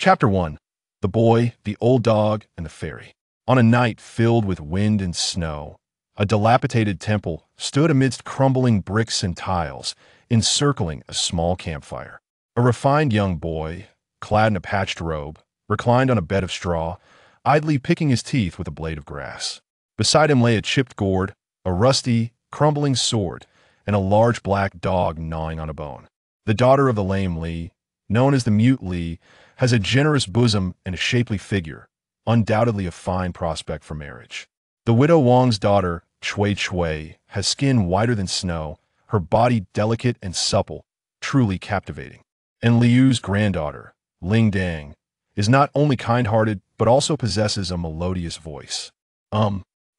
Chapter 1. The Boy, the Old Dog, and the Fairy. On a night filled with wind and snow, a dilapidated temple stood amidst crumbling bricks and tiles, encircling a small campfire. A refined young boy, clad in a patched robe, reclined on a bed of straw, idly picking his teeth with a blade of grass. Beside him lay a chipped gourd, a rusty, crumbling sword, and a large black dog gnawing on a bone. The daughter of the lame Li, known as the Mute Li, has a generous bosom and a shapely figure, undoubtedly a fine prospect for marriage. The widow Wang's daughter, Cui, has skin whiter than snow, her body delicate and supple, truly captivating. And Liu's granddaughter, Ling Dang, is not only kind-hearted, but also possesses a melodious voice.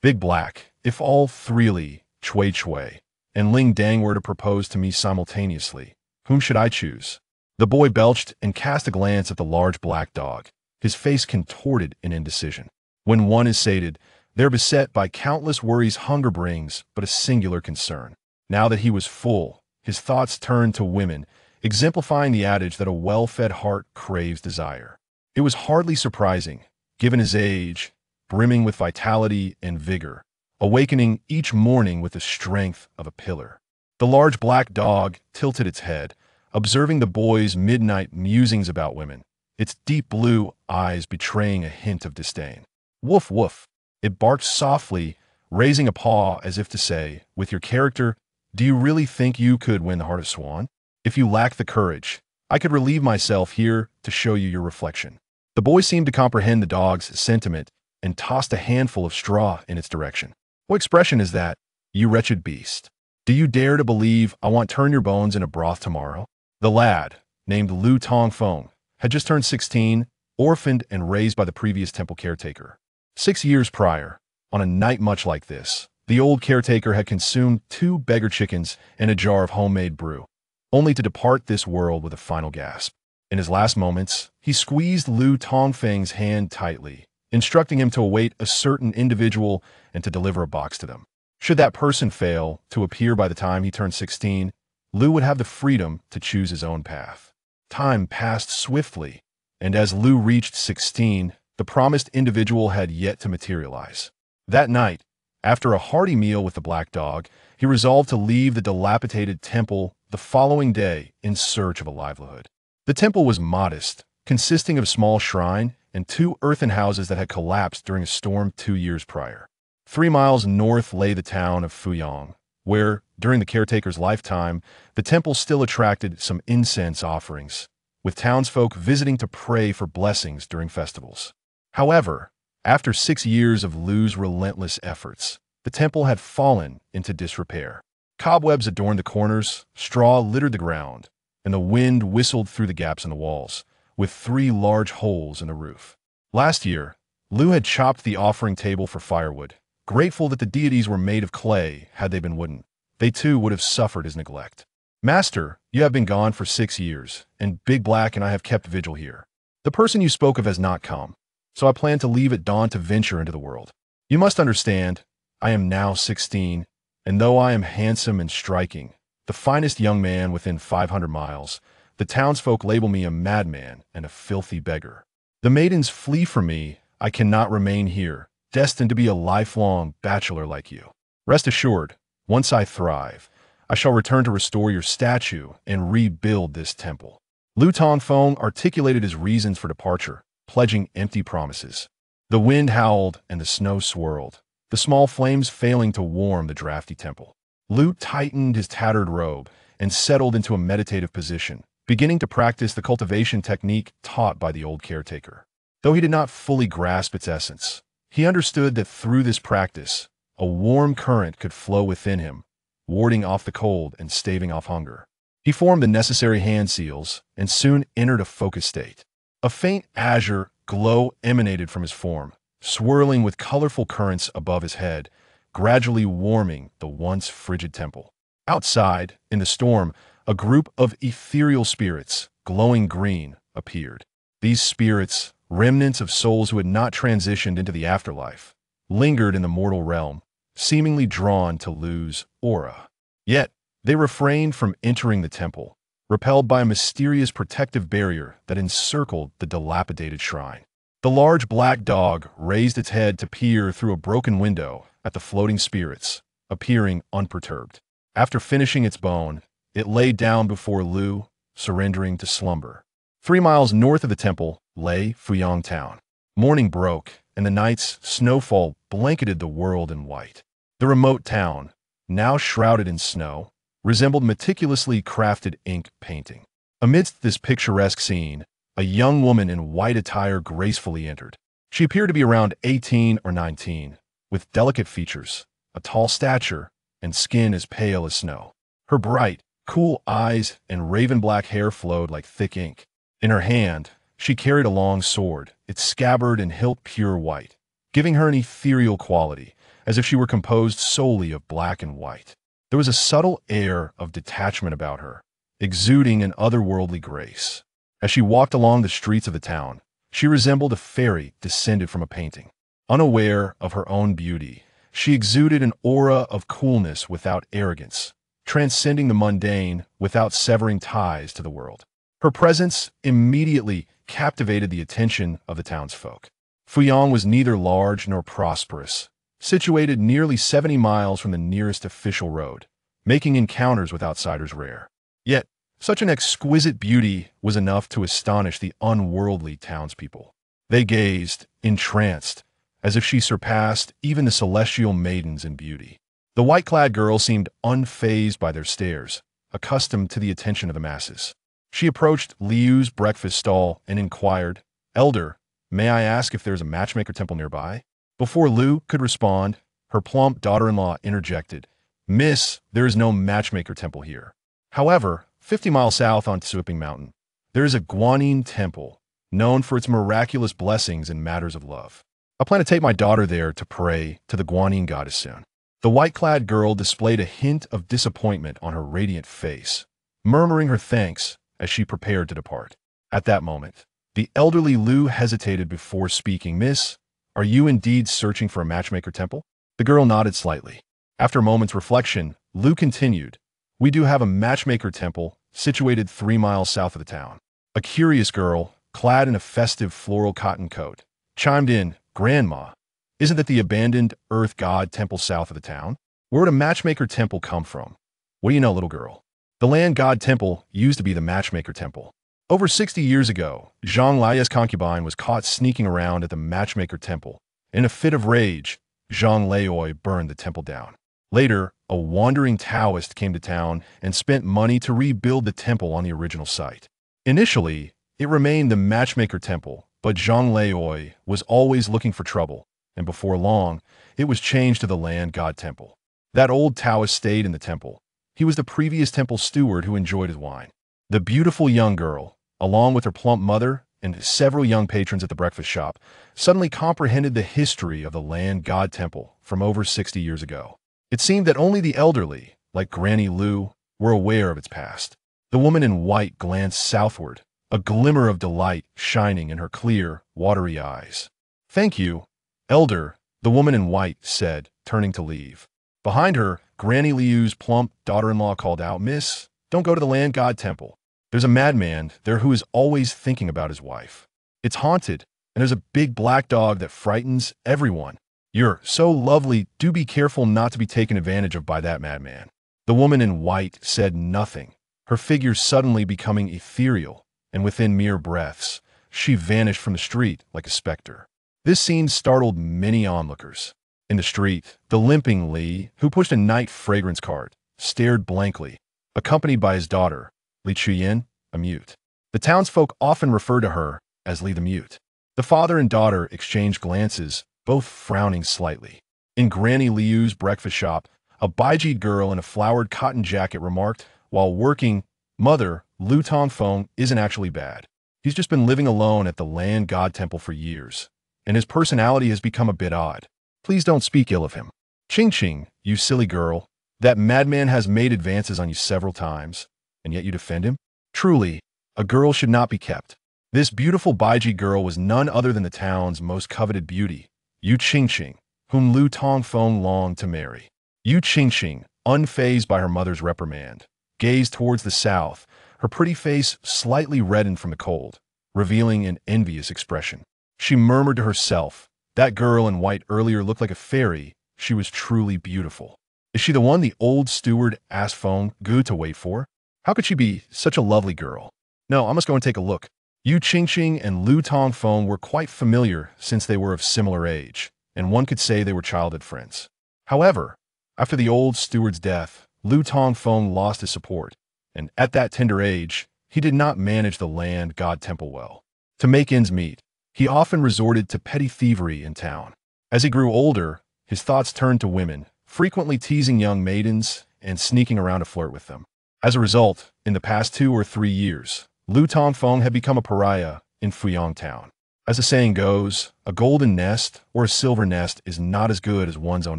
Big Black, if all three Li, Cui, and Ling Dang were to propose to me simultaneously, whom should I choose? The boy belched and cast a glance at the large black dog, his face contorted in indecision. When one is sated, they're beset by countless worries hunger brings but a singular concern. Now that he was full, his thoughts turned to women, exemplifying the adage that a well-fed heart craves desire. It was hardly surprising, given his age, brimming with vitality and vigor, awakening each morning with the strength of a pillar. The large black dog tilted its head, observing the boy's midnight musings about women, its deep blue eyes betraying a hint of disdain. Woof, woof. It barked softly, raising a paw as if to say, with your character, do you really think you could win the heart of Swan? If you lack the courage, I could relieve myself here to show you your reflection. The boy seemed to comprehend the dog's sentiment and tossed a handful of straw in its direction. What expression is that, you wretched beast? Do you dare to believe I want turn your bones in a broth tomorrow? The lad, named Lu Tongfeng, had just turned 16, orphaned and raised by the previous temple caretaker. 6 years prior, on a night much like this, the old caretaker had consumed 2 beggar chickens and a jar of homemade brew, only to depart this world with a final gasp. In his last moments, he squeezed Lu Tongfeng's hand tightly, instructing him to await a certain individual and to deliver a box to them. Should that person fail to appear by the time he turned 16, Lu would have the freedom to choose his own path. Time passed swiftly, and as Lu reached 16, the promised individual had yet to materialize. That night, after a hearty meal with the black dog, he resolved to leave the dilapidated temple the following day in search of a livelihood. The temple was modest, consisting of a small shrine and 2 earthen houses that had collapsed during a storm 2 years prior. 3 miles north lay the town of Fuyang, where, during the caretaker's lifetime, the temple still attracted some incense offerings, with townsfolk visiting to pray for blessings during festivals. However, after 6 years of Lu's relentless efforts, the temple had fallen into disrepair. Cobwebs adorned the corners, straw littered the ground, and the wind whistled through the gaps in the walls, with 3 large holes in the roof. Last year, Lu had chopped the offering table for firewood, grateful that the deities were made of clay. Had they been wooden, they too would have suffered his neglect. Master, you have been gone for 6 years, and Big Black and I have kept vigil here. The person you spoke of has not come, so I plan to leave at dawn to venture into the world. You must understand, I am now 16, and though I am handsome and striking, the finest young man within 500 miles, the townsfolk label me a madman and a filthy beggar. The maidens flee from me. I cannot remain here, destined to be a lifelong bachelor like you. Rest assured, once I thrive, I shall return to restore your statue and rebuild this temple. Lu Tongfeng articulated his reasons for departure, pledging empty promises. The wind howled and the snow swirled, the small flames failing to warm the drafty temple. Lu tightened his tattered robe and settled into a meditative position, beginning to practice the cultivation technique taught by the old caretaker. Though he did not fully grasp its essence, he understood that through this practice, a warm current could flow within him, warding off the cold and staving off hunger. He formed the necessary hand seals and soon entered a focused state. A faint azure glow emanated from his form, swirling with colorful currents above his head, gradually warming the once frigid temple. Outside, in the storm, a group of ethereal spirits, glowing green, appeared. These spirits, remnants of souls who had not transitioned into the afterlife, lingered in the mortal realm, seemingly drawn to Lu's aura. Yet, they refrained from entering the temple, repelled by a mysterious protective barrier that encircled the dilapidated shrine. The large black dog raised its head to peer through a broken window at the floating spirits, appearing unperturbed. After finishing its bone, it lay down before Lu, surrendering to slumber. 3 miles north of the temple lay Fuyang town. Morning broke, and the night's snowfall blanketed the world in white. The remote town, now shrouded in snow, resembled meticulously crafted ink painting. Amidst this picturesque scene, a young woman in white attire gracefully entered. She appeared to be around 18 or 19, with delicate features, a tall stature, and skin as pale as snow. Her bright, cool eyes and raven-black hair flowed like thick ink. In her hand, she carried a long sword, its scabbard and hilt pure white, giving her an ethereal quality, as if she were composed solely of black and white. There was a subtle air of detachment about her, exuding an otherworldly grace. As she walked along the streets of the town, she resembled a fairy descended from a painting. Unaware of her own beauty, she exuded an aura of coolness without arrogance, transcending the mundane without severing ties to the world. Her presence immediately captivated the attention of the townsfolk. Fuyang was neither large nor prosperous, situated nearly 70 miles from the nearest official road, making encounters with outsiders rare. Yet, such an exquisite beauty was enough to astonish the unworldly townspeople. They gazed, entranced, as if she surpassed even the celestial maidens in beauty. The white-clad girl seemed unfazed by their stares, accustomed to the attention of the masses. She approached Liu's breakfast stall and inquired, "Elder, may I ask if there's a matchmaker temple nearby?" Before Lu could respond, her plump daughter-in-law interjected, "Miss, there is no matchmaker temple here. However, 50 miles south on Tsuiping Mountain, there is a Guanyin temple, known for its miraculous blessings in matters of love. I plan to take my daughter there to pray to the Guanyin goddess soon." The white-clad girl displayed a hint of disappointment on her radiant face, murmuring her thanks as she prepared to depart. At that moment, the elderly Lu hesitated before speaking. "Miss, are you indeed searching for a matchmaker temple?" The girl nodded slightly. After a moment's reflection, Lu continued, "We do have a matchmaker temple situated 3 miles south of the town." A curious girl, clad in a festive floral cotton coat, chimed in, "Grandma, isn't that the abandoned earth god temple south of the town? Where would a matchmaker temple come from?" "What do you know, little girl? The land god temple used to be the matchmaker temple. Over 60 years ago, Zhang Lai's concubine was caught sneaking around at the matchmaker temple. In a fit of rage, Zhang Laoi burned the temple down. Later, a wandering Taoist came to town and spent money to rebuild the temple on the original site. Initially, it remained the matchmaker temple, but Zhang Laoi was always looking for trouble, and before long, it was changed to the land god temple. That old Taoist stayed in the temple. He was the previous temple steward who enjoyed his wine. The beautiful young girl, along with her plump mother and several young patrons at the breakfast shop, suddenly comprehended the history of the land god temple from over 60 years ago. It seemed that only the elderly, like Granny Lu, were aware of its past. The woman in white glanced southward, a glimmer of delight shining in her clear, watery eyes. "Thank you, Elder," the woman in white said, turning to leave. Behind her, Granny Liu's plump daughter-in-law called out, "Miss, don't go to the land god temple. There's a madman there who is always thinking about his wife. It's haunted, and there's a big black dog that frightens everyone. You're so lovely, do be careful not to be taken advantage of by that madman." The woman in white said nothing, her figure suddenly becoming ethereal, and within mere breaths, she vanished from the street like a specter. This scene startled many onlookers. In the street, the limping Li, who pushed a night fragrance cart, stared blankly, accompanied by his daughter, Li Chuyin, a mute. The townsfolk often referred to her as Li the Mute. The father and daughter exchanged glances, both frowning slightly. In Granny Liu's breakfast shop, a Baiji girl in a flowered cotton jacket remarked, while working, "Mother, Lu Tongfeng isn't actually bad. He's just been living alone at the land god temple for years, and his personality has become a bit odd. Please don't speak ill of him." "Ching Ching, you silly girl, that madman has made advances on you several times, and yet you defend him? Truly, a girl should not be kept." This beautiful Baiji girl was none other than the town's most coveted beauty, Yu Qingqing, whom Lu Tongfeng longed to marry. Yu Qingqing, unfazed by her mother's reprimand, gazed towards the south, her pretty face slightly reddened from the cold, revealing an envious expression. She murmured to herself, "That girl in white earlier looked like a fairy. She was truly beautiful. Is she the one the old steward asked Feng Gu to wait for? How could she be such a lovely girl? No, I must go and take a look." Yu Qingqing and Lu Tongfeng were quite familiar since they were of similar age, and one could say they were childhood friends. However, after the old steward's death, Lu Tongfeng lost his support, and at that tender age, he did not manage the land god temple well. To make ends meet, he often resorted to petty thievery in town. As he grew older, his thoughts turned to women, frequently teasing young maidens and sneaking around to flirt with them. As a result, in the past 2 or 3 years, Lu Tongfeng had become a pariah in Fuyang town. As the saying goes, a golden nest or a silver nest is not as good as one's own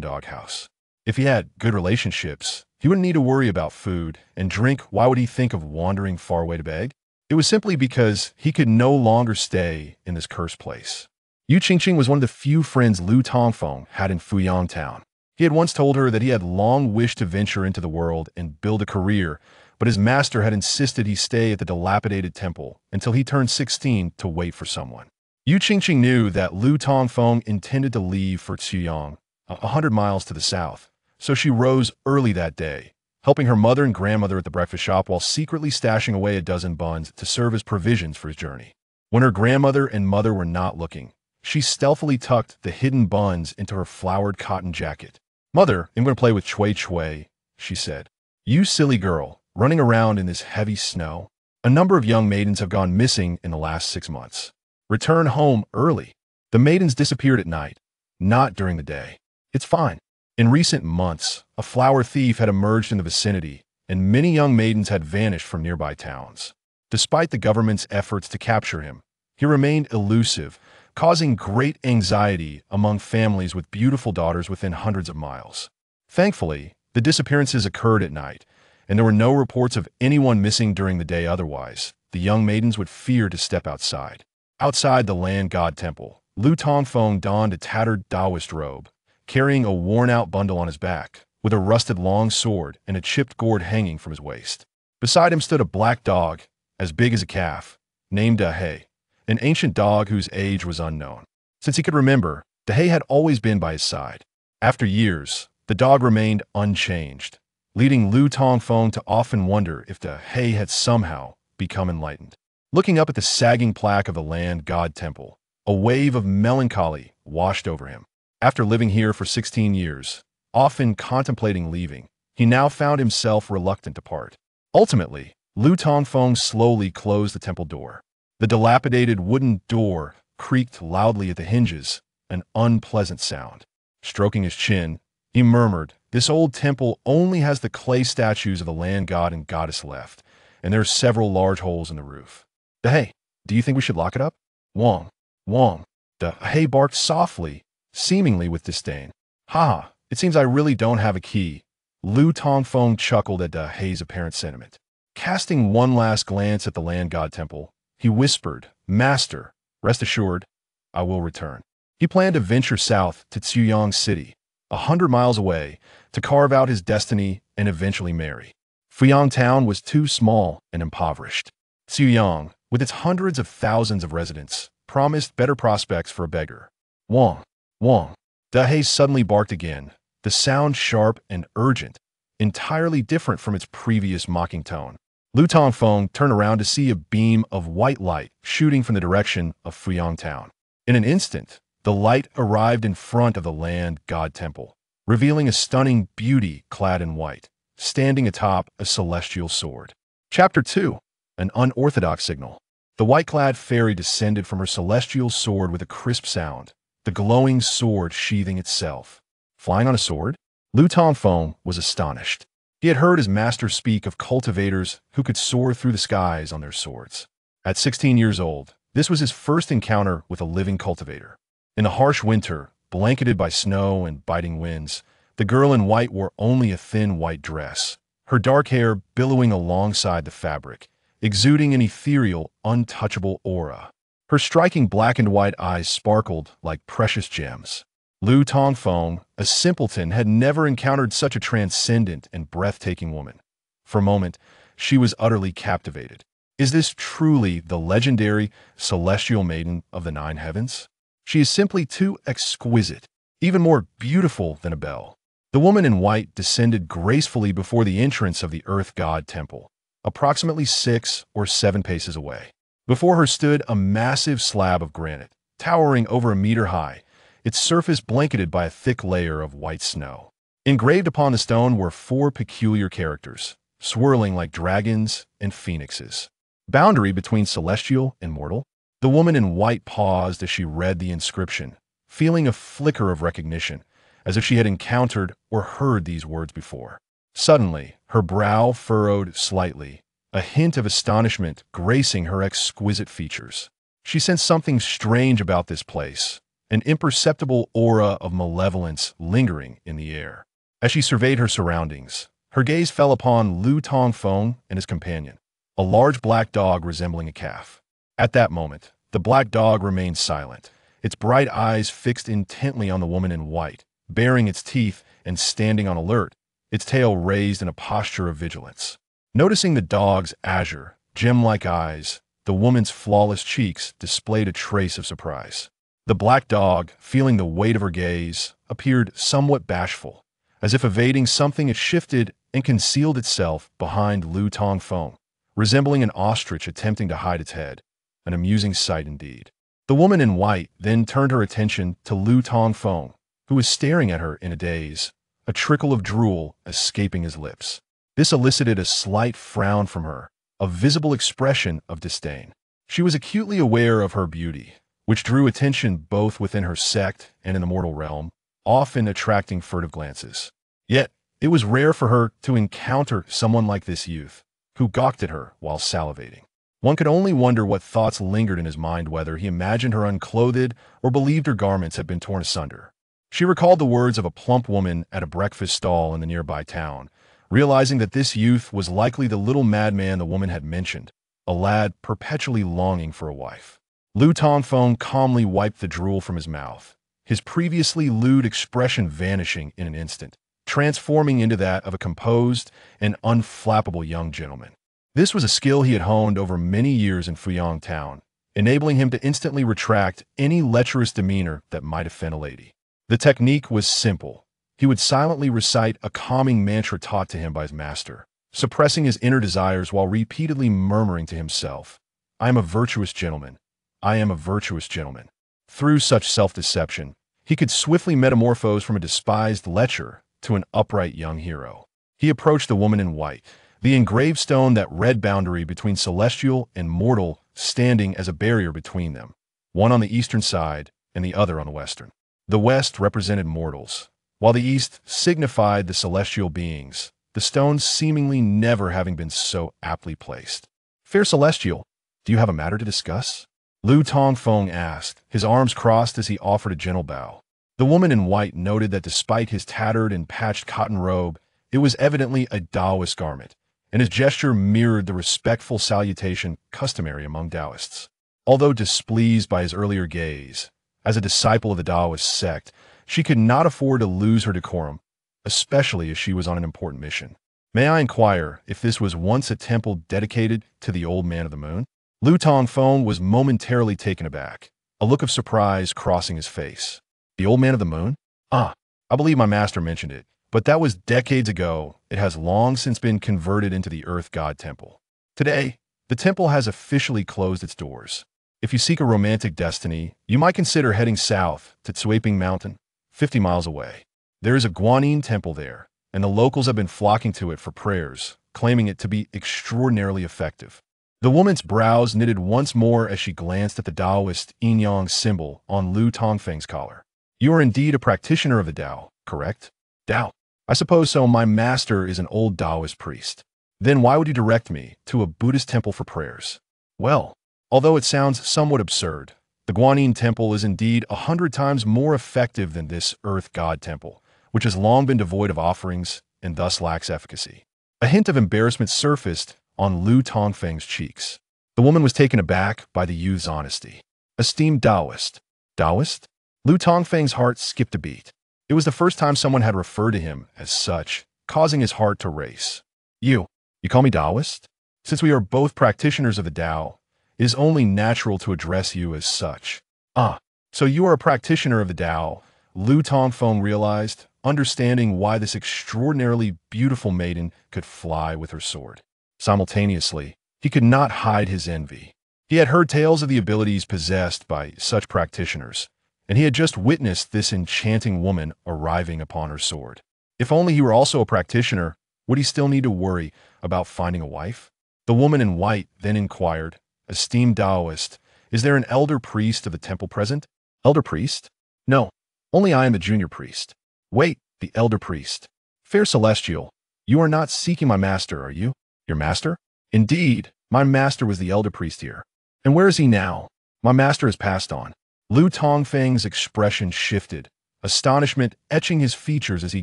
doghouse. If he had good relationships, he wouldn't need to worry about food and drink. Why would he think of wandering far away to beg? It was simply because he could no longer stay in this cursed place. Yu Qingqing was one of the few friends Lu Tongfeng had in Fuyang town. He had once told her that he had long wished to venture into the world and build a career, but his master had insisted he stay at the dilapidated temple until he turned 16 to wait for someone. Yu Qingqing knew that Lu Tongfeng intended to leave for Chuyang, 100 miles to the south, so she rose early that day, helping her mother and grandmother at the breakfast shop while secretly stashing away a dozen buns to serve as provisions for his journey. When her grandmother and mother were not looking, she stealthily tucked the hidden buns into her flowered cotton jacket. "Mother, I'm going to play with Chui Chui," she said. "You silly girl, running around in this heavy snow. A number of young maidens have gone missing in the last 6 months. Return home early." The maidens disappeared at night, not during the day. It's fine. In recent months, a flower thief had emerged in the vicinity, and many young maidens had vanished from nearby towns. Despite the government's efforts to capture him, he remained elusive, causing great anxiety among families with beautiful daughters within hundreds of miles. Thankfully, the disappearances occurred at night, and there were no reports of anyone missing during the day. Otherwise, the young maidens would fear to step outside. Outside the land god temple, Lu Tongfeng donned a tattered Taoist robe, carrying a worn-out bundle on his back, with a rusted long sword and a chipped gourd hanging from his waist. Beside him stood a black dog, as big as a calf, named Dahei, an ancient dog whose age was unknown. Since he could remember, Dahei had always been by his side. After years, the dog remained unchanged, leading Lu Tongfeng to often wonder if Dahei had somehow become enlightened. Looking up at the sagging plaque of the land god temple, a wave of melancholy washed over him. After living here for 16 years, often contemplating leaving, he now found himself reluctant to part. Ultimately, Lu Tongfeng slowly closed the temple door. The dilapidated wooden door creaked loudly at the hinges, an unpleasant sound. Stroking his chin, he murmured, "This old temple only has the clay statues of the land god and goddess left, and there are several large holes in the roof. Dahei, do you think we should lock it up?" "Wong, Wong." Dahei barked softly, seemingly with disdain. "Ha, it seems I really don't have a key." Lu Tongfeng chuckled at Dahei's apparent sentiment. Casting one last glance at the land god temple, he whispered, "Master, rest assured, I will return." He planned to venture south to Chuyang City, 100 miles away, to carve out his destiny and eventually marry. Fuyang town was too small and impoverished. Chuyang, with its hundreds of thousands of residents, promised better prospects for a beggar. "Wong, Wong." Dahei suddenly barked again, the sound sharp and urgent, entirely different from its previous mocking tone. Lu Tongfeng turned around to see a beam of white light shooting from the direction of Fuyang town. In an instant, the light arrived in front of the land god temple, revealing a stunning beauty clad in white, standing atop a celestial sword. Chapter 2. An unorthodox signal. The white-clad fairy descended from her celestial sword with a crisp sound, the glowing sword sheathing itself. Flying on a sword? Lu Tongfeng was astonished. He had heard his master speak of cultivators who could soar through the skies on their swords. At 16 years old, this was his first encounter with a living cultivator. In the harsh winter, blanketed by snow and biting winds, the girl in white wore only a thin white dress, her dark hair billowing alongside the fabric, exuding an ethereal, untouchable aura. Her striking black and white eyes sparkled like precious gems. Lu Tongfeng, a simpleton, had never encountered such a transcendent and breathtaking woman. For a moment, she was utterly captivated. Is this truly the legendary celestial maiden of the nine heavens? She is simply too exquisite, even more beautiful than a belle. The woman in white descended gracefully before the entrance of the earth god temple, approximately 6 or 7 paces away. Before her stood a massive slab of granite, towering over a meter high, its surface blanketed by a thick layer of white snow. Engraved upon the stone were 4 peculiar characters, swirling like dragons and phoenixes. Boundary between celestial and mortal? The woman in white paused as she read the inscription, feeling a flicker of recognition, as if she had encountered or heard these words before. Suddenly, her brow furrowed slightly, a hint of astonishment gracing her exquisite features. She sensed something strange about this place, an imperceptible aura of malevolence lingering in the air. As she surveyed her surroundings, her gaze fell upon Lu Tongfeng and his companion, a large black dog resembling a calf. At that moment, the black dog remained silent, its bright eyes fixed intently on the woman in white, baring its teeth and standing on alert, its tail raised in a posture of vigilance. Noticing the dog's azure, gem-like eyes, the woman's flawless cheeks displayed a trace of surprise. The black dog, feeling the weight of her gaze, appeared somewhat bashful. As if evading something, it shifted and concealed itself behind Lu Tongfeng, resembling an ostrich attempting to hide its head. An amusing sight indeed. The woman in white then turned her attention to Lu Tongfeng, who was staring at her in a daze, a trickle of drool escaping his lips. This elicited a slight frown from her, a visible expression of disdain. She was acutely aware of her beauty, which drew attention both within her sect and in the mortal realm, often attracting furtive glances. Yet, it was rare for her to encounter someone like this youth, who gawked at her while salivating. One could only wonder what thoughts lingered in his mind, whether he imagined her unclothed or believed her garments had been torn asunder. She recalled the words of a plump woman at a breakfast stall in the nearby town, realizing that this youth was likely the little madman the woman had mentioned, a lad perpetually longing for a wife. Lu Tongfeng calmly wiped the drool from his mouth, his previously lewd expression vanishing in an instant, transforming into that of a composed and unflappable young gentleman. This was a skill he had honed over many years in Fuyang town, enabling him to instantly retract any lecherous demeanor that might offend a lady. The technique was simple. He would silently recite a calming mantra taught to him by his master, suppressing his inner desires while repeatedly murmuring to himself, "I am a virtuous gentleman. I am a virtuous gentleman." Through such self-deception, he could swiftly metamorphose from a despised lecher to an upright young hero. He approached the woman in white, the engraved stone, that red boundary between celestial and mortal standing as a barrier between them, one on the eastern side and the other on the western. The west represented mortals, while the east signified the celestial beings, the stones seemingly never having been so aptly placed. "Fair celestial, do you have a matter to discuss?" Lu Tongfeng asked, his arms crossed as he offered a gentle bow. The woman in white noted that despite his tattered and patched cotton robe, it was evidently a Taoist garment, and his gesture mirrored the respectful salutation customary among Taoists. Although displeased by his earlier gaze, as a disciple of the Taoist sect, she could not afford to lose her decorum, especially as she was on an important mission. "May I inquire if this was once a temple dedicated to the Old Man of the Moon?" Lu Tongfeng was momentarily taken aback, a look of surprise crossing his face. "The Old Man of the Moon? Ah, I believe my master mentioned it, but that was decades ago. It has long since been converted into the Earth God Temple. Today, the temple has officially closed its doors. If you seek a romantic destiny, you might consider heading south to Tsuiping Mountain, 50 miles away. There is a Guanyin temple there, and the locals have been flocking to it for prayers, claiming it to be extraordinarily effective." The woman's brows knitted once more as she glanced at the Taoist yin-yang symbol on Lu Tongfeng's collar. "You are indeed a practitioner of the Tao, correct?" "Tao? I suppose so. My master is an old Taoist priest." "Then why would you direct me to a Buddhist temple for prayers?" "Well, although it sounds somewhat absurd, the Guanyin temple is indeed 100 times more effective than this Earth God temple, which has long been devoid of offerings and thus lacks efficacy." A hint of embarrassment surfaced on Lu Tongfeng's cheeks. The woman was taken aback by the youth's honesty. "Esteemed Taoist." "Taoist?" Lu Tongfeng's heart skipped a beat. It was the first time someone had referred to him as such, causing his heart to race. You You call me Taoist? Since we are both practitioners of the Tao, it is only natural to address you as such. Ah, so you are a practitioner of the Tao, Lu Tongfeng realized, understanding why this extraordinarily beautiful maiden could fly with her sword. Simultaneously, he could not hide his envy. He had heard tales of the abilities possessed by such practitioners, and he had just witnessed this enchanting woman arriving upon her sword. If only he were also a practitioner, would he still need to worry about finding a wife? The woman in white then inquired, "Esteemed Taoist, is there an elder priest of the temple present?" "Elder priest? No, only I am the junior priest." "Wait, the elder priest. Fair celestial, you are not seeking my master, are you?" "Your master?" "Indeed, my master was the elder priest here." "And where is he now?" "My master has passed on." Lu Tongfeng's expression shifted, astonishment etching his features as he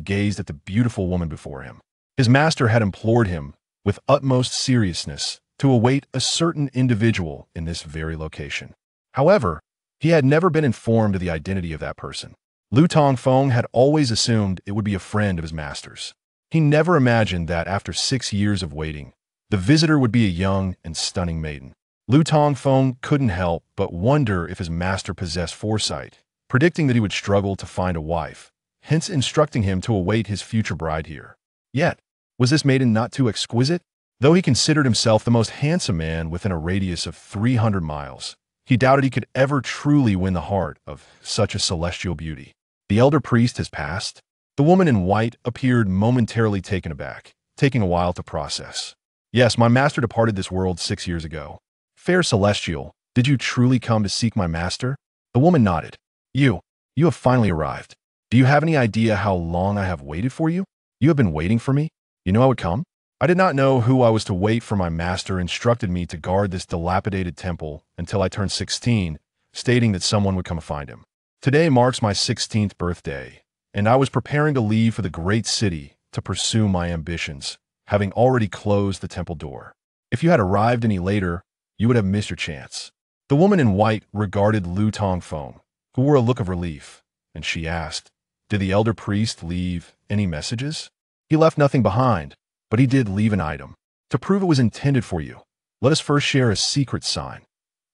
gazed at the beautiful woman before him. His master had implored him, with utmost seriousness, to await a certain individual in this very location. However, he had never been informed of the identity of that person. Lu Tongfeng had always assumed it would be a friend of his master's. He never imagined that after 6 years of waiting, the visitor would be a young and stunning maiden. Lu Tongfeng couldn't help but wonder if his master possessed foresight, predicting that he would struggle to find a wife, hence instructing him to await his future bride here. Yet, was this maiden not too exquisite? Though he considered himself the most handsome man within a radius of 300 miles, he doubted he could ever truly win the heart of such a celestial beauty. The elder priest has passed. The woman in white appeared momentarily taken aback, taking a while to process. "Yes, my master departed this world 6 years ago." "Fair celestial, did you truly come to seek my master?" The woman nodded. You have finally arrived. Do you have any idea how long I have waited for you?" "You have been waiting for me? You know I would come?" "I did not know who I was to wait for. My master instructed me to guard this dilapidated temple until I turned 16, stating that someone would come find him. Today marks my 16th birthday, and I was preparing to leave for the great city to pursue my ambitions, having already closed the temple door. If you had arrived any later, you would have missed your chance." The woman in white regarded Lu Tongfeng, who wore a look of relief, and she asked, "Did the elder priest leave any messages?" "He left nothing behind, but he did leave an item. To prove it was intended for you, let us first share a secret sign."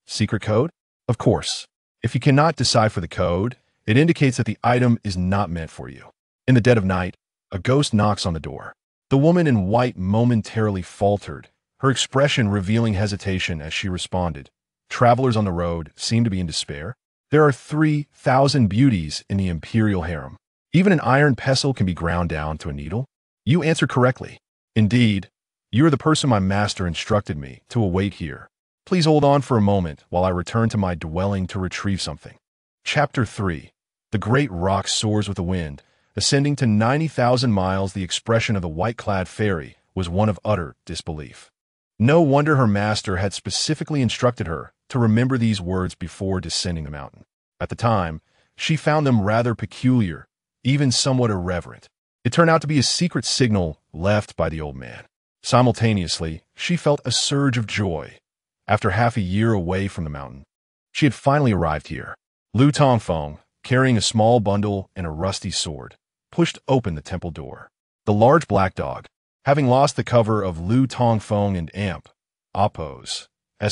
"Secret code?" "Of course. If you cannot decipher the code, it indicates that the item is not meant for you." In the dead of night, a ghost knocks on the door. The woman in white momentarily faltered, her expression revealing hesitation as she responded, "Travelers on the road seem to be in despair. There are 3,000 beauties in the imperial harem. Even an iron pestle can be ground down to a needle." "You answer correctly. Indeed, you are the person my master instructed me to await here. Please hold on for a moment while I return to my dwelling to retrieve something." Chapter 3. The great rock soars with the wind. Ascending to 90,000 miles, the expression of the white-clad fairy was one of utter disbelief. No wonder her master had specifically instructed her to remember these words before descending the mountain. At the time, she found them rather peculiar, even somewhat irreverent. It turned out to be a secret signal left by the old man. Simultaneously, she felt a surge of joy. After half a year away from the mountain, she had finally arrived here. Lu Tongfeng, carrying a small bundle and a rusty sword, pushed open the temple door. The large black dog, having lost the cover of Lu Tongfeng and Amp, Appo's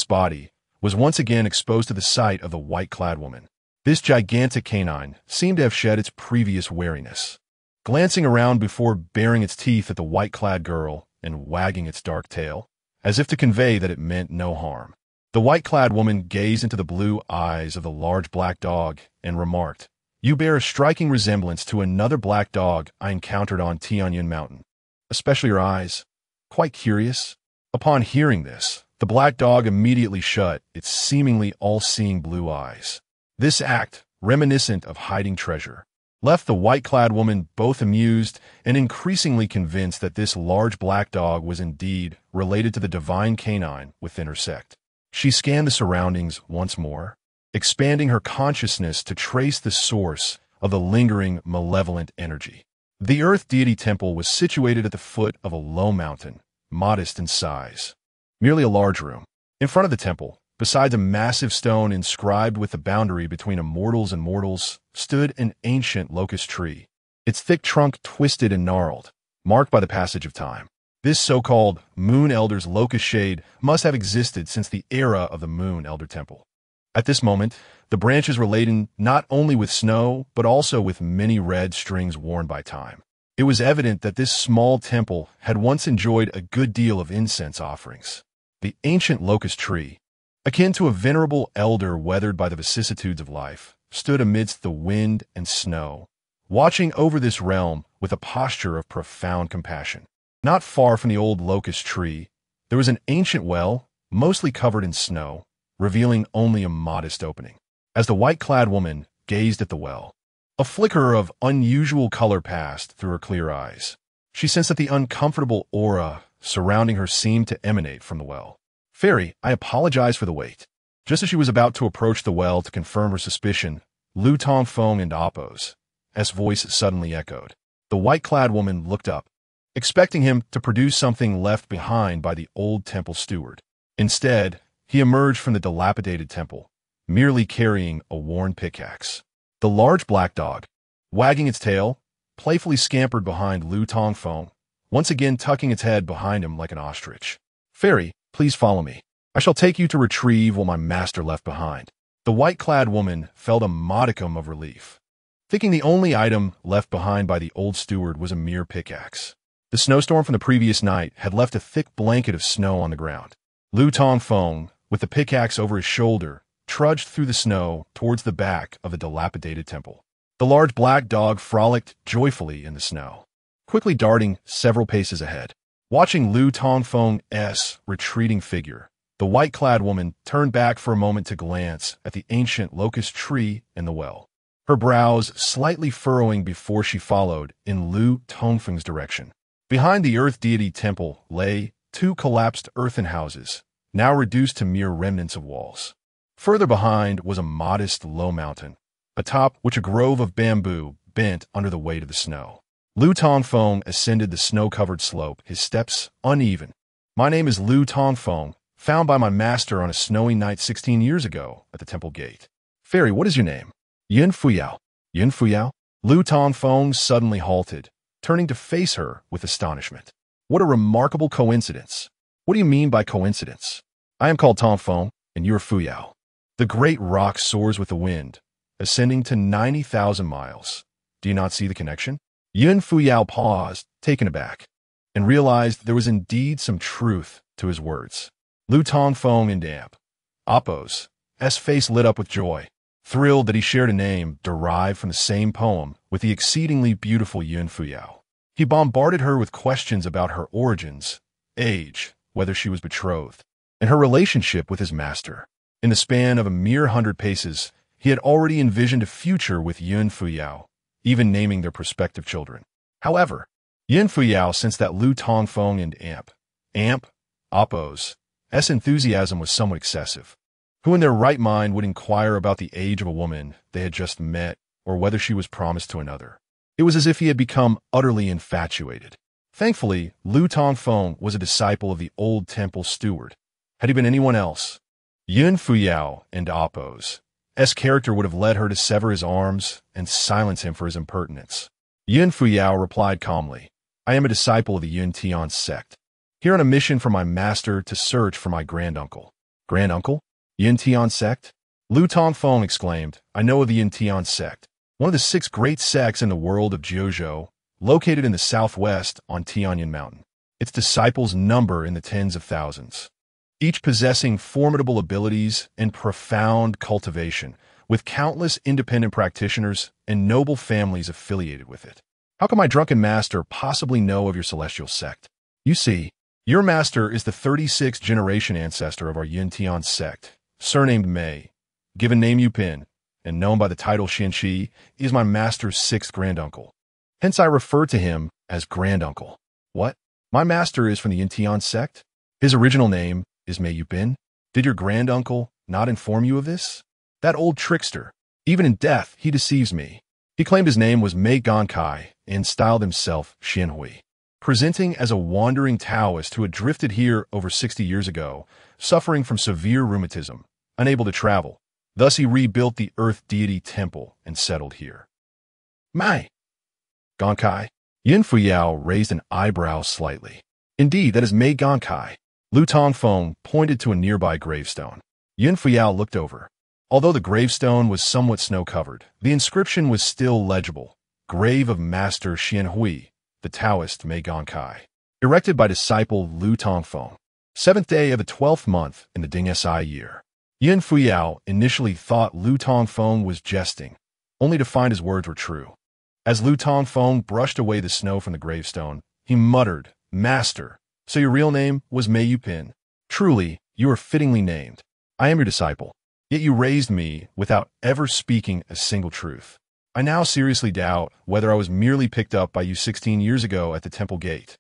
body, was once again exposed to the sight of the white-clad woman. This gigantic canine seemed to have shed its previous wariness. Glancing around before baring its teeth at the white-clad girl and wagging its dark tail, as if to convey that it meant no harm, the white-clad woman gazed into the blue eyes of the large black dog and remarked, "You bear a striking resemblance to another black dog I encountered on Tianyin Mountain. Especially your eyes. Quite curious." Upon hearing this, the black dog immediately shut its seemingly all-seeing blue eyes. This act, reminiscent of hiding treasure, left the white-clad woman both amused and increasingly convinced that this large black dog was indeed related to the divine canine within her sect. She scanned the surroundings once more, expanding her consciousness to trace the source of the lingering malevolent energy. The Earth Deity Temple was situated at the foot of a low mountain, modest in size. Merely a large room. In front of the temple, besides a massive stone inscribed with the boundary between immortals and mortals, stood an ancient locust tree, its thick trunk twisted and gnarled, marked by the passage of time. This so-called Moon Elder's locust shade must have existed since the era of the Moon Elder Temple. At this moment, the branches were laden not only with snow, but also with many red strings worn by time. It was evident that this small temple had once enjoyed a good deal of incense offerings. The ancient locust tree, akin to a venerable elder weathered by the vicissitudes of life, stood amidst the wind and snow, watching over this realm with a posture of profound compassion. Not far from the old locust tree, there was an ancient well, mostly covered in snow, revealing only a modest opening. As the white-clad woman gazed at the well, a flicker of unusual color passed through her clear eyes. She sensed that the uncomfortable aura surrounding her seemed to emanate from the well. "Fairy, I apologize for the wait." Just as she was about to approach the well to confirm her suspicion, Lu Tongfeng and Appo's voice suddenly echoed. The white-clad woman looked up, expecting him to produce something left behind by the old temple steward. Instead, he emerged from the dilapidated temple, merely carrying a worn pickaxe. The large black dog, wagging its tail, playfully scampered behind Lu Tongfeng, once again tucking its head behind him like an ostrich. "Fairy, please follow me. I shall take you to retrieve what my master left behind." The white-clad woman felt a modicum of relief, thinking the only item left behind by the old steward was a mere pickaxe. The snowstorm from the previous night had left a thick blanket of snow on the ground. Lu Tongfeng, with the pickaxe over his shoulder, trudged through the snow towards the back of the dilapidated temple. The large black dog frolicked joyfully in the snow, quickly darting several paces ahead. Watching Lu Tongfeng's retreating figure, the white-clad woman turned back for a moment to glance at the ancient locust tree and the well, her brows slightly furrowing before she followed in Lu Tongfeng's direction. Behind the earth deity temple lay two collapsed earthen houses, now reduced to mere remnants of walls. Further behind was a modest low mountain, atop which a grove of bamboo bent under the weight of the snow. Lu Tongfeng ascended the snow-covered slope, his steps uneven. "My name is Lu Tongfeng, found by my master on a snowy night 16 years ago at the temple gate." "Fairy, what is your name?" "Yun Fuyao." "Yun Fuyao?" Lu Tongfeng suddenly halted, turning to face her with astonishment. "What a remarkable coincidence." "What do you mean by coincidence?" "I am called Tongfeng, and you are Fuyao." The great rock soars with the wind, ascending to 90,000 miles. Do you not see the connection? Yun Fuyao paused, taken aback, and realized there was indeed some truth to his words. Lu Tongfeng and Appo's face lit up with joy, thrilled that he shared a name derived from the same poem with the exceedingly beautiful Yun Fuyao. He bombarded her with questions about her origins, age, whether she was betrothed, and her relationship with his master. In the span of a mere 100 paces, he had already envisioned a future with Yun Fuyao, even naming their prospective children. However, Yun Fuyao sensed that Lu Tongfeng and Appo's enthusiasm was somewhat excessive. Who in their right mind would inquire about the age of a woman they had just met or whether she was promised to another? It was as if he had become utterly infatuated. Thankfully, Lu Tongfeng was a disciple of the old temple steward. Had he been anyone else, Yun Fuyao and Appo's character would have led her to sever his arms and silence him for his impertinence. Yun Fuyao replied calmly, "I am a disciple of the Yun Tian sect, here on a mission from my master to search for my granduncle." "Granduncle? Yun Tian sect?" Lu Tongfeng exclaimed, "I know of the Yun Tian sect, one of the 6 great sects in the world of Jiuzhou, located in the southwest on Tianyan Mountain. Its disciples number in the tens of thousands, each possessing formidable abilities and profound cultivation, with countless independent practitioners and noble families affiliated with it. How can my drunken master possibly know of your celestial sect? You see, your master is the 36th generation ancestor of our Yun Tian sect, surnamed Mei, given name Yupin, and known by the title Xianqi, is my master's 6th granduncle. Hence I refer to him as granduncle." "What? My master is from the Yun Tian sect? His original name is Mei Yupin? Did your granduncle not inform you of this? That old trickster. Even in death, he deceives me. He claimed his name was Mei Gankai and styled himself Xianhui, presenting as a wandering Taoist who had drifted here over 60 years ago, suffering from severe rheumatism, unable to travel. Thus he rebuilt the earth deity temple and settled here." "Mei Gankai?" Yun Fuyao raised an eyebrow slightly. Indeed, that is Mei Gankai. Lu Tongfeng pointed to a nearby gravestone. Yun Fuyao looked over. Although the gravestone was somewhat snow-covered, the inscription was still legible. Grave of Master Xianhui, the Taoist Mei Gankai. Erected by disciple Lu Tongfeng. 7th day of the 12th month in the Ding Si year. Yun Fuyao initially thought Lu Tongfeng was jesting, only to find his words were true. As Lu Tongfeng brushed away the snow from the gravestone, he muttered, "Master, so your real name was Mei Yupin? Truly, you are fittingly named. I am your disciple, yet you raised me without ever speaking a single truth. I now seriously doubt whether I was merely picked up by you 16 years ago at the temple gate."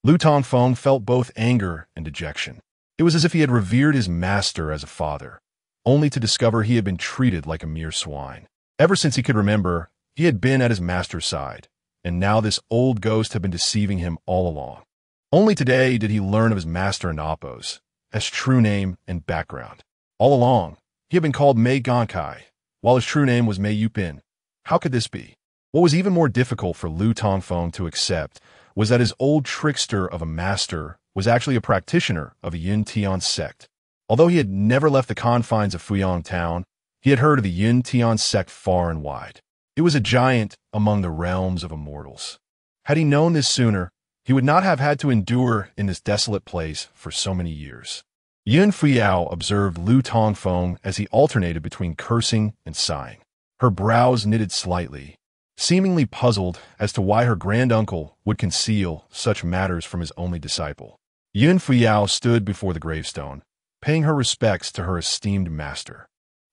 Lu Tongfeng felt both anger and dejection. It was as if he had revered his master as a father, only to discover he had been treated like a mere swine. Ever since he could remember, he had been at his master's side, and now this old ghost had been deceiving him all along. Only today did he learn of his master and Appo's, his true name and background. All along, he had been called Mei Gankai, while his true name was Mei Yupin. How could this be? What was even more difficult for Lu Tongfeng to accept was that his old trickster of a master was actually a practitioner of a Yin Tian sect. Although he had never left the confines of Fuyang town, he had heard of the Yin Tian sect far and wide. It was a giant among the realms of Immortals. Had he known this sooner, he would not have had to endure in this desolate place for so many years. Yun Fuyao observed Lu Tongfeng as he alternated between cursing and sighing. Her brows knitted slightly, seemingly puzzled as to why her granduncle would conceal such matters from his only disciple. Yun Fuyao stood before the gravestone, paying her respects to her esteemed master,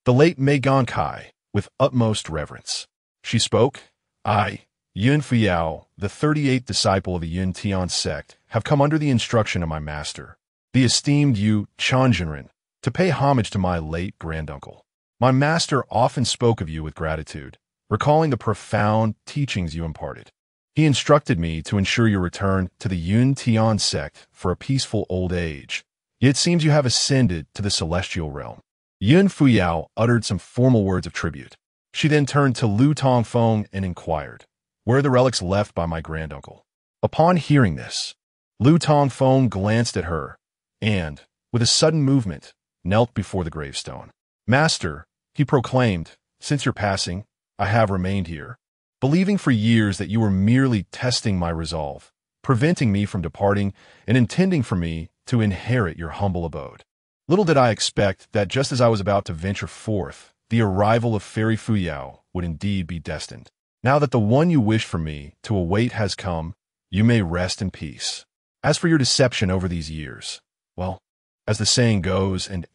the late Mei Gankai, with utmost reverence. She spoke, "I, Yun Fuyao, the 38th disciple of the Yin Tian sect, have come under the instruction of my master, the esteemed Yu Chanjinren, to pay homage to my late granduncle. My master often spoke of you with gratitude, recalling the profound teachings you imparted. He instructed me to ensure your return to the Yun Tian sect for a peaceful old age. Yet it seems you have ascended to the celestial realm." Yun Fuyao uttered some formal words of tribute. She then turned to Lu Tongfeng and inquired, "Where are the relics left by my granduncle?" Upon hearing this, Lu Tongfeng glanced at her and, with a sudden movement, knelt before the gravestone. "Master," he proclaimed, "since your passing, I have remained here, believing for years that you were merely testing my resolve, preventing me from departing and intending for me to inherit your humble abode. Little did I expect that just as I was about to venture forth, the arrival of Fairy Fuyao would indeed be destined. Now that the one you wished for me to await has come, you may rest in peace. As for your deception over these years, well, as the saying goes, and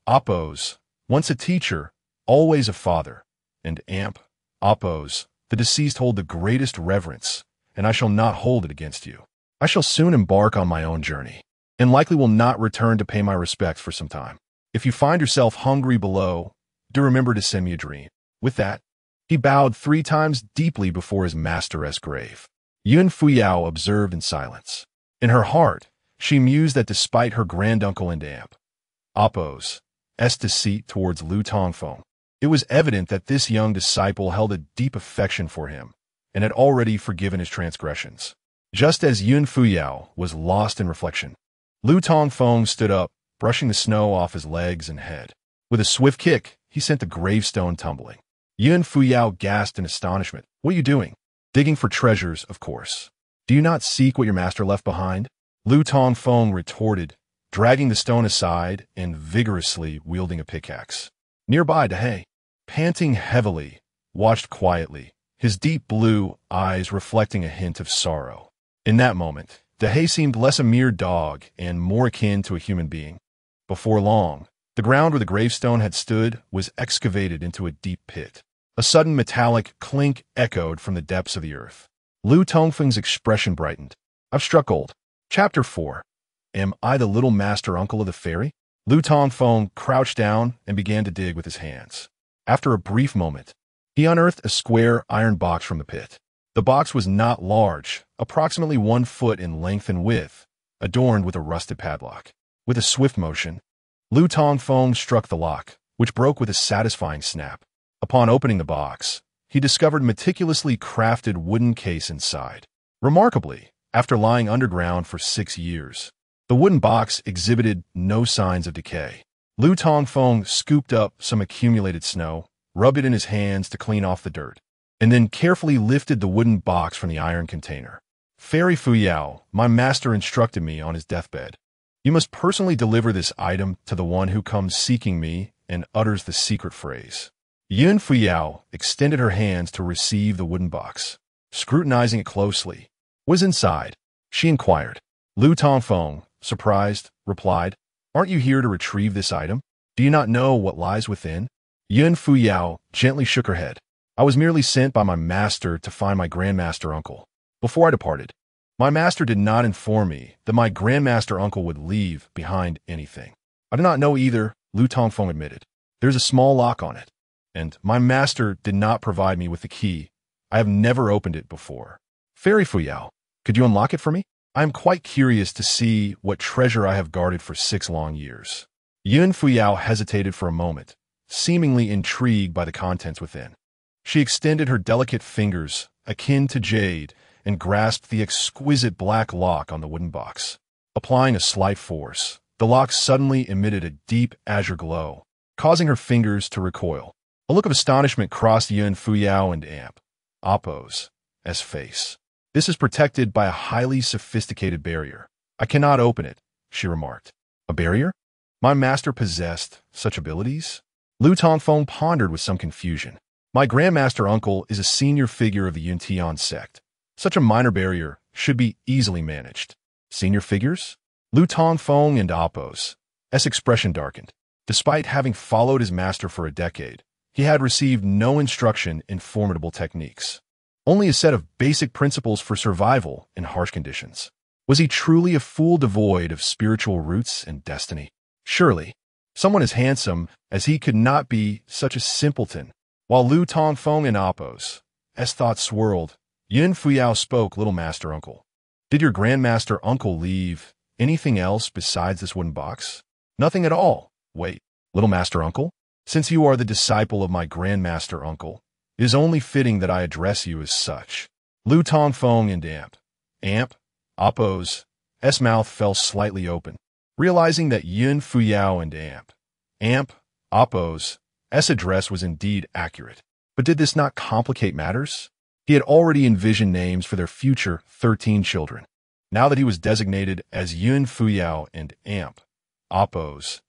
Appos, once a teacher, always a father, and Appos, the deceased hold the greatest reverence, and I shall not hold it against you. I shall soon embark on my own journey, and likely will not return to pay my respects for some time. If you find yourself hungry below, do remember to send me a dream." With that, he bowed 3 times deeply before his master's grave. Yun Fuyao observed in silence. In her heart, she mused that despite her granduncle and Appos' deceit towards Lu Tongfeng, it was evident that this young disciple held a deep affection for him and had already forgiven his transgressions. Just as Yun Fuyao was lost in reflection, Lu Tongfeng stood up, brushing the snow off his legs and head. With a swift kick, he sent the gravestone tumbling. Yun Fuyao gasped in astonishment. "What are you doing?" "Digging for treasures, of course. Do you not seek what your master left behind?" Lu Tongfeng retorted, dragging the stone aside and vigorously wielding a pickaxe. Nearby, Dehei, panting heavily, watched quietly, his deep blue eyes reflecting a hint of sorrow. In that moment, Dehei seemed less a mere dog and more akin to a human being. Before long, the ground where the gravestone had stood was excavated into a deep pit. A sudden metallic clink echoed from the depths of the earth. Lu Tongfeng's expression brightened. "I've struck gold." Chapter 4. Am I the little master uncle of the fairy? Lu Tongfeng crouched down and began to dig with his hands. After a brief moment, he unearthed a square iron box from the pit. The box was not large, approximately 1 foot in length and width, adorned with a rusted padlock. With a swift motion, Lu Tongfeng struck the lock, which broke with a satisfying snap. Upon opening the box, he discovered a meticulously crafted wooden case inside. Remarkably, after lying underground for 6 years. The wooden box exhibited no signs of decay. Lu Tongfeng scooped up some accumulated snow, rubbed it in his hands to clean off the dirt, and then carefully lifted the wooden box from the iron container. Fairy Fuyao, my master instructed me on his deathbed. You must personally deliver this item to the one who comes seeking me and utters the secret phrase. Yun Fuyao extended her hands to receive the wooden box. Scrutinizing it closely. "What is inside?" she inquired. Lu Tongfeng, surprised, replied, "Aren't you here to retrieve this item? Do you not know what lies within?" Yun Fuyao gently shook her head. "I was merely sent by my master to find my grandmaster uncle. Before I departed, my master did not inform me that my grandmaster uncle would leave behind anything." "I do not know either," Lu Tongfeng admitted. "There's a small lock on it, and my master did not provide me with the key. I have never opened it before." "Fairy Fuyao, could you unlock it for me? I am quite curious to see what treasure I have guarded for 6 long years." Yun Fuyao hesitated for a moment, seemingly intrigued by the contents within. She extended her delicate fingers, akin to jade, and grasped the exquisite black lock on the wooden box. Applying a slight force, the lock suddenly emitted a deep azure glow, causing her fingers to recoil. A look of astonishment crossed Yun Fuyao and Appo's face. "This is protected by a highly sophisticated barrier. I cannot open it," she remarked. "A barrier? My master possessed such abilities?" Lu Tongfeng pondered with some confusion. "My grandmaster uncle is a senior figure of the Yuntian sect. Such a minor barrier should be easily managed." "Senior figures?" Lu Tongfeng and Appo's expression darkened. Despite having followed his master for a decade, he had received no instruction in formidable techniques. Only a set of basic principles for survival in harsh conditions. Was he truly a fool devoid of spiritual roots and destiny? Surely, someone as handsome as he could not be such a simpleton. While Lu Tongfeng and Appo's thoughts swirled, Yun Fuyao spoke. "Little master uncle, did your grandmaster uncle leave anything else besides this wooden box?" "Nothing at all." "Wait, little master uncle? Since you are the disciple of my grandmaster uncle, it is only fitting that I address you as such." Lu Tongfeng and Appo's mouth fell slightly open, realizing that Yun Fuyao and Appo's address was indeed accurate. But did this not complicate matters? He had already envisioned names for their future 13 children. Now that he was designated as Yun Fuyao and Appo's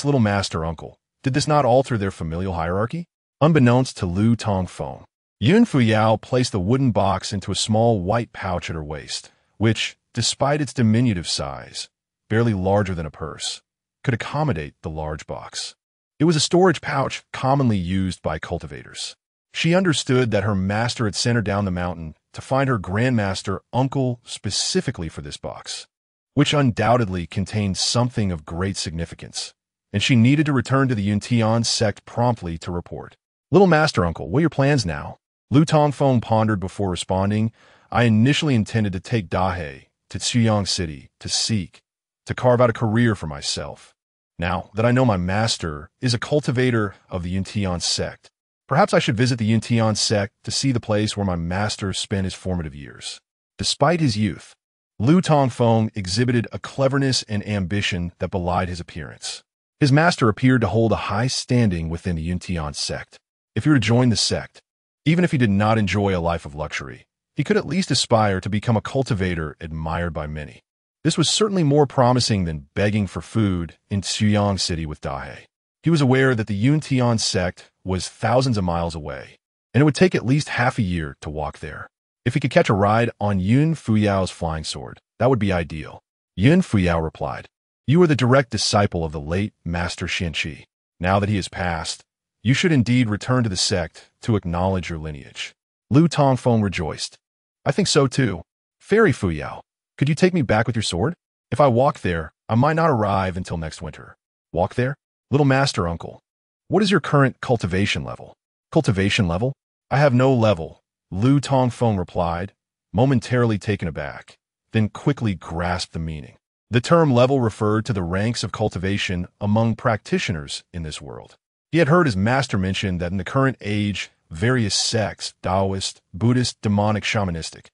little master uncle, did this not alter their familial hierarchy? Unbeknownst to Lu Tongfeng, Yun Fuyao placed the wooden box into a small white pouch at her waist, which, despite its diminutive size, barely larger than a purse, could accommodate the large box. It was a storage pouch commonly used by cultivators. She understood that her master had sent her down the mountain to find her grandmaster uncle specifically for this box, which undoubtedly contained something of great significance, and she needed to return to the Yuntian sect promptly to report. "Little master uncle, what are your plans now?" Lu Tongfeng pondered before responding. "I initially intended to take Dahe to Chuyang City to carve out a career for myself. Now that I know my master is a cultivator of the Yuntian sect, perhaps I should visit the Yuntian sect to see the place where my master spent his formative years." Despite his youth, Lu Tongfeng exhibited a cleverness and ambition that belied his appearance. His master appeared to hold a high standing within the Yuntian sect. If he were to join the sect, even if he did not enjoy a life of luxury, he could at least aspire to become a cultivator admired by many. This was certainly more promising than begging for food in Chuyang City with Dahe. He was aware that the Yuntian sect was thousands of miles away, and it would take at least half a year to walk there. If he could catch a ride on Yun Fuyao's flying sword, that would be ideal. Yun Fuyao replied, "You are the direct disciple of the late Master Xianqi. Now that he has passed, you should indeed return to the sect to acknowledge your lineage." Lu Tongfeng rejoiced. "I think so too. Fairy Fuyao, could you take me back with your sword? If I walk there, I might not arrive until next winter." "Walk there? Little master uncle, what is your current cultivation level?" "Cultivation level? I have no level," Lu Tongfeng replied, momentarily taken aback, then quickly grasped the meaning. The term level referred to the ranks of cultivation among practitioners in this world. He had heard his master mention that in the current age, various sects, Taoist, Buddhist, demonic, shamanistic,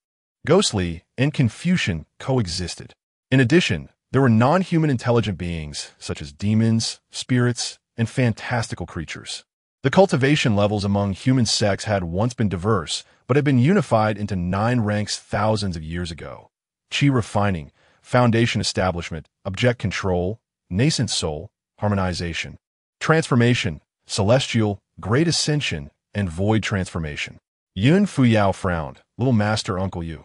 ghostly, and Confucian coexisted. In addition, there were non-human intelligent beings, such as demons, spirits, and fantastical creatures. The cultivation levels among human sects had once been diverse, but had been unified into 9 ranks thousands of years ago. Qi refining, foundation establishment, object control, nascent soul, harmonization, transformation, celestial, great ascension, and void transformation. Yun Fuyao frowned. Little master Uncle Yu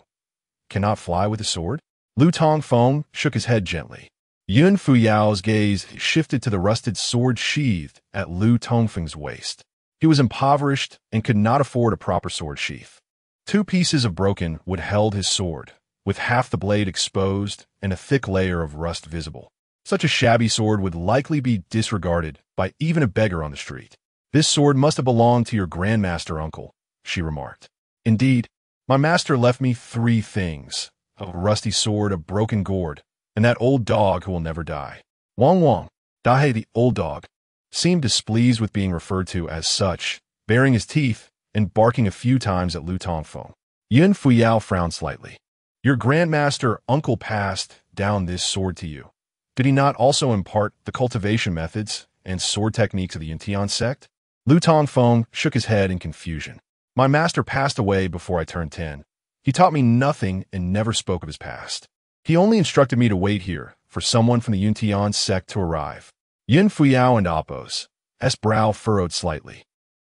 cannot fly with a sword? Lu Tongfeng shook his head gently. Yun Fuyao's gaze shifted to the rusted sword sheathed at Lu Tongfeng's waist. He was impoverished and could not afford a proper sword sheath. 2 pieces of broken wood held his sword, with half the blade exposed and a thick layer of rust visible. Such a shabby sword would likely be disregarded by even a beggar on the street. This sword must have belonged to your grandmaster uncle, she remarked. Indeed, my master left me 3 things: a rusty sword, a broken gourd, and that old dog who will never die. Wang Wang, Dahe the old dog, seemed displeased with being referred to as such, baring his teeth and barking a few times at Lu Tongfeng. Yun Fuyao frowned slightly. Your grandmaster uncle passed down this sword to you. Did he not also impart the cultivation methods and sword techniques of the Yuntian sect? Lu Tongfeng shook his head in confusion. My master passed away before I turned 10. He taught me nothing and never spoke of his past. He only instructed me to wait here for someone from the Yuntian sect to arrive. Yun Fuyao and Appo's brow furrowed slightly.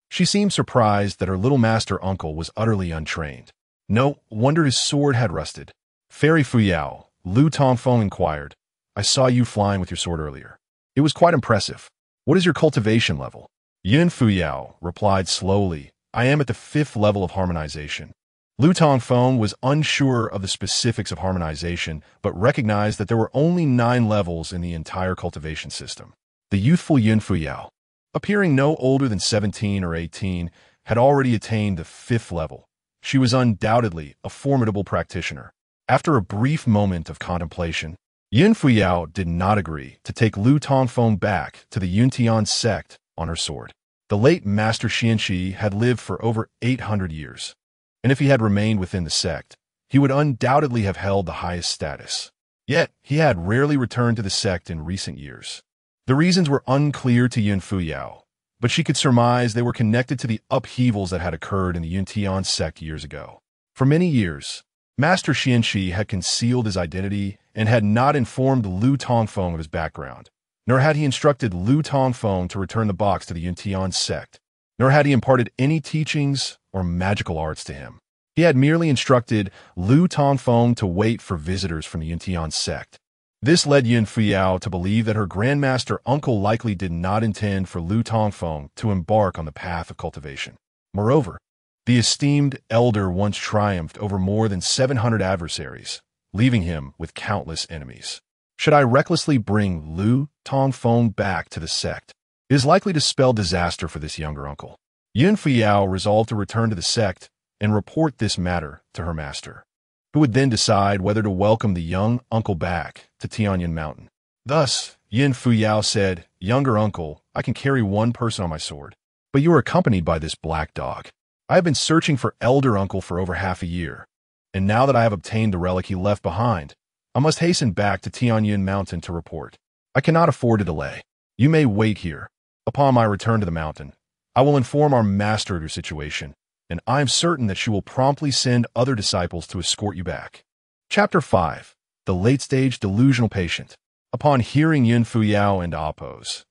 She seemed surprised that her little master uncle was utterly untrained. No wonder his sword had rusted. Fairy Fuyao, Lu Tongfeng inquired. I saw you flying with your sword earlier. It was quite impressive. What is your cultivation level? Yun Fuyao replied slowly. I am at the 5th level of harmonization. Lu Tongfeng was unsure of the specifics of harmonization, but recognized that there were only 9 levels in the entire cultivation system. The youthful Yun Fuyao, appearing no older than 17 or 18, had already attained the 5th level. She was undoubtedly a formidable practitioner. After a brief moment of contemplation, Yun Fuyao did not agree to take Lu Tongfeng back to the Yuntian sect on her sword. The late Master Xianxi had lived for over 800 years, and if he had remained within the sect, he would undoubtedly have held the highest status. Yet, he had rarely returned to the sect in recent years. The reasons were unclear to Yun Fuyao, but she could surmise they were connected to the upheavals that had occurred in the Yuntian sect years ago. For many years, Master Xianxi had concealed his identity and had not informed Lu Tongfeng of his background, nor had he instructed Lu Tongfeng to return the box to the Yuntian sect, nor had he imparted any teachings or magical arts to him. He had merely instructed Lu Tongfeng to wait for visitors from the Yuntian sect. This led Yun Fuyao to believe that her grandmaster uncle likely did not intend for Lu Tongfeng to embark on the path of cultivation. Moreover, the esteemed elder once triumphed over more than 700 adversaries, leaving him with countless enemies. Should I recklessly bring Lu Tongfeng back to the sect? It is likely to spell disaster for this younger uncle. Yun Fuyao resolved to return to the sect and report this matter to her master, who would then decide whether to welcome the young uncle back to Tianyan Mountain. Thus, Yun Fuyao said, Younger uncle, I can carry 1 person on my sword, but you are accompanied by this black dog. I have been searching for elder uncle for over half a year, and now that I have obtained the relic he left behind, I must hasten back to Tianyan Mountain to report. I cannot afford to delay. You may wait here. Upon my return to the mountain, I will inform our master of your situation, and I am certain that she will promptly send other disciples to escort you back. Chapter 5. The Late-Stage Delusional Patient. Upon hearing Yun Fuyao and Appo's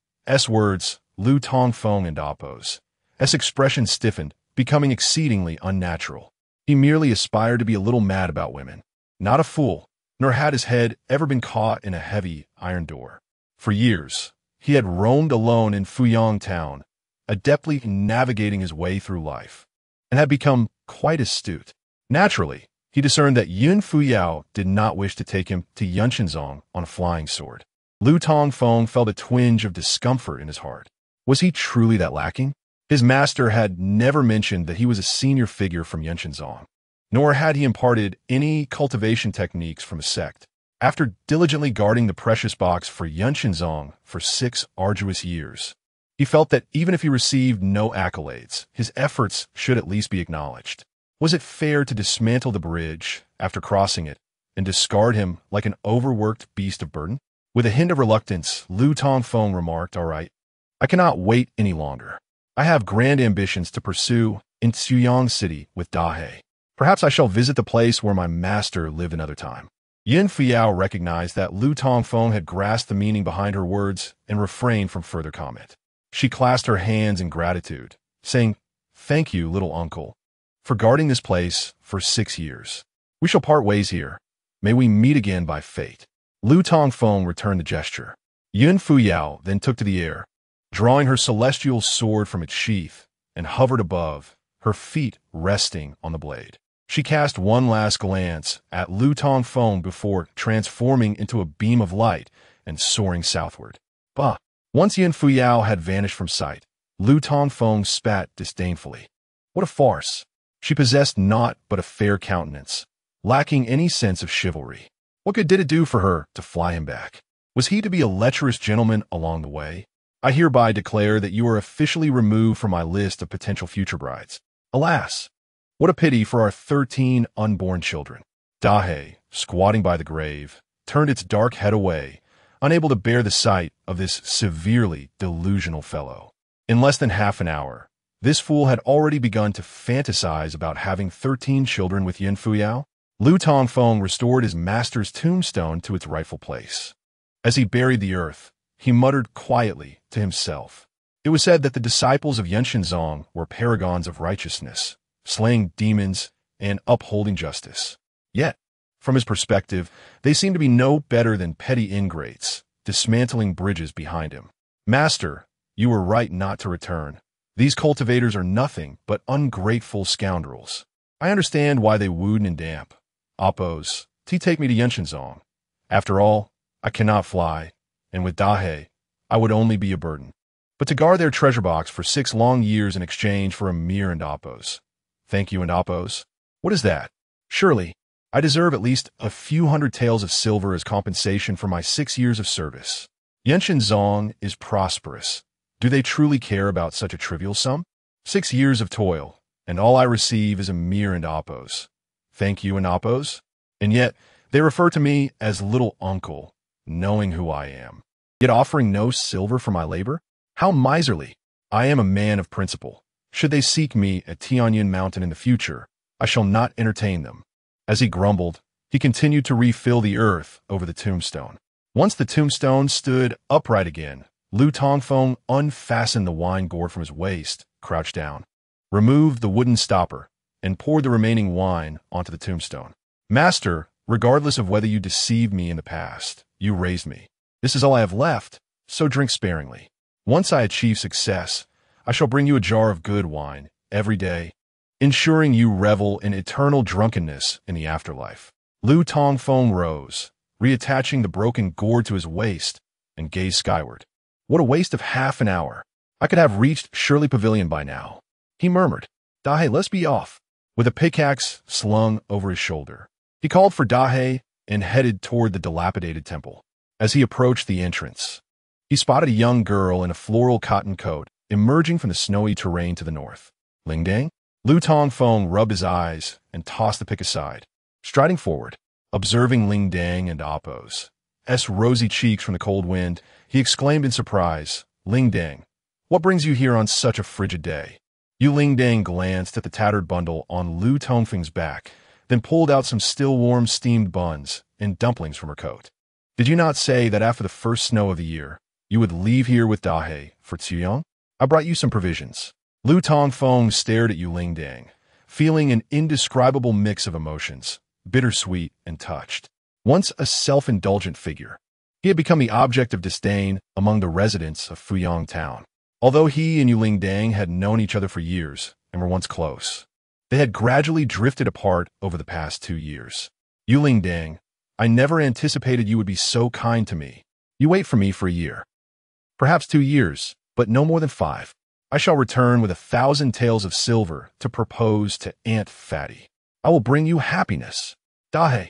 words, Lu Tongfeng and Appo's expression stiffened, becoming exceedingly unnatural. He merely aspired to be a little mad about women, not a fool, nor had his head ever been caught in a heavy iron door. For years, he had roamed alone in Fuyang town, adeptly navigating his way through life, and had become quite astute. Naturally, he discerned that Yun Fuyao did not wish to take him to Yunshanzong on a flying sword. Lu Tongfeng felt a twinge of discomfort in his heart. Was he truly that lacking? His master had never mentioned that he was a senior figure from Yunshanzong, nor had he imparted any cultivation techniques from a sect. After diligently guarding the precious box for Yunshanzong for 6 arduous years, he felt that even if he received no accolades, his efforts should at least be acknowledged. Was it fair to dismantle the bridge after crossing it and discard him like an overworked beast of burden? With a hint of reluctance, Lu Tongfeng remarked, "All right, I cannot wait any longer. I have grand ambitions to pursue in Xuyang City with Dahe. Perhaps I shall visit the place where my master lived another time." Yin Fuyao recognized that Lu Tongfeng had grasped the meaning behind her words and refrained from further comment. She clasped her hands in gratitude, saying, "Thank you, little uncle, for guarding this place for 6 years. We shall part ways here. May we meet again by fate." Lu Tongfeng returned the gesture. Yin Fuyao then took to the air, drawing her celestial sword from its sheath, and hovered above, her feet resting on the blade. She cast one last glance at Lu Tongfeng before transforming into a beam of light and soaring southward. Bah! Once Yin Fuyao had vanished from sight, Lu Tongfeng spat disdainfully. What a farce! She possessed naught but a fair countenance, lacking any sense of chivalry. What good did it do for her to fly him back? Was he to be a lecherous gentleman along the way? I hereby declare that you are officially removed from my list of potential future brides. Alas! What a pity for our 13 unborn children. Dahe, squatting by the grave, turned its dark head away, unable to bear the sight of this severely delusional fellow. In less than half an hour, this fool had already begun to fantasize about having 13 children with Yin Fuyao. Lu Tongfeng restored his master's tombstone to its rightful place. As he buried the earth, he muttered quietly to himself. It was said that the disciples of Yanshenzong were paragons of righteousness, slaying demons and upholding justice. Yet, from his perspective, they seemed to be no better than petty ingrates, dismantling bridges behind him. "Master, you were right not to return. These cultivators are nothing but ungrateful scoundrels. I understand why they wooed and damp. Oppos, take me to Yanshenzong. After all, I cannot fly, and with Dahe, I would only be a burden. But to guard their treasure box for 6 long years in exchange for a mere and Oppos. Thank you and Oppos. What is that? Surely, I deserve at least a few hundred taels of silver as compensation for my 6 years of service. Yanshenzong is prosperous. Do they truly care about such a trivial sum? 6 years of toil, and all I receive is a mere and Oppos. Thank you and Oppos. And yet, they refer to me as little uncle, knowing who I am, yet offering no silver for my labor? How miserly! I am a man of principle. Should they seek me at Tianyin Mountain in the future, I shall not entertain them." As he grumbled, he continued to refill the earth over the tombstone. Once the tombstone stood upright again, Lu Tongfeng unfastened the wine gourd from his waist, crouched down, removed the wooden stopper, and poured the remaining wine onto the tombstone. "Master, regardless of whether you deceived me in the past, you raised me. This is all I have left, so drink sparingly. Once I achieve success, I shall bring you a jar of good wine every day, ensuring you revel in eternal drunkenness in the afterlife." Lu Tongfeng rose, reattaching the broken gourd to his waist, and gazed skyward. What a waste of half an hour. I could have reached Shirley Pavilion by now. He murmured, "Dahe, let's be off." With a pickaxe slung over his shoulder, he called for Dahe and headed toward the dilapidated temple. As he approached the entrance, he spotted a young girl in a floral cotton coat emerging from the snowy terrain to the north. "Lingdang?" Lu Tongfeng rubbed his eyes and tossed the pick aside. Striding forward, observing Lingdang and Oppos' rosy cheeks from the cold wind, he exclaimed in surprise, "Lingdang, what brings you here on such a frigid day?" Yu Lingdang glanced at the tattered bundle on Lu Tongfeng's back, then pulled out some still-warm steamed buns and dumplings from her coat. "Did you not say that after the first snow of the year, you would leave here with Dahe for Xuyang? I brought you some provisions." Lu Tongfeng stared at Yu Lingdang, feeling an indescribable mix of emotions, bittersweet and touched. Once a self-indulgent figure, he had become the object of disdain among the residents of Fuyang town. Although he and Yu Lingdang had known each other for years and were once close, they had gradually drifted apart over the past 2 years. "Yu Lingdang, I never anticipated you would be so kind to me. You wait for me for a year. Perhaps 2 years, but no more than 5. I shall return with 1,000 taels of silver to propose to Aunt Fatty. I will bring you happiness." Dahe,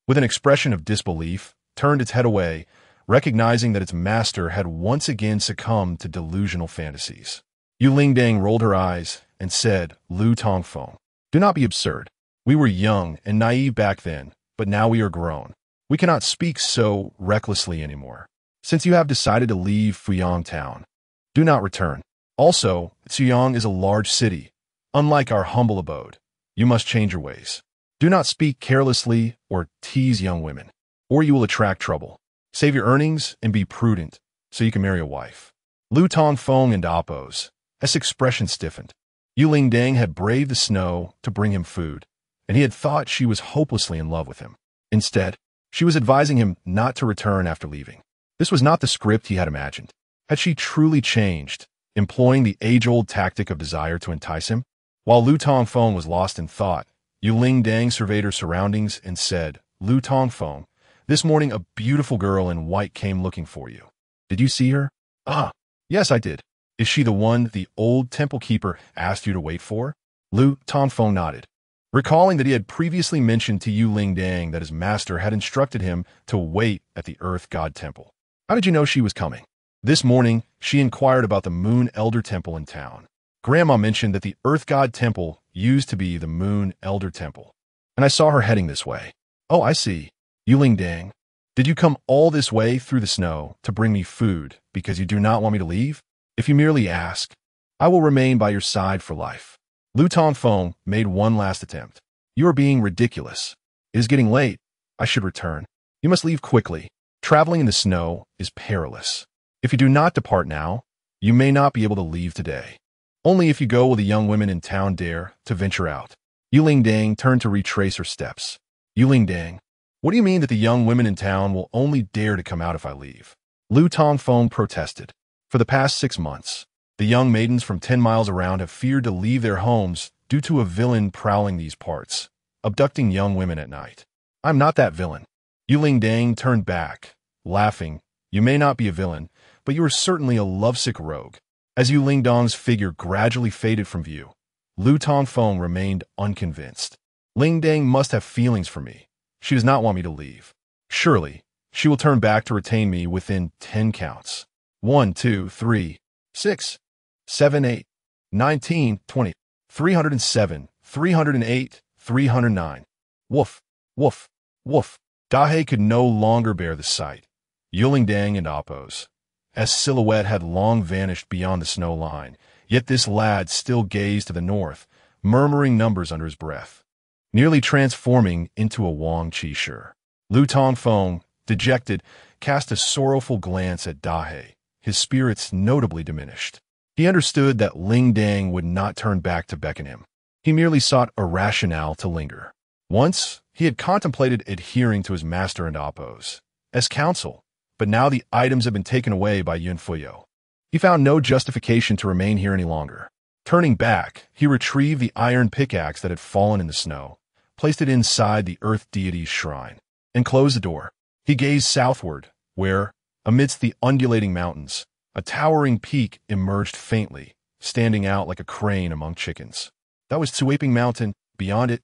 with an expression of disbelief, turned its head away, recognizing that its master had once again succumbed to delusional fantasies. Yu Lingdang rolled her eyes and said, "Lu Tongfeng, Do not be absurd. We were young and naive back then, but now we are grown. We cannot speak so recklessly anymore. Since you have decided to leave Fuyang town, do not return. Also, Fuyang is a large city. Unlike our humble abode, you must change your ways. Do not speak carelessly or tease young women, or you will attract trouble. Save your earnings and be prudent so you can marry a wife. Lu Tongfeng and Oppos. S expression stiffened. Yu Lingdang had braved the snow to bring him food, and he had thought she was hopelessly in love with him. Instead, she was advising him not to return after leaving. This was not the script he had imagined. Had she truly changed, employing the age-old tactic of desire to entice him? While Lu Tongfeng was lost in thought, Yu Lingdang surveyed her surroundings and said, Lu Tongfeng, this morning a beautiful girl in white came looking for you. Did you see her? Ah, yes, I did. Is she the one the old temple keeper asked you to wait for? Lu Tongfeng nodded, recalling that he had previously mentioned to Yu Lingdang that his master had instructed him to wait at the Earth God Temple. How did you know she was coming? This morning, she inquired about the Moon Elder Temple in town. Grandma mentioned that the Earth God Temple used to be the Moon Elder Temple, and I saw her heading this way. Oh, I see. Yu Lingdang, did you come all this way through the snow to bring me food because you do not want me to leave? If you merely ask, I will remain by your side for life. Lu Tongfeng made one last attempt. You are being ridiculous. It is getting late. I should return. You must leave quickly. Traveling in the snow is perilous. If you do not depart now, you may not be able to leave today. Only if you go will the young women in town dare to venture out. Yu Lingdang turned to retrace her steps. Yu Lingdang, what do you mean that the young women in town will only dare to come out if I leave? Lu Tongfeng protested. For the past 6 months, the young maidens from 10 miles around have feared to leave their homes due to a villain prowling these parts, abducting young women at night. I'm not that villain. Yu Lingdang turned back, laughing. You may not be a villain, but you are certainly a lovesick rogue. As Yu Lingdang's figure gradually faded from view, Lu Tongfeng remained unconvinced. Lingdang must have feelings for me. She does not want me to leave. Surely, she will turn back to retain me within 10 counts. 1, 2, 3, 6, 7, 8, 19, 20, 307, 308, 309. Woof, woof, woof. Dahe could no longer bear the sight. Yu Lingdang and Oppos. As silhouette had long vanished beyond the snow line, yet this lad still gazed to the north, murmuring numbers under his breath, nearly transforming into a Wang Qi. Lu Tongfeng, dejected, cast a sorrowful glance at Dahe, his spirits notably diminished. He understood that Lingdang would not turn back to beckon him. He merely sought a rationale to linger. Once, he had contemplated adhering to his master and Oppos as counsel, but now the items had been taken away by Yun Fuyo. He found no justification to remain here any longer. Turning back, he retrieved the iron pickaxe that had fallen in the snow, placed it inside the earth deity's shrine, and closed the door. He gazed southward, where, amidst the undulating mountains, a towering peak emerged faintly, standing out like a crane among chickens. That was Tsuaping Mountain. Beyond it,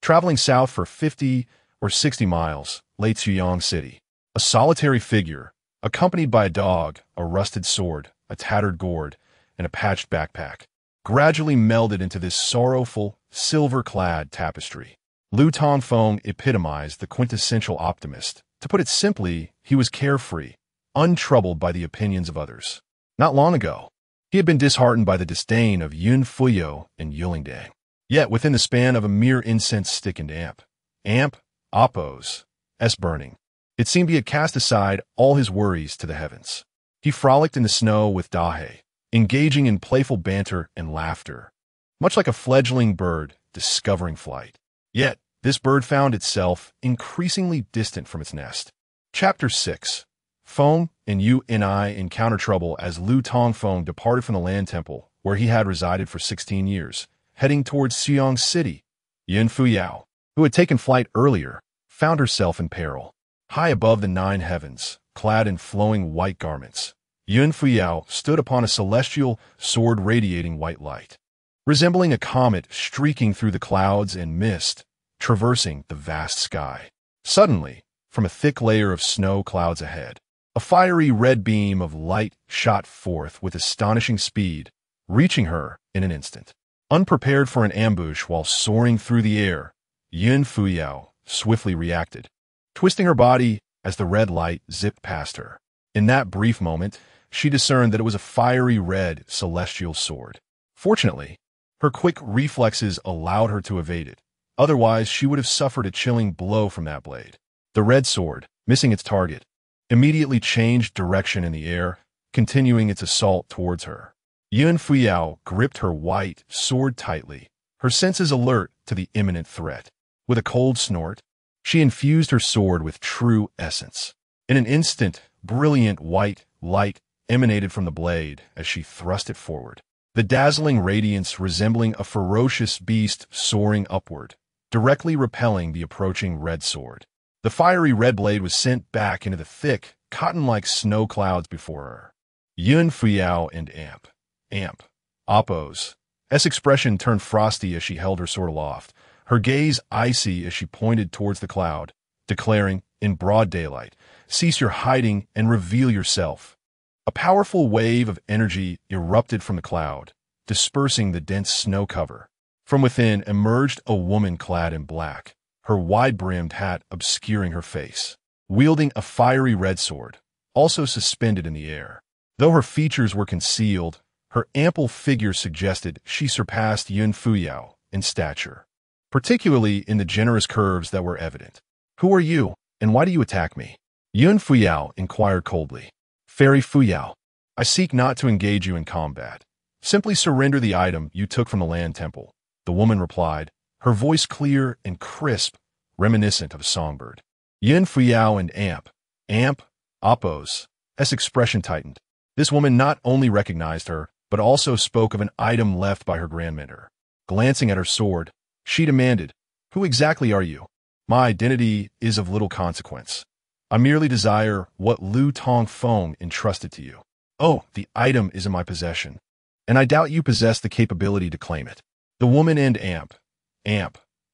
traveling south for 50 or 60 miles, lay Tuyang City. A solitary figure, accompanied by a dog, a rusted sword, a tattered gourd, and a patched backpack, gradually melded into this sorrowful, silver-clad tapestry. Lu Tongfeng epitomized the quintessential optimist. To put it simply, he was carefree, untroubled by the opinions of others. Not long ago, he had been disheartened by the disdain of Yun Fuyo and Yu Lingdang. Yet within the span of a mere incense stick and amp, Oppos, burning, it seemed he had cast aside all his worries to the heavens. He frolicked in the snow with Dahe, engaging in playful banter and laughter, much like a fledgling bird discovering flight. Yet, this bird found itself increasingly distant from its nest. Chapter 6. Feng and Yu Ni encounter trouble as Lu Tongfeng departed from the land temple, where he had resided for 16 years, heading towards Xiyang City. Yun Fuyao, who had taken flight earlier, found herself in peril. High above the 9 heavens, clad in flowing white garments, Yun Fuyao stood upon a celestial sword radiating white light, resembling a comet streaking through the clouds and mist, traversing the vast sky. Suddenly, from a thick layer of snow clouds ahead, a fiery red beam of light shot forth with astonishing speed, reaching her in an instant. Unprepared for an ambush while soaring through the air, Yun Fuyao swiftly reacted, twisting her body as the red light zipped past her. In that brief moment, she discerned that it was a fiery red celestial sword. Fortunately, her quick reflexes allowed her to evade it. Otherwise, she would have suffered a chilling blow from that blade. The red sword, missing its target, immediately changed direction in the air, continuing its assault towards her. Yun Fuyao gripped her white sword tightly, her senses alert to the imminent threat. With a cold snort, she infused her sword with true essence. In an instant, brilliant white light emanated from the blade as she thrust it forward, the dazzling radiance resembling a ferocious beast soaring upward, directly repelling the approaching red sword. The fiery red blade was sent back into the thick, cotton-like snow clouds before her. Yun Fuyao and Amp, Oppo's expression turned frosty as she held her sword aloft, her gaze icy as she pointed towards the cloud, declaring, in broad daylight, "Cease your hiding and reveal yourself." A powerful wave of energy erupted from the cloud, dispersing the dense snow cover. From within emerged a woman clad in black, her wide-brimmed hat obscuring her face, wielding a fiery red sword, also suspended in the air. Though her features were concealed, her ample figure suggested she surpassed Yun Fuyao in stature, particularly in the generous curves that were evident. "Who are you, and why do you attack me?" Yun Fuyao inquired coldly. "Fairy Fuyao, I seek not to engage you in combat. Simply surrender the item you took from the land temple," the woman replied, her voice clear and crisp, reminiscent of a songbird. Yun Fuyao and Amp, Oppo's expression tightened. This woman not only recognized her, but also spoke of an item left by her grandmother. Glancing at her sword, she demanded, "Who exactly are you?" "My identity is of little consequence. I merely desire what Lu Tongfeng entrusted to you." "Oh, the item is in my possession, and I doubt you possess the capability to claim it." The woman and Amp,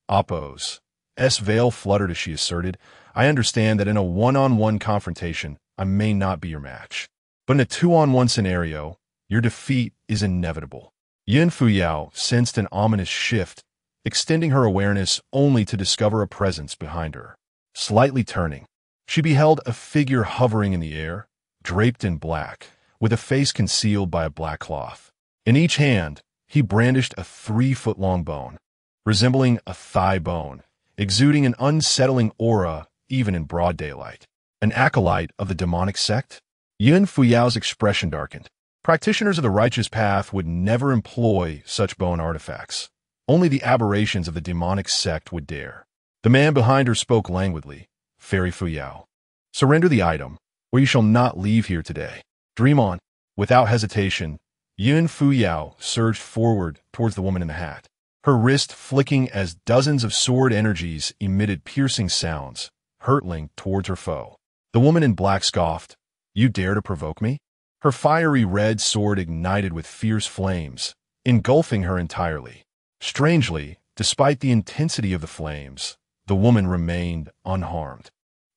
Oppo's veil fluttered as she asserted, "I understand that in a one-on-one confrontation, I may not be your match. But in a two-on-one scenario, your defeat is inevitable." Yun Fuyao sensed an ominous shift, extending her awareness only to discover a presence behind her. Slightly turning, she beheld a figure hovering in the air, draped in black, with a face concealed by a black cloth. In each hand, he brandished a 3-foot-long bone, resembling a thigh bone, exuding an unsettling aura even in broad daylight. An acolyte of the demonic sect? Yun Fuyao's expression darkened. Practitioners of the righteous path would never employ such bone artifacts. Only the aberrations of the demonic sect would dare. The man behind her spoke languidly. "Fairy Fuyao, surrender the item, or you shall not leave here today. Dream on." Without hesitation, Yun Fuyao surged forward towards the woman in the hat, her wrist flicking as dozens of sword energies emitted piercing sounds, hurtling towards her foe. The woman in black scoffed, "You dare to provoke me?" Her fiery red sword ignited with fierce flames, engulfing her entirely. Strangely, despite the intensity of the flames, the woman remained unharmed,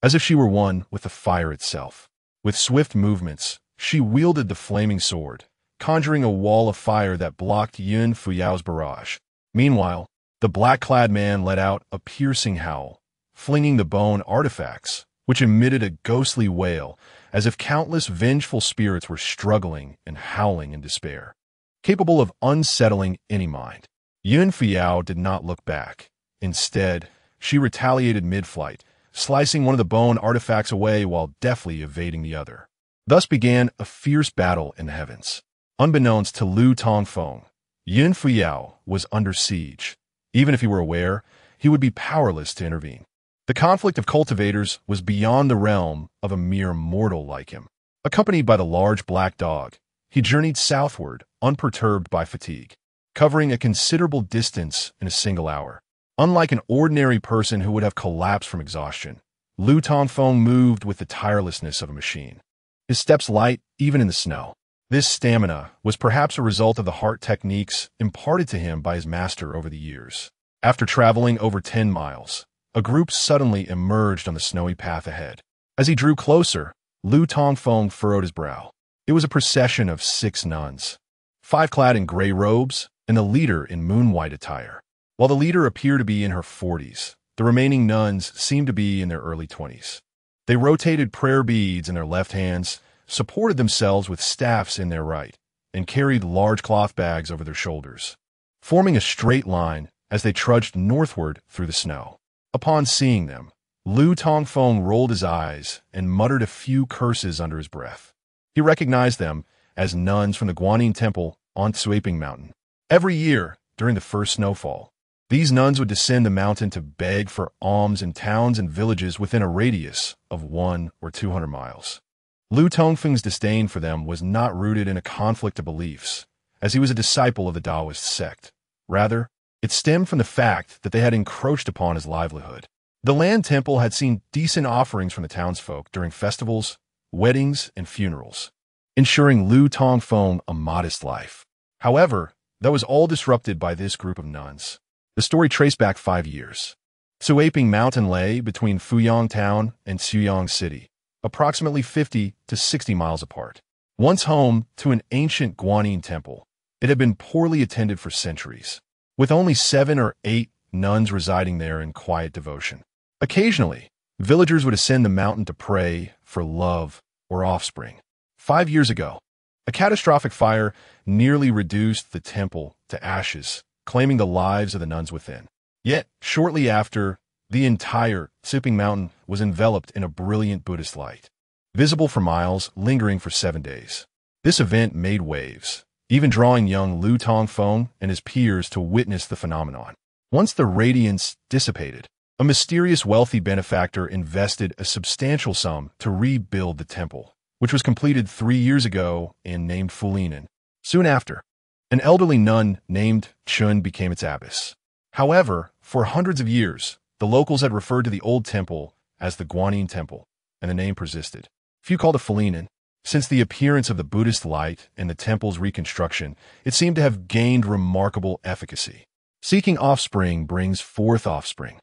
as if she were one with the fire itself. With swift movements, she wielded the flaming sword, conjuring a wall of fire that blocked Yun Fuyao's barrage. Meanwhile, the black-clad man let out a piercing howl, flinging the bone artifacts, which emitted a ghostly wail, as if countless vengeful spirits were struggling and howling in despair, capable of unsettling any mind. Yun Fuyao did not look back. Instead, she retaliated mid-flight, slicing one of the bone artifacts away while deftly evading the other. Thus began a fierce battle in the heavens. Unbeknownst to Lu Tongfeng, Yun Fuyao was under siege. Even if he were aware, he would be powerless to intervene. The conflict of cultivators was beyond the realm of a mere mortal like him. Accompanied by the large black dog, he journeyed southward, unperturbed by fatigue, covering a considerable distance in a single hour. Unlike an ordinary person who would have collapsed from exhaustion, Lu Tongfeng moved with the tirelessness of a machine, his steps light even in the snow. This stamina was perhaps a result of the heart techniques imparted to him by his master over the years. After traveling over 10 miles, a group suddenly emerged on the snowy path ahead. As he drew closer, Lu Tongfeng furrowed his brow. It was a procession of 6 nuns. five clad in gray robes, and the leader in moon-white attire. While the leader appeared to be in her 40s, the remaining nuns seemed to be in their early 20s. They rotated prayer beads in their left hands, supported themselves with staffs in their right, and carried large cloth bags over their shoulders, forming a straight line as they trudged northward through the snow. Upon seeing them, Lu Tongfeng rolled his eyes and muttered a few curses under his breath. He recognized them as nuns from the Guanyin Temple on Suiping Mountain. Every year, during the first snowfall, these nuns would descend the mountain to beg for alms in towns and villages within a radius of 100 or 200 miles. Lu Tongfeng's disdain for them was not rooted in a conflict of beliefs, as he was a disciple of the Taoist sect. Rather, it stemmed from the fact that they had encroached upon his livelihood. The land temple had seen decent offerings from the townsfolk during festivals, weddings, and funerals, ensuring Lu Tongfeng a modest life. However, that was all disrupted by this group of nuns. The story traced back 5 years. Suiping Mountain lay between Fuyang Town and Xuyang City, approximately 50 to 60 miles apart. Once home to an ancient Guanyin temple, it had been poorly attended for centuries, with only 7 or 8 nuns residing there in quiet devotion. Occasionally, villagers would ascend the mountain to pray for love or offspring. 5 years ago, a catastrophic fire nearly reduced the temple to ashes, claiming the lives of the nuns within. Yet, shortly after, the entire Suiping Mountain was enveloped in a brilliant Buddhist light, visible for miles, lingering for 7 days. This event made waves, even drawing young Lu Tongfeng and his peers to witness the phenomenon. Once the radiance dissipated, a mysterious wealthy benefactor invested a substantial sum to rebuild the temple, which was completed 3 years ago and named Fulinen. Soon after, an elderly nun named Chun became its abbess. However, for hundreds of years, the locals had referred to the old temple as the Guanyin Temple, and the name persisted. Few called it Fulinen. Since the appearance of the Buddhist light and the temple's reconstruction, it seemed to have gained remarkable efficacy. Seeking offspring brings forth offspring.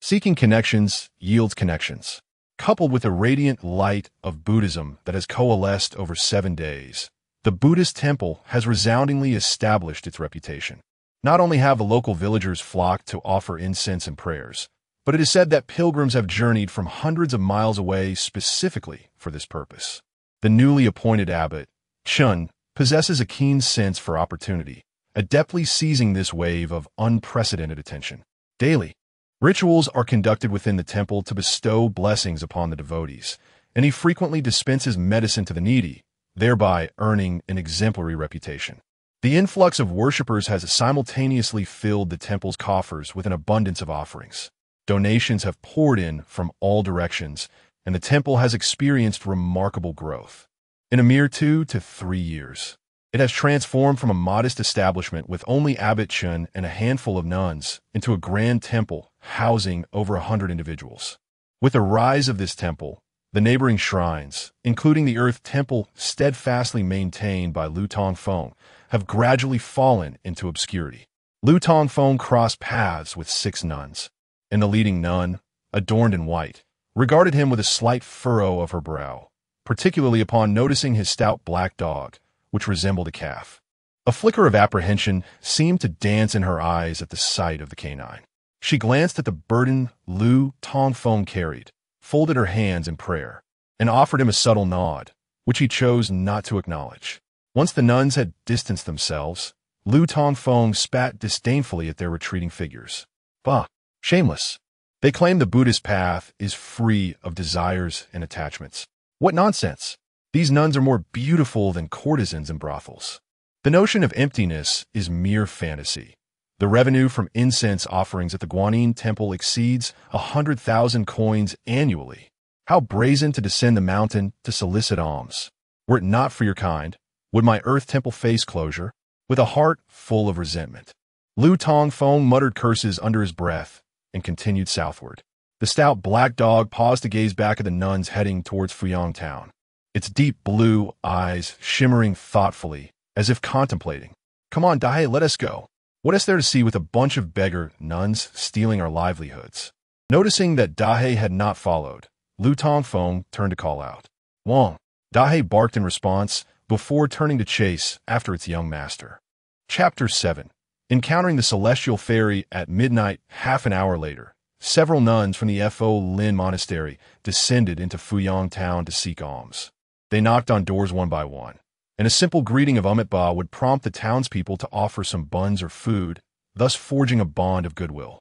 Seeking connections yields connections. Coupled with the radiant light of Buddhism that has coalesced over 7 days, the Buddhist temple has resoundingly established its reputation. Not only have the local villagers flocked to offer incense and prayers, but it is said that pilgrims have journeyed from hundreds of miles away specifically for this purpose. The newly appointed abbot, Chun, possesses a keen sense for opportunity, adeptly seizing this wave of unprecedented attention. Daily, rituals are conducted within the temple to bestow blessings upon the devotees, and he frequently dispenses medicine to the needy, thereby earning an exemplary reputation. The influx of worshippers has simultaneously filled the temple's coffers with an abundance of offerings. Donations have poured in from all directions, and the temple has experienced remarkable growth. In a mere 2 to 3 years, it has transformed from a modest establishment with only Abbot Chun and a handful of nuns into a grand temple housing over 100 individuals. With the rise of this temple, the neighboring shrines, including the Earth Temple steadfastly maintained by Lu Tongfeng, have gradually fallen into obscurity. Lu Tongfeng crossed paths with 6 nuns, and the leading nun, adorned in white, regarded him with a slight furrow of her brow, particularly upon noticing his stout black dog, which resembled a calf. A flicker of apprehension seemed to dance in her eyes at the sight of the canine. She glanced at the burden Lu Tongfeng carried, folded her hands in prayer, and offered him a subtle nod, which he chose not to acknowledge. Once the nuns had distanced themselves, Lu Tongfeng spat disdainfully at their retreating figures. Bah, shameless. They claim the Buddhist path is free of desires and attachments. What nonsense! These nuns are more beautiful than courtesans in brothels. The notion of emptiness is mere fantasy. The revenue from incense offerings at the Guanyin Temple exceeds 100,000 coins annually. How brazen to descend the mountain to solicit alms. Were it not for your kind, would my Earth Temple face closure? With a heart full of resentment, Lu Tongfeng muttered curses under his breath and continued southward. The stout black dog paused to gaze back at the nuns heading towards Fuyang Town, its deep blue eyes shimmering thoughtfully, as if contemplating. Come on, Dai, let us go. What is there to see with a bunch of beggar nuns stealing our livelihoods? Noticing that Dai had not followed, Lu Tongfeng turned to call out. Wong! Dai barked in response, before turning to chase after its young master. Chapter 7. Encountering the celestial fairy at midnight. Half an hour later, several nuns from the Fo Lin monastery descended into Fuyang town to seek alms. They knocked on doors one by one, and a simple greeting of Ba would prompt the townspeople to offer some buns or food, thus forging a bond of goodwill.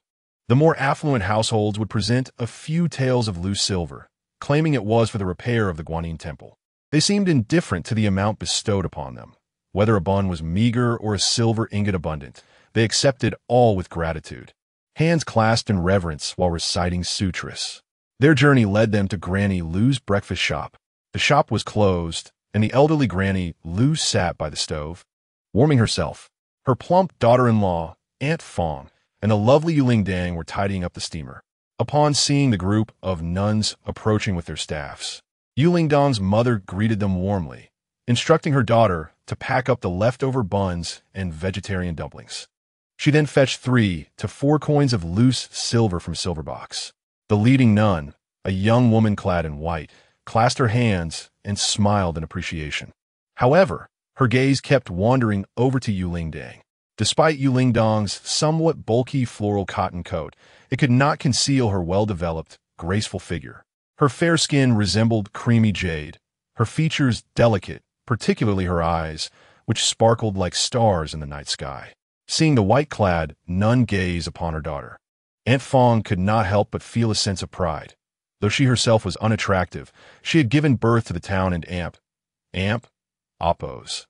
The more affluent households would present a few taels of loose silver, claiming it was for the repair of the Guanyin temple. They seemed indifferent to the amount bestowed upon them. Whether a bun was meager or a silver ingot abundant, they accepted all with gratitude, hands clasped in reverence while reciting sutras. Their journey led them to Granny Lu's breakfast shop. The shop was closed, and the elderly Granny Lu sat by the stove, warming herself. Her plump daughter-in-law, Aunt Fong, and the lovely Yuling Dang were tidying up the steamer. Upon seeing the group of nuns approaching with their staffs, Yuling Dang's mother greeted them warmly, instructing her daughter to pack up the leftover buns and vegetarian dumplings. She then fetched 3 to 4 coins of loose silver from Silverbox. The leading nun, a young woman clad in white, clasped her hands and smiled in appreciation. However, her gaze kept wandering over to Yuling Dang. Despite Yuling Dang's somewhat bulky floral cotton coat, it could not conceal her well-developed, graceful figure. Her fair skin resembled creamy jade, her features delicate, particularly her eyes, which sparkled like stars in the night sky. Seeing the white-clad nun gaze upon her daughter, Aunt Fong could not help but feel a sense of pride. Though she herself was unattractive, she had given birth to the town and Appo's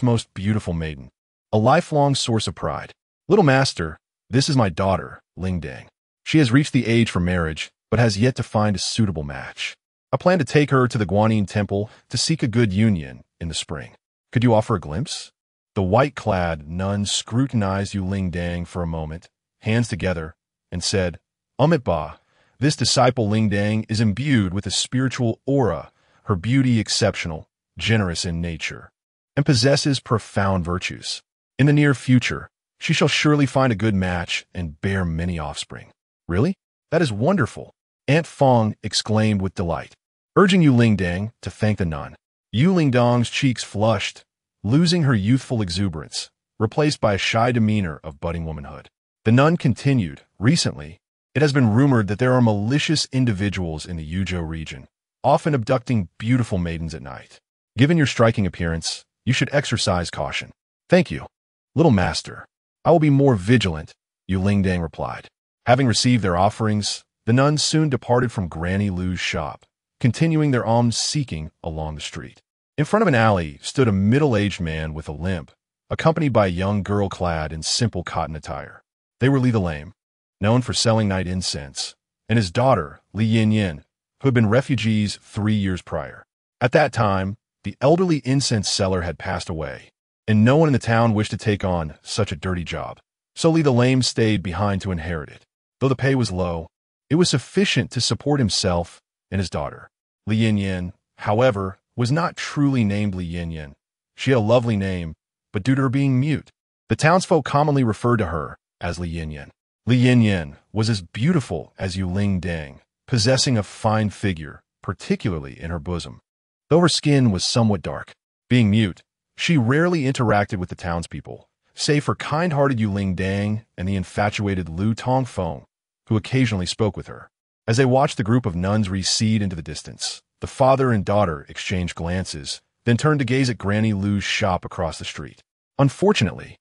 most beautiful maiden, a lifelong source of pride. Little master, this is my daughter, Ling Dang. She has reached the age for marriage, but has yet to find a suitable match. I plan to take her to the Guanyin temple to seek a good union in the spring. Could you offer a glimpse? The white-clad nun scrutinized Yuling Dang for a moment, hands together, and said, Ba, this disciple Ling Dang is imbued with a spiritual aura, her beauty exceptional, generous in nature, and possesses profound virtues. In the near future, she shall surely find a good match and bear many offspring. Really? That is wonderful, Aunt Fong exclaimed with delight, urging Yuling Dang to thank the nun. Yuling Dang's cheeks flushed, losing her youthful exuberance, replaced by a shy demeanor of budding womanhood. The nun continued, recently, it has been rumored that there are malicious individuals in the Yuzhou region, often abducting beautiful maidens at night. Given your striking appearance, you should exercise caution. Thank you, little master. I will be more vigilant, Yuling Dang replied. Having received their offerings, the nuns soon departed from Granny Lu's shop, continuing their alms-seeking along the street. In front of an alley stood a middle-aged man with a limp, accompanied by a young girl clad in simple cotton attire. They were Li the Lame, known for selling night incense, and his daughter, Li Yin, who had been refugees 3 years prior. At that time, the elderly incense seller had passed away, and no one in the town wished to take on such a dirty job. So Li the Lame stayed behind to inherit it. Though the pay was low, it was sufficient to support himself and his daughter. Li Yin, however, was not truly named Li Yin. She had a lovely name, but due to her being mute, the townsfolk commonly referred to her as Li Yin. Li Yin was as beautiful as Yuling Dang, possessing a fine figure, particularly in her bosom. Though her skin was somewhat dark, being mute, she rarely interacted with the townspeople, save for kind-hearted Yuling Dang and the infatuated Lu Tongfeng, who occasionally spoke with her. As they watched the group of nuns recede into the distance, the father and daughter exchanged glances, then turned to gaze at Granny Lu's shop across the street. Unfortunately,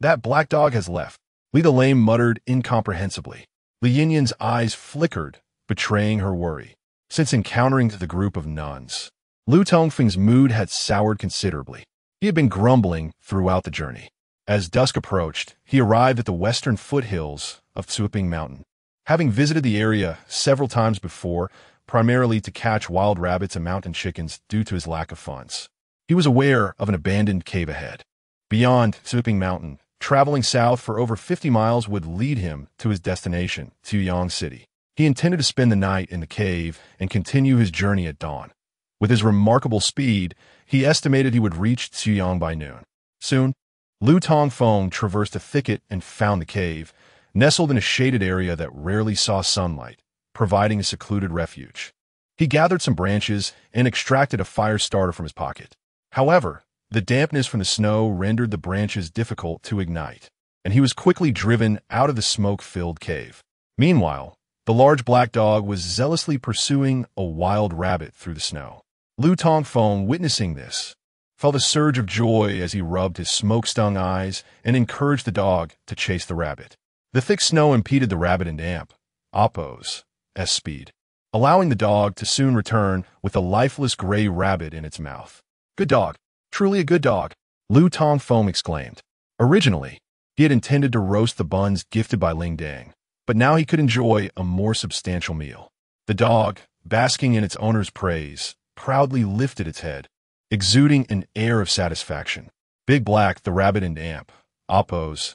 that black dog has left, Li the Lame muttered incomprehensibly. Li Yin's eyes flickered, betraying her worry. Since encountering the group of nuns, Lu Tongfeng's mood had soured considerably. He had been grumbling throughout the journey. As dusk approached, he arrived at the western foothills of Tsuping Mountain. Having visited the area several times before, primarily to catch wild rabbits and mountain chickens due to his lack of funds, he was aware of an abandoned cave ahead. Beyond Tsuping Mountain, traveling south for over 50 miles would lead him to his destination, Tuyang City. He intended to spend the night in the cave and continue his journey at dawn. With his remarkable speed, he estimated he would reach Tuyang by noon. Soon, Lu Tongfeng traversed a thicket and found the cave, nestled in a shaded area that rarely saw sunlight, providing a secluded refuge. He gathered some branches and extracted a fire starter from his pocket. However, The dampness from the snow rendered the branches difficult to ignite, and he was quickly driven out of the smoke-filled cave. Meanwhile, the large black dog was zealously pursuing a wild rabbit through the snow. Lu Tongfeng, witnessing this, felt a surge of joy as he rubbed his smoke-stung eyes and encouraged the dog to chase the rabbit. The thick snow impeded the rabbit and amp, Oppo's, speed, allowing the dog to soon return with a lifeless gray rabbit in its mouth. "Good dog, truly a good dog," Lu Tongfeng exclaimed. Originally, he had intended to roast the buns gifted by Ling Dang, but now he could enjoy a more substantial meal. The dog, basking in its owner's praise, proudly lifted its head, exuding an air of satisfaction. Big Black, the rabbit and amp, Oppo's,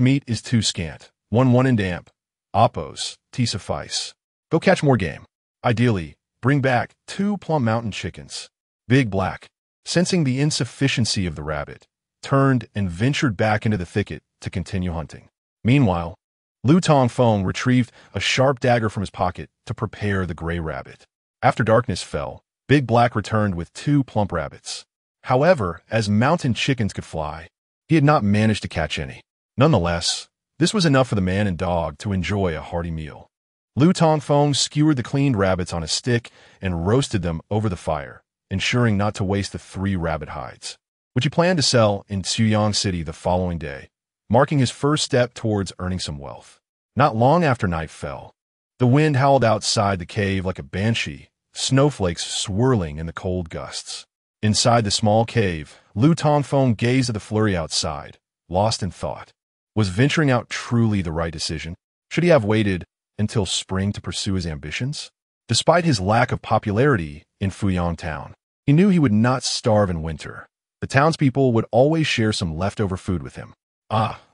meat is too scant. One and amp, Oppo's, suffice. Go catch more game. Ideally, bring back 2 Plum Mountain chickens. Big Black, sensing the insufficiency of the rabbit, turned and ventured back into the thicket to continue hunting. Meanwhile, Lu Tongfeng retrieved a sharp dagger from his pocket to prepare the gray rabbit. After darkness fell, Big Black returned with 2 plump rabbits. However, as mountain chickens could fly, he had not managed to catch any. Nonetheless, this was enough for the man and dog to enjoy a hearty meal. Lu Tongfeng skewered the cleaned rabbits on a stick and roasted them over the fire, ensuring not to waste the 3 rabbit hides, which he planned to sell in Yang City the following day, marking his first step towards earning some wealth. Not long after night fell, the wind howled outside the cave like a banshee, snowflakes swirling in the cold gusts. Inside the small cave, Lu Tongfeng gazed at the flurry outside, lost in thought. Was venturing out truly the right decision? Should he have waited until spring to pursue his ambitions? Despite his lack of popularity in Fuyang town, he knew he would not starve in winter. The townspeople would always share some leftover food with him.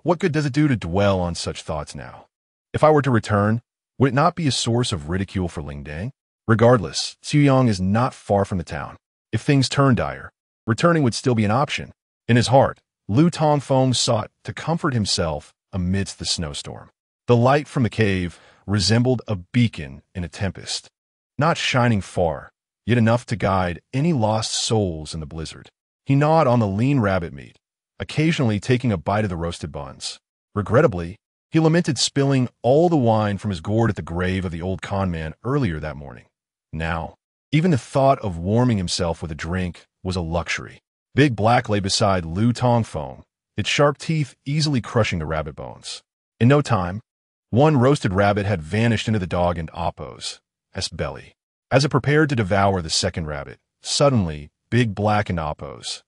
What good does it do to dwell on such thoughts now? If I were to return, would it not be a source of ridicule for Ling Dang? Regardless, Yang is not far from the town. If things turn dire, returning would still be an option. In his heart, Lu Tongfeng sought to comfort himself amidst the snowstorm. The light from the cave resembled a beacon in a tempest, not shining far, yet enough to guide any lost souls in the blizzard. He gnawed on the lean rabbit meat, occasionally taking a bite of the roasted buns. Regrettably, he lamented spilling all the wine from his gourd at the grave of the old conman earlier that morning. Now, even the thought of warming himself with a drink was a luxury. Big Black lay beside Lu Tongfeng, its sharp teeth easily crushing the rabbit bones. In no time, one roasted rabbit had vanished into the dog and Oppo's belly. As it prepared to devour the second rabbit, suddenly, Big Black and Oppo's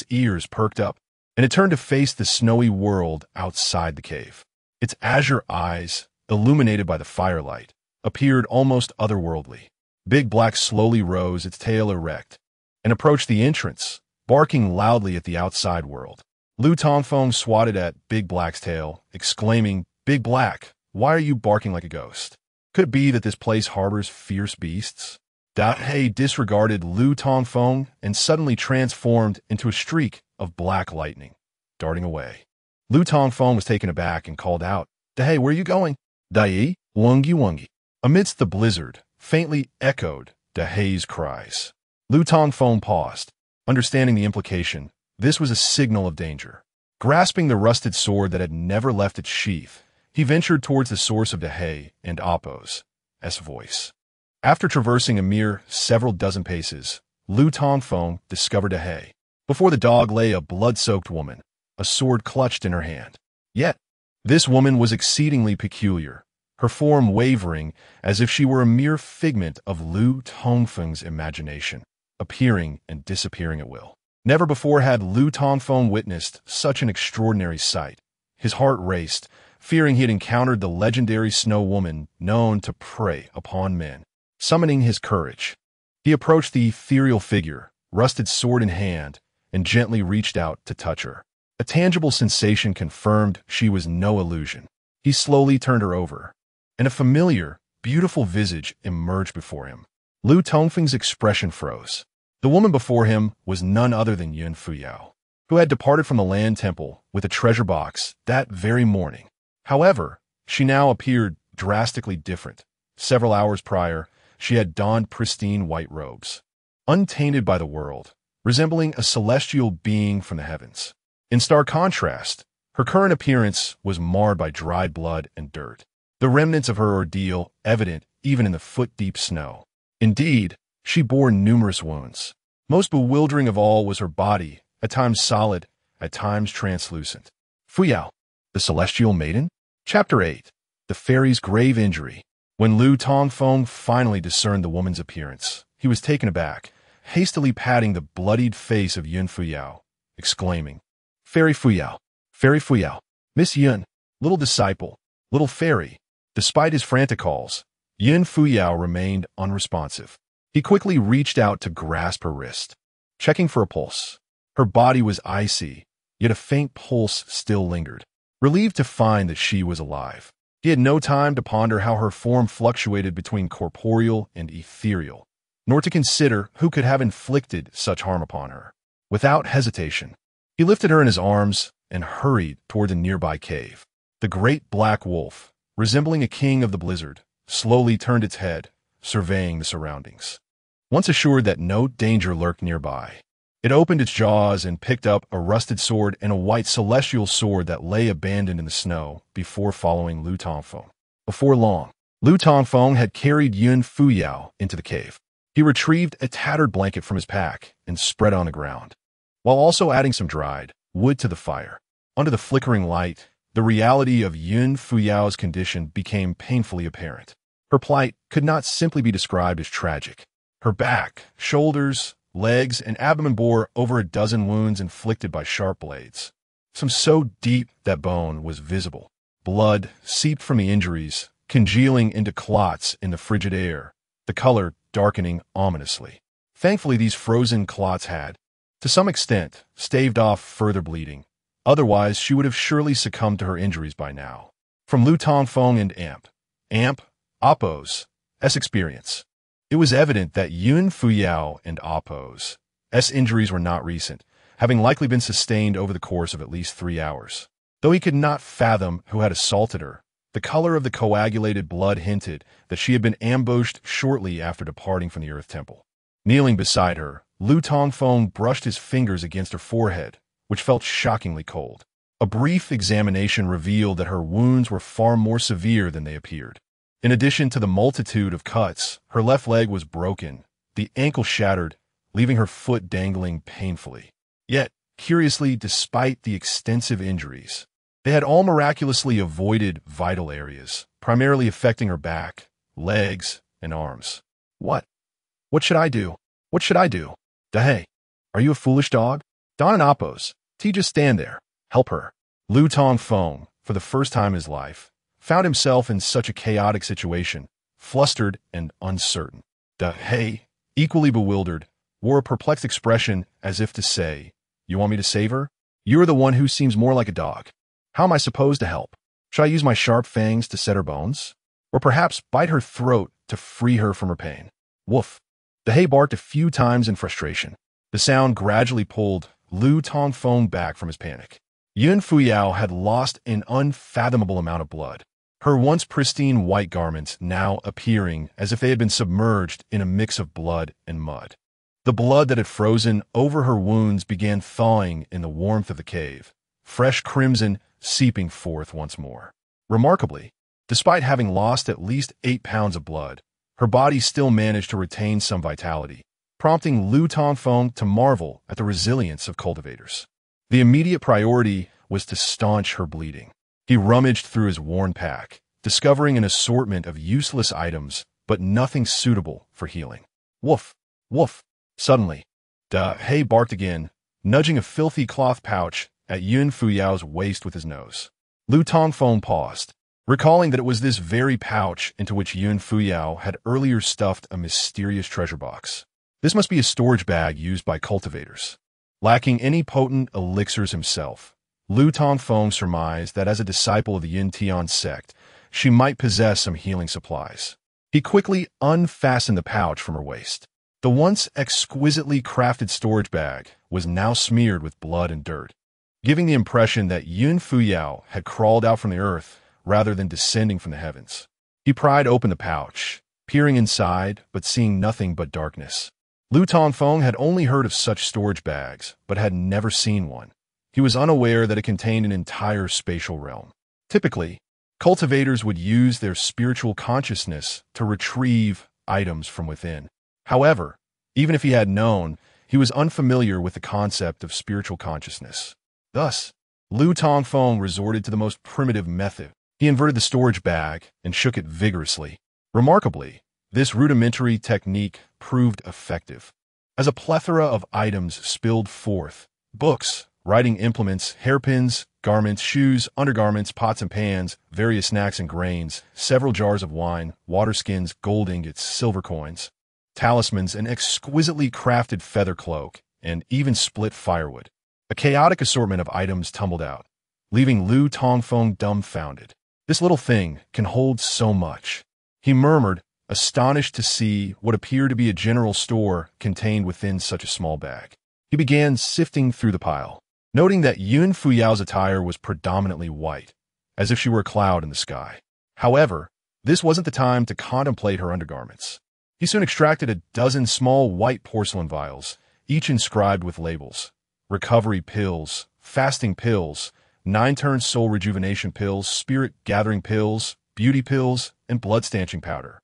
ears perked up, and it turned to face the snowy world outside the cave. Its azure eyes, illuminated by the firelight, appeared almost otherworldly. Big Black slowly rose, its tail erect, and approached the entrance, barking loudly at the outside world. Lu Tongfeng swatted at Big Black's tail, exclaiming, "Big Black, why are you barking like a ghost? Could it be that this place harbors fierce beasts?" He disregarded Lu Tongfeng and suddenly transformed into a streak of black lightning, darting away. Lu Tongfeng was taken aback and called out, "Hey, where are you going?" "Dai, wungi wungi." Amidst the blizzard, faintly echoed Dahei's cries. Lu Tongfeng paused, understanding the implication. This was a signal of danger. Grasping the rusted sword that had never left its sheath, he ventured towards the source of Dahei and Oppo's voice. After traversing a mere several dozen paces, Lu Tongfeng discovered Dahei. Before the dog lay a blood-soaked woman, a sword clutched in her hand. Yet, this woman was exceedingly peculiar, her form wavering as if she were a mere figment of Lu Tongfeng's imagination, appearing and disappearing at will. Never before had Lu Tongfeng witnessed such an extraordinary sight. His heart raced, fearing he had encountered the legendary snow woman known to prey upon men. Summoning his courage, he approached the ethereal figure, rusted sword in hand, and gently reached out to touch her. A tangible sensation confirmed she was no illusion. He slowly turned her over, and a familiar, beautiful visage emerged before him. Lu Tongfeng's expression froze. The woman before him was none other than Yun Fuyao, who had departed from the land temple with a treasure box that very morning. However, she now appeared drastically different. Several hours prior, she had donned pristine white robes. Untainted by the world, resembling a celestial being from the heavens. In stark contrast, her current appearance was marred by dried blood and dirt, the remnants of her ordeal evident even in the foot-deep snow. Indeed, she bore numerous wounds. Most bewildering of all was her body, at times solid, at times translucent. Fuyao, the Celestial Maiden? Chapter 8. The Fairy's Grave Injury. When Lu Tongfeng finally discerned the woman's appearance, he was taken aback, hastily patting the bloodied face of Yun Fuyao, exclaiming, Fairy Fuyao, Miss Yun, little disciple, little fairy. Despite his frantic calls, Yun Fuyao remained unresponsive. He quickly reached out to grasp her wrist, checking for a pulse. Her body was icy, yet a faint pulse still lingered. Relieved to find that she was alive, he had no time to ponder how her form fluctuated between corporeal and ethereal, nor to consider who could have inflicted such harm upon her. Without hesitation, he lifted her in his arms and hurried toward the nearby cave. The great black wolf, resembling a king of the blizzard, slowly turned its head, surveying the surroundings. Once assured that no danger lurked nearby, it opened its jaws and picked up a rusted sword and a white celestial sword that lay abandoned in the snow before following Lu Tongfeng. Before long, Lu Tongfeng had carried Yun Fuyao into the cave. He retrieved a tattered blanket from his pack and spread on the ground, while also adding some dried wood to the fire. Under the flickering light, the reality of Yun Fuyao's condition became painfully apparent. Her plight could not simply be described as tragic. Her back, shoulders, legs, and abdomen bore over a dozen wounds inflicted by sharp blades, some so deep that bone was visible. Blood seeped from the injuries, congealing into clots in the frigid air, the color darkening ominously. Thankfully, these frozen clots had, to some extent, staved off further bleeding. Otherwise, she would have surely succumbed to her injuries by now. From Lu Tongfeng and Appo's experience, it was evident that Yun Fuyao and Appo's injuries were not recent, having likely been sustained over the course of at least 3 hours. Though he could not fathom who had assaulted her, the color of the coagulated blood hinted that she had been ambushed shortly after departing from the Earth Temple. Kneeling beside her, Lu Tongfeng brushed his fingers against her forehead, which felt shockingly cold. A brief examination revealed that her wounds were far more severe than they appeared. In addition to the multitude of cuts, her left leg was broken, the ankle shattered, leaving her foot dangling painfully. Yet, curiously, despite the extensive injuries, they had all miraculously avoided vital areas, primarily affecting her back, legs, and arms. What should I do? What should I do? Hey, are you a foolish dog? Don and Appo's, just stand there. Help her. Lu Tongfeng, for the first time in his life, found himself in such a chaotic situation, flustered and uncertain. Hey, equally bewildered, wore a perplexed expression as if to say, You want me to save her? You're the one who seems more like a dog. How am I supposed to help? Should I use my sharp fangs to set her bones? Or perhaps bite her throat to free her from her pain? Woof. Hey barked a few times in frustration. The sound gradually pulled Lu Tongfeng back from his panic. Yun Fuyao had lost an unfathomable amount of blood, her once pristine white garments now appearing as if they had been submerged in a mix of blood and mud. The blood that had frozen over her wounds began thawing in the warmth of the cave, fresh crimson seeping forth once more. Remarkably, despite having lost at least 8 pounds of blood, her body still managed to retain some vitality, prompting Lu Tongfeng to marvel at the resilience of cultivators. The immediate priority was to staunch her bleeding. He rummaged through his worn pack, discovering an assortment of useless items, but nothing suitable for healing. Woof, woof. Suddenly, He barked again, nudging a filthy cloth pouch at Yun Fuyao's waist with his nose. Lu Tongfeng paused, recalling that it was this very pouch into which Yun Fuyao had earlier stuffed a mysterious treasure box. This must be a storage bag used by cultivators. Lacking any potent elixirs himself, Lu Tongfeng surmised that as a disciple of the Yin Tian sect, she might possess some healing supplies. He quickly unfastened the pouch from her waist. The once exquisitely crafted storage bag was now smeared with blood and dirt, giving the impression that Yun Fuyao had crawled out from the earth rather than descending from the heavens. He pried open the pouch, peering inside but seeing nothing but darkness. Lu Tongfeng had only heard of such storage bags, but had never seen one. He was unaware that it contained an entire spatial realm. Typically, cultivators would use their spiritual consciousness to retrieve items from within. However, even if he had known, he was unfamiliar with the concept of spiritual consciousness. Thus, Lu Tongfeng resorted to the most primitive method. He inverted the storage bag and shook it vigorously. Remarkably, this rudimentary technique proved effective. As a plethora of items spilled forth, books, writing implements, hairpins, garments, shoes, undergarments, pots and pans, various snacks and grains, several jars of wine, water skins, gold ingots, silver coins, talismans, an exquisitely crafted feather cloak, and even split firewood. A chaotic assortment of items tumbled out, leaving Lu Tongfeng dumbfounded. This little thing can hold so much, he murmured, astonished to see what appeared to be a general store contained within such a small bag. He began sifting through the pile, noting that Yun Fuyao's attire was predominantly white, as if she were a cloud in the sky. However, this wasn't the time to contemplate her undergarments. He soon extracted a dozen small white porcelain vials, each inscribed with labels: recovery pills, fasting pills, 9-turn soul rejuvenation pills, spirit gathering pills, beauty pills, and blood stanching powder.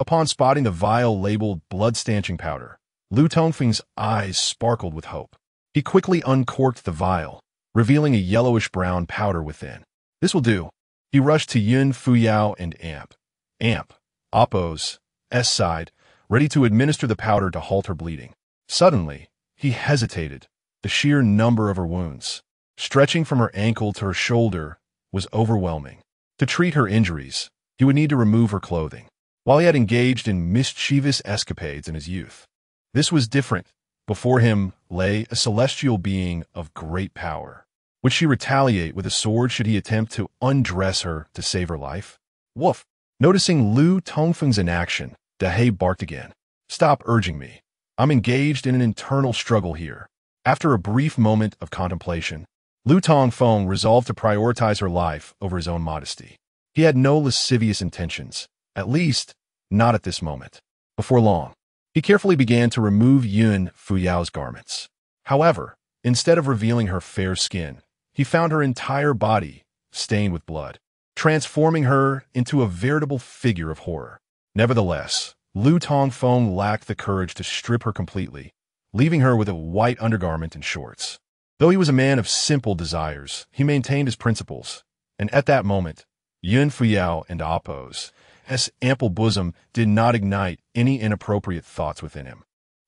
Upon spotting the vial labeled blood stanching powder, Lu Tongfeng's eyes sparkled with hope. He quickly uncorked the vial, revealing a yellowish-brown powder within. This will do. He rushed to Yun Fuyao and Amp, Oppo's side, ready to administer the powder to halt her bleeding. Suddenly, he hesitated. The sheer number of her wounds, stretching from her ankle to her shoulder, was overwhelming. To treat her injuries, he would need to remove her clothing. While he had engaged in mischievous escapades in his youth, this was different. Before him lay a celestial being of great power. Would she retaliate with a sword should he attempt to undress her to save her life? Woof! Noticing Lu Tongfeng's inaction, Dahe barked again. Stop urging me. I'm engaged in an internal struggle here. After a brief moment of contemplation, Lu Tongfeng resolved to prioritize her life over his own modesty. He had no lascivious intentions, at least not at this moment. Before long, he carefully began to remove Yun Fuyao's garments. However, instead of revealing her fair skin, he found her entire body stained with blood, transforming her into a veritable figure of horror. Nevertheless, Lu Tongfeng lacked the courage to strip her completely, leaving her with a white undergarment and shorts. Though he was a man of simple desires, he maintained his principles, and at that moment, Yun Fuyao and Oppo's ample bosom did not ignite any inappropriate thoughts within him.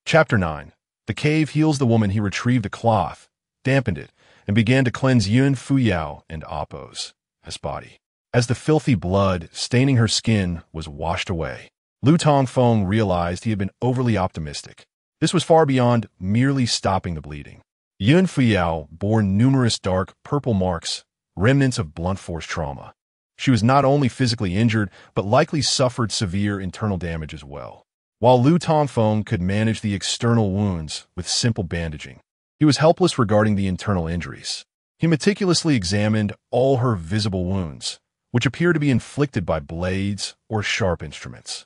Chapter 9. The cave heals the woman. He retrieved a cloth, dampened it, and began to cleanse Yun Fuyao and Oppo's body. As the filthy blood staining her skin was washed away, Lu Tongfeng realized he had been overly optimistic. This was far beyond merely stopping the bleeding. Yun Fuyao bore numerous dark purple marks, remnants of blunt force trauma. She was not only physically injured, but likely suffered severe internal damage as well. While Lu Tongfeng could manage the external wounds with simple bandaging, he was helpless regarding the internal injuries. He meticulously examined all her visible wounds, which appeared to be inflicted by blades or sharp instruments.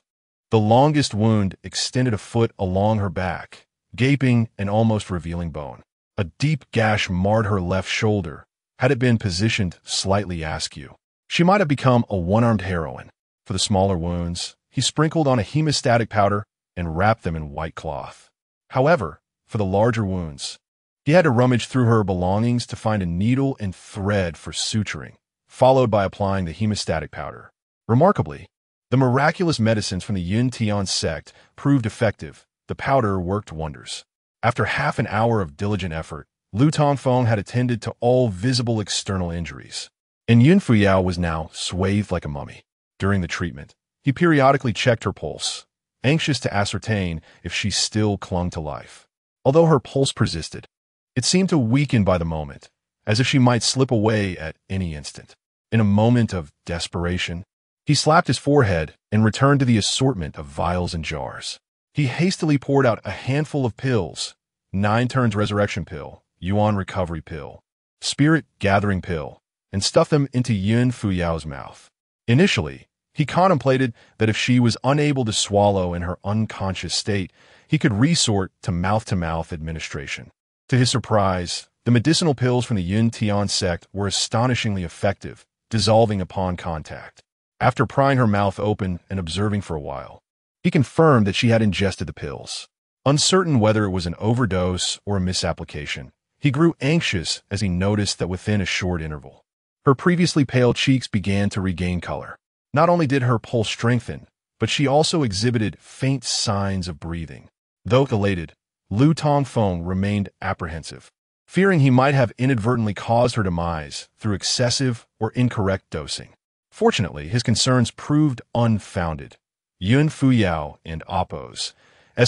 The longest wound extended a foot along her back, gaping and almost revealing bone. A deep gash marred her left shoulder. Had it been positioned slightly askew, she might have become a one-armed heroine. For the smaller wounds, he sprinkled on a hemostatic powder and wrapped them in white cloth. However, for the larger wounds, he had to rummage through her belongings to find a needle and thread for suturing, followed by applying the hemostatic powder. Remarkably, the miraculous medicines from the Yun Tian sect proved effective. The powder worked wonders. After half an hour of diligent effort, Lu Tongfeng had attended to all visible external injuries, and Yun Fuyao was now swathed like a mummy. During the treatment, he periodically checked her pulse, anxious to ascertain if she still clung to life. Although her pulse persisted, it seemed to weaken by the moment, as if she might slip away at any instant. In a moment of desperation, he slapped his forehead and returned to the assortment of vials and jars. He hastily poured out a handful of pills: 9 turns resurrection pill, Yuan recovery pill, spirit gathering pill, and stuffed them into Yun Fuyao's mouth. Initially, He contemplated that if she was unable to swallow in her unconscious state, he could resort to mouth-to-mouth administration. To his surprise, the medicinal pills from the Yun Tian sect were astonishingly effective, dissolving upon contact. After prying her mouth open and observing for a while, he confirmed that she had ingested the pills. Uncertain whether it was an overdose or a misapplication, he grew anxious as he noticed that within a short interval, her previously pale cheeks began to regain color. Not only did her pulse strengthen, but she also exhibited faint signs of breathing. Though elated, Lu Tongfeng remained apprehensive, fearing he might have inadvertently caused her demise through excessive or incorrect dosing. Fortunately, his concerns proved unfounded. Yun Fuyao and Appo's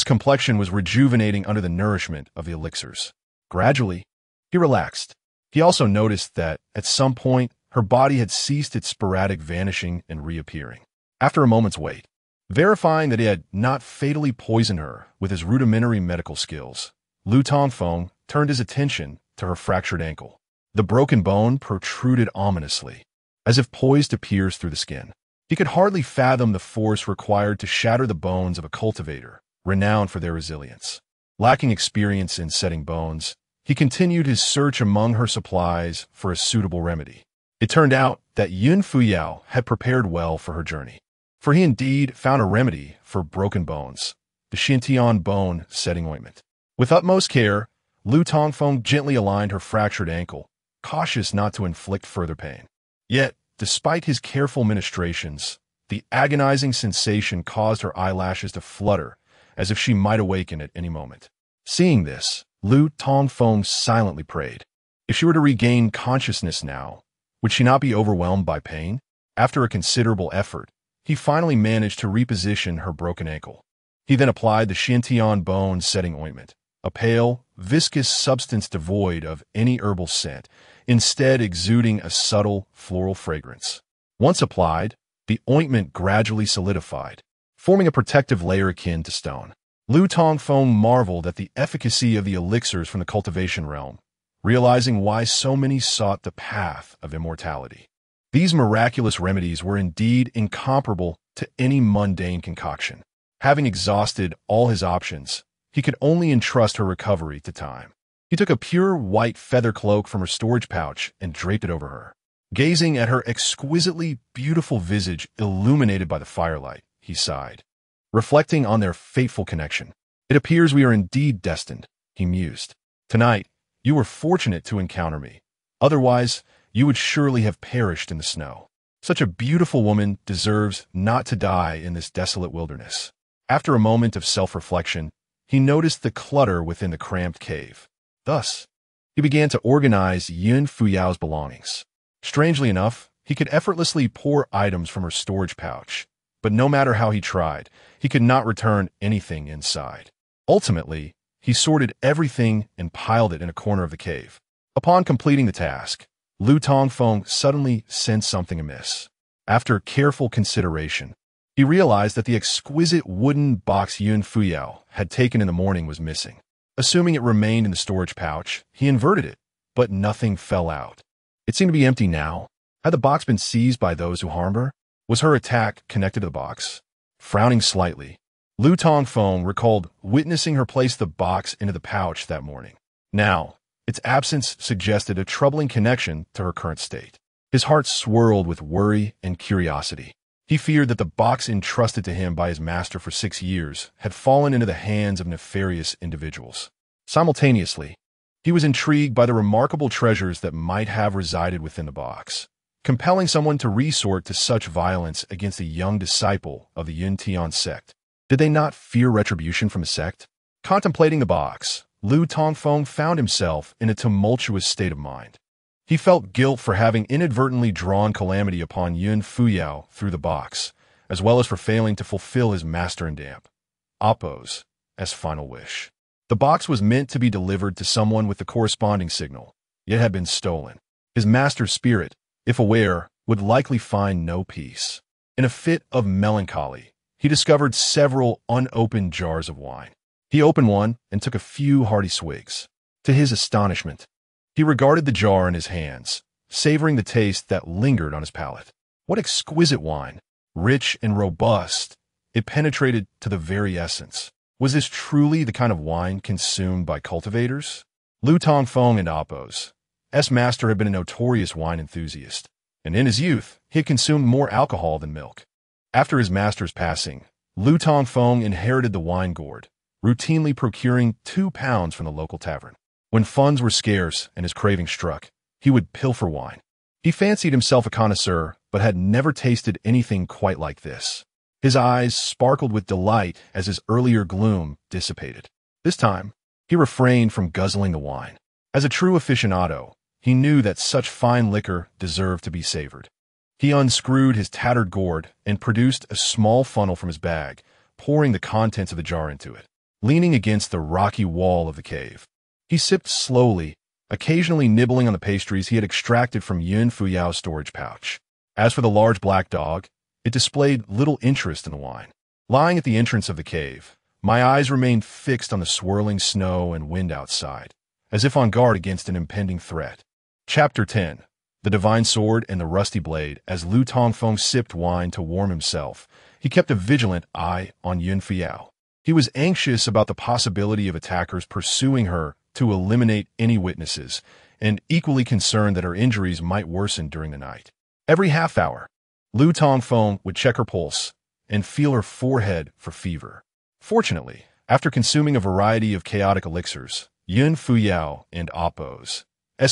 complexion was rejuvenating under the nourishment of the elixirs. Gradually, he relaxed. He also noticed that, at some point, her body had ceased its sporadic vanishing and reappearing. After a moment's wait, verifying that he had not fatally poisoned her with his rudimentary medical skills, Lu Tongfeng turned his attention to her fractured ankle. The broken bone protruded ominously, as if poised to pierce through the skin. He could hardly fathom the force required to shatter the bones of a cultivator, renowned for their resilience. Lacking experience in setting bones, he continued his search among her supplies for a suitable remedy. It turned out that Yun Fuyao had prepared well for her journey, for he indeed found a remedy for broken bones, the Xintian bone setting ointment. With utmost care, Lu Tongfeng gently aligned her fractured ankle, cautious not to inflict further pain. Yet, despite his careful ministrations, the agonizing sensation caused her eyelashes to flutter as if she might awaken at any moment. Seeing this, Lu Tongfeng silently prayed. If she were to regain consciousness now, would she not be overwhelmed by pain? After a considerable effort, he finally managed to reposition her broken ankle. He then applied the Xintian bone setting ointment, a pale, viscous substance devoid of any herbal scent, instead exuding a subtle floral fragrance. Once applied, the ointment gradually solidified, forming a protective layer akin to stone. Lu Tongfeng marveled at the efficacy of the elixirs from the cultivation realm, realizing why so many sought the path of immortality. These miraculous remedies were indeed incomparable to any mundane concoction. Having exhausted all his options, he could only entrust her recovery to time. He took a pure white feather cloak from her storage pouch and draped it over her. Gazing at her exquisitely beautiful visage illuminated by the firelight, he sighed, reflecting on their fateful connection. It appears we are indeed destined, he mused. Tonight, you were fortunate to encounter me. Otherwise, you would surely have perished in the snow. Such a beautiful woman deserves not to die in this desolate wilderness. After a moment of self-reflection, he noticed the clutter within the cramped cave. Thus, he began to organize Yun Fuyao's belongings. Strangely enough, he could effortlessly pour items from her storage pouch, but no matter how he tried, he could not return anything inside. Ultimately, he sorted everything and piled it in a corner of the cave. Upon completing the task, Lu Tongfeng suddenly sensed something amiss. After careful consideration, he realized that the exquisite wooden box Yun Fuyao had taken in the morning was missing. Assuming it remained in the storage pouch, he inverted it, but nothing fell out. It seemed to be empty now. Had the box been seized by those who harmed her? Was her attack connected to the box? Frowning slightly, Lu Tongfeng recalled witnessing her place the box into the pouch that morning. Now, its absence suggested a troubling connection to her current state. His heart swirled with worry and curiosity. He feared that the box entrusted to him by his master for 6 years had fallen into the hands of nefarious individuals. Simultaneously, he was intrigued by the remarkable treasures that might have resided within the box, compelling someone to resort to such violence against a young disciple of the Yun Tian sect. Did they not fear retribution from a sect? Contemplating the box, Lu Tongfeng found himself in a tumultuous state of mind. He felt guilt for having inadvertently drawn calamity upon Yun Fuyao through the box, as well as for failing to fulfill his master and damp, Appo's, final wish. The box was meant to be delivered to someone with the corresponding signal, yet had been stolen. His master's spirit, if aware, would likely find no peace. In a fit of melancholy, he discovered several unopened jars of wine. He opened one and took a few hearty swigs. To his astonishment, he regarded the jar in his hands, savoring the taste that lingered on his palate. What exquisite wine! rich and robust. It penetrated to the very essence. Was this truly the kind of wine consumed by cultivators? Lu Tongfeng and Appo's master had been a notorious wine enthusiast, and in his youth, he had consumed more alcohol than milk. After his master's passing, Lu Tongfeng inherited the wine gourd, routinely procuring 2 pounds from the local tavern. When funds were scarce and his craving struck, he would pilfer wine. He fancied himself a connoisseur, but had never tasted anything quite like this. His eyes sparkled with delight as his earlier gloom dissipated. This time, he refrained from guzzling the wine. As a true aficionado, he knew that such fine liquor deserved to be savored. He unscrewed his tattered gourd and produced a small funnel from his bag, pouring the contents of the jar into it. Leaning against the rocky wall of the cave, he sipped slowly, occasionally nibbling on the pastries he had extracted from Yun Fuyao's storage pouch. As for the large black dog, it displayed little interest in the wine. Lying at the entrance of the cave, my eyes remained fixed on the swirling snow and wind outside, as if on guard against an impending threat. Chapter 10. The Divine Sword and the Rusty Blade. As Lu Tongfeng sipped wine to warm himself, he kept a vigilant eye on Yun Fuyao. He was anxious about the possibility of attackers pursuing her to eliminate any witnesses, and equally concerned that her injuries might worsen during the night. Every half hour, Lu Tongfeng would check her pulse and feel her forehead for fever. Fortunately, after consuming a variety of chaotic elixirs, Yun Fuyao and Appo's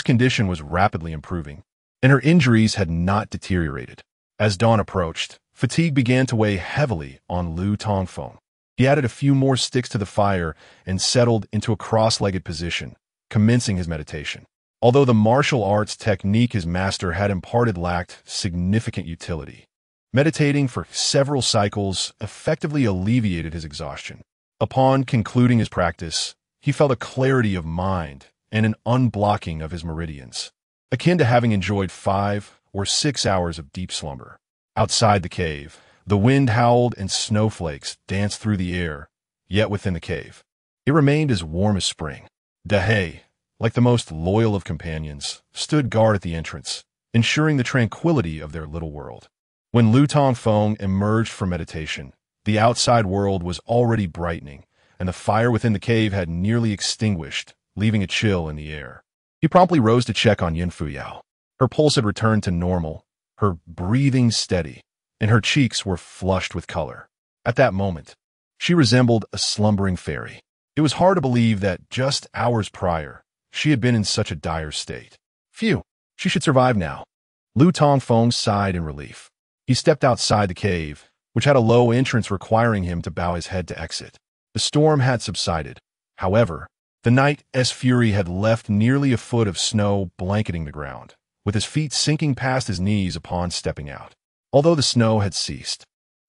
condition was rapidly improving, and her injuries had not deteriorated. As dawn approached, fatigue began to weigh heavily on Lu Tongfeng. He added a few more sticks to the fire and settled into a cross-legged position, commencing his meditation. Although the martial arts technique his master had imparted lacked significant utility, meditating for several cycles effectively alleviated his exhaustion. Upon concluding his practice, he felt a clarity of mind and an unblocking of his meridians, akin to having enjoyed 5 or 6 hours of deep slumber. Outside the cave, the wind howled and snowflakes danced through the air, yet within the cave, it remained as warm as spring. Dahei, like the most loyal of companions, stood guard at the entrance, ensuring the tranquility of their little world. When Lu Tongfeng emerged from meditation, the outside world was already brightening, and the fire within the cave had nearly extinguished, leaving a chill in the air. He promptly rose to check on Yun Fuyao. Her pulse had returned to normal, her breathing steady, and her cheeks were flushed with color. At that moment, she resembled a slumbering fairy. It was hard to believe that just hours prior, she had been in such a dire state. Phew, she should survive now. Lu Tongfeng sighed in relief. He stepped outside the cave, which had a low entrance requiring him to bow his head to exit. The storm had subsided. However, the night's fury had left nearly a foot of snow blanketing the ground, with his feet sinking past his knees upon stepping out. Although the snow had ceased,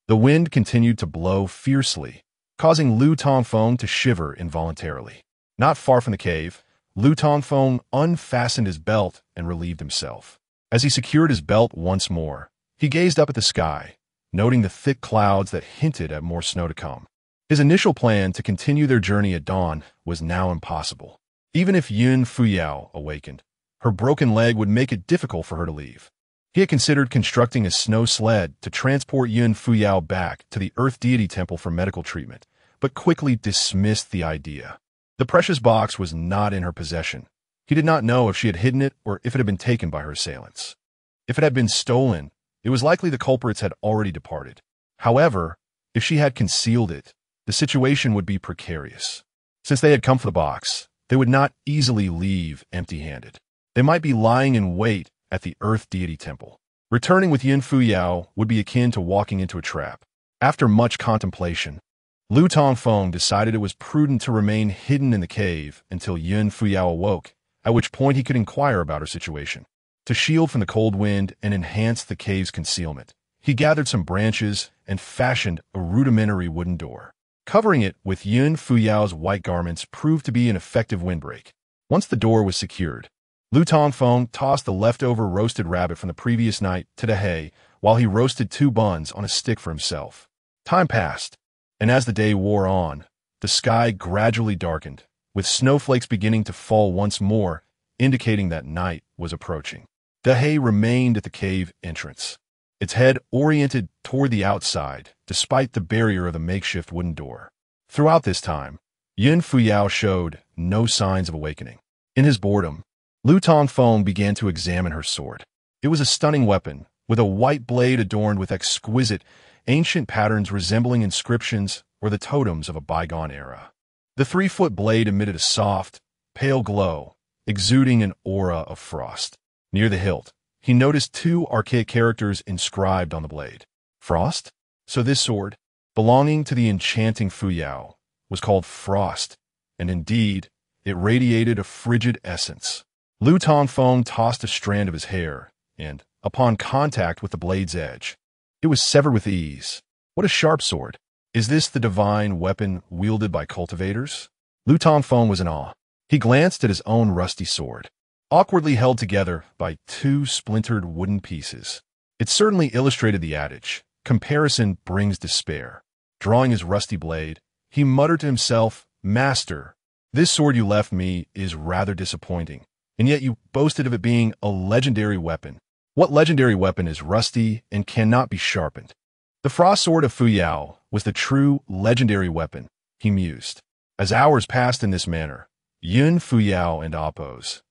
the wind continued to blow fiercely, causing Lu Tongfeng to shiver involuntarily. Not far from the cave, Lu Tongfeng unfastened his belt and relieved himself. As he secured his belt once more, he gazed up at the sky, noting the thick clouds that hinted at more snow to come. His initial plan to continue their journey at dawn was now impossible. Even if Yun Fuyao awakened, her broken leg would make it difficult for her to leave. He had considered constructing a snow sled to transport Yun Fuyao back to the Earth Deity Temple for medical treatment, but quickly dismissed the idea. The precious box was not in her possession. He did not know if she had hidden it or if it had been taken by her assailants. If it had been stolen, it was likely the culprits had already departed. However, if she had concealed it, the situation would be precarious. Since they had come for the box, they would not easily leave empty-handed. They might be lying in wait at the Earth Deity Temple. Returning with Yun Fuyao would be akin to walking into a trap. After much contemplation, Lu Tongfeng decided it was prudent to remain hidden in the cave until Yun Fuyao awoke, at which point he could inquire about her situation. To shield from the cold wind and enhance the cave's concealment, he gathered some branches and fashioned a rudimentary wooden door. Covering it with Yun Fuyao's white garments proved to be an effective windbreak. Once the door was secured, Lu Tongfeng tossed the leftover roasted rabbit from the previous night to Dahei while he roasted 2 buns on a stick for himself. Time passed, and as the day wore on, the sky gradually darkened, with snowflakes beginning to fall once more, indicating that night was approaching. Dahei remained at the cave entrance. its head oriented toward the outside, despite the barrier of the makeshift wooden door. Throughout this time, Yun Fuyao showed no signs of awakening. In his boredom, Lu Tongfeng began to examine her sword. It was a stunning weapon, with a white blade adorned with exquisite, ancient patterns resembling inscriptions or the totems of a bygone era. The 3-foot blade emitted a soft, pale glow, exuding an aura of frost. Near the hilt, he noticed 2 archaic characters inscribed on the blade. Frost? So this sword, belonging to the enchanting Fuyao, was called Frost, and indeed, it radiated a frigid essence. Lu Tongfeng tossed a strand of his hair, and, upon contact with the blade's edge, it was severed with ease. What a sharp sword! Is this the divine weapon wielded by cultivators? Lu Tongfeng was in awe. He glanced at his own rusty sword, awkwardly held together by 2 splintered wooden pieces. It certainly illustrated the adage, comparison brings despair. Drawing his rusty blade, he muttered to himself, "Master, this sword you left me is rather disappointing, and yet you boasted of it being a legendary weapon. What legendary weapon is rusty and cannot be sharpened?" The frost sword of Fuyao was the true legendary weapon, he mused. As hours passed in this manner, Yun Fuyao and Appo's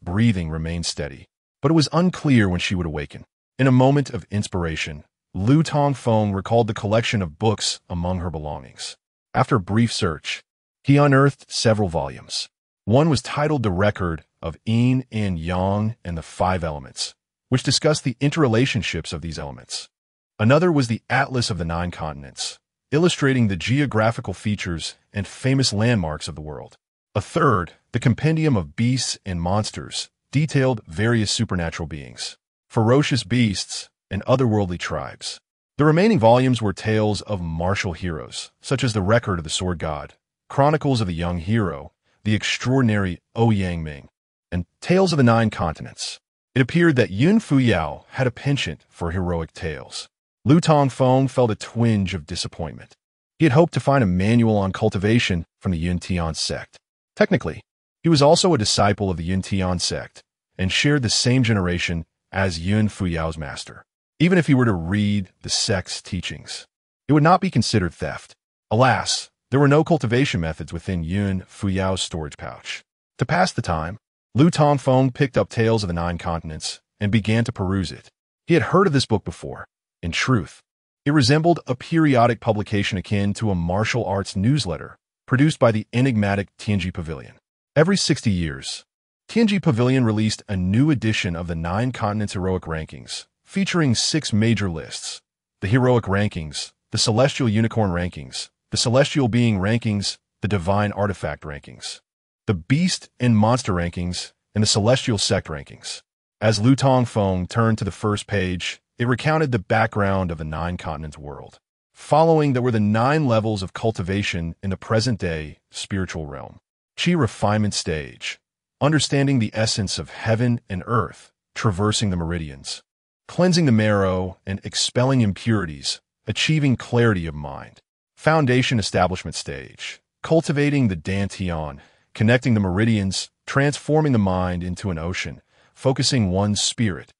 breathing remained steady, but it was unclear when she would awaken. In a moment of inspiration, Lu Tongfeng recalled the collection of books among her belongings. After a brief search, he unearthed several volumes. One was titled The Record of Yin and Yang and the 5 Elements, which discussed the interrelationships of these elements. Another was the Atlas of the 9 Continents, illustrating the geographical features and famous landmarks of the world. A third, the Compendium of Beasts and Monsters, detailed various supernatural beings, ferocious beasts, and otherworldly tribes. The remaining volumes were tales of martial heroes, such as the Record of the Sword God, Chronicles of the Young Hero, the extraordinary Ouyang Ming, and Tales of the 9 Continents. It appeared that Yun Fuyao had a penchant for heroic tales. Lu Tongfeng felt a twinge of disappointment. He had hoped to find a manual on cultivation from the Yun Tian sect. Technically, he was also a disciple of the Yun Tian sect and shared the same generation as Yun Fuyao's master. Even if he were to read the sect's teachings, it would not be considered theft. Alas, there were no cultivation methods within Yun Fuyao's storage pouch. To pass the time, Lu Tongfeng picked up Tales of the 9 Continents and began to peruse it. He had heard of this book before. In truth, it resembled a periodic publication akin to a martial arts newsletter produced by the enigmatic Tianji Pavilion. Every 60 years, Tianji Pavilion released a new edition of the 9 Continents Heroic Rankings, featuring 6 major lists: the Heroic Rankings, the Celestial Unicorn Rankings, the Celestial Being Rankings, the Divine Artifact Rankings, the Beast and Monster Rankings, and the Celestial Sect Rankings. As Lu Tongfeng turned to the first page, it recounted the background of the 9 Continents world. Following there were the 9 levels of cultivation in the present-day spiritual realm. Chi refinement stage, understanding the essence of heaven and earth, traversing the meridians, cleansing the marrow and expelling impurities, achieving clarity of mind. Foundation establishment stage, cultivating the dantian, connecting the meridians, transforming the mind into an ocean, focusing one's spirit,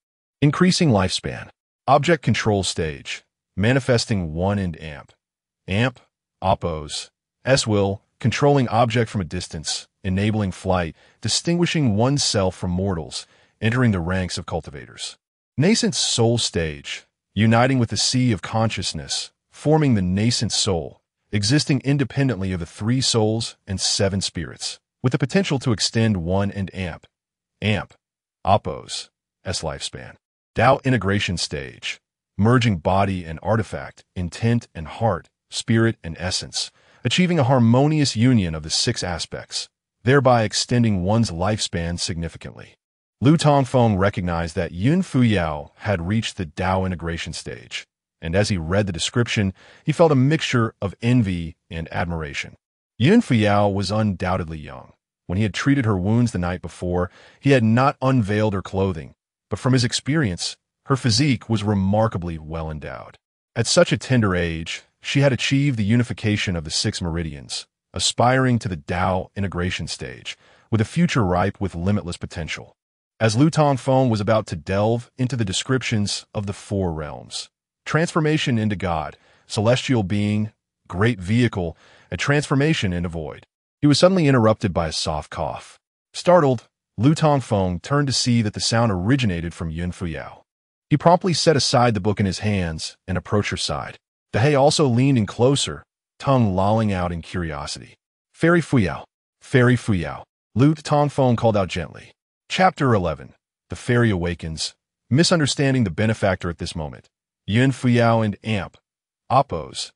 increasing lifespan. Object control stage, manifesting one and amp. Amp, Appo's will, controlling object from a distance, enabling flight, distinguishing oneself from mortals, entering the ranks of cultivators. Nascent soul stage, uniting with the sea of consciousness, forming the nascent soul, existing independently of the 3 souls and 7 spirits, with the potential to extend one and amp. Amp, Appo's lifespan. Tao integration stage, merging body and artifact, intent and heart, spirit and essence, achieving a harmonious union of the 6 aspects, thereby extending one's lifespan significantly. Lu Tongfeng recognized that Yun Fuyao had reached the Tao integration stage, and as he read the description, he felt a mixture of envy and admiration. Yun Fuyao was undoubtedly young. When he had treated her wounds the night before, he had not unveiled her clothing, but from his experience, her physique was remarkably well endowed. At such a tender age, she had achieved the unification of the 6 meridians, aspiring to the Tao integration stage, with a future ripe with limitless potential. as Lu Tongfeng was about to delve into the descriptions of the four realms. Transformation into God, celestial being, great vehicle, and transformation into void. He was suddenly interrupted by a soft cough. Startled, Lu Tongfeng turned to see that the sound originated from Yun Fuyao. He promptly set aside the book in his hands and approached her side. Dehei also leaned in closer, tongue lolling out in curiosity. Fairy Fuyao. Fairy Fuyao. Lu Tongfeng called out gently. Chapter 11. The Fairy Awakens. Misunderstanding the benefactor at this moment. Yun Fuyao and Amp, Appo's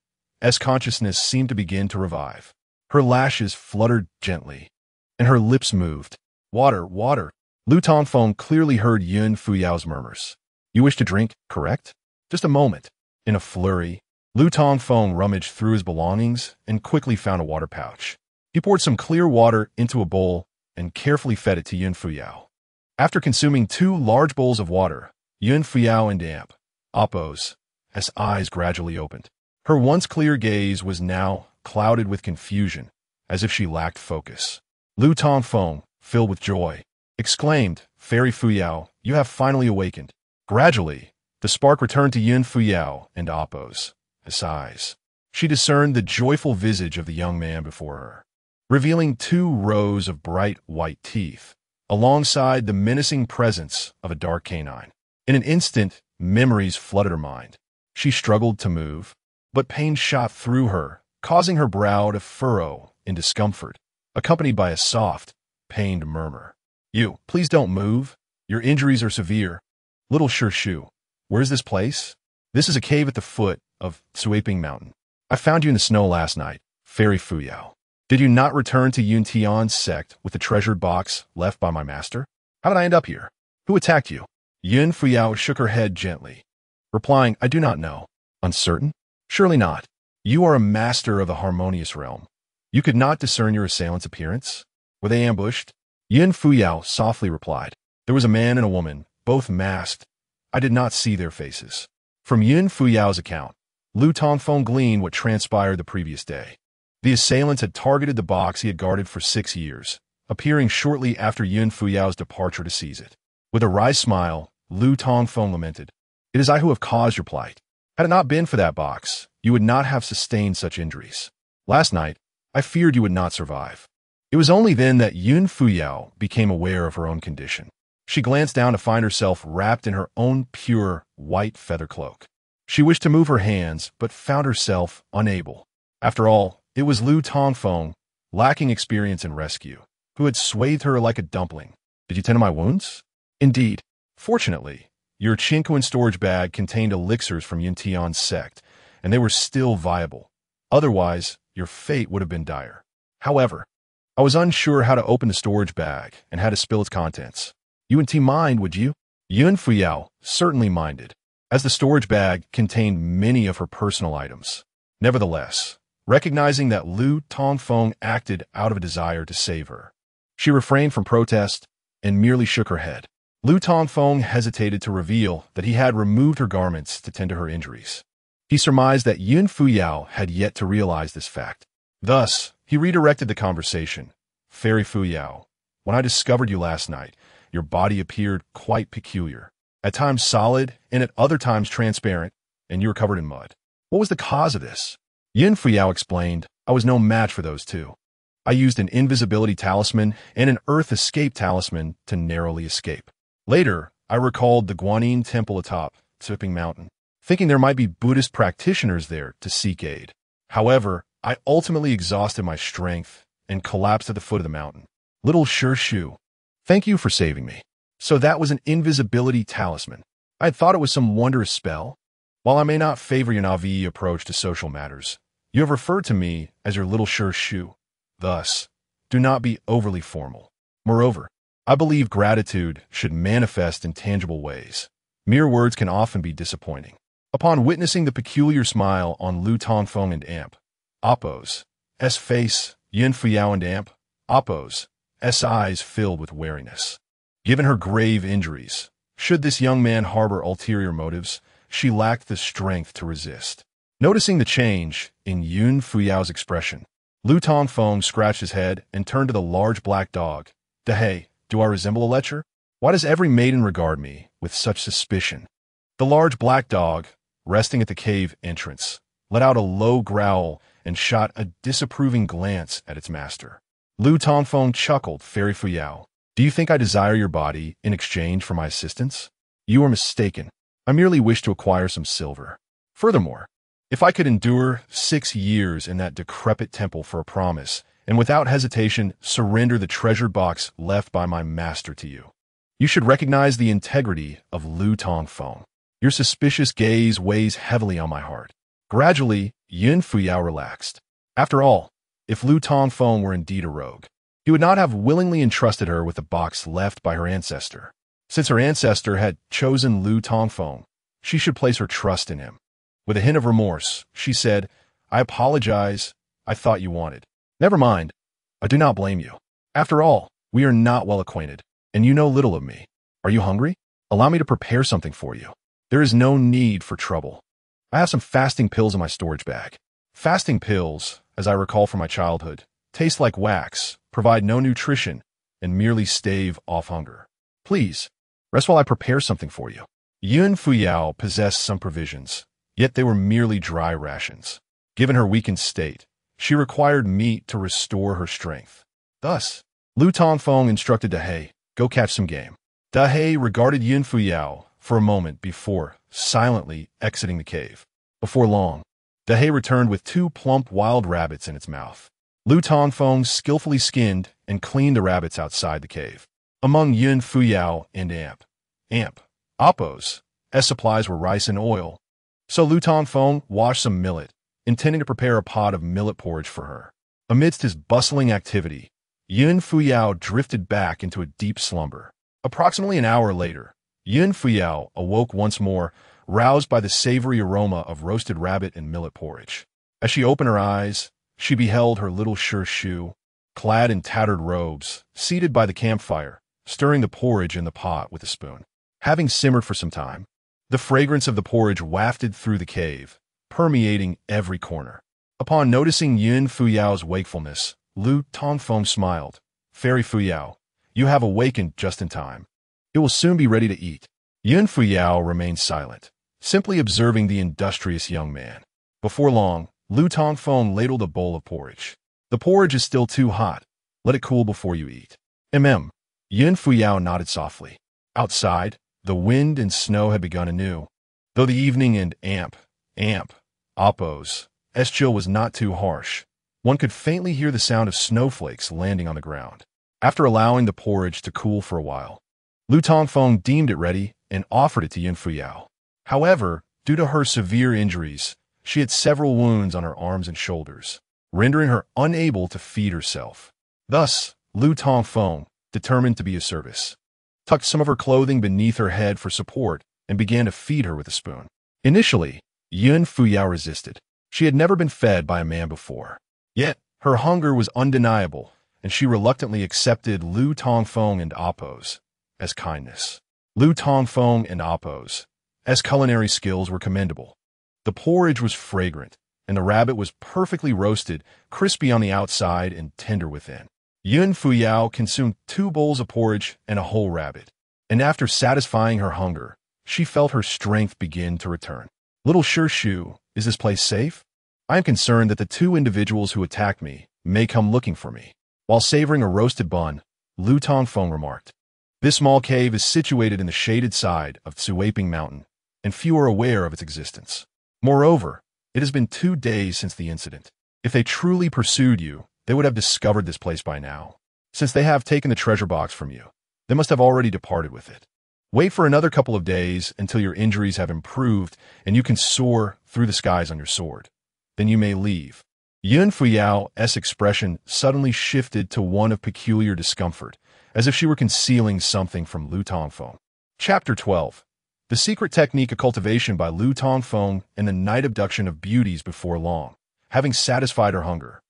consciousness seemed to begin to revive. Her lashes fluttered gently, and her lips moved. Water, water. Lu Tongfeng clearly heard Yun Fuyao's murmurs. You wish to drink, correct? Just a moment. In a flurry, Lu Tongfeng rummaged through his belongings and quickly found a water pouch. He poured some clear water into a bowl and carefully fed it to Yun Fuyao. After consuming 2 large bowls of water, Yun Fuyao and Amp, Appo's eyes gradually opened. Her once clear gaze was now clouded with confusion, as if she lacked focus. Lu Tongfeng, filled with joy, exclaimed, Fairy Fuyao, you have finally awakened. Gradually, the spark returned to Yun Fuyao and Appo's eyes. She discerned the joyful visage of the young man before her, revealing 2 rows of bright white teeth, alongside the menacing presence of a dark canine. In an instant, memories flooded her mind. She struggled to move, but pain shot through her, causing her brow to furrow in discomfort, accompanied by a soft, pained murmur. You, please don't move. Your injuries are severe. Little Shu, where's this place? This is a cave at the foot of Sweeping Mountain. I found you in the snow last night, Fairy Fuyao. Did you not return to Yun Tian's sect with the treasured box left by my master? How did I end up here? Who attacked you? Yun Fuyao shook her head gently, replying, I do not know. Uncertain? Surely not. You are a master of the harmonious realm. You could not discern your assailant's appearance? Were they ambushed? Yun Fuyao softly replied. There was a man and a woman, both masked. I did not see their faces. From Yun Fuyao's account, Lu Tongfeng gleaned what transpired the previous day. The assailants had targeted the box he had guarded for 6 years, appearing shortly after Yun Fuyao's departure to seize it. With a wry smile, Lu Tongfeng lamented, It is I who have caused your plight. Had it not been for that box, you would not have sustained such injuries. Last night, I feared you would not survive. It was only then that Yun Fuyao became aware of her own condition. She glanced down to find herself wrapped in her own pure, white feather cloak. She wished to move her hands, but found herself unable. After all, it was Lu Tongfeng, lacking experience in rescue, who had swathed her like a dumpling. Did you tend to my wounds? Indeed. Fortunately, your Qinquan storage bag contained elixirs from Yun Tian's sect, and they were still viable. Otherwise, your fate would have been dire. However, I was unsure how to open the storage bag and how to spill its contents. You wouldn't mind, would you? Yun Fuyao certainly minded, as the storage bag contained many of her personal items. Nevertheless, recognizing that Lu Tongfeng acted out of a desire to save her, she refrained from protest and merely shook her head. Lu Tongfeng hesitated to reveal that he had removed her garments to tend to her injuries. He surmised that Yun Fuyao had yet to realize this fact. Thus, he redirected the conversation. Fairy Fuyao, when I discovered you last night, your body appeared quite peculiar, at times solid and at other times transparent, and you were covered in mud. What was the cause of this? Yun Fuyao explained, I was no match for those two. I used an invisibility talisman and an earth escape talisman to narrowly escape. Later, I recalled the Guanyin temple atop Sweeping Mountain, thinking there might be Buddhist practitioners there to seek aid. However, I ultimately exhausted my strength and collapsed at the foot of the mountain. Little Shu, thank you for saving me. So that was an invisibility talisman. I had thought it was some wondrous spell. While I may not favor your Navi approach to social matters, you have referred to me as your little Shu. Thus, do not be overly formal. Moreover, I believe gratitude should manifest in tangible ways. Mere words can often be disappointing. Upon witnessing the peculiar smile on Lu Tongfeng and Amp, Appo's face, Yun Fuyao and Amp, Appo's eyes filled with wariness. Given her grave injuries, should this young man harbor ulterior motives, she lacked the strength to resist. Noticing the change in Yun Fuyao's expression, Lu Tongfeng scratched his head and turned to the large black dog. Dehei, do I resemble a lecher? Why does every maiden regard me with such suspicion? The large black dog, resting at the cave entrance, let out a low growl and shot a disapproving glance at its master. Lu Tongfeng chuckled, Fairy Fuyao. Do you think I desire your body in exchange for my assistance? You are mistaken. I merely wish to acquire some silver. Furthermore, if I could endure 6 years in that decrepit temple for a promise, and without hesitation surrender the treasured box left by my master to you, you should recognize the integrity of Lu Tongfeng. Your suspicious gaze weighs heavily on my heart. Gradually, Yun Fuyao relaxed. After all, if Lu Tongfeng were indeed a rogue, he would not have willingly entrusted her with the box left by her ancestor. Since her ancestor had chosen Lu Tongfeng, she should place her trust in him. With a hint of remorse, she said, I apologize. I thought you wanted. Never mind. I do not blame you. After all, we are not well acquainted, and you know little of me. Are you hungry? Allow me to prepare something for you. There is no need for trouble. I have some fasting pills in my storage bag. Fasting pills, as I recall from my childhood, taste like wax, provide no nutrition, and merely stave off hunger. Please, rest while I prepare something for you. Yun Fuyao possessed some provisions, yet they were merely dry rations. Given her weakened state, she required meat to restore her strength. Thus, Lu Tongfeng instructed Dahe, go catch some game. Dahe regarded Yun Fuyao for a moment before silently exiting the cave. Before long, Dahe returned with 2 plump wild rabbits in its mouth. Lu Tongfeng skillfully skinned and cleaned the rabbits outside the cave. Among Yun Fuyao and Appo's supplies were rice and oil, so Lu Tongfeng washed some millet, intending to prepare a pot of millet porridge for her. Amidst his bustling activity, Yun Fuyao drifted back into a deep slumber. Approximately an hour later, Yun Fuyao awoke once more, roused by the savory aroma of roasted rabbit and millet porridge. As she opened her eyes, she beheld her little Shu, clad in tattered robes, seated by the campfire, stirring the porridge in the pot with a spoon. Having simmered for some time, the fragrance of the porridge wafted through the cave, permeating every corner. Upon noticing Yun Fuyao's wakefulness, Lu Tongfeng smiled. Fairy Fuyao, you have awakened just in time. It will soon be ready to eat. Yun Fuyao remained silent, simply observing the industrious young man. Before long, Lu Tongfeng ladled a bowl of porridge. The porridge is still too hot. Let it cool before you eat. Yun Fuyao nodded softly. Outside, the wind and snow had begun anew. Though the evening and Appo's chill was not too harsh, one could faintly hear the sound of snowflakes landing on the ground. After allowing the porridge to cool for a while, Lu Tongfeng deemed it ready and offered it to Yun Fuyao. However, due to her severe injuries, she had several wounds on her arms and shoulders, rendering her unable to feed herself. Thus, Lu Tongfeng, determined to be of service, tucked some of her clothing beneath her head for support and began to feed her with a spoon. Initially, Yun Fuyao resisted. She had never been fed by a man before. Yet, her hunger was undeniable, and she reluctantly accepted Lu Tongfeng and Appo's as kindness. Lu Tongfeng and Appo's culinary skills were commendable. The porridge was fragrant, and the rabbit was perfectly roasted, crispy on the outside and tender within. Yun Fuyao consumed 2 bowls of porridge and a whole rabbit, and after satisfying her hunger, she felt her strength begin to return. Little Shu, is this place safe? I am concerned that the 2 individuals who attacked me may come looking for me. While savoring a roasted bun, Lu Tongfeng remarked, this small cave is situated in the shaded side of Tsuaping Mountain, and few are aware of its existence. Moreover, it has been 2 days since the incident. If they truly pursued you, they would have discovered this place by now. Since they have taken the treasure box from you, they must have already departed with it. Wait for another couple of days until your injuries have improved and you can soar through the skies on your sword. Then you may leave. Yun Fuyao's expression suddenly shifted to one of peculiar discomfort, as if she were concealing something from Lu Tongfeng. Chapter 12. The Secret Technique of Cultivation by Lu Tongfeng and the Night Abduction of Beauties before long. Having satisfied her hunger,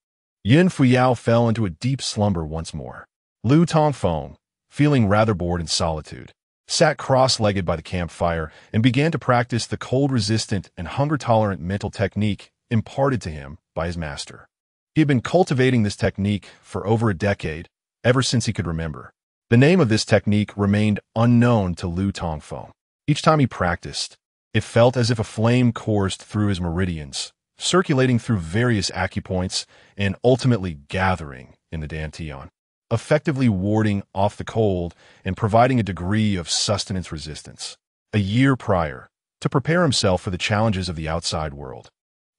Yun Fuyao fell into a deep slumber once more. Lu Tongfeng, feeling rather bored in solitude, sat cross-legged by the campfire and began to practice the cold-resistant and hunger-tolerant mental technique imparted to him by his master. He had been cultivating this technique for over a decade, ever since he could remember. The name of this technique remained unknown to Lu Tongfeng. Each time he practiced, it felt as if a flame coursed through his meridians, circulating through various acupoints and ultimately gathering in the dantian, effectively warding off the cold and providing a degree of sustenance resistance. A year prior, to prepare himself for the challenges of the outside world,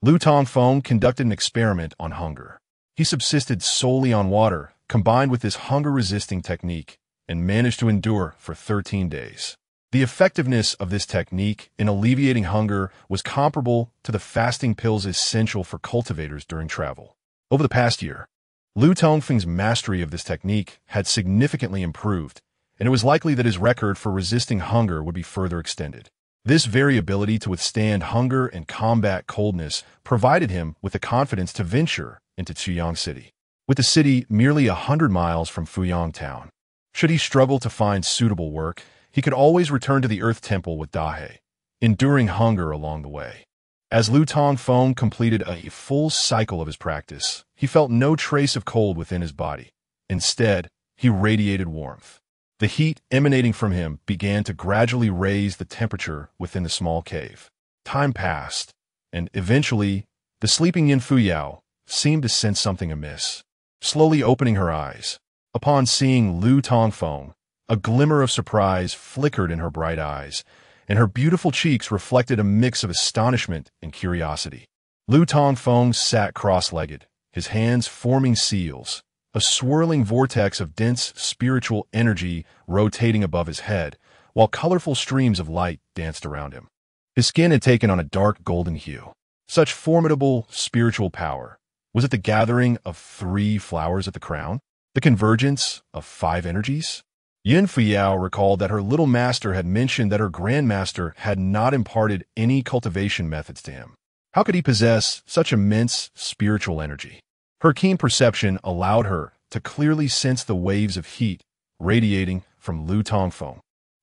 Lu Tongfeng conducted an experiment on hunger. He subsisted solely on water, combined with this hunger-resisting technique, and managed to endure for 13 days. The effectiveness of this technique in alleviating hunger was comparable to the fasting pills essential for cultivators during travel. Over the past year, Lu Tongfeng's mastery of this technique had significantly improved, and it was likely that his record for resisting hunger would be further extended. This very ability to withstand hunger and combat coldness provided him with the confidence to venture into Chuyang City, with the city merely 100 miles from Fuyang Town. Should he struggle to find suitable work, he could always return to the Earth Temple with Dahe, enduring hunger along the way. As Lu Tongfeng completed a full cycle of his practice, he felt no trace of cold within his body. Instead, he radiated warmth. The heat emanating from him began to gradually raise the temperature within the small cave. Time passed, and eventually, the sleeping Yin Fuyao seemed to sense something amiss. Slowly opening her eyes, upon seeing Lu Tongfeng, a glimmer of surprise flickered in her bright eyes, and her beautiful cheeks reflected a mix of astonishment and curiosity. Lu Tongfeng sat cross-legged, his hands forming seals, a swirling vortex of dense spiritual energy rotating above his head, while colorful streams of light danced around him. His skin had taken on a dark golden hue. Such formidable spiritual power. Was it the gathering of 3 flowers at the crown? The convergence of 5 energies? Yin Fuyao recalled that her little master had mentioned that her grandmaster had not imparted any cultivation methods to him. How could he possess such immense spiritual energy? Her keen perception allowed her to clearly sense the waves of heat radiating from Lu Tongfeng,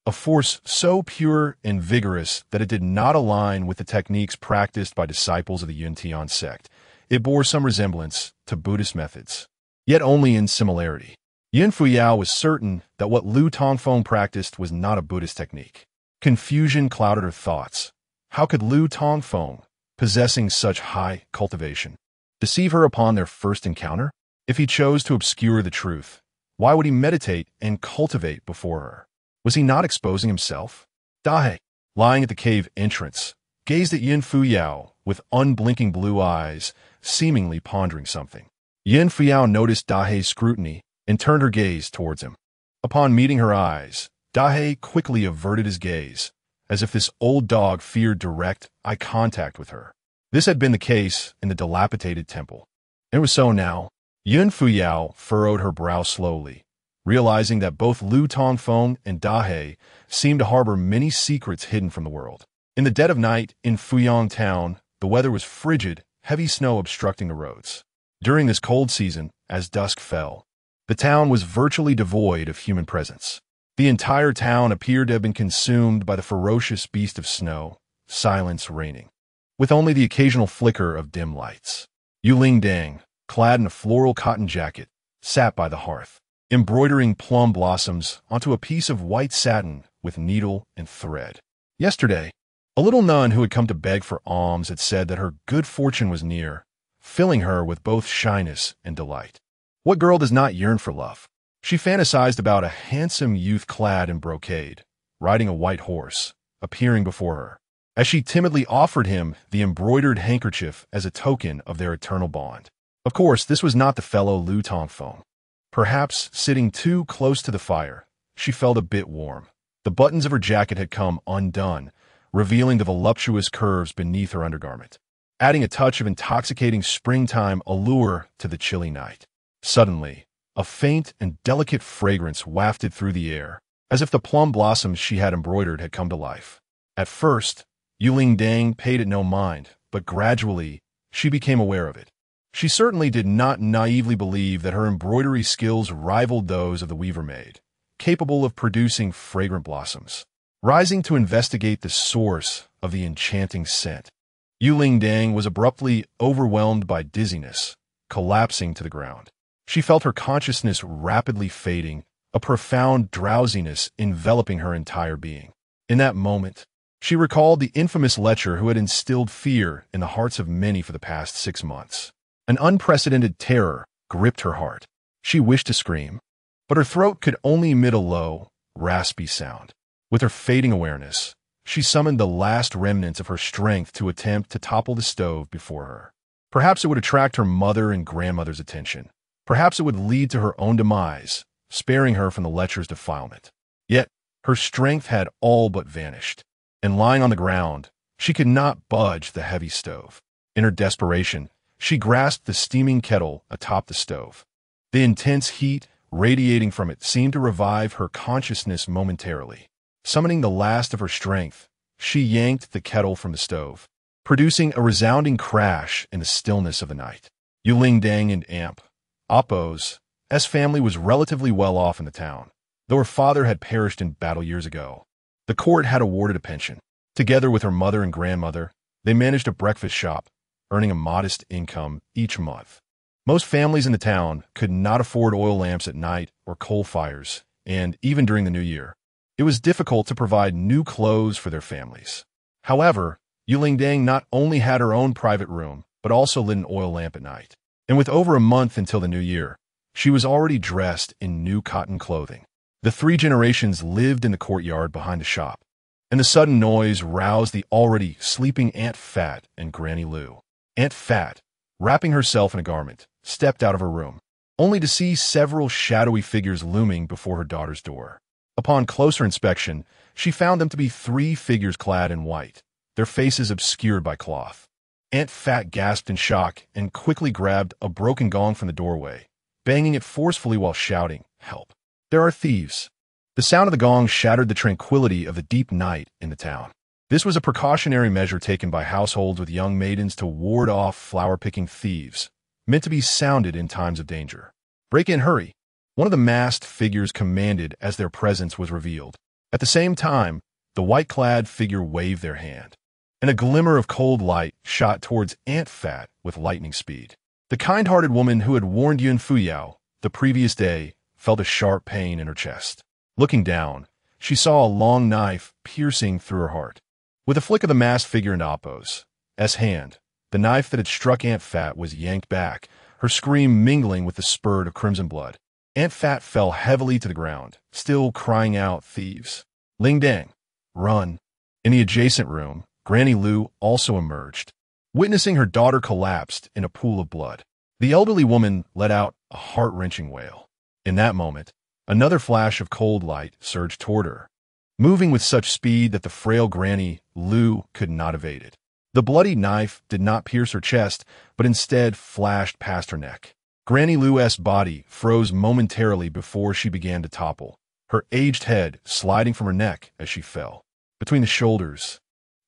a force so pure and vigorous that it did not align with the techniques practiced by disciples of the Yuntian sect. It bore some resemblance to Buddhist methods, yet only in similarity. Yin Fuyao was certain that what Lu Tongfeng practiced was not a Buddhist technique. Confusion clouded her thoughts. How could Lu Tongfeng, possessing such high cultivation, deceive her upon their first encounter? If he chose to obscure the truth, why would he meditate and cultivate before her? Was he not exposing himself? Dahe, lying at the cave entrance, gazed at Yin Fuyao with unblinking blue eyes, seemingly pondering something. Yin Fuyao noticed Dahe's scrutiny and turned her gaze towards him. Upon meeting her eyes, Dahe quickly averted his gaze, as if this old dog feared direct eye contact with her. This had been the case in the dilapidated temple. It was so now. Yin Fuyao furrowed her brow slowly, realizing that both Lu Tongfeng and Dahe seemed to harbor many secrets hidden from the world. In the dead of night in Fuyang Town, the weather was frigid, heavy snow obstructing the roads. During this cold season, as dusk fell, the town was virtually devoid of human presence. The entire town appeared to have been consumed by the ferocious beast of snow, silence reigning, with only the occasional flicker of dim lights. Yuling Dang, clad in a floral cotton jacket, sat by the hearth, embroidering plum blossoms onto a piece of white satin with needle and thread. Yesterday, a little nun who had come to beg for alms had said that her good fortune was near, filling her with both shyness and delight. What girl does not yearn for love? She fantasized about a handsome youth clad in brocade, riding a white horse, appearing before her, as she timidly offered him the embroidered handkerchief as a token of their eternal bond. Of course, this was not the fellow Lu Tongfeng. Perhaps sitting too close to the fire, she felt a bit warm. The buttons of her jacket had come undone, revealing the voluptuous curves beneath her undergarment, adding a touch of intoxicating springtime allure to the chilly night. Suddenly, a faint and delicate fragrance wafted through the air, as if the plum blossoms she had embroidered had come to life. At first, Yuling Dang paid it no mind, but gradually, she became aware of it. She certainly did not naively believe that her embroidery skills rivaled those of the weaver maid, capable of producing fragrant blossoms. Rising to investigate the source of the enchanting scent, Yuling Dang was abruptly overwhelmed by dizziness, collapsing to the ground. She felt her consciousness rapidly fading, a profound drowsiness enveloping her entire being. In that moment, she recalled the infamous lecher who had instilled fear in the hearts of many for the past 6 months. An unprecedented terror gripped her heart. She wished to scream, but her throat could only emit a low, raspy sound. With her fading awareness, she summoned the last remnants of her strength to attempt to topple the stove before her. Perhaps it would attract her mother and grandmother's attention. Perhaps it would lead to her own demise, sparing her from the lecher's defilement. Yet, her strength had all but vanished, and lying on the ground, she could not budge the heavy stove. In her desperation, she grasped the steaming kettle atop the stove. The intense heat radiating from it seemed to revive her consciousness momentarily. Summoning the last of her strength, she yanked the kettle from the stove, producing a resounding crash in the stillness of the night. Dang and Appo's family was relatively well off in the town, though her father had perished in battle years ago. The court had awarded a pension. Together with her mother and grandmother, they managed a breakfast shop, earning a modest income each month. Most families in the town could not afford oil lamps at night or coal fires, and even during the new year, it was difficult to provide new clothes for their families. However, Dang not only had her own private room, but also lit an oil lamp at night. And with over a month until the new year, she was already dressed in new cotton clothing. The 3 generations lived in the courtyard behind the shop, and the sudden noise roused the already sleeping Aunt Fat and Granny Lu. Aunt Fat, wrapping herself in a garment, stepped out of her room, only to see several shadowy figures looming before her daughter's door. Upon closer inspection, she found them to be 3 figures clad in white, their faces obscured by cloth. Aunt Fat gasped in shock and quickly grabbed a broken gong from the doorway, banging it forcefully while shouting, "Help! There are thieves!" The sound of the gong shattered the tranquility of the deep night in the town. This was a precautionary measure taken by households with young maidens to ward off flower-picking thieves, meant to be sounded in times of danger. "Break in, hurry!" One of the masked figures commanded as their presence was revealed. At the same time, the white-clad figure waved their hand, and a glimmer of cold light shot towards Aunt Fat with lightning speed. The kind-hearted woman who had warned Yun Fuyao the previous day felt a sharp pain in her chest. Looking down, she saw a long knife piercing through her heart. With a flick of the masked figure in Appo's hand, the knife that had struck Aunt Fat was yanked back, her scream mingling with the spurt of crimson blood. Aunt Fat fell heavily to the ground, still crying out, "Thieves! Dang, run!" In the adjacent room, Granny Lu also emerged, witnessing her daughter collapsed in a pool of blood. The elderly woman let out a heart-wrenching wail. In that moment, another flash of cold light surged toward her, moving with such speed that the frail Granny Lu could not evade it. The bloody knife did not pierce her chest, but instead flashed past her neck. Granny Lu's body froze momentarily before she began to topple, her aged head sliding from her neck as she fell. Between the shoulders,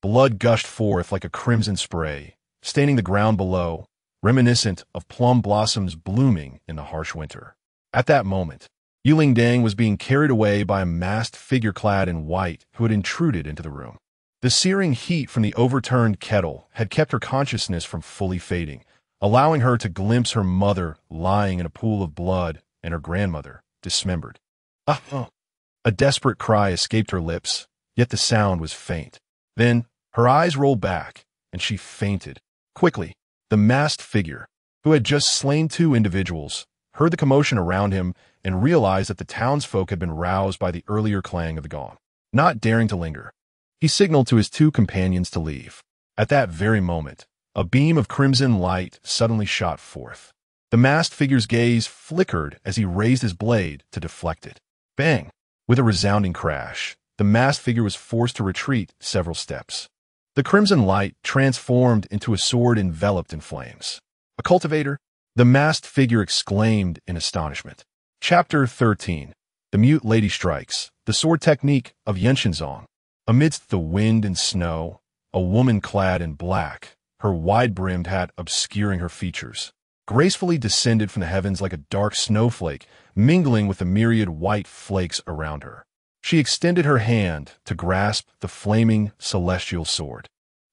blood gushed forth like a crimson spray, staining the ground below, reminiscent of plum blossoms blooming in the harsh winter. At that moment, Dang was being carried away by a masked figure clad in white who had intruded into the room. The searing heat from the overturned kettle had kept her consciousness from fully fading, allowing her to glimpse her mother lying in a pool of blood and her grandmother dismembered. A desperate cry escaped her lips, yet the sound was faint. Then, her eyes rolled back, and she fainted. Quickly, the masked figure, who had just slain 2 individuals, heard the commotion around him and realized that the townsfolk had been roused by the earlier clang of the gong. Not daring to linger, he signaled to his 2 companions to leave. At that very moment, a beam of crimson light suddenly shot forth. The masked figure's gaze flickered as he raised his blade to deflect it. Bang! With a resounding crash, the masked figure was forced to retreat several steps. The crimson light transformed into a sword enveloped in flames. "A cultivator?" the masked figure exclaimed in astonishment. Chapter 13. The Mute Lady Strikes, the sword technique of Yenshinzong. Amidst the wind and snow, a woman clad in black, her wide-brimmed hat obscuring her features, gracefully descended from the heavens like a dark snowflake, mingling with the myriad white flakes around her. She extended her hand to grasp the flaming celestial sword.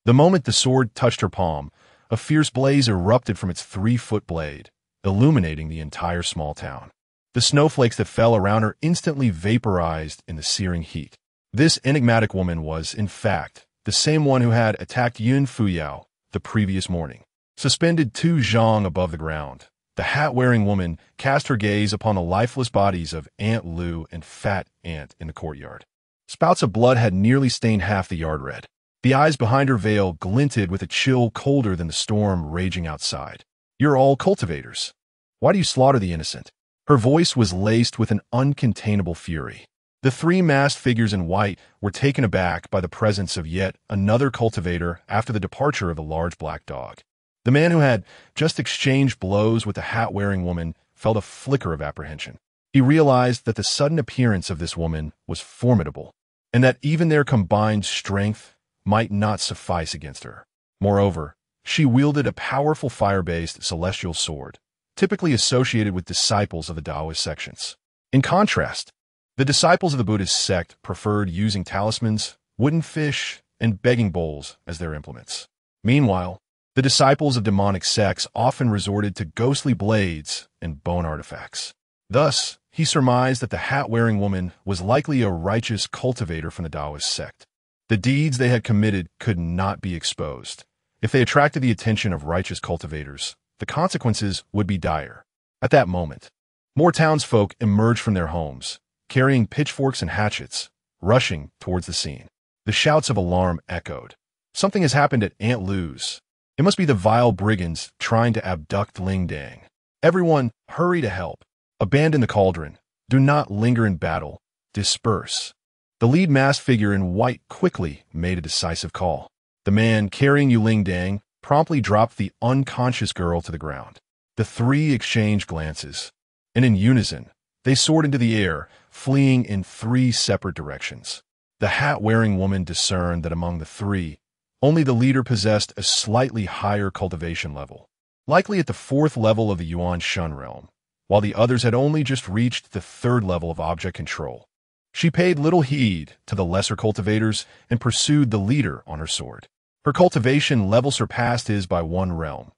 The moment the sword touched her palm, a fierce blaze erupted from its 3-foot blade, illuminating the entire small town. The snowflakes that fell around her instantly vaporized in the searing heat. This enigmatic woman was, in fact, the same one who had attacked Yun Fuyao the previous morning. Suspended 2 zhang above the ground, the hat-wearing woman cast her gaze upon the lifeless bodies of Aunt Lu and Fat Ant in the courtyard. Spouts of blood had nearly stained half the yard red. The eyes behind her veil glinted with a chill colder than the storm raging outside. "You're all cultivators. Why do you slaughter the innocent?" Her voice was laced with an uncontainable fury. The 3 masked figures in white were taken aback by the presence of yet another cultivator after the departure of the large black dog. The man who had just exchanged blows with the hat-wearing woman felt a flicker of apprehension. He realized that the sudden appearance of this woman was formidable, and that even their combined strength might not suffice against her. Moreover, she wielded a powerful fire-based celestial sword, typically associated with disciples of the Taoist sections. In contrast, the disciples of the Buddhist sect preferred using talismans, wooden fish, and begging bowls as their implements. Meanwhile, the disciples of demonic sects often resorted to ghostly blades and bone artifacts. Thus, he surmised that the hat-wearing woman was likely a righteous cultivator from the Taoist sect. The deeds they had committed could not be exposed. If they attracted the attention of righteous cultivators, the consequences would be dire. At that moment, more townsfolk emerged from their homes, carrying pitchforks and hatchets, rushing towards the scene. The shouts of alarm echoed. "Something has happened at Aunt Lu's. It must be the vile brigands trying to abduct Ling Dang. Everyone, hurry to help. Abandon the cauldron. Do not linger in battle. Disperse." The lead masked figure in white quickly made a decisive call. The man carrying Yu Ling Dang promptly dropped the unconscious girl to the ground. The 3 exchanged glances, and in unison, they soared into the air, fleeing in 3 separate directions. The hat-wearing woman discerned that among the 3, only the leader possessed a slightly higher cultivation level, likely at the 4th level of the Yuan Shun realm, while the others had only just reached the 3rd level of object control. She paid little heed to the lesser cultivators and pursued the leader on her sword. Her cultivation level surpassed his by 1 realm.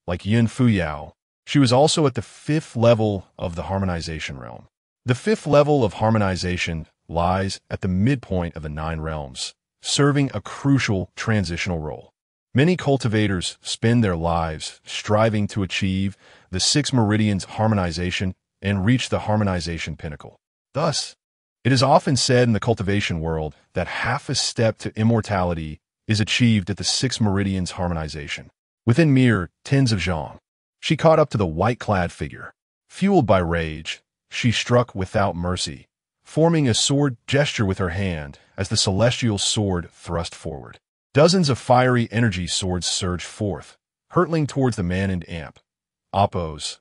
Like Yun Fuyao, she was also at the 5th level of the harmonization realm. The 5th level of harmonization lies at the midpoint of the 9 realms, serving a crucial transitional role. Many cultivators spend their lives striving to achieve the 6 meridians harmonization and reach the harmonization pinnacle. Thus, it is often said in the cultivation world that half a step to immortality is achieved at the 6 meridians harmonization. Within mere tens of zhang, she caught up to the white-clad figure. Fueled by rage, she struck without mercy, forming a sword gesture with her hand as the celestial sword thrust forward. Dozens of fiery energy swords surged forth, hurtling towards the man and amp. Appo's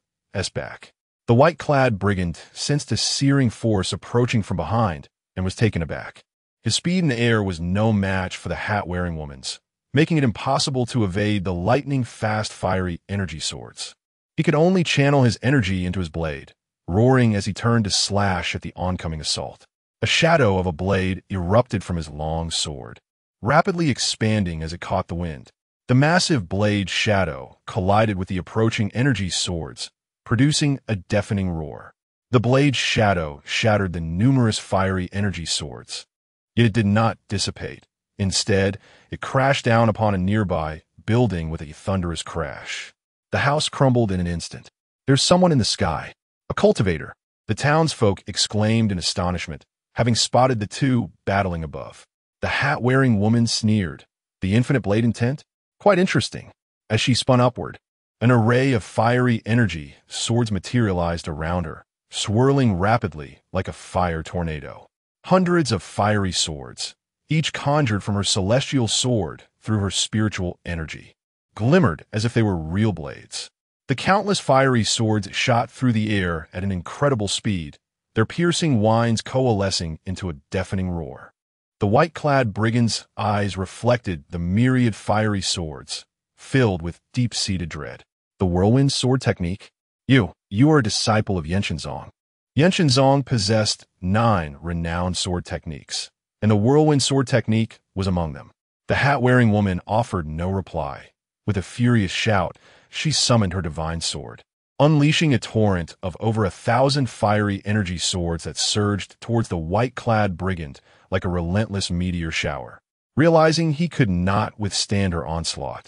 back. The white-clad brigand sensed a searing force approaching from behind and was taken aback. His speed in the air was no match for the hat-wearing woman's, making it impossible to evade the lightning-fast fiery energy swords. He could only channel his energy into his blade, roaring as he turned to slash at the oncoming assault. A shadow of a blade erupted from his long sword, rapidly expanding as it caught the wind. The massive blade's shadow collided with the approaching energy swords, producing a deafening roar. The blade's shadow shattered the numerous fiery energy swords, yet it did not dissipate. Instead, it crashed down upon a nearby building with a thunderous crash. The house crumbled in an instant. "There's someone in the sky. A cultivator," the townsfolk exclaimed in astonishment, having spotted the 2 battling above. The hat-wearing woman sneered. "The infinite blade intent? Quite interesting." As she spun upward, an array of fiery energy swords materialized around her, swirling rapidly like a fire tornado. Hundreds of fiery swords, each conjured from her celestial sword through her spiritual energy, glimmered as if they were real blades. The countless fiery swords shot through the air at an incredible speed, their piercing whines coalescing into a deafening roar. The white-clad brigand's eyes reflected the myriad fiery swords, filled with deep-seated dread. "The whirlwind sword technique? You are a disciple of Yenshenzong." Yenshenzong possessed 9 renowned sword techniques, and the whirlwind sword technique was among them. The hat-wearing woman offered no reply. With a furious shout, she summoned her divine sword. unleashing a torrent of over 1,000 fiery energy swords that surged towards the white-clad brigand like a relentless meteor shower. Realizing he could not withstand her onslaught,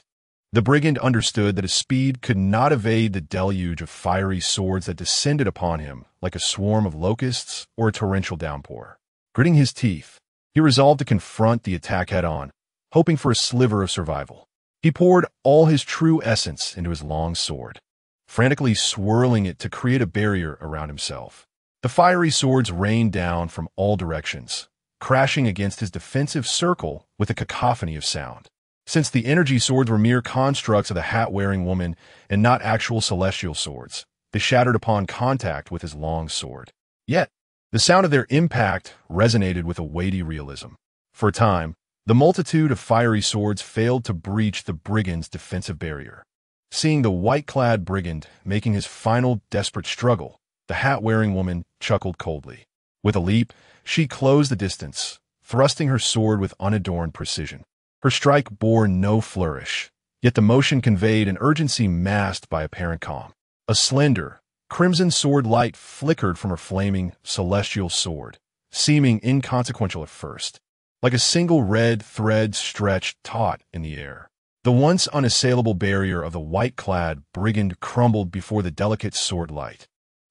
the brigand understood that his speed could not evade the deluge of fiery swords that descended upon him like a swarm of locusts or a torrential downpour. Gritting his teeth, he resolved to confront the attack head-on, hoping for a sliver of survival. He poured all his true essence into his long sword, frantically swirling it to create a barrier around himself. The fiery swords rained down from all directions, crashing against his defensive circle with a cacophony of sound. Since the energy swords were mere constructs of the hat-wearing woman and not actual celestial swords, they shattered upon contact with his long sword. Yet, the sound of their impact resonated with a weighty realism. For a time, the multitude of fiery swords failed to breach the brigand's defensive barrier. Seeing the white-clad brigand making his final desperate struggle, the hat-wearing woman chuckled coldly. With a leap, she closed the distance, thrusting her sword with unadorned precision. Her strike bore no flourish, yet the motion conveyed an urgency masked by apparent calm. A slender, crimson sword light flickered from her flaming, celestial sword, seeming inconsequential at first, like a single red thread stretched taut in the air. The once unassailable barrier of the white-clad brigand crumbled before the delicate sword light,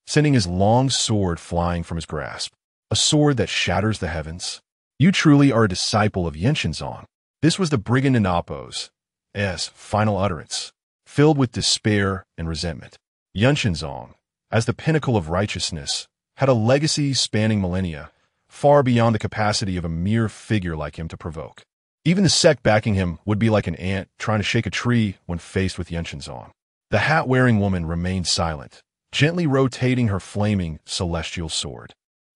sending his long sword flying from his grasp. A sword that shatters the heavens? You truly are a disciple of Yenshenzong. This was the brigand Inapo's final utterance, filled with despair and resentment. Yenshenzong, as the pinnacle of righteousness, had a legacy spanning millennia, far beyond the capacity of a mere figure like him to provoke. Even the sect backing him would be like an ant trying to shake a tree when faced with Yenshenzong. The hat-wearing woman remained silent, gently rotating her flaming celestial sword.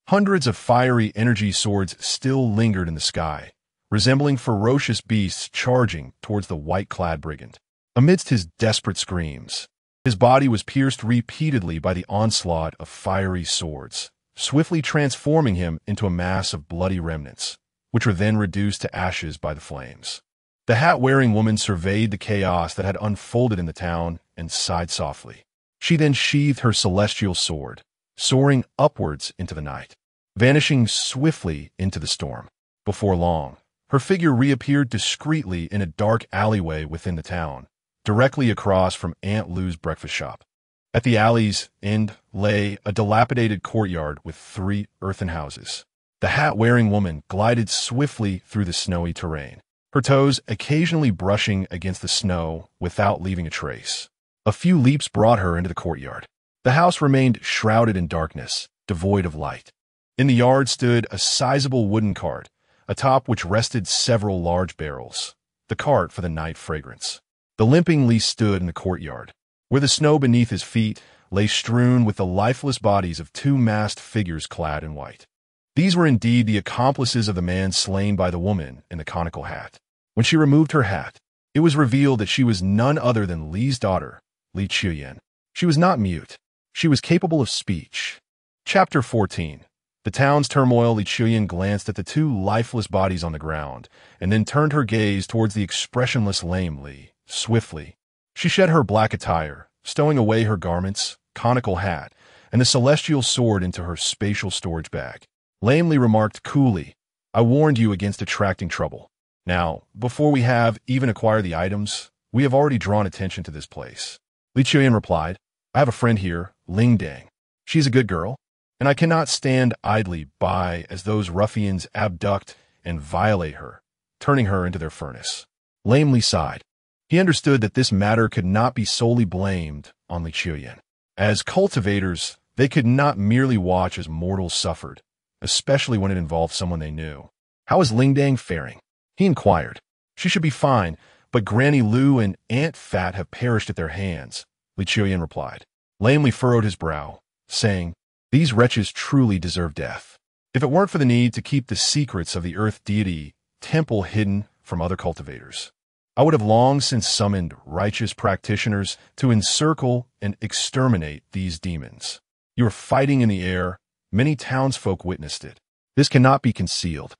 Hundreds of fiery energy swords still lingered in the sky, resembling ferocious beasts charging towards the white-clad brigand. Amidst his desperate screams, his body was pierced repeatedly by the onslaught of fiery swords, swiftly transforming him into a mass of bloody remnants, which were then reduced to ashes by the flames. The hat-wearing woman surveyed the chaos that had unfolded in the town and sighed softly. She then sheathed her celestial sword, soaring upwards into the night, vanishing swiftly into the storm. Before long, her figure reappeared discreetly in a dark alleyway within the town, directly across from Aunt Lu's breakfast shop. At the alley's end lay a dilapidated courtyard with 3 earthen houses. The hat-wearing woman glided swiftly through the snowy terrain, her toes occasionally brushing against the snow without leaving a trace. A few leaps brought her into the courtyard. The house remained shrouded in darkness, devoid of light. In the yard stood a sizable wooden cart, atop which rested several large barrels, the cart for the night fragrance. The limping Lee stood in the courtyard, where the snow beneath his feet lay strewn with the lifeless bodies of 2 masked figures clad in white. These were indeed the accomplices of the man slain by the woman in the conical hat. When she removed her hat, it was revealed that she was none other than Li's daughter, Li Qiuyan. She was not mute. She was capable of speech. Chapter 14. The town's turmoil. Li Qiuyan glanced at the 2 lifeless bodies on the ground, and then turned her gaze towards the expressionless lame Li. Swiftly, she shed her black attire, stowing away her garments, conical hat, and the celestial sword into her spatial storage bag. Lamely remarked coolly, "I warned you against attracting trouble. Now, before we have even acquired the items, we have already drawn attention to this place." Li Qiuyan replied, "I have a friend here, Ling Dang. She's a good girl, and I cannot stand idly by as those ruffians abduct and violate her, turning her into their furnace." Lamely sighed. He understood that this matter could not be solely blamed on Li Qiuyan. As cultivators, they could not merely watch as mortals suffered, especially when it involved someone they knew. "How is Ling Dang faring?" he inquired. "She should be fine, but Granny Lu and Aunt Fat have perished at their hands," Li Qiuyan replied. Lamely furrowed his brow, saying, "These wretches truly deserve death. If it weren't for the need to keep the secrets of the earth deity temple hidden from other cultivators, I would have long since summoned righteous practitioners to encircle and exterminate these demons. You were fighting in the air. Many townsfolk witnessed it. This cannot be concealed.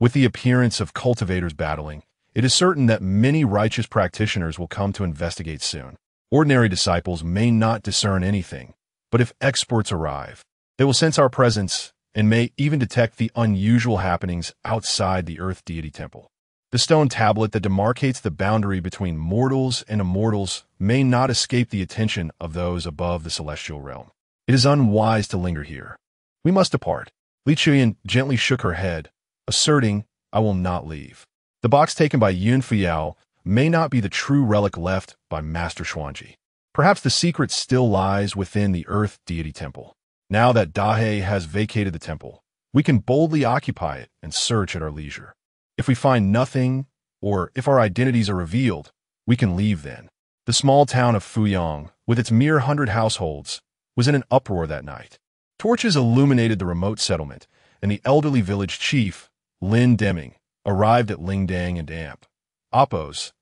With the appearance of cultivators battling, it is certain that many righteous practitioners will come to investigate soon. Ordinary disciples may not discern anything, but if experts arrive, they will sense our presence and may even detect the unusual happenings outside the Earth Deity Temple. The stone tablet that demarcates the boundary between mortals and immortals may not escape the attention of those above the celestial realm. It is unwise to linger here. We must depart. Li Chuyan gently shook her head, asserting, I will not leave. The box taken by Yun Fuyao may not be the true relic left by Master Xuanji. Perhaps the secret still lies within the Earth Deity Temple. Now that Dahe has vacated the temple, we can boldly occupy it and search at our leisure. If we find nothing, or if our identities are revealed, we can leave then. The small town of Fuyang, with its mere 100 households, was in an uproar that night. Torches illuminated the remote settlement, and the elderly village chief, Lin Deming, arrived at Lingdang and Amp, Appo's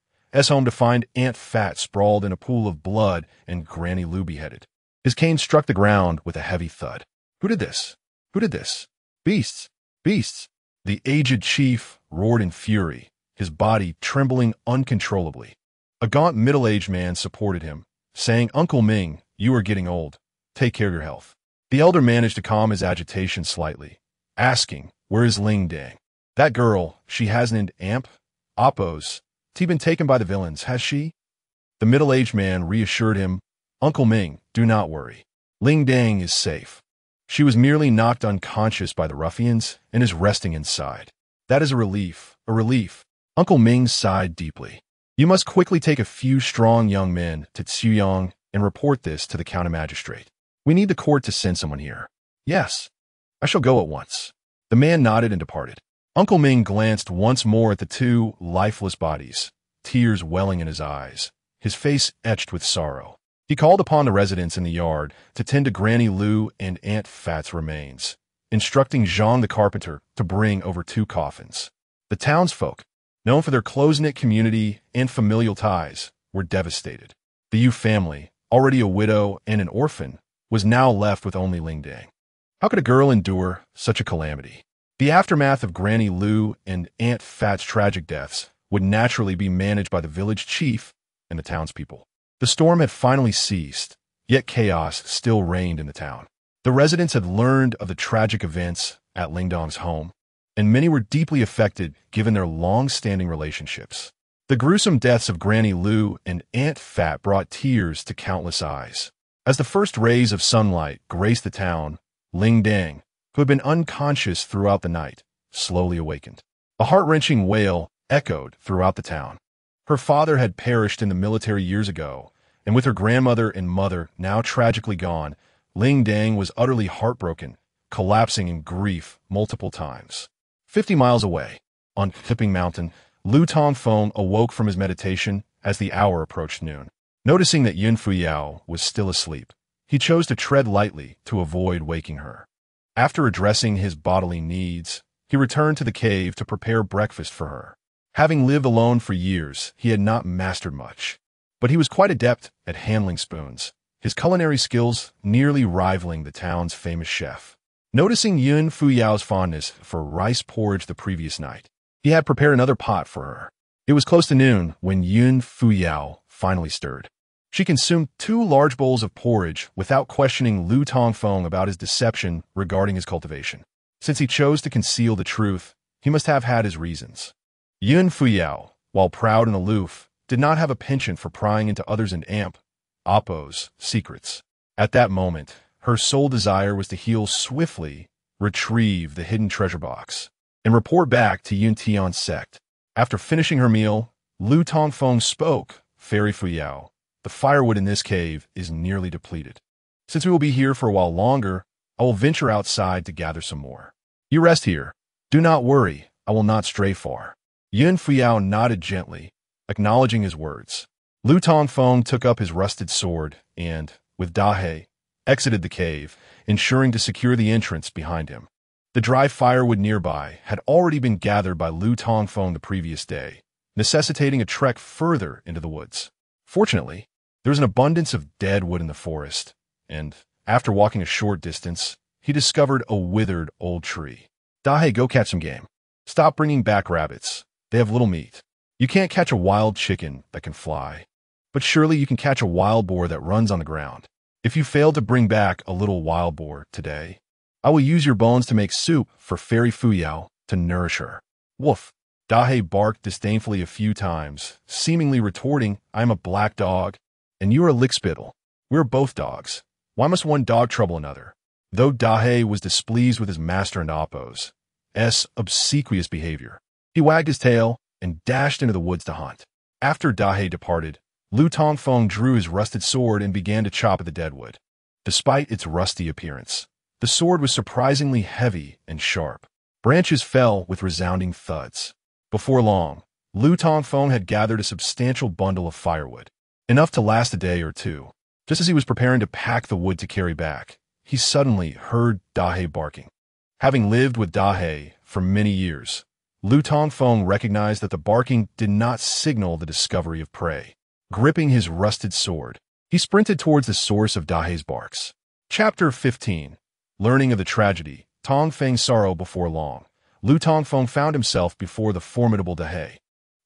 home to find Aunt Fat sprawled in a pool of blood and Granny Lu beheaded. His cane struck the ground with a heavy thud. Who did this? Who did this? Beasts! Beasts! The aged chief roared in fury, his body trembling uncontrollably. A gaunt middle-aged man supported him, saying, Uncle Ming, you are getting old. Take care of your health. The elder managed to calm his agitation slightly, asking, where is Ling Dang? That girl, she hasn't an Amp? Appo's. She been taken by the villains, has she? The middle-aged man reassured him, Uncle Ming, do not worry. Ling Dang is safe. She was merely knocked unconscious by the ruffians and is resting inside. That is a relief, a relief. Uncle Ming sighed deeply. You must quickly take a few strong young men to Tsuyang and report this to the county magistrate. We need the court to send someone here. Yes, I shall go at once. The man nodded and departed. Uncle Ming glanced once more at the two lifeless bodies, tears welling in his eyes, his face etched with sorrow. He called upon the residents in the yard to tend to Granny Lu and Aunt Fat's remains, instructing Zhang the carpenter to bring over 2 coffins. The townsfolk, known for their close-knit community and familial ties, were devastated. The Yu family, already a widow and an orphan, was now left with only Ling Dang. How could a girl endure such a calamity? The aftermath of Granny Lu and Aunt Fat's tragic deaths would naturally be managed by the village chief and the townspeople. The storm had finally ceased, yet chaos still reigned in the town. The residents had learned of the tragic events at Lingdong's home, and many were deeply affected given their long-standing relationships. The gruesome deaths of Granny Lu and Aunt Fat brought tears to countless eyes. As the first rays of sunlight graced the town, Ling Dang, who had been unconscious throughout the night, slowly awakened. A heart-wrenching wail echoed throughout the town. Her father had perished in the military years ago, and with her grandmother and mother now tragically gone, Ling Dang was utterly heartbroken, collapsing in grief multiple times. 50 miles away, on Tipping Mountain, Lu Tongfeng awoke from his meditation as the hour approached noon. Noticing that Yun Fuyao was still asleep, he chose to tread lightly to avoid waking her. After addressing his bodily needs, he returned to the cave to prepare breakfast for her. Having lived alone for years, he had not mastered much, but he was quite adept at handling spoons, his culinary skills nearly rivaling the town's famous chef. Noticing Yun Fuyao's fondness for rice porridge the previous night, he had prepared another pot for her. It was close to noon when Yun Fuyao finally stirred. She consumed 2 large bowls of porridge without questioning Lu Tongfeng about his deception regarding his cultivation. Since he chose to conceal the truth, he must have had his reasons. Yun Fuyao, while proud and aloof, did not have a penchant for prying into others' and Appo's secrets. At that moment, her sole desire was to heal swiftly, retrieve the hidden treasure box, and report back to Yun Tian's sect. After finishing her meal, Lu Tongfeng spoke, Fairy Fuyao, the firewood in this cave is nearly depleted. Since we will be here for a while longer, I will venture outside to gather some more. You rest here. Do not worry, I will not stray far. Yun Fuyao nodded gently, acknowledging his words. Lu Tongfeng took up his rusted sword and, with Dahe, exited the cave, ensuring to secure the entrance behind him. The dry firewood nearby had already been gathered by Lu Tongfeng the previous day, necessitating a trek further into the woods. Fortunately, there was an abundance of dead wood in the forest, and, after walking a short distance, he discovered a withered old tree. Dahe, go catch some game. Stop bringing back rabbits. They have little meat. You can't catch a wild chicken that can fly. but surely you can catch a wild boar that runs on the ground. If you fail to bring back a little wild boar today, I will use your bones to make soup for Fairy Fuyao to nourish her. Woof. Dahe barked disdainfully a few times, seemingly retorting, I am a black dog, and you are a lickspittle. We're both dogs. Why must one dog trouble another? Though Dahe was displeased with his master and Appo's obsequious behavior, he wagged his tail and dashed into the woods to hunt. After Dahe departed, Lu Tongfeng drew his rusted sword and began to chop at the deadwood. Despite its rusty appearance, the sword was surprisingly heavy and sharp. Branches fell with resounding thuds. Before long, Lu Tongfeng had gathered a substantial bundle of firewood, enough to last a day or two. Just as he was preparing to pack the wood to carry back, he suddenly heard Dahe barking. Having lived with Dahe for many years, Lu Tongfeng recognized that the barking did not signal the discovery of prey. Gripping his rusted sword, he sprinted towards the source of Dahe's barks. Chapter 15. Learning of the tragedy, Tongfeng's sorrow before long, Lu Tongfeng found himself before the formidable Dahe.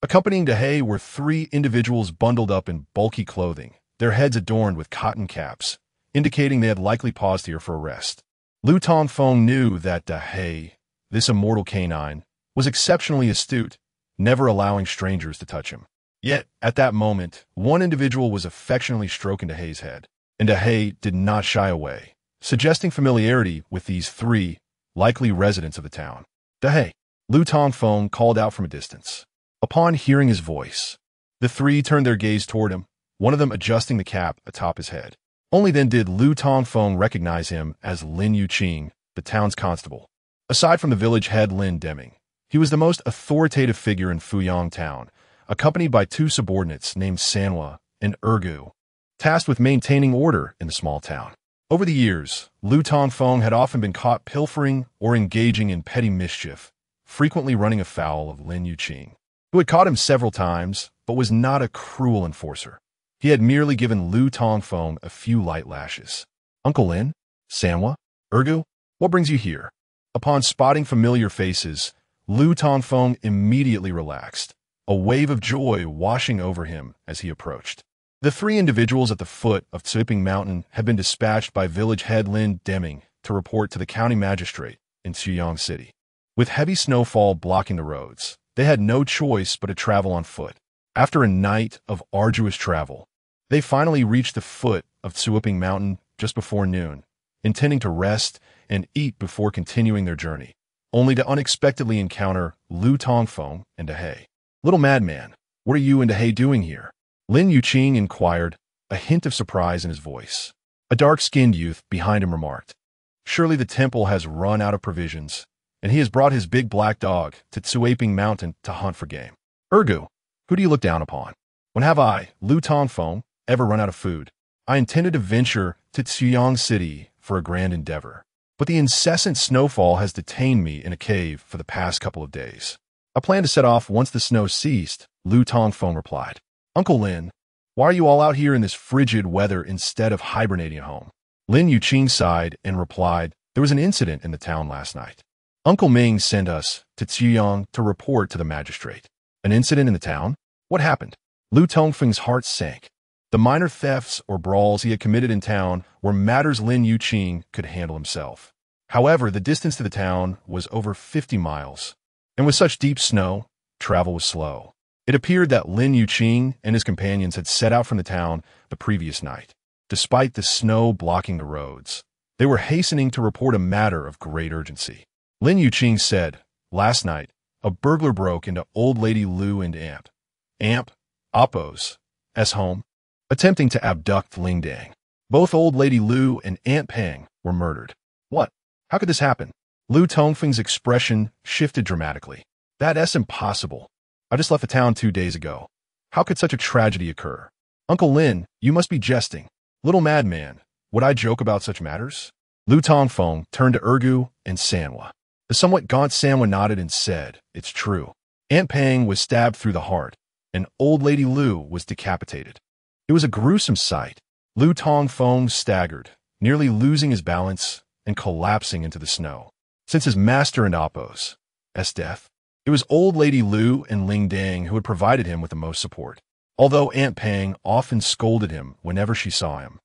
Accompanying Dahe were 3 individuals bundled up in bulky clothing, their heads adorned with cotton caps, indicating they had likely paused here for a rest. Lu Tongfeng knew that Dahe, this immortal canine, was exceptionally astute, never allowing strangers to touch him. Yet, at that moment, one individual was affectionately stroking Dahe's head, and Dahe did not shy away, suggesting familiarity with these 3 likely residents of the town. Dahe, Lu Tongfeng called out from a distance. Upon hearing his voice, the 3 turned their gaze toward him, one of them adjusting the cap atop his head. Only then did Lu Tongfeng recognize him as Lin Yuqing, the town's constable. Aside from the village head Lin Deming, he was the most authoritative figure in Fuyang town, accompanied by 2 subordinates named Sanhua and Ergu, tasked with maintaining order in the small town. Over the years, Lu Tongfeng had often been caught pilfering or engaging in petty mischief, frequently running afoul of Lin Yuqing, who had caught him several times but was not a cruel enforcer. He had merely given Lu Tongfeng a few light lashes. Uncle Lin? Sanhua? Ergu? What brings you here? Upon spotting familiar faces, Lu Tongfeng immediately relaxed, a wave of joy washing over him as he approached. The 3 individuals at the foot of Tsiping Mountain had been dispatched by village head Lin Deming to report to the county magistrate in Fuyang City. With heavy snowfall blocking the roads, they had no choice but to travel on foot. After a night of arduous travel, they finally reached the foot of Tsiping Mountain just before noon, intending to rest and eat before continuing their journey, only to unexpectedly encounter Lu Tongfeng and Dahe. Little madman, what are you and Dahe doing here? Lin Yuqing inquired, a hint of surprise in his voice. A dark-skinned youth behind him remarked, surely the temple has run out of provisions, and he has brought his big black dog to Tsiping Mountain to hunt for game. Ergu, who do you look down upon? When have I, Lu Tongfeng, ever run out of food? I intended to venture to Fuyang City for a grand endeavor, but the incessant snowfall has detained me in a cave for the past couple of days. I plan to set off once the snow ceased, Lu Tongfeng replied. Uncle Lin, why are you all out here in this frigid weather instead of hibernating at home? Lin Yuqing sighed and replied, there was an incident in the town last night. Uncle Ming sent us to Fuyang to report to the magistrate. An incident in the town? What happened? Lu Tongfeng's heart sank. The minor thefts or brawls he had committed in town were matters Lin Yuqing could handle himself. However, the distance to the town was over 50 miles, and with such deep snow, travel was slow. It appeared that Lin Yuqing and his companions had set out from the town the previous night. Despite the snow blocking the roads, they were hastening to report a matter of great urgency. Lin Yuqing said, last night, a burglar broke into Old Lady Lu and Appo's home, attempting to abduct Ling Dang. Both Old Lady Lu and Aunt Peng were murdered. What? How could this happen? Lu Tongfeng's expression shifted dramatically. That's impossible. I just left the town 2 days ago. How could such a tragedy occur? Uncle Lin, you must be jesting. Little madman, would I joke about such matters? Lu Tongfeng turned to Ergu and Sanhua. The somewhat gaunt Sanhua nodded and said, it's true. Aunt Peng was stabbed through the heart, and Old Lady Lu was decapitated. It was a gruesome sight. Lu Tongfeng staggered, nearly losing his balance and collapsing into the snow. Since his master and Appo's death, it was Old Lady Lu and Ling Dang who had provided him with the most support. although Aunt Pang often scolded him whenever she saw him.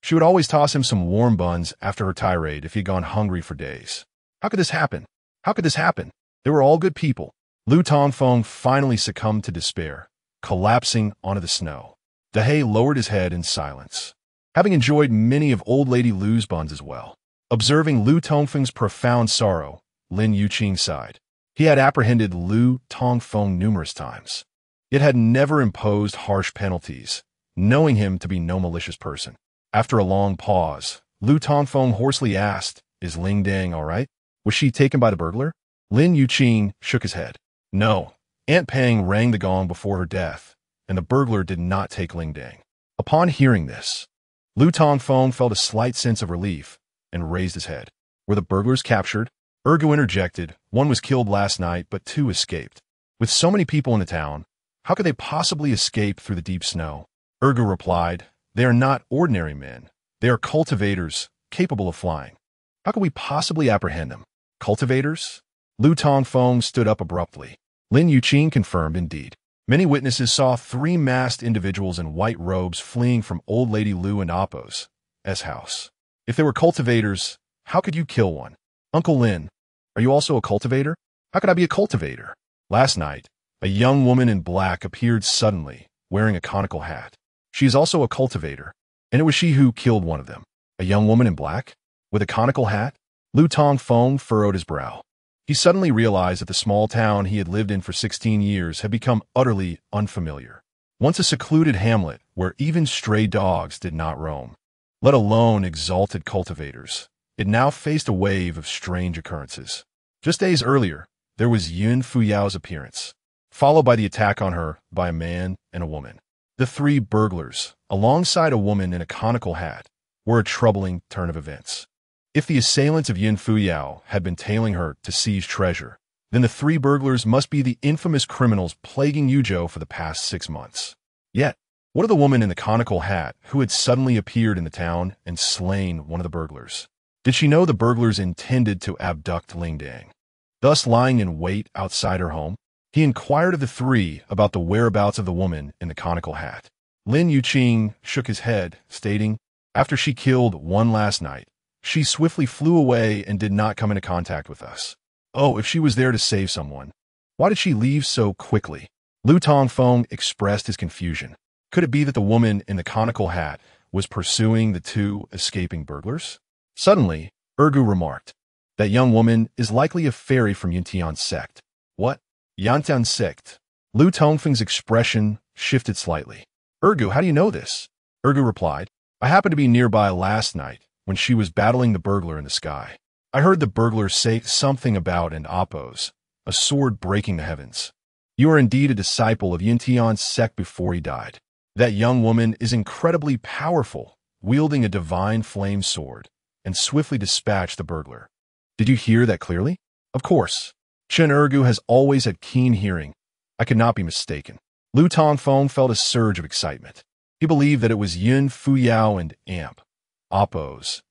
She would always toss him some warm buns after her tirade if he had gone hungry for days. How could this happen? How could this happen? They were all good people. Lu Tongfeng finally succumbed to despair, collapsing onto the snow. Dahei lowered his head in silence, having enjoyed many of old lady Lu's buns as well. Observing Lu Tongfeng's profound sorrow, Lin Yuqing sighed. He had apprehended Lu Tongfeng numerous times, yet had never imposed harsh penalties, knowing him to be no malicious person. After a long pause, Lu Tongfeng hoarsely asked, "Is Ling Dang all right? Was she taken by the burglar?" Lin Yuqing shook his head. No, Aunt Pang rang the gong before her death, and the burglar did not take Ling Dang. Upon hearing this, Lu Tongfeng felt a slight sense of relief and raised his head. Were the burglars captured? Ergu interjected. One was killed last night, but two escaped. With so many people in the town, how could they possibly escape through the deep snow? Ergu replied, "They are not ordinary men. They are cultivators, capable of flying. How could we possibly apprehend them? Cultivators?" Lu Tongfeng stood up abruptly. Lin Yuqing confirmed indeed. Many witnesses saw three masked individuals in white robes fleeing from old lady Lu and Appo's house. If they were cultivators, how could you kill one? Uncle Lin, are you also a cultivator? How could I be a cultivator? Last night, a young woman in black appeared suddenly, wearing a conical hat. She is also a cultivator, and it was she who killed one of them. A young woman in black? With a conical hat? Lu Tongfeng furrowed his brow. He suddenly realized that the small town he had lived in for 16 years had become utterly unfamiliar. Once a secluded hamlet where even stray dogs did not roam, let alone exalted cultivators, it now faced a wave of strange occurrences. Just days earlier, there was Yun Fuyao's appearance, followed by the attack on her by a man and a woman. The three burglars, alongside a woman in a conical hat, were a troubling turn of events. If the assailants of Yun Fuyao had been tailing her to seize treasure, then the three burglars must be the infamous criminals plaguing Yuzhou for the past 6 months. Yet, what of the woman in the conical hat who had suddenly appeared in the town and slain one of the burglars? Did she know the burglars intended to abduct Ling Dang, thus lying in wait outside her home? He inquired of the three about the whereabouts of the woman in the conical hat. Lin Yuqing shook his head, stating, "After she killed one last night, she swiftly flew away and did not come into contact with us. Oh, if she was there to save someone, why did she leave so quickly?" Lu Tongfeng expressed his confusion. Could it be that the woman in the conical hat was pursuing the two escaping burglars? Suddenly, Ergu remarked, "That young woman is likely a fairy from Yuntian's sect." What? Yantian sect? Lu Tongfeng's expression shifted slightly. "Ergu, how do you know this?" Ergu replied, "I happened to be nearby last night when she was battling the burglar in the sky. I heard the burglar say something about an Appo's, a sword breaking the heavens. You are indeed a disciple of Yuntian's sect before he died. That young woman is incredibly powerful, wielding a divine flame sword, and swiftly dispatched the burglar. Did you hear that clearly?" "Of course. Chen Ergu has always had keen hearing. I could not be mistaken." Lu Tongfeng felt a surge of excitement. He believed that it was Yun Fuyao and Appo's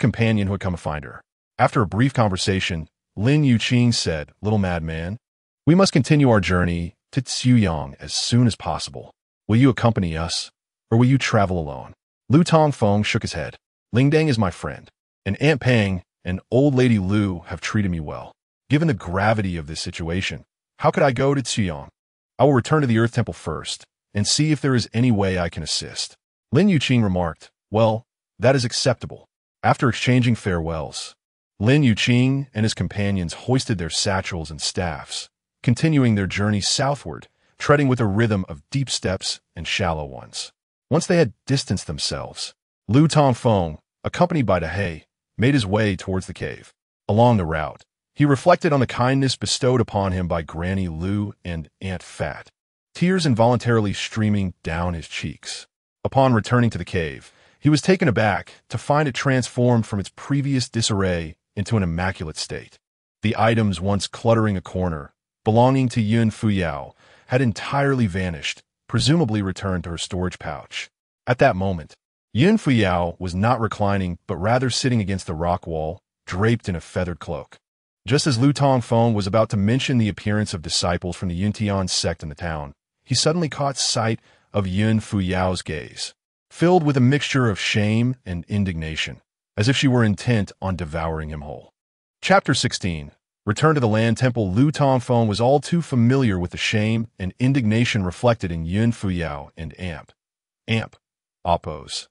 companion who had come to find her. After a brief conversation, Lin Yuqing said, "Little madman, we must continue our journey to Tsuyang as soon as possible. Will you accompany us, or will you travel alone?" Lu Tongfeng shook his head. "Ling Dang is my friend, and Aunt Pang and old lady Lu have treated me well. Given the gravity of this situation, how could I go to Tsuyang? I will return to the Earth Temple first, and see if there is any way I can assist." Lin Yuqing remarked, "Well, that is acceptable." After exchanging farewells, Lin Yuqing and his companions hoisted their satchels and staffs, continuing their journey southward, treading with a rhythm of deep steps and shallow ones. Once they had distanced themselves, Lu Tongfeng, accompanied by Dahei, made his way towards the cave. Along the route, he reflected on the kindness bestowed upon him by Granny Lu and Aunt Fat, tears involuntarily streaming down his cheeks. Upon returning to the cave, he was taken aback to find it transformed from its previous disarray into an immaculate state. The items once cluttering a corner, belonging to Yun Fuyao, had entirely vanished, presumably returned to her storage pouch. At that moment, Yun Fuyao was not reclining but rather sitting against the rock wall, draped in a feathered cloak. Just as Lu Tongfeng was about to mention the appearance of disciples from the Yuntian sect in the town, he suddenly caught sight of Yun Fuyao's gaze, filled with a mixture of shame and indignation, as if she were intent on devouring him whole. Chapter 16. Return to the Land Temple. Lu Tongfeng was all too familiar with the shame and indignation reflected in Yun Fuyao and Appo's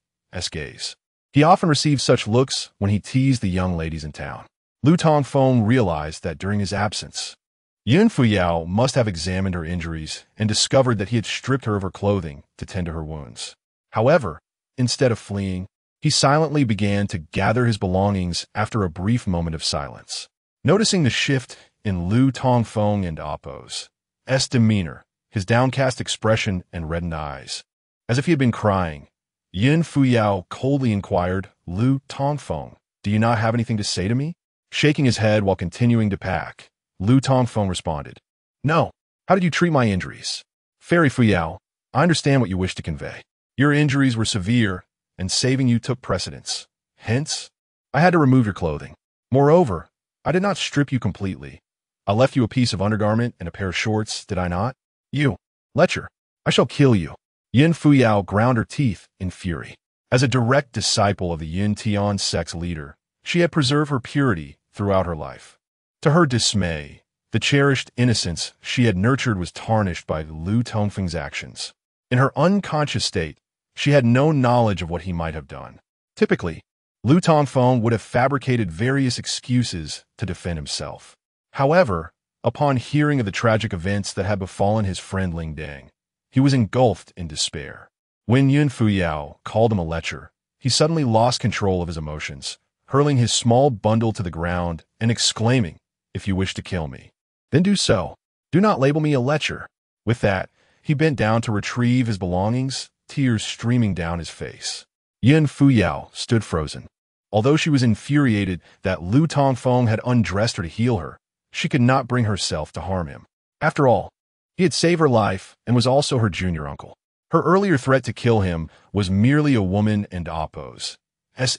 gaze. He often received such looks when he teased the young ladies in town. Lu Tongfeng realized that during his absence, Yun Fuyao must have examined her injuries and discovered that he had stripped her of her clothing to tend to her wounds. However, instead of fleeing, he silently began to gather his belongings after a brief moment of silence. Noticing the shift in Lu Tongfeng and Appo's demeanor, his downcast expression and reddened eyes, as if he had been crying, Yun Fuyao coldly inquired, "Lu Tongfeng, do you not have anything to say to me?" Shaking his head while continuing to pack, Lu Tongfeng responded, "No. How did you treat my injuries?" "Fairy Fuyao, I understand what you wish to convey. Your injuries were severe, and saving you took precedence. Hence, I had to remove your clothing. Moreover, I did not strip you completely. I left you a piece of undergarment and a pair of shorts, did I not? You, lecher, I shall kill you." Yun Fuyao ground her teeth in fury. As a direct disciple of the Yun Tian sect's leader, she had preserved her purity throughout her life. To her dismay, the cherished innocence she had nurtured was tarnished by Lu Tongfeng's actions. In her unconscious state, she had no knowledge of what he might have done. Typically, Lu Tongfeng would have fabricated various excuses to defend himself. However, upon hearing of the tragic events that had befallen his friend Ling Deng, he was engulfed in despair. When Yun Fuyao called him a lecher, he suddenly lost control of his emotions, hurling his small bundle to the ground and exclaiming, "If you wish to kill me, then do so. Do not label me a lecher." With that, he bent down to retrieve his belongings, tears streaming down his face. Yun Fuyao stood frozen. Although she was infuriated that Lu Tongfeng had undressed her to heal her, she could not bring herself to harm him. After all, he had saved her life and was also her junior uncle. Her earlier threat to kill him was merely a woman and Appo's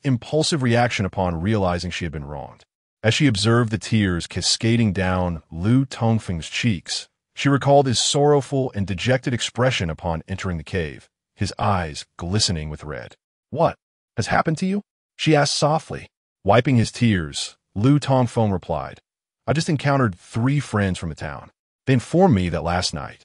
impulsive reaction upon realizing she had been wronged. As she observed the tears cascading down Lu Tongfeng's cheeks, she recalled his sorrowful and dejected expression upon entering the cave, his eyes glistening with red. "What has happened to you?" she asked softly. Wiping his tears, Lu Tongfeng replied, "I just encountered 3 friends from the town. They informed me that last night,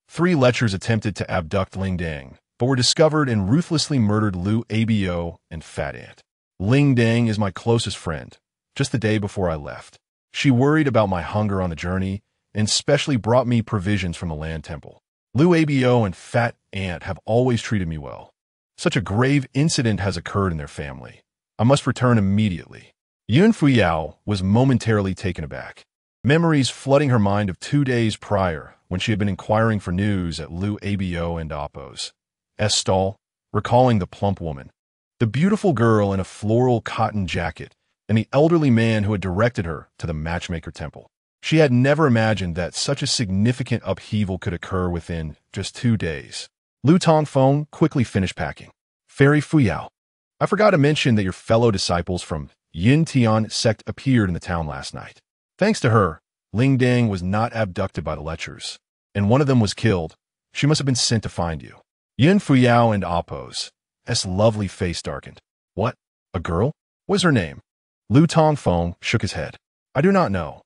3 lechers attempted to abduct Ling Deng, but were discovered and ruthlessly murdered Lu Abo and Fat Ant. Ling Deng is my closest friend. Just the day before I left, she worried about my hunger on the journey and specially brought me provisions from the Land Temple. Lu Abo and Fat Ant have always treated me well. Such a grave incident has occurred in their family. I must return immediately." Yun Fuyao was momentarily taken aback. Memories flooding her mind of 2 days prior when she had been inquiring for news at Lu Abo and Appo's stall, recalling the plump woman, the beautiful girl in a floral cotton jacket, and the elderly man who had directed her to the Matchmaker Temple. She had never imagined that such a significant upheaval could occur within just 2 days. Lu Tongfeng quickly finished packing. "Fairy Fuyao, I forgot to mention that your fellow disciples from Yun Tian sect appeared in the town last night. Thanks to her, Ling Deng was not abducted by the lechers, and one of them was killed. She must have been sent to find you." Yun Fuyao and Appo's lovely face darkened. "What? A girl? What is her name?" Lu Tongfeng shook his head. "I do not know.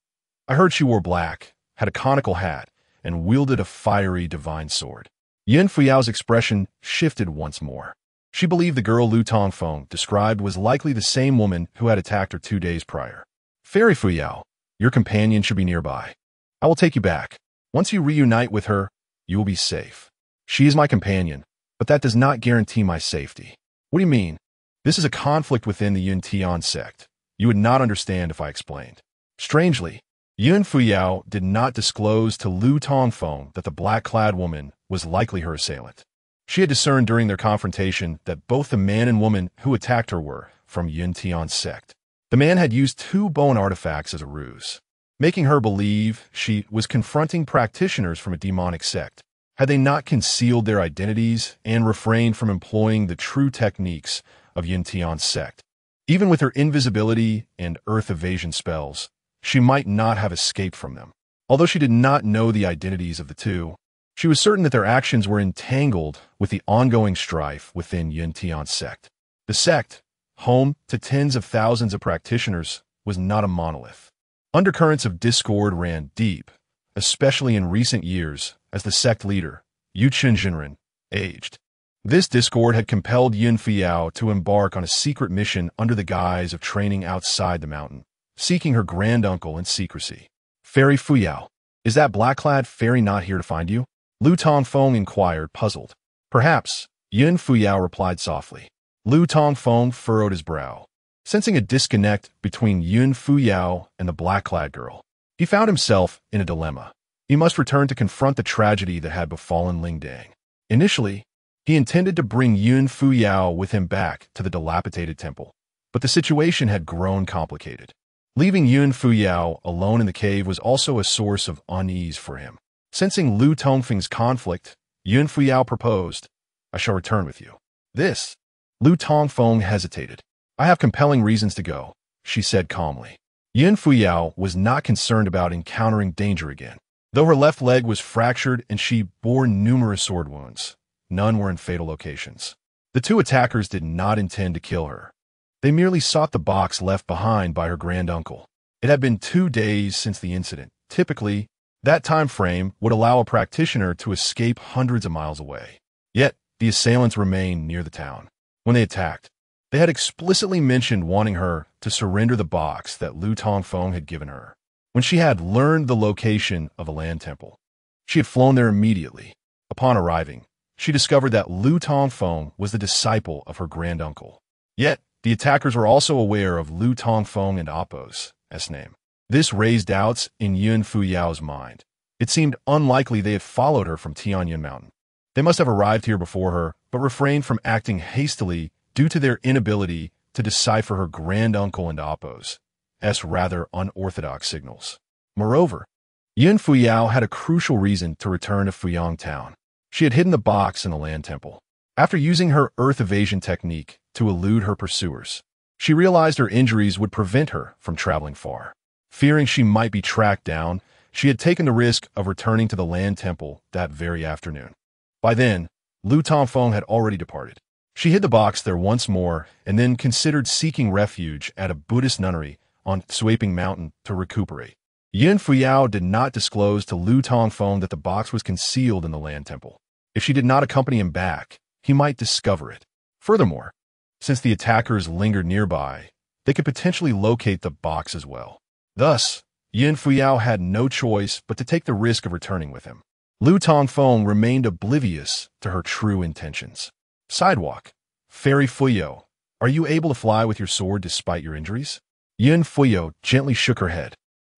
I heard she wore black, had a conical hat, and wielded a fiery divine sword." Yun Fuyao's expression shifted once more. She believed the girl Lu Tongfeng described was likely the same woman who had attacked her 2 days prior. "Fairy Fuyao, your companion should be nearby. I will take you back. Once you reunite with her, you will be safe." "She is my companion, but that does not guarantee my safety." "What do you mean?" "This is a conflict within the Yun Tian sect. You would not understand if I explained." Strangely, Yun Fuyao did not disclose to Lu Tongfeng that the black-clad woman was likely her assailant. She had discerned during their confrontation that both the man and woman who attacked her were from Yun Tian's sect. The man had used 2 bone artifacts as a ruse, making her believe she was confronting practitioners from a demonic sect. Had they not concealed their identities and refrained from employing the true techniques of Yun Tian's sect, even with her invisibility and earth evasion spells, she might not have escaped from them. Although she did not know the identities of the 2, She was certain that their actions were entangled with the ongoing strife within Yun Tian's sect. The sect, home to tens of thousands of practitioners, was not a monolith. Undercurrents of discord ran deep, especially in recent years as the sect leader, Yu Chenjinren, aged. This discord had compelled Yun Fuyao to embark on a secret mission under the guise of training outside the mountain, seeking her granduncle in secrecy. Fairy Fuyao, is that black-clad fairy not here to find you? Lu Tongfeng inquired, puzzled. Perhaps, Yun Fuyao replied softly. Lu Tongfeng furrowed his brow. Sensing a disconnect between Yun Fuyao and the black-clad girl, he found himself in a dilemma. He must return to confront the tragedy that had befallen Lingdang. Initially, he intended to bring Yun Fuyao with him back to the dilapidated temple, but the situation had grown complicated. Leaving Yun Fuyao alone in the cave was also a source of unease for him. Sensing Lu Tongfeng's conflict, Yun Fuyao proposed, "I shall return with you." This, Lu Tongfeng hesitated. "I have compelling reasons to go," she said calmly. Yun Fuyao was not concerned about encountering danger again. Though her left leg was fractured and she bore numerous sword wounds, none were in fatal locations. The two attackers did not intend to kill her. They merely sought the box left behind by her granduncle. It had been 2 days since the incident. Typically, that time frame would allow a practitioner to escape hundreds of miles away. Yet, the assailants remained near the town. When they attacked, they had explicitly mentioned wanting her to surrender the box that Lu Tongfeng had given her. When she had learned the location of a land temple, she had flown there immediately. Upon arriving, she discovered that Lu Tongfeng was the disciple of her granduncle. Yet, the attackers were also aware of Lu Tongfeng and Appo's name. This raised doubts in Yun Fuyao's mind. It seemed unlikely they had followed her from Tianyun Mountain. They must have arrived here before her, but refrained from acting hastily due to their inability to decipher her granduncle and Appo's rather unorthodox signals. Moreover, Yun Fuyao had a crucial reason to return to Fuyang Town. She had hidden the box in the land temple. After using her earth evasion technique to elude her pursuers, she realized her injuries would prevent her from traveling far. Fearing she might be tracked down, she had taken the risk of returning to the land temple that very afternoon. By then, Lu Tongfeng had already departed. She hid the box there once more and then considered seeking refuge at a Buddhist nunnery on Sweeping Mountain to recuperate. Yun Fuyao did not disclose to Lu Tongfeng that the box was concealed in the land temple. If she did not accompany him back, he might discover it. Furthermore, since the attackers lingered nearby, they could potentially locate the box as well. Thus, Yun Fuyao had no choice but to take the risk of returning with him. Lu Tongfeng remained oblivious to her true intentions. Sidewalk. Fairy Fuyao, are you able to fly with your sword despite your injuries? Yun Fuyao gently shook her head.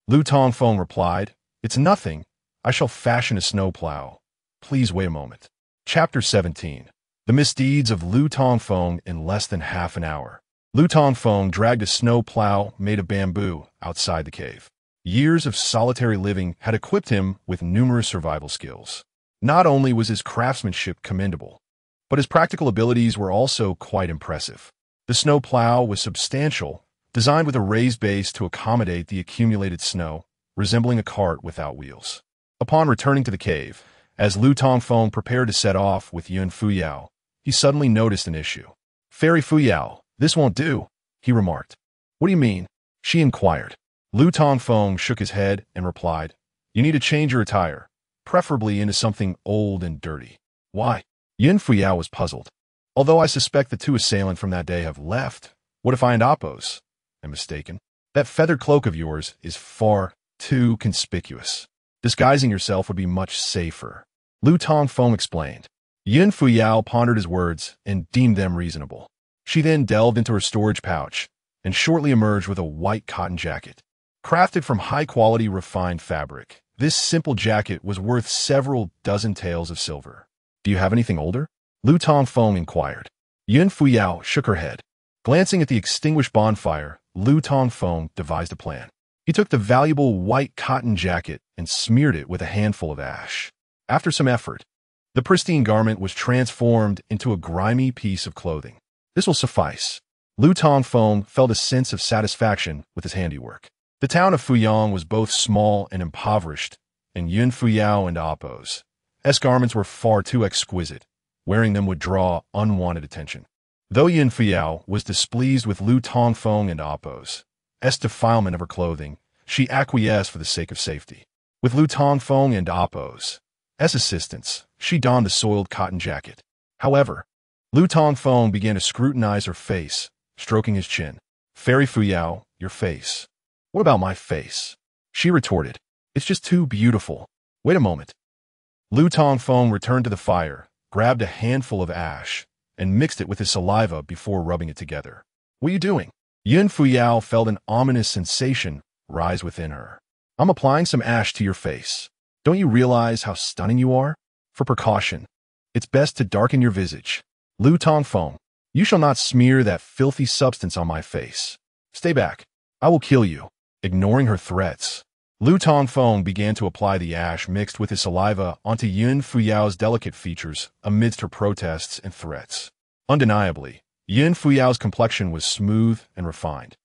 Lu Tongfeng replied, "It's nothing. I shall fashion a snowplow. Please wait a moment." Chapter 17. The misdeeds of Lu Tongfeng in less than half an hour. Lu Tongfeng dragged a snowplow made of bamboo outside the cave. Years of solitary living had equipped him with numerous survival skills. Not only was his craftsmanship commendable, but his practical abilities were also quite impressive. The snowplow was substantial, designed with a raised base to accommodate the accumulated snow, resembling a cart without wheels. Upon returning to the cave, as Lu Tongfeng prepared to set off with Yun Fuyao, he suddenly noticed an issue. "Fairy Fuyao, this won't do," he remarked. "What do you mean?" she inquired. Lu Tongfeng shook his head and replied, "You need to change your attire, preferably into something old and dirty." "Why?" Yun Fuyao was puzzled. "Although I suspect the two assailants from that day have left, what if I and Appo's am mistaken? That feathered cloak of yours is far too conspicuous. Disguising yourself would be much safer," Lu Tongfeng explained. Yun Fuyao pondered his words and deemed them reasonable. She then delved into her storage pouch and shortly emerged with a white cotton jacket. Crafted from high-quality refined fabric, this simple jacket was worth several dozen taels of silver. "Do you have anything older?" Lu Tongfeng inquired. Yun Fuyao shook her head. Glancing at the extinguished bonfire, Lu Tongfeng devised a plan. He took the valuable white cotton jacket and smeared it with a handful of ash. After some effort, the pristine garment was transformed into a grimy piece of clothing. "This will suffice." Lu Tongfeng felt a sense of satisfaction with his handiwork. The town of Fuyang was both small and impoverished, and Yun Fuyao and Appo's S garments were far too exquisite. Wearing them would draw unwanted attention. Though Yin Fuyao was displeased with Lu Tongfeng and Appo's defilement of her clothing, she acquiesced for the sake of safety. With Lu Tongfeng and Appo's assistance, she donned the soiled cotton jacket. However, Lu Tongfeng began to scrutinize her face, stroking his chin. Fairy Fuyao, your face. What about my face? She retorted. It's just too beautiful. Wait a moment. Lu Tongfeng returned to the fire, grabbed a handful of ash, and mixed it with his saliva before rubbing it together. What are you doing? Yin Fuyao felt an ominous sensation rise within her. I'm applying some ash to your face. Don't you realize how stunning you are? For precaution, it's best to darken your visage. Lu Tongfeng, you shall not smear that filthy substance on my face. Stay back. I will kill you. Ignoring her threats, Lu Tongfeng began to apply the ash mixed with his saliva onto Yin Fuyao's delicate features amidst her protests and threats. Undeniably, Yin Fuyao's complexion was smooth and refined,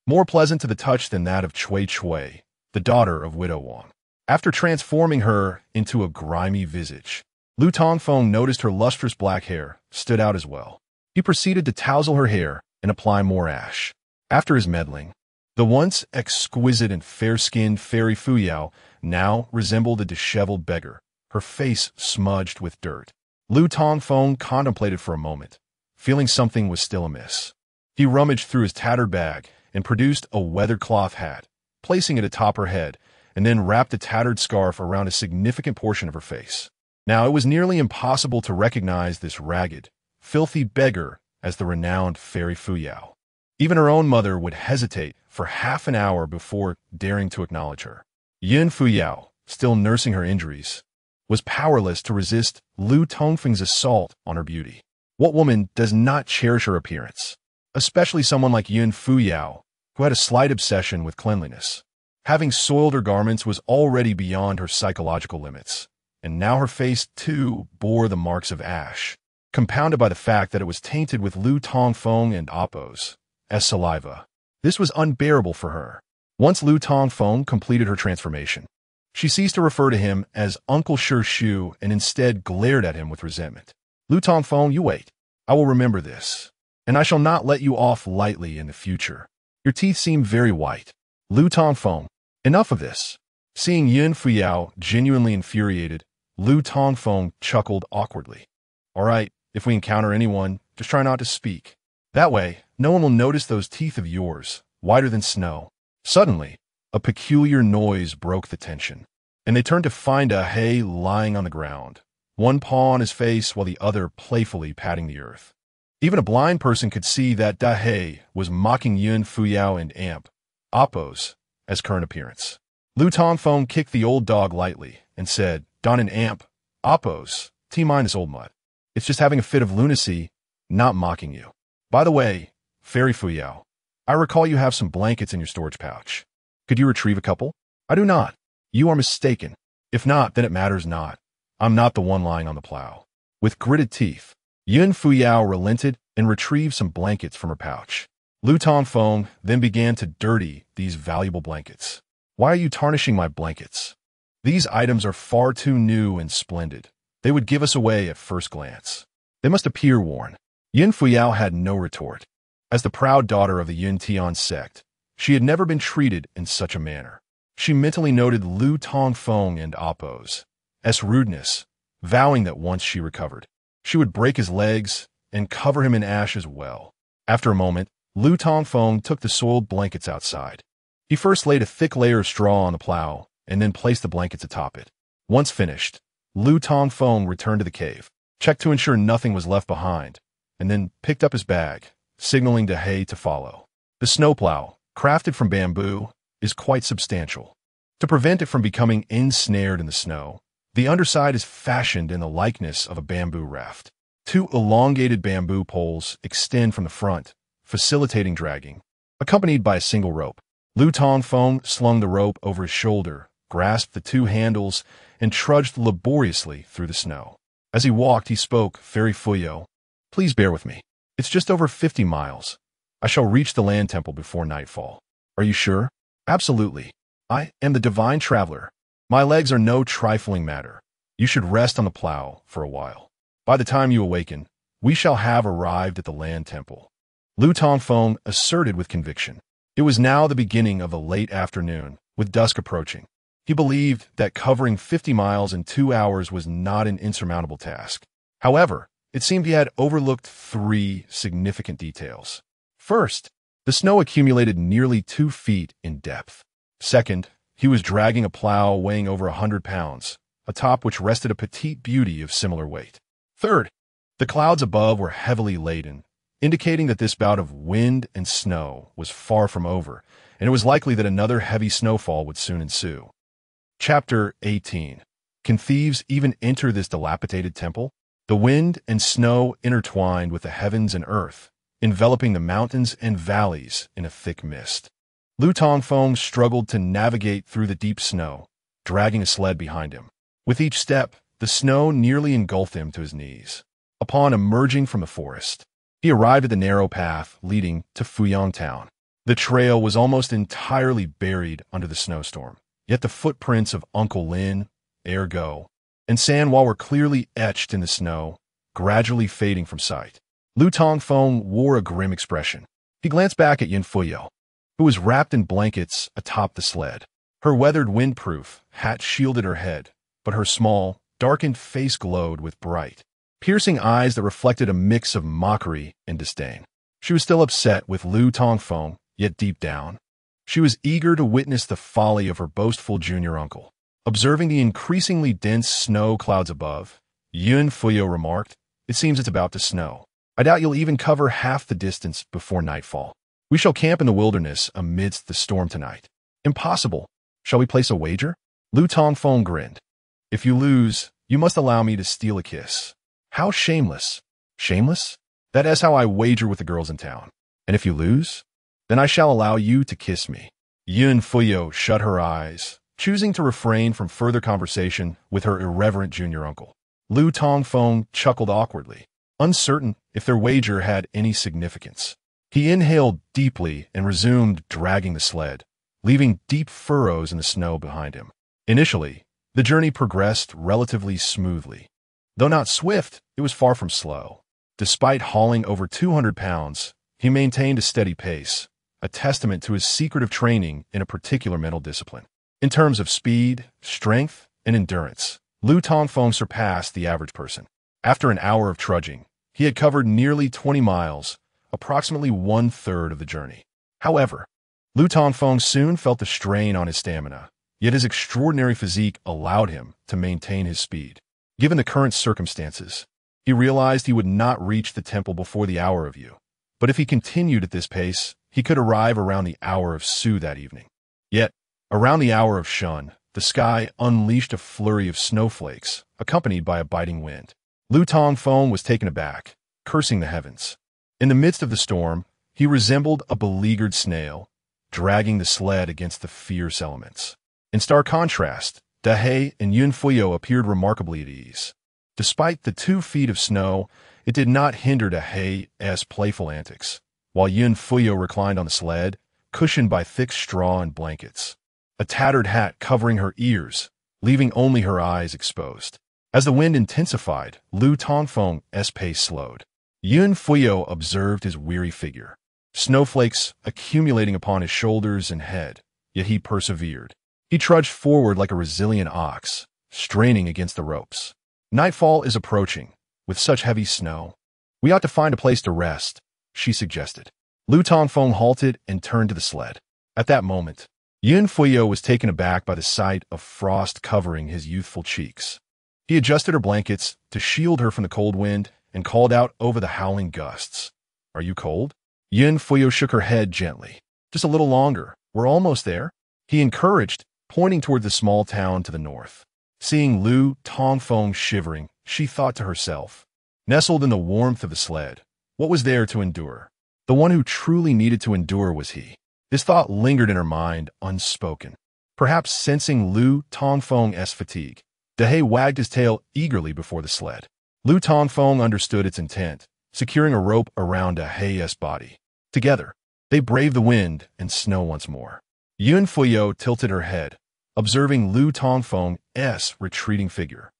more pleasant to the touch than that of Cui, the daughter of Widow Wang. After transforming her into a grimy visage, Lu Tongfeng noticed her lustrous black hair stood out as well. He proceeded to tousle her hair and apply more ash. After his meddling, the once exquisite and fair-skinned Fairy Fuyao now resembled a disheveled beggar, her face smudged with dirt. Lu Tongfeng contemplated for a moment, feeling something was still amiss. He rummaged through his tattered bag and produced a weather cloth hat, placing it atop her head, and then wrapped a tattered scarf around a significant portion of her face. Now it was nearly impossible to recognize this ragged, filthy beggar as the renowned Fairy Fuyao. Even her own mother would hesitate for half an hour before daring to acknowledge her. Yin Fuyao, still nursing her injuries, was powerless to resist Lu Tongfeng's assault on her beauty. What woman does not cherish her appearance? Especially someone like Yin Fuyao, who had a slight obsession with cleanliness. Having soiled her garments was already beyond her psychological limits, and now her face, too, bore the marks of ash, compounded by the fact that it was tainted with Lu Tongfeng and Appo's saliva. This was unbearable for her. Once Lu Tongfeng completed her transformation, she ceased to refer to him as Uncle Shu and instead glared at him with resentment. Lu Tongfeng, you wait. I will remember this, and I shall not let you off lightly in the future. Your teeth seem very white. Lu Tongfeng, enough of this. Seeing Yin Fuyao genuinely infuriated, Lu Tongfeng chuckled awkwardly. All right, if we encounter anyone, just try not to speak. That way, no one will notice those teeth of yours, whiter than snow. Suddenly, a peculiar noise broke the tension, and they turned to find Da He lying on the ground, one paw on his face while the other playfully patting the earth. Even a blind person could see that Da He was mocking Yin Fuyao and Appo's current appearance. Lu Tongfeng kicked the old dog lightly and said, Don and Appo's, T-minus old mutt. It's just having a fit of lunacy, not mocking you. By the way, Fairy Fuyao, I recall you have some blankets in your storage pouch. Could you retrieve a couple? I do not. You are mistaken. If not, then it matters not. I'm not the one lying on the plow. With gritted teeth, Yin Fuyao relented and retrieved some blankets from her pouch. Lu Tongfeng then began to dirty these valuable blankets. Why are you tarnishing my blankets? These items are far too new and splendid. They would give us away at first glance. They must appear worn. Yin Fuyao had no retort. As the proud daughter of the Yin Tian sect, she had never been treated in such a manner. She mentally noted Lu Tongfeng and Appo's rudeness, vowing that once she recovered, she would break his legs and cover him in ash as well. After a moment, Lu Tongfeng took the soiled blankets outside. He first laid a thick layer of straw on the plow and then placed the blankets atop it. Once finished, Lu Tongfeng returned to the cave, checked to ensure nothing was left behind, and then picked up his bag, signaling Da He to follow. The snowplow, crafted from bamboo, is quite substantial. To prevent it from becoming ensnared in the snow, the underside is fashioned in the likeness of a bamboo raft. Two elongated bamboo poles extend from the front, facilitating dragging, accompanied by a single rope. Lu Tongfeng slung the rope over his shoulder, grasped the two handles, and trudged laboriously through the snow. As he walked, he spoke, Fairy Fuyao, please bear with me. It's just over 50 miles. I shall reach the land temple before nightfall. Are you sure? Absolutely. I am the divine traveler. My legs are no trifling matter. You should rest on the plow for a while. By the time you awaken, we shall have arrived at the land temple. Lu Tongfeng asserted with conviction. It was now the beginning of the late afternoon, with dusk approaching. He believed that covering 50 miles in 2 hours was not an insurmountable task. However, it seemed he had overlooked 3 significant details. First, the snow accumulated nearly 2 feet in depth. Second, he was dragging a plow weighing over 100 pounds, atop which rested a petite beauty of similar weight. Third, the clouds above were heavily laden, indicating that this bout of wind and snow was far from over, and it was likely that another heavy snowfall would soon ensue. Chapter 18. Can thieves even enter this dilapidated temple? The wind and snow intertwined with the heavens and earth, enveloping the mountains and valleys in a thick mist. Lu Tongfeng struggled to navigate through the deep snow, dragging a sled behind him. With each step, the snow nearly engulfed him to his knees. Upon emerging from the forest, he arrived at the narrow path leading to Fuyang town. The trail was almost entirely buried under the snowstorm, yet the footprints of Uncle Lin, Ergo, and Sanhua were clearly etched in the snow, gradually fading from sight. Lu Tongfeng wore a grim expression. He glanced back at Yin Fuyo, who was wrapped in blankets atop the sled. Her weathered windproof hat shielded her head, but her small, darkened face glowed with bright, piercing eyes that reflected a mix of mockery and disdain. She was still upset with Lu Tongfeng, yet deep down, she was eager to witness the folly of her boastful junior uncle. Observing the increasingly dense snow clouds above, Yun Fuyo remarked, "It seems it's about to snow. I doubt you'll even cover half the distance before nightfall. We shall camp in the wilderness amidst the storm tonight." "Impossible. Shall we place a wager?" Lu Tongfeng grinned. "If you lose, you must allow me to steal a kiss." "How shameless." "Shameless? That is how I wager with the girls in town. And if you lose, then I shall allow you to kiss me." Yun Fuyo shut her eyes, choosing to refrain from further conversation with her irreverent junior uncle. Lu Tongfeng chuckled awkwardly, uncertain if their wager had any significance. He inhaled deeply and resumed dragging the sled, leaving deep furrows in the snow behind him. Initially, the journey progressed relatively smoothly. Though not swift, it was far from slow. Despite hauling over 200 pounds, he maintained a steady pace, a testament to his secretive training in a particular mental discipline. In terms of speed, strength, and endurance, Lu Tongfeng surpassed the average person. After an hour of trudging, he had covered nearly 20 miles, approximately 1/3 of the journey. However, Lu Tongfeng soon felt the strain on his stamina, yet his extraordinary physique allowed him to maintain his speed. Given the current circumstances, he realized he would not reach the temple before the hour of Yu. But if he continued at this pace, he could arrive around the hour of Su that evening. Yet, around the hour of Shun, the sky unleashed a flurry of snowflakes, accompanied by a biting wind. Lu Tongfeng was taken aback, cursing the heavens. In the midst of the storm, he resembled a beleaguered snail, dragging the sled against the fierce elements. In stark contrast, Dahei and Yun Fuyo appeared remarkably at ease. Despite the 2 feet of snow, it did not hinder Dahei's playful antics, while Yun Fuyo reclined on the sled, cushioned by thick straw and blankets, a tattered hat covering her ears, leaving only her eyes exposed. As the wind intensified, Lu Tongfeng's pace slowed. Yun Fuyo observed his weary figure, snowflakes accumulating upon his shoulders and head, yet he persevered. He trudged forward like a resilient ox, straining against the ropes. "Nightfall is approaching, with such heavy snow. We ought to find a place to rest," she suggested. Lu Tongfeng halted and turned to the sled. At that moment, Yun Fuyo was taken aback by the sight of frost covering his youthful cheeks. He adjusted her blankets to shield her from the cold wind and called out over the howling gusts, "Are you cold?" Yun Fuyo shook her head gently. "Just a little longer. We're almost there," he encouraged, pointing toward the small town to the north. Seeing Lu Tongfeng shivering, she thought to herself, nestled in the warmth of the sled, what was there to endure? The one who truly needed to endure was he. This thought lingered in her mind, unspoken. Perhaps sensing Lu Tongfeng's fatigue, Dahei wagged his tail eagerly before the sled. Lu Tongfeng understood its intent, securing a rope around Dahei's body. Together, they braved the wind and snow once more. Yun Fuyo tilted her head, observing Lu Tongfeng's retreating figure.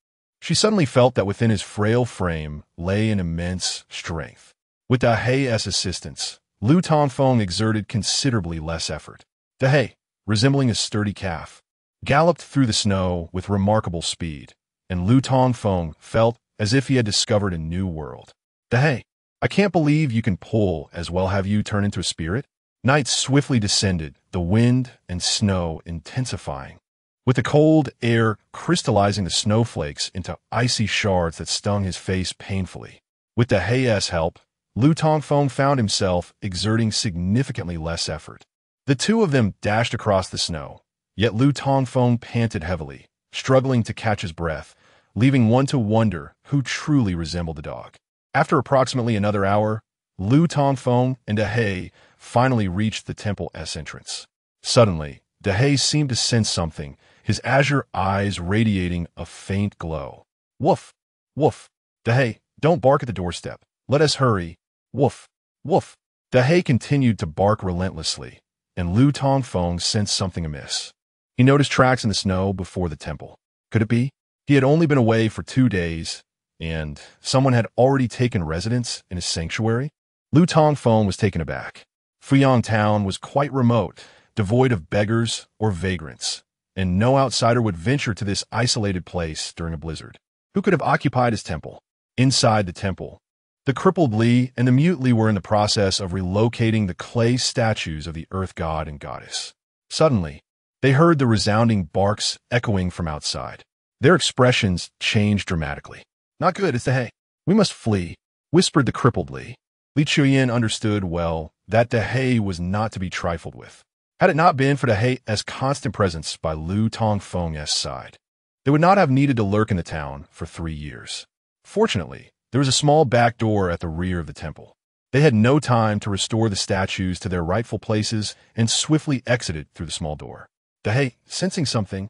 She suddenly felt that within his frail frame lay an immense strength. With Dahe's assistance, Lu Tongfeng exerted considerably less effort. Dahe, resembling a sturdy calf, galloped through the snow with remarkable speed, and Lu Tongfeng felt as if he had discovered a new world. Dahe, I can't believe you can pull as well. Have you turned into a spirit? Night swiftly descended, the wind and snow intensifying, with the cold air crystallizing the snowflakes into icy shards that stung his face painfully. With Dahe's help, Lu Tongfeng found himself exerting significantly less effort. The two of them dashed across the snow, yet Lu Tongfeng panted heavily, struggling to catch his breath, leaving one to wonder who truly resembled the dog. After approximately another hour, Lu Tongfeng and Dahe finally reached the temple's entrance. Suddenly, Dahe seemed to sense something, his azure eyes radiating a faint glow. Woof! Woof! Dahe, don't bark at the doorstep. Let us hurry. Woof! Woof! Dahe continued to bark relentlessly, and Lu Tongfeng sensed something amiss. He noticed tracks in the snow before the temple. Could it be? He had only been away for 2 days, and someone had already taken residence in his sanctuary? Lu Tongfeng was taken aback. Fuyang town was quite remote, devoid of beggars or vagrants, and no outsider would venture to this isolated place during a blizzard. Who could have occupied his temple? Inside the temple, the crippled Li and the mute Li were in the process of relocating the clay statues of the earth god and goddess. Suddenly, they heard the resounding barks echoing from outside. Their expressions changed dramatically. Not good, it's Dahe. We must flee, whispered the crippled Li. Li Chuyin understood well that Dahe was not to be trifled with. Had it not been for Dahe's constant presence by Lu Tongfeng's side, they would not have needed to lurk in the town for 3 years. Fortunately, there was a small back door at the rear of the temple. They had no time to restore the statues to their rightful places and swiftly exited through the small door. Dahe, sensing something,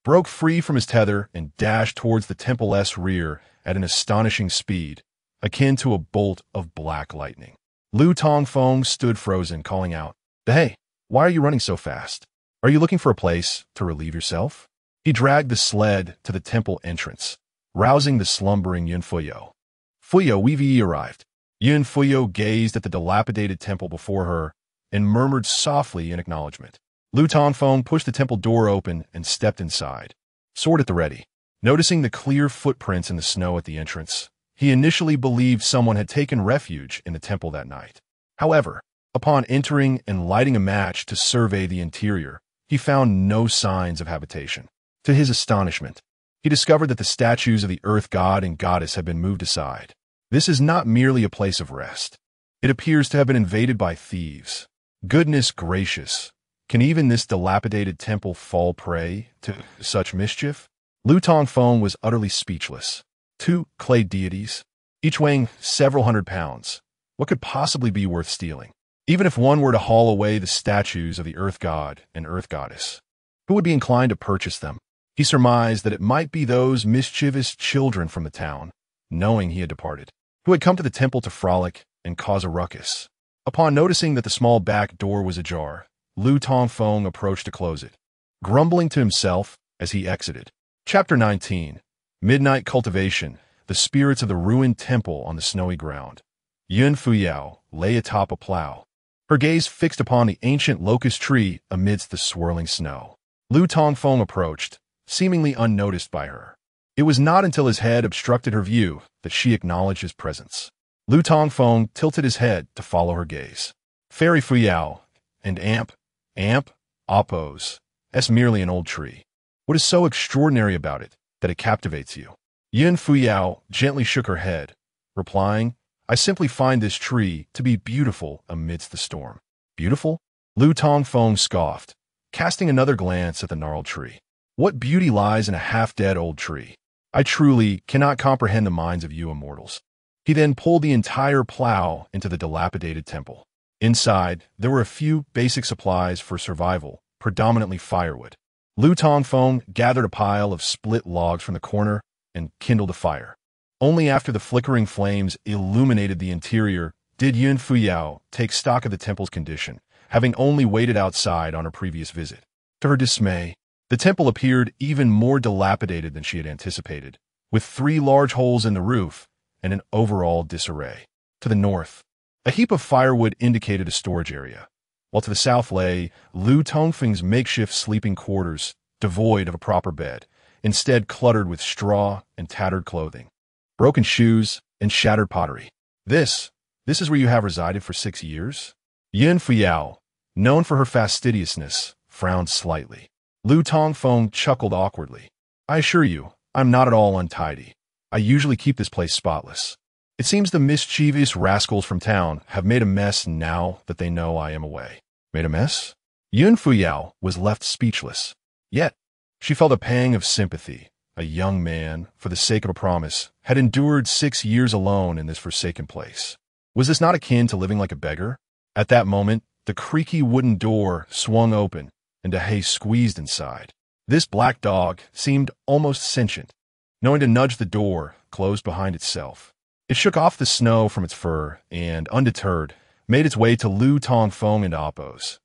broke free from his tether and dashed towards the temple's rear at an astonishing speed, akin to a bolt of black lightning. Lu Tongfeng stood frozen, calling out, Dahe, why are you running so fast? Are you looking for a place to relieve yourself? He dragged the sled to the temple entrance, rousing the slumbering Yun Fuyo. Fuyo, we've arrived. Yun Fuyo gazed at the dilapidated temple before her and murmured softly in acknowledgement. Lu Tongfeng pushed the temple door open and stepped inside, sword at the ready. Noticing the clear footprints in the snow at the entrance, he initially believed someone had taken refuge in the temple that night. However, upon entering and lighting a match to survey the interior, he found no signs of habitation. To his astonishment, he discovered that the statues of the earth god and goddess had been moved aside. This is not merely a place of rest. It appears to have been invaded by thieves. Goodness gracious! Can even this dilapidated temple fall prey to such mischief? Lu Tongfeng was utterly speechless. 2 clay deities, each weighing several hundred pounds. What could possibly be worth stealing? Even if one were to haul away the statues of the earth god and earth goddess, who would be inclined to purchase them? He surmised that it might be those mischievous children from the town, knowing he had departed, who had come to the temple to frolic and cause a ruckus. Upon noticing that the small back door was ajar, Lu Tongfeng approached to close it, grumbling to himself as he exited. Chapter 19. Midnight Cultivation. The spirits of the ruined temple on the snowy ground. Yun Fuyao lay atop a plow, her gaze fixed upon the ancient locust tree amidst the swirling snow. Lu Tongfeng approached, seemingly unnoticed by her. It was not until his head obstructed her view that she acknowledged his presence. Lu Tongfeng tilted his head to follow her gaze. Fairy Fuyao and Amp, Oppos, es merely an old tree. What is so extraordinary about it that it captivates you? Yun Fuyao gently shook her head, replying, I simply find this tree to be beautiful amidst the storm. Beautiful? Lu Tongfeng scoffed, casting another glance at the gnarled tree. What beauty lies in a half-dead old tree? I truly cannot comprehend the minds of you immortals. He then pulled the entire plow into the dilapidated temple. Inside, there were a few basic supplies for survival, predominantly firewood. Lu Tongfeng gathered a pile of split logs from the corner and kindled a fire. Only after the flickering flames illuminated the interior did Yun Fuyao take stock of the temple's condition, having only waited outside on her previous visit. To her dismay, the temple appeared even more dilapidated than she had anticipated, with 3 large holes in the roof and an overall disarray. To the north, a heap of firewood indicated a storage area, while to the south lay Lu Tongfeng's makeshift sleeping quarters, devoid of a proper bed, instead cluttered with straw and tattered clothing, broken shoes, and shattered pottery. This is where you have resided for 6 years? Yun Fuyao, known for her fastidiousness, frowned slightly. Lu Tongfeng chuckled awkwardly. I assure you, I'm not at all untidy. I usually keep this place spotless. It seems the mischievous rascals from town have made a mess now that they know I am away. Made a mess? Yun Fuyao was left speechless. Yet, she felt a pang of sympathy. A young man, for the sake of a promise, had endured 6 years alone in this forsaken place. Was this not akin to living like a beggar? At that moment, the creaky wooden door swung open, and Dahé squeezed inside. This black dog seemed almost sentient, knowing to nudge the door closed behind itself. It shook off the snow from its fur and, undeterred, made its way to Lu Tongfeng and Appo's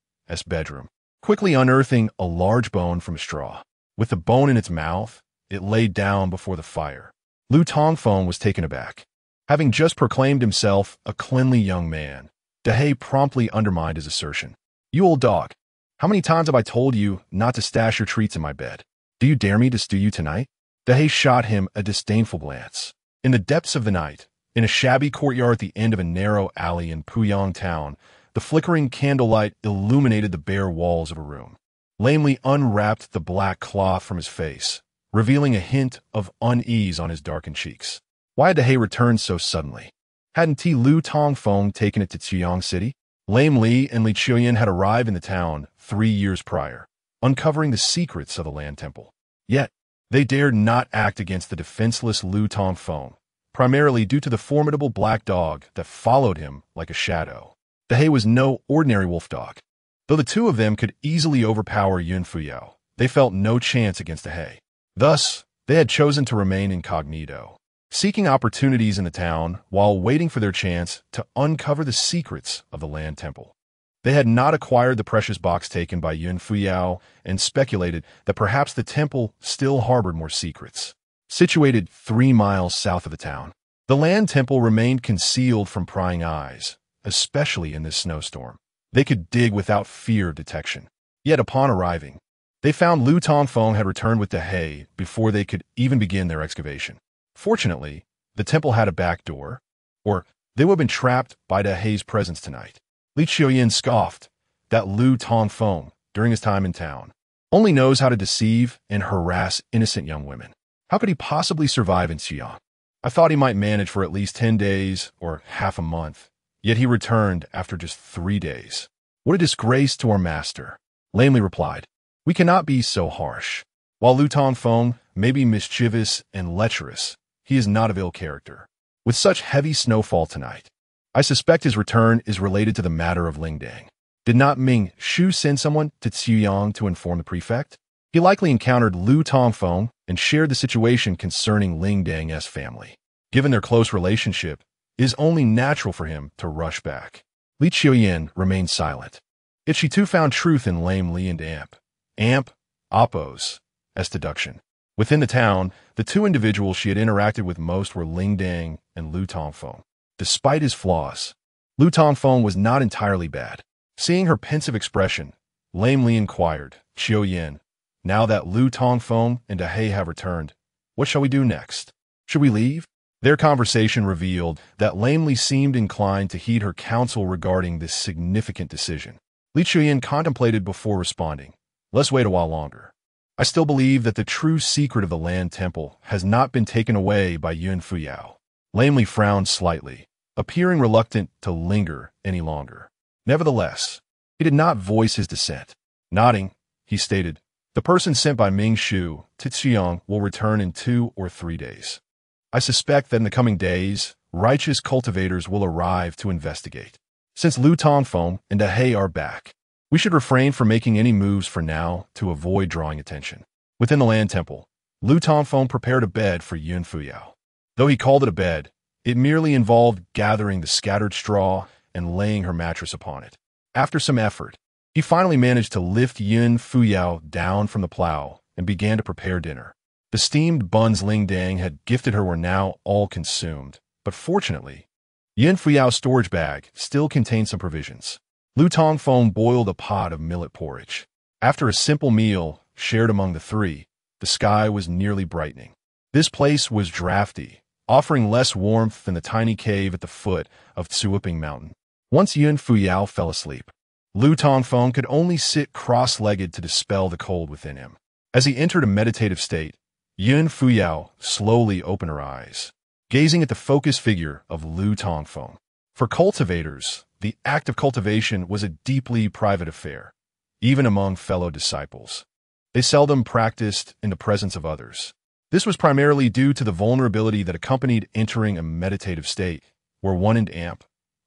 bedroom, quickly unearthing a large bone from a straw. With the bone in its mouth, it laid down before the fire. Lu Tongfeng was taken aback. Having just proclaimed himself a cleanly young man, Dahé promptly undermined his assertion. You old dog, how many times have I told you not to stash your treats in my bed? Do you dare me to stew you tonight? Dahé shot him a disdainful glance. In the depths of the night, in a shabby courtyard at the end of a narrow alley in Puyang town, the flickering candlelight illuminated the bare walls of a room. Lamely unwrapped the black cloth from his face, revealing a hint of unease on his darkened cheeks. Why had Dahé returned so suddenly? Hadn't Lu Tongfeng taken it to Chuyang City? Lame Li and Li Qiuyan had arrived in the town 3 years prior, uncovering the secrets of the land temple. Yet, they dared not act against the defenseless Lu Tongfeng, primarily due to the formidable black dog that followed him like a shadow. Dahé was no ordinary wolf dog. Though the two of them could easily overpower Yun Fuyao, they felt no chance against Dahé. Thus, they had chosen to remain incognito, seeking opportunities in the town while waiting for their chance to uncover the secrets of the land temple. They had not acquired the precious box taken by Yun Fuyao and speculated that perhaps the temple still harbored more secrets. Situated 3 miles south of the town, the land temple remained concealed from prying eyes, especially in this snowstorm. They could dig without fear of detection. Yet upon arriving, they found Lu Tongfeng had returned with Dahé before they could even begin their excavation. Fortunately, the temple had a back door, or they would have been trapped by Dahé's presence tonight. Li Qiuyan scoffed that Lu Tongfeng, during his time in town, only knows how to deceive and harass innocent young women. How could he possibly survive in Xi'an? I thought he might manage for at least 10 days or half a month, yet he returned after just 3 days. What a disgrace to our master, lamely replied. We cannot be so harsh. While Lu Tongfeng may be mischievous and lecherous, he is not of ill character. With such heavy snowfall tonight, I suspect his return is related to the matter of Lingdang. Did not Ming Shu send someone to Ciyang to inform the prefect? He likely encountered Lu Tongfeng and shared the situation concerning Lingdang's family. Given their close relationship, it is only natural for him to rush back. Li Qiuyan remained silent. Yet she too found truth in Lame Li and Appo's deduction. Within the town, the two individuals she had interacted with most were Lingdang and Lu Tongfeng. Despite his flaws, Lu Tongfeng was not entirely bad. Seeing her pensive expression, Lame Li inquired, Qiuyan, now that Lu Tongfeng and Dahé have returned, what shall we do next? Should we leave? Their conversation revealed that Lame Li seemed inclined to heed her counsel regarding this significant decision. Li Qiuyan contemplated before responding, let's wait a while longer. I still believe that the true secret of the land temple has not been taken away by Yun Fuyao. Lame Li frowned slightly, appearing reluctant to linger any longer. Nevertheless, he did not voice his dissent. Nodding, he stated, the person sent by Ming Shu to Xiang will return in 2 or 3 days. I suspect that in the coming days, righteous cultivators will arrive to investigate. Since Lu Tongfeng and Dahé are back, we should refrain from making any moves for now to avoid drawing attention. Within the land temple, Lu Tongfeng prepared a bed for Yun Fuyao. Though he called it a bed, it merely involved gathering the scattered straw and laying her mattress upon it. After some effort, he finally managed to lift Yun Fuyao down from the plow and began to prepare dinner. The steamed buns Ling Dang had gifted her were now all consumed, but fortunately, Yin Fuyao's storage bag still contained some provisions. Lu Tongfeng boiled a pot of millet porridge. After a simple meal shared among the three, the sky was nearly brightening. This place was drafty, offering less warmth than the tiny cave at the foot of Tsuiping Mountain. Once Yin Fuyao fell asleep, Lu Tongfeng could only sit cross-legged to dispel the cold within him. As he entered a meditative state, Yin Fuyao slowly opened her eyes, gazing at the focused figure of Lu Tongfeng. For cultivators, the act of cultivation was a deeply private affair, even among fellow disciples. They seldom practiced in the presence of others. This was primarily due to the vulnerability that accompanied entering a meditative state, where one and amp,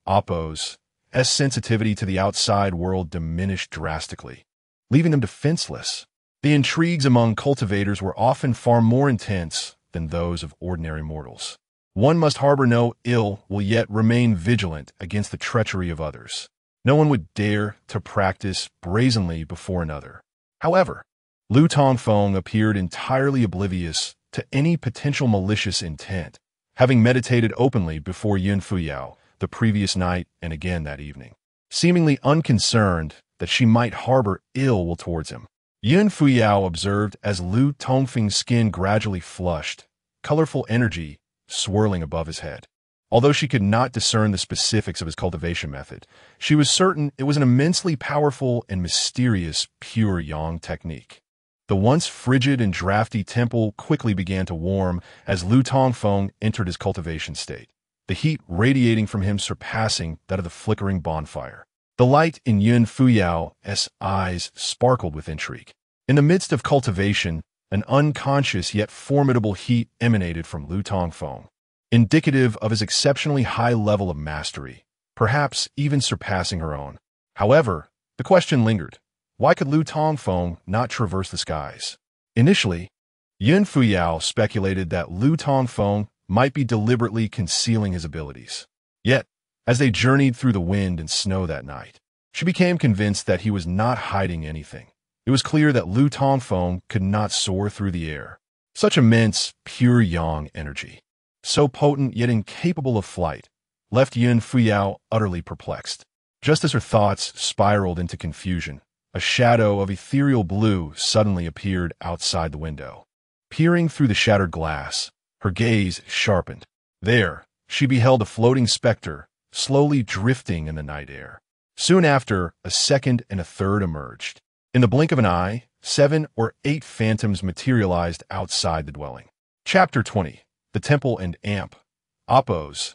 Oppo's, sensitivity to the outside world diminished drastically, leaving them defenseless. The intrigues among cultivators were often far more intense than those of ordinary mortals. One must harbor no ill will yet remain vigilant against the treachery of others. No one would dare to practice brazenly before another. However, Lu Tongfeng appeared entirely oblivious to any potential malicious intent, having meditated openly before Yin Fuyao the previous night and again that evening, seemingly unconcerned that she might harbor ill will towards him. Yin Fuyao observed as Lu Tongfeng's skin gradually flushed, colorful energy swirling above his head. Although she could not discern the specifics of his cultivation method, she was certain it was an immensely powerful and mysterious Pure Yang technique. The once frigid and drafty temple quickly began to warm as Lu Tongfeng entered his cultivation state, the heat radiating from him surpassing that of the flickering bonfire. The light in Yin Fuyao's eyes sparkled with intrigue. In the midst of cultivation, an unconscious yet formidable heat emanated from Lu Tongfeng, indicative of his exceptionally high level of mastery, perhaps even surpassing her own. However, the question lingered. Why could Lu Tongfeng not traverse the skies? Initially, Yin Fuyao speculated that Lu Tongfeng might be deliberately concealing his abilities. Yet, as they journeyed through the wind and snow that night, she became convinced that he was not hiding anything. It was clear that Lu Tongfeng could not soar through the air. Such immense, pure yang energy, so potent yet incapable of flight, left Yin Fuyao utterly perplexed. Just as her thoughts spiraled into confusion, a shadow of ethereal blue suddenly appeared outside the window. Peering through the shattered glass, her gaze sharpened. There, she beheld a floating specter, slowly drifting in the night air. Soon after, a second and a third emerged. In the blink of an eye, 7 or 8 phantoms materialized outside the dwelling. Chapter 20. The Temple and Amp. Oppo's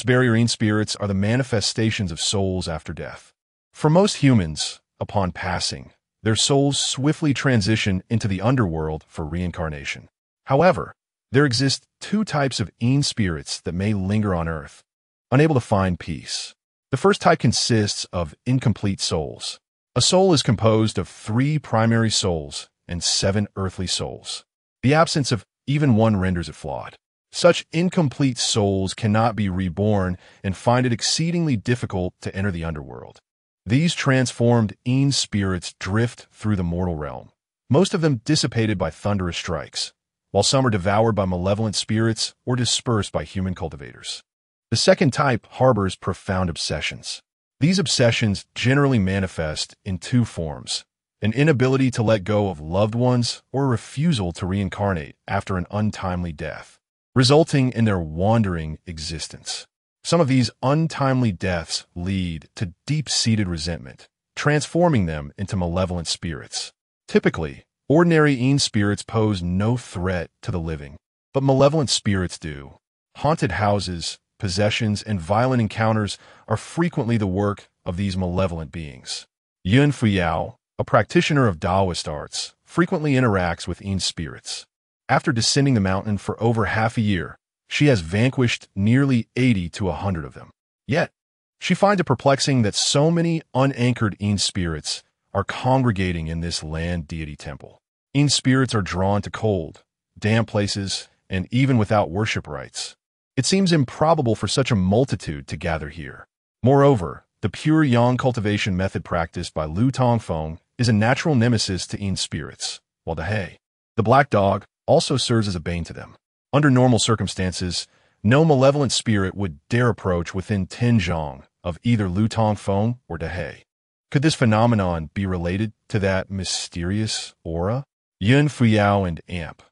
barrier spirits are the manifestations of souls after death. For most humans, upon passing, their souls swiftly transition into the underworld for reincarnation. However, there exist 2 types of spirits that may linger on Earth, unable to find peace. The first type consists of incomplete souls. A soul is composed of 3 primary souls and 7 earthly souls. The absence of even one renders it flawed. Such incomplete souls cannot be reborn and find it exceedingly difficult to enter the underworld. These transformed spirits drift through the mortal realm, most of them dissipated by thunderous strikes, while some are devoured by malevolent spirits or dispersed by human cultivators. The second type harbors profound obsessions. These obsessions generally manifest in 2 forms: an inability to let go of loved ones or a refusal to reincarnate after an untimely death, resulting in their wandering existence. Some of these untimely deaths lead to deep-seated resentment, transforming them into malevolent spirits. Typically, ordinary spirits pose no threat to the living, but malevolent spirits do. Haunted houses, possessions, and violent encounters are frequently the work of these malevolent beings. Yin Fuyao, a practitioner of Taoist arts, frequently interacts with spirits. After descending the mountain for over half a year, she has vanquished nearly 80 to 100 of them. Yet, she finds it perplexing that so many unanchored spirits are congregating in this land deity temple. Spirits are drawn to cold, damp places, and even without worship rites. It seems improbable for such a multitude to gather here. Moreover, the pure yang cultivation method practiced by Lu Tongfeng is a natural nemesis to spirits, while the black dog, also serves as a bane to them. Under normal circumstances, no malevolent spirit would dare approach within 10 zhong of either Lu Tongfeng or Dehei. Could this phenomenon be related to that mysterious aura? Yun Fuyao and Amp.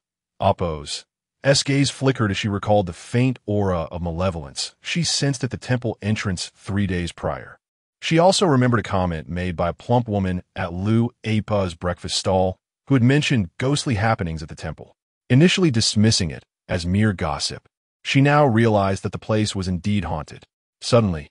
Oppos. S gaze flickered as she recalled the faint aura of malevolence she sensed at the temple entrance 3 days prior. She also remembered a comment made by a plump woman at Lu Apa's breakfast stall who had mentioned ghostly happenings at the temple. Initially dismissing it as mere gossip, she now realized that the place was indeed haunted. Suddenly,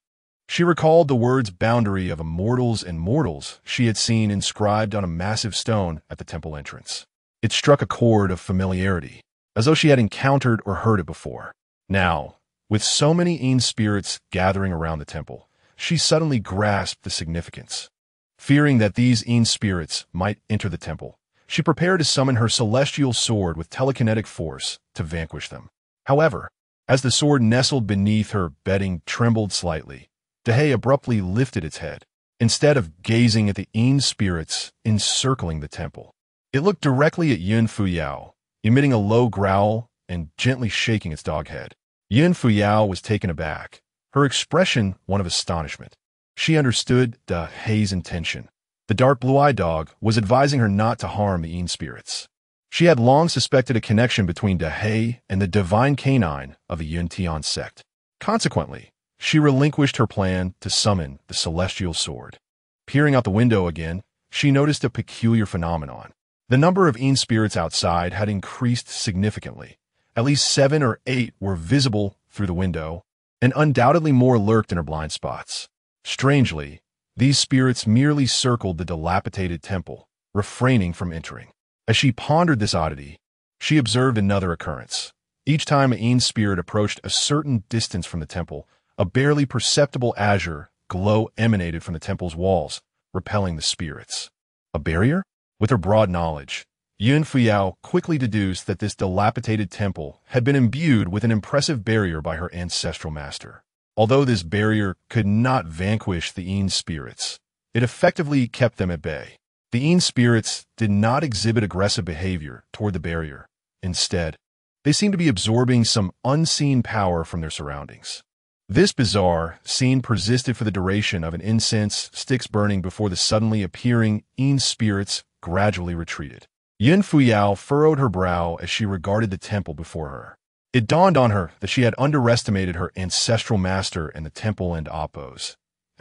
she recalled the words boundary of Immortals and Mortals she had seen inscribed on a massive stone at the temple entrance. It struck a chord of familiarity, as though she had encountered or heard it before. Now, with so many Yin spirits gathering around the temple, she suddenly grasped the significance. Fearing that these Yin spirits might enter the temple, she prepared to summon her celestial sword with telekinetic force to vanquish them. However, as the sword nestled beneath her bedding trembled slightly, Dehei abruptly lifted its head, instead of gazing at the Yin spirits encircling the temple. It looked directly at Yun Fuyao, emitting a low growl and gently shaking its dog head. Yun Fuyao was taken aback, her expression one of astonishment. She understood Dehei's intention. The dark blue-eyed dog was advising her not to harm the Yin spirits. She had long suspected a connection between Dehei and the divine canine of the Yun Tian sect. Consequently, she relinquished her plan to summon the celestial sword. Peering out the window again, she noticed a peculiar phenomenon. The number of Yin spirits outside had increased significantly. At least 7 or 8 were visible through the window, and undoubtedly more lurked in her blind spots. Strangely, these spirits merely circled the dilapidated temple, refraining from entering. As she pondered this oddity, she observed another occurrence. Each time a Yin spirit approached a certain distance from the temple, a barely perceptible azure glow emanated from the temple's walls, repelling the spirits. A barrier? With her broad knowledge, Yun Fuyao quickly deduced that this dilapidated temple had been imbued with an impressive barrier by her ancestral master. Although this barrier could not vanquish the Yin spirits, it effectively kept them at bay. The Yin spirits did not exhibit aggressive behavior toward the barrier. Instead, they seemed to be absorbing some unseen power from their surroundings. This bizarre scene persisted for the duration of an incense sticks burning before the suddenly appearing Yin spirits gradually retreated. Yun Fuyao furrowed her brow as she regarded the temple before her. It dawned on her that she had underestimated her ancestral master and the temple and Oppos'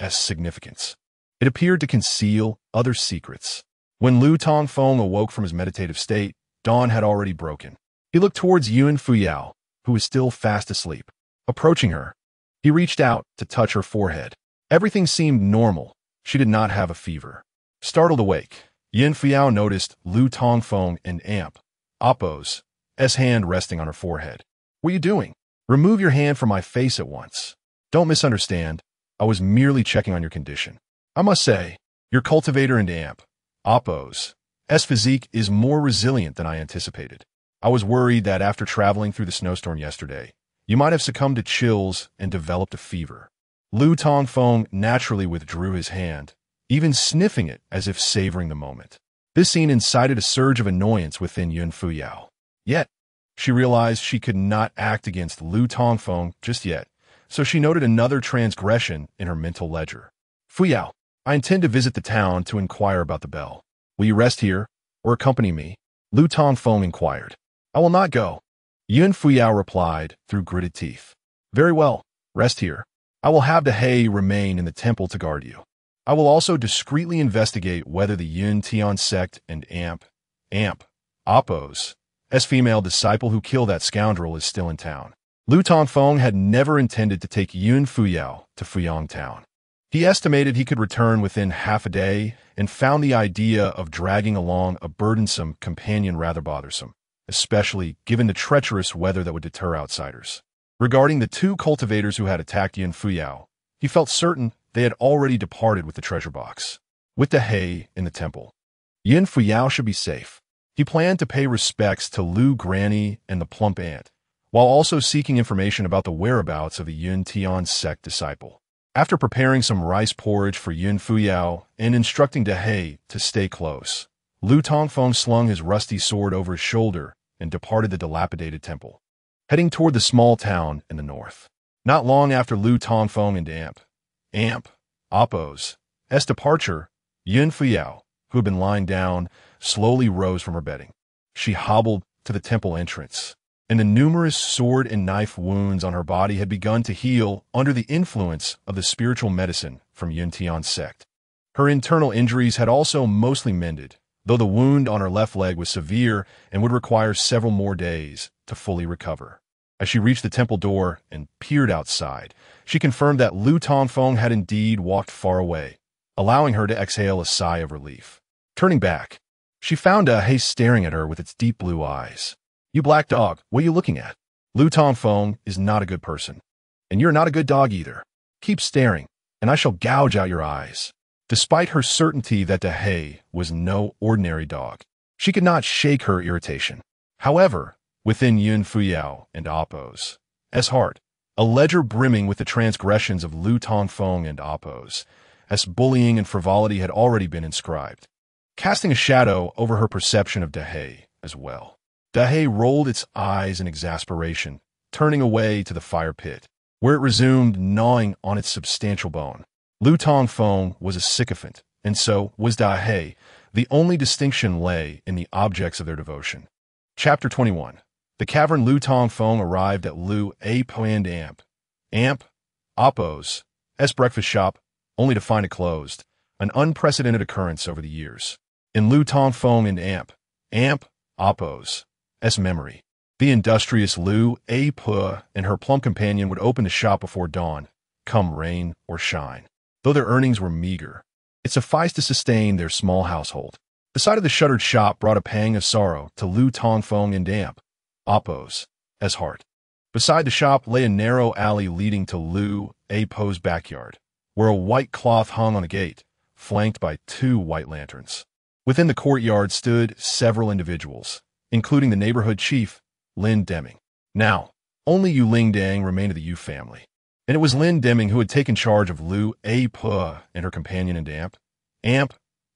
significance. It appeared to conceal other secrets. When Lu Tongfeng awoke from his meditative state, dawn had already broken. He looked towards Yun Fuyao, who was still fast asleep. Approaching her, he reached out to touch her forehead. Everything seemed normal. She did not have a fever. Startled awake, Yun Fuyao noticed Lu Tongfeng and Amp, Oppos' hand resting on her forehead. "What are you doing? Remove your hand from my face at once. Don't misunderstand. I was merely checking on your condition. I must say, your cultivator and Amp, Oppos' physique is more resilient than I anticipated. I was worried that after traveling through the snowstorm yesterday, you might have succumbed to chills and developed a fever." Lu Tongfeng naturally withdrew his hand, even sniffing it as if savoring the moment. This scene incited a surge of annoyance within Yun Fuyao. Yet, she realized she could not act against Lu Tongfeng just yet, so she noted another transgression in her mental ledger. "Fuyao, I intend to visit the town to inquire about the bell. Will you rest here or accompany me?" Lu Tongfeng inquired. "I will not go," Yun Fuyao replied through gritted teeth. "Very well, rest here. I will have Dehei remain in the temple to guard you. I will also discreetly investigate whether the Yun Tian sect and Amp, Oppos' female disciple who killed that scoundrel is still in town." Lu Tongfeng had never intended to take Yun Fuyao to Fuyang town. He estimated he could return within half a day and found the idea of dragging along a burdensome companion rather bothersome, especially given the treacherous weather that would deter outsiders. Regarding the 2 cultivators who had attacked Yun Fuyao, he felt certain they had already departed with the treasure box. With Dehei in the temple, Yun Fuyao should be safe. He planned to pay respects to Lu Granny and the plump aunt, while also seeking information about the whereabouts of the Yun Tian sect disciple. After preparing some rice porridge for Yun Fuyao and instructing Dehei to stay close, Lu Tongfeng slung his rusty sword over his shoulder and departed the dilapidated temple, heading toward the small town in the north. Not long after Lu Tongfeng and Appo's departure, Yun Fuyao, who had been lying down, slowly rose from her bedding. She hobbled to the temple entrance, and the numerous sword and knife wounds on her body had begun to heal under the influence of the spiritual medicine from Yun Tian's sect. Her internal injuries had also mostly mended, though the wound on her left leg was severe and would require several more days to fully recover. As she reached the temple door and peered outside, she confirmed that Lu Tongfeng had indeed walked far away, allowing her to exhale a sigh of relief. Turning back, she found Dahe staring at her with its deep blue eyes. "You black dog, what are you looking at? Lu Tongfeng is not a good person, and you're not a good dog either. Keep staring, and I shall gouge out your eyes." Despite her certainty that Dahe was no ordinary dog, she could not shake her irritation. However, within Yun Fuyao and Appo's heart, a ledger brimming with the transgressions of Lu Tongfeng and Appo's bullying and frivolity had already been inscribed, casting a shadow over her perception of Dahe as well. Dahe rolled its eyes in exasperation, turning away to the fire pit, where it resumed gnawing on its substantial bone. Lu Tongfeng was a sycophant, and so was Dahe. The only distinction lay in the objects of their devotion. Chapter 21. The cavern. Lu Tongfeng arrived at Lu Appo and Appo's breakfast shop, only to find it closed, an unprecedented occurrence over the years. In Lu Tongfeng and Appo's memory, the industrious Lu Appo and her plump companion would open the shop before dawn, come rain or shine. Though their earnings were meager, it sufficed to sustain their small household. The sight of the shuttered shop brought a pang of sorrow to Lu Tongfeng and Appo's heart. Beside the shop lay a narrow alley leading to Lu Appo's backyard, where a white cloth hung on a gate, flanked by 2 white lanterns. Within the courtyard stood several individuals, including the neighborhood chief, Lin Deming. Now, only Yu Lingdang remained of the Yu family, and it was Lin Deming who had taken charge of Lu Appo and her companion and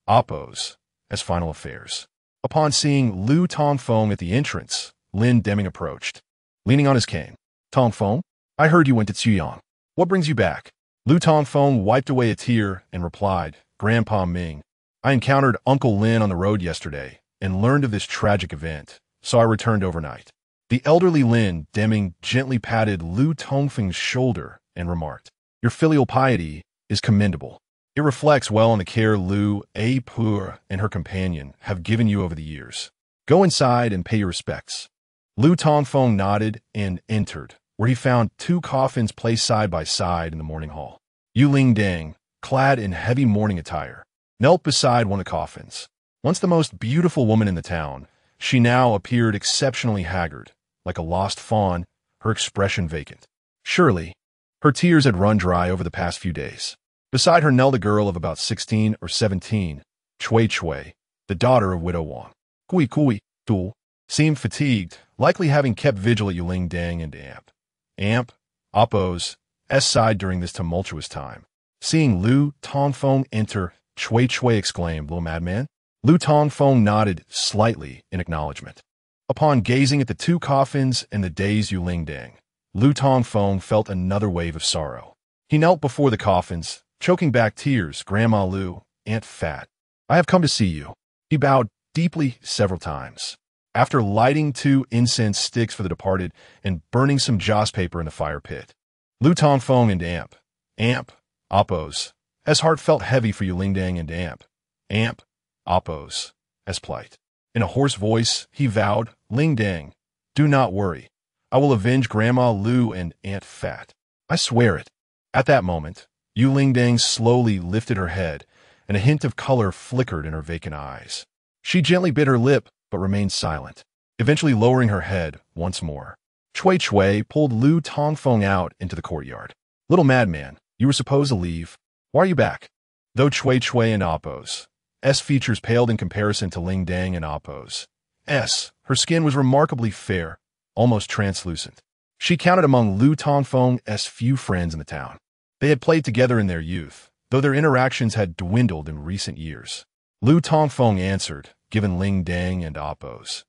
Appo's final affairs. Upon seeing Lu Tongfeng at the entrance, Lin Deming approached, leaning on his cane. "Tongfeng, I heard you went to Chuyang. What brings you back?" Lu Tongfeng wiped away a tear and replied, "Grandpa Ming, I encountered Uncle Lin on the road yesterday and learned of this tragic event, so I returned overnight." The elderly Lin Deming gently patted Lu Tongfeng's shoulder and remarked, "Your filial piety is commendable. It reflects well on the care Lu Appo and her companion have given you over the years. Go inside and pay your respects." Lu Tongfeng nodded and entered, where he found 2 coffins placed side by side in the morning hall. Yu Lingdang, clad in heavy mourning attire, knelt beside one of the coffins. Once the most beautiful woman in the town, she now appeared exceptionally haggard, like a lost fawn, her expression vacant. Surely, her tears had run dry over the past few days. Beside her knelt a girl of about 16 or 17, Chui, the daughter of Widow Wang. Kui, Du, seemed fatigued, likely having kept vigil at Yu Lingdang and Appo's side during this tumultuous time. Seeing Lu Tongfeng enter, Chui exclaimed, "Little madman?" Lu Tongfeng nodded slightly in acknowledgement. Upon gazing at the 2 coffins and the dazed Yu Lingdang, Lu Tongfeng felt another wave of sorrow. He knelt before the coffins, choking back tears. "Grandma Lu, Aunt Fat, I have come to see you." He bowed deeply several times. After lighting 2 incense sticks for the departed and burning some joss paper in the fire pit, Lu Tongfeng and Appo's heart felt heavy for Yu Lingdang and Appo's plight. In a hoarse voice, he vowed, "Lingdang, do not worry. I will avenge Grandma Lu and Aunt Fat. I swear it." At that moment, Yu Lingdang slowly lifted her head, and a hint of color flickered in her vacant eyes. She gently bit her lip, but remained silent, eventually lowering her head once more. Chui pulled Lu Tongfeng out into the courtyard. "Little madman, you were supposed to leave. Why are you back?" Though Chui and Appo's features paled in comparison to Lingdang and Appo's her skin was remarkably fair, almost translucent. She counted among Lu Tongfeng's few friends in the town. They had played together in their youth, though their interactions had dwindled in recent years. Lu Tongfeng answered, given Lingdang and Appo's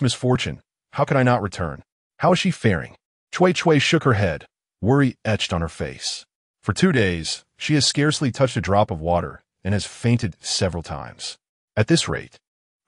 misfortune, How could I not return? How is she faring? Cui Cui shook her head, worry etched on her face. For 2 days, she has scarcely touched a drop of water and has fainted several times. At this rate,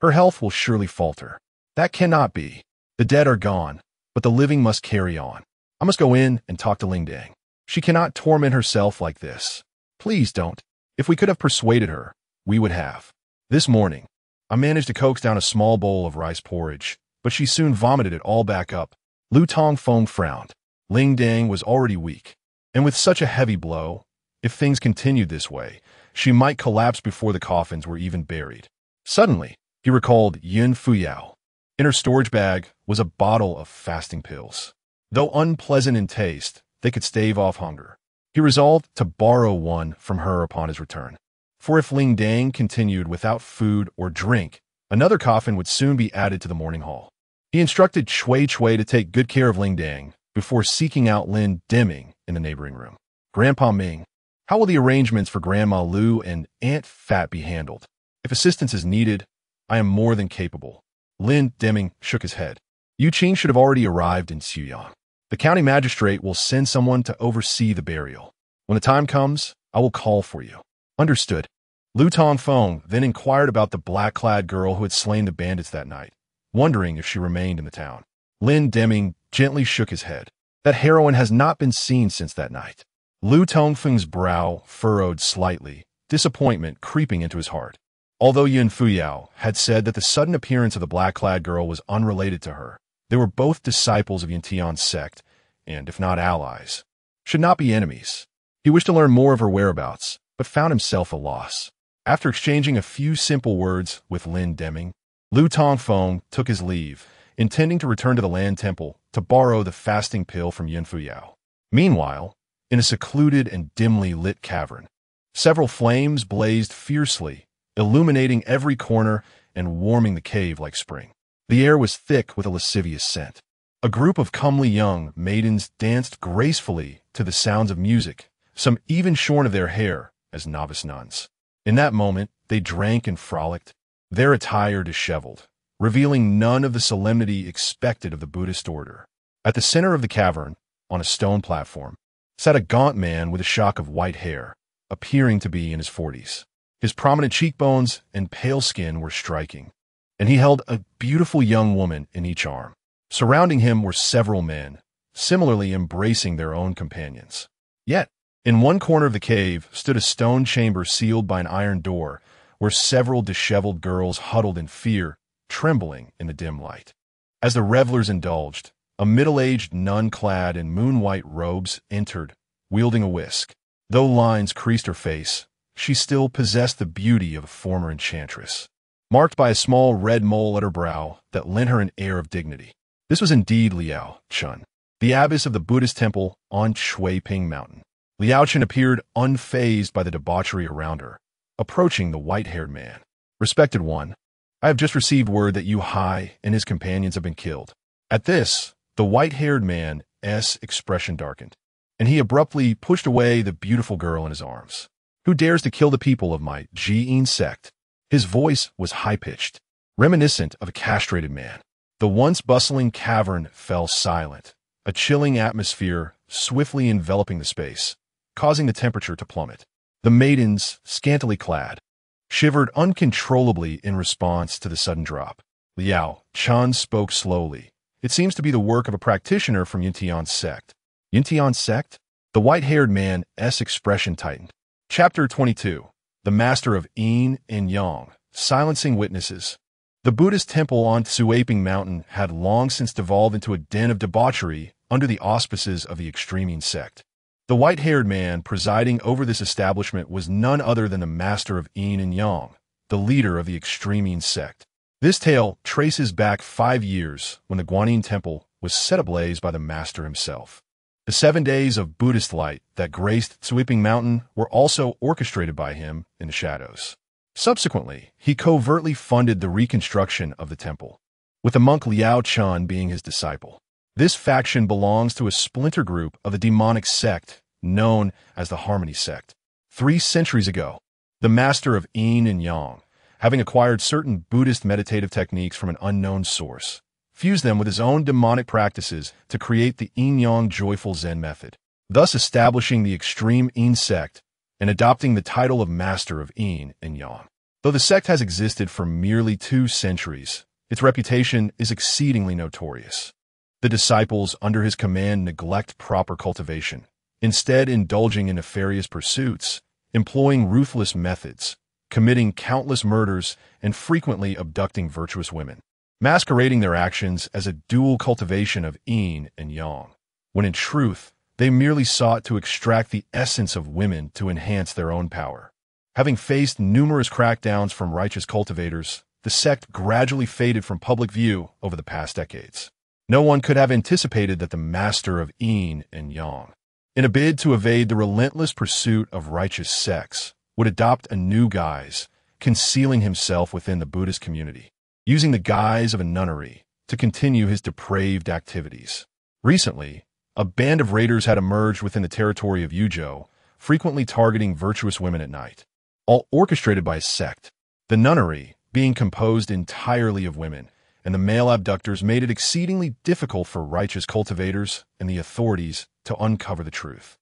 her health will surely falter. That cannot be. The dead are gone, but the living must carry on. I must go in and talk to Lingdang. She cannot torment herself like this. Please don't. If we could have persuaded her, we would have. This morning, I managed to coax down a small bowl of rice porridge, but she soon vomited it all back up. Lu Tongfeng frowned. Lingdang was already weak, and with such a heavy blow, if things continued this way, she might collapse before the coffins were even buried. Suddenly, he recalled Yun Fuyao. In her storage bag was a bottle of fasting pills. Though unpleasant in taste, they could stave off hunger. He resolved to borrow one from her upon his return. For if Lingdang continued without food or drink, another coffin would soon be added to the mourning hall. He instructed Cui Cui to take good care of Lingdang before seeking out Lin Deming in the neighboring room. Grandpa Ming, how will the arrangements for Grandma Lu and Aunt Fat be handled? If assistance is needed, I am more than capable. Lin Deming shook his head. Yu Qing should have already arrived in Xuyang. The county magistrate will send someone to oversee the burial. When the time comes, I will call for you. Understood. Lu Tongfeng then inquired about the black-clad girl who had slain the bandits that night, wondering if she remained in the town. Lin Deming gently shook his head. That heroine has not been seen since that night. Lu Tongfeng's brow furrowed slightly, disappointment creeping into his heart. Although Yun Fuyao had said that the sudden appearance of the black-clad girl was unrelated to her, they were both disciples of Yuntian's sect, and, if not allies, should not be enemies. He wished to learn more of her whereabouts, but found himself at a loss. After exchanging a few simple words with Lin Deming, Lu Tongfeng took his leave, intending to return to the Land Temple to borrow the fasting pill from Yun Fuyao. Meanwhile, in a secluded and dimly lit cavern, several flames blazed fiercely, illuminating every corner and warming the cave like spring. The air was thick with a lascivious scent. A group of comely young maidens danced gracefully to the sounds of music, some even shorn of their hair as novice nuns. In that moment, they drank and frolicked, their attire disheveled, revealing none of the solemnity expected of the Buddhist order. At the center of the cavern, on a stone platform, sat a gaunt man with a shock of white hair, appearing to be in his 40s. His prominent cheekbones and pale skin were striking, and he held a beautiful young woman in each arm. Surrounding him were several men, similarly embracing their own companions. Yet, in one corner of the cave stood a stone chamber sealed by an iron door, where several disheveled girls huddled in fear, trembling in the dim light. As the revelers indulged, a middle-aged nun clad in moon-white robes entered, wielding a whisk. Though lines creased her face, she still possessed the beauty of a former enchantress, marked by a small red mole at her brow that lent her an air of dignity. This was indeed Liao Chun, the abbess of the Buddhist temple on Shuiping Mountain. Liao Chun appeared unfazed by the debauchery around her, approaching the white-haired man. Respected one, I have just received word that Yu Hai and his companions have been killed. At this, the white-haired man's expression darkened, and he abruptly pushed away the beautiful girl in his arms. Who dares to kill the people of my Ji'in sect? His voice was high-pitched, reminiscent of a castrated man. The once bustling cavern fell silent, a chilling atmosphere swiftly enveloping the space, causing the temperature to plummet. The maidens, scantily clad, shivered uncontrollably in response to the sudden drop. Liao Chun spoke slowly. It seems to be the work of a practitioner from Yuntian's sect. Yuntian's sect? The white-haired man's expression tightened. Chapter 22. The Master of Yin and Yang, Silencing Witnesses. The Buddhist temple on Shuiping Mountain had long since devolved into a den of debauchery under the auspices of the Extreme sect. The white-haired man presiding over this establishment was none other than the Master of Yin and Yang, the leader of the Extreme sect. This tale traces back 5 years when the Guanyin Temple was set ablaze by the Master himself. The 7 days of Buddhist light that graced Shuiping Mountain were also orchestrated by him in the shadows. Subsequently, he covertly funded the reconstruction of the temple, with the monk Liao Chun being his disciple. This faction belongs to a splinter group of the demonic sect known as the Harmony sect. 3 centuries ago, the Master of Yin and Yang, having acquired certain Buddhist meditative techniques from an unknown source, fused them with his own demonic practices to create the Yin-Yang Joyful Zen method, thus establishing the extreme Yin sect and adopting the title of Master of Yin and Yang. Though the sect has existed for merely 2 centuries, its reputation is exceedingly notorious. The disciples under his command neglect proper cultivation, instead indulging in nefarious pursuits, employing ruthless methods, committing countless murders, and frequently abducting virtuous women, masquerading their actions as a dual cultivation of Yin and Yang, when in truth, they merely sought to extract the essence of women to enhance their own power. Having faced numerous crackdowns from righteous cultivators, the sect gradually faded from public view over the past decades. No one could have anticipated that the master of Yin and Yang, in a bid to evade the relentless pursuit of righteous sects, would adopt a new guise, concealing himself within the Buddhist community, using the guise of a nunnery to continue his depraved activities. Recently, a band of raiders had emerged within the territory of Yuzhou, frequently targeting virtuous women at night, all orchestrated by a sect. The nunnery, being composed entirely of women, and the male abductors made it exceedingly difficult for righteous cultivators and the authorities to uncover the truth.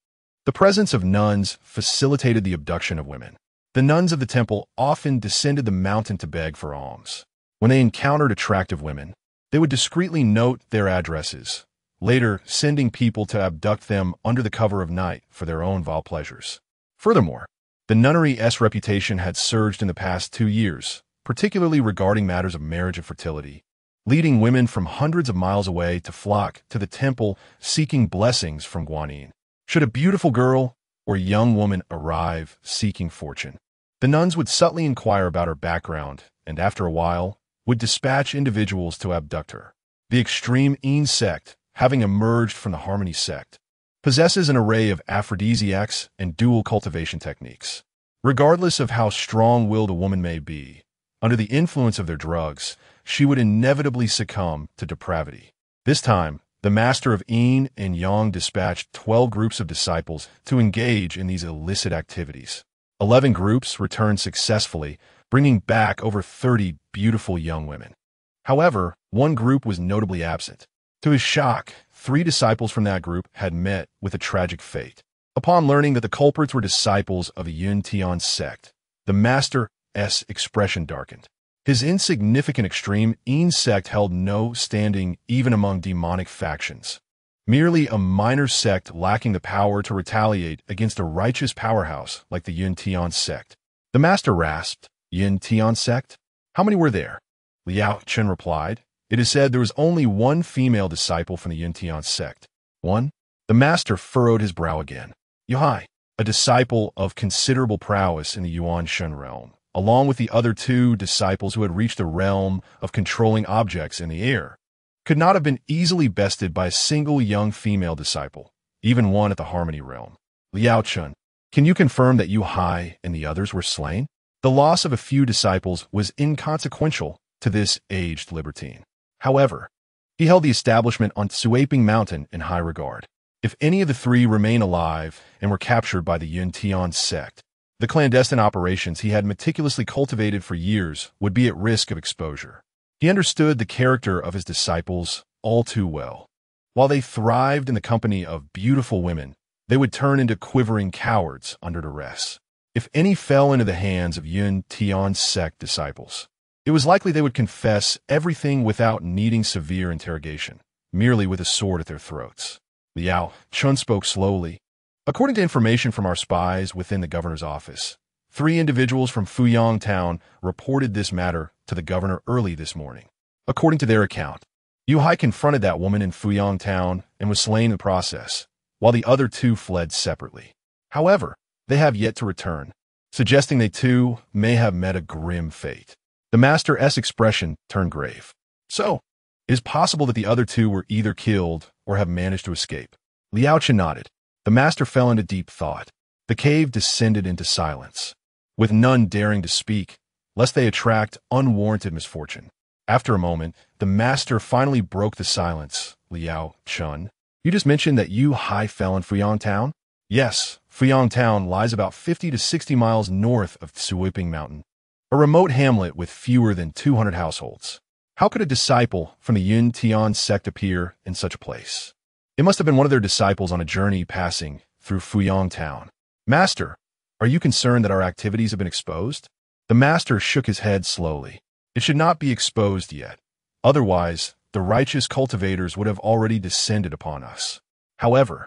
The presence of nuns facilitated the abduction of women. The nuns of the temple often descended the mountain to beg for alms. When they encountered attractive women, they would discreetly note their addresses, later sending people to abduct them under the cover of night for their own vile pleasures. Furthermore, the nunnery's reputation had surged in the past 2 years, particularly regarding matters of marriage and fertility, leading women from hundreds of miles away to flock to the temple seeking blessings from Guanyin. Should a beautiful girl or young woman arrive seeking fortune, the nuns would subtly inquire about her background and, after a while, would dispatch individuals to abduct her. The extreme Yin sect, having emerged from the Harmony sect, possesses an array of aphrodisiacs and dual cultivation techniques. Regardless of how strong-willed a woman may be, under the influence of their drugs, she would inevitably succumb to depravity. This time, the master of Yin and Yang dispatched 12 groups of disciples to engage in these illicit activities. 11 groups returned successfully, bringing back over 30 beautiful young women. However, one group was notably absent. To his shock, 3 disciples from that group had met with a tragic fate. Upon learning that the culprits were disciples of the Yun Tian sect, the master's expression darkened. His insignificant extreme Yin sect held no standing even among demonic factions. Merely a minor sect lacking the power to retaliate against a righteous powerhouse like the Yun Tian sect. The master rasped, "Yun Tian sect? How many were there?" Liao Chen replied, "It is said there was only one female disciple from the Yun Tian sect." "One?" The master furrowed his brow again. "Yuhai, a disciple of considerable prowess in the Yuan Shen realm, along with the other 2 disciples who had reached the realm of controlling objects in the air, could not have been easily bested by a single young female disciple, even one at the Harmony realm." "Liao Chen, can you confirm that Yu Hai and the others were slain?" The loss of a few disciples was inconsequential to this aged libertine. However, he held the establishment on Suaping Mountain in high regard. If any of the 3 remain alive and were captured by the Yun Tian sect, the clandestine operations he had meticulously cultivated for years would be at risk of exposure. He understood the character of his disciples all too well. While they thrived in the company of beautiful women, they would turn into quivering cowards under duress. If any fell into the hands of Yun Tian sect disciples, it was likely they would confess everything without needing severe interrogation, merely with a sword at their throats. Liao Chun spoke slowly. "According to information from our spies within the governor's office, 3 individuals from Fuyang town reported this matter to the governor early this morning. According to their account, Yu Hai confronted that woman in Fuyang town and was slain in the process, while the other 2 fled separately. However, they have yet to return, suggesting they too may have met a grim fate." The master's expression turned grave. "So, it is possible that the other 2 were either killed or have managed to escape." Liao Chen nodded. The master fell into deep thought. The cave descended into silence, with none daring to speak, lest they attract unwarranted misfortune. After a moment, the master finally broke the silence. "Liao Chen, you just mentioned that Yu Hai fell in Fuyang town?" "Yes, Fuyang town lies about 50 to 60 miles north of Suiping Mountain, a remote hamlet with fewer than 200 households. How could a disciple from the Yun Tian sect appear in such a place? It must have been one of their disciples on a journey passing through Fuyang town. Master, are you concerned that our activities have been exposed? The master shook his head slowly. It should not be exposed yet. Otherwise, the righteous cultivators would have already descended upon us. However,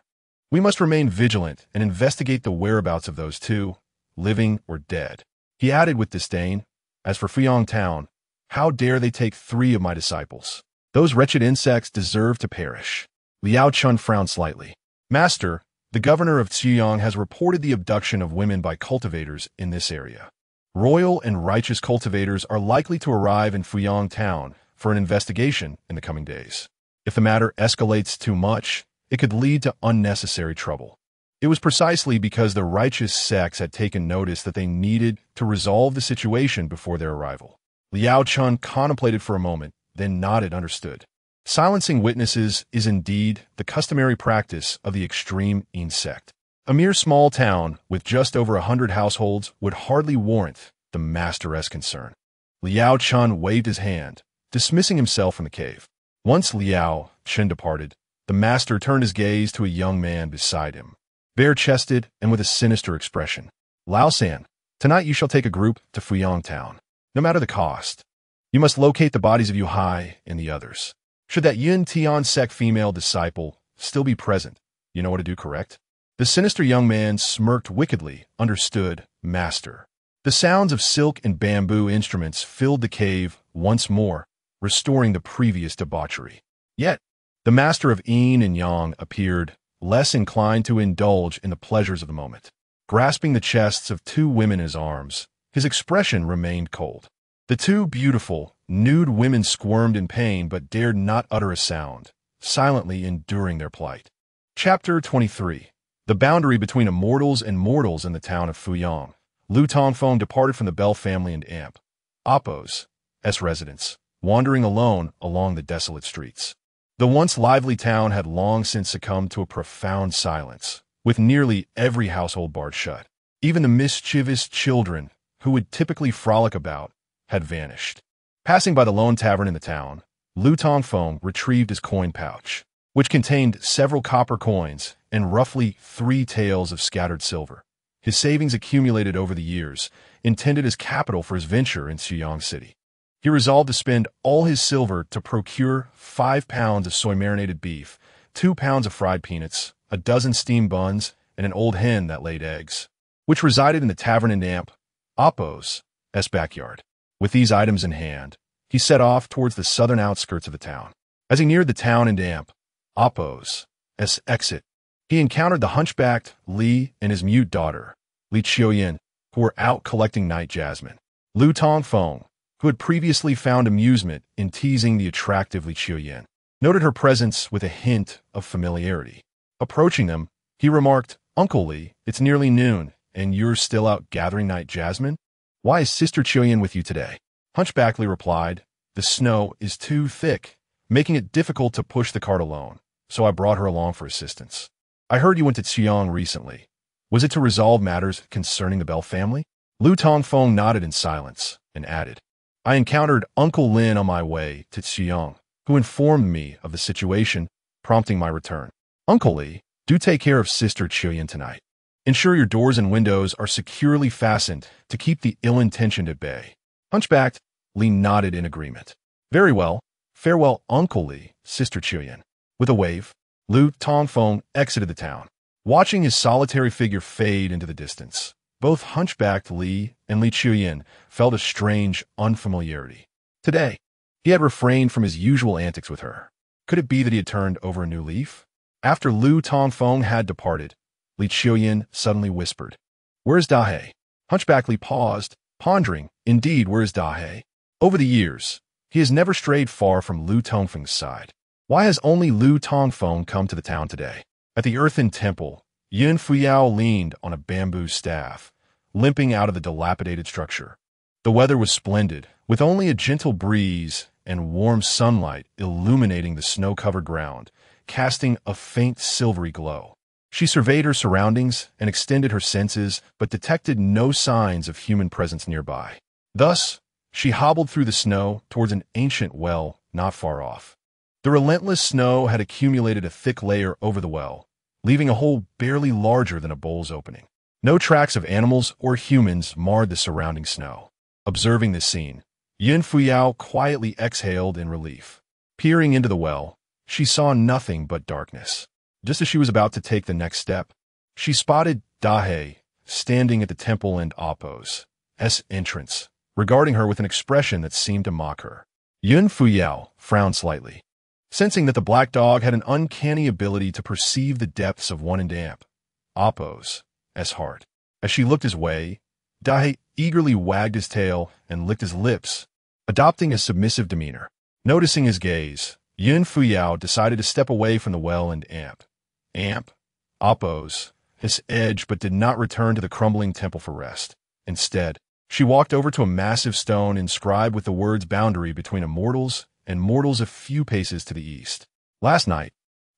we must remain vigilant and investigate the whereabouts of those two, living or dead. He added with disdain, as for Fuyang town, how dare they take 3 of my disciples? Those wretched insects deserve to perish. Liao Chun frowned slightly. Master, the governor of Ziyang has reported the abduction of women by cultivators in this area. Royal and righteous cultivators are likely to arrive in Fuyang town for an investigation in the coming days. If the matter escalates too much, it could lead to unnecessary trouble. It was precisely because the righteous sects had taken notice that they needed to resolve the situation before their arrival. Liao Chun contemplated for a moment, then nodded understood. Silencing witnesses is indeed the customary practice of the extreme Yin sect. A mere small town with just over 100 households would hardly warrant the master's concern. Liao Chun waved his hand, dismissing himself from the cave. Once Liao Chun departed, the master turned his gaze to a young man beside him, bare-chested and with a sinister expression. Lao San, tonight you shall take a group to Fuyang town. No matter the cost, you must locate the bodies of Yu Hai and the others. Should that Yun Tian sect female disciple still be present, you know what to do, correct? The sinister young man smirked wickedly, understood, master. The sounds of silk and bamboo instruments filled the cave once more, restoring the previous debauchery. Yet, the master of Yin and Yang appeared less inclined to indulge in the pleasures of the moment. Grasping the chests of 2 women in his arms, his expression remained cold. The 2 beautiful, nude women squirmed in pain but dared not utter a sound, silently enduring their plight. Chapter 23. The boundary between Immortals and Mortals in the town of Fuyang. Lu Tongfeng departed from the Bell family and Amp Appo's residence, wandering alone along the desolate streets. The once lively town had long since succumbed to a profound silence, with nearly every household barred shut. Even the mischievous children, who would typically frolic about, had vanished. Passing by the lone tavern in the town, Lu Tongfeng retrieved his coin pouch, which contained several copper coins and roughly 3 taels of scattered silver. His savings accumulated over the years, intended as capital for his venture in Xuyang City. He resolved to spend all his silver to procure 5 pounds of soy-marinated beef, 2 pounds of fried peanuts, a dozen steamed buns, and an old hen that laid eggs, which resided in the tavern in Amp Appo's backyard. With these items in hand, he set off towards the southern outskirts of the town. As he neared the town and Amp Appo's exit, he encountered the hunchbacked Li and his mute daughter, Li Qiuyan, who were out collecting night jasmine. Lu Tongfeng, who had previously found amusement in teasing the attractive Li Qiuyan, noted her presence with a hint of familiarity. Approaching them, he remarked, "Uncle Li, it's nearly noon, and you're still out gathering night jasmine? Why is Sister Qiuyan with you today?" Hunchback Li replied, "The snow is too thick, making it difficult to push the cart alone, so I brought her along for assistance. I heard you went to Xiyang recently. Was it to resolve matters concerning the Bell family?" Lu Tongfeng nodded in silence and added, "I encountered Uncle Lin on my way to Xiyang, who informed me of the situation, prompting my return. Uncle Li, do take care of Sister Qiuyan tonight. Ensure your doors and windows are securely fastened to keep the ill-intentioned at bay." Hunchbacked Li nodded in agreement. "Very well. Farewell, Uncle Li, Sister Qiuyan." With a wave, Lu Tongfeng exited the town. Watching his solitary figure fade into the distance, both Hunchbacked Li and Li Qiuyan felt a strange unfamiliarity. Today, he had refrained from his usual antics with her. Could it be that he had turned over a new leaf? After Lu Tongfeng had departed, Li Qiuyan suddenly whispered, "Where is Dahe?" Hunchback Li paused, pondering, indeed, where is Dahe? Over the years, he has never strayed far from Lu Tongfeng's side. Why has only Lu Tongfeng come to the town today? At the earthen temple, Yun Fuyao leaned on a bamboo staff, limping out of the dilapidated structure. The weather was splendid, with only a gentle breeze and warm sunlight illuminating the snow-covered ground, casting a faint silvery glow. She surveyed her surroundings and extended her senses, but detected no signs of human presence nearby. Thus, She hobbled through the snow towards an ancient well not far off. The relentless snow had accumulated a thick layer over the well, leaving a hole barely larger than a bowl's opening. No tracks of animals or humans marred the surrounding snow. Observing this scene, Yun Fuyao quietly exhaled in relief. Peering into the well, she saw nothing but darkness. Just as she was about to take the next step, she spotted Dahei standing at the temple and Appo's entrance, regarding her with an expression that seemed to mock her. Yun Fuyao frowned slightly, sensing that the black dog had an uncanny ability to perceive the depths of one and Appo's heart. As she looked his way, Dahei eagerly wagged his tail and licked his lips, adopting a submissive demeanor. Noticing his gaze, Yun Fuyao decided to step away from the well and Appo's edge, but did not return to the crumbling temple for rest. Instead, she walked over to a massive stone inscribed with the words boundary between immortals and mortals a few paces to the east. Last night,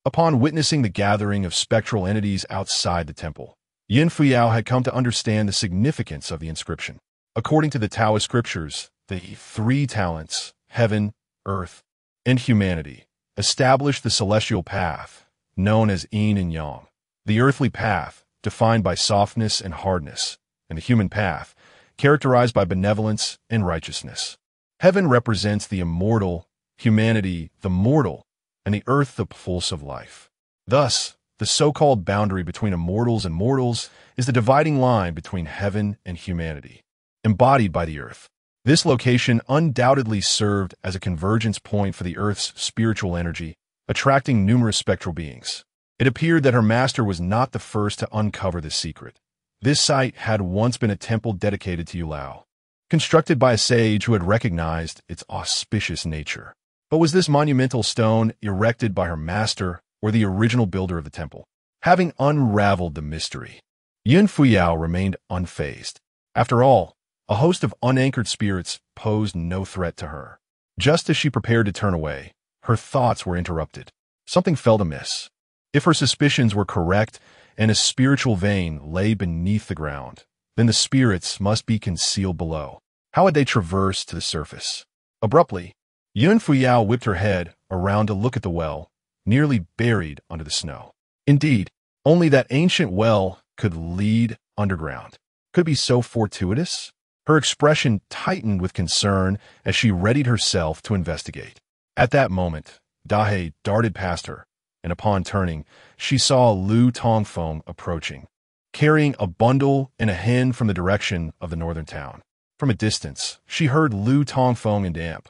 upon witnessing the gathering of spectral entities outside the temple, Yun Fuyao had come to understand the significance of the inscription. According to the Taoist scriptures, the three talents, heaven, earth, and humanity, established the celestial path, known as yin and yang, the earthly path, defined by softness and hardness, and the human path, characterized by benevolence and righteousness. Heaven represents the immortal, humanity the mortal, and the earth the pulse of life. Thus, the so-called boundary between immortals and mortals is the dividing line between heaven and humanity, embodied by the earth. This location undoubtedly served as a convergence point for the earth's spiritual energy, attracting numerous spectral beings. It appeared that her master was not the first to uncover this secret. This site had once been a temple dedicated to Yulao, constructed by a sage who had recognized its auspicious nature. But was this monumental stone erected by her master or the original builder of the temple? Having unraveled the mystery, Yun Fuyao remained unfazed. After all, a host of unanchored spirits posed no threat to her. Just as she prepared to turn away, her thoughts were interrupted. Something felt amiss. If her suspicions were correct and a spiritual vein lay beneath the ground, then the spirits must be concealed below. How had they traversed to the surface? Abruptly, Yun Fuyao whipped her head around to look at the well, nearly buried under the snow. Indeed, only that ancient well could lead underground. Could it be so fortuitous? Her expression tightened with concern as she readied herself to investigate. At that moment, Dahei darted past her, and upon turning, she saw Lu Tongfeng approaching, carrying a bundle and a hen from the direction of the northern town. From a distance, she heard Lu Tongfeng and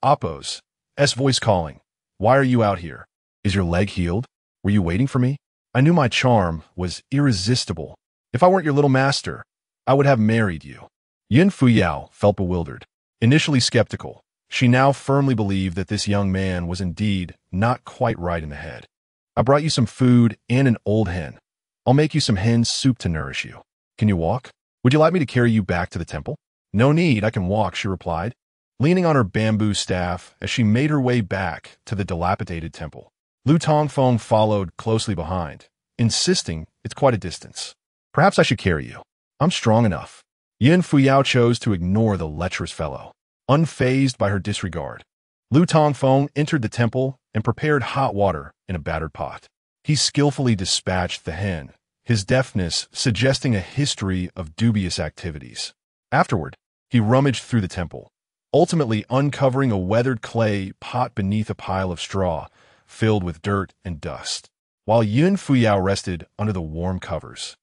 Appo's voice calling, "Why are you out here? Is your leg healed? Were you waiting for me? I knew my charm was irresistible. If I weren't your little master, I would have married you." Yun Fuyao felt bewildered. Initially skeptical, she now firmly believed that this young man was indeed not quite right in the head. "I brought you some food and an old hen. I'll make you some hen soup to nourish you. Can you walk? Would you like me to carry you back to the temple?" "No need, I can walk," she replied, leaning on her bamboo staff as she made her way back to the dilapidated temple. Lu Tongfeng followed closely behind, insisting it's quite a distance. "Perhaps I should carry you. I'm strong enough." Yun Fuyao chose to ignore the lecherous fellow. Unfazed by her disregard, Lu Tongfeng entered the temple and prepared hot water in a battered pot. He skillfully dispatched the hen, his deftness suggesting a history of dubious activities. Afterward, he rummaged through the temple, ultimately uncovering a weathered clay pot beneath a pile of straw filled with dirt and dust. While Yun Fuyao rested under the warm covers,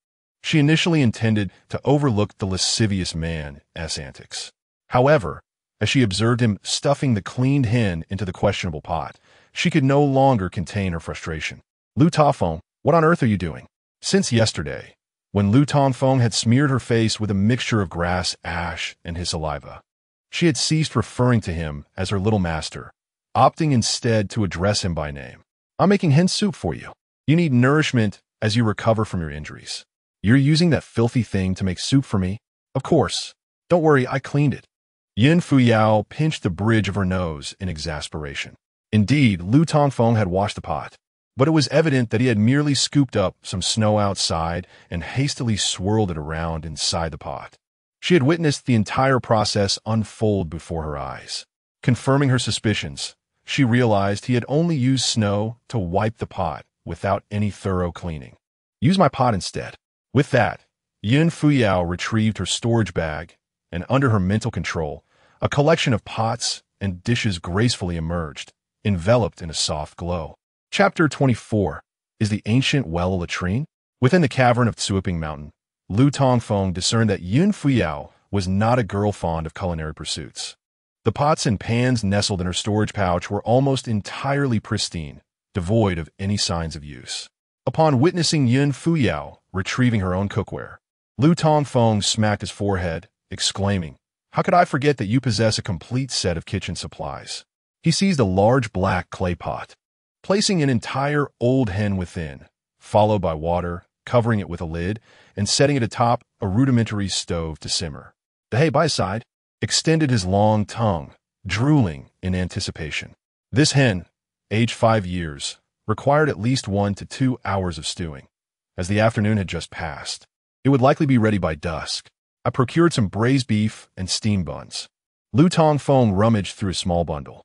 she initially intended to overlook the lascivious man's antics. However, as she observed him stuffing the cleaned hen into the questionable pot, she could no longer contain her frustration. "Lu Tongfeng, what on earth are you doing?" Since yesterday, when Lu Tongfeng had smeared her face with a mixture of grass, ash, and his saliva, she had ceased referring to him as her little master, opting instead to address him by name. "I'm making hen soup for you. You need nourishment as you recover from your injuries. You're using that filthy thing to make soup for me?" "Of course. Don't worry, I cleaned it." Yun Fuyao pinched the bridge of her nose in exasperation. Indeed, Lu Tongfeng had washed the pot, but it was evident that he had merely scooped up some snow outside and hastily swirled it around inside the pot. She had witnessed the entire process unfold before her eyes. Confirming her suspicions, she realized he had only used snow to wipe the pot without any thorough cleaning. Use my pot instead. With that, Yun Fuyao retrieved her storage bag, and under her mental control, a collection of pots and dishes gracefully emerged, enveloped in a soft glow. Chapter 24 is the ancient well a latrine? Within the cavern of Tsuiping Mountain, Lu Tongfeng discerned that Yun Fuyao was not a girl fond of culinary pursuits. The pots and pans nestled in her storage pouch were almost entirely pristine, devoid of any signs of use. Upon witnessing Yun Fuyao retrieving her own cookware, Lu Tongfeng smacked his forehead, exclaiming, "How could I forget that you possess a complete set of kitchen supplies?" He seized a large black clay pot, placing an entire old hen within, followed by water, covering it with a lid, and setting it atop a rudimentary stove to simmer. The hay side extended his long tongue, drooling in anticipation. This hen, aged 5 years, required at least 1 to 2 hours of stewing. As the afternoon had just passed, it would likely be ready by dusk. I procured some braised beef and steam buns. Lu Tongfeng rummaged through a small bundle.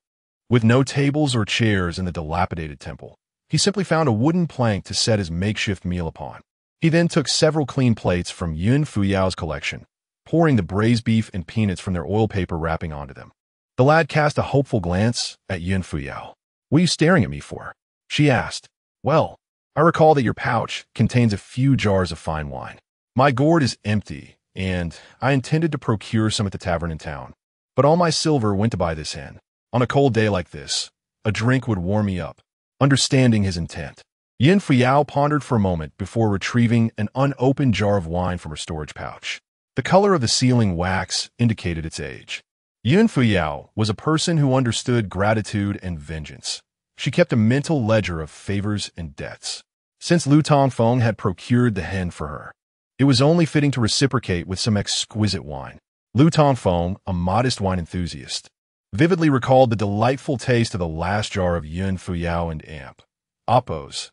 With no tables or chairs in the dilapidated temple, he simply found a wooden plank to set his makeshift meal upon. He then took several clean plates from Yun Fuyao's collection, pouring the braised beef and peanuts from their oil paper wrapping onto them. The lad cast a hopeful glance at Yun Fuyao. "What are you staring at me for?" she asked. "Well, I recall that your pouch contains a few jars of fine wine. My gourd is empty, and I intended to procure some at the tavern in town. But all my silver went to buy this hen. On a cold day like this, a drink would warm me up." Understanding his intent, Yin Fuyao pondered for a moment before retrieving an unopened jar of wine from her storage pouch. The color of the sealing wax indicated its age. Yun Fuyao was a person who understood gratitude and vengeance. She kept a mental ledger of favors and debts. Since Lu Tongfeng had procured the hen for her, it was only fitting to reciprocate with some exquisite wine. Lu Tongfeng, a modest wine enthusiast, vividly recalled the delightful taste of the last jar of Yun Fuyao and Amp Oppo's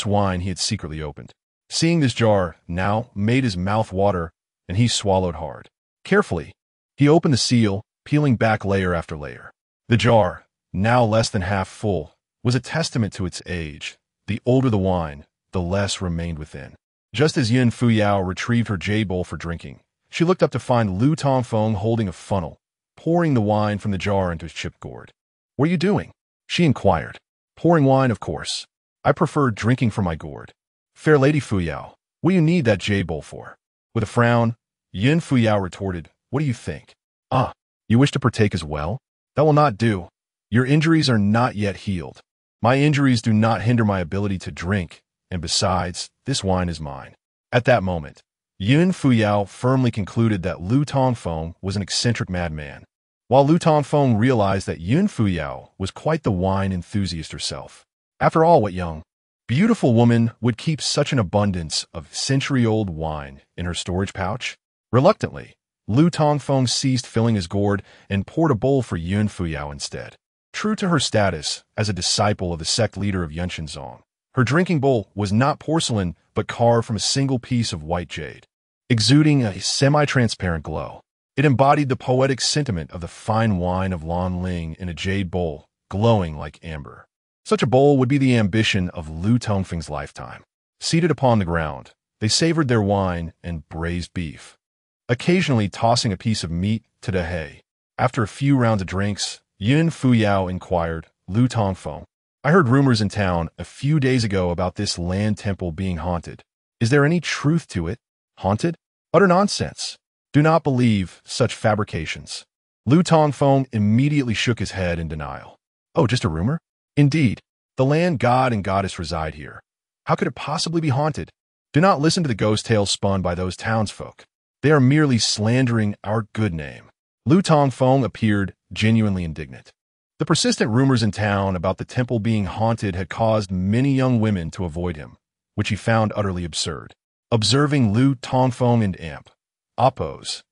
wine he had secretly opened. Seeing this jar now made his mouth water, and he swallowed hard. Carefully, he opened the seal, peeling back layer after layer. The jar, now less than half full, was a testament to its age. The older the wine, the less remained within. Just as Yun Fuyao retrieved her jade bowl for drinking, she looked up to find Lu Tongfeng holding a funnel, pouring the wine from the jar into his chipped gourd. "What are you doing?" she inquired. "Pouring wine, of course. I prefer drinking from my gourd." "Fair Lady Fuyao, what do you need that jade bowl for?" With a frown, Yun Fuyao retorted, "What do you think? Ah, you wish to partake as well? That will not do. Your injuries are not yet healed. My injuries do not hinder my ability to drink, and besides, this wine is mine." At that moment, Yun Fuyao firmly concluded that Lu Tongfeng was an eccentric madman, while Lu Tongfeng realized that Yun Fuyao was quite the wine enthusiast herself. After all, what young, beautiful woman would keep such an abundance of century-old wine in her storage pouch? Reluctantly, Lu Tongfeng ceased filling his gourd and poured a bowl for Yun Fuyao instead. True to her status as a disciple of the sect leader of Yunshinzong, her drinking bowl was not porcelain but carved from a single piece of white jade. Exuding a semi-transparent glow, it embodied the poetic sentiment of the fine wine of Lan Ling in a jade bowl, glowing like amber. Such a bowl would be the ambition of Lu Tongfeng's lifetime. Seated upon the ground, they savored their wine and braised beef, occasionally tossing a piece of meat to the hay. After a few rounds of drinks, Yun Fuyao inquired, "Lu Tongfeng, I heard rumors in town a few days ago about this land temple being haunted. Is there any truth to it?" "Haunted? Utter nonsense. Do not believe such fabrications." Lu Tongfeng immediately shook his head in denial. "Oh, just a rumor? Indeed, the land god and goddess reside here. How could it possibly be haunted? Do not listen to the ghost tales spun by those townsfolk. They are merely slandering our good name." Lu Tongfeng appeared genuinely indignant. The persistent rumors in town about the temple being haunted had caused many young women to avoid him, which he found utterly absurd. Observing Lu Tongfeng and Amp Oppo's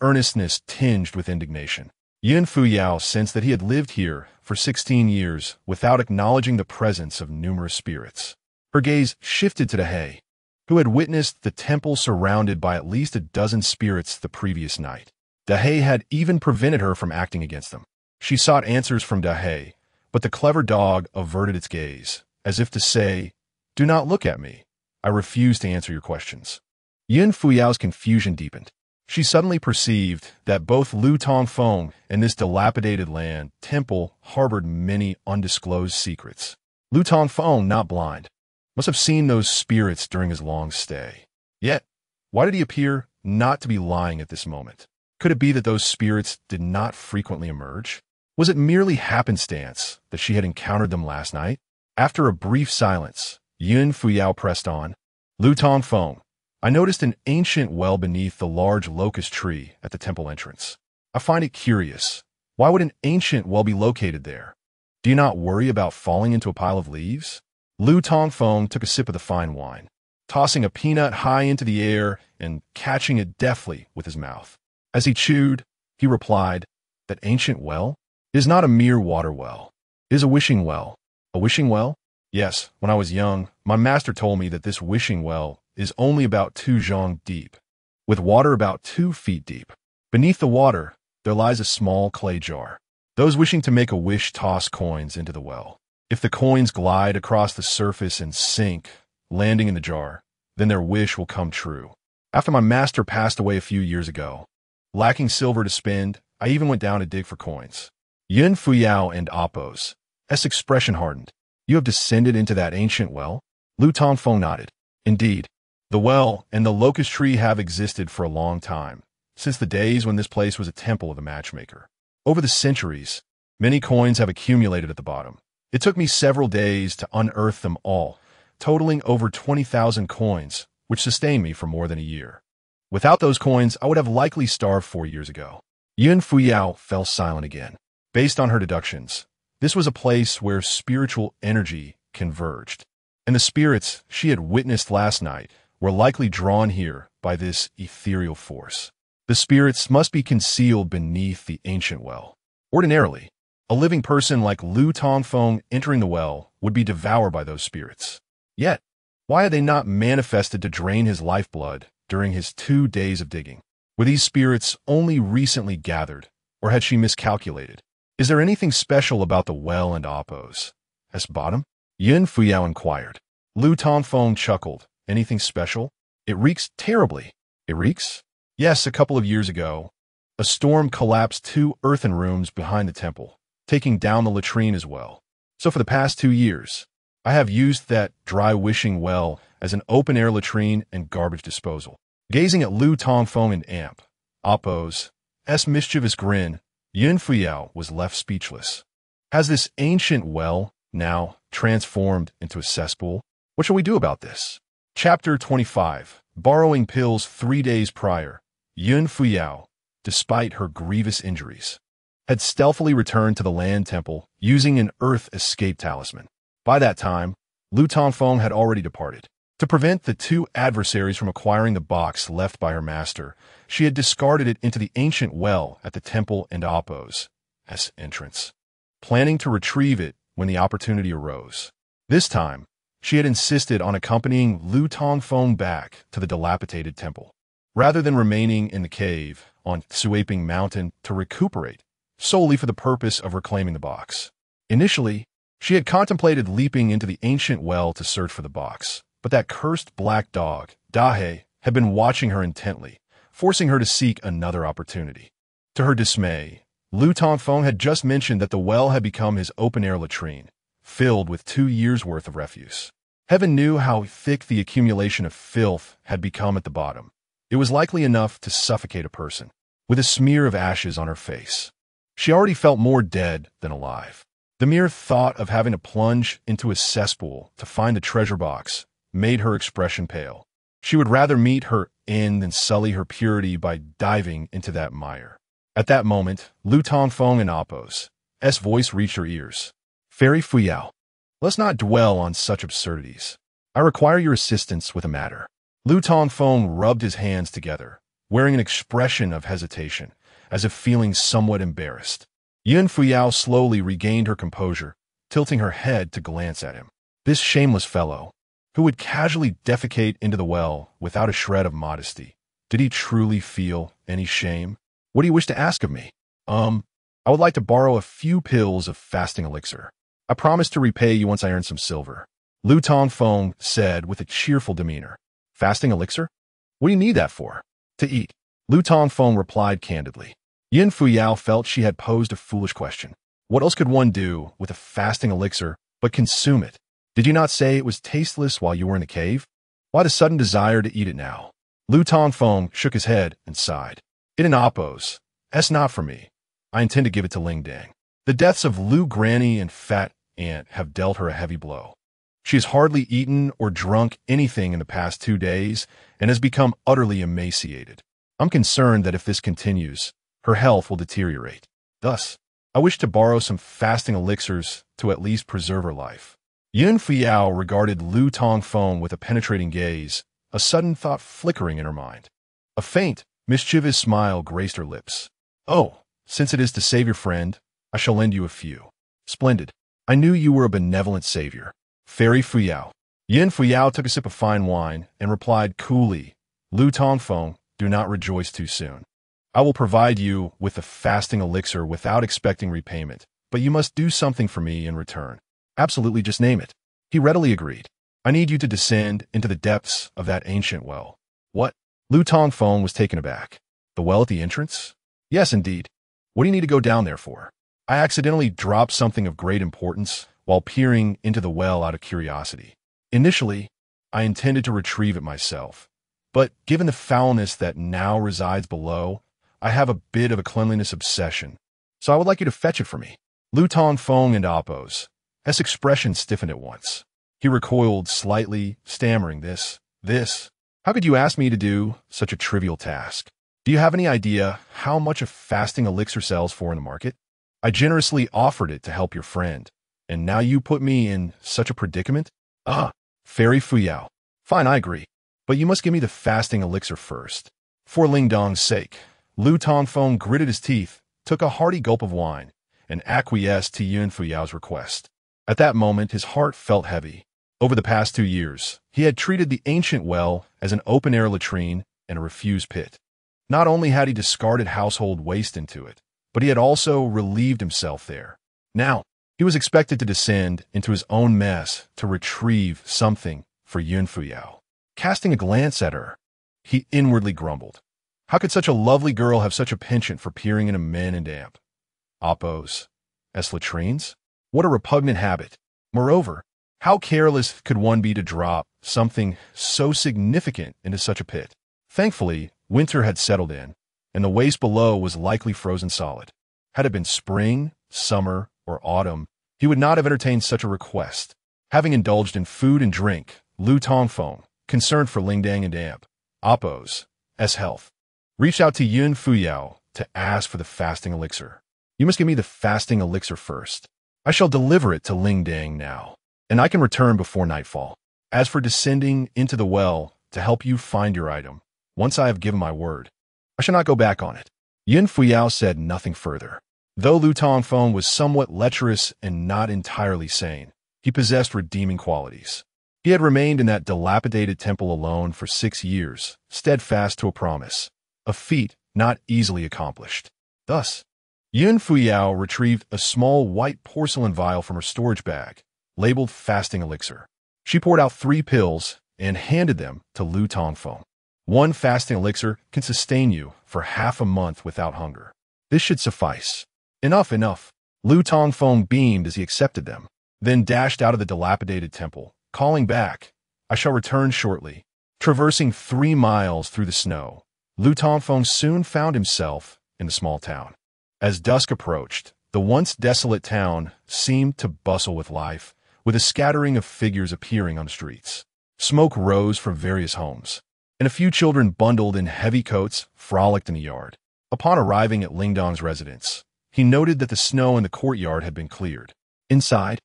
earnestness tinged with indignation, Yun Fuyao sensed that he had lived here for 16 years without acknowledging the presence of numerous spirits. Her gaze shifted to the hay, who had witnessed the temple surrounded by at least a dozen spirits the previous night. Dahe had even prevented her from acting against them. She sought answers from Dahe, but the clever dog averted its gaze, as if to say, "Do not look at me. I refuse to answer your questions." Yun Fuyao's confusion deepened. She suddenly perceived that both Lu Tongfeng and this dilapidated land temple harbored many undisclosed secrets. Lu Tongfeng, not blind, must have seen those spirits during his long stay. Yet, why did he appear not to be lying at this moment? Could it be that those spirits did not frequently emerge? Was it merely happenstance that she had encountered them last night? After a brief silence, Yun Fuyao pressed on. "Lu Tongfeng, I noticed an ancient well beneath the large locust tree at the temple entrance. I find it curious. Why would an ancient well be located there? Do you not worry about falling into a pile of leaves?" Lu Tongfeng took a sip of the fine wine, tossing a peanut high into the air and catching it deftly with his mouth. As he chewed, he replied, "That ancient well is not a mere water well. It is a wishing well." "A wishing well?" "Yes, when I was young, my master told me that this wishing well is only about 2 zhong deep, with water about 2 feet deep. Beneath the water, there lies a small clay jar. Those wishing to make a wish toss coins into the well. If the coins glide across the surface and sink, landing in the jar, then their wish will come true. After my master passed away a few years ago, lacking silver to spend, I even went down to dig for coins." Yun Fuyao and Appo's expression hardened. "You have descended into that ancient well?" Lu Tongfeng nodded. "Indeed. The well and the locust tree have existed for a long time, since the days when this place was a temple of the matchmaker. Over the centuries, many coins have accumulated at the bottom. It took me several days to unearth them all, totaling over 20,000 coins, which sustained me for more than a year. Without those coins, I would have likely starved 4 years ago." Yun Fuyao fell silent again. Based on her deductions, this was a place where spiritual energy converged, and the spirits she had witnessed last night were likely drawn here by this ethereal force. The spirits must be concealed beneath the ancient well. Ordinarily, a living person like Lu Tongfeng entering the well would be devoured by those spirits. Yet, why had they not manifested to drain his lifeblood during his 2 days of digging? Were these spirits only recently gathered, or had she miscalculated? Is there anything special about the well and Appo's bottom? Yun Fuyao inquired. Lu Tongfeng chuckled. "Anything special? It reeks terribly." "It reeks?" "Yes, a couple of years ago, a storm collapsed 2 earthen rooms behind the temple, taking down the latrine as well. So for the past 2 years, I have used that dry wishing well as an open-air latrine and garbage disposal." Gazing at Lu Tongfeng and Appo's mischievous grin, Yun Fuyao was left speechless. Has this ancient well now transformed into a cesspool? What shall we do about this? Chapter 25. Borrowing pills 3 days prior, Yun Fuyao, despite her grievous injuries, had stealthily returned to the land temple using an earth escape talisman. By that time, Lu Tongfeng had already departed. To prevent the 2 adversaries from acquiring the box left by her master, she had discarded it into the ancient well at the temple and Appo's entrance, planning to retrieve it when the opportunity arose. This time, she had insisted on accompanying Lu Tongfeng back to the dilapidated temple, rather than remaining in the cave on Suaping Mountain to recuperate, solely for the purpose of reclaiming the box. Initially, she had contemplated leaping into the ancient well to search for the box, but that cursed black dog, Dahe, had been watching her intently, forcing her to seek another opportunity. To her dismay, Lu Tongfeng had just mentioned that the well had become his open-air latrine, filled with 2 years' worth of refuse. Heaven knew how thick the accumulation of filth had become at the bottom. It was likely enough to suffocate a person, with a smear of ashes on her face. She already felt more dead than alive. The mere thought of having to plunge into a cesspool to find the treasure box made her expression pale. She would rather meet her end than sully her purity by diving into that mire. At that moment, Lu Tongfeng and Appo's voice reached her ears. "Fairy Fuyao, let's not dwell on such absurdities. I require your assistance with a matter." Lu Tongfeng rubbed his hands together, wearing an expression of hesitation, as if feeling somewhat embarrassed. Yun Fuyao slowly regained her composure, tilting her head to glance at him. This shameless fellow, who would casually defecate into the well without a shred of modesty. Did he truly feel any shame? What do you wish to ask of me? I would like to borrow a few pills of fasting elixir. I promise to repay you once I earn some silver. Lu Tongfeng said with a cheerful demeanor. Fasting elixir? What do you need that for? To eat. Lu Tongfeng replied candidly. Yin Fuyao felt she had posed a foolish question. What else could one do with a fasting elixir but consume it? Did you not say it was tasteless while you were in the cave? Why the sudden desire to eat it now? Lu Tongfeng shook his head and sighed. It an oppose. That's not for me. I intend to give it to Ling Dang. The deaths of Lu Granny and Fat Aunt have dealt her a heavy blow. She has hardly eaten or drunk anything in the past 2 days and has become utterly emaciated. I'm concerned that if this continues, her health will deteriorate. Thus, I wish to borrow some fasting elixirs to at least preserve her life. Yun Fuyao regarded Lu Tongfeng with a penetrating gaze, a sudden thought flickering in her mind. A faint, mischievous smile graced her lips. Oh, since it is to save your friend, I shall lend you a few. Splendid. I knew you were a benevolent savior. Fairy Fuyao. Yin Fuyao took a sip of fine wine and replied coolly, Lu Tongfeng, do not rejoice too soon. I will provide you with the fasting elixir without expecting repayment, but you must do something for me in return. Absolutely, just name it. He readily agreed. I need you to descend into the depths of that ancient well. What? Lu Tongfeng was taken aback. The well at the entrance? Yes, indeed. What do you need to go down there for? I accidentally dropped something of great importance while peering into the well out of curiosity. Initially, I intended to retrieve it myself, but given the foulness that now resides below, I have a bit of a cleanliness obsession, so I would like you to fetch it for me. Lu Tongfeng and Oppos. His expression stiffened at once. He recoiled slightly, stammering this. How could you ask me to do such a trivial task? Do you have any idea how much a fasting elixir sells for in the market? I generously offered it to help your friend, and now you put me in such a predicament? Ah, Fairy Fuyao. Fine, I agree, but you must give me the fasting elixir first. For Ling Dong's sake. Lu Tongfeng gritted his teeth, took a hearty gulp of wine, and acquiesced to Yun Fuyao's request. At that moment, his heart felt heavy. Over the past 2 years, he had treated the ancient well as an open-air latrine and a refuse pit. Not only had he discarded household waste into it, but he had also relieved himself there. Now, he was expected to descend into his own mess to retrieve something for Yun Fuyao. Casting a glance at her, he inwardly grumbled. How could such a lovely girl have such a penchant for peering into men and damp? Oppos. As latrines? What a repugnant habit. Moreover, how careless could one be to drop something so significant into such a pit? Thankfully, winter had settled in, and the waste below was likely frozen solid. Had it been spring, summer, or autumn, he would not have entertained such a request. Having indulged in food and drink, Lu Tongfeng, concerned for Ling Dang and Damp, Oppos, S health, reached out to Yun Fuyao to ask for the fasting elixir. You must give me the fasting elixir first. I shall deliver it to Ling Dang now, and I can return before nightfall. As for descending into the well to help you find your item, once I have given my word, I shall not go back on it. Yin Fuyao said nothing further. Though Lu Tongfeng was somewhat lecherous and not entirely sane, he possessed redeeming qualities. He had remained in that dilapidated temple alone for 6 years, steadfast to a promise, a feat not easily accomplished. Thus, Yun Fuyao retrieved a small white porcelain vial from her storage bag, labeled fasting elixir. She poured out 3 pills and handed them to Lu Tongfeng. 1 fasting elixir can sustain you for half a month without hunger. This should suffice. Enough. Lu Tongfeng beamed as he accepted them, then dashed out of the dilapidated temple, calling back, I shall return shortly. Traversing 3 miles through the snow, Lu Tongfeng soon found himself in the small town. As dusk approached, the once desolate town seemed to bustle with life, with a scattering of figures appearing on the streets. Smoke rose from various homes, and a few children bundled in heavy coats frolicked in the yard. Upon arriving at Ling Dong's residence, he noted that the snow in the courtyard had been cleared. Inside,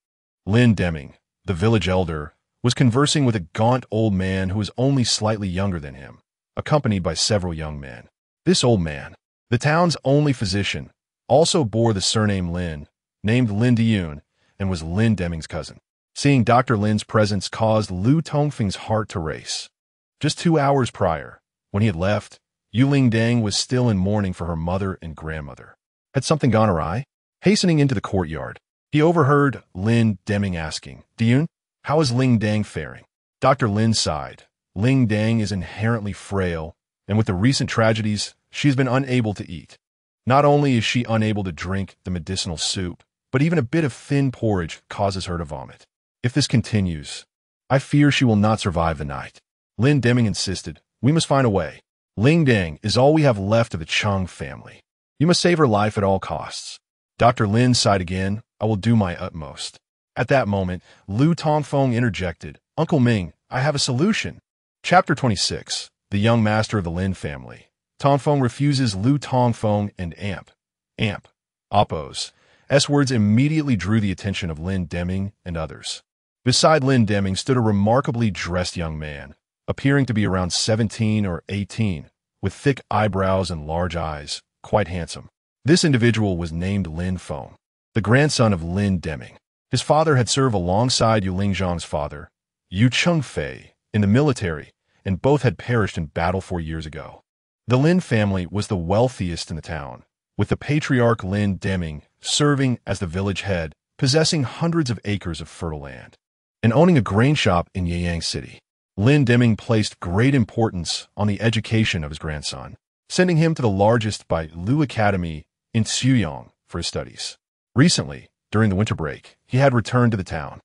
Lin Deming, the village elder, was conversing with a gaunt old man who was only slightly younger than him, accompanied by several young men. This old man, the town's only physician, also bore the surname Lin, named Lin Diyun, and was Lin Deming's cousin. Seeing Dr. Lin's presence caused Lu Tongfeng's heart to race. Just 2 hours prior, when he had left, Yuling Dang was still in mourning for her mother and grandmother. Had something gone awry? Hastening into the courtyard, he overheard Lin Deming asking, "Diyun, how is Ling Dang faring?" Dr. Lin sighed. Ling Dang is inherently frail, and with the recent tragedies, she has been unable to eat. Not only is she unable to drink the medicinal soup, but even a bit of thin porridge causes her to vomit. If this continues, I fear she will not survive the night. Lin Deming insisted, "We must find a way. Ling Dang is all we have left of the Cheng family. You must save her life at all costs." Dr. Lin sighed again, "I will do my utmost." At that moment, Lu Tongfeng interjected, "Uncle Ming, I have a solution." Chapter 26. The young master of the Lin family. Tongfeng refuses Lu Tongfeng and Amp, Oppose. S words immediately drew the attention of Lin Deming and others. Beside Lin Deming stood a remarkably dressed young man, appearing to be around 17 or 18, with thick eyebrows and large eyes, quite handsome. This individual was named Lin Feng, the grandson of Lin Deming. His father had served alongside Yu Lingzhang's father, Yu Chengfei, in the military, and both had perished in battle 4 years ago. The Lin family was the wealthiest in the town, with the patriarch Lin Deming serving as the village head, possessing hundreds of acres of fertile land, and owning a grain shop in Yeyang City. Lin Deming placed great importance on the education of his grandson, sending him to the largest Bai Lu Academy in Xuyang for his studies. Recently, during the winter break, he had returned to the town.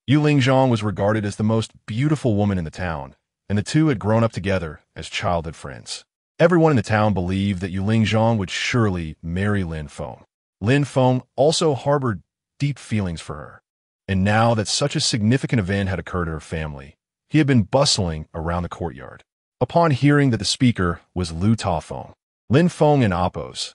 Yu Lingzhang was regarded as the most beautiful woman in the town, and the two had grown up together as childhood friends. Everyone in the town believed that Yu Lingzhang would surely marry Lin Feng. Lin Feng also harbored deep feelings for her, and now that such a significant event had occurred to her family, he had been bustling around the courtyard. Upon hearing that the speaker was Lu Tongfeng, Lin Feng and Appo's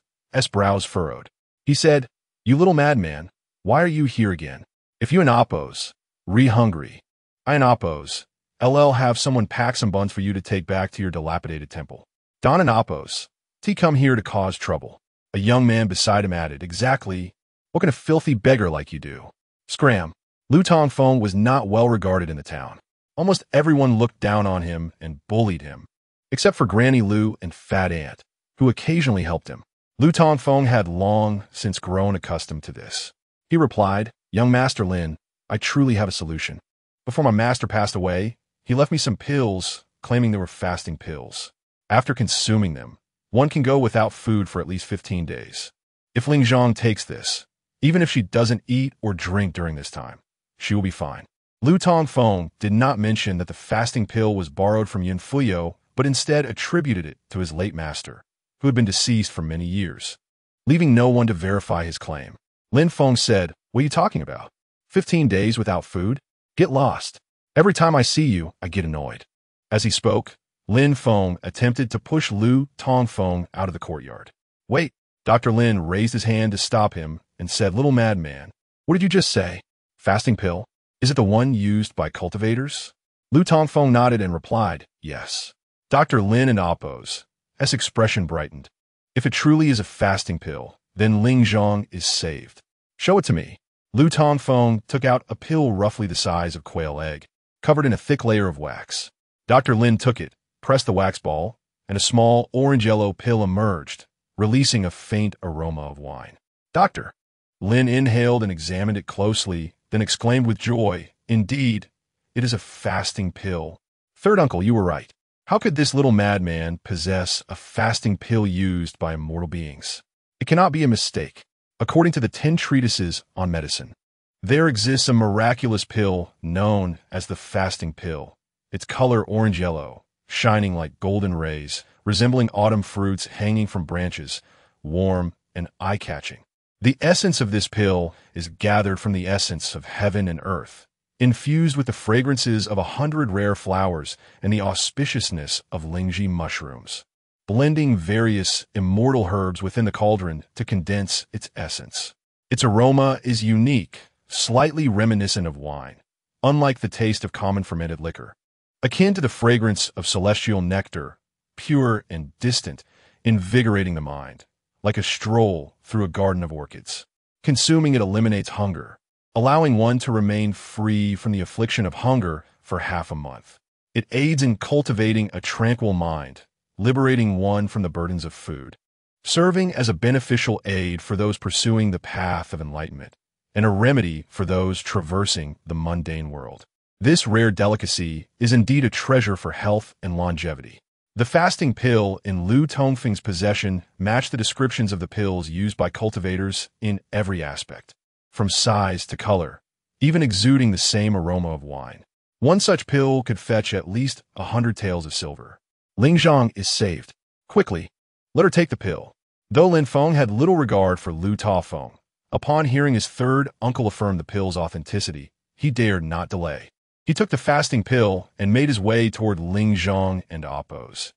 brows furrowed. He said, "You little madman, why are you here again? If you and Appo's hungry, I and Appo's have someone pack some buns for you to take back to your dilapidated temple." Don and Appo's come here to cause trouble. A young man beside him added, "Exactly. What can a filthy beggar like you do?" Scram. Lu Tongfeng was not well regarded in the town. Almost everyone looked down on him and bullied him, except for Granny Lu and Fat Ant, who occasionally helped him. Lu Tongfeng had long since grown accustomed to this. He replied, "Young Master Lin, I truly have a solution. Before my master passed away, he left me some pills, claiming they were fasting pills. After consuming them, one can go without food for at least 15 days. If Lingzhang takes this, even if she doesn't eat or drink during this time, she will be fine." Lu Tongfeng did not mention that the fasting pill was borrowed from Yin Fuyo, but instead attributed it to his late master, who had been deceased for many years, leaving no one to verify his claim. Lin Feng said, "What are you talking about? 15 days without food? Get lost. Every time I see you, I get annoyed." As he spoke, Lin Feng attempted to push Lu Tongfeng out of the courtyard. "Wait." Dr. Lin raised his hand to stop him and said, "Little madman, what did you just say? Fasting pill? Is it the one used by cultivators?" Lu Tongfeng nodded and replied, "Yes." Dr. Lin and Appo's expression brightened. "If it truly is a fasting pill, then Lingzhang is saved. Show it to me." Lu Tongfeng took out a pill roughly the size of quail egg, covered in a thick layer of wax. Dr. Lin took it, pressed the wax ball, and a small orange-yellow pill emerged, releasing a faint aroma of wine. "Doctor." Lin inhaled and examined it closely, then exclaimed with joy, "Indeed, it is a fasting pill. Third uncle, you were right. How could this little madman possess a fasting pill used by immortal beings? It cannot be a mistake. According to the 10 treatises on medicine, there exists a miraculous pill known as the fasting pill. Its color orange-yellow, shining like golden rays, resembling autumn fruits hanging from branches, warm and eye-catching. The essence of this pill is gathered from the essence of heaven and earth, infused with the fragrances of 100 rare flowers and the auspiciousness of Lingji mushrooms, blending various immortal herbs within the cauldron to condense its essence. Its aroma is unique, slightly reminiscent of wine, unlike the taste of common fermented liquor. Akin to the fragrance of celestial nectar, pure and distant, invigorating the mind, like a stroll through a garden of orchids. Consuming it eliminates hunger, allowing one to remain free from the affliction of hunger for half a month. It aids in cultivating a tranquil mind, liberating one from the burdens of food, serving as a beneficial aid for those pursuing the path of enlightenment, and a remedy for those traversing the mundane world. This rare delicacy is indeed a treasure for health and longevity. The fasting pill in Lu Tongfeng's possession matched the descriptions of the pills used by cultivators in every aspect, from size to color, even exuding the same aroma of wine. One such pill could fetch at least 100 taels of silver. Ling Zhang is saved. Quickly, let her take the pill. Though Lin Feng had little regard for Lu Tongfeng, upon hearing his third uncle affirm the pill's authenticity, he dared not delay. He took the fasting pill and made his way toward Ling Zhang and Appo's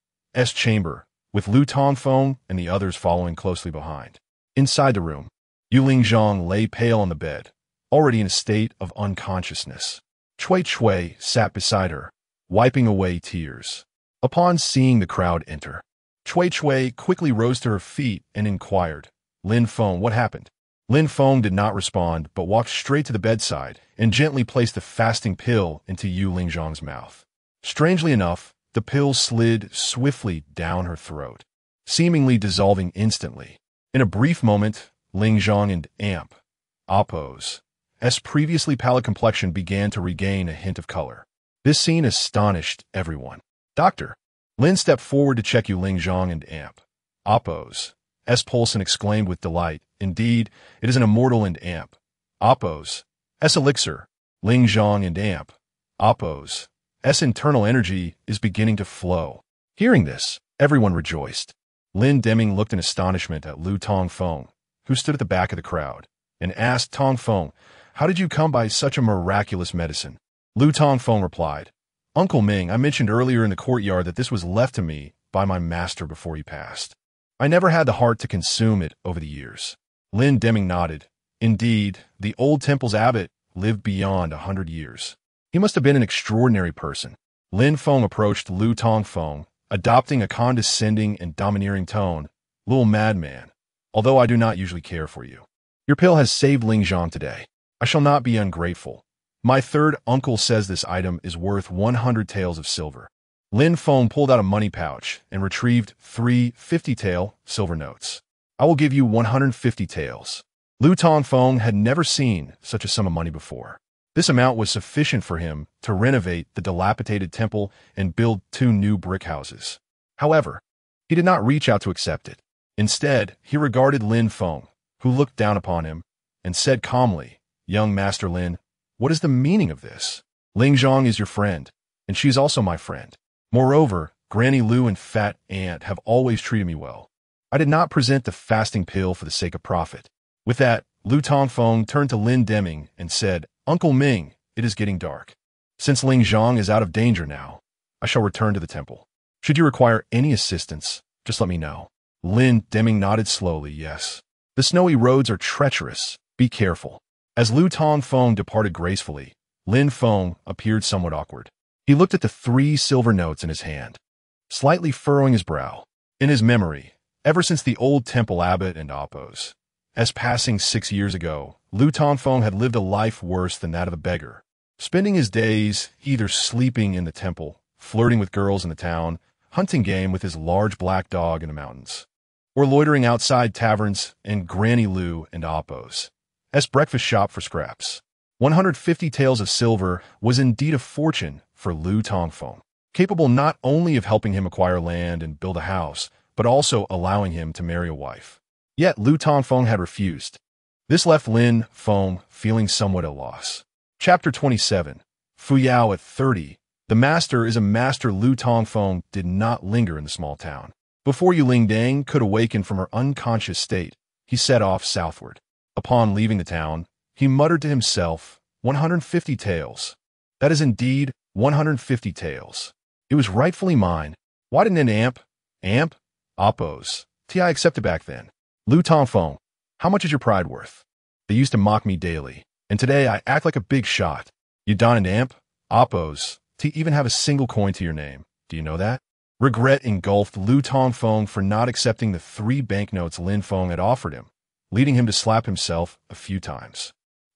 chamber, with Lu Tongfeng and the others following closely behind. Inside the room, Ling Zhang lay pale on the bed, already in a state of unconsciousness. Cui sat beside her, wiping away tears. Upon seeing the crowd enter, Cui quickly rose to her feet and inquired, "Lin Feng, what happened?" Lin Feng did not respond, but walked straight to the bedside and gently placed the fasting pill into Ling Zhang's mouth. Strangely enough, the pill slid swiftly down her throat, seemingly dissolving instantly. In a brief moment, Ling Zhang and Appo's previously pallid complexion began to regain a hint of color. This scene astonished everyone. "Doctor!" Lin stepped forward to check Ling Zhang and Appo's pulse and exclaimed with delight, "Indeed, it is an immortal and Appo's elixir. Ling Zhang and Appo's internal energy is beginning to flow." Hearing this, everyone rejoiced. Lin Deming looked in astonishment at Lu Tongfeng, who stood at the back of the crowd, and asked Tongfeng, "How did you come by such a miraculous medicine?" Lu Tongfeng replied, "Uncle Ming, I mentioned earlier in the courtyard that this was left to me by my master before he passed. I never had the heart to consume it over the years." Lin Deming nodded. Indeed, the old temple's abbot lived beyond 100 years. He must have been an extraordinary person. Lin Feng approached Lu Tongfeng, adopting a condescending and domineering tone. "Little madman, although I do not usually care for you, your pill has saved Ling Zhang today. I shall not be ungrateful. My third uncle says this item is worth 100 taels of silver." Lin Feng pulled out a money pouch and retrieved 3 50-tael silver notes. "I will give you 150 taels." Lu Tongfeng had never seen such a sum of money before. This amount was sufficient for him to renovate the dilapidated temple and build 2 new brick houses. However, he did not reach out to accept it. Instead, he regarded Lin Feng, who looked down upon him, and said calmly, "Young Master Lin, what is the meaning of this? Ling Zhang is your friend, and she is also my friend. Moreover, Granny Lu and Fat Aunt have always treated me well. I did not present the fasting pill for the sake of profit." With that, Lu Tongfeng turned to Lin Deming and said, "Uncle Ming, it is getting dark. Since Ling Zhang is out of danger now, I shall return to the temple. Should you require any assistance, just let me know." Lin Deming nodded slowly, "Yes. The snowy roads are treacherous. Be careful." As Lu Tongfeng departed gracefully, Lin Feng appeared somewhat awkward. He looked at the 3 silver notes in his hand, slightly furrowing his brow. In his memory, ever since the old temple abbot and Appo's passing 6 years ago, Lu Tongfeng had lived a life worse than that of a beggar, spending his days either sleeping in the temple, flirting with girls in the town, hunting game with his large black dog in the mountains, or loitering outside taverns and Granny Lu and Appo's breakfast shop for scraps. 150 taels of silver was indeed a fortune for Lu Tongfeng, capable not only of helping him acquire land and build a house, but also allowing him to marry a wife. Yet Lu Tongfeng had refused. This left Lin Feng feeling somewhat at a loss. Chapter 27. Fuyao at 30. The master is a master. Lu Tongfeng did not linger in the small town. Before Yuling Dang could awaken from her unconscious state, he set off southward. Upon leaving the town, he muttered to himself, 150 taels. That is indeed 150 taels. It was rightfully mine. Why didn't an Appo's I accept it back then? Lu Tongfeng, how much is your pride worth? They used to mock me daily, and today I act like a big shot. You don and Appo's to even have a single coin to your name. Do you know that? Regret engulfed Lu Tongfeng for not accepting the 3 banknotes Lin Feng had offered him, leading him to slap himself a few times.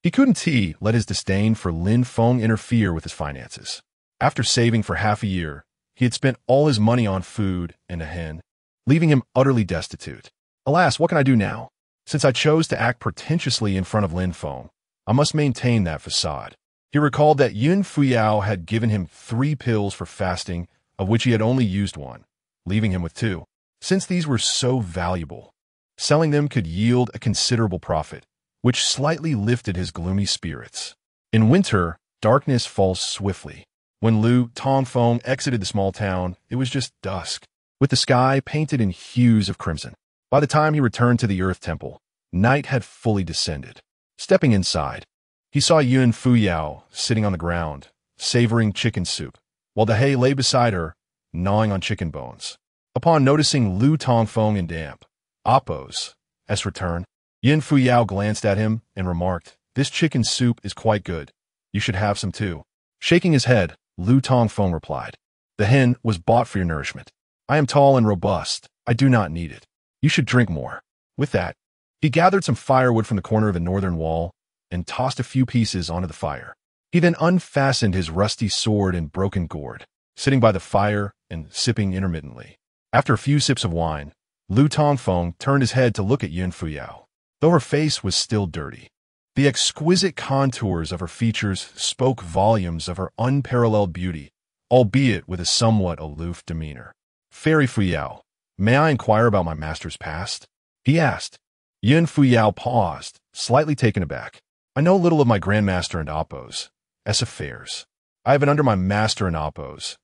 He couldn't let his disdain for Lin Feng interfere with his finances. After saving for half a year, he had spent all his money on food and a hen, leaving him utterly destitute. Alas, what can I do now? Since I chose to act pretentiously in front of Lin Feng, I must maintain that facade. He recalled that Yun Fuyao had given him 3 pills for fasting, of which he had only used 1, leaving him with 2. Since these were so valuable, selling them could yield a considerable profit, which slightly lifted his gloomy spirits. In winter, darkness falls swiftly. When Lu Tongfeng exited the small town, it was just dusk, with the sky painted in hues of crimson. By the time he returned to the Earth Temple, night had fully descended. Stepping inside, he saw Yun Fuyao sitting on the ground, savoring chicken soup, while the He lay beside her, gnawing on chicken bones. Upon noticing Lu Tongfeng and damp, Appo's return, Yun Fuyao glanced at him and remarked, "This chicken soup is quite good. You should have some too." Shaking his head, Lu Tongfeng replied, "The hen was bought for your nourishment. I am tall and robust. I do not need it. You should drink more." With that, he gathered some firewood from the corner of the northern wall and tossed a few pieces onto the fire. He then unfastened his rusty sword and broken gourd, sitting by the fire and sipping intermittently. After a few sips of wine, Lu Tongfeng turned his head to look at Yun Fuyao. Though her face was still dirty, the exquisite contours of her features spoke volumes of her unparalleled beauty, albeit with a somewhat aloof demeanor. "Fairy Fuyao, may I inquire about my master's past?" he asked. Yun Fuyao paused, slightly taken aback. "I know little of my grandmaster and Appo's affairs. I have been under my master and Appo's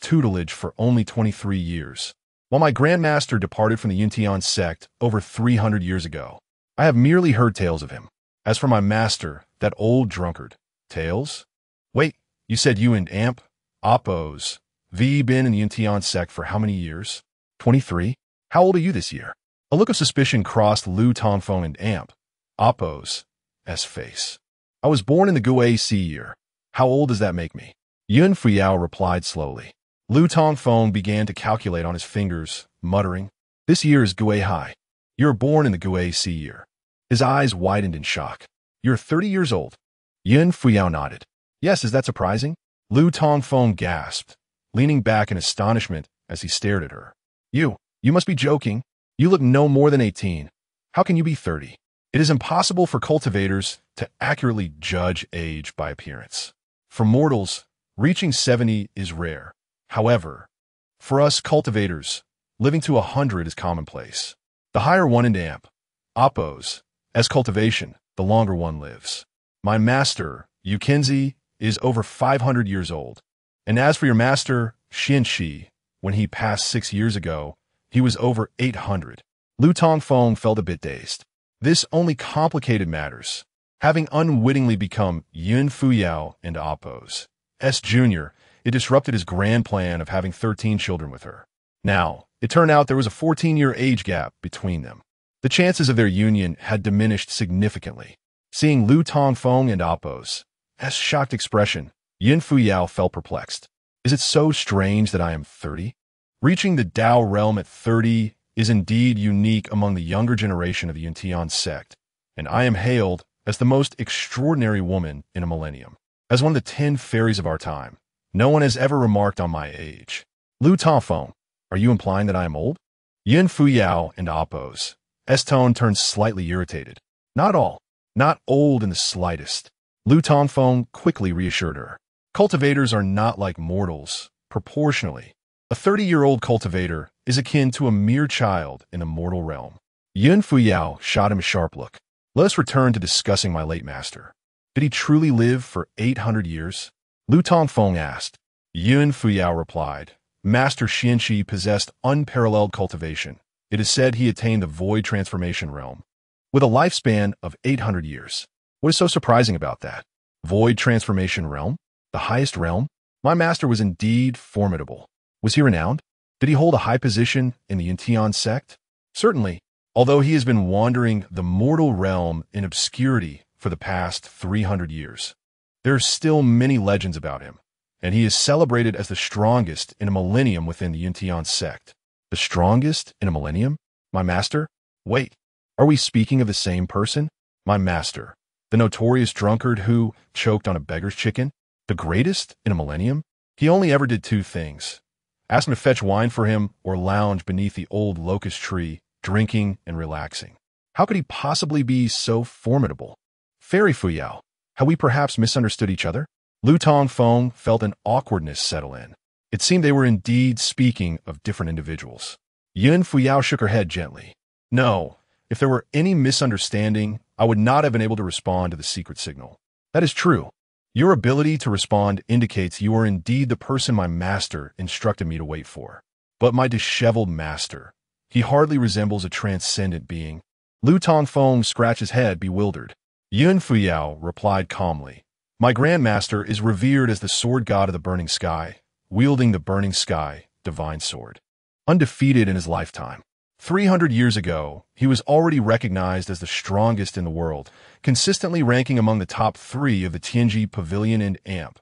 tutelage for only 23 years, while my grandmaster departed from the Yuntian sect over 300 years ago. I have merely heard tales of him. As for my master, that old drunkard." "Tales? Wait, you said you and Appo's been in the Yuntian sect for how many years?" 23. "How old are you this year?" A look of suspicion crossed Lu Tongfeng and Appo's face. "I was born in the Guac year. How old does that make me?" Yun Fuyao replied slowly. Lu Tongfeng began to calculate on his fingers, muttering, "This year is Guai. You were born in the Guac year." His eyes widened in shock. "You're 30 years old." Yun Fuyao nodded. "Yes, is that surprising?" Lu Tongfeng gasped, leaning back in astonishment as he stared at her. You must be joking. You look no more than 18. How can you be 30? It is impossible for cultivators to accurately judge age by appearance. For mortals, reaching 70 is rare. However, for us cultivators, living to 100 is commonplace. The higher one in Appo's cultivation, the longer one lives. My master, Yukinzi, is over 500 years old. And as for your master, Xianxi, when he passed 6 years ago, he was over 800. Lu Tongfeng felt a bit dazed. This only complicated matters. Having unwittingly become Yun Fuyao and Appo's junior, it disrupted his grand plan of having 13 children with her. Now, it turned out there was a 14-year age gap between them. The chances of their union had diminished significantly. Seeing Lu Tongfeng and Appo's shocked expression, Yun Fuyao felt perplexed. Is it so strange that I am 30? Reaching the Dao realm at 30 is indeed unique among the younger generation of the Yuntian sect, and I am hailed as the most extraordinary woman in a millennium. As one of the 10 fairies of our time, no one has ever remarked on my age. Lu Tongfeng, are you implying that I am old? Yun Fuyao and Appo's tone turned slightly irritated. Not all. Not old in the slightest. Lu Tongfeng quickly reassured her. Cultivators are not like mortals, proportionally. A 30-year-old cultivator is akin to a mere child in the mortal realm. Yun Fuyao shot him a sharp look. Let us return to discussing my late master. Did he truly live for 800 years? Lu Tongfeng asked. Yun Fuyao replied. Master Xianxi possessed unparalleled cultivation. It is said he attained the void transformation realm, with a lifespan of 800 years. What is so surprising about that? Void transformation realm? The highest realm? My master was indeed formidable. Was he renowned? Did he hold a high position in the Yuntian sect? Certainly, although he has been wandering the mortal realm in obscurity for the past 300 years. There are still many legends about him, and he is celebrated as the strongest in a millennium within the Yuntian sect. The strongest in a millennium? My master? Wait, are we speaking of the same person? My master, The notorious drunkard who choked on a beggar's chicken? The greatest in a millennium? He only ever did two things. Ask him to fetch wine for him or lounge beneath the old locust tree, drinking and relaxing. How could he possibly be so formidable? Fairy Fuyao, had we perhaps misunderstood each other? Lu Tongfeng felt an awkwardness settle in. It seemed they were indeed speaking of different individuals. Yun Fuyao shook her head gently. No, if there were any misunderstanding, I would not have been able to respond to the secret signal. That is true. Your ability to respond indicates you are indeed the person my master instructed me to wait for. But my disheveled master, he hardly resembles a transcendent being. Lu Tongfeng scratched his head, bewildered. Yun Fuyao replied calmly. My grandmaster is revered as the sword god of the burning sky, wielding the burning sky, divine sword. Undefeated in his lifetime. 300 years ago, he was already recognized as the strongest in the world, consistently ranking among the top 3 of the Tianji Pavilion and AMP,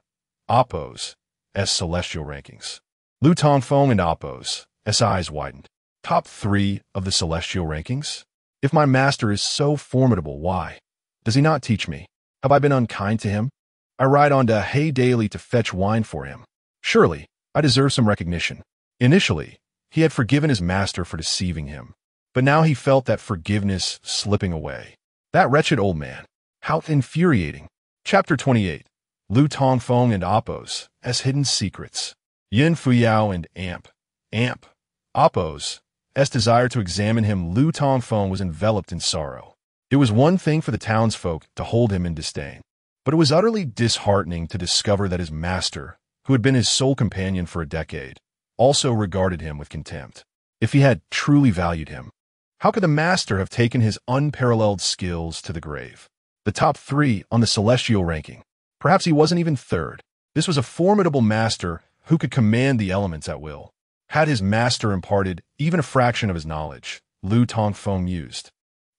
Oppo's, celestial rankings. Lu Tongfeng and Oppo's, eyes widened. Top 3 of the celestial rankings? If my master is so formidable, why? Does he not teach me? Have I been unkind to him? I ride on to Hay daily to fetch wine for him. Surely, I deserve some recognition. Initially, he had forgiven his master for deceiving him, but now he felt that forgiveness slipping away. That wretched old man. How infuriating. Chapter 28. Lu Tongfeng and Oppo's, hidden secrets. Yin Fuyao and AMP, Oppo's, desire to examine him. Lu Tongfeng was enveloped in sorrow. It was one thing for the townsfolk to hold him in disdain, but it was utterly disheartening to discover that his master, who had been his sole companion for a decade, also regarded him with contempt. If he had truly valued him, how could the master have taken his unparalleled skills to the grave? The top 3 on the celestial ranking. Perhaps he wasn't even third. This was a formidable master who could command the elements at will. Had his master imparted even a fraction of his knowledge, Lu Tongfeng mused,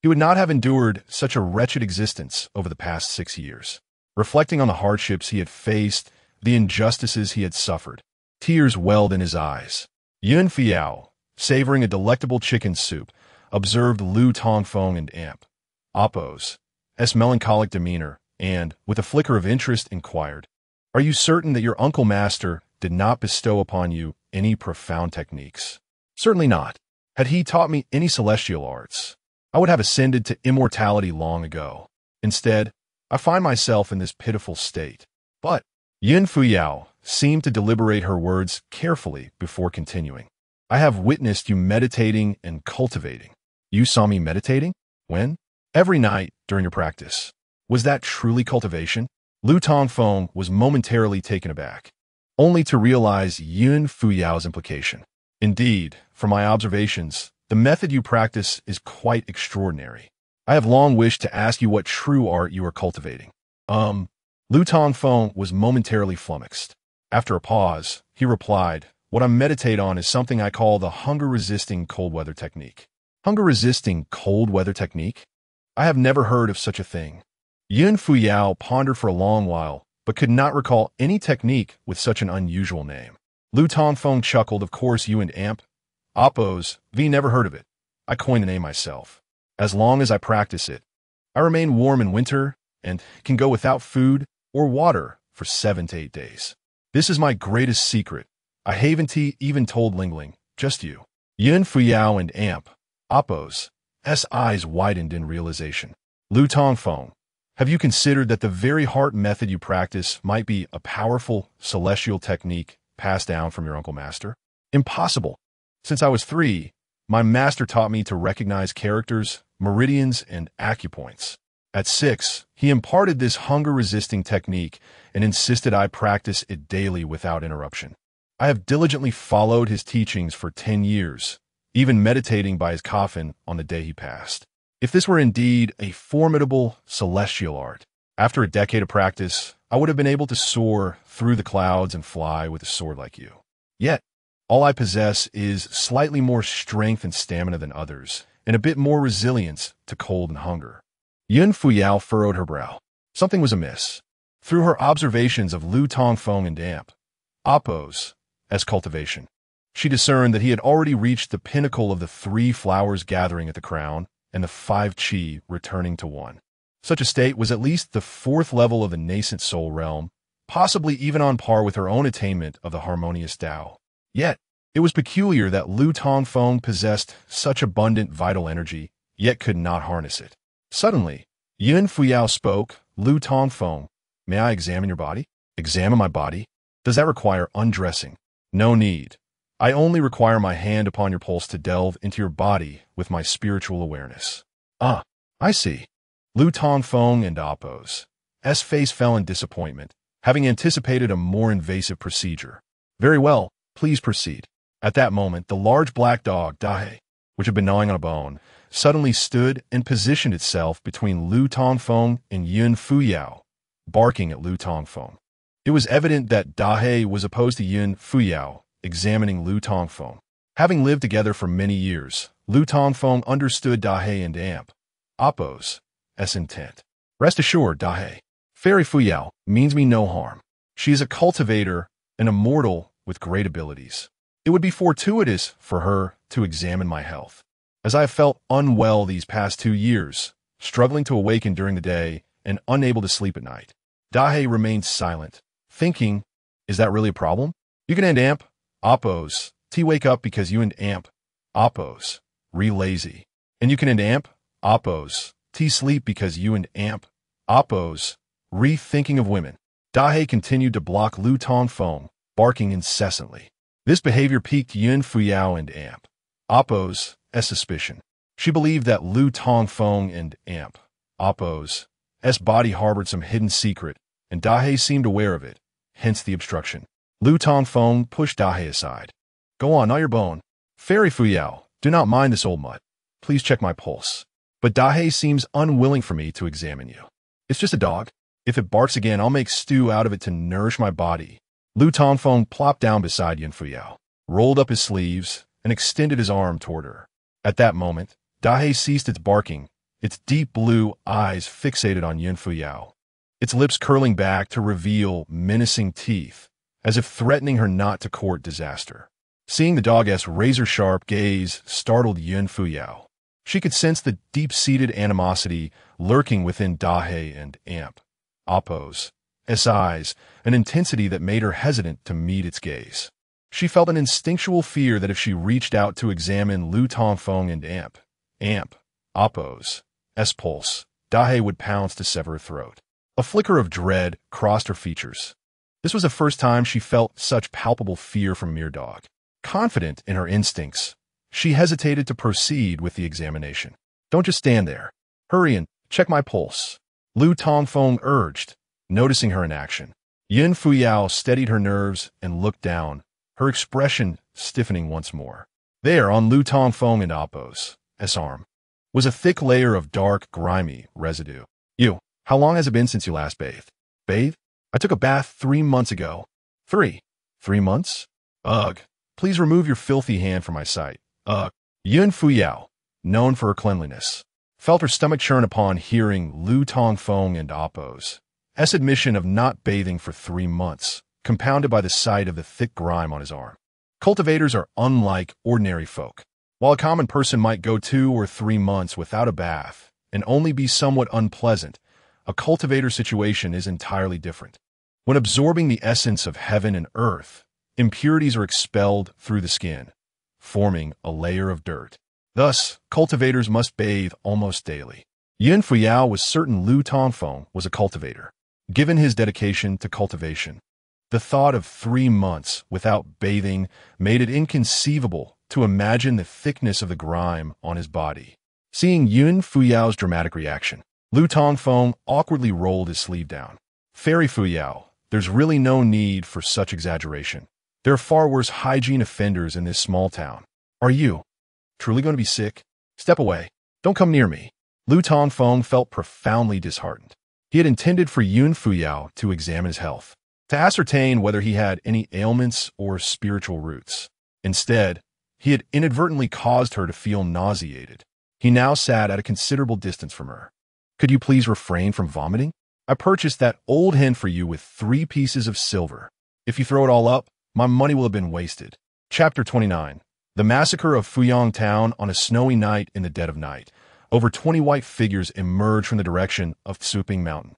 he would not have endured such a wretched existence over the past 6 years. Reflecting on the hardships he had faced, the injustices he had suffered, tears welled in his eyes. Yun Fuyao, savoring a delectable chicken soup, observed Lu Tongfeng and Oppo's melancholic demeanor and, with a flicker of interest, inquired, Are you certain that your uncle master did not bestow upon you any profound techniques? Certainly not. Had he taught me any celestial arts, I would have ascended to immortality long ago. Instead, I find myself in this pitiful state. But Yin Fuyao seemed to deliberate her words carefully before continuing. I have witnessed you meditating and cultivating. You saw me meditating? When? Every night during your practice. Was that truly cultivation? Lu Tongfeng was momentarily taken aback, only to realize Yun Fuyao's implication. Indeed, from my observations, the method you practice is quite extraordinary. I have long wished to ask you what true art you are cultivating. Lu Tongfeng was momentarily flummoxed. After a pause, he replied, What I meditate on is something I call the hunger-resisting cold weather technique. Hunger-resisting cold weather technique? I have never heard of such a thing. Yun Fuyao pondered for a long while, but could not recall any technique with such an unusual name. Lu Tongfeng chuckled. Of course, you and Oppo's, never heard of it. I coined the name myself. As long as I practice it, I remain warm in winter and can go without food or water for 7 to 8 days. This is my greatest secret. I haven't even told Lingling, just you. Yun Fuyao and Oppo's eyes widened in realization. Lu Tongfeng, have you considered that the very heart method you practice might be a powerful celestial technique passed down from your uncle master? Impossible. Since I was 3, my master taught me to recognize characters, meridians, and acupoints. At 6, he imparted this hunger-resisting technique and insisted I practice it daily without interruption. I have diligently followed his teachings for 10 years, even meditating by his coffin on the day he passed. If this were indeed a formidable celestial art, after a decade of practice, I would have been able to soar through the clouds and fly with a sword like you. Yet, all I possess is slightly more strength and stamina than others, and a bit more resilience to cold and hunger. Yun Fuyao furrowed her brow. Something was amiss. Through her observations of Lu Tongfeng and Oppo's cultivation, she discerned that he had already reached the pinnacle of the 3 flowers gathering at the crown and the 5 qi returning to 1. Such a state was at least the fourth level of the nascent soul realm, possibly even on par with her own attainment of the harmonious Tao. Yet, it was peculiar that Lu Tongfeng possessed such abundant vital energy, yet could not harness it. Suddenly, Yun Fuyao spoke. Lu Tongfeng, may I examine your body? Examine my body? Does that require undressing? No need. I only require my hand upon your pulse to delve into your body with my spiritual awareness. Ah, I see. Lu Tongfeng and Appo's face fell in disappointment, having anticipated a more invasive procedure. Very well, please proceed. At that moment, the large black dog, Dahe, which had been gnawing on a bone, suddenly stood and positioned itself between Lu Tongfeng and Yun Fuyao, barking at Lu Tongfeng. It was evident that Dahe was opposed to Yun Fuyao examining Lu Tongfeng. Having lived together for many years, Lu Tongfeng understood Dahe and Appo's intent. Rest assured, Dahe, Fairy Fuyao means me no harm. She is a cultivator, an immortal with great abilities. It would be fortuitous for her to examine my health, as I have felt unwell these past 2 years, struggling to awaken during the day and unable to sleep at night. Dahe remained silent, thinking, is that really a problem? You can end Appo's wake up because you and Appo's lazy. And you can end Appo's sleep because you and Appo's thinking of women. Dahe continued to block Lu Tongfeng, barking incessantly. This behavior piqued Yun Fuyao and Appo's suspicion. She believed that Lu Tongfeng and Appo's body harbored some hidden secret, and Dahe seemed aware of it, hence the obstruction. Lu Tongfeng pushed Dahe aside. Go on, gnaw your bone. Fairy Fuyao, do not mind this old mutt. Please check my pulse. But Dahe seems unwilling for me to examine you. It's just a dog. If it barks again, I'll make stew out of it to nourish my body. Lu Tongfeng plopped down beside Yun Fuyao, rolled up his sleeves, and extended his arm toward her. At that moment, Dahe ceased its barking, its deep blue eyes fixated on Yun Fuyao, its lips curling back to reveal menacing teeth, as if threatening her not to court disaster. Seeing the dog's razor-sharp gaze startled Yun Fuyao. She could sense the deep-seated animosity lurking within Dahe and Appo's eyes, an intensity that made her hesitant to meet its gaze. She felt an instinctual fear that if she reached out to examine Lu Tongfeng and Appo's pulse, Dahe would pounce to sever her throat. A flicker of dread crossed her features. This was the first time she felt such palpable fear from mere dog. Confident in her instincts, she hesitated to proceed with the examination. Don't just stand there. Hurry and check my pulse, Lu Tongfeng urged, noticing her in action. Yun Fuyao steadied her nerves and looked down, her expression stiffening once more. There, on Lu Tongfeng and Appo's arm, was a thick layer of dark, grimy residue. You, how long has it been since you last bathed? Bathe? I took a bath 3 months ago. 3 months? Ugh. Please remove your filthy hand from my sight. Ugh. Yun Fuyao, known for her cleanliness, felt her stomach churn upon hearing Lu Tongfeng and Appo's admission of not bathing for 3 months, compounded by the sight of the thick grime on his arm. Cultivators are unlike ordinary folk. While a common person might go 2 or 3 months without a bath and only be somewhat unpleasant, a cultivator situation is entirely different. When absorbing the essence of heaven and earth, impurities are expelled through the skin, forming a layer of dirt. Thus, cultivators must bathe almost daily. Yun Fuyao was certain Lu Tongfeng was a cultivator, given his dedication to cultivation. The thought of 3 months without bathing made it inconceivable to imagine the thickness of the grime on his body. Seeing Yun Fuyao's dramatic reaction, Lu Tongfeng awkwardly rolled his sleeve down. Fairy Fuyao, there's really no need for such exaggeration. There are far worse hygiene offenders in this small town. Are you truly going to be sick? Step away. Don't come near me. Lu Tongfeng felt profoundly disheartened. He had intended for Yun Fuyao to examine his health, to ascertain whether he had any ailments or spiritual roots. Instead, he had inadvertently caused her to feel nauseated. He now sat at a considerable distance from her. Could you please refrain from vomiting? I purchased that old hen for you with 3 pieces of silver. If you throw it all up, my money will have been wasted. Chapter 29. The Massacre of Fuyang Town on a snowy night in the dead of night. over 20 white figures emerged from the direction of Swooping Mountain.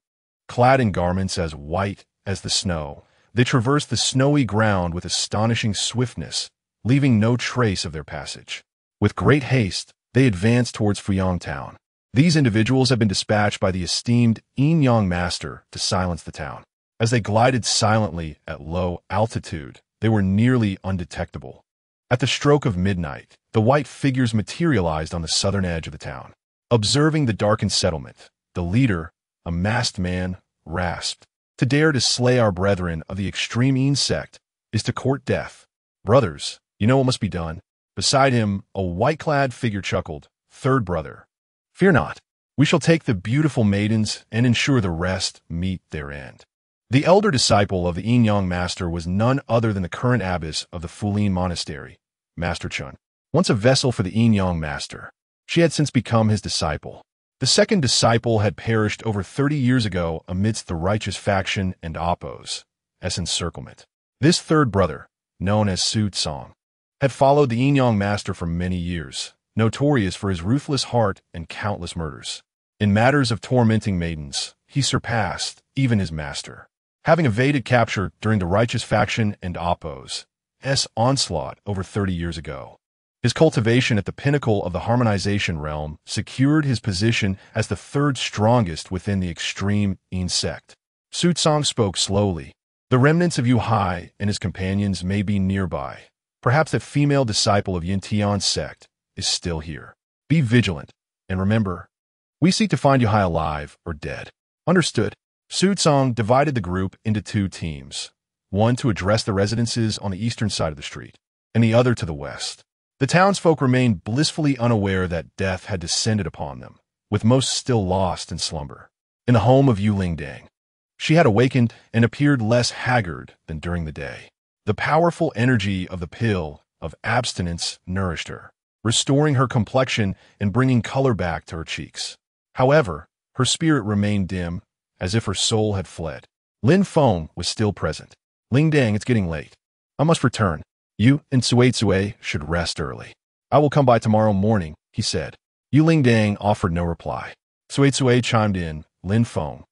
Clad in garments as white as the snow, they traversed the snowy ground with astonishing swiftness, leaving no trace of their passage. With great haste, they advanced towards Fuyang Town. These individuals had been dispatched by the esteemed Yin Yang Master to silence the town. As they glided silently at low altitude, they were nearly undetectable. At the stroke of midnight, the white figures materialized on the southern edge of the town. Observing the darkened settlement, the leader, a masked man, rasped, "To dare to slay our brethren of the extreme Yin sect is to court death. Brothers, you know what must be done." Beside him, a white-clad figure chuckled, "Third brother, fear not. We shall take the beautiful maidens and ensure the rest meet their end." The elder disciple of the Yin Yang Master was none other than the current abbess of the Fulin Monastery, Master Chun. Once a vessel for the Yin Yang Master, she had since become his disciple. The second disciple had perished over 30 years ago amidst the righteous faction and Oppos' encirclement. This third brother, known as Su Tsong, had followed the Yin Yang Master for many years, notorious for his ruthless heart and countless murders. In matters of tormenting maidens, he surpassed even his master. Having evaded capture during the righteous faction and Oppos' onslaught over 30 years ago, his cultivation at the pinnacle of the harmonization realm secured his position as the third strongest within the extreme Yin sect. Su Tsong spoke slowly. "The remnants of Yu Hai and his companions may be nearby. Perhaps that female disciple of Yin Tian's sect is still here. Be vigilant, and remember, we seek to find Yu Hai alive or dead." Understood. Su Tsong divided the group into two teams, one to address the residences on the eastern side of the street, and the other to the west. The townsfolk remained blissfully unaware that death had descended upon them, with most still lost in slumber. In the home of Yu Lingdang, she had awakened and appeared less haggard than during the day. The powerful energy of the pill of abstinence nourished her, restoring her complexion and bringing color back to her cheeks. However, her spirit remained dim, as if her soul had fled. Lin Feng was still present. "Lingdang, it's getting late. I must return. You and Tsui should rest early. I will come by tomorrow morning," he said. Yu Lingdang offered no reply. Tsui chimed in, "Lin Feng,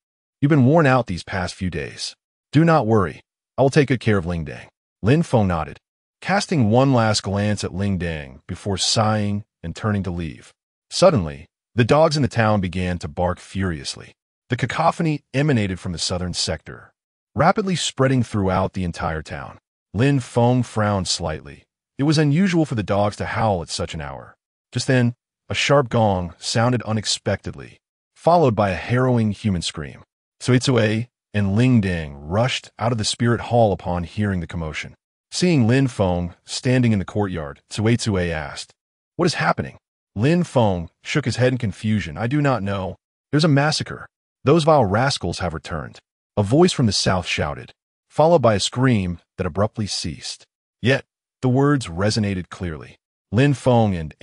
you've been worn out these past few days. Do not worry. I will take good care of Lingdang." Lin Feng nodded, casting one last glance at Lingdang before sighing and turning to leave. Suddenly, the dogs in the town began to bark furiously. The cacophony emanated from the southern sector, rapidly spreading throughout the entire town. Lin Feng frowned slightly. It was unusual for the dogs to howl at such an hour. Just then, a sharp gong sounded unexpectedly, followed by a harrowing human scream. Tsui and Lingdang rushed out of the spirit hall upon hearing the commotion. Seeing Lin Feng standing in the courtyard, Tsui asked, "What is happening?" Lin Feng shook his head in confusion. "I do not know. There's a massacre. Those vile rascals have returned." A voice from the south shouted, followed by a scream that abruptly ceased. Yet, the words resonated clearly. Lin Feng and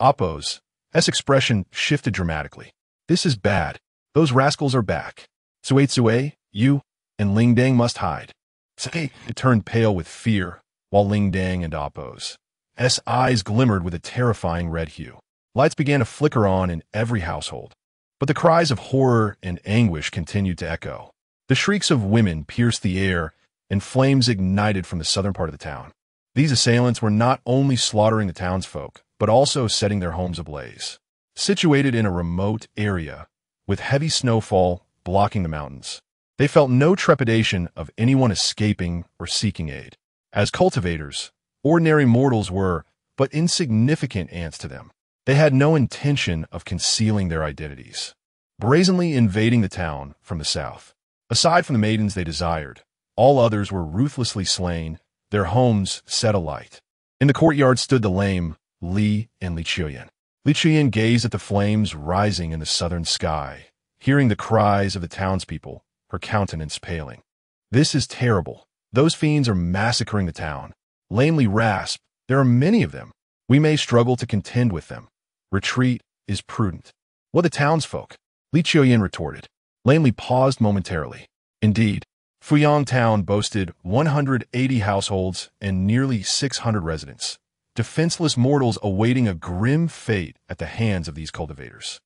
Oppos' expression shifted dramatically. "This is bad. Those rascals are back. Tsui, you, and Lingdang must hide." Tsui turned pale with fear, while Lingdang and Oppos' eyes glimmered with a terrifying red hue. Lights began to flicker on in every household, but the cries of horror and anguish continued to echo. The shrieks of women pierced the air, and flames ignited from the southern part of the town. These assailants were not only slaughtering the townsfolk, but also setting their homes ablaze. Situated in a remote area, with heavy snowfall blocking the mountains, they felt no trepidation of anyone escaping or seeking aid. As cultivators, ordinary mortals were but insignificant ants to them. They had no intention of concealing their identities, brazenly invading the town from the south. Aside from the maidens they desired, all others were ruthlessly slain, their homes set alight. In the courtyard stood the lame Li and Li Chuyan. Li Chuyan gazed at the flames rising in the southern sky, hearing the cries of the townspeople, her countenance paling. "This is terrible. Those fiends are massacring the town." Lamely rasped, "There are many of them. We may struggle to contend with them. Retreat is prudent." "What the townsfolk?" Li Chuyan retorted. Lamely paused momentarily. Indeed, Fuyang Town boasted 180 households and nearly 600 residents. defenseless mortals awaiting a grim fate at the hands of these cultivators.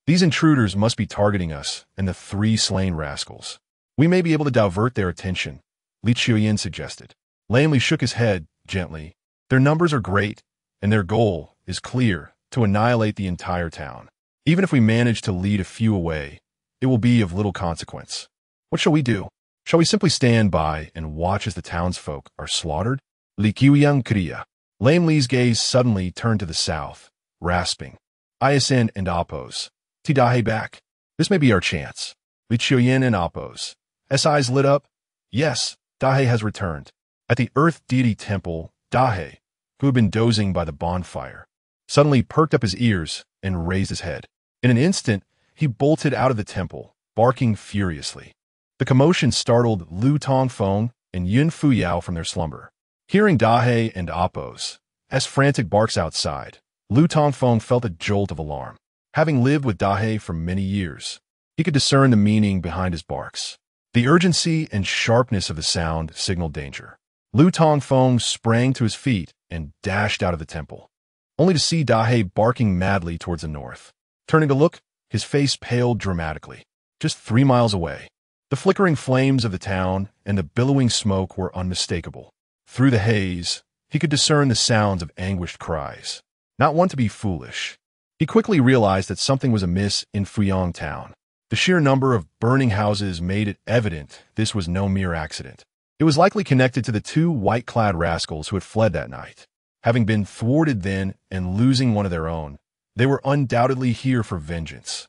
These intruders must be targeting us and the 3 slain rascals. We may be able to divert their attention, Li Qiuyin suggested. Lamely shook his head gently. Their numbers are great, and their goal is clear, to annihilate the entire town. Even if we manage to lead a few away, it will be of little consequence. What shall we do? Shall we simply stand by and watch as the townsfolk are slaughtered? Li Qiuyang Kriya. Lame Li's gaze suddenly turned to the south, rasping. Iasin and Appos. Ti Dahe back. This may be our chance. Li Qiuyin and Appos. Eyes lit up. Yes, Dahe has returned. At the Earth Deity Temple, Dahe, who had been dozing by the bonfire, suddenly perked up his ears and raised his head. In an instant, he bolted out of the temple, barking furiously. The commotion startled Lu Tongfeng and Yun Fuyao from their slumber. Hearing Dahe and Appos' frantic barks outside, Lu Tongfeng felt a jolt of alarm. Having lived with Dahe for many years, he could discern the meaning behind his barks. The urgency and sharpness of the sound signaled danger. Lu Tongfeng sprang to his feet and dashed out of the temple, only to see Dahe barking madly towards the north. Turning to look, his face paled dramatically. Just 3 miles away, the flickering flames of the town and the billowing smoke were unmistakable. Through the haze, he could discern the sounds of anguished cries. Not one to be foolish, he quickly realized that something was amiss in Fuyang town. The sheer number of burning houses made it evident this was no mere accident. It was likely connected to the 2 white-clad rascals who had fled that night. Having been thwarted then and losing one of their own, they were undoubtedly here for vengeance.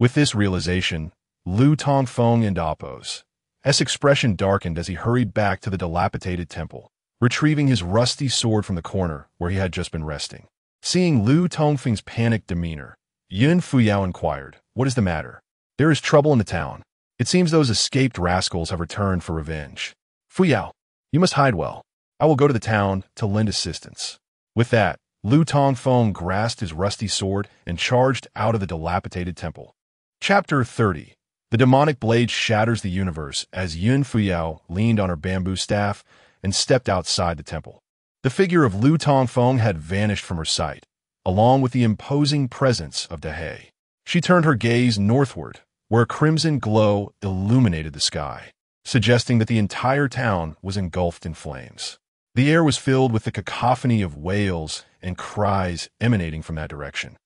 With this realization, Lu Tongfeng and Appos' expression darkened as he hurried back to the dilapidated temple, retrieving his rusty sword from the corner where he had just been resting. Seeing Lu Tongfeng's panicked demeanor, Yun Fuyao inquired, "What is the matter?" "There is trouble in the town. It seems those escaped rascals have returned for revenge." "Fuyao, you must hide well. I will go to the town to lend assistance." With that, Lu Tongfeng grasped his rusty sword and charged out of the dilapidated temple. Chapter 30. The demonic blade shatters the universe as Yun Fuyao leaned on her bamboo staff and stepped outside the temple. The figure of Lu Tongfeng had vanished from her sight, along with the imposing presence of Dahe. She turned her gaze northward, where a crimson glow illuminated the sky, suggesting that the entire town was engulfed in flames. The air was filled with the cacophony of wails and cries emanating from that direction.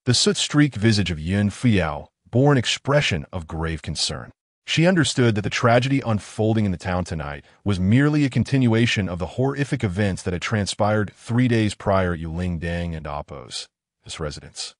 The soot-streaked visage of Yun Fuyao bore an expression of grave concern. She understood that the tragedy unfolding in the town tonight was merely a continuation of the horrific events that had transpired 3 days prior at Yuling Deng and Appos' residence.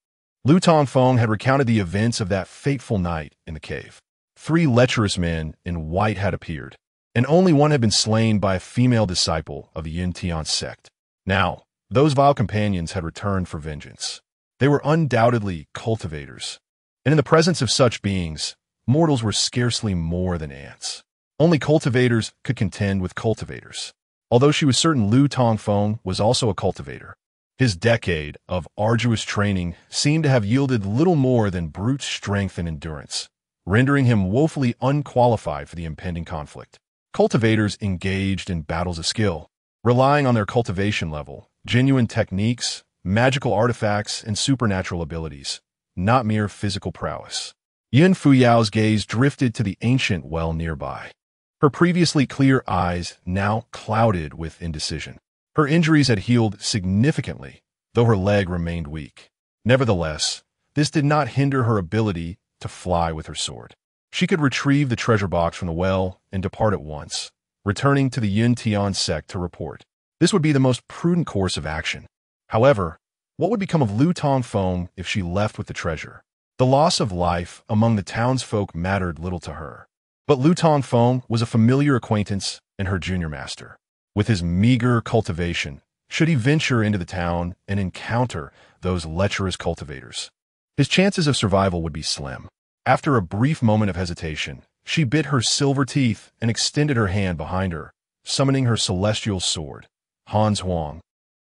Lu Tongfeng had recounted the events of that fateful night in the cave. 3 lecherous men in white had appeared, and only one had been slain by a female disciple of the Yin Tian sect. Now, those vile companions had returned for vengeance. They were undoubtedly cultivators, and in the presence of such beings, mortals were scarcely more than ants. Only cultivators could contend with cultivators. Although she was certain Lu Tongfeng was also a cultivator, his decade of arduous training seemed to have yielded little more than brute strength and endurance, rendering him woefully unqualified for the impending conflict. Cultivators engaged in battles of skill, relying on their cultivation level, genuine techniques, magical artifacts, and supernatural abilities, not mere physical prowess. Yun Fuyao's gaze drifted to the ancient well nearby. Her previously clear eyes now clouded with indecision. Her injuries had healed significantly, though her leg remained weak. Nevertheless, this did not hinder her ability to fly with her sword. She could retrieve the treasure box from the well and depart at once, returning to the Yin Tian sect to report. This would be the most prudent course of action. However, what would become of Lu Tongfeng if she left with the treasure? The loss of life among the townsfolk mattered little to her. But Lu Tongfeng was a familiar acquaintance and her junior master. With his meager cultivation, should he venture into the town and encounter those lecherous cultivators, his chances of survival would be slim. After a brief moment of hesitation, she bit her silver teeth and extended her hand behind her, summoning her celestial sword, Hans Huang,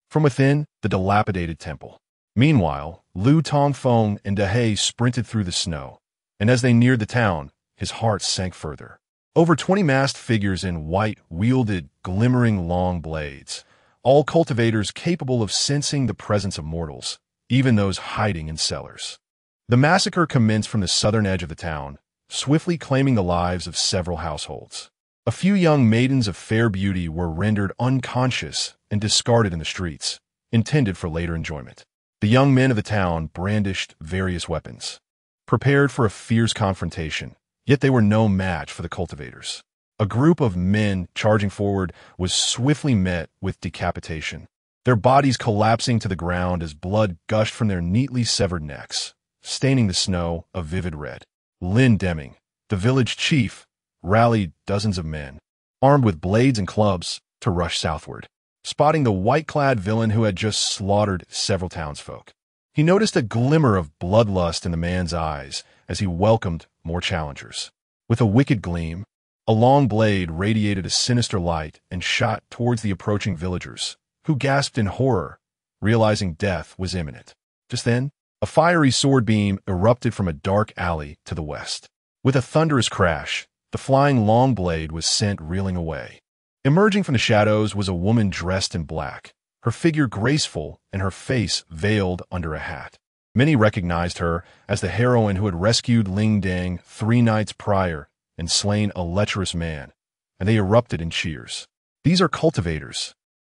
from within the dilapidated temple. Meanwhile, Lu Tongfeng and Dahe sprinted through the snow, and as they neared the town, his heart sank further. Over 20 masked figures in white wielded glimmering long blades, all cultivators capable of sensing the presence of mortals, even those hiding in cellars. The massacre commenced from the southern edge of the town, swiftly claiming the lives of several households. A few young maidens of fair beauty were rendered unconscious and discarded in the streets, intended for later enjoyment. The young men of the town brandished various weapons, prepared for a fierce confrontation, yet they were no match for the cultivators. A group of men charging forward was swiftly met with decapitation, their bodies collapsing to the ground as blood gushed from their neatly severed necks, staining the snow a vivid red. Lin Deming, the village chief, rallied dozens of men, armed with blades and clubs, to rush southward. Spotting the white-clad villain who had just slaughtered several townsfolk, he noticed a glimmer of bloodlust in the man's eyes as he welcomed more challengers. With a wicked gleam, a long blade radiated a sinister light and shot towards the approaching villagers, who gasped in horror, realizing death was imminent. Just then, a fiery sword beam erupted from a dark alley to the west. With a thunderous crash, the flying long blade was sent reeling away. Emerging from the shadows was a woman dressed in black, her figure graceful and her face veiled under a hat. Many recognized her as the heroine who had rescued Ling Dang 3 nights prior and slain a lecherous man, and they erupted in cheers. These are cultivators.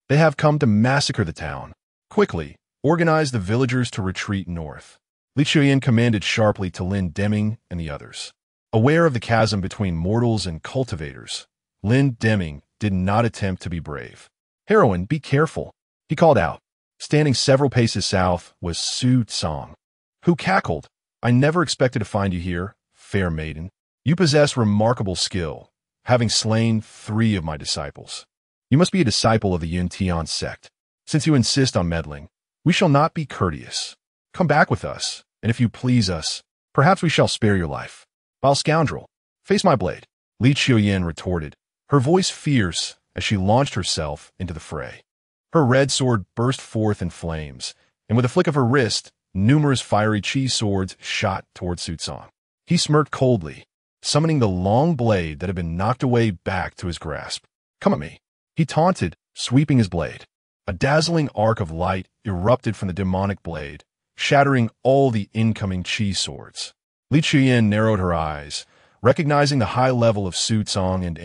They have come to massacre the town. Quickly, organize the villagers to retreat north. Li Chuyin commanded sharply to Lin Deming and the others. Aware of the chasm between mortals and cultivators, Lin Deming did not attempt to be brave. "Heroine, be careful," he called out. Standing several paces south was Su Tsong, who cackled, "I never expected to find you here, fair maiden. You possess remarkable skill, having slain 3 of my disciples. You must be a disciple of the Yun Tian sect. Since you insist on meddling, we shall not be courteous. Come back with us, and if you please us, perhaps we shall spare your life. Vile scoundrel, face my blade." Li Chuyin retorted, her voice fierce as she launched herself into the fray. Her red sword burst forth in flames, and with a flick of her wrist, numerous fiery chi swords shot toward Su Tsong. He smirked coldly, summoning the long blade that had been knocked away back to his grasp. "Come at me," he taunted, sweeping his blade. A dazzling arc of light erupted from the demonic blade, shattering all the incoming chi swords. Li Chuyin narrowed her eyes, recognizing the high level of Su Tsong and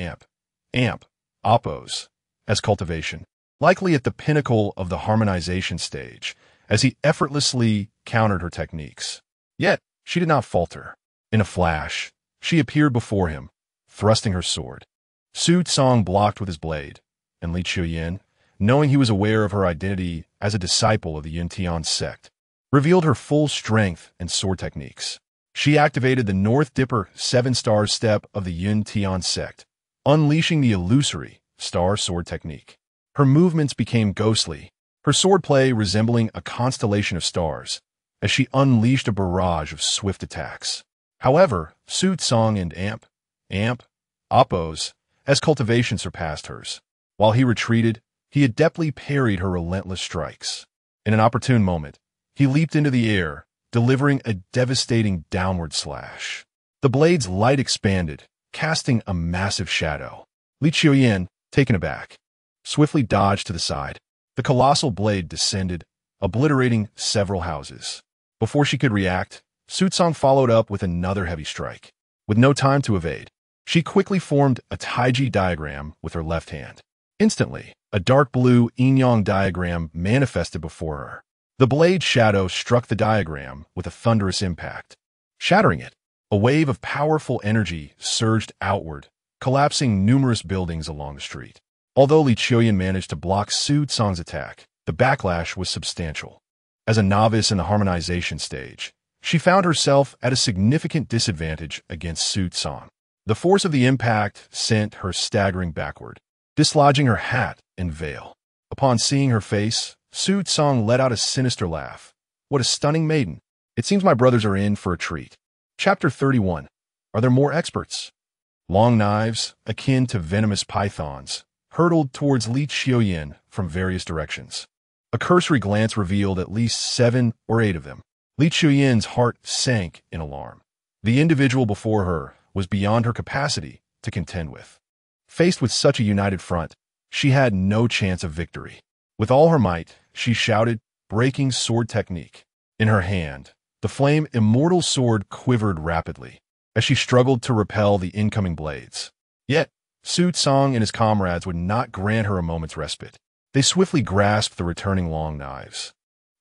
Oppos, as cultivation, likely at the pinnacle of the harmonization stage, as he effortlessly countered her techniques. Yet, she did not falter. In a flash, she appeared before him, thrusting her sword. Su Tsong blocked with his blade, and Li Chuyin, knowing he was aware of her identity as a disciple of the Yun Tian sect, revealed her full strength and sword techniques. She activated the North Dipper 7-star step of the Yun Tian sect, unleashing the illusory star sword technique. Her movements became ghostly, her swordplay resembling a constellation of stars, as she unleashed a barrage of swift attacks. However, Su Tsong and Oppos, as cultivation surpassed hers. While he retreated, he adeptly parried her relentless strikes. In an opportune moment, he leaped into the air, delivering a devastating downward slash. The blade's light expanded, casting a massive shadow. Li Chuyin, taken aback, swiftly dodged to the side. The colossal blade descended, obliterating several houses. Before she could react, Su Tsong followed up with another heavy strike. With no time to evade, she quickly formed a Taiji diagram with her left hand. Instantly, a dark blue yin-yang diagram manifested before her. The blade shadow struck the diagram with a thunderous impact. Shattering it, a wave of powerful energy surged outward, collapsing numerous buildings along the street. Although Li Chuyin managed to block Su Tsong's attack, the backlash was substantial. As a novice in the harmonization stage, she found herself at a significant disadvantage against Su Tsong. The force of the impact sent her staggering backward, dislodging her hat and veil. Upon seeing her face, Su Tsong let out a sinister laugh. "What a stunning maiden. It seems my brothers are in for a treat." Chapter 31. Are there more experts? Long knives, akin to venomous pythons, hurtled towards Li Chuyin from various directions. A cursory glance revealed at least 7 or 8 of them. Li Chuyin's heart sank in alarm. The individual before her was beyond her capacity to contend with. Faced with such a united front, she had no chance of victory. With all her might, she shouted, breaking sword technique. In her hand, the flame immortal sword quivered rapidly as she struggled to repel the incoming blades. Yet, Su Tsang and his comrades would not grant her a moment's respite. They swiftly grasped the returning long knives,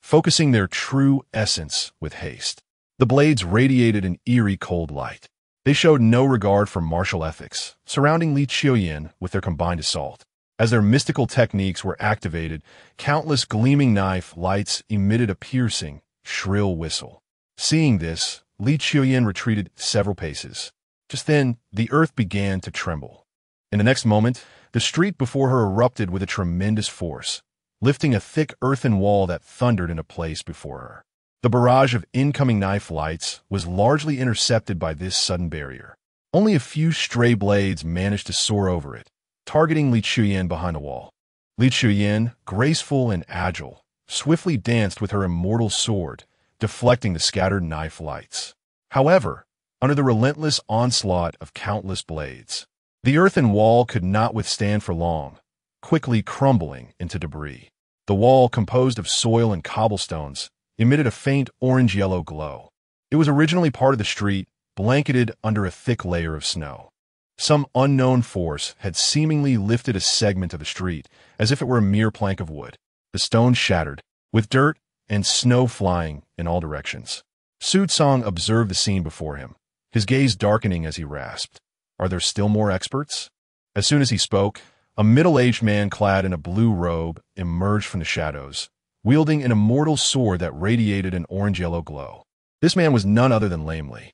focusing their true essence with haste. The blades radiated an eerie cold light. They showed no regard for martial ethics, surrounding Li Qiuyin with their combined assault. As their mystical techniques were activated, countless gleaming knife lights emitted a piercing, shrill whistle. Seeing this, Li Qiuyin retreated several paces. Just then, the earth began to tremble. In the next moment, the street before her erupted with a tremendous force, lifting a thick earthen wall that thundered into place before her. The barrage of incoming knife lights was largely intercepted by this sudden barrier. Only a few stray blades managed to soar over it, targeting Li Qiuyin behind the wall. Li Qiuyin, graceful and agile, swiftly danced with her immortal sword, deflecting the scattered knife lights. However, under the relentless onslaught of countless blades, the earthen wall could not withstand for long, quickly crumbling into debris. The wall, composed of soil and cobblestones, emitted a faint orange-yellow glow. It was originally part of the street, blanketed under a thick layer of snow. Some unknown force had seemingly lifted a segment of the street, as if it were a mere plank of wood. The stone shattered, with dirt and snow flying in all directions. Su Tsang observed the scene before him, his gaze darkening as he rasped, "Are there still more experts?" As soon as he spoke, a middle-aged man clad in a blue robe emerged from the shadows, wielding an immortal sword that radiated an orange-yellow glow. This man was none other than Lame Li.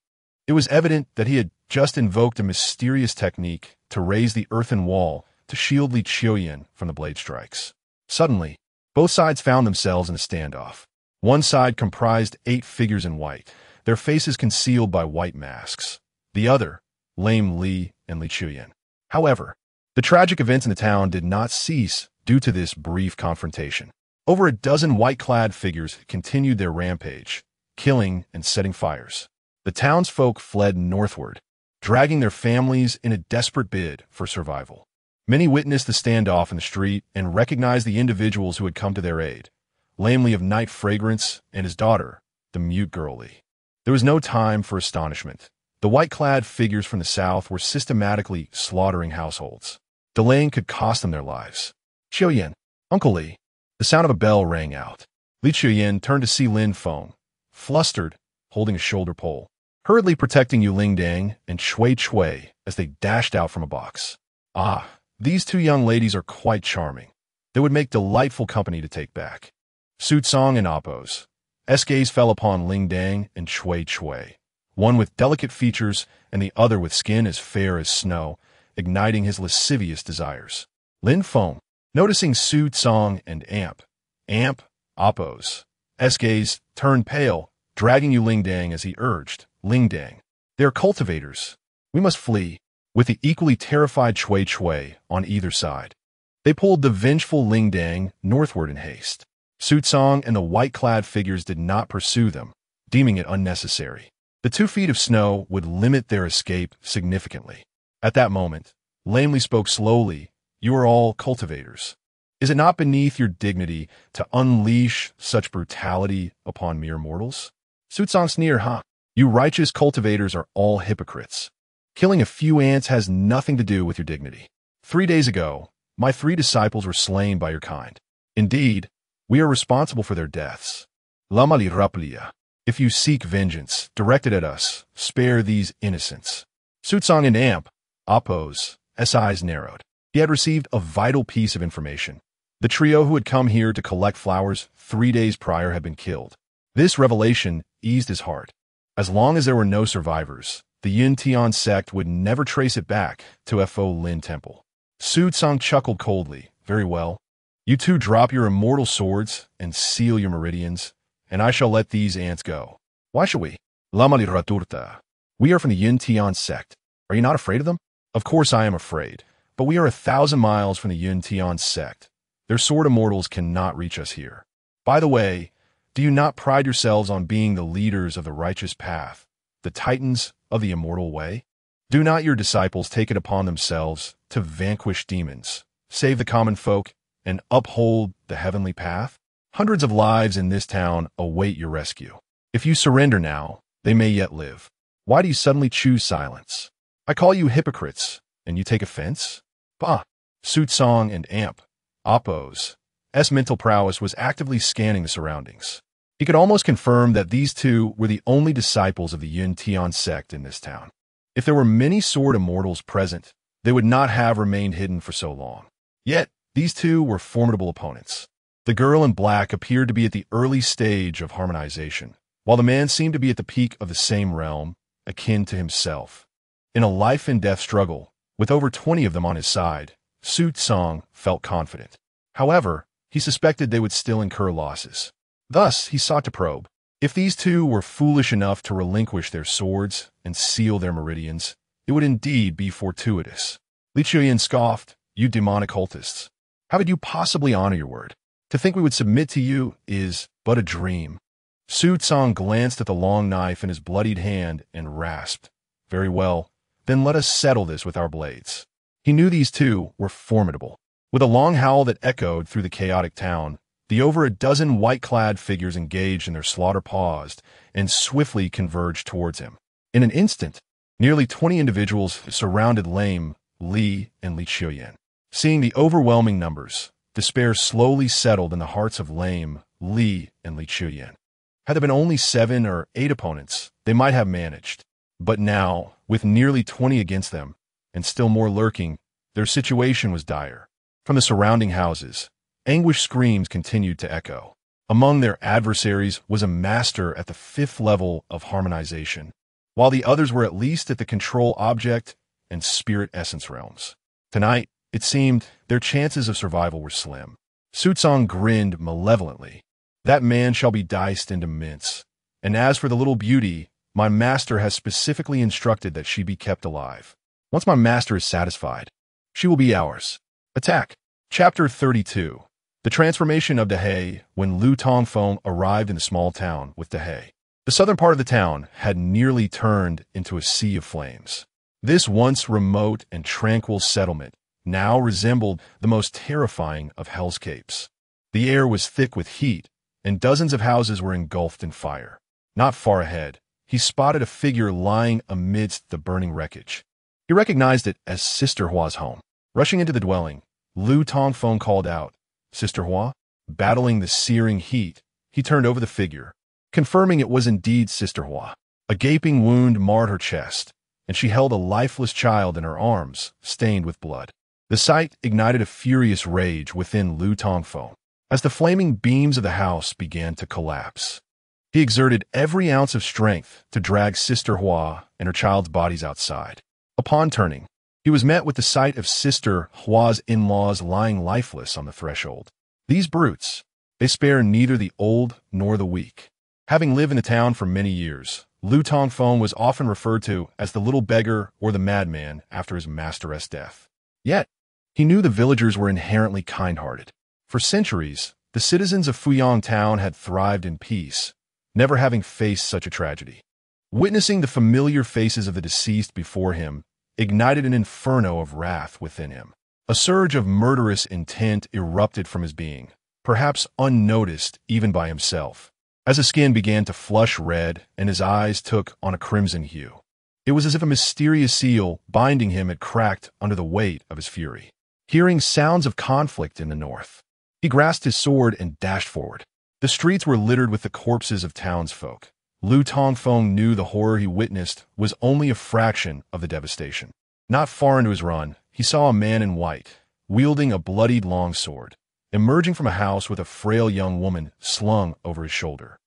It was evident that he had just invoked a mysterious technique to raise the earthen wall to shield Li Qiuyin from the blade strikes. Suddenly, both sides found themselves in a standoff. One side comprised 8 figures in white, their faces concealed by white masks. The other, Lame Li and Li Qiuyin. However, the tragic events in the town did not cease due to this brief confrontation. Over a dozen white-clad figures continued their rampage, killing and setting fires. The townsfolk fled northward, dragging their families in a desperate bid for survival. Many witnessed the standoff in the street and recognized the individuals who had come to their aid, Lame Li of Night Fragrance and his daughter, the mute girl Li. There was no time for astonishment. The white-clad figures from the south were systematically slaughtering households. Delaying could cost them their lives. "Qiuyin, Uncle Li." The sound of a bell rang out. Li Qiuyin turned to see Lin Feng, flustered, holding a shoulder pole, hurriedly protecting Yu Lingdang and Chui Chui as they dashed out from a box. "Ah, these 2 young ladies are quite charming. They would make delightful company to take back." Su Tsang and Appo's gaze fell upon Lingdang and Chui Chui, one with delicate features and the other with skin as fair as snow, igniting his lascivious desires. Lin Feng, noticing Su Tsang and Appo's gaze, turned pale, dragging Yu Lingdang as he urged, "Lingdang, they are cultivators. We must flee." With the equally terrified Chui Chui on either side, they pulled the vengeful Lingdang northward in haste. Su Tsang and the white-clad figures did not pursue them, deeming it unnecessary. The 2 feet of snow would limit their escape significantly. At that moment, Lame Li spoke slowly, "You are all cultivators. Is it not beneath your dignity to unleash such brutality upon mere mortals?" Su Tsang sneered, "Huh? You righteous cultivators are all hypocrites. Killing a few ants has nothing to do with your dignity. 3 days ago, my 3 disciples were slain by your kind. Indeed, we are responsible for their deaths. Lama li raplia. If you seek vengeance directed at us, spare these innocents." Su Tsang and Appo's eyes narrowed. He had received a vital piece of information. The trio who had come here to collect flowers 3 days prior had been killed. This revelation eased his heart. As long as there were no survivors, the Yin Tian sect would never trace it back to Fo Lin Temple. Su Tsang chuckled coldly. "Very well. You 2 drop your immortal swords and seal your meridians, and I shall let these ants go." "Why should we?" "Lama li raturta. We are from the Yin Tian sect. Are you not afraid of them?" "Of course I am afraid, but we are 1,000 miles from the Yin Tian sect. Their sword immortals cannot reach us here. By the way, do you not pride yourselves on being the leaders of the righteous path, the titans of the immortal way? Do not your disciples take it upon themselves to vanquish demons, save the common folk, and uphold the heavenly path? Hundreds of lives in this town await your rescue. If you surrender now, they may yet live. Why do you suddenly choose silence? I call you hypocrites, and you take offense? Bah! Sootsong and Amp, Oppo's mental prowess was actively scanning the surroundings. He could almost confirm that these two were the only disciples of the Yun Tian sect in this town. If there were many sword immortals present, they would not have remained hidden for so long. Yet, these two were formidable opponents. The girl in black appeared to be at the early stage of harmonization, while the man seemed to be at the peak of the same realm, akin to himself. In a life-and-death struggle, with over 20 of them on his side, Sootsong felt confident. However, he suspected they would still incur losses. Thus, he sought to probe. If these two were foolish enough to relinquish their swords and seal their meridians, it would indeed be fortuitous. Li Chuyan scoffed, "You demonic cultists. How could you possibly honor your word? To think we would submit to you is but a dream." Sootsong glanced at the long knife in his bloodied hand and rasped, "Very well, then let us settle this with our blades." He knew these two were formidable. With a long howl that echoed through the chaotic town, the over a dozen white-clad figures engaged in their slaughter paused and swiftly converged towards him. In an instant, nearly 20 individuals surrounded Lame, Li, and Li Chuyan. Seeing the overwhelming numbers, despair slowly settled in the hearts of Lame, Li, and Li Chuyan. Had there been only 7 or 8 opponents, they might have managed. But now, with nearly 20 against them, and still more lurking, their situation was dire. From the surrounding houses, anguished screams continued to echo. Among their adversaries was a master at the 5th level of harmonization, while the others were at least at the control object and spirit essence realms. Tonight, it seemed, their chances of survival were slim. Sootsong grinned malevolently. "That man shall be diced into mince. And as for the little beauty, my master has specifically instructed that she be kept alive. Once my master is satisfied, she will be ours." Attack. Chapter 32. The transformation of Dehe when Lu Tongfeng arrived in the small town with Dehe. The southern part of the town had nearly turned into a sea of flames. This once remote and tranquil settlement now resembled the most terrifying of hellscapes. The air was thick with heat, and dozens of houses were engulfed in fire. Not far ahead, he spotted a figure lying amidst the burning wreckage. He recognized it as Sister Hua's home. Rushing into the dwelling, Lu Tongfeng called out, "Sister Hua?" Battling the searing heat, he turned over the figure, confirming it was indeed Sister Hua. A gaping wound marred her chest, and she held a lifeless child in her arms, stained with blood. The sight ignited a furious rage within Lu Tongfeng as the flaming beams of the house began to collapse. He exerted every ounce of strength to drag Sister Hua and her child's bodies outside. Upon turning, he was met with the sight of Sister Hua's in-laws lying lifeless on the threshold. These brutes, they spare neither the old nor the weak. Having lived in the town for many years, Lu Tongfeng was often referred to as the little beggar or the madman after his masteress' death. Yet, he knew the villagers were inherently kind-hearted. For centuries, the citizens of Fuyang town had thrived in peace, never having faced such a tragedy. Witnessing the familiar faces of the deceased before him ignited an inferno of wrath within him. A surge of murderous intent erupted from his being, perhaps unnoticed even by himself, as his skin began to flush red and his eyes took on a crimson hue. It was as if a mysterious seal binding him had cracked under the weight of his fury. Hearing sounds of conflict in the north, he grasped his sword and dashed forward. The streets were littered with the corpses of townsfolk. Lu Tongfeng knew the horror he witnessed was only a fraction of the devastation. Not far into his run, he saw a man in white, wielding a bloodied longsword, emerging from a house with a frail young woman slung over his shoulder.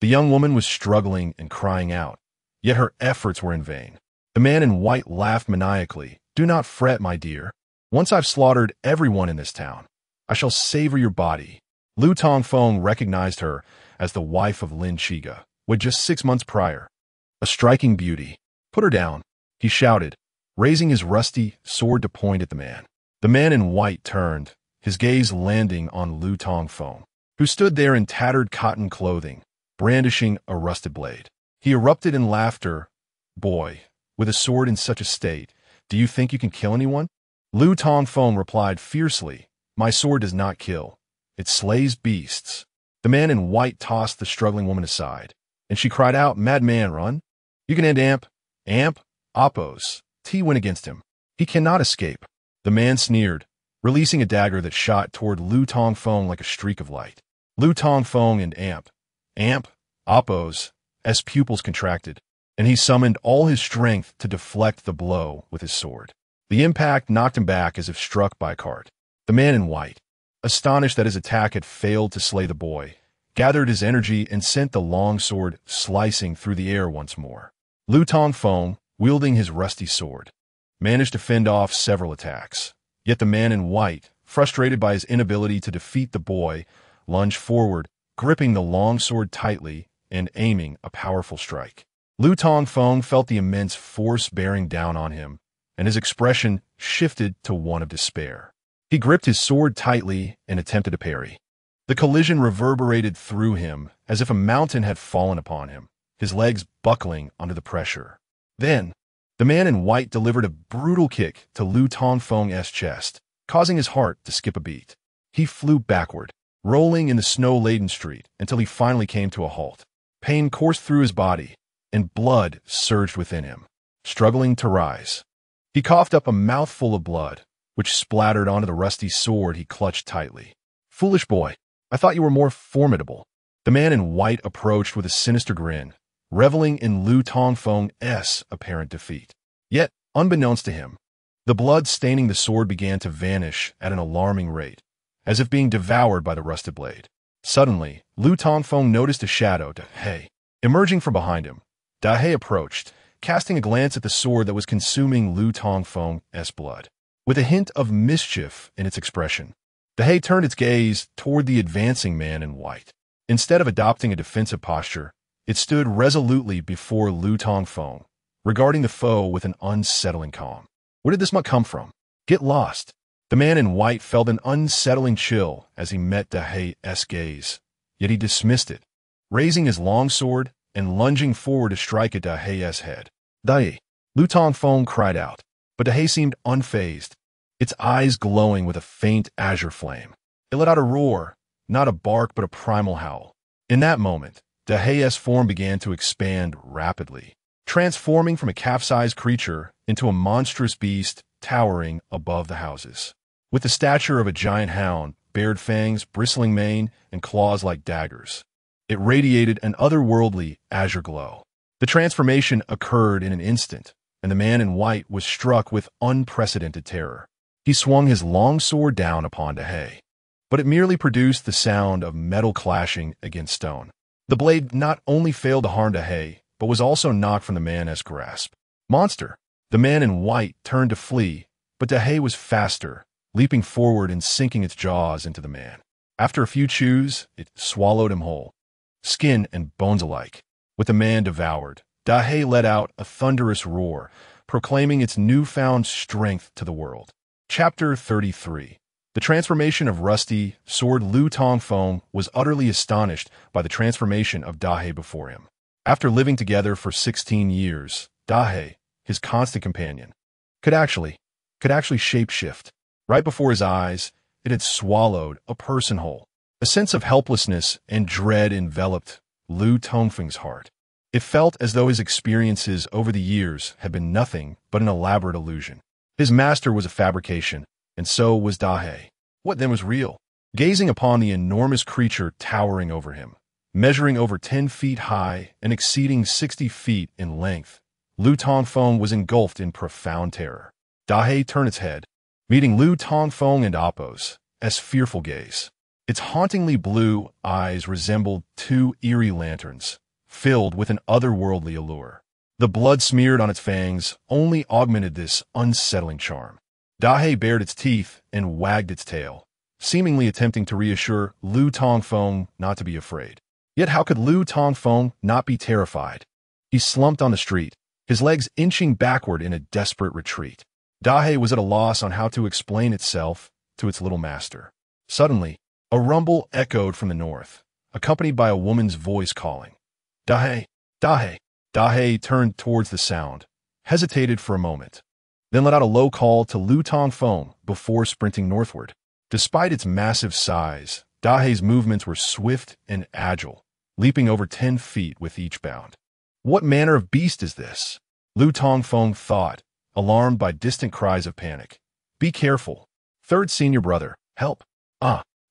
The young woman was struggling and crying out, yet her efforts were in vain. The man in white laughed maniacally. "Do not fret, my dear. Once I've slaughtered everyone in this town, I shall savor your body." Lu Tongfeng recognized her as the wife of Lin Chiga, with just 6 months prior. A striking beauty. "Put her down," he shouted, raising his rusty sword to point at the man. The man in white turned, his gaze landing on Lu Tongfeng, who stood there in tattered cotton clothing, brandishing a rusted blade. He erupted in laughter. "Boy, with a sword in such a state, do you think you can kill anyone?" Lu Tongfeng replied fiercely, My sword does not kill. It slays beasts. The man in white tossed the struggling woman aside, and she cried out, Madman, run! You can end Amp, Oppos. T went against him. He cannot escape. The man sneered, releasing a dagger that shot toward Lu Tongfeng like a streak of light. Lu Tongfeng and Amp, Oppos, as pupils contracted, and he summoned all his strength to deflect the blow with his sword. The impact knocked him back as if struck by a cart. The man in white, astonished that his attack had failed to slay the boy, gathered his energy and sent the long sword slicing through the air once more. Lu Tongfeng, wielding his rusty sword, managed to fend off several attacks. Yet the man in white, frustrated by his inability to defeat the boy, lunged forward, gripping the long sword tightly and aiming a powerful strike. Lu Tongfeng felt the immense force bearing down on him, and his expression shifted to one of despair. He gripped his sword tightly and attempted to parry. The collision reverberated through him as if a mountain had fallen upon him, his legs buckling under the pressure. Then, the man in white delivered a brutal kick to Lu Tongfeng's chest, causing his heart to skip a beat. He flew backward, rolling in the snow-laden street until he finally came to a halt. Pain coursed through his body, and blood surged within him, struggling to rise. He coughed up a mouthful of blood, which splattered onto the rusty sword he clutched tightly. Foolish boy, I thought you were more formidable. The man in white approached with a sinister grin, reveling in Lu Tongfeng's apparent defeat. Yet, unbeknownst to him, the blood staining the sword began to vanish at an alarming rate, as if being devoured by the rusted blade. Suddenly, Lu Tongfeng noticed a shadow, Dahe, emerging from behind him. Dahe approached, casting a glance at the sword that was consuming Lu Tongfeng's blood. With a hint of mischief in its expression, Dahe turned its gaze toward the advancing man in white. Instead of adopting a defensive posture, it stood resolutely before Lu Tongfeng, regarding the foe with an unsettling calm. Where did this muck come from? Get lost. The man in white felt an unsettling chill as he met Dahe's gaze, yet he dismissed it, raising his long sword and lunging forward to strike at Dahe's head. Dahe, Lu Tongfeng cried out, but Dahe seemed unfazed, its eyes glowing with a faint azure flame. It let out a roar, not a bark but a primal howl. In that moment, Dahe's form began to expand rapidly, transforming from a calf-sized creature into a monstrous beast towering above the houses. With the stature of a giant hound, bared fangs, bristling mane, and claws like daggers, it radiated an otherworldly azure glow. The transformation occurred in an instant, and the man in white was struck with unprecedented terror. He swung his long sword down upon Dahe, but it merely produced the sound of metal clashing against stone. The blade not only failed to harm Dahe, but was also knocked from the man's grasp. Monster! The man in white turned to flee, but Dahe was faster, leaping forward and sinking its jaws into the man. After a few chews, it swallowed him whole, skin and bones alike. With the man devoured, Dahe let out a thunderous roar, proclaiming its newfound strength to the world. Chapter 33. The transformation of rusty sword. Lu Tongfeng was utterly astonished by the transformation of Dahe before him. After living together for 16 years, Dahe, his constant companion, could actually shape-shift. Right before his eyes, it had swallowed a person whole. A sense of helplessness and dread enveloped Lu Tongfeng's heart. It felt as though his experiences over the years had been nothing but an elaborate illusion. His master was a fabrication, and so was Dahe. What then was real? Gazing upon the enormous creature towering over him, measuring over 10 feet high and exceeding 60 feet in length, Lu Tongfeng was engulfed in profound terror. Dahe turned its head, meeting Lu Tongfeng and Oppos' fearful gaze. Its hauntingly blue eyes resembled two eerie lanterns, filled with an otherworldly allure. The blood smeared on its fangs only augmented this unsettling charm. Dahe bared its teeth and wagged its tail, seemingly attempting to reassure Lu Tongfeng not to be afraid. Yet how could Lu Tongfeng not be terrified? He slumped on the street, his legs inching backward in a desperate retreat. Dahe was at a loss on how to explain itself to its little master. Suddenly, a rumble echoed from the north, accompanied by a woman's voice calling, Dahe, Dahe. Dahe turned towards the sound, hesitated for a moment, then let out a low call to Lu Tongfeng before sprinting northward. Despite its massive size, Dahei's movements were swift and agile, leaping over 10 feet with each bound. What manner of beast is this? Lu Tongfeng thought, alarmed by distant cries of panic. Be careful. Third senior brother, help.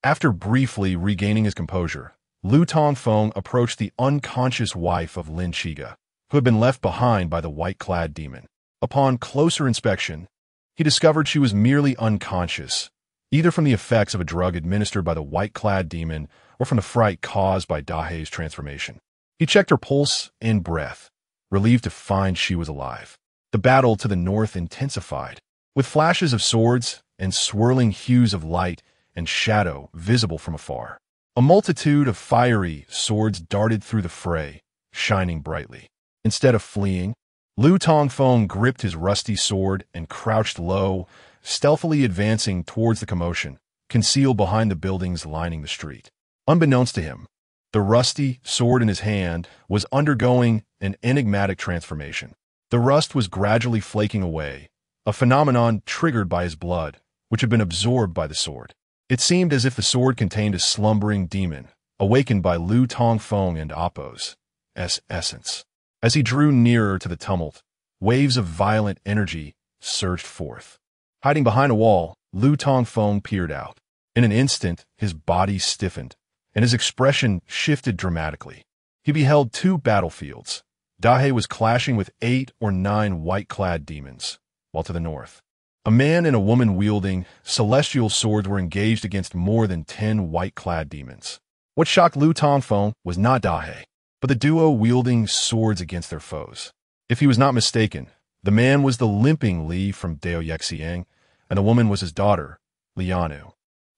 After briefly regaining his composure, Lu Tongfeng approached the unconscious wife of Lin Chiga, who had been left behind by the white-clad demon. Upon closer inspection, he discovered she was merely unconscious, either from the effects of a drug administered by the white-clad demon or from the fright caused by Dahei's transformation. He checked her pulse and breath, relieved to find she was alive. The battle to the north intensified, with flashes of swords and swirling hues of light and shadow visible from afar. A multitude of fiery swords darted through the fray, shining brightly. Instead of fleeing, Lu Tongfeng gripped his rusty sword and crouched low, stealthily advancing towards the commotion, concealed behind the buildings lining the street. Unbeknownst to him, the rusty sword in his hand was undergoing an enigmatic transformation. The rust was gradually flaking away, a phenomenon triggered by his blood, which had been absorbed by the sword. It seemed as if the sword contained a slumbering demon, awakened by Lu Tongfeng and Appo's essence. As he drew nearer to the tumult, waves of violent energy surged forth. Hiding behind a wall, Lu Tongfeng peered out. In an instant, his body stiffened, and his expression shifted dramatically. He beheld two battlefields. Dahei was clashing with 8 or 9 white-clad demons, while to the north, a man and a woman wielding celestial swords were engaged against more than 10 white-clad demons. What shocked Lu Tongfeng was not Dahei, but the duo wielding swords against their foes. If he was not mistaken, the man was the limping Li from Dao Yexiang, and the woman was his daughter, Lianu.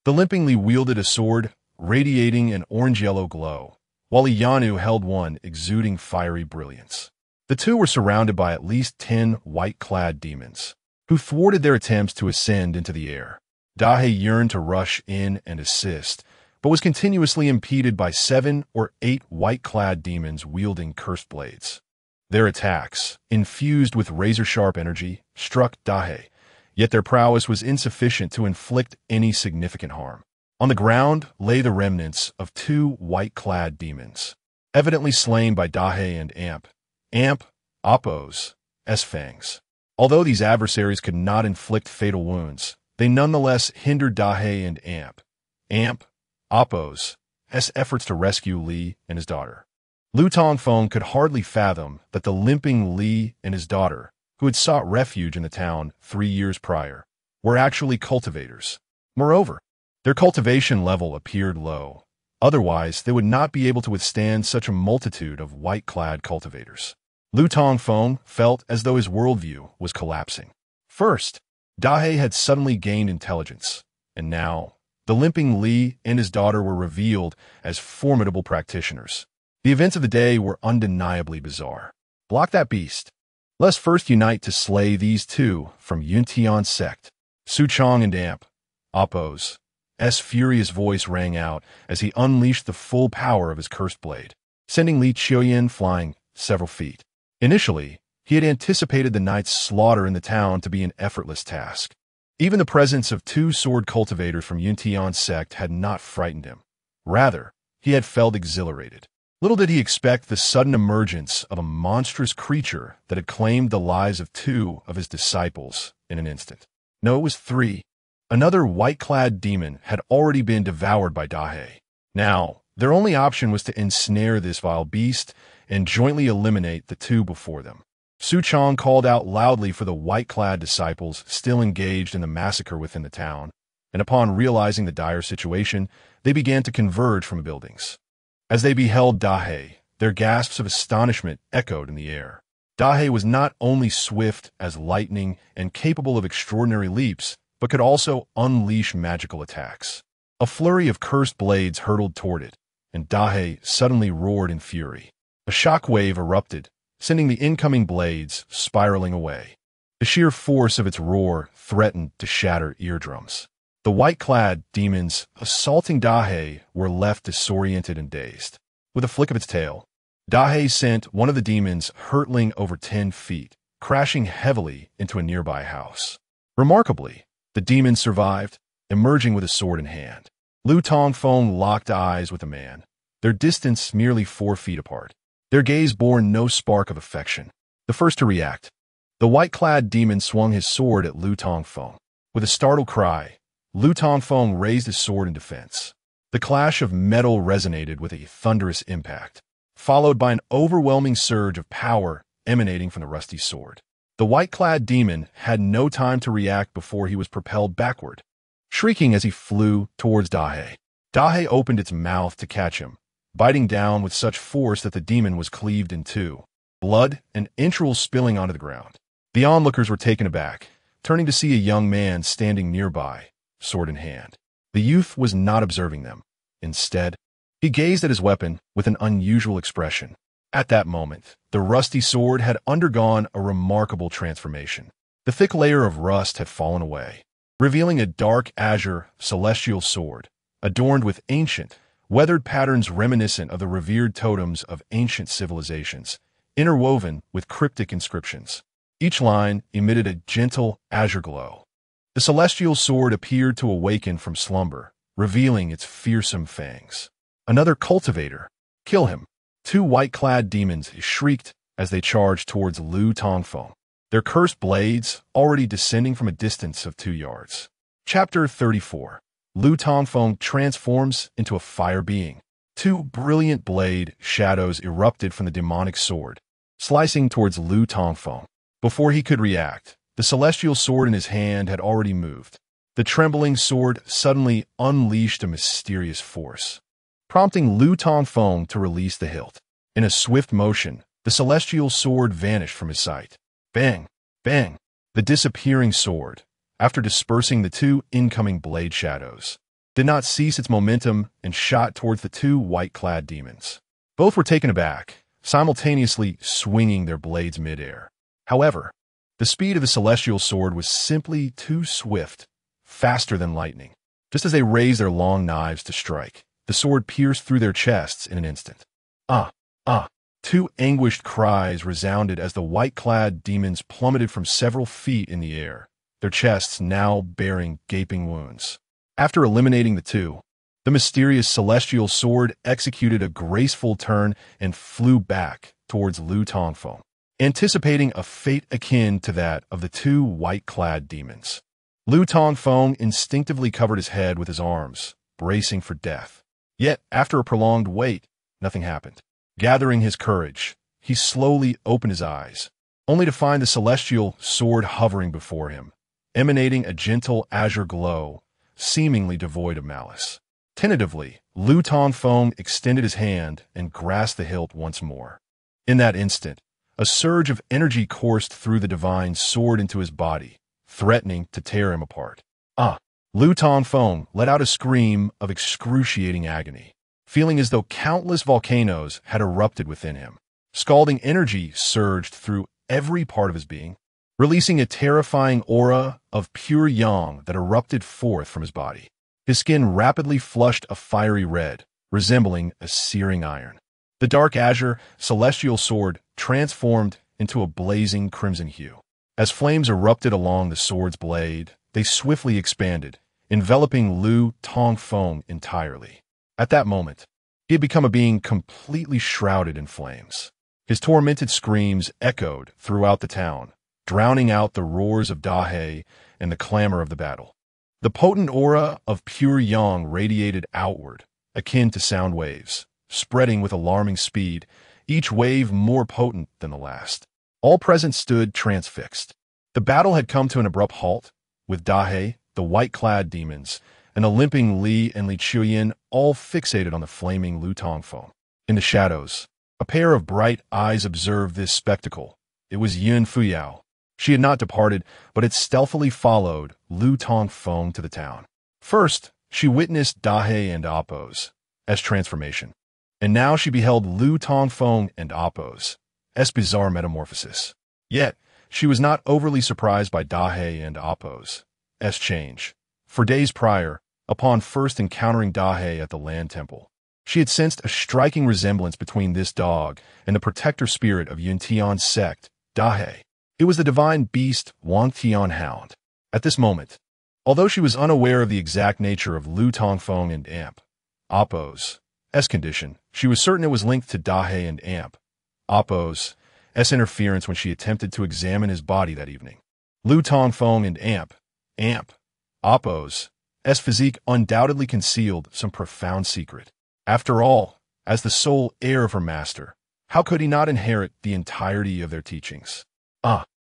The limping Li wielded a sword radiating an orange-yellow glow, while Lianu held one exuding fiery brilliance. The two were surrounded by at least 10 white-clad demons, who thwarted their attempts to ascend into the air. Dahei yearned to rush in and assist, but was continuously impeded by 7 or 8 white-clad demons wielding cursed blades. Their attacks, infused with razor-sharp energy, struck Dahei, yet their prowess was insufficient to inflict any significant harm. On the ground lay the remnants of 2 white-clad demons, evidently slain by Dahei and Appo's fangs. Although these adversaries could not inflict fatal wounds, they nonetheless hindered Dahei and Appo's efforts to rescue Li and his daughter. Lu Tongfeng could hardly fathom that the limping Li and his daughter, who had sought refuge in the town 3 years prior, were actually cultivators. Moreover, their cultivation level appeared low. Otherwise, they would not be able to withstand such a multitude of white-clad cultivators. Lu Tongfeng felt as though his worldview was collapsing. First, Dahei had suddenly gained intelligence, and now the limping Li and his daughter were revealed as formidable practitioners. The events of the day were undeniably bizarre. Block that beast. Let's first unite to slay these two from Yuntian's sect. Su Chong and Appo's furious voice rang out as he unleashed the full power of his cursed blade, sending Li Qiuyan flying several feet. Initially, he had anticipated the night's slaughter in the town to be an effortless task. Even the presence of 2 sword cultivators from Yuntian's sect had not frightened him. Rather, he had felt exhilarated. Little did he expect the sudden emergence of a monstrous creature that had claimed the lives of 2 of his disciples in an instant. No, it was 3. Another white-clad demon had already been devoured by Dahei. Now, their only option was to ensnare this vile beast and jointly eliminate the 2 before them. Su Chong called out loudly for the white-clad disciples still engaged in the massacre within the town, and upon realizing the dire situation, they began to converge from the buildings. As they beheld Dahei, their gasps of astonishment echoed in the air. Dahei was not only swift as lightning and capable of extraordinary leaps, but could also unleash magical attacks. A flurry of cursed blades hurtled toward it, and Dahei suddenly roared in fury. A shockwave erupted, sending the incoming blades spiraling away. The sheer force of its roar threatened to shatter eardrums. The white-clad demons assaulting Dahei were left disoriented and dazed. With a flick of its tail, Dahei sent one of the demons hurtling over 10 feet, crashing heavily into a nearby house. Remarkably, the demon survived, emerging with a sword in hand. Lu Tongfeng locked eyes with the man, their distance merely 4 feet apart. Their gaze bore no spark of affection. The first to react, the white-clad demon swung his sword at Lu Tongfeng. With a startled cry, Lu Tongfeng raised his sword in defense. The clash of metal resonated with a thunderous impact, followed by an overwhelming surge of power emanating from the rusty sword. The white-clad demon had no time to react before he was propelled backward, shrieking as he flew towards Dahe. Dahe opened its mouth to catch him, biting down with such force that the demon was cleaved in two, blood and entrails spilling onto the ground. The onlookers were taken aback, turning to see a young man standing nearby, sword in hand. The youth was not observing them. Instead, he gazed at his weapon with an unusual expression. At that moment, the rusty sword had undergone a remarkable transformation. The thick layer of rust had fallen away, revealing a dark azure celestial sword, adorned with ancient, weathered patterns reminiscent of the revered totems of ancient civilizations, interwoven with cryptic inscriptions. Each line emitted a gentle azure glow. The celestial sword appeared to awaken from slumber, revealing its fearsome fangs. Another cultivator. Kill him. 2 white-clad demons shrieked as they charged towards Lu Tongfeng, their cursed blades already descending from a distance of 2 yards. Chapter 34. Lu Tongfeng transforms into a fire being. 2 brilliant blade shadows erupted from the demonic sword, slicing towards Lu Tongfeng. Before he could react, the celestial sword in his hand had already moved. The trembling sword suddenly unleashed a mysterious force, prompting Lu Tongfeng to release the hilt. In a swift motion, the celestial sword vanished from his sight. Bang! Bang! The disappearing sword, after dispersing the 2 incoming blade shadows, did not cease its momentum and shot towards the 2 white-clad demons. Both were taken aback, simultaneously swinging their blades midair. However, the speed of the celestial sword was simply too swift, faster than lightning. Just as they raised their long knives to strike, the sword pierced through their chests in an instant. Ah! Ah! 2 anguished cries resounded as the white-clad demons plummeted from several feet in the air, their chests now bearing gaping wounds. After eliminating the 2, the mysterious celestial sword executed a graceful turn and flew back towards Lu Tongfeng, anticipating a fate akin to that of the 2 white-clad demons. Lu Tongfeng instinctively covered his head with his arms, bracing for death. Yet, after a prolonged wait, nothing happened. Gathering his courage, he slowly opened his eyes, only to find the celestial sword hovering before him, emanating a gentle azure glow, seemingly devoid of malice. Tentatively, Lu Tongfeng extended his hand and grasped the hilt once more. In that instant, a surge of energy coursed through the divine sword into his body, threatening to tear him apart. Ah! Lu Tongfeng let out a scream of excruciating agony, feeling as though countless volcanoes had erupted within him. Scalding energy surged through every part of his being, releasing a terrifying aura of pure yang that erupted forth from his body. His skin rapidly flushed a fiery red, resembling a searing iron. The dark azure celestial sword transformed into a blazing crimson hue. As flames erupted along the sword's blade, they swiftly expanded, enveloping Lu Tongfeng entirely. At that moment, he had become a being completely shrouded in flames. His tormented screams echoed throughout the town, drowning out the roars of Dahe and the clamor of the battle. The potent aura of pure yang radiated outward, akin to sound waves, spreading with alarming speed, each wave more potent than the last. All present stood transfixed. The battle had come to an abrupt halt, with Dahe, the white-clad demons, and the limping Li and Li Chuyin all fixated on the flaming Lu Tongfeng. In the shadows, a pair of bright eyes observed this spectacle. It was Yun Fuyao. She had not departed, but had stealthily followed Lu Tongfeng to the town. First, she witnessed Dahe and Appo's transformation, and now she beheld Lu Tongfeng and Appo's bizarre metamorphosis. Yet, she was not overly surprised by Dahe and Appo's change. For days prior, upon first encountering Dahe at the land temple, she had sensed a striking resemblance between this dog and the protector spirit of Yuntian's sect, Dahe. It was the divine beast Wangtian Hound. At this moment, Although she was unaware of the exact nature of Lu Tongfeng and Amp Appo's condition, she was certain it was linked to Dahe and Amp Appo's interference when she attempted to examine his body that evening. Lu Tongfeng and Amp Appo's physique undoubtedly concealed some profound secret. After all, as the sole heir of her master, how could he not inherit the entirety of their teachings?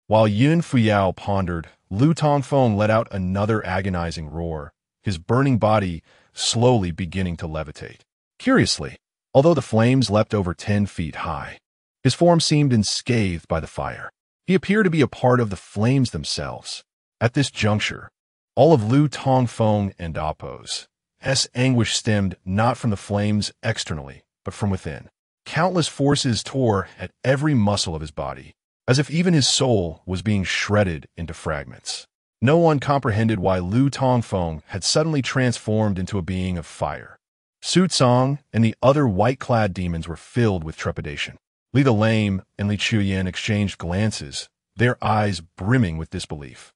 While Yun Fuyao pondered, Lu Tongfeng let out another agonizing roar, his burning body slowly beginning to levitate. Curiously, although the flames leapt over 10 feet high, his form seemed unscathed by the fire. He appeared to be a part of the flames themselves. At this juncture, all of Lu Tongfeng and Appo's anguish stemmed not from the flames externally, but from within. Countless forces tore at every muscle of his body, as if even his soul was being shredded into fragments. No one comprehended why Lu Tongfeng had suddenly transformed into a being of fire. Su Tsang and the other white-clad demons were filled with trepidation. Li the Lame and Li Chuyan exchanged glances, their eyes brimming with disbelief.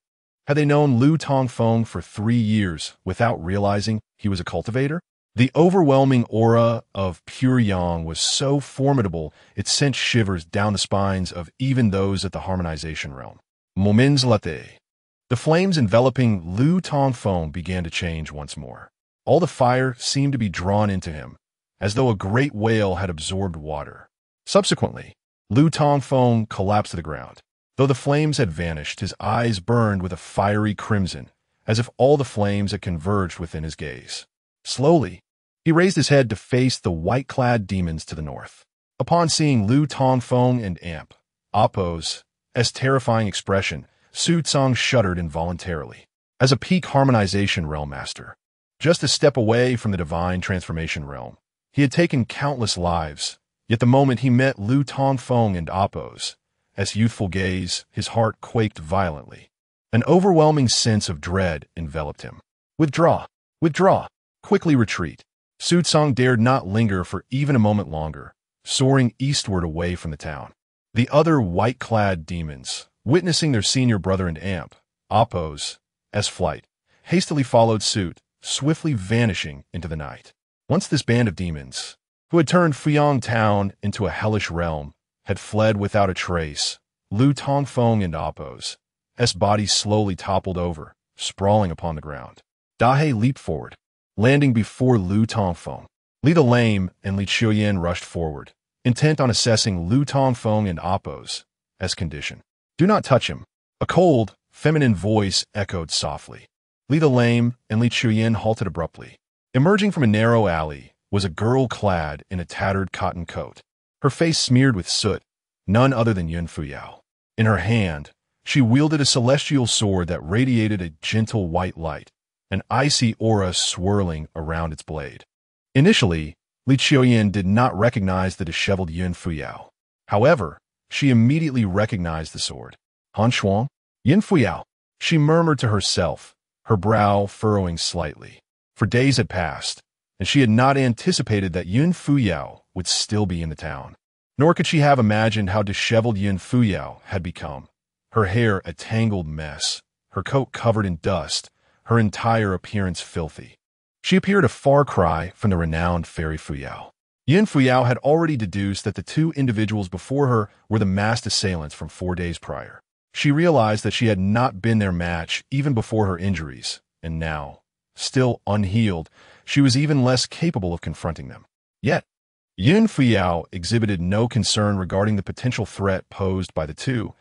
Had they known Lu Tongfeng for 3 years without realizing he was a cultivator? The overwhelming aura of Pure Yang was so formidable it sent shivers down the spines of even those at the harmonization realm. Moments later, the flames enveloping Lu Tongfeng began to change once more. All the fire seemed to be drawn into him, as though a great whale had absorbed water. Subsequently, Lu Tongfeng collapsed to the ground. Though the flames had vanished, his eyes burned with a fiery crimson, as if all the flames had converged within his gaze. Slowly, he raised his head to face the white-clad demons to the north. Upon seeing Lu Tongfeng and Amp Appo's terrifying expression, Su Tsang shuddered involuntarily. As a peak harmonization realm master, just a step away from the divine transformation realm, he had taken countless lives, yet the moment he met Lu Tongfeng and Appo's youthful gaze, his heart quaked violently. An overwhelming sense of dread enveloped him. Withdraw! Withdraw! Quickly retreat! Su Tsang dared not linger for even a moment longer, soaring eastward away from the town. The other white-clad demons, witnessing their senior brother and Amp Appo's flight, hastily followed suit, swiftly vanishing into the night. Once this band of demons, who had turned Fuyang Town into a hellish realm, had fled without a trace, Lu Tongfeng and Appo's body slowly toppled over, sprawling upon the ground. Dahe leaped forward, landing before Lu Tongfeng. Li the Lame and Li Chuyan rushed forward, intent on assessing Lu Tongfeng and Appo's condition. Do not touch him. A cold, feminine voice echoed softly. Li the Lame and Li Chuyan halted abruptly. Emerging from a narrow alley was a girl clad in a tattered cotton coat, her face smeared with soot, none other than Yun Fuyao. In her hand, she wielded a celestial sword that radiated a gentle white light, an icy aura swirling around its blade. Initially, Li Chuyan did not recognize the disheveled Yun Fuyao. However, she immediately recognized the sword. Han Shuang? Yun Fuyao, she murmured to herself, her brow furrowing slightly. For days had passed, and she had not anticipated that Yun Fuyao would still be in the town. Nor could she have imagined how disheveled Yun Fuyao had become. Her hair a tangled mess, her coat covered in dust, her entire appearance filthy. She appeared a far cry from the renowned fairy Fuyao. Yun Fuyao had already deduced that the 2 individuals before her were the masked assailants from 4 days prior. She realized that she had not been their match even before her injuries, and now, still unhealed, she was even less capable of confronting them. Yet, Yun Fuyao exhibited no concern regarding the potential threat posed by the 2,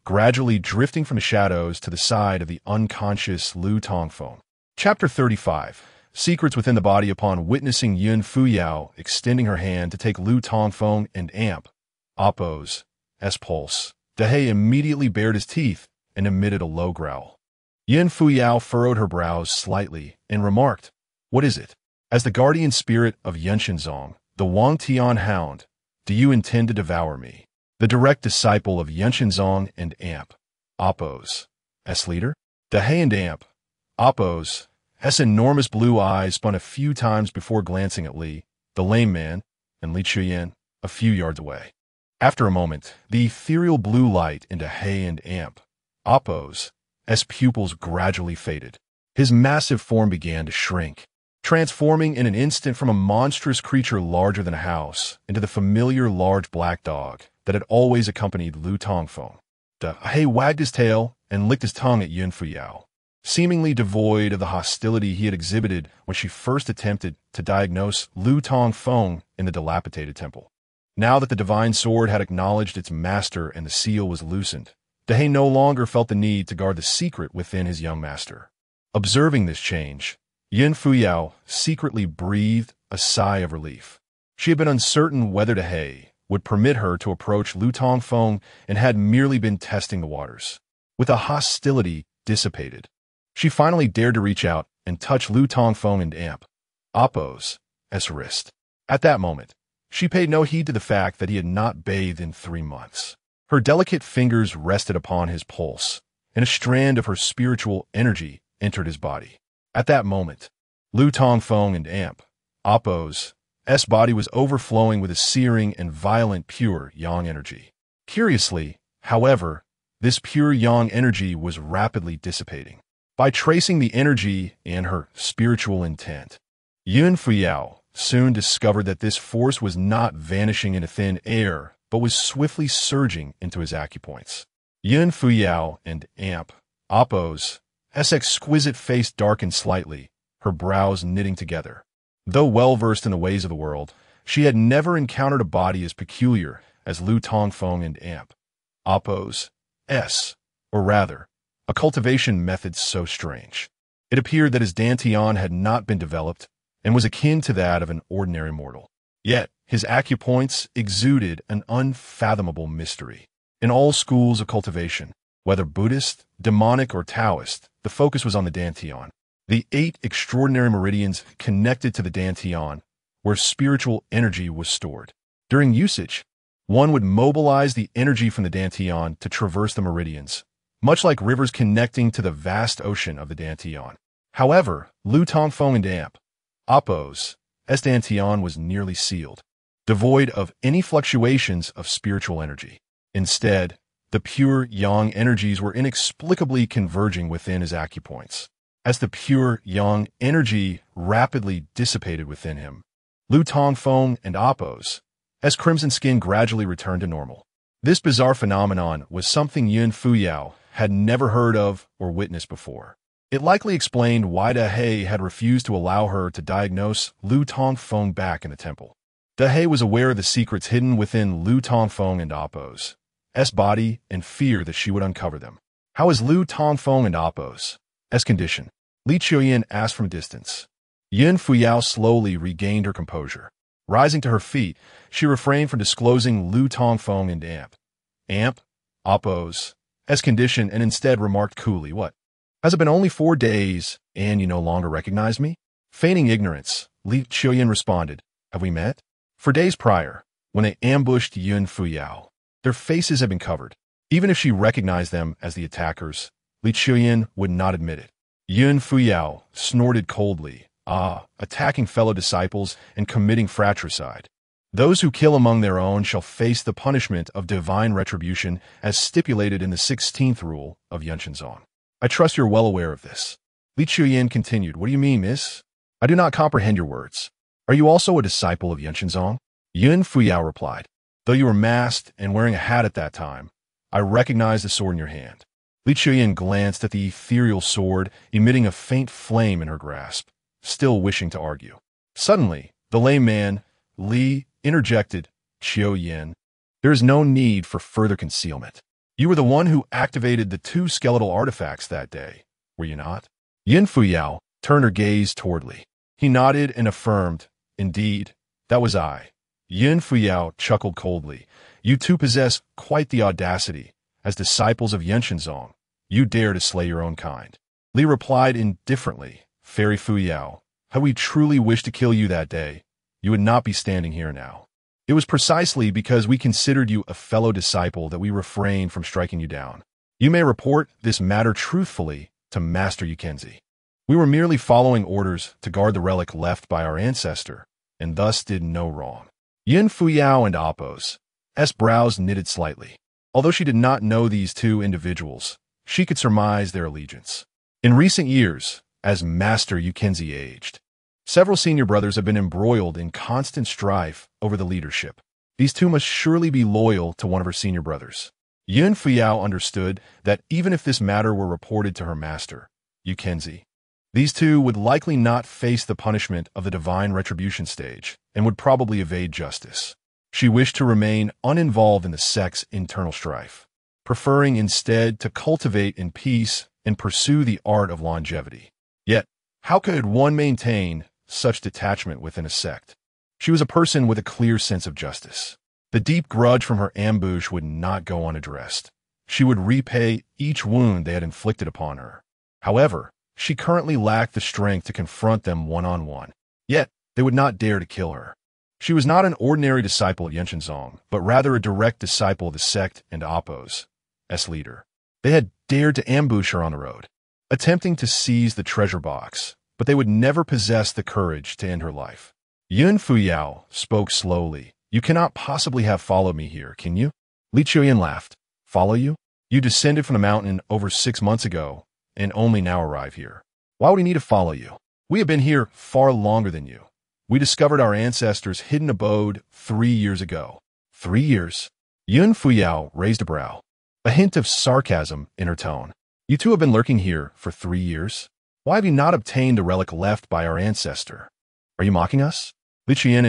gradually drifting from the shadows to the side of the unconscious Lu Tongfeng. Chapter 35. Secrets within the body. Upon witnessing Yun Fuyao extending her hand to take Lu Tongfeng and Amp Appo's pulse, Dahe immediately bared his teeth and emitted a low growl. Yun Fuyao furrowed her brows slightly and remarked, "What is it?" As the guardian spirit of Yunshinzong, the Wang Tian hound, do you intend to devour me? The direct disciple of Yunshinzong and Amp Appo's leader? Dahe and Amp Appo's enormous blue eyes spun a few times before glancing at Li, the lame man, and Li Chuyan, a few yards away. After a moment, the ethereal blue light in Dahe and Amp Appo's pupils gradually faded. His massive form began to shrink, transforming in an instant from a monstrous creature larger than a house into the familiar large black dog that had always accompanied Lu Tongfeng. De He wagged his tail and licked his tongue at Yun Fuyao, seemingly devoid of the hostility he had exhibited when she first attempted to diagnose Lu Tongfeng in the dilapidated temple. Now that the divine sword had acknowledged its master and the seal was loosened, De He no longer felt the need to guard the secret within his young master. Observing this change, Yun Fuyao secretly breathed a sigh of relief. She had been uncertain whether De He would permit her to approach Lu Tongfeng and had merely been testing the waters. With the hostility dissipated, she finally dared to reach out and touch Lu Tongfeng and Amp Oppo's wrist. At that moment, she paid no heed to the fact that he had not bathed in 3 months. Her delicate fingers rested upon his pulse, and a strand of her spiritual energy entered his body. At that moment, Lu Tongfeng and Amp Oppo's body was overflowing with a searing and violent pure yang energy. Curiously, however, this pure yang energy was rapidly dissipating. By tracing the energy and her spiritual intent, Yun Fuyao soon discovered that this force was not vanishing into thin air, but was swiftly surging into his acupoints. Yun Fuyao and Amp Oppo's exquisite face darkened slightly, her brows knitting together. Though well-versed in the ways of the world, she had never encountered a body as peculiar as Lu Tongfeng and Amp Oppo's or rather, a cultivation method so strange. It appeared that his dantian had not been developed and was akin to that of an ordinary mortal. Yet, his acupoints exuded an unfathomable mystery. In all schools of cultivation, whether Buddhist, demonic, or Taoist, the focus was on the dantian. The 8 extraordinary meridians connected to the dantian, where spiritual energy was stored. During usage, one would mobilize the energy from the dantian to traverse the meridians, much like rivers connecting to the vast ocean of the dantian. However, Lu Tongfeng and Amp Oppo's dantian was nearly sealed, devoid of any fluctuations of spiritual energy. Instead, the pure yang energies were inexplicably converging within his acupoints. As the pure yang energy rapidly dissipated within him, Lu Tongfeng and Oppo's crimson skin gradually returned to normal. This bizarre phenomenon was something Yun Fuyao had never heard of or witnessed before. It likely explained why De He had refused to allow her to diagnose Lu Tongfeng back in the temple. De He was aware of the secrets hidden within Lu Tongfeng and Oppo's body and feared that she would uncover them. How is Lu Tongfeng and Oppo's condition? Li Chuyin asked from a distance. Yun Fuyao slowly regained her composure. Rising to her feet, she refrained from disclosing Lu Tongfeng and Amp Oppo's condition and instead remarked coolly, "What? Has it been only 4 days and you no longer recognize me?" Feigning ignorance, Li Chuyin responded, "Have we met?" For days prior, when they ambushed Yun Fuyao, their faces had been covered. Even if she recognized them as the attackers, Li Chuyin would not admit it. Yun Fuyao snorted coldly, attacking fellow disciples and committing fratricide. Those who kill among their own shall face the punishment of divine retribution as stipulated in the 16th rule of Yunshinzong. I trust you're well aware of this. Li Chuyin continued, "What do you mean, miss? I do not comprehend your words. Are you also a disciple of Yunshinzong?" Yun Fuyao replied, "Though you were masked and wearing a hat at that time, I recognize the sword in your hand." Li Chuyin glanced at the ethereal sword, emitting a faint flame in her grasp, still wishing to argue. Suddenly, the lame man, Li, interjected, "Chiu Yin, there is no need for further concealment. You were the one who activated the 2 skeletal artifacts that day, were you not?" Yun Fuyao turned her gaze toward Li. He nodded and affirmed, "Indeed, that was I." Yun Fuyao chuckled coldly. "You two possess quite the audacity. As disciples of Yunshinzong, you dare to slay your own kind." Li replied indifferently, "Fairy Fuyao, had we truly wished to kill you that day, you would not be standing here now. It was precisely because we considered you a fellow disciple that we refrained from striking you down. You may report this matter truthfully to Master Yukenzi. We were merely following orders to guard the relic left by our ancestor, and thus did no wrong." Yun Fuyao and Oppo's brows knitted slightly. Although she did not know these 2 individuals, she could surmise their allegiance. In recent years, as Master Yukenzi aged. Several senior brothers have been embroiled in constant strife over the leadership. These two must surely be loyal to one of her senior brothers. Yun Fuyao understood that even if this matter were reported to her master, Yukenzi, these two would likely not face the punishment of the divine retribution stage and would probably evade justice. She wished to remain uninvolved in the sect's internal strife, preferring instead to cultivate in peace and pursue the art of longevity. Yet, how could one maintain such detachment within a sect? She was a person with a clear sense of justice. The deep grudge from her ambush would not go unaddressed. She would repay each wound they had inflicted upon her. However, she currently lacked the strength to confront them one-on-one. Yet, they would not dare to kill her. She was not an ordinary disciple of Yanshenzong, but rather a direct disciple of the sect and Appo's leader. They had dared to ambush her on the road, attempting to seize the treasure box, but they would never possess the courage to end her life. Yun Fuyao spoke slowly. You cannot possibly have followed me here, can you? Li Chuyan laughed. Follow you? You descended from the mountain over 6 months ago and only now arrive here. Why would we need to follow you? We have been here far longer than you. We discovered our ancestors' hidden abode 3 years ago. 3 years? Yun Fuyao raised a brow, a hint of sarcasm in her tone. You two have been lurking here for 3 years? Why have you not obtained the relic left by our ancestor? Are you mocking us? Li Qian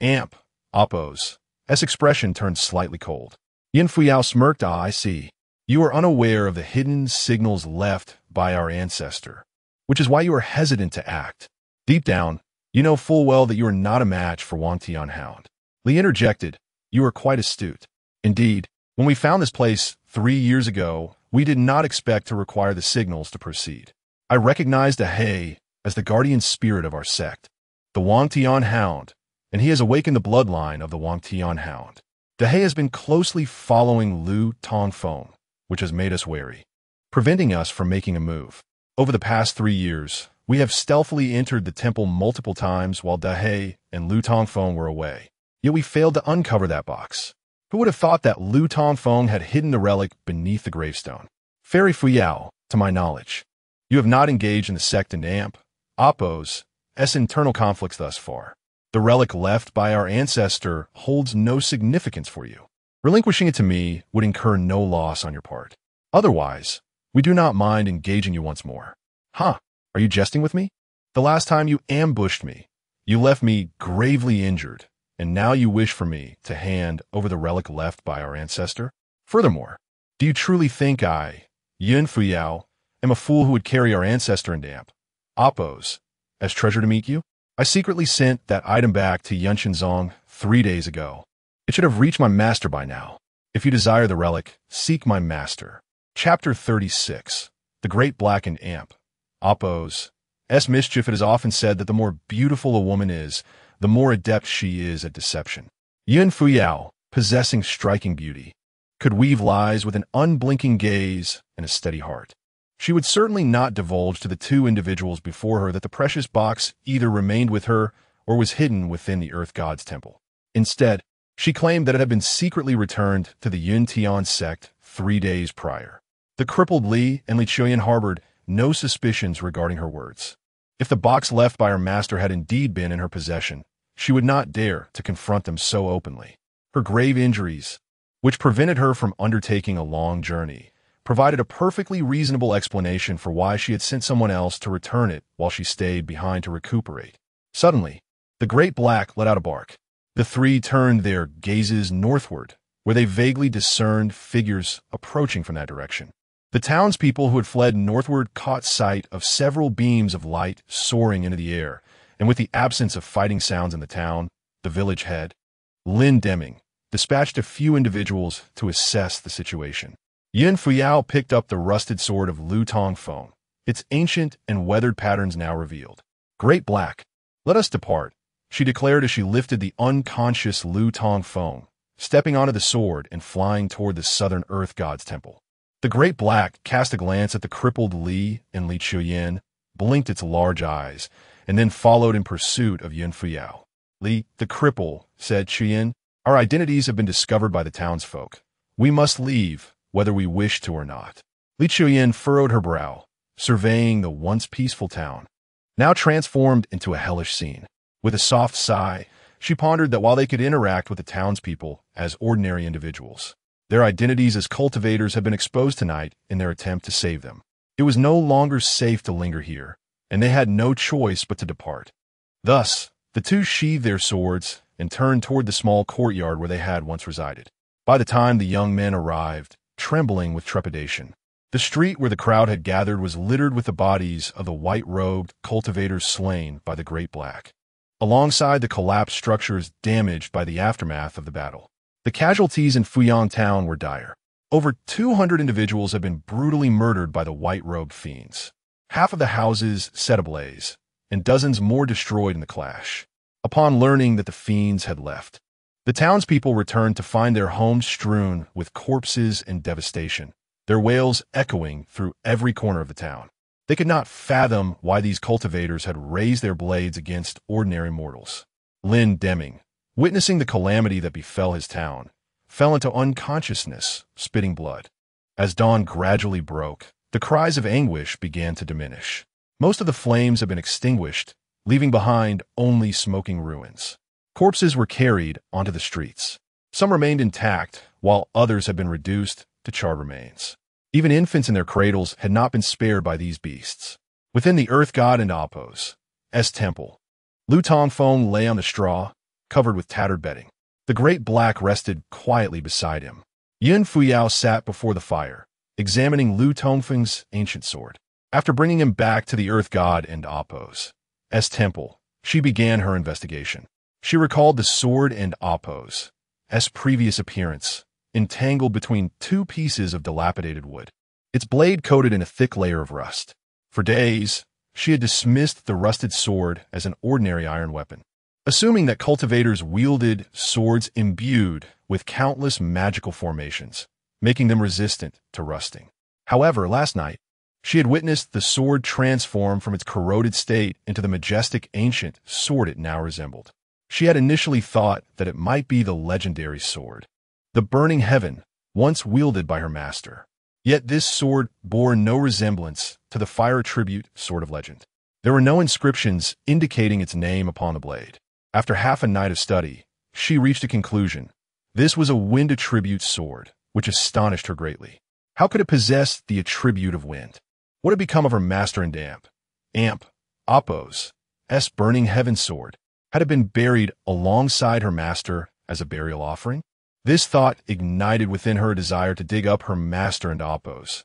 and Appo's expression turned slightly cold. Yin Fuyao smirked. I see. You are unaware of the hidden signals left by our ancestor, which is why you are hesitant to act. Deep down, you know full well that you are not a match for Wang Tianhound. Li interjected. You are quite astute. Indeed, when we found this place 3 years ago, we did not expect to require the signals to proceed. I recognized He as the guardian spirit of our sect, the Wang Tianhound, and he has awakened the bloodline of the Wang Tianhound. He has been closely following Lu Tongfeng, which has made us wary, preventing us from making a move. Over the past 3 years, we have stealthily entered the temple multiple times while He and Lu Tongfeng were away. Yet we failed to uncover that box. Who would have thought that Lu Tongfeng had hidden the relic beneath the gravestone? Fairy Fuyao, to my knowledge, you have not engaged in the sect and Appo's internal conflicts thus far. The relic left by our ancestor holds no significance for you. Relinquishing it to me would incur no loss on your part. Otherwise, we do not mind engaging you once more. Huh, are you jesting with me? The last time you ambushed me, you left me gravely injured, and now you wish for me to hand over the relic left by our ancestor? Furthermore, do you truly think I, Yun Fuyao, am a fool who would carry our ancestor and Appo's treasure to meet you? I secretly sent that item back to Yanshenzong 3 days ago. It should have reached my master by now. If you desire the relic, seek my master. Chapter 36. The Great Black and Appo's mischief. It is often said that the more beautiful a woman is, the more adept she is at deception. Yun Fuyao, possessing striking beauty, could weave lies with an unblinking gaze and a steady heart. She would certainly not divulge to the two individuals before her that the precious box either remained with her or was hidden within the Earth God's temple. Instead, she claimed that it had been secretly returned to the Yun Tian sect 3 days prior. The crippled Li and Li Chuyan harbored no suspicions regarding her words. If the box left by her master had indeed been in her possession, she would not dare to confront them so openly. Her grave injuries, which prevented her from undertaking a long journey, provided a perfectly reasonable explanation for why she had sent someone else to return it while she stayed behind to recuperate. Suddenly, the Great Black let out a bark. The three turned their gazes northward, where they vaguely discerned figures approaching from that direction. The townspeople who had fled northward caught sight of several beams of light soaring into the air, and with the absence of fighting sounds in the town, the village head, Lin Deming, dispatched a few individuals to assess the situation. Yun Fuyao picked up the rusted sword of Lu Tongfeng, its ancient and weathered patterns now revealed. Great Black, let us depart, she declared as she lifted the unconscious Lu Tongfeng, stepping onto the sword and flying toward the southern Earth God's temple. The Great Black cast a glance at the crippled Li and Li Chuyan, blinked its large eyes, and then followed in pursuit of Yun Fuyao. Li, the cripple, said Chuyan, our identities have been discovered by the townsfolk. We must leave, whether we wish to or not. Li Chuyan furrowed her brow, surveying the once peaceful town, now transformed into a hellish scene. With a soft sigh, she pondered that while they could interact with the townspeople as ordinary individuals, their identities as cultivators had been exposed tonight in their attempt to save them. It was no longer safe to linger here, and they had no choice but to depart. Thus, the two sheathed their swords and turned toward the small courtyard where they had once resided. By the time the young men arrived, trembling with trepidation, the street where the crowd had gathered was littered with the bodies of the white-robed cultivators slain by the Great Black, alongside the collapsed structures damaged by the aftermath of the battle. The casualties in Fuyang town were dire. Over 200 individuals had been brutally murdered by the white-robed fiends. Half of the houses set ablaze, and dozens more destroyed in the clash. Upon learning that the fiends had left, the townspeople returned to find their homes strewn with corpses and devastation, their wails echoing through every corner of the town. They could not fathom why these cultivators had raised their blades against ordinary mortals. Lin Deming, witnessing the calamity that befell his town, fell into unconsciousness, spitting blood. As dawn gradually broke, the cries of anguish began to diminish. Most of the flames had been extinguished, leaving behind only smoking ruins. Corpses were carried onto the streets. Some remained intact, while others had been reduced to charred remains. Even infants in their cradles had not been spared by these beasts. Within the Earth God and Apos' temple, Lu Tongfeng lay on the straw, covered with tattered bedding. The Great Black rested quietly beside him. Yun Fuyao sat before the fire, examining Lu Tongfeng's ancient sword. After bringing him back to the Earth God and Apos' temple, she began her investigation. She recalled the sword and Apos' previous appearance, entangled between two pieces of dilapidated wood, its blade coated in a thick layer of rust. For days, she had dismissed the rusted sword as an ordinary iron weapon, assuming that cultivators wielded swords imbued with countless magical formations, making them resistant to rusting. However, last night, she had witnessed the sword transform from its corroded state into the majestic ancient sword it now resembled. She had initially thought that it might be the legendary sword, the burning heaven, once wielded by her master. Yet this sword bore no resemblance to the fire attribute sword of legend. There were no inscriptions indicating its name upon the blade. After half a night of study, she reached a conclusion. This was a wind attribute sword, which astonished her greatly. How could it possess the attribute of wind? What had become of her master and Apos' burning heaven sword? Had it been buried alongside her master as a burial offering? This thought ignited within her a desire to dig up her master and Apos'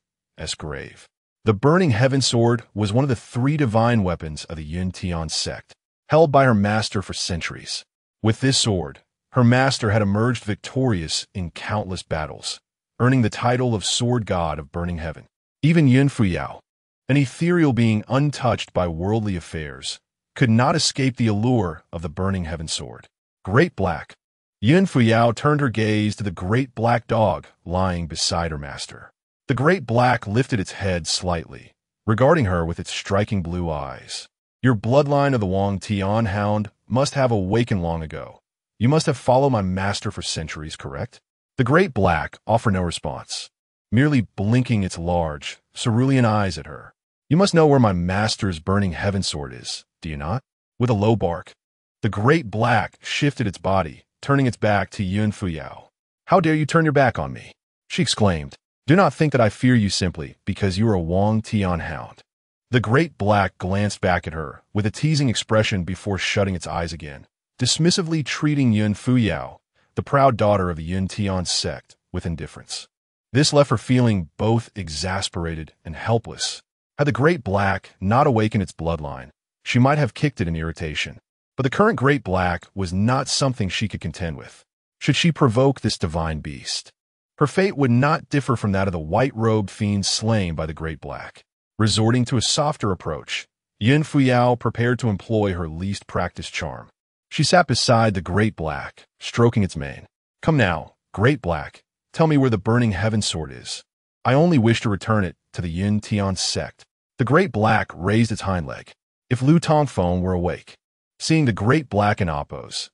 grave. The burning heaven sword was one of the 3 divine weapons of the Yin Tian sect, held by her master for centuries. With this sword, her master had emerged victorious in countless battles, earning the title of Sword God of Burning Heaven. Even Yun Fuyao, an ethereal being untouched by worldly affairs, could not escape the allure of the burning heaven sword. Great Black. Yun Fuyao turned her gaze to the great black dog lying beside her master. The Great Black lifted its head slightly, regarding her with its striking blue eyes. Your bloodline of the Wang Tian hound must have awakened long ago. You must have followed my master for centuries, correct? The Great Black offered no response, merely blinking its large, cerulean eyes at her. You must know where my master's burning heaven sword is, do you not? With a low bark, the Great Black shifted its body, turning its back to Yun Fuyao. How dare you turn your back on me? She exclaimed. Do not think that I fear you simply because you are a Wang Tian hound. The Great Black glanced back at her with a teasing expression before shutting its eyes again, dismissively treating Yun Fuyao, the proud daughter of the Yin Tian sect, with indifference. This left her feeling both exasperated and helpless. Had the Great Black not awakened its bloodline, she might have kicked it in irritation. But the current Great Black was not something she could contend with. Should she provoke this divine beast, her fate would not differ from that of the white-robed fiend slain by the Great Black. Resorting to a softer approach, Yun Fuyao prepared to employ her least practiced charm. She sat beside the Great Black, stroking its mane. Come now, Great Black, tell me where the burning heaven sword is. I only wish to return it to the Yin Tian sect. The Great Black raised its hind leg. If Lu Tongfeng were awake, seeing the Great Black in Apos'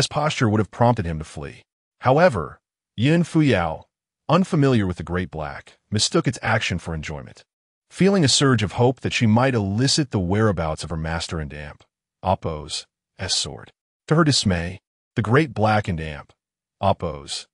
posture would have prompted him to flee. However, Yun Fuyao, unfamiliar with the Great Black, mistook its action for enjoyment. feeling a surge of hope that she might elicit the whereabouts of her master and amp, Oppo's sword. To her dismay, the great black and amp, Oppo's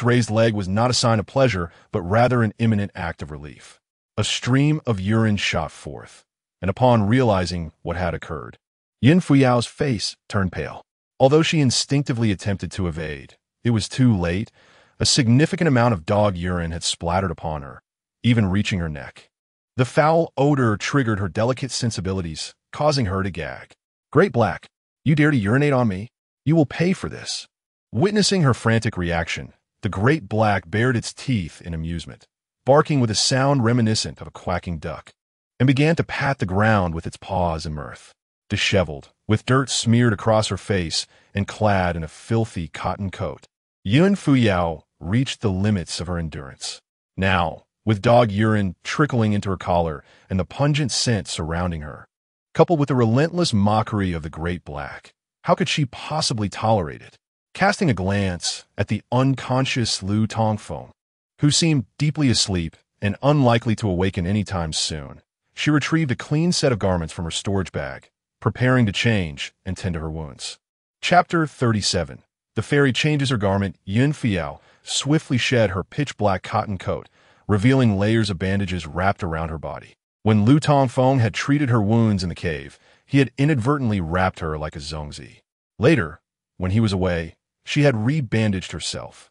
raised leg was not a sign of pleasure, but rather an imminent act of relief. A stream of urine shot forth, and upon realizing what had occurred, Yin Fuyao's face turned pale. Although she instinctively attempted to evade, it was too late. A significant amount of dog urine had splattered upon her, even reaching her neck. The foul odor triggered her delicate sensibilities, causing her to gag. "Great Black, you dare to urinate on me? You will pay for this." Witnessing her frantic reaction, the Great Black bared its teeth in amusement, barking with a sound reminiscent of a quacking duck, and began to pat the ground with its paws in mirth. Disheveled, with dirt smeared across her face and clad in a filthy cotton coat, Yin Fuyao reached the limits of her endurance. Now, with dog urine trickling into her collar and the pungent scent surrounding her, coupled with the relentless mockery of the Great Black, how could she possibly tolerate it? Casting a glance at the unconscious Lu Tongfeng, who seemed deeply asleep and unlikely to awaken any time soon, she retrieved a clean set of garments from her storage bag, preparing to change and tend to her wounds. Chapter 37. The fairy changes her garment. Yin Fuyao swiftly shed her pitch-black cotton coat, revealing layers of bandages wrapped around her body. When Lu Tongfeng had treated her wounds in the cave, he had inadvertently wrapped her like a zongzi. Later, when he was away, she had re-bandaged herself.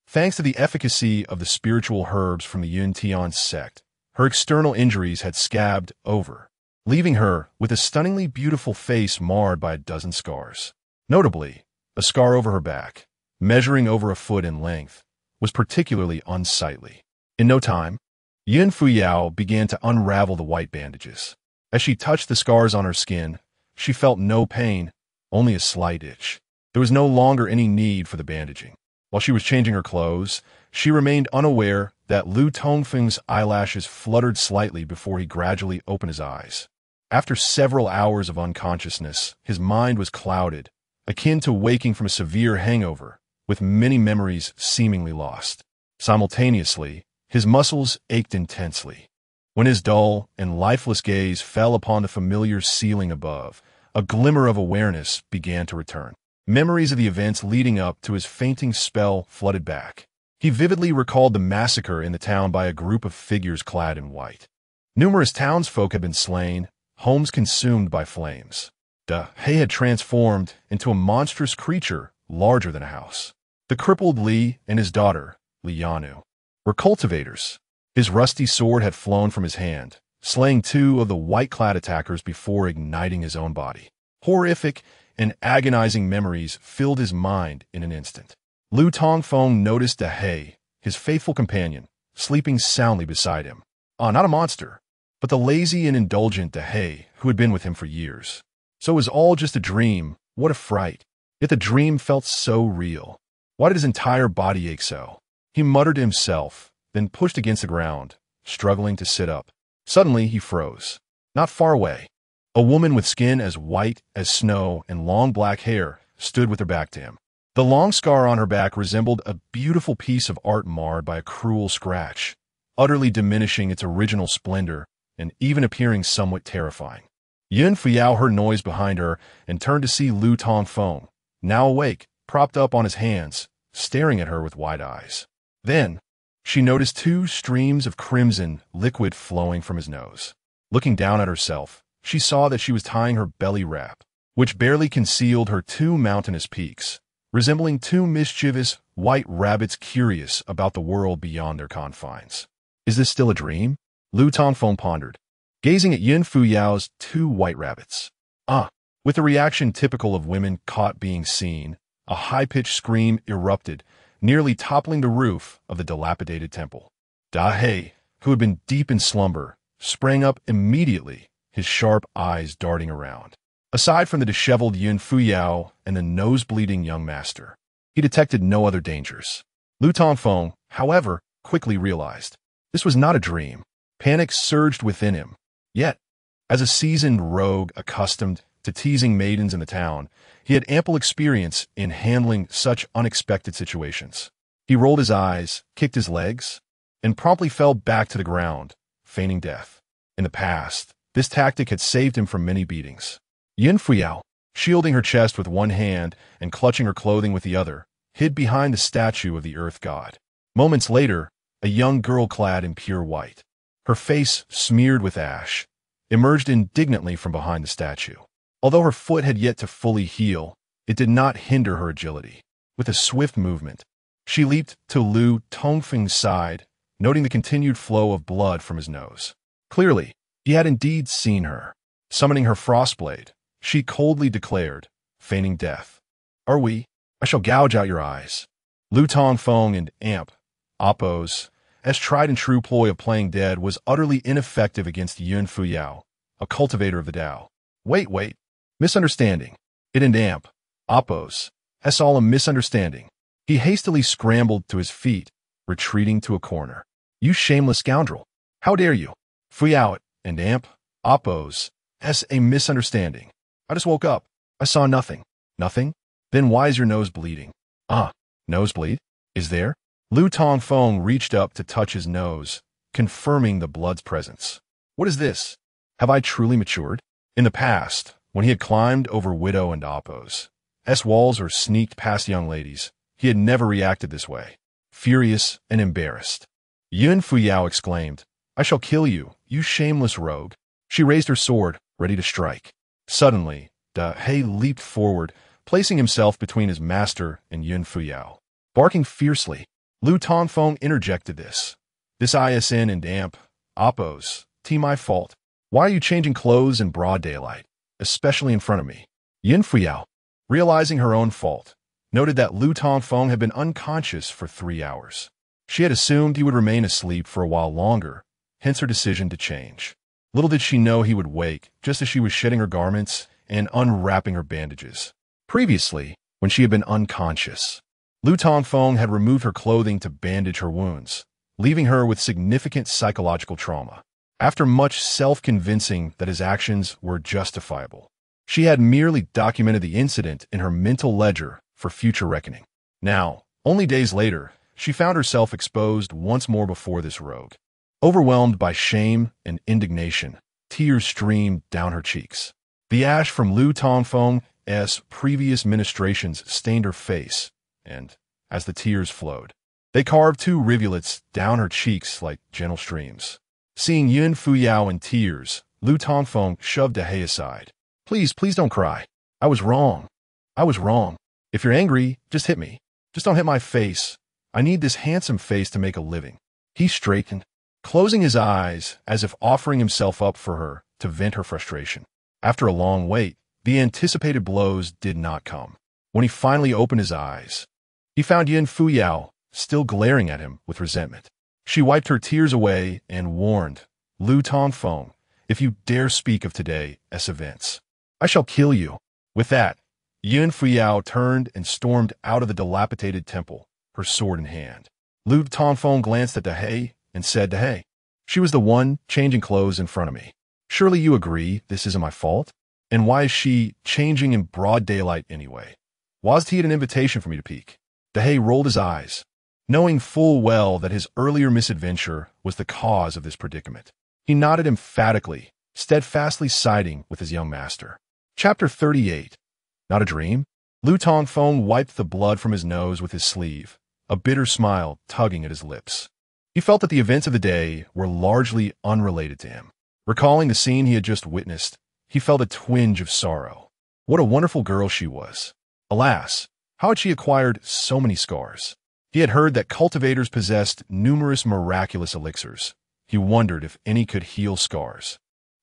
Thanks to the efficacy of the spiritual herbs from the Yun Tian sect, her external injuries had scabbed over, leaving her with a stunningly beautiful face marred by a dozen scars. Notably, a scar over her back, measuring over a foot in length, was particularly unsightly. In no time, Yin Fuyao began to unravel the white bandages. As she touched the scars on her skin, she felt no pain, only a slight itch. There was no longer any need for the bandaging. While she was changing her clothes, she remained unaware that Lu Tongfeng's eyelashes fluttered slightly before he gradually opened his eyes. After several hours of unconsciousness, his mind was clouded, akin to waking from a severe hangover, with many memories seemingly lost. Simultaneously, his muscles ached intensely. When his dull and lifeless gaze fell upon the familiar ceiling above, a glimmer of awareness began to return. Memories of the events leading up to his fainting spell flooded back. He vividly recalled the massacre in the town by a group of figures clad in white. Numerous townsfolk had been slain, homes consumed by flames. He had transformed into a monstrous creature larger than a house. The crippled Li and his daughter, Lianu, were cultivators. His rusty sword had flown from his hand, slaying two of the white-clad attackers before igniting his own body. Horrific and agonizing memories filled his mind in an instant. Lu Tongfeng noticed He, his faithful companion, sleeping soundly beside him. Not a monster, but the lazy and indulgent He who had been with him for years. So it was all just a dream. What a fright. Yet the dream felt so real. Why did his entire body ache so? He muttered to himself, then pushed against the ground, struggling to sit up. Suddenly he froze. Not far away, a woman with skin as white as snow and long black hair stood with her back to him. The long scar on her back resembled a beautiful piece of art marred by a cruel scratch, utterly diminishing its original splendor and even appearing somewhat terrifying. Yin Fuyao heard noise behind her and turned to see Lu Tongfeng, now awake, propped up on his hands, staring at her with wide eyes. Then, she noticed two streams of crimson liquid flowing from his nose. Looking down at herself, she saw that she was tying her belly wrap, which barely concealed her two mountainous peaks, resembling two mischievous white rabbits curious about the world beyond their confines. Is this still a dream? Lu Tongfeng pondered, gazing at Yin Fuyao's two white rabbits. With a reaction typical of women caught being seen, a high-pitched scream erupted, nearly toppling the roof of the dilapidated temple. He, who had been deep in slumber, sprang up immediately, his sharp eyes darting around. Aside from the disheveled Yin Fuyao and the nose-bleeding young master, he detected no other dangers. Lu Tongfeng, however, quickly realized this was not a dream. Panic surged within him. Yet, as a seasoned rogue accustomed to teasing maidens in the town, he had ample experience in handling such unexpected situations. He rolled his eyes, kicked his legs, and promptly fell back to the ground, feigning death. In the past, this tactic had saved him from many beatings. Yin Fuyao, shielding her chest with one hand and clutching her clothing with the other, hid behind the statue of the earth god. Moments later, a young girl clad in pure white, her face smeared with ash, emerged indignantly from behind the statue. Although her foot had yet to fully heal, it did not hinder her agility. With a swift movement, she leaped to Lu Tongfeng's side, noting the continued flow of blood from his nose. Clearly, he had indeed seen her. Summoning her frostblade, she coldly declared, feigning death. "Are we? I shall gouge out your eyes." Lu Tongfeng and Amp, Oppos, as tried and true ploy of playing dead, was utterly ineffective against Yin Fuyao, a cultivator of the Tao. Wait. Misunderstanding. It and Amp, Oppos, as all a misunderstanding. He hastily scrambled to his feet, retreating to a corner. "You shameless scoundrel! How dare you?" Fuyao and Amp, Oppos, as a misunderstanding. "I just woke up. I saw nothing." "Nothing? Then why is your nose bleeding?" "Ah, nosebleed? Is there?" Lu Tongfeng reached up to touch his nose, confirming the blood's presence. "What is this? Have I truly matured?" In the past, when he had climbed over Widow and Oppos, walls or sneaked past young ladies, he had never reacted this way, furious and embarrassed. Yin Fuyao exclaimed, "I shall kill you, you shameless rogue." She raised her sword, ready to strike. Suddenly, Da He leaped forward, placing himself between his master and Yin Fuyao. Barking fiercely, Lu Tongfeng interjected this. "This ISN and Amp, Oppos, my fault. Why are you changing clothes in broad daylight, especially in front of me?" Yin Fuyao, realizing her own fault, noted that Lu Tongfeng had been unconscious for 3 hours. She had assumed he would remain asleep for a while longer, hence her decision to change. Little did she know he would wake just as she was shedding her garments and unwrapping her bandages. Previously, when she had been unconscious, Lu Tongfeng had removed her clothing to bandage her wounds, leaving her with significant psychological trauma. After much self-convincing that his actions were justifiable, she had merely documented the incident in her mental ledger for future reckoning. Now, only days later, she found herself exposed once more before this rogue. Overwhelmed by shame and indignation, tears streamed down her cheeks. The ash from Lu Tongfeng's previous ministrations stained her face, and, as the tears flowed, they carved 2 rivulets down her cheeks like gentle streams. Seeing Yin Fuyao in tears, Lu Tongfeng shoved Da He aside. Please don't cry. I was wrong. If you're angry, just hit me. Just don't hit my face. I need this handsome face to make a living." He straightened, closing his eyes as if offering himself up for her to vent her frustration. After a long wait, the anticipated blows did not come. When he finally opened his eyes, he found Yin Fuyao still glaring at him with resentment. She wiped her tears away and warned, "Lu Tongfeng, if you dare speak of today's events, I shall kill you." With that, Yin Fuyao turned and stormed out of the dilapidated temple, her sword in hand. Lu Tongfeng glanced at Da He and said, "Da He, she was the one changing clothes in front of me. Surely you agree this isn't my fault? And why is she changing in broad daylight anyway? Wasn't he an invitation for me to peek?" Da He rolled his eyes, knowing full well that his earlier misadventure was the cause of this predicament. He nodded emphatically, steadfastly siding with his young master. Chapter 38. Not a dream? Lu Tongfeng wiped the blood from his nose with his sleeve, a bitter smile tugging at his lips. He felt that the events of the day were largely unrelated to him. Recalling the scene he had just witnessed, he felt a twinge of sorrow. What a wonderful girl she was. Alas, how had she acquired so many scars? He had heard that cultivators possessed numerous miraculous elixirs. He wondered if any could heal scars.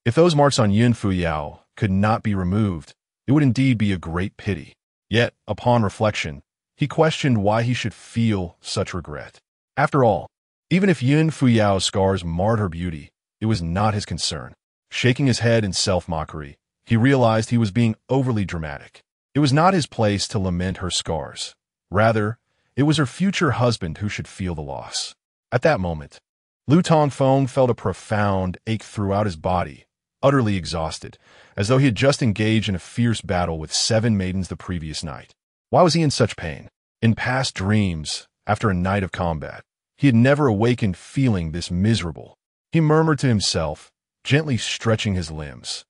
If those marks on Yin Fuyao could not be removed, it would indeed be a great pity. Yet, upon reflection, he questioned why he should feel such regret. After all, even if Yin Fuyao's scars marred her beauty, it was not his concern. Shaking his head in self-mockery, he realized he was being overly dramatic. It was not his place to lament her scars. Rather, it was her future husband who should feel the loss. At that moment, Lu Tongfeng felt a profound ache throughout his body, utterly exhausted, as though he had just engaged in a fierce battle with 7 maidens the previous night. Why was he in such pain? In past dreams, after a night of combat, he had never awakened feeling this miserable. He murmured to himself, gently stretching his limbs.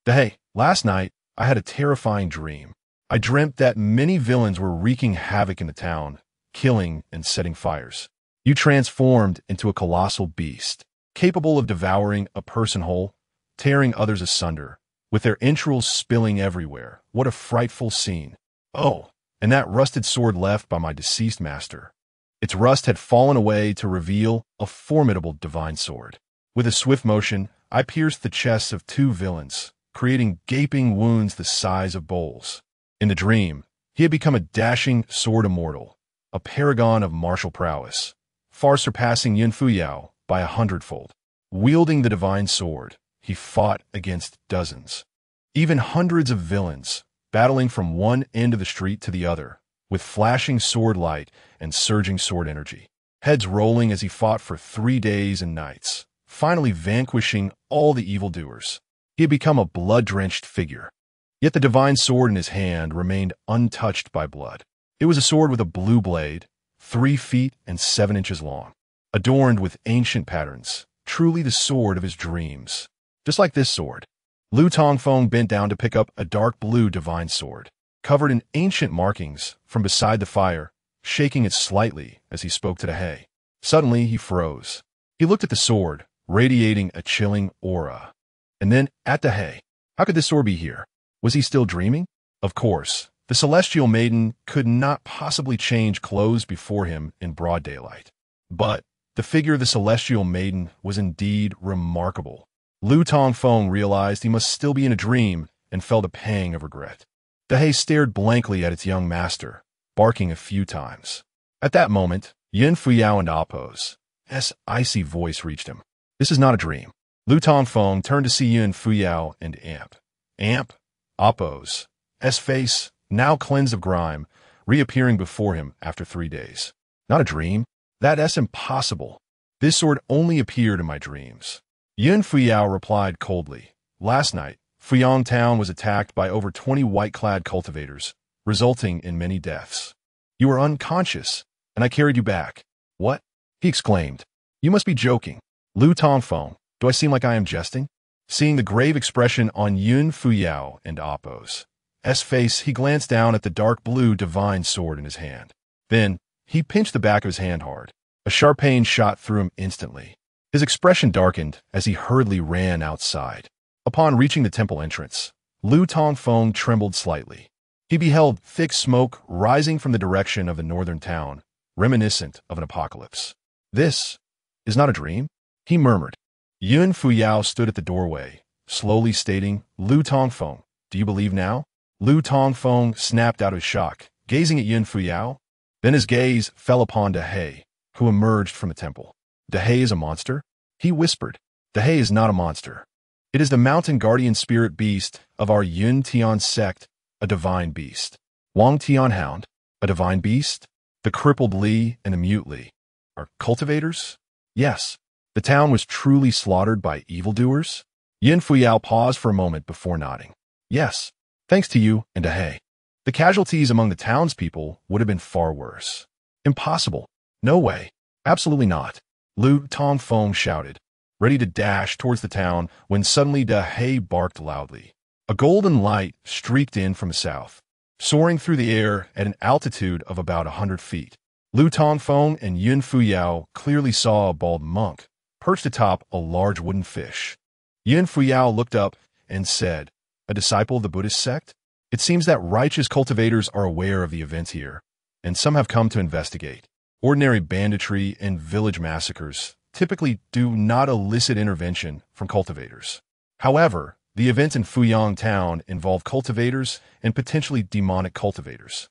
Hey, last night, I had a terrifying dream. I dreamt that many villains were wreaking havoc in the town, killing and setting fires. You transformed into a colossal beast, capable of devouring a person whole, tearing others asunder, with their entrails spilling everywhere. What a frightful scene. Oh, and that rusted sword left by my deceased master. Its rust had fallen away to reveal a formidable divine sword. With a swift motion, I pierced the chests of two villains, creating gaping wounds the size of bowls. In the dream, he had become a dashing sword immortal, a paragon of martial prowess, far surpassing Yin Fuyao by 100-fold. Wielding the divine sword, he fought against dozens, even hundreds of villains, battling from one end of the street to the other, with flashing sword light and surging sword energy. Heads rolling as he fought for 3 days and nights, finally vanquishing all the evildoers. He had become a blood-drenched figure. Yet the divine sword in his hand remained untouched by blood. It was a sword with a blue blade, 3 feet and 7 inches long, adorned with ancient patterns, truly the sword of his dreams. Just like this sword, Lu Tongfeng bent down to pick up a dark blue divine sword, covered in ancient markings from beside the fire, shaking it slightly as he spoke to the hay. Suddenly, he froze. He looked at the sword, radiating a chilling aura. And then at the hay. How could this sword be here? Was he still dreaming? Of course, the celestial maiden could not possibly change clothes before him in broad daylight. But the figure of the celestial maiden was indeed remarkable. Lu Tongfeng realized he must still be in a dream and felt a pang of regret. The hay stared blankly at its young master, barking a few times. At that moment, Yin Fuyao and Appo's icy voice reached him. This is not a dream. Lu Tongfeng turned to see Yin Fuyao and Amp, Appo's face, now cleansed of grime, reappearing before him after 3 days. Not a dream? That's impossible. This sword only appeared in my dreams. Yin Fuyao replied coldly. Last night, Fuyang town was attacked by over 20 white-clad cultivators, resulting in many deaths. You were unconscious, and I carried you back. What? He exclaimed. You must be joking. Lu Tongfeng, do I seem like I am jesting? Seeing the grave expression on Yin Fuyao and Appo's face, he glanced down at the dark blue divine sword in his hand. Then, he pinched the back of his hand hard. A sharp pain shot through him instantly. His expression darkened as he hurriedly ran outside. Upon reaching the temple entrance, Lu Tongfeng trembled slightly. He beheld thick smoke rising from the direction of the northern town, reminiscent of an apocalypse. This is not a dream, he murmured. Yin Fuyao stood at the doorway, slowly stating, Lu Tongfeng, do you believe now? Lu Tongfeng snapped out of shock, gazing at Yin Fuyao. Then his gaze fell upon Dehei, who emerged from the temple. Dehei is a monster? He whispered. Dehei is not a monster. It is the mountain guardian spirit beast of our Yun Tian sect, a divine beast. Wang Tian Hound, a divine beast? The crippled Li and the mute Li are cultivators? Yes. The town was truly slaughtered by evildoers? Yin Fuyao paused for a moment before nodding. Yes, thanks to you and Dehei. The casualties among the townspeople would have been far worse. Impossible. No way. Absolutely not. Lu Tongfeng shouted, ready to dash towards the town when suddenly Dehei barked loudly. A golden light streaked in from the south, soaring through the air at an altitude of about 100 feet. Lu Tongfeng and Yin Fuyao clearly saw a bald monk perched atop a large wooden fish. Yin Fuyao looked up and said, a disciple of the Buddhist sect? It seems that righteous cultivators are aware of the events here, and some have come to investigate. Ordinary banditry and village massacres typically do not elicit intervention from cultivators. However, the events in Fuyang town involve cultivators and potentially demonic cultivators.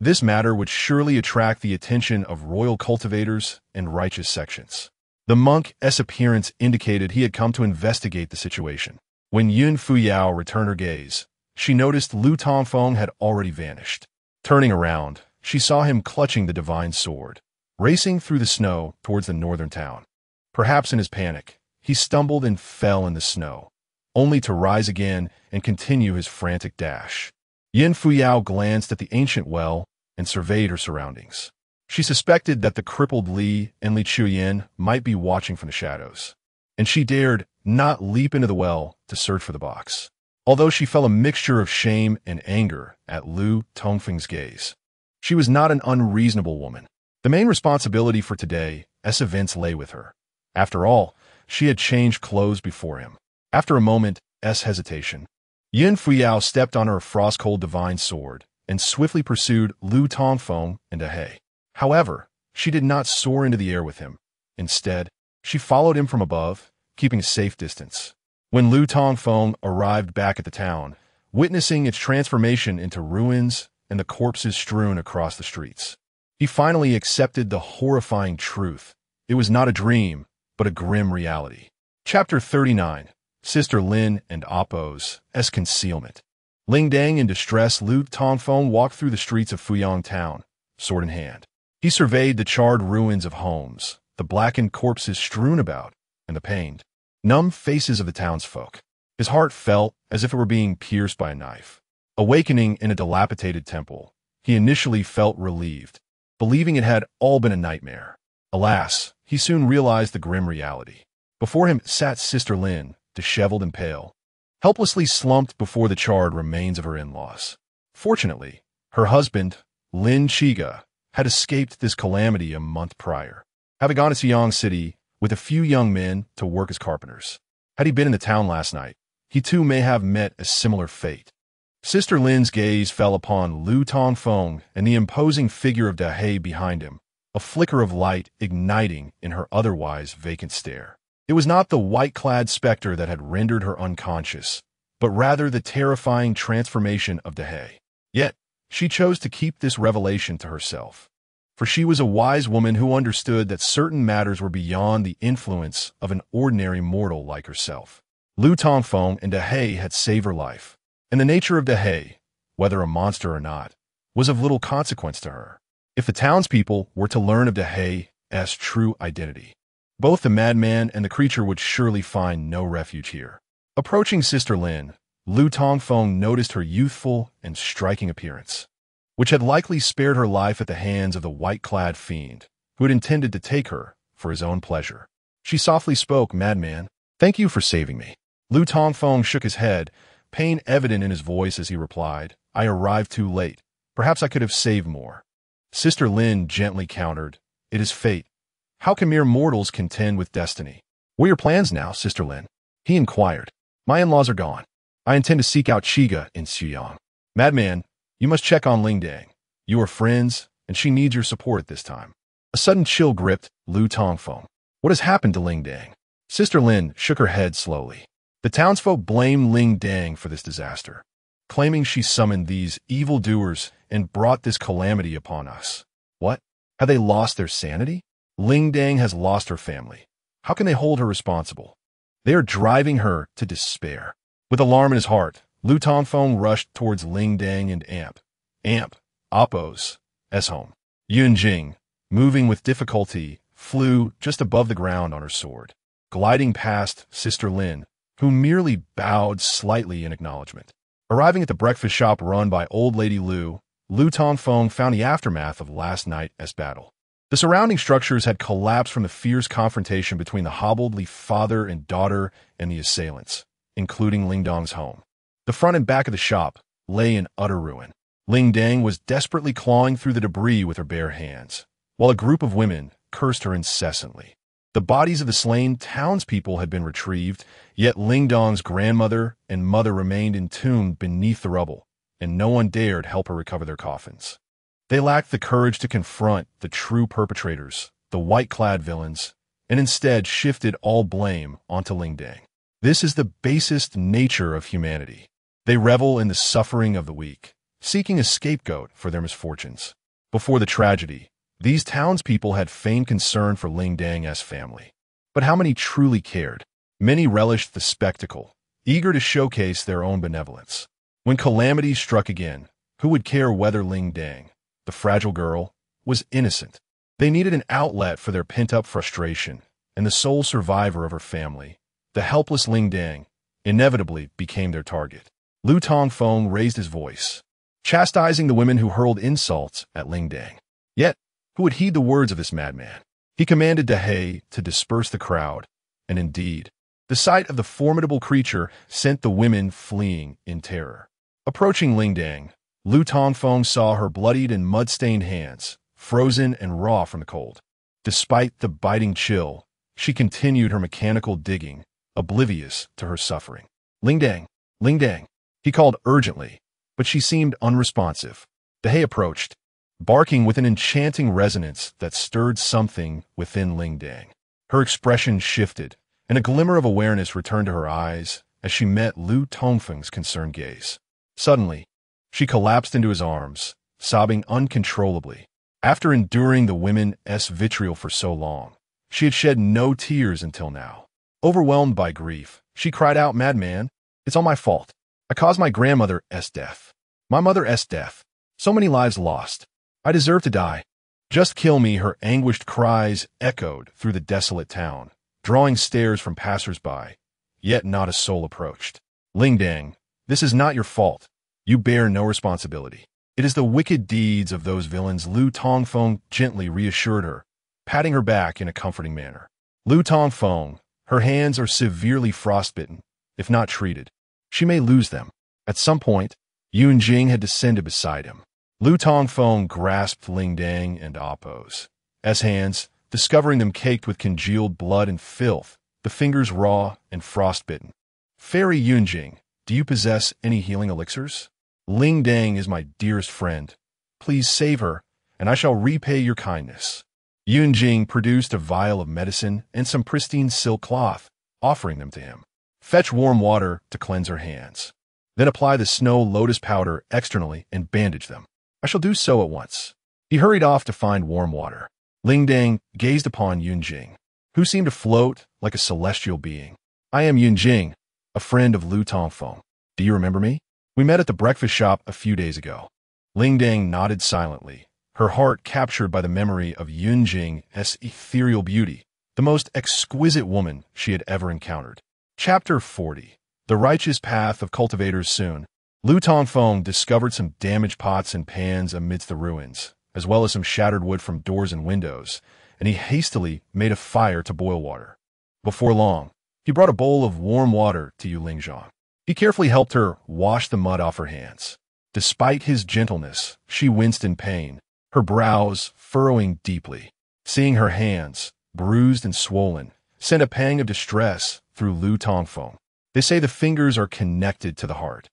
This matter would surely attract the attention of royal cultivators and righteous sections. The monk's appearance indicated he had come to investigate the situation. When Yin Fuyao returned her gaze, she noticed Lu Tongfeng had already vanished. Turning around, she saw him clutching the divine sword, racing through the snow towards the northern town. Perhaps in his panic, he stumbled and fell in the snow, only to rise again and continue his frantic dash. Yin Fuyao glanced at the ancient well and surveyed her surroundings. She suspected that the crippled Li and Li Chuyin might be watching from the shadows, and she dared not leap into the well to search for the box. Although she felt a mixture of shame and anger at Lu Tongfeng's gaze. She was not an unreasonable woman. The main responsibility for today's events lay with her. After all, she had changed clothes before him. After a moment's hesitation, Yin Fuyao stepped on her frost-cold divine sword and swiftly pursued Lu Tongfeng and He. However, she did not soar into the air with him. Instead, she followed him from above, keeping a safe distance. When Lu Tongfeng arrived back at the town, witnessing its transformation into ruins and the corpses strewn across the streets, he finally accepted the horrifying truth. It was not a dream, but a grim reality. Chapter 39. Sister Lin and Appo's concealment. Lingdang in distress, Lu Tongfeng walked through the streets of Fuyang town, sword in hand. He surveyed the charred ruins of homes, the blackened corpses strewn about, and the pained, numb faces of the townsfolk. His heart felt as if it were being pierced by a knife. Awakening in a dilapidated temple, he initially felt relieved, believing it had all been a nightmare. Alas, he soon realized the grim reality. Before him sat Sister Lin, disheveled and pale, helplessly slumped before the charred remains of her in-laws. Fortunately, her husband, Lin Chiga, had escaped this calamity a month prior, having gone to Xiang City with a few young men to work as carpenters. Had he been in the town last night, he too may have met a similar fate. Sister Lin's gaze fell upon Lu Tongfeng and the imposing figure of He behind him, a flicker of light igniting in her otherwise vacant stare. It was not the white-clad specter that had rendered her unconscious, but rather the terrifying transformation of He. Yet, she chose to keep this revelation to herself. For she was a wise woman who understood that certain matters were beyond the influence of an ordinary mortal like herself. Lu Tongfeng and He had saved her life, and the nature of He, whether a monster or not, was of little consequence to her. If the townspeople were to learn of He's true identity, both the madman and the creature would surely find no refuge here. Approaching Sister Lin, Lu Tongfeng noticed her youthful and striking appearance, which had likely spared her life at the hands of the white-clad fiend, who had intended to take her for his own pleasure. She softly spoke, "Madman, thank you for saving me." Lu Tongfeng shook his head, pain evident in his voice as he replied, "I arrived too late. Perhaps I could have saved more." Sister Lin gently countered, "It is fate. How can mere mortals contend with destiny?" "What are your plans now, Sister Lin?" he inquired. "My in-laws are gone. I intend to seek out Chiga in Xuyang." "Madman, you must check on Lingdang. You are friends, and she needs your support at this time." A sudden chill gripped Lu Tongfeng. "What has happened to Lingdang?" Sister Lin shook her head slowly. The townsfolk blamed Lingdang for this disaster, claiming she summoned these evildoers and brought this calamity upon us. What? Have they lost their sanity? Lingdang has lost her family. How can they hold her responsible? They are driving her to despair. With alarm in his heart, Lu Tongfeng rushed towards Lingdang and Appo's home. Yunjing, moving with difficulty, flew just above the ground on her sword, gliding past Sister Lin, who merely bowed slightly in acknowledgement. Arriving at the breakfast shop run by old lady Lu Tongfeng found the aftermath of last night's battle. The surrounding structures had collapsed from the fierce confrontation between the hobbled father and daughter and the assailants, including Lingdang's home. The front and back of the shop lay in utter ruin. Lingdang was desperately clawing through the debris with her bare hands, while a group of women cursed her incessantly. The bodies of the slain townspeople had been retrieved, yet Lingdang's grandmother and mother remained entombed beneath the rubble, and no one dared help her recover their coffins. They lacked the courage to confront the true perpetrators, the white-clad villains, and instead shifted all blame onto Lingdang. This is the basest nature of humanity. They revel in the suffering of the weak, seeking a scapegoat for their misfortunes. Before the tragedy, these townspeople had feigned concern for Lingdang's family. But how many truly cared? Many relished the spectacle, eager to showcase their own benevolence. When calamity struck again, who would care whether Lingdang, the fragile girl, was innocent? They needed an outlet for their pent-up frustration, and the sole survivor of her family, the helpless Lingdang, inevitably became their target. Lu Tongfeng raised his voice, chastising the women who hurled insults at Lingdang. Yet, who would heed the words of this madman? He commanded He to disperse the crowd, and indeed, The sight of the formidable creature sent the women fleeing in terror. Approaching Lingdang, Lu Tongfeng saw her bloodied and mud-stained hands, frozen and raw from the cold. Despite the biting chill, she continued her mechanical digging, oblivious to her suffering. Lingdang, Lingdang, he called urgently, but she seemed unresponsive. Dehei approached, barking with an enchanting resonance that stirred something within Lingdang. Her expression shifted, and a glimmer of awareness returned to her eyes as she met Lu Tongfeng's concerned gaze. Suddenly, she collapsed into his arms, sobbing uncontrollably. After enduring the women's vitriol for so long, she had shed no tears until now. Overwhelmed by grief, she cried out, "Madman, it's all my fault. I caused my grandmother's death. My mother's death. So many lives lost. I deserve to die. Just kill me." Her anguished cries echoed through the desolate town, drawing stares from passers-by, yet not a soul approached. Lingdang, this is not your fault. You bear no responsibility. It is the wicked deeds of those villains, Lu Tongfeng gently reassured her, patting her back in a comforting manner. Lu Tongfeng, her hands are severely frostbitten, if not treated. She may lose them. At some point, Yun Jing had descended beside him. Lu Tongfeng grasped Lingdang and Appo's hands, discovering them caked with congealed blood and filth, the fingers raw and frostbitten. "Fairy Yunjing, do you possess any healing elixirs? Lingdang is my dearest friend. Please save her, and I shall repay your kindness." Yunjing produced a vial of medicine and some pristine silk cloth, offering them to him. "Fetch warm water to cleanse her hands. Then apply the snow lotus powder externally and bandage them." "I shall do so at once." He hurried off to find warm water. Lingdang gazed upon Yunjing, who seemed to float like a celestial being. "I am Yunjing, a friend of Lu Tongfeng. Do you remember me? We met at the breakfast shop a few days ago." Lingdang nodded silently, her heart captured by the memory of Yunjing's ethereal beauty, the most exquisite woman she had ever encountered. Chapter 40. The Righteous Path of Cultivators. Soon, Lu Tongfeng discovered some damaged pots and pans amidst the ruins, as well as some shattered wood from doors and windows, and he hastily made a fire to boil water. Before long, he brought a bowl of warm water to Yu Lingzhang. He carefully helped her wash the mud off her hands. Despite his gentleness, she winced in pain, her brows furrowing deeply. Seeing her hands, bruised and swollen, sent a pang of distress through Lu Tongfeng. They say the fingers are connected to the heart.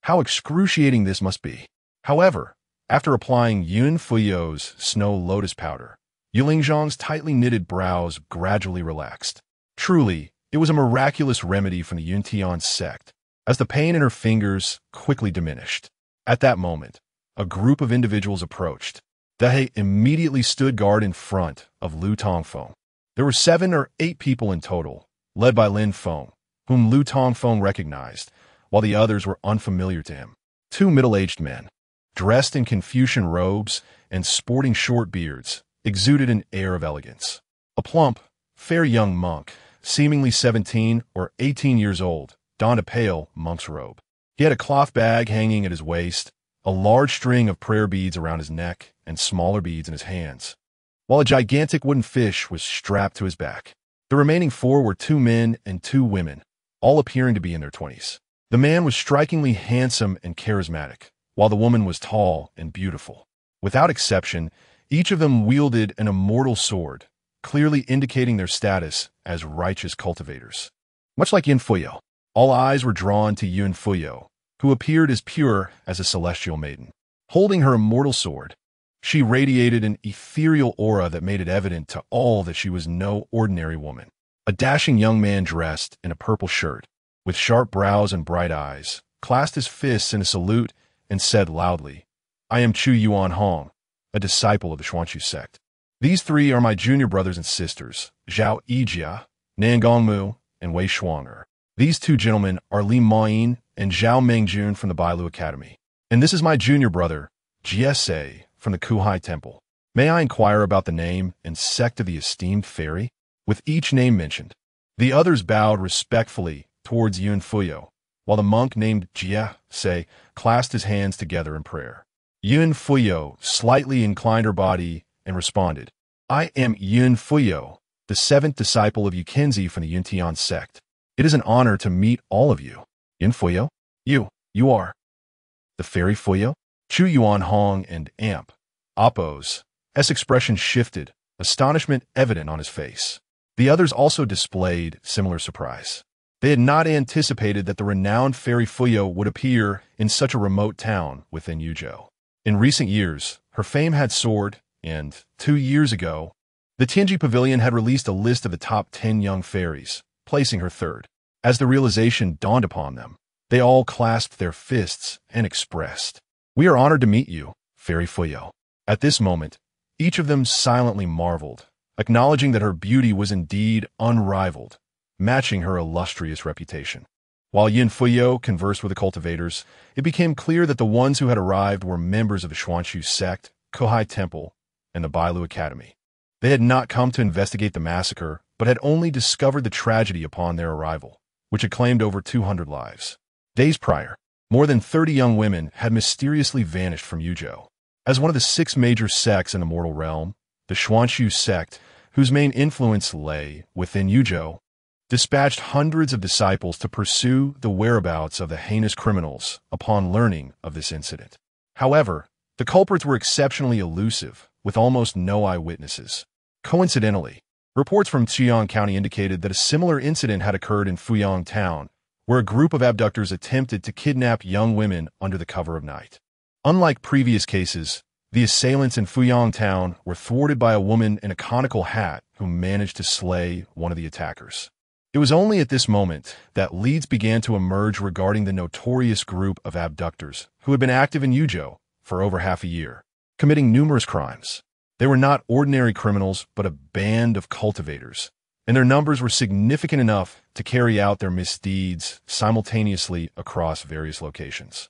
How excruciating this must be. However, after applying Yun Fuyo's snow lotus powder, Yu Lingzhang's tightly knitted brows gradually relaxed. Truly, it was a miraculous remedy from the Yuntian sect, as the pain in her fingers quickly diminished. At that moment, a group of individuals approached. Dehei immediately stood guard in front of Lu Tongfeng. There were 7 or 8 people in total, led by Lin Feng, whom Lu Tongfeng recognized, while the others were unfamiliar to him. 2 middle-aged men, dressed in Confucian robes and sporting short beards, exuded an air of elegance. A plump, fair young monk, seemingly 17 or 18 years old, donned a pale monk's robe. He had a cloth bag hanging at his waist, a large string of prayer beads around his neck, and smaller beads in his hands, while a gigantic wooden fish was strapped to his back. The remaining 4 were 2 men and 2 women, all appearing to be in their 20s. The man was strikingly handsome and charismatic, while the woman was tall and beautiful. Without exception, each of them wielded an immortal sword, clearly indicating their status as righteous cultivators. Much like Yin Fuyo, all eyes were drawn to Yun Fuyo, who appeared as pure as a celestial maiden. Holding her immortal sword, she radiated an ethereal aura that made it evident to all that she was no ordinary woman. A dashing young man dressed in a purple shirt, with sharp brows and bright eyes, clasped his fists in a salute and said loudly, "I am Chu Yuan Hong, a disciple of the Xuanqu sect. These 3 are my junior brothers and sisters, Zhao Yijia, Nan Gongmu, and Wei Shuanger. These 2 gentlemen are Li Maoyin and Zhao Mengjun from the Bailu Academy. And this is my junior brother, Jiese, from the Kuhai Temple. May I inquire about the name and sect of the esteemed fairy?" With each name mentioned, the others bowed respectfully towards Yun Fuyo, while the monk named Jiese clasped his hands together in prayer. Yun Fuyo slightly inclined her body and responded, "I am Yun Fuyo, the 7th disciple of Yukenzi from the Yuntian sect. It is an honor to meet all of you. Yin Fuyo? You are. The fairy Fuyo? Chu Yuan Hong and Amp. Appo's expression shifted, astonishment evident on his face. The others also displayed similar surprise. They had not anticipated that the renowned fairy Fuyo would appear in such a remote town within Yuzhou. In recent years, her fame had soared, and 2 years ago, the Tianji Pavilion had released a list of the top 10 young fairies, placing her third. As the realization dawned upon them, they all clasped their fists and expressed, "We are honored to meet you, Fairy Fuyo." At this moment, each of them silently marveled, acknowledging that her beauty was indeed unrivaled, matching her illustrious reputation. While Yin Fuyo conversed with the cultivators, it became clear that the ones who had arrived were members of the Xuanxu sect, Kohai Temple, and the Bailu Academy. They had not come to investigate the massacre, but had only discovered the tragedy upon their arrival, which had claimed over 200 lives. Days prior, more than 30 young women had mysteriously vanished from Yuzhou. As one of the 6 major sects in the mortal realm, the Xuanxu sect, whose main influence lay within Yuzhou, dispatched hundreds of disciples to pursue the whereabouts of the heinous criminals upon learning of this incident. However, the culprits were exceptionally elusive, with almost no eyewitnesses. Coincidentally, reports from Qiang County indicated that a similar incident had occurred in Fuyang Town, where a group of abductors attempted to kidnap young women under the cover of night. Unlike previous cases, the assailants in Fuyang Town were thwarted by a woman in a conical hat who managed to slay one of the attackers. It was only at this moment that leads began to emerge regarding the notorious group of abductors who had been active in Yuzhou for over half a year, committing numerous crimes. They were not ordinary criminals, but a band of cultivators, and their numbers were significant enough to carry out their misdeeds simultaneously across various locations.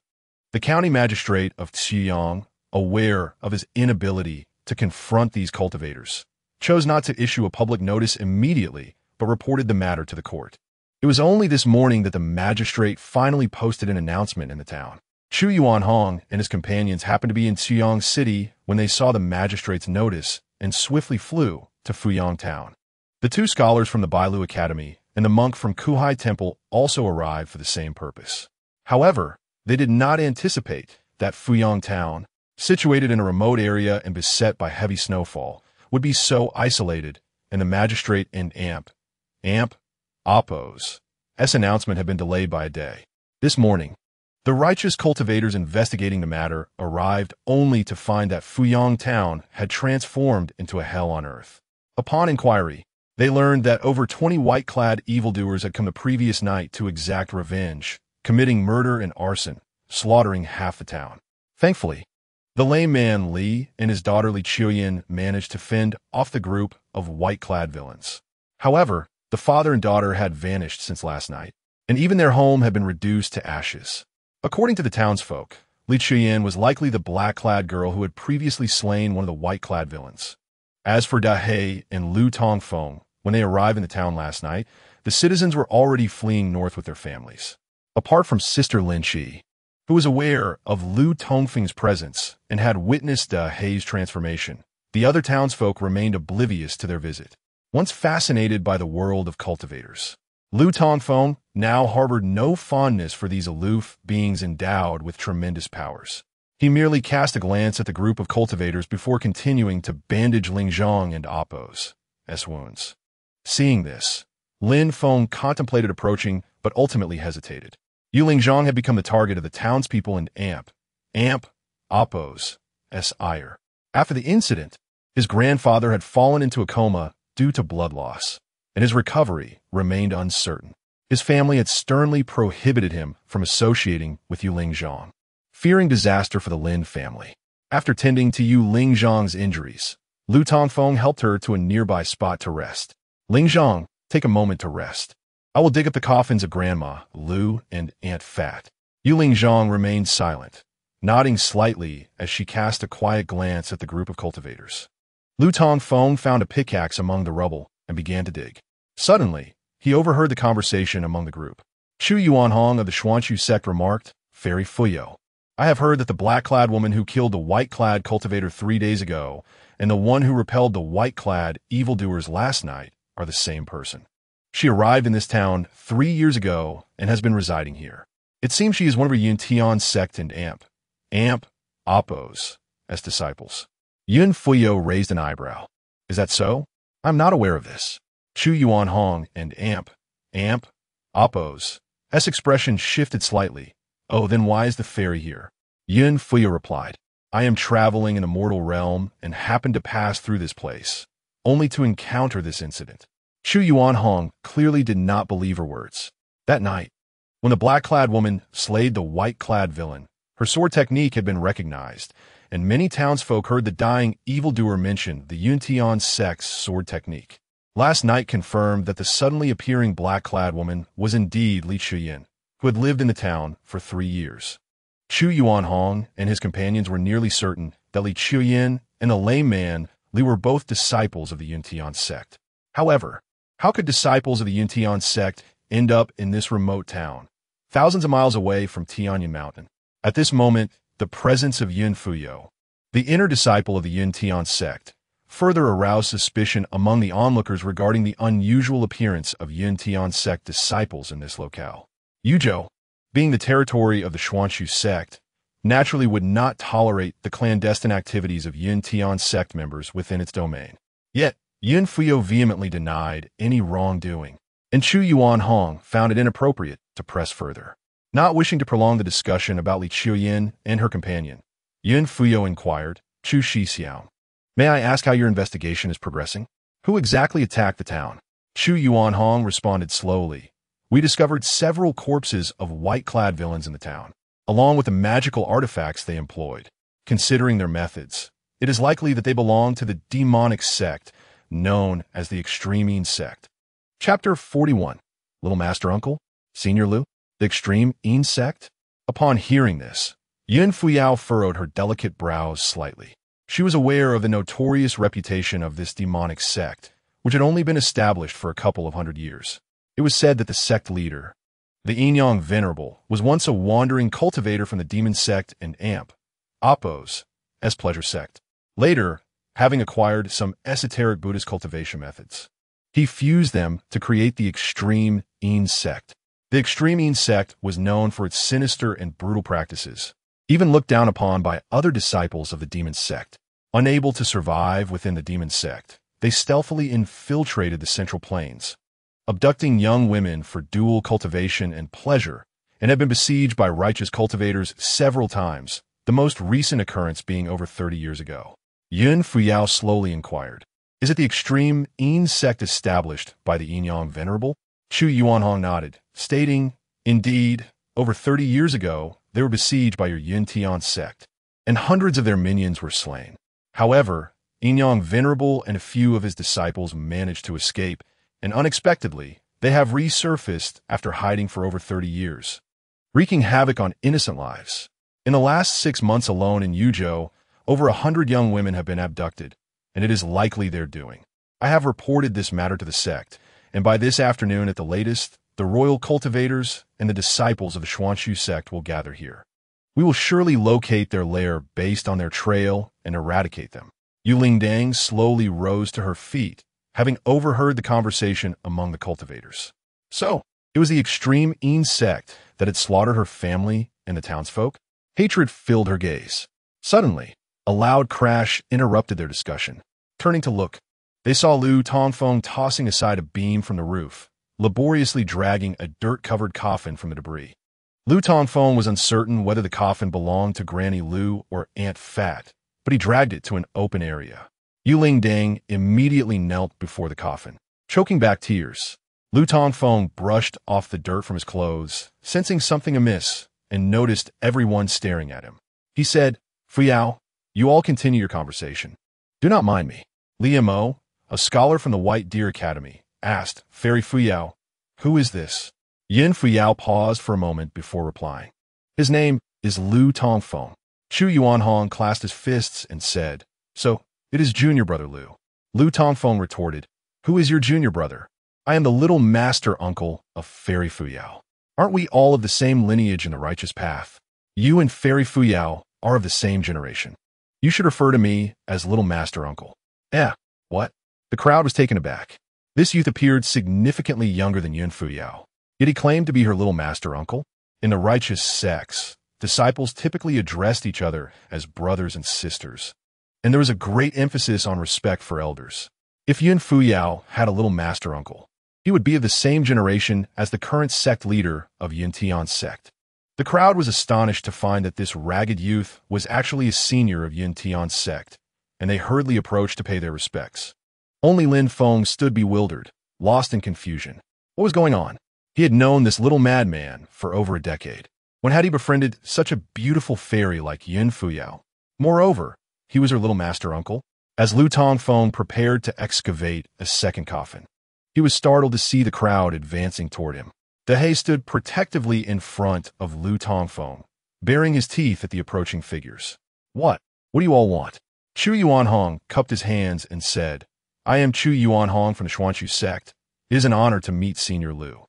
The county magistrate of Xiyang, aware of his inability to confront these cultivators, chose not to issue a public notice immediately, but reported the matter to the court. It was only this morning that the magistrate finally posted an announcement in the town. Chu Yuan Hong and his companions happened to be in Xiyang City when they saw the magistrate's notice and swiftly flew to Fuyang Town. The 2 scholars from the Bailu Academy and the monk from Kohai Temple also arrived for the same purpose. However, they did not anticipate that Fuyang Town, situated in a remote area and beset by heavy snowfall, would be so isolated, and the magistrate and Appo's announcement had been delayed by a day. This morning, the righteous cultivators investigating the matter arrived only to find that Fuyang Town had transformed into a hell on earth. Upon inquiry, they learned that over 20 white-clad evildoers had come the previous night to exact revenge, committing murder and arson, slaughtering half the town. Thankfully, the lame man Li and his daughter Li Qiuyin managed to fend off the group of white-clad villains. However, the father and daughter had vanished since last night, and even their home had been reduced to ashes. According to the townsfolk, Li Qiuyin was likely the black-clad girl who had previously slain one of the white-clad villains. As for Da He and Lu Tongfeng, when they arrived in the town last night, the citizens were already fleeing north with their families. Apart from Sister Lin Qi, who was aware of Lu Tongfeng's presence and had witnessed Da He's transformation, the other townsfolk remained oblivious to their visit. Once fascinated by the world of cultivators, Lu Tongfeng now harbored no fondness for these aloof beings endowed with tremendous powers. He merely cast a glance at the group of cultivators before continuing to bandage Lingzhong and Appo's wounds. Seeing this, Lin Feng contemplated approaching, but ultimately hesitated. Yu Lingzhong had become the target of the townspeople and Appo's ire. After the incident, his grandfather had fallen into a coma due to blood loss, and his recovery remained uncertain. His family had sternly prohibited him from associating with Yu Lingzhong, fearing disaster for the Lin family. After tending to Yu Lingzhong's injuries, Lu Tongfeng helped her to a nearby spot to rest. Lingzhong, take a moment to rest. I will dig up the coffins of Grandma, Lu, and Aunt Fat. Yu Lingzhong remained silent, nodding slightly as she cast a quiet glance at the group of cultivators. Lu Tongfeng found a pickaxe among the rubble and began to dig. Suddenly, he overheard the conversation among the group. Chu Yuanhong of the Xuanxu sect remarked, "Fairy Fuyo, I have heard that the black-clad woman who killed the white-clad cultivator 3 days ago and the one who repelled the white-clad evildoers last night are the same person." She arrived in this town 3 years ago and has been residing here. It seems she is one of her Yun sect and Oppos as disciples. Yun Fuyo raised an eyebrow. Is that so? I'm not aware of this. Chu Yuan Hong and Oppos. S expression shifted slightly. Oh, then why is the fairy here? Yun Fuyo replied. I am traveling in a mortal realm and happened to pass through this place, only to encounter this incident. Chu Yuan Hong clearly did not believe her words. That night, when the black-clad woman slayed the white-clad villain, her sword technique had been recognized, and many townsfolk heard the dying evildoer mention the Yun sect's sword technique. Last night confirmed that the suddenly appearing black-clad woman was indeed Li Chuyin, who had lived in the town for 3 years. Chu Yuan Hong and his companions were nearly certain that Li Chuyin and the lame man Li were both disciples of the Yun sect. However, how could disciples of the Yun sect end up in this remote town, thousands of miles away from Tianyan Mountain? At this moment, the presence of Yun Fuyo, the inner disciple of the Yun sect, further aroused suspicion among the onlookers regarding the unusual appearance of Yun sect disciples in this locale. Yuzhou, being the territory of the Xuanshu sect, naturally would not tolerate the clandestine activities of Yun sect members within its domain. Yet, Yun Fuyo vehemently denied any wrongdoing, and Chu Yuan Hong found it inappropriate to press further. Not wishing to prolong the discussion about Li Chuyin and her companion, Yun Fuyo inquired, Chu Shixiao, may I ask how your investigation is progressing? Who exactly attacked the town? Chu Yuan Hong responded slowly. We discovered several corpses of white-clad villains in the town, along with the magical artifacts they employed. Considering their methods, it is likely that they belong to the demonic sect known as the Extreme sect. Chapter 41. Little Master Uncle, Senior Lu, the Extreme sect? Upon hearing this, Yun Fuyao furrowed her delicate brows slightly. She was aware of the notorious reputation of this demonic sect, which had only been established for a couple of 100 years. It was said that the sect leader, the Inyang Venerable, was once a wandering cultivator from the demon sect and Oppos, as pleasure sect. Later, having acquired some esoteric Buddhist cultivation methods, he fused them to create the Extreme sect. The Extreme sect was known for its sinister and brutal practices, even looked down upon by other disciples of the demon sect. Unable to survive within the demon sect, they stealthily infiltrated the Central Plains, abducting young women for dual cultivation and pleasure, and have been besieged by righteous cultivators several times, the most recent occurrence being over 30 years ago. Yun Fuyao slowly inquired, is it the Extreme sect established by the Inyang Venerable? Chu Yuan Hong nodded, stating, indeed, over 30 years ago, they were besieged by your Yun sect, and hundreds of their minions were slain. However, Inyang Venerable and a few of his disciples managed to escape, and unexpectedly, they have resurfaced after hiding for over 30 years, wreaking havoc on innocent lives. In the last 6 months alone in Yuzhou, over 100 young women have been abducted, and it is likely their doing. I have reported this matter to the sect, and by this afternoon at the latest, the royal cultivators and the disciples of the Xuanshu sect will gather here. We will surely locate their lair based on their trail and eradicate them. Yu Lingdang slowly rose to her feet, having overheard the conversation among the cultivators. So, it was the Extreme sect that had slaughtered her family and the townsfolk? Hatred filled her gaze. Suddenly, a loud crash interrupted their discussion. Turning to look, they saw Lu Tongfeng tossing aside a beam from the roof, laboriously dragging a dirt-covered coffin from the debris. Lu Tongfeng was uncertain whether the coffin belonged to Granny Lu or Aunt Fat, but he dragged it to an open area. Yu Lingdang immediately knelt before the coffin, choking back tears. Lu Tongfeng brushed off the dirt from his clothes, sensing something amiss, and noticed everyone staring at him. He said, Fuyao, you all continue your conversation. Do not mind me. Li Mo, a scholar from the White Deer Academy, asked Fairy Fuyao, who is this? Yin Fuyao paused for a moment before replying. His name is Lu Tongfeng. Chu Yuan Hong clasped his fists and said, so, it is junior brother Lu. Lu Tongfeng retorted, who is your junior brother? I am the little master uncle of Fairy Fuyao. Aren't we all of the same lineage in the righteous path? You and Fairy Fuyao are of the same generation. You should refer to me as little master uncle. What? The crowd was taken aback. This youth appeared significantly younger than Yun Fuyao, yet he claimed to be her little master uncle. In the righteous sects, disciples typically addressed each other as brothers and sisters, and there was a great emphasis on respect for elders. If Yun Fuyao had a little master uncle, he would be of the same generation as the current sect leader of Yun Tian's sect. The crowd was astonished to find that this ragged youth was actually a senior of Yun Tian's sect, and they hurriedly approached to pay their respects. Only Lin Feng stood bewildered, lost in confusion. What was going on? He had known this little madman for over a decade. When had he befriended such a beautiful fairy like Yun Fuyao? Moreover, he was her little master uncle. As Lu Tongfeng prepared to excavate a second coffin, he was startled to see the crowd advancing toward him. Dehe stood protectively in front of Lu Tongfeng, baring his teeth at the approaching figures. What? What do you all want? Chu Yuanhong cupped his hands and said, I am Chu Yuanhong from the Xuanchu sect. It is an honor to meet Senior Lu.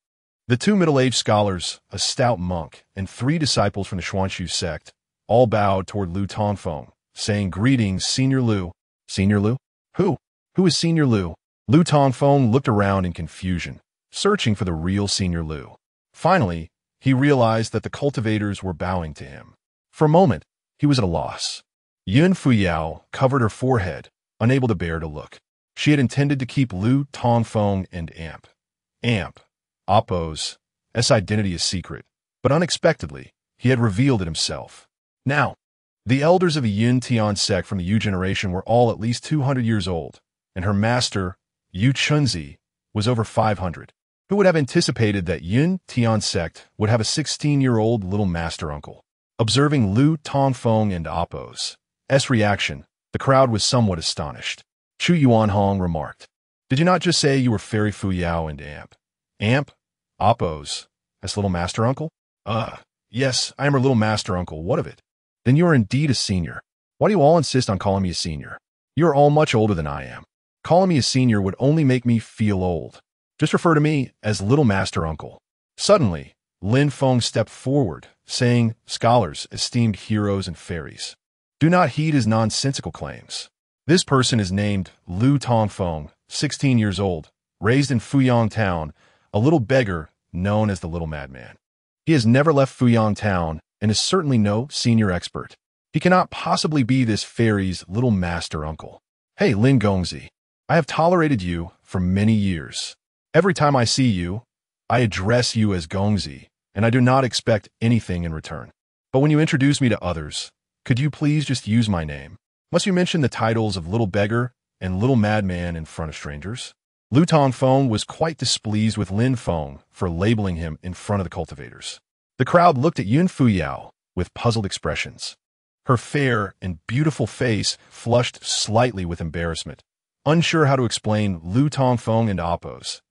The two middle-aged scholars, a stout monk, and 3 disciples from the Xuanchu sect, all bowed toward Lu Tongfeng, saying, Greetings, Senior Lu. Senior Lu? Who? Who is Senior Lu? Lu Tongfeng looked around in confusion, searching for the real Senior Lu. Finally, he realized that the cultivators were bowing to him. For a moment, he was at a loss. Yun Fuyao covered her forehead, unable to bear to look. She had intended to keep Lu Tongfeng and Appo's identity a secret, but unexpectedly, he had revealed it himself. Now, the elders of the Yun Tian sect from the Yu generation were all at least 200 years old, and her master, Yu Chunzi, was over 500. Who would have anticipated that Yun Tian sect would have a 16-year-old little master uncle? Observing Lu Tongfeng and Appo's reaction, the crowd was somewhat astonished. Chu Yuanhong remarked, Did you not just say you were Fairy Fuyao and Appo's little master uncle? Yes, I am her little master uncle. What of it? Then you are indeed a senior. Why do you all insist on calling me a senior? You are all much older than I am. Calling me a senior would only make me feel old. Just refer to me as little master uncle. Suddenly, Lin Feng stepped forward, saying, Scholars, esteemed heroes and fairies, do not heed his nonsensical claims. This person is named Lu Tongfeng, 16 years old, raised in Fuyang Town, a little beggar known as the Little Madman. He has never left Fuyang Town and is certainly no senior expert. He cannot possibly be this fairy's little master uncle. Hey, Lin Gongzi, I have tolerated you for many years. Every time I see you, I address you as Gongzi, and I do not expect anything in return. But when you introduce me to others, could you please just use my name? Must you mention the titles of Little Beggar and Little Madman in front of strangers? Lu Tongfeng was quite displeased with Lin Feng for labeling him in front of the cultivators. The crowd looked at Yun Fuyao with puzzled expressions. Her fair and beautiful face flushed slightly with embarrassment, unsure how to explain Lu Tongfeng and Appo's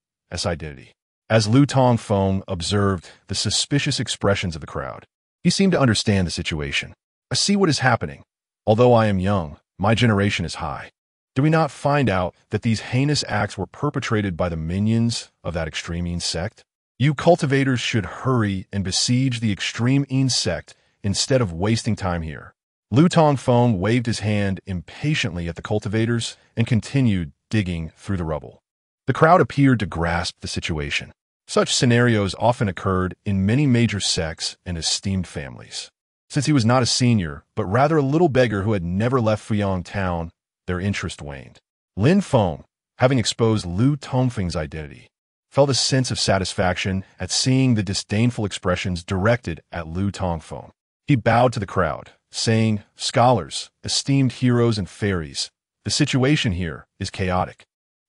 identity. As Lu Tongfeng observed the suspicious expressions of the crowd, he seemed to understand the situation. I see what is happening. Although I am young, my generation is high. Do we not find out that these heinous acts were perpetrated by the minions of that extreme Yin sect? You cultivators should hurry and besiege the extreme Yin sect instead of wasting time here. Lu Tongfeng waved his hand impatiently at the cultivators and continued digging through the rubble. The crowd appeared to grasp the situation. Such scenarios often occurred in many major sects and esteemed families. Since he was not a senior, but rather a little beggar who had never left Fuyang Town, their interest waned. Lin Feng, having exposed Lu Tongfeng's identity, felt a sense of satisfaction at seeing the disdainful expressions directed at Lu Tongfeng. He bowed to the crowd, saying, Scholars, esteemed heroes and fairies, the situation here is chaotic.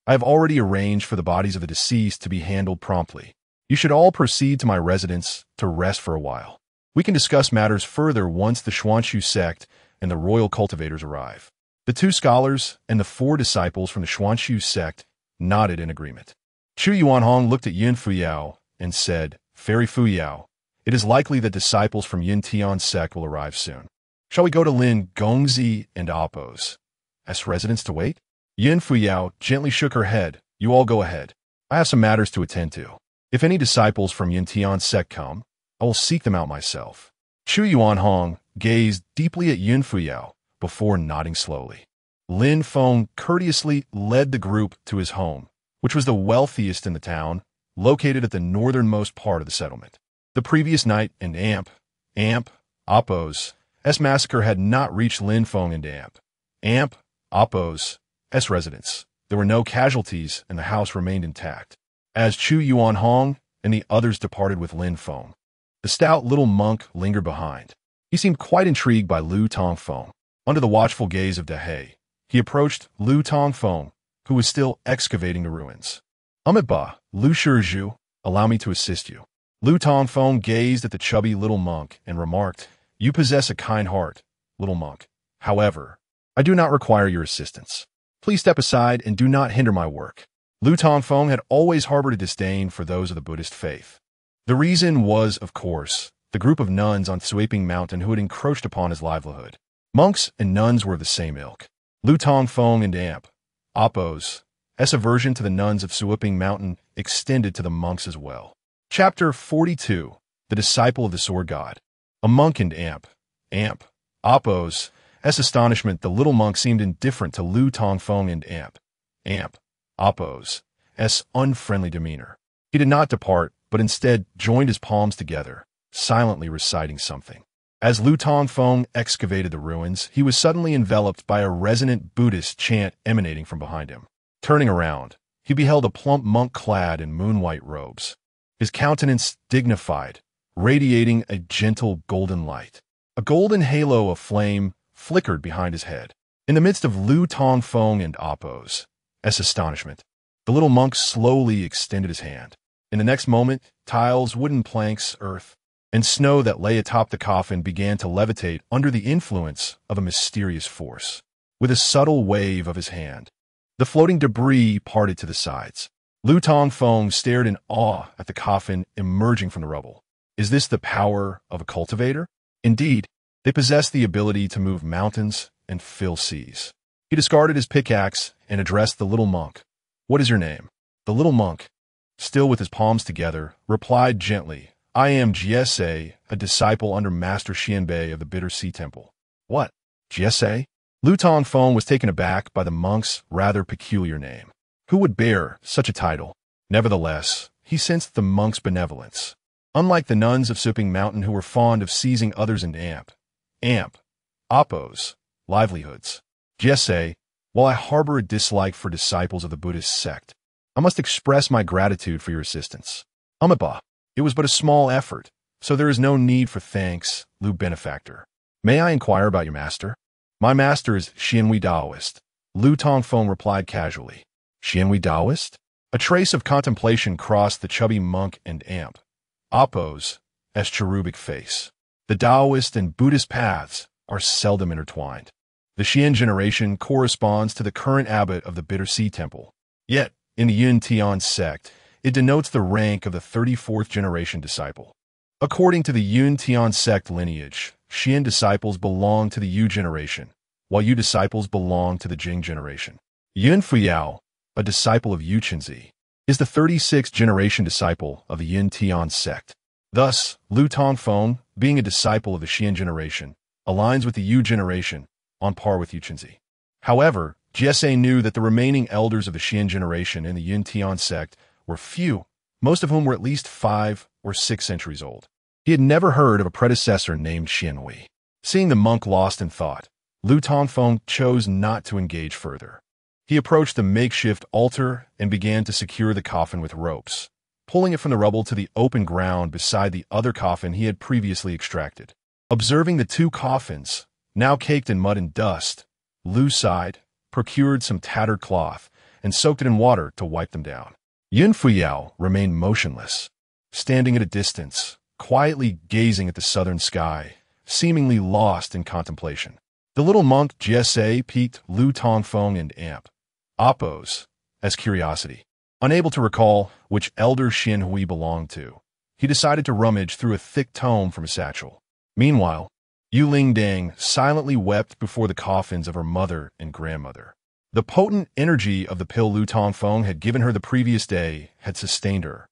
I have already arranged for the bodies of the deceased to be handled promptly. You should all proceed to my residence to rest for a while. We can discuss matters further once the Xuanchu sect and the royal cultivators arrive. The 2 scholars and the 4 disciples from the Xuanchu sect nodded in agreement. Chu Yuanhong looked at Yun Fuyao and said, Fairy Fuyao, it is likely that disciples from Yun Tian sect will arrive soon. Shall we go to Lin Gongzi and Appo's residence to wait? Yun Fuyao gently shook her head. You all go ahead. I have some matters to attend to. If any disciples from Yun Tian sect come, I will seek them out myself. Chu Yuanhong gazed deeply at Yun Fuyao before nodding slowly. Lin Feng courteously led the group to his home, which was the wealthiest in the town, located at the northernmost part of the settlement. The previous night, an Oppos S massacre had not reached Linfeng and Oppos S residence. There were no casualties, and the house remained intact. As Chu Yuanhong and the others departed with Linfeng, the stout little monk lingered behind. He seemed quite intrigued by Lu Tongfeng. Under the watchful gaze of Dehei, he approached Lu Tongfeng, who was still excavating the ruins. "Ba, Lu Shizhu, allow me to assist you." Lu Tongfeng gazed at the chubby little monk and remarked, "You possess a kind heart, little monk. However, I do not require your assistance. Please step aside and do not hinder my work." Lu Tongfeng had always harbored a disdain for those of the Buddhist faith. The reason was, of course, the group of nuns on Sweeping Mountain who had encroached upon his livelihood. Monks and nuns were of the same ilk. Lu Tongfeng and Oppos S aversion to the nuns of Sweeping Mountain extended to the monks as well. Chapter 42. The Disciple of the Sword God. A monk and Oppos S astonishment, the little monk seemed indifferent to Lu Tongfeng and Oppos S unfriendly demeanor. He did not depart, but instead joined his palms together, silently reciting something. As Lu Tongfeng excavated the ruins, he was suddenly enveloped by a resonant Buddhist chant emanating from behind him. Turning around, he beheld a plump monk clad in moon-white robes, his countenance dignified, radiating a gentle golden light. A golden halo of flame flickered behind his head. In the midst of Lu Tongfeng and Oppos S astonishment, the little monk slowly extended his hand. In the next moment, tiles, wooden planks, earth, and snow that lay atop the coffin began to levitate under the influence of a mysterious force. With a subtle wave of his hand, the floating debris parted to the sides. Lu Tongfeng stared in awe at the coffin emerging from the rubble. Is this the power of a cultivator? Indeed, they possess the ability to move mountains and fill seas. He discarded his pickaxe and addressed the little monk. "What is your name?" The little monk, still with his palms together, replied gently, "I am Jiese, a disciple under Master Xianbei of the Bitter Sea Temple." "What? Jiese?" Lu Tongfeng was taken aback by the monk's rather peculiar name. Who would bear such a title? Nevertheless, he sensed the monk's benevolence. Unlike the nuns of Sipping Mountain who were fond of seizing others in Oppos livelihoods, Jiese, while I harbor a dislike for disciples of the Buddhist sect, I must express my gratitude for your assistance. Ba, it was but a small effort, so there is no need for thanks, Lu Benefactor. May I inquire about your master? My master is Xianhui Daoist, Lu Tongfeng replied casually. Xianhui Daoist? A trace of contemplation crossed the chubby monk and Oppos S cherubic face. The Taoist and Buddhist paths are seldom intertwined. The Xian generation corresponds to the current abbot of the Bitter Sea Temple. Yet, in the Yun Tian sect, it denotes the rank of the 34th generation disciple. According to the Yun Tian sect lineage, Xian disciples belong to the Yu generation, while Yu disciples belong to the Jing generation. Yun Fuyao, a disciple of Yu Chenzi, is the 36th generation disciple of the Yun Tian sect. Thus, Lu Tongfeng, being a disciple of the Xian generation, aligns with the Yu generation, on par with Yu Chenzi. However, Jiese knew that the remaining elders of the Xian generation in the Yun Tian sect were few, most of whom were at least 5 or 6 centuries old. He had never heard of a predecessor named Xianhui. Seeing the monk lost in thought, Lu Tongfeng chose not to engage further. He approached the makeshift altar and began to secure the coffin with ropes, pulling it from the rubble to the open ground beside the other coffin he had previously extracted. Observing the 2 coffins, now caked in mud and dust, Lu sighed, procured some tattered cloth, and soaked it in water to wipe them down. Yun Fuyao remained motionless, standing at a distance, quietly gazing at the southern sky, seemingly lost in contemplation. The little monk Jiese piqued Lu Tongfeng and Oppos as curiosity. Unable to recall which elder Xianhui belonged to, he decided to rummage through a thick tome from a satchel. Meanwhile, Yu Lingdang silently wept before the coffins of her mother and grandmother. The potent energy of the pill Lu Tongfeng had given her the previous day had sustained her,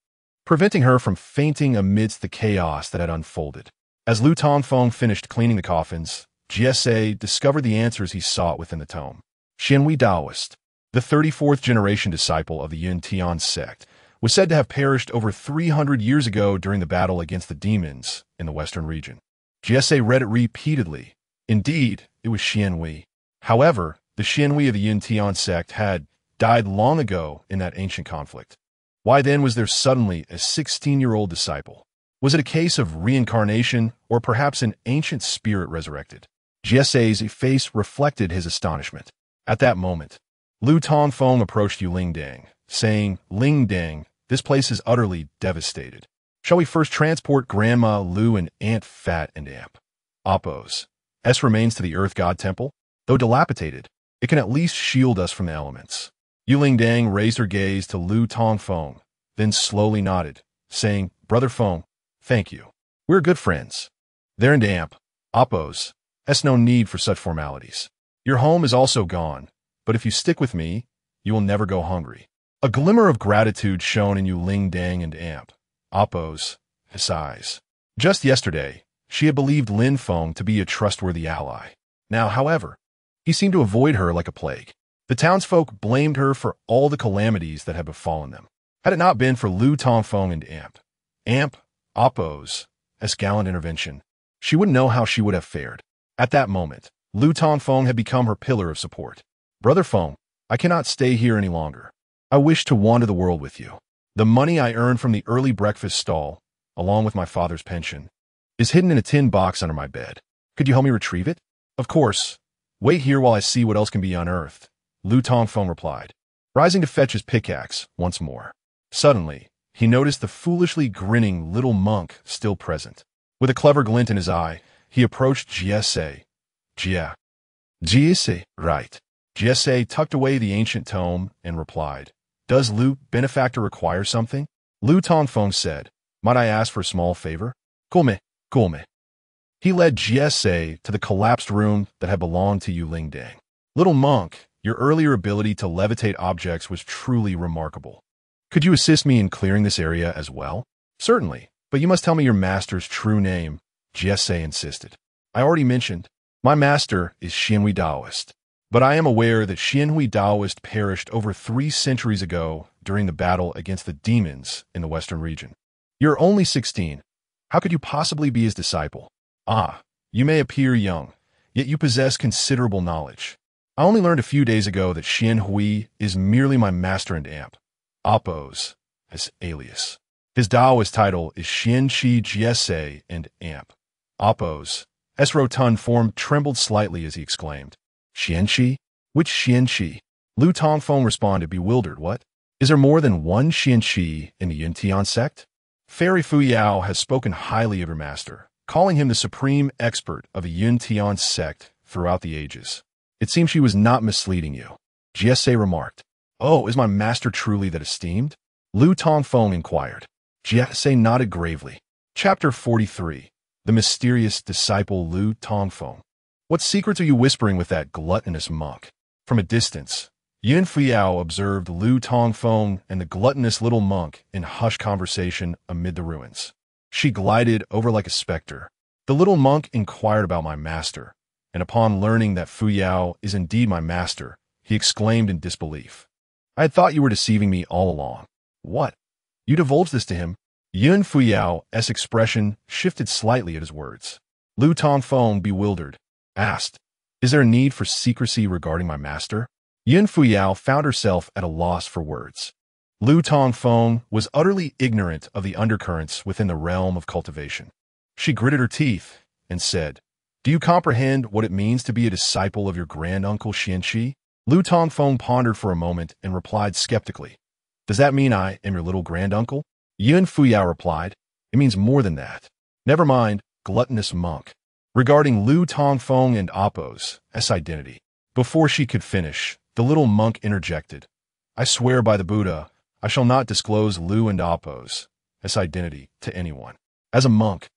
preventing her from fainting amidst the chaos that had unfolded. As Lu Tongfeng finished cleaning the coffins, Jiese discovered the answers he sought within the tome. Xianhui Daoist. the 34th generation disciple of the Yin Tian sect, was said to have perished over 300 years ago during the battle against the demons in the western region. Jesse read it repeatedly. Indeed, it was Xianhui. However, the Xianhui of the Yin Tian sect had died long ago in that ancient conflict. Why then was there suddenly a 16-year-old disciple? Was it a case of reincarnation or perhaps an ancient spirit resurrected? Jesse's face reflected his astonishment. At that moment, Lu Tongfeng approached Yu Lingdang, saying, "Lingdang, this place is utterly devastated. Shall we first transport Grandma Lu and Aunt Fat and Amp Appo's remains to the Earth God Temple? Though dilapidated, it can at least shield us from the elements." Yu Lingdang raised her gaze to Lu Tongfeng, then slowly nodded, saying, "Brother Feng, thank you. We're good friends. There and Amp Appo's no need for such formalities. Your home is also gone, but if you stick with me, you will never go hungry." A glimmer of gratitude shone in Yu Lingdang and Amp Appo's eyes. Just yesterday, she had believed Lin Feng to be a trustworthy ally. Now, however, he seemed to avoid her like a plague. The townsfolk blamed her for all the calamities that had befallen them. Had it not been for Lu Tongfeng and Amp Appo's gallant intervention, she wouldn't know how she would have fared. At that moment, Lu Tongfeng had become her pillar of support. "Brother Feng, I cannot stay here any longer. I wish to wander the world with you. The money I earned from the early breakfast stall, along with my father's pension, is hidden in a tin box under my bed. Could you help me retrieve it?" "Of course. Wait here while I see what else can be unearthed," Lu Tongfeng replied, rising to fetch his pickaxe once more. Suddenly, he noticed the foolishly grinning little monk still present. With a clever glint in his eye, he approached Jesse. Jesse, right." Jesse tucked away the ancient tome and replied, "Does Lu Benefactor require something?" Lu Tongfeng said, "Might I ask for a small favor?" Come. He led Jesse to the collapsed room that had belonged to Yu Lingdang. "Little monk, your earlier ability to levitate objects was truly remarkable. Could you assist me in clearing this area as well?" "Certainly, but you must tell me your master's true name," Jesse insisted. "I already mentioned, my master is Xianhui Daoist, but I am aware that Xianhui Daoist perished over 3 centuries ago during the battle against the demons in the western region. You're only 16. How could you possibly be his disciple? Ah, you may appear young, yet you possess considerable knowledge. I only learned a few days ago that Xianhui is merely my master and Amp Appo's alias. His Daoist title is Xianqi Jesse and Amp Appo's rotund form trembled slightly as he exclaimed, "Xianqi? Which Xianqi?" Lu Tongfeng responded, bewildered. "What? Is there more than one Xianqi in the Yin Tian sect? Fairy Fuyao has spoken highly of your master, calling him the supreme expert of the Yin Tian sect throughout the ages. It seems she was not misleading you," Jesse remarked. "Oh, is my master truly that esteemed?" Lu Tongfeng inquired. Jesse nodded gravely. Chapter 43. The Mysterious Disciple Lu Tongfeng. "What secrets are you whispering with that gluttonous monk?" From a distance, Yin Fuyao observed Lu Tongfeng and the gluttonous little monk in hushed conversation amid the ruins. She glided over like a specter. The little monk inquired about my master, and upon learning that Fuyao is indeed my master, he exclaimed in disbelief, "I had thought you were deceiving me all along." "What? You divulged this to him?" Yin Fuyao's expression shifted slightly at his words. Lu Tongfeng, bewildered, asked, "Is there a need for secrecy regarding my master?" Yin Fuyao found herself at a loss for words. Lu Tongfeng was utterly ignorant of the undercurrents within the realm of cultivation. She gritted her teeth and said, "Do you comprehend what it means to be a disciple of your granduncle Xianqi?" Lu Tongfeng pondered for a moment and replied skeptically, "Does that mean I am your little granduncle?" Yin Fuyao replied, "It means more than that. Never mind, gluttonous monk." Regarding Lu Tongfeng and Appo's identity, before she could finish, the little monk interjected, "I swear by the Buddha, I shall not disclose Lu and Appo's identity to anyone. As a monk,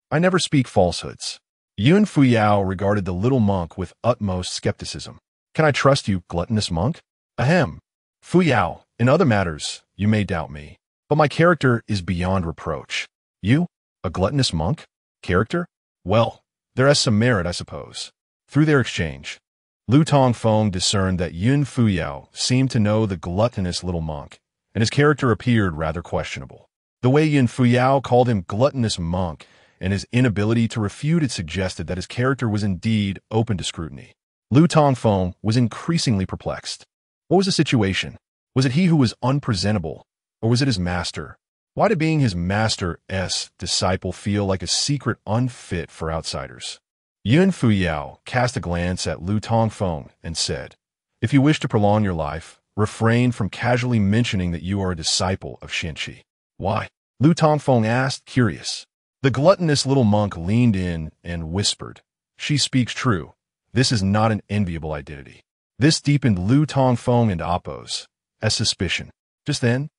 I never speak falsehoods." Yin Fuyao regarded the little monk with utmost skepticism. "Can I trust you, gluttonous monk?" "Ahem. Fuyao, in other matters, you may doubt me, but my character is beyond reproach." "You? A gluttonous monk? Character? Well, there is some merit, I suppose." Through their exchange, Lu Tongfeng discerned that Yun Fuyao seemed to know the gluttonous little monk, and his character appeared rather questionable. The way Yun Fuyao called him gluttonous monk and his inability to refute it suggested that his character was indeed open to scrutiny. Lu Tongfeng was increasingly perplexed. What was the situation? Was it he who was unpresentable, or was it his master? Why did being his master's disciple feel like a secret unfit for outsiders? Yun Fuyao cast a glance at Lu Tongfeng and said, "If you wish to prolong your life, refrain from casually mentioning that you are a disciple of Xianqi." "Why?" Lu Tongfeng asked, curious. The gluttonous little monk leaned in and whispered, "She speaks true. This is not an enviable identity." This deepened Lu Tongfeng and Appo's suspicion. Just then,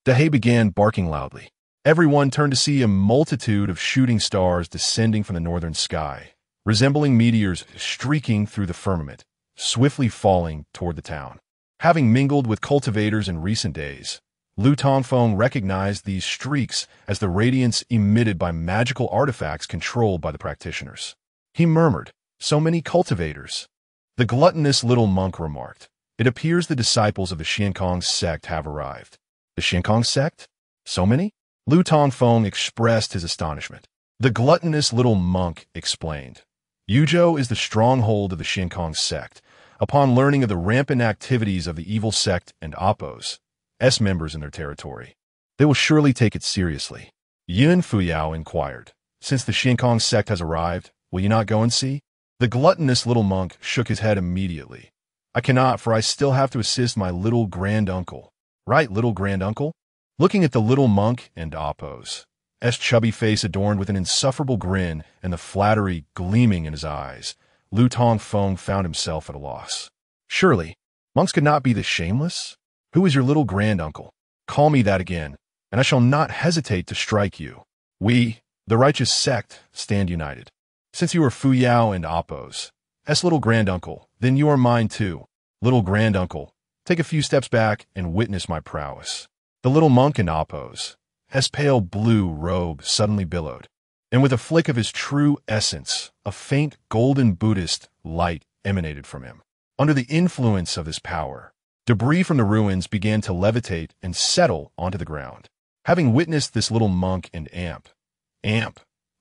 Dahe began barking loudly. Everyone turned to see a multitude of shooting stars descending from the northern sky, resembling meteors streaking through the firmament, swiftly falling toward the town. Having mingled with cultivators in recent days, Lu Tongfeng recognized these streaks as the radiance emitted by magical artifacts controlled by the practitioners. He murmured, "So many cultivators." The gluttonous little monk remarked, "It appears the disciples of the Xiankong sect have arrived." "The Xiankong sect? So many?" Lu Tongfeng expressed his astonishment. The gluttonous little monk explained, "Yuzhou is the stronghold of the Xiankong sect. Upon learning of the rampant activities of the evil sect and Appo's members in their territory, they will surely take it seriously." Yun Fuyao inquired, "Since the Xiankong sect has arrived, will you not go and see?" The gluttonous little monk shook his head immediately. "I cannot, for I still have to assist my little granduncle." "Right, little granduncle?" Looking at the little monk and Appo's chubby face adorned with an insufferable grin and the flattery gleaming in his eyes, Lu Tongfeng found himself at a loss. "Surely, monks could not be this shameless? Who is your little granduncle? Call me that again, and I shall not hesitate to strike you. We, the righteous sect, stand united. Since you are Fuyao and Appo's little granduncle, then you are mine too. Little granduncle, take a few steps back and witness my prowess." The little monk in Appo's pale blue robe suddenly billowed, and with a flick of his true essence, a faint golden Buddhist light emanated from him. Under the influence of this power, debris from the ruins began to levitate and settle onto the ground. Having witnessed this little monk and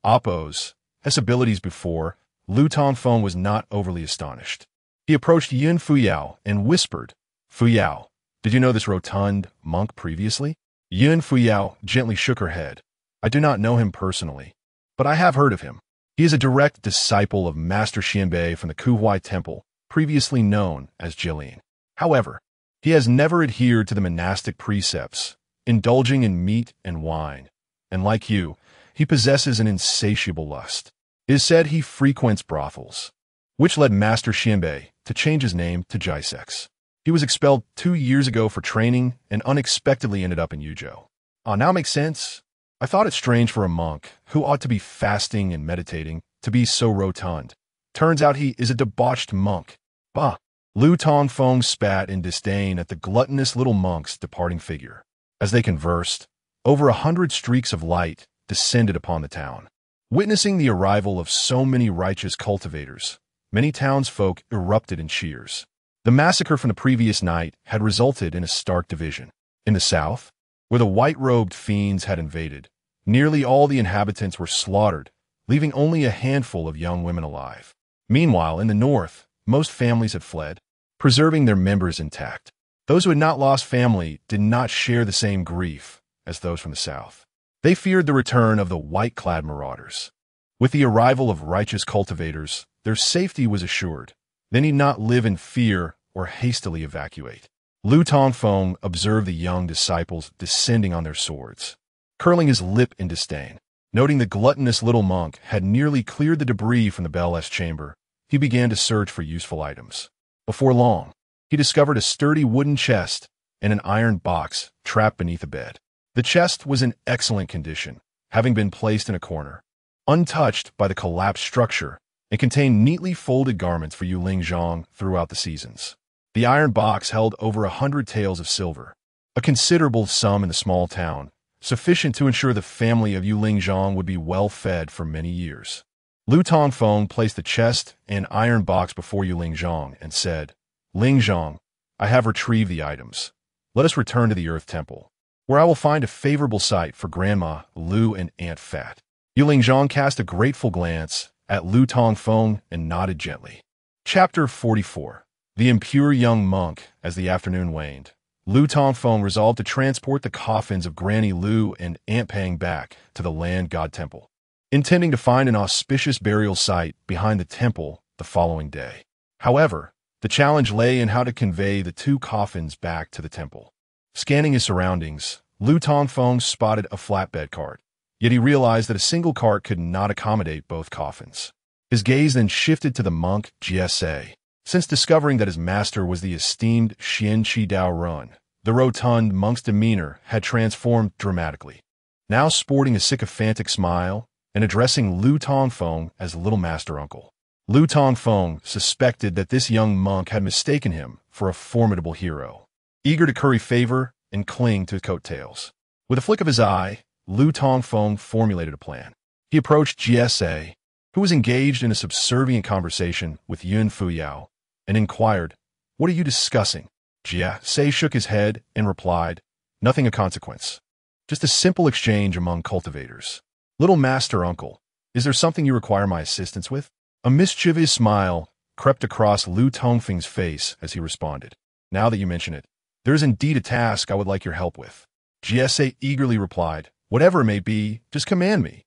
Appo's abilities before, Lu Tongfeng was not overly astonished. He approached Yun Fuyao and whispered, "Fuyao, did you know this rotund monk previously?" Yun Fuyao gently shook her head. "I do not know him personally, but I have heard of him. He is a direct disciple of Master Xianbei from the Kuhuai Temple, previously known as Jilin. However, he has never adhered to the monastic precepts, indulging in meat and wine, and like you, he possesses an insatiable lust. It is said he frequents brothels, which led Master Xianbei to change his name to Jisex. He was expelled 2 years ago for training and unexpectedly ended up in Yuzhou. Now makes sense. I thought it strange for a monk, who ought to be fasting and meditating, to be so rotund. Turns out he is a debauched monk. Bah!" Lu Tongfeng spat in disdain at the gluttonous little monk's departing figure. As they conversed, over 100 streaks of light descended upon the town. Witnessing the arrival of so many righteous cultivators, many townsfolk erupted in cheers. The massacre from the previous night had resulted in a stark division. In the south, where the white-robed fiends had invaded, nearly all the inhabitants were slaughtered, leaving only a handful of young women alive. Meanwhile, in the north, most families had fled, preserving their members intact. Those who had not lost family did not share the same grief as those from the south. They feared the return of the white-clad marauders. With the arrival of righteous cultivators, their safety was assured. They need not live in fear or hastily evacuate. Lu Tongfeng observed the young disciples descending on their swords, curling his lip in disdain. Noting the gluttonous little monk had nearly cleared the debris from the bell's chamber, he began to search for useful items. Before long, he discovered a sturdy wooden chest and an iron box trapped beneath a bed. The chest was in excellent condition, having been placed in a corner, untouched by the collapsed structure, and contained neatly folded garments for Yu Lingzhong throughout the seasons. The iron box held over 100 taels of silver, a considerable sum in the small town, sufficient to ensure the family of Yu Lingzhong would be well fed for many years. Lu Tongfeng placed the chest and iron box before Yu Lingzhong and said, Lingzhong, I have retrieved the items. Let us return to the Earth Temple, where I will find a favorable site for Grandma, Lu, and Aunt Fat. Yu Lingzhong cast a grateful glance at Lu Tongfeng and nodded gently. Chapter 44. The Impure Young Monk. As the afternoon waned, Lu Tongfeng resolved to transport the coffins of Granny Lu and Aunt Pang back to the Land God Temple, intending to find an auspicious burial site behind the temple the following day. However, the challenge lay in how to convey the two coffins back to the temple. Scanning his surroundings, Lu Tongfeng spotted a flatbed cart, yet he realized that a single cart could not accommodate both coffins. His gaze then shifted to the monk Jie. Since discovering that his master was the esteemed Xian Qi Dao Run, the rotund monk's demeanor had transformed dramatically. Now sporting a sycophantic smile and addressing Lu Tongfeng as Little Master Uncle, Lu Tongfeng suspected that this young monk had mistaken him for a formidable hero, eager to curry favor and cling to his coattails. With a flick of his eye, Lu Tongfeng formulated a plan. He approached Jie, who was engaged in a subservient conversation with Yun Fuyao, and inquired, What are you discussing? Jie shook his head and replied, Nothing of consequence. Just a simple exchange among cultivators. Little Master Uncle, is there something you require my assistance with? A mischievous smile crept across Lu Tongfeng's face as he responded. Now that you mention it, there is indeed a task I would like your help with. Jie eagerly replied, Whatever it may be, just command me.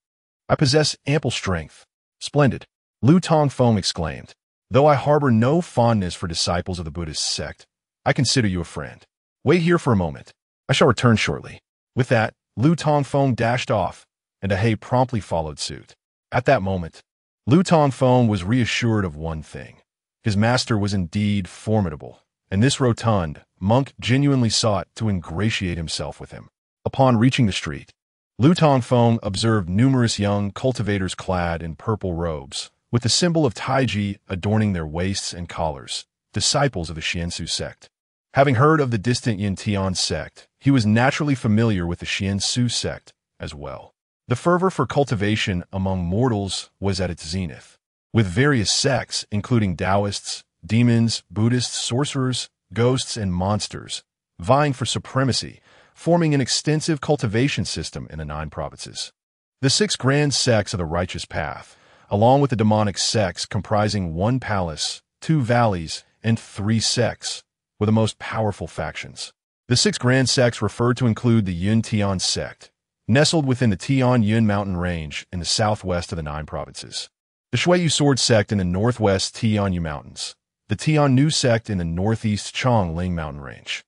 I possess ample strength. Splendid, Lu Tongfeng exclaimed. Though I harbor no fondness for disciples of the Buddhist sect, I consider you a friend. Wait here for a moment. I shall return shortly. With that, Lu Tongfeng dashed off, and Ahei promptly followed suit. At that moment, Lu Tongfeng was reassured of one thing. His master was indeed formidable, and this rotund monk genuinely sought to ingratiate himself with him. Upon reaching the street, Lu Tongfeng observed numerous young cultivators clad in purple robes, with the symbol of Taiji adorning their waists and collars, disciples of the Xiansu sect. Having heard of the distant Yintian sect, he was naturally familiar with the Xiansu sect as well. The fervor for cultivation among mortals was at its zenith, with various sects including Taoists, demons, Buddhists, sorcerers, ghosts, and monsters vying for supremacy, forming an extensive cultivation system in the 9 provinces. The 6 grand sects of the righteous path, along with the demonic sects comprising 1 palace, 2 valleys, and 3 sects, were the most powerful factions. The 6 grand sects referred to include the Yun Tian sect, nestled within the Tian Yun mountain range in the southwest of the 9 provinces. The Shuiyu sword sect in the northwest Tianyu mountains. The Tian Nu sect in the northeast Chongling mountain range.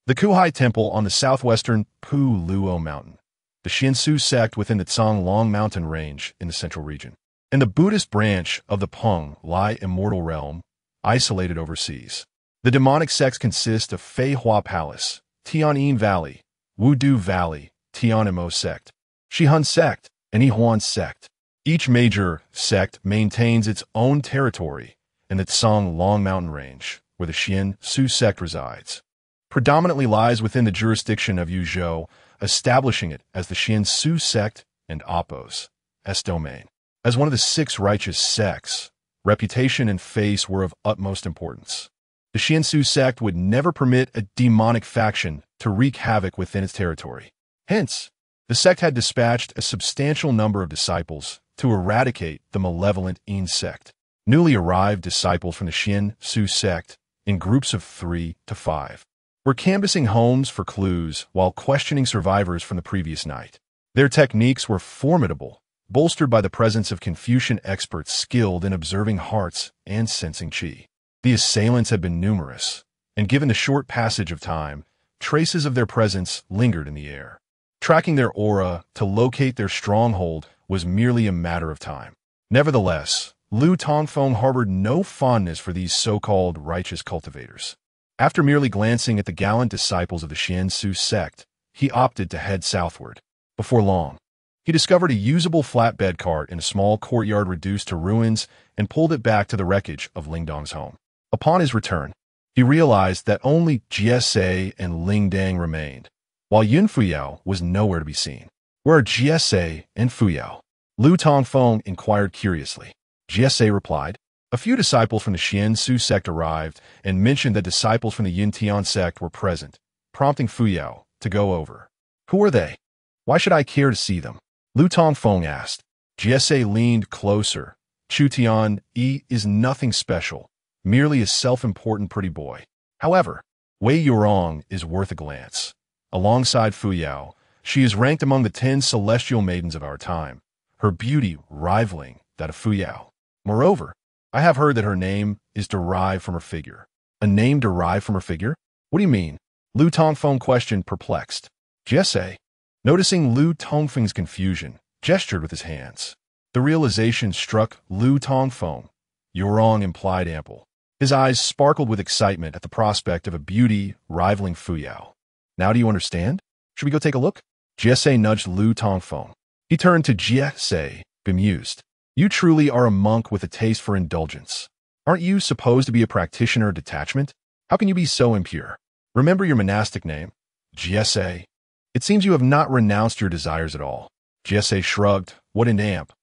The Kuhai temple on the southwestern Pu Luo mountain. The Xiansu sect within the Songlong mountain range in the central region. And the Buddhist branch of the Peng Lai Immortal realm, isolated overseas. The demonic sects consist of Fei Hua Palace, Tianyin Valley, Wudu Valley, Tianimo sect, Shihun sect, and Yihuan sect. Each major sect maintains its own territory in the Tsong Long mountain range, where the Xiansu sect resides. Predominantly lies within the jurisdiction of Yuzhou, establishing it as the Xiansu sect and Appos S domain. As one of the 6 righteous sects, reputation and face were of utmost importance. The Xiansu sect would never permit a demonic faction to wreak havoc within its territory. Hence, the sect had dispatched a substantial number of disciples to eradicate the malevolent Yin sect. Newly arrived disciples from the Xiansu sect, in groups of 3 to 5, were canvassing homes for clues while questioning survivors from the previous night. Their techniques were formidable, bolstered by the presence of Confucian experts skilled in observing hearts and sensing qi. The assailants had been numerous, and given the short passage of time, traces of their presence lingered in the air. Tracking their aura to locate their stronghold was merely a matter of time. Nevertheless, Lu Tongfeng harbored no fondness for these so-called righteous cultivators. After merely glancing at the gallant disciples of the Xiansu sect, he opted to head southward. Before long, he discovered a usable flatbed cart in a small courtyard reduced to ruins and pulled it back to the wreckage of Lingdong's home. Upon his return, he realized that only Jie and Lingdang remained, while Yun Fuyao was nowhere to be seen. Where are Jie and Fuyao? Lu Tongfeng inquired curiously. GSA replied. A few disciples from the Xiansu sect arrived and mentioned that disciples from the Yintian sect were present, prompting Fuyao to go over. Who are they? Why should I care to see them? Lu Tongfeng asked. GSA leaned closer. Chu Tian Yi is nothing special, merely a self-important pretty boy. However, Wei Yurong is worth a glance. Alongside Fuyao, she is ranked among the 10 celestial maidens of our time, her beauty rivaling that of Fuyao. Moreover, I have heard that her name is derived from her figure. A name derived from her figure? What do you mean? Lu Tongfeng questioned, perplexed. GSA, noticing Lu Tongfeng's confusion, gestured with his hands. The realization struck Lu Tongfeng. Yurong implied ample. His eyes sparkled with excitement at the prospect of a beauty rivaling Fuyao. Now do you understand? Should we go take a look? GSA nudged Lu Tongfeng. He turned to GSA, bemused. You truly are a monk with a taste for indulgence. Aren't you supposed to be a practitioner of detachment? How can you be so impure? Remember your monastic name? GSA. It seems you have not renounced your desires at all. GSA shrugged. What an amp.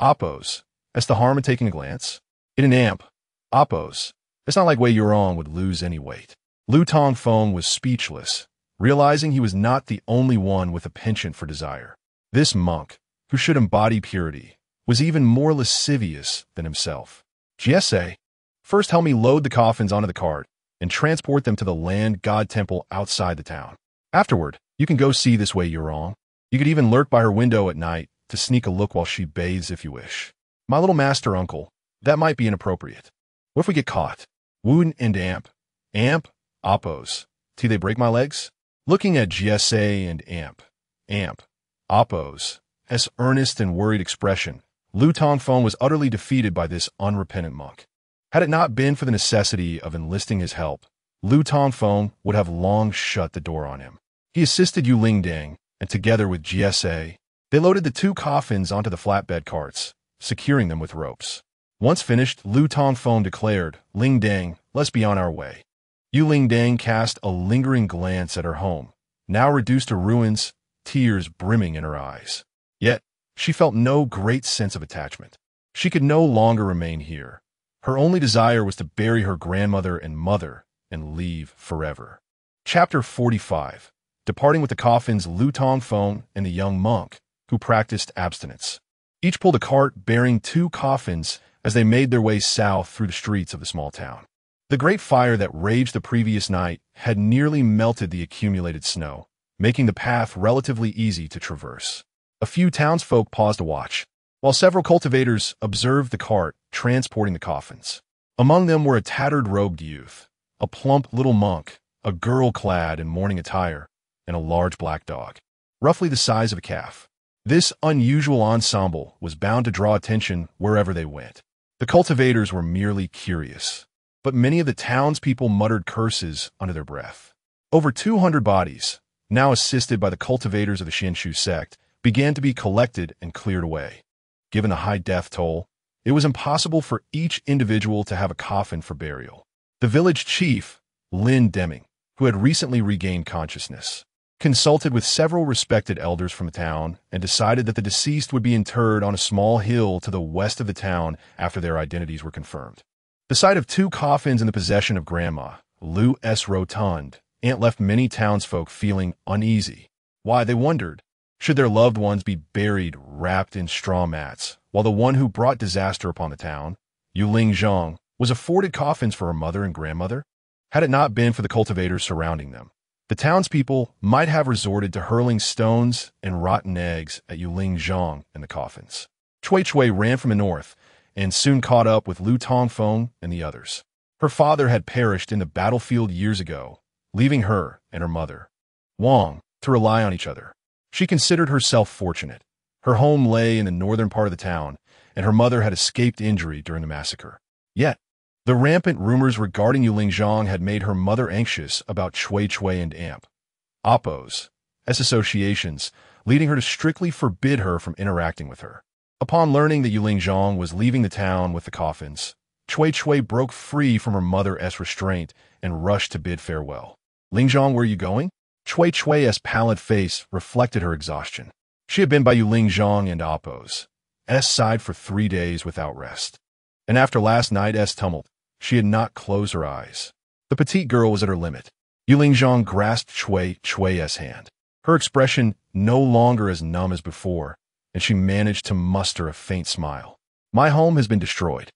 Oppos. That's the harm in taking a glance. In an amp. Oppos. It's not like Wei Yurong would lose any weight. Lu Tongfeng was speechless, realizing he was not the only one with a penchant for desire. This monk, who should embody purity, was even more lascivious than himself. GSA, first help me load the coffins onto the cart and transport them to the land god temple outside the town. Afterward, you can go see this Wei Yurong. You could even lurk by her window at night to sneak a look while she bathes if you wish. My little master uncle, that might be inappropriate. What if we get caught? Woon and Amp. Amp, Oppos. Till they break my legs? Looking at GSA and Amp. Amp, Oppos. As earnest and worried expression, Lu Tongfeng was utterly defeated by this unrepentant monk. Had it not been for the necessity of enlisting his help, Lu Tongfeng would have long shut the door on him. He assisted Yu Lingdang, and together with GSA, they loaded the 2 coffins onto the flatbed carts, securing them with ropes. Once finished, Lu Tongfeng declared, Lingdang, let's be on our way. Yu Lingdang cast a lingering glance at her home, now reduced to ruins, tears brimming in her eyes. Yet, she felt no great sense of attachment. She could no longer remain here. Her only desire was to bury her grandmother and mother and leave forever. Chapter 45. Departing with the coffins, Lu Tongfeng and the young monk, who practiced abstinence. Each pulled a cart bearing 2 coffins as they made their way south through the streets of the small town. The great fire that raged the previous night had nearly melted the accumulated snow, making the path relatively easy to traverse. A few townsfolk paused to watch, while several cultivators observed the cart transporting the coffins. Among them were a tattered robed youth, a plump little monk, a girl clad in mourning attire, and a large black dog, roughly the size of a calf. This unusual ensemble was bound to draw attention wherever they went. The cultivators were merely curious, but many of the townspeople muttered curses under their breath. Over 200 bodies, now assisted by the cultivators of the Xianshu sect, began to be collected and cleared away. Given the high death toll, it was impossible for each individual to have a coffin for burial. The village chief, Lin Deming, who had recently regained consciousness, consulted with several respected elders from the town and decided that the deceased would be interred on a small hill to the west of the town after their identities were confirmed. The sight of 2 coffins in the possession of Grandma, Lu S. Rotund, Aunt left many townsfolk feeling uneasy. Why, they wondered, should their loved ones be buried wrapped in straw mats, while the one who brought disaster upon the town, Yu Lingzhang, was afforded coffins for her mother and grandmother? Had it not been for the cultivators surrounding them, the townspeople might have resorted to hurling stones and rotten eggs at Yu Lingzhang and the coffins. Cui ran from the north and soon caught up with Lu Tongfeng and the others. Her father had perished in the battlefield years ago, leaving her and her mother, Wang, to rely on each other. She considered herself fortunate. Her home lay in the northern part of the town, and her mother had escaped injury during the massacre. Yet, the rampant rumors regarding Yu Lingzhang had made her mother anxious about Cui and Amp, Oppos, as associations, leading her to strictly forbid her from interacting with her. Upon learning that Yu Lingzhang was leaving the town with the coffins, Cui broke free from her mother's restraint and rushed to bid farewell. Lingzhang, where are you going? Cui's pallid face reflected her exhaustion. She had been by Yu Lingzhang and Oppos' side for 3 days without rest. and after last night's tumult, she had not closed her eyes. The petite girl was at her limit. Yu Lingzhong grasped Chui's hand. Her expression no longer as numb as before, and she managed to muster a faint smile. My home has been destroyed.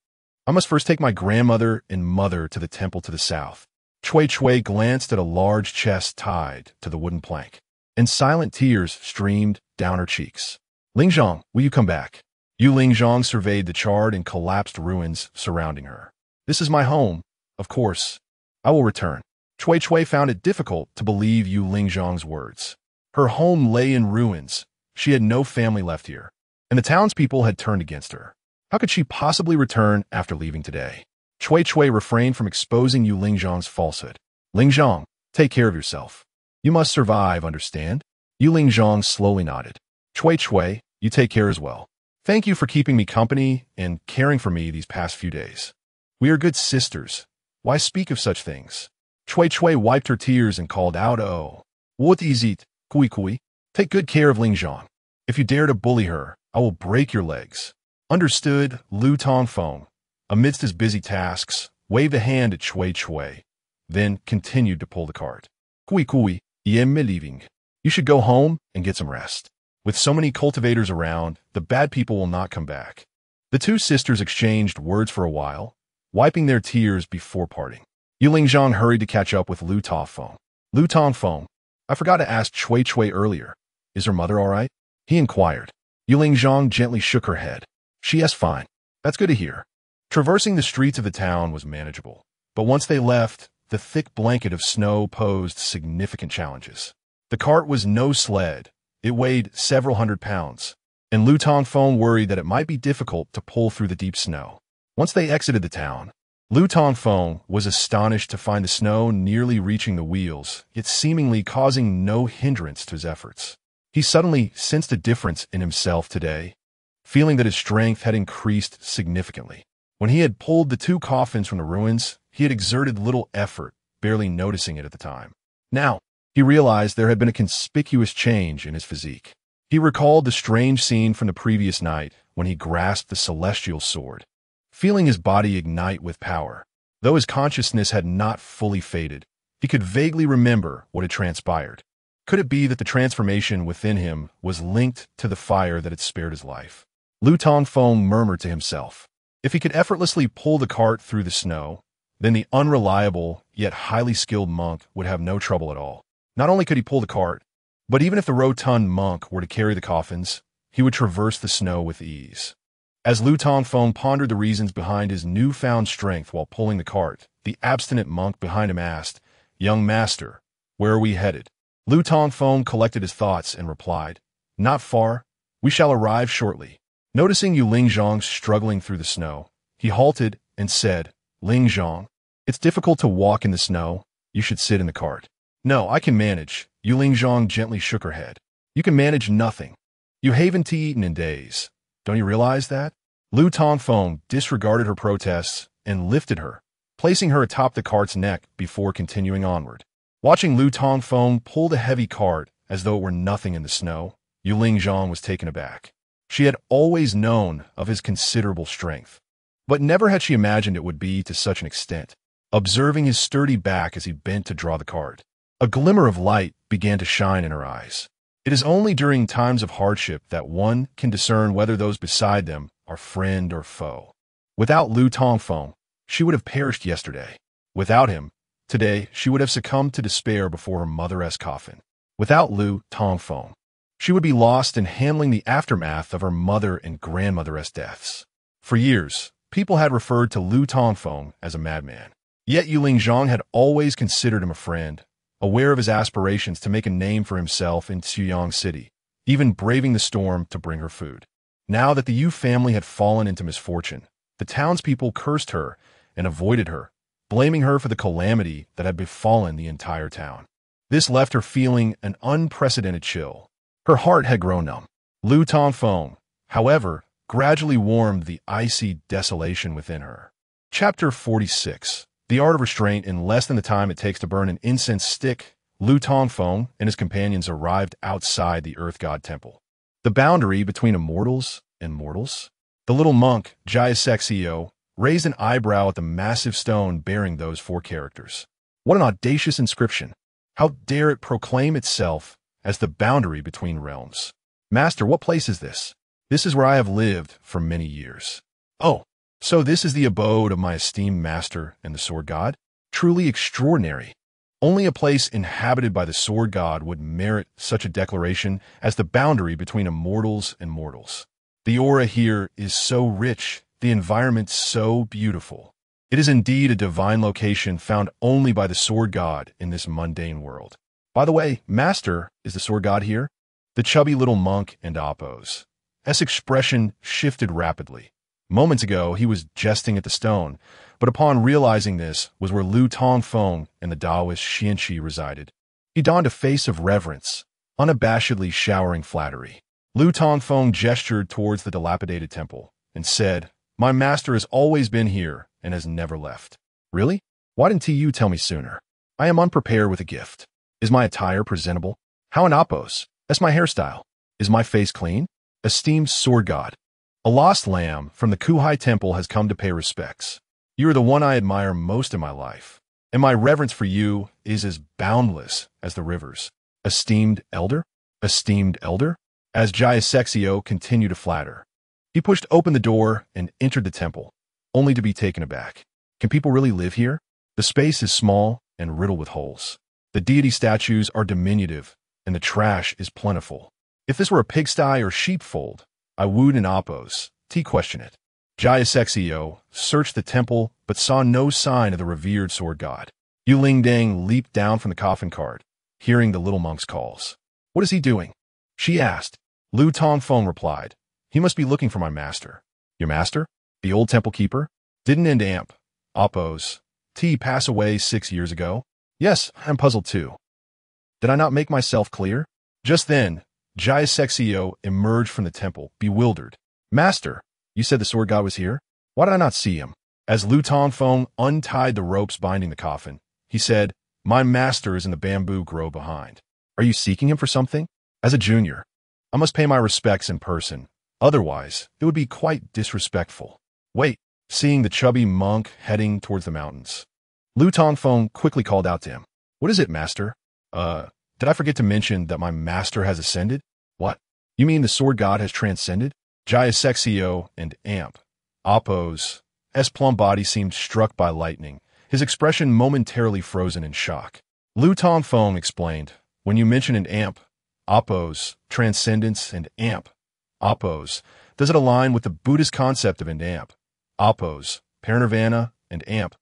I must first take my grandmother and mother to the temple to the south. Chui glanced at a large chest tied to the wooden plank, and silent tears streamed down her cheeks. Lingzhong, will you come back? Yu Lingzhong surveyed the charred and collapsed ruins surrounding her. This is my home. Of course, I will return. Chui found it difficult to believe Yu Lingzhong's words. Her home lay in ruins. She had no family left here, and the townspeople had turned against her. How could she possibly return after leaving today? Chui refrained from exposing Yu Lingzhong's falsehood. Lingzhong, take care of yourself. You must survive, understand? Yu Lingzhong slowly nodded. Chui, you take care as well. Thank you for keeping me company and caring for me these past few days. We are good sisters. Why speak of such things? Chui wiped her tears and called out, oh. What is it, Kui? Take good care of Lingzhong. If you dare to bully her, I will break your legs. Understood. Lu Tongfeng, amidst his busy tasks, waved a hand at Chui, then continued to pull the cart. Kui, I'm leaving. You should go home and get some rest. With so many cultivators around, the bad people will not come back. The two sisters exchanged words for a while, wiping their tears before parting. Yu Lingzhong hurried to catch up with Lu Tongfeng. Lu Tongfeng, I forgot to ask Chui earlier. Is her mother all right? He inquired. Yu Lingzhong gently shook her head. She is fine. That's good to hear. Traversing the streets of the town was manageable, but once they left, the thick blanket of snow posed significant challenges. The cart was no sled. It weighed several hundred pounds, and Lu Tongfeng worried that it might be difficult to pull through the deep snow. Once they exited the town, Lu Tongfeng was astonished to find the snow nearly reaching the wheels, yet seemingly causing no hindrance to his efforts. He suddenly sensed a difference in himself today, feeling that his strength had increased significantly. When he had pulled the two coffins from the ruins, he had exerted little effort, barely noticing it at the time. Now, he realized there had been a conspicuous change in his physique. He recalled the strange scene from the previous night when he grasped the celestial sword, feeling his body ignite with power. Though his consciousness had not fully faded, he could vaguely remember what had transpired. Could it be that the transformation within him was linked to the fire that had spared his life? Lu Tongfeng murmured to himself. If he could effortlessly pull the cart through the snow, then the unreliable yet highly skilled monk would have no trouble at all. Not only could he pull the cart, but even if the rotund monk were to carry the coffins, he would traverse the snow with ease. As Lu Tongfeng pondered the reasons behind his newfound strength while pulling the cart, the abstinent monk behind him asked, Young master, where are we headed? Lu Tongfeng collected his thoughts and replied, Not far. We shall arrive shortly. Noticing Yu Lingzhong struggling through the snow, he halted and said, Lingzhong, it's difficult to walk in the snow. You should sit in the cart. No, I can manage. Yu Lingzhong gently shook her head. You can manage nothing. You haven't eaten in days. Don't you realize that? Lu Tongfeng disregarded her protests and lifted her, placing her atop the cart's neck before continuing onward. Watching Lu Tongfeng pull the heavy cart as though it were nothing in the snow, Yu Lingzhong was taken aback. She had always known of his considerable strength, but never had she imagined it would be to such an extent. Observing his sturdy back as he bent to draw the cart, a glimmer of light began to shine in her eyes. It is only during times of hardship that one can discern whether those beside them are friend or foe. Without Lu Tongfeng, she would have perished yesterday. Without him, today she would have succumbed to despair before her mother's coffin. Without Lu Tongfeng, she would be lost in handling the aftermath of her mother and grandmother's deaths. For years, people had referred to Lu Tongfeng as a madman. Yet Yu Lingzhong had always considered him a friend, aware of his aspirations to make a name for himself in Yang City, even braving the storm to bring her food. Now that the Yu family had fallen into misfortune, the townspeople cursed her and avoided her, blaming her for the calamity that had befallen the entire town. This left her feeling an unprecedented chill. Her heart had grown numb. Lu Tongfeng, however, gradually warmed the icy desolation within her. Chapter 46. The art of restraint. In less than the time it takes to burn an incense stick, Lu Tongfeng and his companions arrived outside the Earth God Temple. The boundary between Immortals and Mortals? The little monk, Jiasexio, raised an eyebrow at the massive stone bearing those 4 characters. What an audacious inscription! How dare it proclaim itself as the boundary between realms? Master, what place is this? This is where I have lived for many years. Oh, so this is the abode of my esteemed master and the sword god? Truly extraordinary. Only a place inhabited by the sword god would merit such a declaration as the boundary between immortals and mortals. The aura here is so rich, the environment so beautiful. It is indeed a divine location found only by the sword god in this mundane world. By the way, Master, is the sword god here? The chubby little monk and Appos. S expression shifted rapidly. Moments ago, he was jesting at the stone, but upon realizing this was where Lu Tongfeng and the Taoist Xianqi resided. He donned a face of reverence, unabashedly showering flattery. Lu Tongfeng gestured towards the dilapidated temple and said, "My master has always been here and has never left." "Really? Why didn't you tell me sooner? I am unprepared with a gift. Is my attire presentable? How an Appos? That's my hairstyle. Is my face clean? Esteemed sword god, a lost lamb from the Kuhai temple has come to pay respects. You are the one I admire most in my life, and my reverence for you is as boundless as the rivers. Esteemed elder? Esteemed elder?" As Jaisexio continued to flatter. He pushed open the door and entered the temple, only to be taken aback. Can people really live here? The space is small and riddled with holes. The deity statues are diminutive, and the trash is plentiful. If this were a pigsty or sheepfold, I would in Appos question it. Jaisexio searched the temple but saw no sign of the revered sword god. Yu Lingdang leaped down from the coffin cart, hearing the little monk's calls. "What is he doing?" she asked. Lu Tongfeng replied, "He must be looking for my master." "Your master? The old temple keeper? Didn't an amp, Appos, pass away 6 years ago?" "Yes, I'm puzzled too. Did I not make myself clear?" Just then, Jaisexio emerged from the temple, bewildered. "Master, you said the sword god was here? Why did I not see him?" As Lu Tongfeng untied the ropes binding the coffin, he said, "My master is in the bamboo grove behind. Are you seeking him for something?" "As a junior, I must pay my respects in person. Otherwise, it would be quite disrespectful." "Wait," seeing the chubby monk heading towards the mountains. Lu Tongfeng quickly called out to him. "What is it, master?" Did I forget to mention that my master has ascended?" "What? You mean the sword god has transcended?" Jaisexio and amp, Appos, plump body seemed struck by lightning, his expression momentarily frozen in shock. Lu Tongfeng explained, "When you mention an amp, Appos, transcendence, and amp, Appos, does it align with the Buddhist concept of an amp, Appos, parinirvana, and amp,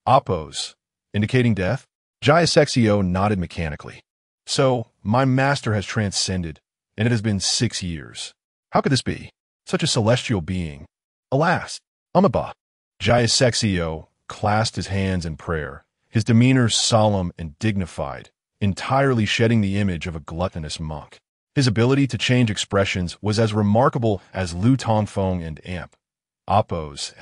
Appos, indicating death?" Jaisexio nodded mechanically. "So, my master has transcended, and it has been 6 years. How could this be? Such a celestial being. Alas, Umaba." Jaisexio clasped his hands in prayer, his demeanor solemn and dignified, entirely shedding the image of a gluttonous monk. His ability to change expressions was as remarkable as Lu Tongfeng and amp, Appos.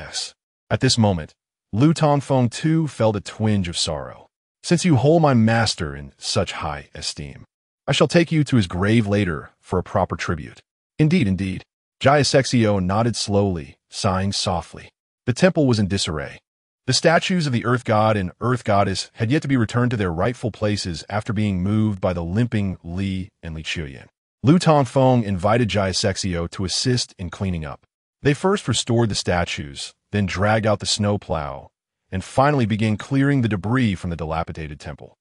At this moment, Lu Tongfeng too felt a twinge of sorrow. "Since you hold my master in such high esteem, I shall take you to his grave later for a proper tribute." "Indeed, indeed." Jaisexio nodded slowly, sighing softly. The temple was in disarray. The statues of the Earth God and Earth Goddess had yet to be returned to their rightful places after being moved by the limping Li and Li Chuyan. Lu Tongfeng invited Jaisexio to assist in cleaning up. They first restored the statues, then dragged out the snowplow, and finally began clearing the debris from the dilapidated temple.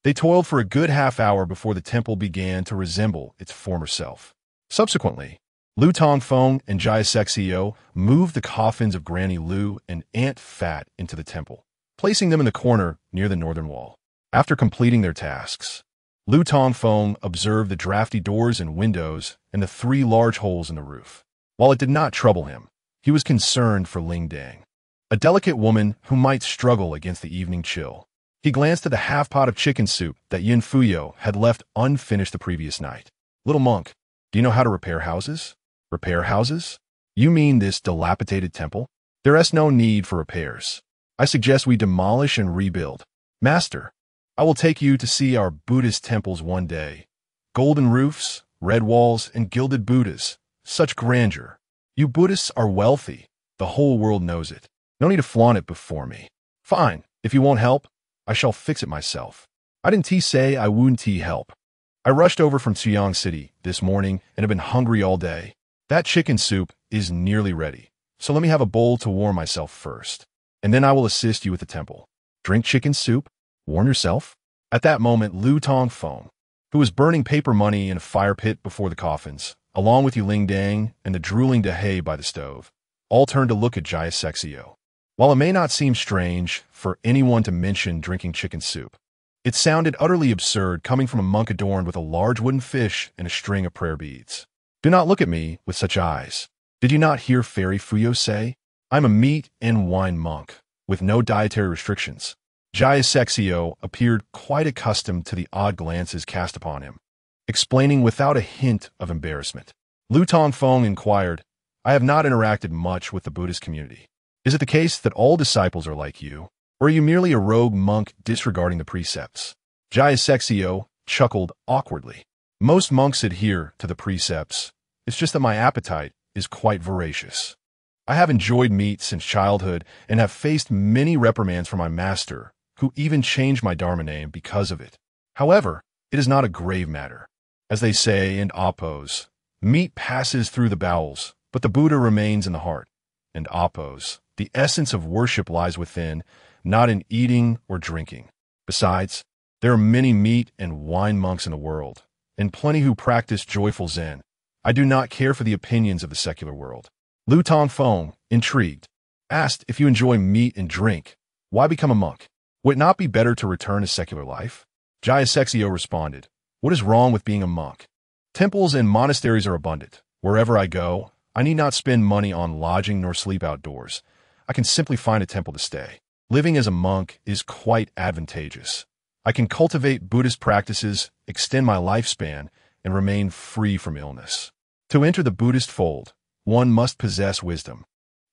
They toiled for a good half-hour before the temple began to resemble its former self. Subsequently, Lu Tongfeng and Jaisexio moved the coffins of Granny Lu and Aunt Fat into the temple, placing them in the corner near the northern wall. After completing their tasks, Lu Tongfeng observed the drafty doors and windows and the 3 large holes in the roof. While it did not trouble him, he was concerned for Lingdang, a delicate woman who might struggle against the evening chill. He glanced at the half-pot of chicken soup that Yin Fuyo had left unfinished the previous night. "Little monk, do you know how to repair houses?" "Repair houses? You mean this dilapidated temple? There is no need for repairs. I suggest we demolish and rebuild. Master, I will take you to see our Buddhist temples one day. Golden roofs, red walls, and gilded Buddhas. Such grandeur. You Buddhists are wealthy. The whole world knows it. No need to flaunt it before me. Fine, if you won't help, I shall fix it myself. I didn't say I wouldn't help. I rushed over from Xiyang City this morning and have been hungry all day. That chicken soup is nearly ready, so let me have a bowl to warm myself first, and then I will assist you with the temple. Drink chicken soup? Warm yourself? At that moment, Lu Tongfeng, who was burning paper money in a fire pit before the coffins, along with Yuling Dang and the drooling Dehe by the stove, all turned to look at Jaya Sexio. While it may not seem strange for anyone to mention drinking chicken soup, it sounded utterly absurd coming from a monk adorned with a large wooden fish and a string of prayer beads. Do not look at me with such eyes. Did you not hear Fairy Fuyo say? I'm a meat and wine monk, with no dietary restrictions. Jaya Sexio appeared quite accustomed to the odd glances cast upon him, explaining without a hint of embarrassment. Lu Tongfeng inquired, I have not interacted much with the Buddhist community. Is it the case that all disciples are like you, or are you merely a rogue monk disregarding the precepts? Jaya Sexio chuckled awkwardly. Most monks adhere to the precepts. It's just that my appetite is quite voracious. I have enjoyed meat since childhood and have faced many reprimands from my master, who even changed my Dharma name because of it. However, it is not a grave matter. As they say in Oppos, meat passes through the bowels, but the Buddha remains in the heart. And Oppos, the essence of worship lies within, not in eating or drinking. Besides, there are many meat and wine monks in the world, and plenty who practice joyful Zen. I do not care for the opinions of the secular world. Lu Tongfeng, intrigued, asked if you enjoy meat and drink, why become a monk? Would it not be better to return to secular life? Jaya Sexio responded, what is wrong with being a monk? Temples and monasteries are abundant. Wherever I go, I need not spend money on lodging nor sleep outdoors. I can simply find a temple to stay. Living as a monk is quite advantageous. I can cultivate Buddhist practices, extend my lifespan, and remain free from illness. To enter the Buddhist fold, one must possess wisdom.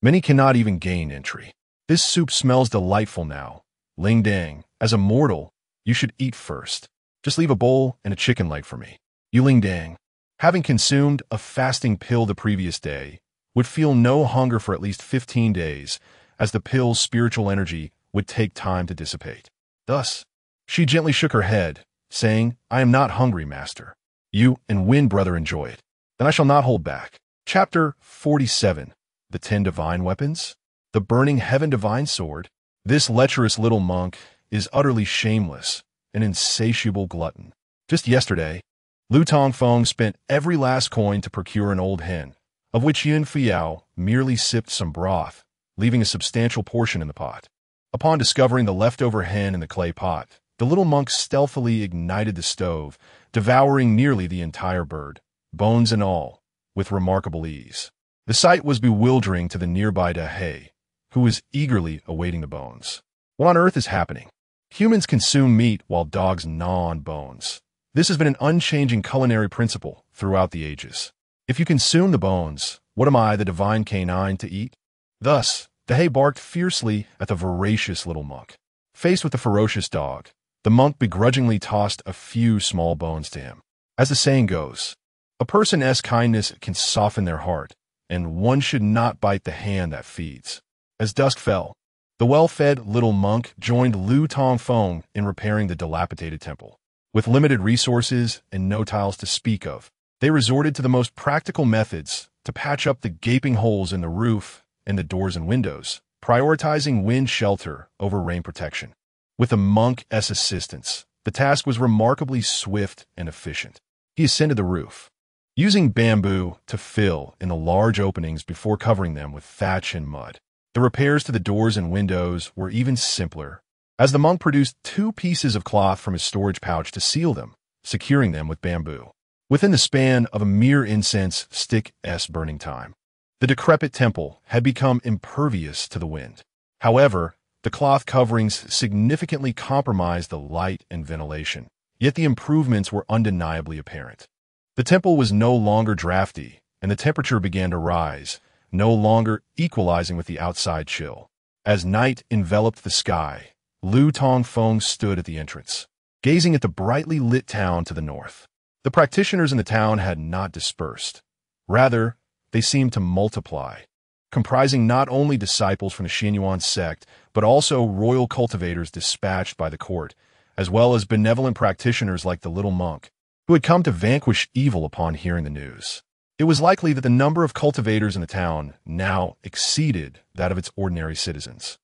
Many cannot even gain entry. This soup smells delightful now. Ling Dang, as a mortal, you should eat first. Just leave a bowl and a chicken leg for me. You Ling Dang, having consumed a fasting pill the previous day, would feel no hunger for at least 15 days, as the pill's spiritual energy would take time to dissipate. Thus, she gently shook her head, saying, I am not hungry, master. You and Win brother enjoy it. Then I shall not hold back. Chapter 47. The 10 Divine Weapons? The Burning Heaven Divine Sword. This lecherous little monk is utterly shameless, an insatiable glutton. Just yesterday, Lu Tongfeng spent every last coin to procure an old hen, of which Yun Fiao merely sipped some broth, leaving a substantial portion in the pot. Upon discovering the leftover hen in the clay pot, the little monk stealthily ignited the stove, devouring nearly the entire bird, bones and all, with remarkable ease. The sight was bewildering to the nearby Dahe, who was eagerly awaiting the bones. What on earth is happening? Humans consume meat while dogs gnaw on bones. This has been an unchanging culinary principle throughout the ages. If you consume the bones, what am I, the divine canine, to eat? Thus, Dahe barked fiercely at the voracious little monk. Faced with the ferocious dog, the monk begrudgingly tossed a few small bones to him. As the saying goes, a person's kindness can soften their heart, and one should not bite the hand that feeds. As dusk fell, the well-fed little monk joined Lu Tongfeng in repairing the dilapidated temple. With limited resources and no tiles to speak of, they resorted to the most practical methods to patch up the gaping holes in the roof and the doors and windows, prioritizing wind shelter over rain protection. With the monk's assistance, the task was remarkably swift and efficient. He ascended the roof, using bamboo to fill in the large openings before covering them with thatch and mud. The repairs to the doors and windows were even simpler, as the monk produced 2 pieces of cloth from his storage pouch to seal them, securing them with bamboo. Within the span of a mere incense stick's burning time, the decrepit temple had become impervious to the wind. However, the cloth coverings significantly compromised the light and ventilation, yet the improvements were undeniably apparent. The temple was no longer drafty, and the temperature began to rise, no longer equalizing with the outside chill. As night enveloped the sky, Lu Tongfeng stood at the entrance, gazing at the brightly lit town to the north. The practitioners in the town had not dispersed. Rather, they seemed to multiply. comprising not only disciples from the Xianyuan sect, but also royal cultivators dispatched by the court, as well as benevolent practitioners like the little monk, who had come to vanquish evil upon hearing the news. It was likely that the number of cultivators in the town now exceeded that of its ordinary citizens.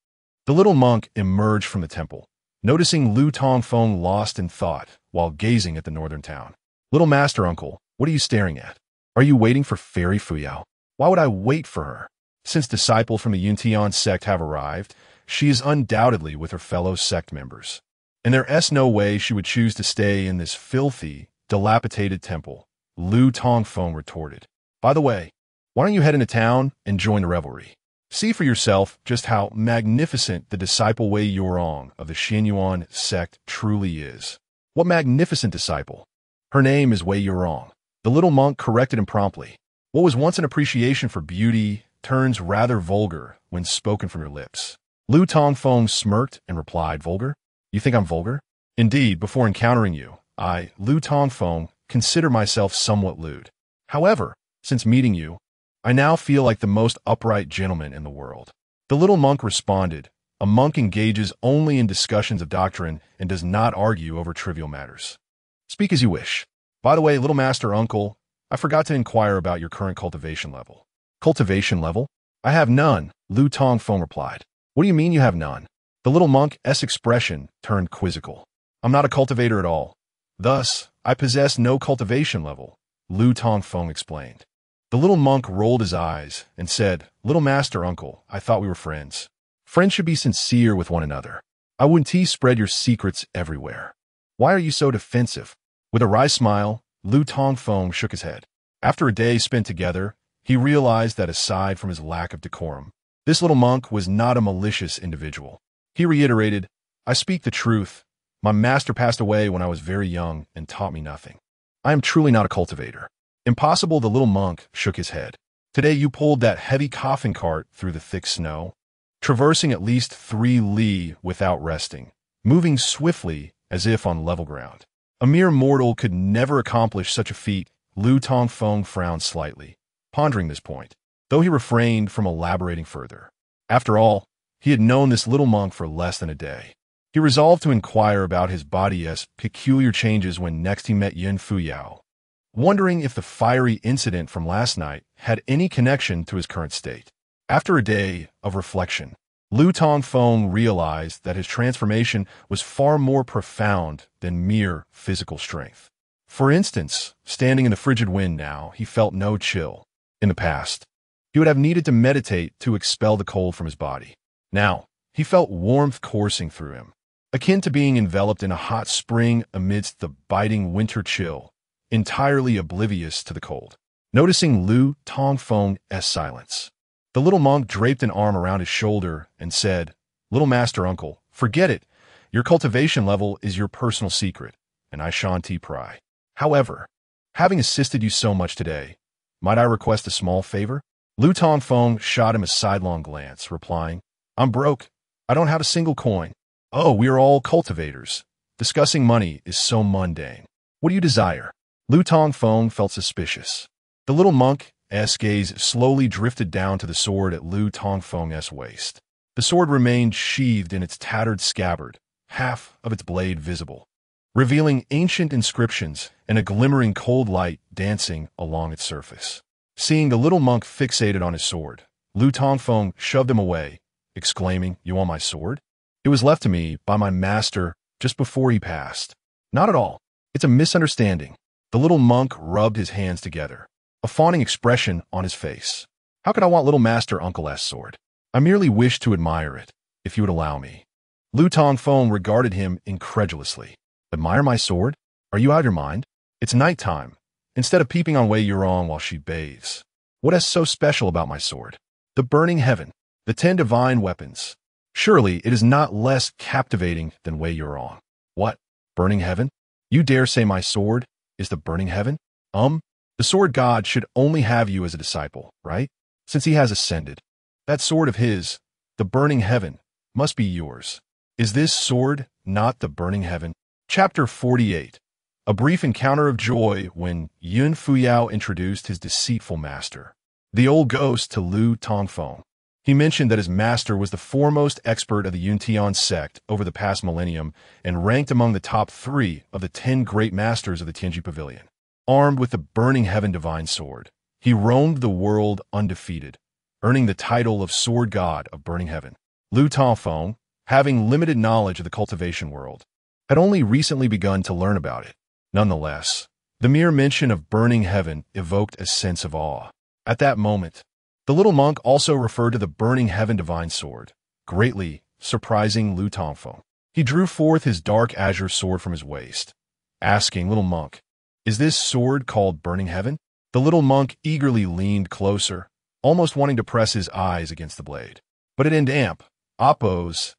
The little monk emerged from the temple, noticing Lu Tongfeng lost in thought while gazing at the northern town. "Little master uncle, what are you staring at? Are you waiting for Fairy Fuyao?" "Why would I wait for her? Since disciples from the Yuntian sect have arrived, she is undoubtedly with her fellow sect members. And there is no way she would choose to stay in this filthy, dilapidated temple," Lu Tongfeng retorted. "By the way, why don't you head into town and join the revelry? See for yourself just how magnificent the disciple Wei Yorong of the Xianyuan sect truly is." "What magnificent disciple?" "Her name is Wei Yorong." The little monk corrected him promptly. "What was once an appreciation for beauty turns rather vulgar when spoken from your lips." Lu Tongfeng smirked and replied, "Vulgar? You think I'm vulgar?" "Indeed, before encountering you, I, Lu Tongfeng, consider myself somewhat lewd. However, since meeting you, I now feel like the most upright gentleman in the world." The little monk responded, "A monk engages only in discussions of doctrine and does not argue over trivial matters. Speak as you wish. By the way, little master uncle, I forgot to inquire about your current cultivation level." "Cultivation level? I have none," Lu Tongfeng replied. "What do you mean you have none?" The little monk's expression turned quizzical. "I'm not a cultivator at all. Thus, I possess no cultivation level," Lu Tongfeng explained. The little monk rolled his eyes and said, "Little master uncle, I thought we were friends. Friends should be sincere with one another. I wouldn't spread your secrets everywhere. Why are you so defensive?" With a wry smile, Lu Tongfeng shook his head. After a day spent together, he realized that aside from his lack of decorum, this little monk was not a malicious individual. He reiterated, "I speak the truth. My master passed away when I was very young and taught me nothing. I am truly not a cultivator." "Impossible," the little monk shook his head. "Today you pulled that heavy coffin cart through the thick snow, traversing at least 3 li without resting, moving swiftly as if on level ground. A mere mortal could never accomplish such a feat." Lu Tongfeng frowned slightly, pondering this point, though he refrained from elaborating further. After all, he had known this little monk for less than a day. He resolved to inquire about his body's peculiar changes when next he met Yin Fuyao, wondering if the fiery incident from last night had any connection to his current state. After a day of reflection, Lu Tongfeng realized that his transformation was far more profound than mere physical strength. For instance, standing in the frigid wind now, he felt no chill. In the past, he would have needed to meditate to expel the cold from his body. Now, he felt warmth coursing through him, akin to being enveloped in a hot spring amidst the biting winter chill, entirely oblivious to the cold. Noticing Lu Tongfeng's silence, the little monk draped an arm around his shoulder and said, "Little master uncle, forget it. Your cultivation level is your personal secret, and I shan't pry. However, having assisted you so much today, might I request a small favor?" Lu Tongfeng shot him a sidelong glance, replying, "I'm broke. I don't have a single coin." "Oh, we are all cultivators. Discussing money is so mundane. What do you desire?" Lu Tongfeng felt suspicious. The little monk's gaze slowly drifted down to the sword at Lu Tongfeng's waist. The sword remained sheathed in its tattered scabbard, half of its blade visible, revealing ancient inscriptions and a glimmering cold light dancing along its surface. Seeing the little monk fixated on his sword, Lu Tongfeng shoved him away, exclaiming, "You want my sword? It was left to me by my master just before he passed." "Not at all. It's a misunderstanding." The little monk rubbed his hands together, a fawning expression on his face. "How could I want little master uncle's sword? I merely wish to admire it, if you would allow me." Lu Tongfeng regarded him incredulously. "Admire my sword? Are you out of your mind? It's nighttime, instead of peeping on Wei Yorong while she bathes. What is so special about my sword? The burning heaven, the 10 divine weapons. Surely it is not less captivating than Wei Yorong." "What? Burning heaven? You dare say my sword is the burning heaven?" The sword god should only have you as a disciple, right? Since he has ascended. That sword of his, the burning heaven, must be yours. Is this sword not the burning heaven? Chapter 48. A brief encounter of joy when Yun Fuyao introduced his deceitful master. The old ghost to Lu Tongfeng. He mentioned that his master was the foremost expert of the Yuntian sect over the past millennium and ranked among the top 3 of the 10 great masters of the Tianji Pavilion. Armed with the Burning Heaven Divine Sword, he roamed the world undefeated, earning the title of Sword God of Burning Heaven. Lu Tongfeng, having limited knowledge of the cultivation world, had only recently begun to learn about it. Nonetheless, the mere mention of Burning Heaven evoked a sense of awe. At that moment, the little monk also referred to the Burning Heaven Divine Sword, greatly surprising Lu Tongfeng. He drew forth his dark azure sword from his waist, asking, "Little monk, is this sword called Burning Heaven?" The little monk eagerly leaned closer, almost wanting to press his eyes against the blade. "But it amp, Oppos,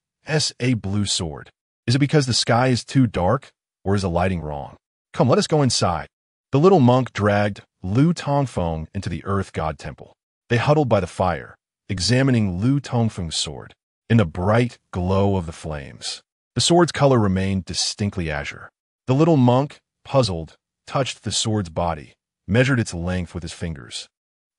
a blue sword. Is it because the sky is too dark, or is the lighting wrong? Come, let us go inside." The little monk dragged Lu Tongfeng into the Earth God Temple. They huddled by the fire, examining Lu Tongfeng's sword. In the bright glow of the flames, the sword's color remained distinctly azure. The little monk, puzzled, touched the sword's body, measured its length with his fingers,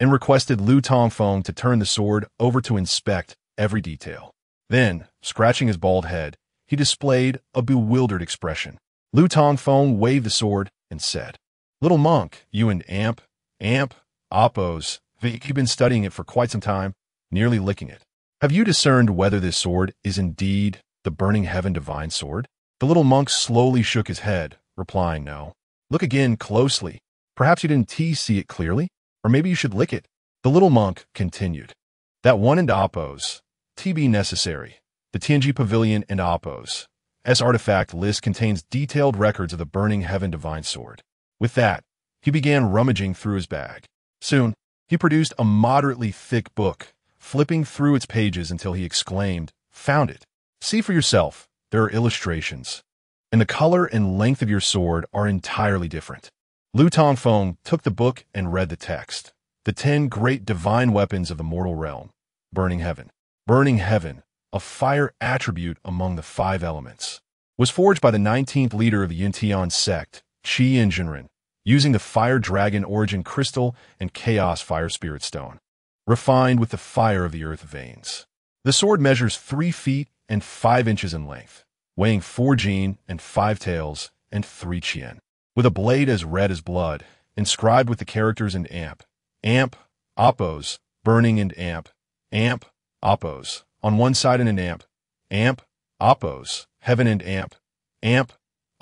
and requested Lu Tongfeng to turn the sword over to inspect every detail. Then, scratching his bald head, he displayed a bewildered expression. Lu Tongfeng waved the sword and said, "Little monk, you and amp, Oppos, you've been studying it for quite some time, nearly licking it. Have you discerned whether this sword is indeed the Burning Heaven Divine Sword?" The little monk slowly shook his head, replying, "No. Look again closely. Perhaps you didn't see it clearly, or maybe you should lick it." The little monk continued, "That one and Oppos, be necessary. The Tianji Pavilion and Oppos' artifact list contains detailed records of the Burning Heaven Divine Sword." With that, he began rummaging through his bag. Soon, he produced a moderately thick book, flipping through its pages until he exclaimed, "Found it. See for yourself, there are illustrations. And the color and length of your sword are entirely different." Lu Tongfeng took the book and read the text. The 10 great divine weapons of the mortal realm. Burning Heaven. Burning Heaven, a fire attribute among the 5 elements, was forged by the 19th leader of the Yuntian sect, Qi Enjinren, using the Fire Dragon Origin Crystal and Chaos Fire Spirit Stone, refined with the fire of the earth veins. The sword measures 3 feet and 5 inches in length, weighing 4 jin and 5 taels and 3 qian, with a blade as red as blood, inscribed with the characters in amp, Oppos, burning and amp, Oppos, on one side and an amp, Oppos, heaven and amp,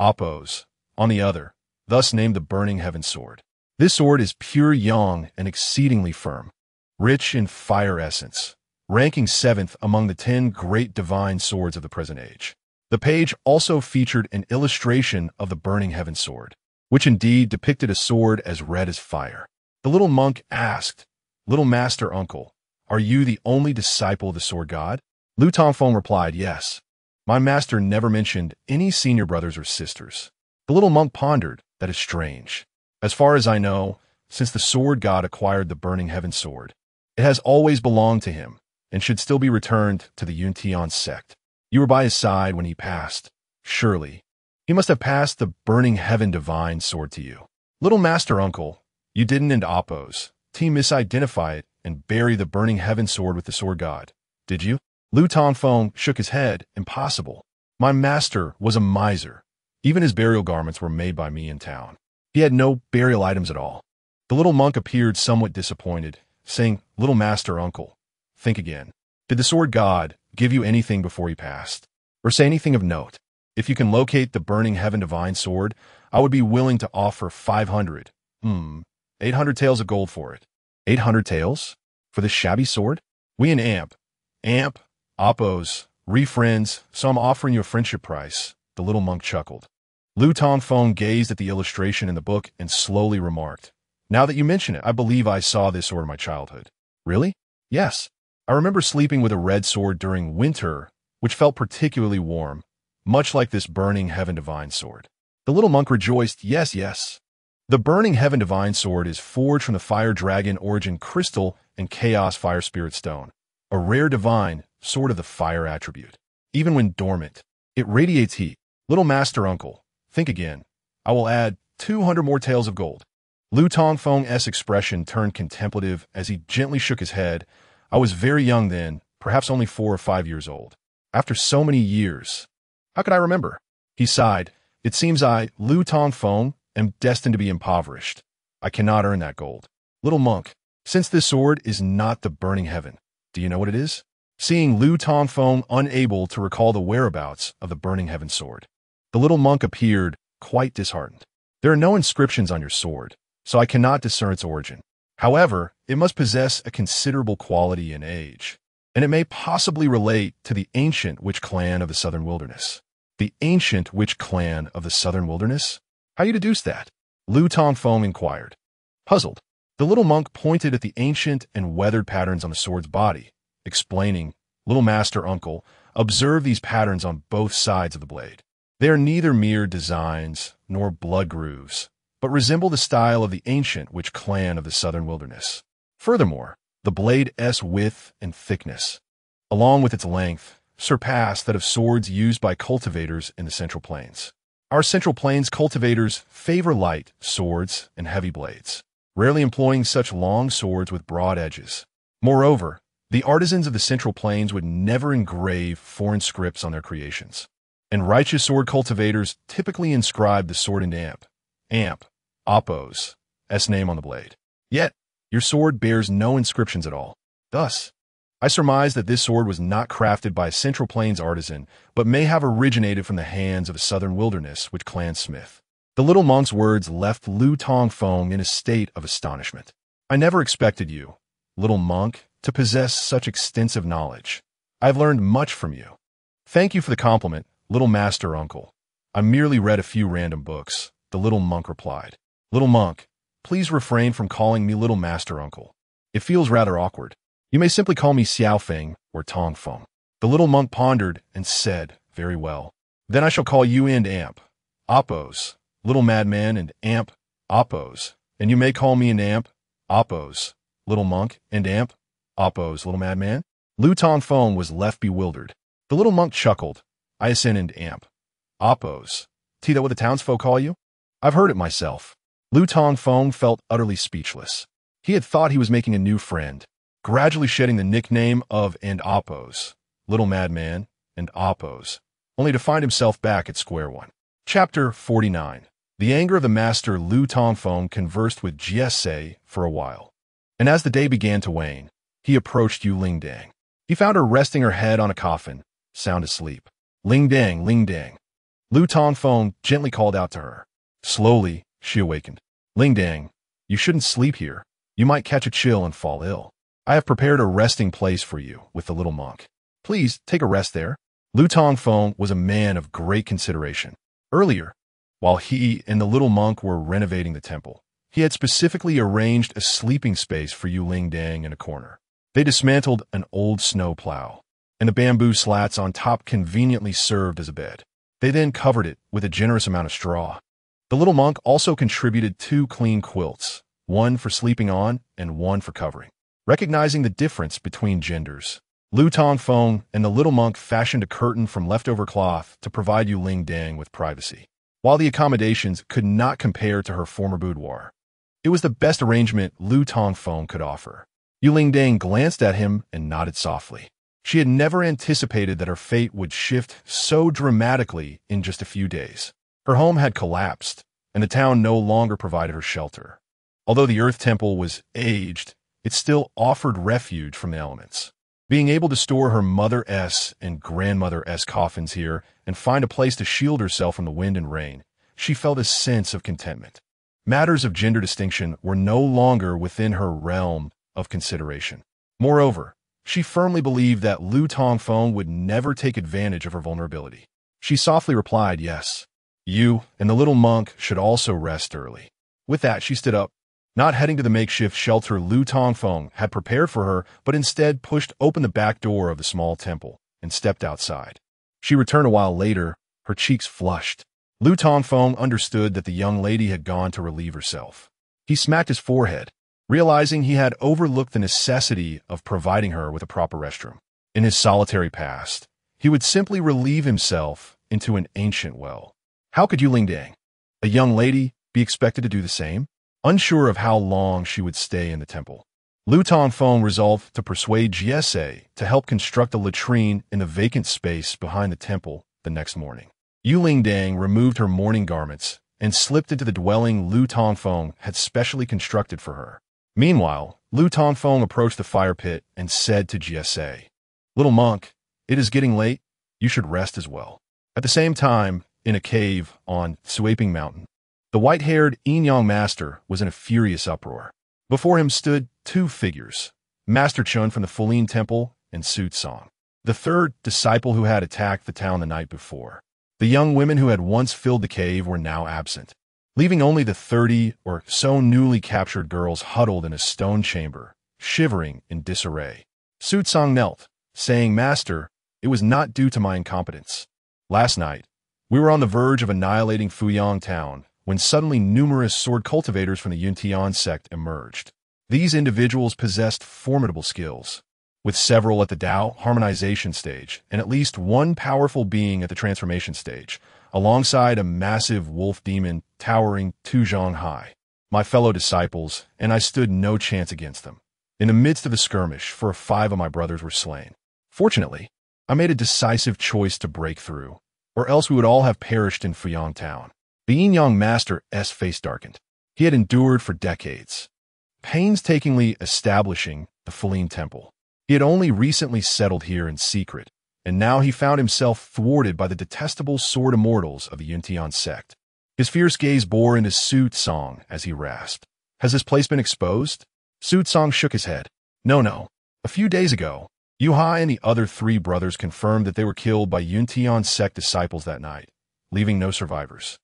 Oppos, on the other, thus named the Burning Heaven Sword. This sword is pure yang and exceedingly firm, rich in fire essence, ranking 7th among the 10 great divine swords of the present age. The page also featured an illustration of the Burning Heaven Sword, which indeed depicted a sword as red as fire. The little monk asked, "Little master uncle, are you the only disciple of the sword god?" Lu Tongfeng replied, "Yes. My master never mentioned any senior brothers or sisters." The little monk pondered, "That is strange. As far as I know, since the sword god acquired the Burning Heaven Sword, it has always belonged to him and should still be returned to the Yuntian sect. You were by his side when he passed. Surely, he must have passed the Burning Heaven Divine Sword to you." "Little master uncle, you didn't and Oppos misidentify it and bury the Burning Heaven Sword with the sword god, did you?" Lu Tongfeng shook his head. "Impossible. My master was a miser. Even his burial garments were made by me in town. He had no burial items at all." The little monk appeared somewhat disappointed, saying, "Little master uncle, think again. Did the sword god give you anything before he passed, or say anything of note? If you can locate the Burning Heaven Divine Sword, I would be willing to offer 800 taels of gold for it." 800 taels? For this shabby sword? "We and amp, Oppos, friends, so I'm offering you a friendship price." The little monk chuckled. Lu Tongfeng gazed at the illustration in the book and slowly remarked, "Now that you mention it, I believe I saw this sword in my childhood." "Really?" "Yes. I remember sleeping with a red sword during winter, which felt particularly warm, much like this Burning Heaven Divine Sword." The little monk rejoiced, Yes. The Burning Heaven Divine Sword is forged from the Fire Dragon Origin Crystal and Chaos Fire Spirit Stone, a rare divine sword of the fire attribute. Even when dormant, it radiates heat. Little master uncle, think again. I will add 200 more taels of gold." Lu Tongfeng's expression turned contemplative as he gently shook his head. I was very young then, perhaps only 4 or 5 years old. After so many years, how could I remember? He sighed. It seems I, Lu Tongfeng, am destined to be impoverished. I cannot earn that gold. Little monk, since this sword is not the burning heaven, do you know what it is? Seeing Lu Tongfeng unable to recall the whereabouts of the burning heaven sword, the little monk appeared quite disheartened. There are no inscriptions on your sword, so I cannot discern its origin. However, it must possess a considerable quality and age, and it may possibly relate to the ancient witch clan of the southern wilderness. The ancient witch clan of the southern wilderness? How do you deduce that? Lu Tongfeng inquired. Puzzled, the little monk pointed at the ancient and weathered patterns on the sword's body, explaining, Little Master Uncle, observe these patterns on both sides of the blade. They are neither mere designs nor blood grooves, but resemble the style of the ancient witch clan of the southern wilderness. Furthermore, the blade's width and thickness, along with its length, surpass that of swords used by cultivators in the Central Plains. Our Central Plains cultivators favor light swords and heavy blades, rarely employing such long swords with broad edges. Moreover, the artisans of the Central Plains would never engrave foreign scripts on their creations, and righteous sword cultivators typically inscribe the sword in amp, Oppos, S name on the blade. Yet, your sword bears no inscriptions at all. Thus, I surmise that this sword was not crafted by a Central Plains artisan, but may have originated from the hands of a southern wilderness witch clan smith. The little monk's words left Lu Tongfeng in a state of astonishment. I never expected you, little monk, to possess such extensive knowledge. I have learned much from you. Thank you for the compliment, little master uncle. I merely read a few random books, the little monk replied. Little monk, please refrain from calling me little master uncle. It feels rather awkward. You may simply call me Xiaofeng or Tongfeng. The little monk pondered and said, very well. Then I shall call you and amp, Oppos, little madman and amp, Oppos. And you may call me and amp, Oppos, little monk and amp, Oppos, little madman. Lu Tongfeng was left bewildered. The little monk chuckled. I ascend and amp, Oppos. T that what the townsfolk call you? I've heard it myself. Lu Tongfeng felt utterly speechless. He had thought he was making a new friend, gradually shedding the nickname of and Oppos, little madman, and Oppos, only to find himself back at square one. Chapter 49. The anger of the master Lu Tongfeng conversed with Jiese for a while, and as the day began to wane, he approached Yu Lingdang. He found her resting her head on a coffin, sound asleep. Lingdang, Lingdang. Lu Tongfeng gently called out to her. Slowly, she awakened. Lingdang, you shouldn't sleep here. You might catch a chill and fall ill. I have prepared a resting place for you with the little monk. Please take a rest there. Lu Tongfeng was a man of great consideration. Earlier, while he and the little monk were renovating the temple, he had specifically arranged a sleeping space for Yu Lingdang in a corner. They dismantled an old snow plow, and the bamboo slats on top conveniently served as a bed. They then covered it with a generous amount of straw. The little monk also contributed 2 clean quilts, one for sleeping on and one for covering. Recognizing the difference between genders, Lu Tongfeng and the little monk fashioned a curtain from leftover cloth to provide Yu Lingdang with privacy. While the accommodations could not compare to her former boudoir, it was the best arrangement Lu Tongfeng could offer. Yu Lingdang glanced at him and nodded softly. She had never anticipated that her fate would shift so dramatically in just a few days. Her home had collapsed, and the town no longer provided her shelter. Although the Earth Temple was aged, it still offered refuge from the elements. Being able to store her mother-s and grandmother-s coffins here and find a place to shield herself from the wind and rain, she felt a sense of contentment. Matters of gender distinction were no longer within her realm of consideration. Moreover, she firmly believed that Lu Tongfeng would never take advantage of her vulnerability. She softly replied, yes. You and the little monk should also rest early. With that, she stood up, not heading to the makeshift shelter Lu Tongfeng had prepared for her, but instead pushed open the back door of the small temple and stepped outside. She returned a while later, her cheeks flushed. Lu Tongfeng understood that the young lady had gone to relieve herself. He smacked his forehead, realizing he had overlooked the necessity of providing her with a proper restroom. In his solitary past, he would simply relieve himself into an ancient well. How could Yu Lingdang, a young lady, be expected to do the same? Unsure of how long she would stay in the temple, Lu Tongfeng resolved to persuade Jie to help construct a latrine in the vacant space behind the temple the next morning. Yu Lingdang removed her mourning garments and slipped into the dwelling Lu Tongfeng had specially constructed for her. Meanwhile, Lu Tongfeng approached the fire pit and said to Jie, "Little monk, it is getting late. You should rest as well." At the same time, in a cave on Suaping Mountain, the white-haired Yin master was in a furious uproar. Before him stood two figures, Master Chun from the Fulin Temple and Su Tsang, the third disciple who had attacked the town the night before. The young women who had once filled the cave were now absent, leaving only the 30 or so newly captured girls huddled in a stone chamber, shivering in disarray. Su Tsang knelt, saying, "Master, it was not due to my incompetence. Last night, we were on the verge of annihilating Fuyang town when suddenly numerous sword cultivators from the Yuntian sect emerged. These individuals possessed formidable skills, with several at the Dao harmonization stage and at least one powerful being at the transformation stage, alongside a massive wolf demon towering 2 zhang high. My fellow disciples and I stood no chance against them. In the midst of the skirmish, 4 or 5 of my brothers were slain. Fortunately, I made a decisive choice to break through, or else we would all have perished in Fuyang town." The Yin master's face darkened. He had endured for decades, painstakingly establishing the Fulin Temple. He had only recently settled here in secret, and now he found himself thwarted by the detestable sword immortals of the Yuntian sect. His fierce gaze bore into Su Tsang as he rasped, "Has this place been exposed?" Su Tsang shook his head. No. A few days ago, Yu Hai and the other 3 brothers confirmed that they were killed by Yuntian sect disciples that night, leaving no survivors.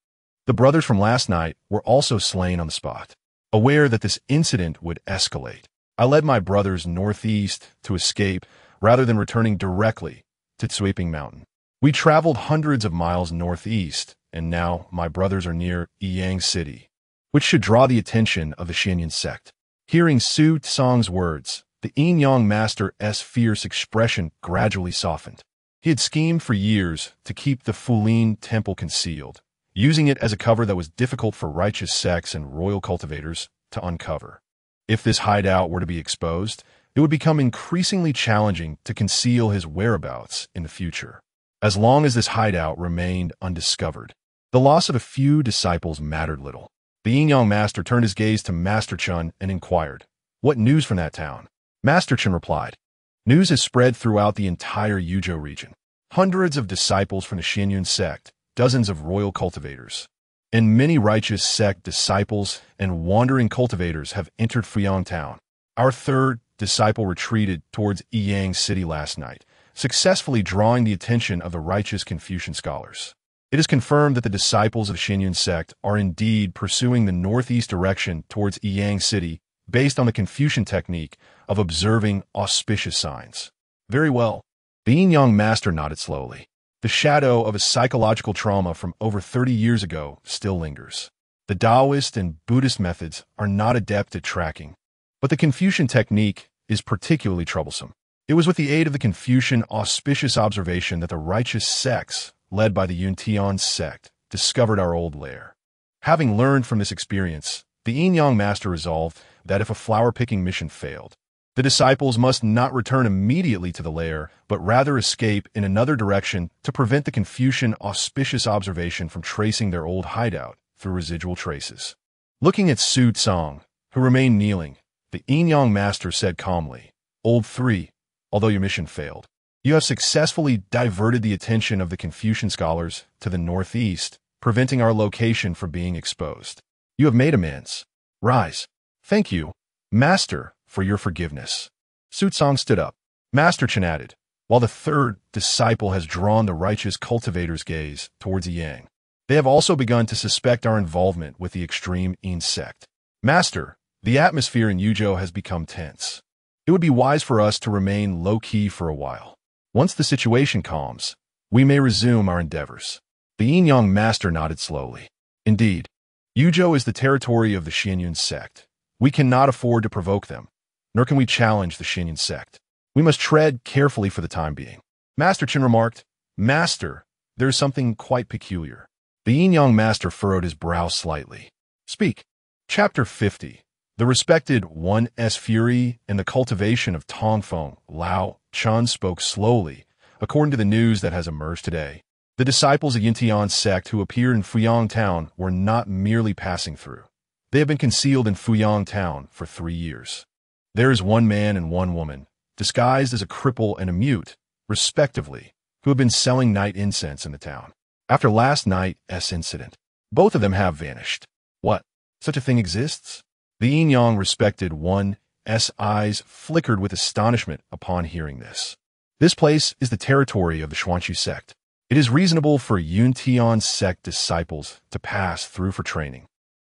The brothers from last night were also slain on the spot. Aware that this incident would escalate, I led my brothers northeast to escape rather than returning directly to Suaping Mountain. We traveled hundreds of miles northeast, and now my brothers are near Yang City, which should draw the attention of the Xianyan sect." Hearing Su Tsang's words, the Yin master's fierce expression gradually softened. He had schemed for years to keep the Fulin Temple concealed, using it as a cover that was difficult for righteous sects and royal cultivators to uncover. If this hideout were to be exposed, it would become increasingly challenging to conceal his whereabouts in the future. As long as this hideout remained undiscovered, the loss of a few disciples mattered little. The Yin master turned his gaze to Master Chun and inquired, "What news from that town?" Master Chun replied, "News has spread throughout the entire Yuzhou region. Hundreds of disciples from the Xianyun sect, dozens of royal cultivators, and many righteous sect disciples and wandering cultivators have entered Fuyang town. Our 3rd disciple retreated towards Yang City last night, successfully drawing the attention of the righteous Confucian scholars. It is confirmed that the disciples of Xianyun sect are indeed pursuing the northeast direction towards Yang City based on the Confucian technique of observing auspicious signs." "Very well." The Yin master nodded slowly. The shadow of a psychological trauma from over 30 years ago still lingers. The Taoist and Buddhist methods are not adept at tracking, but the Confucian technique is particularly troublesome. It was with the aid of the Confucian auspicious observation that the righteous sects, led by the Yuntian sect, discovered our old lair. Having learned from this experience, the Yin master resolved that if a flower-picking mission failed, the disciples must not return immediately to the lair, but rather escape in another direction to prevent the Confucian auspicious observation from tracing their old hideout through residual traces. Looking at Su Tsang, who remained kneeling, the Yin master said calmly, "Old 3, although your mission failed, you have successfully diverted the attention of the Confucian scholars to the northeast, preventing our location from being exposed. You have made amends. Rise." "Thank you, Master, for your forgiveness." Su Tsang stood up. Master Chen added, "While the 3rd disciple has drawn the righteous cultivator's gaze towards Yang, they have also begun to suspect our involvement with the extreme Yin sect. Master, the atmosphere in Yuzhou has become tense. It would be wise for us to remain low-key for a while. Once the situation calms, we may resume our endeavors." The Yin master nodded slowly. "Indeed, Yuzhou is the territory of the Xianyun sect. We cannot afford to provoke them, nor can we challenge the Xianyun sect. We must tread carefully for the time being." Master Chen remarked, "Master, there is something quite peculiar." The Yin master furrowed his brow slightly. "Speak." Chapter 50. The respected 1's Fury and the cultivation of Tongfeng. Lao Chun spoke slowly, according to the news that has emerged today. The disciples of Yintian's sect who appeared in Fuyang Town were not merely passing through. They have been concealed in Fuyang Town for 3 years. There is one man and one woman, disguised as a cripple and a mute, respectively, who have been selling night incense in the town. After last night's incident, both of them have vanished. What? Such a thing exists? The yin-yang respected 1's eyes flickered with astonishment upon hearing this. This place is the territory of the Xuanqu sect. It is reasonable for Yuntian's sect disciples to pass through for training.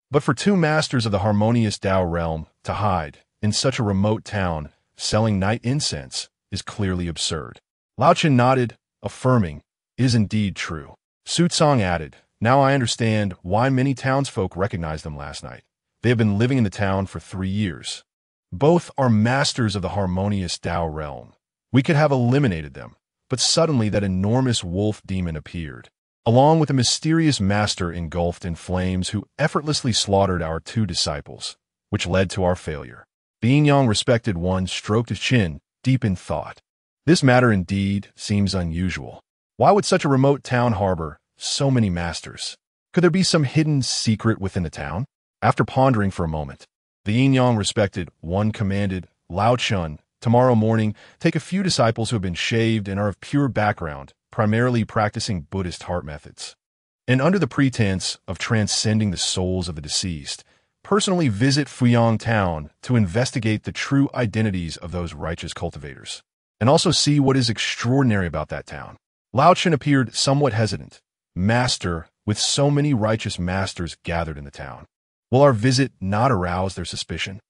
But for two masters of the harmonious Tao realm to hide in such a remote town selling night incense is clearly absurd. Lao Chen nodded, affirming, "It is indeed true." Su Tsang added, "Now I understand why many townsfolk recognized them last night. They have been living in the town for 3 years. Both are masters of the harmonious Tao realm. We could have eliminated them, but suddenly that enormous wolf demon appeared, along with a mysterious master engulfed in flames who effortlessly slaughtered our 2 disciples, which led to our failure." The yin-yang respected one stroked his chin, deep in thought. This matter indeed seems unusual. Why would such a remote town harbor so many masters? Could there be some hidden secret within the town? After pondering for a moment, the yin-yang respected one commanded Lao Chun, "Tomorrow morning, take a few disciples who have been shaved and are of pure background, primarily practicing Buddhist heart methods, and under the pretense of transcending the souls of the deceased, personally visit Fuyang Town to investigate the true identities of those righteous cultivators, and also see what is extraordinary about that town." Lao Chen appeared somewhat hesitant. "Master, with so many righteous masters gathered in the town, will our visit not arouse their suspicion?"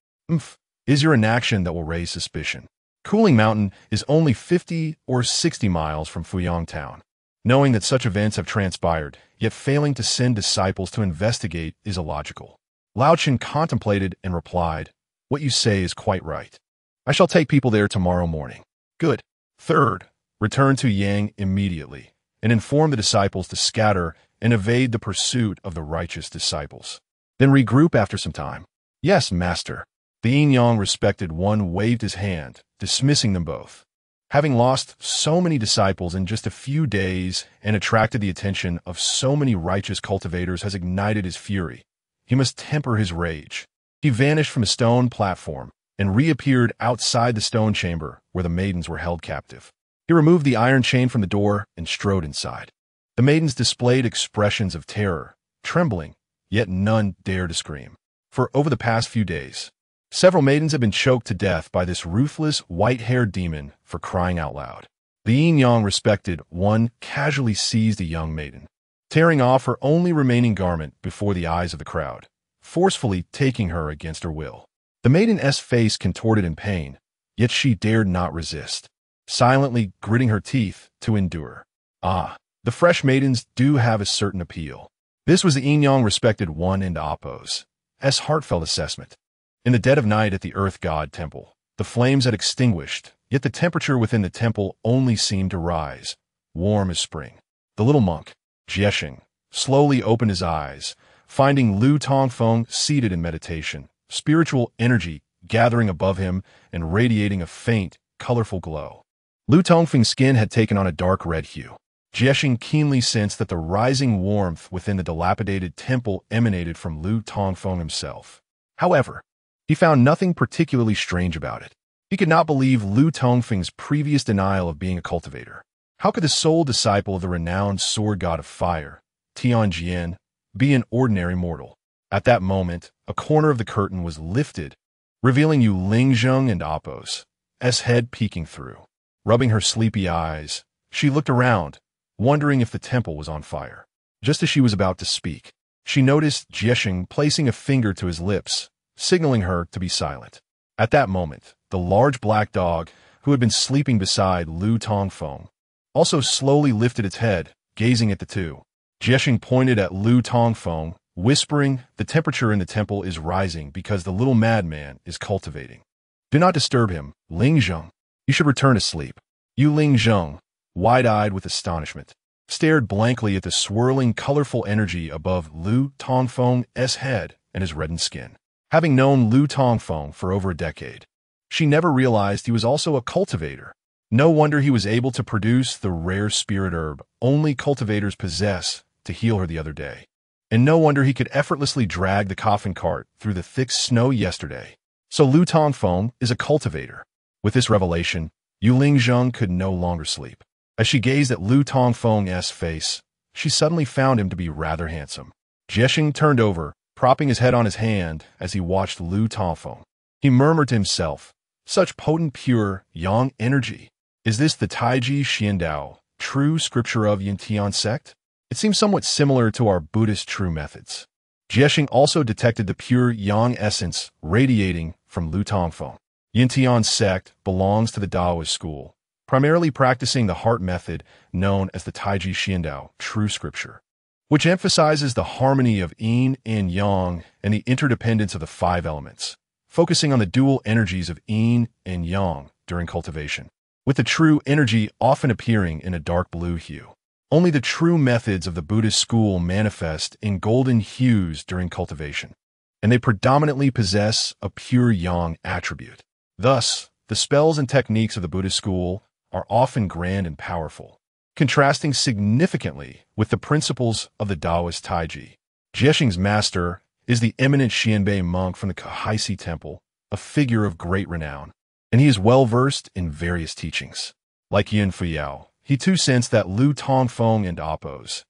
Is your inaction that will raise suspicion. Cooling Mountain is only 50 or 60 miles from Fuyang Town. Knowing that such events have transpired, yet failing to send disciples to investigate is illogical. Lao Chen contemplated and replied, "What you say is quite right. I shall take people there tomorrow morning." Good. Third, return to Yang immediately and inform the disciples to scatter and evade the pursuit of the righteous disciples. Then regroup after some time. Yes, master. The yin-yang respected one waved his hand, dismissing them both. Having lost so many disciples in just a few days and attracted the attention of so many righteous cultivators has ignited his fury. He must temper his rage. He vanished from a stone platform and reappeared outside the stone chamber where the maidens were held captive. He removed the iron chain from the door and strode inside. The maidens displayed expressions of terror, trembling, yet none dared to scream. For over the past few days, several maidens have been choked to death by this ruthless, white-haired demon for crying out loud. The yin-yang respected one casually seized a young maiden, tearing off her only remaining garment before the eyes of the crowd, forcefully taking her against her will. The maiden's face contorted in pain, yet she dared not resist, silently gritting her teeth to endure. The fresh maidens do have a certain appeal. This was the yin-yang respected one and Appo's heartfelt assessment. In the dead of night at the Earth God Temple, the flames had extinguished, yet the temperature within the temple only seemed to rise, warm as spring. The little monk, Jiesheng, slowly opened his eyes, finding Lu Tongfeng seated in meditation, spiritual energy gathering above him and radiating a faint, colorful glow. Lu Tongfeng's skin had taken on a dark red hue. Jiesheng keenly sensed that the rising warmth within the dilapidated temple emanated from Lu Tongfeng himself. However, he found nothing particularly strange about it. He could not believe Lu Tongfeng's previous denial of being a cultivator. How could the sole disciple of the renowned sword god of fire, Tianjian, be an ordinary mortal? At that moment, a corner of the curtain was lifted, revealing Yu Lingzheng and Appo's head peeking through. Rubbing her sleepy eyes, she looked around, wondering if the temple was on fire. Just as she was about to speak, she noticed Jiesheng placing a finger to his lips, signaling her to be silent. At that moment, the large black dog, who had been sleeping beside Lu Tongfeng, also slowly lifted its head, gazing at the two. Jiesheng pointed at Lu Tongfeng, whispering, "The temperature in the temple is rising because the little madman is cultivating. Do not disturb him, Lingzheng. You should return to sleep." Yu Lingzheng, wide-eyed with astonishment, stared blankly at the swirling, colorful energy above Lu Tongfeng's head and his reddened skin. Having known Lu Tongfeng for over a decade, she never realized he was also a cultivator. No wonder he was able to produce the rare spirit herb only cultivators possess to heal her the other day. And no wonder he could effortlessly drag the coffin cart through the thick snow yesterday. So Lu Tongfeng is a cultivator. With this revelation, Yu Lingzheng could no longer sleep. As she gazed at Lu Tongfeng's face, she suddenly found him to be rather handsome. Jiexing turned over, propping his head on his hand as he watched Lu Tongfeng. He murmured to himself, "Such potent pure yang energy. Is this the Taiji Xiandao, true scripture of Yintian sect? It seems somewhat similar to our Buddhist true methods." Jiexing also detected the pure yang essence radiating from Lu Tongfeng. Yintian sect belongs to the Taoist school, primarily practicing the heart method known as the Taiji Xiandao, true scripture, which emphasizes the harmony of yin and yang and the interdependence of the five elements, focusing on the dual energies of yin and yang during cultivation, with the true energy often appearing in a dark blue hue. Only the true methods of the Buddhist school manifest in golden hues during cultivation, and they predominantly possess a pure yang attribute. Thus, the spells and techniques of the Buddhist school are often grand and powerful, contrasting significantly with the principles of the Taoist Taiji. Jiexing's master is the eminent Xianbei monk from the Kahaisi Temple, a figure of great renown, and he is well-versed in various teachings. Like Yin Fuyao, he too sensed that Lu Tongfeng and Appo's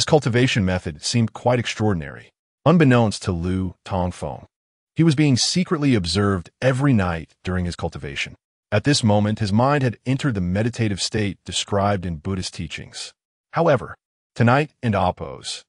cultivation method seemed quite extraordinary. Unbeknownst to Lu Tongfeng, he was being secretly observed every night during his cultivation. At this moment, his mind had entered the meditative state described in Buddhist teachings. However, tonight in Appo's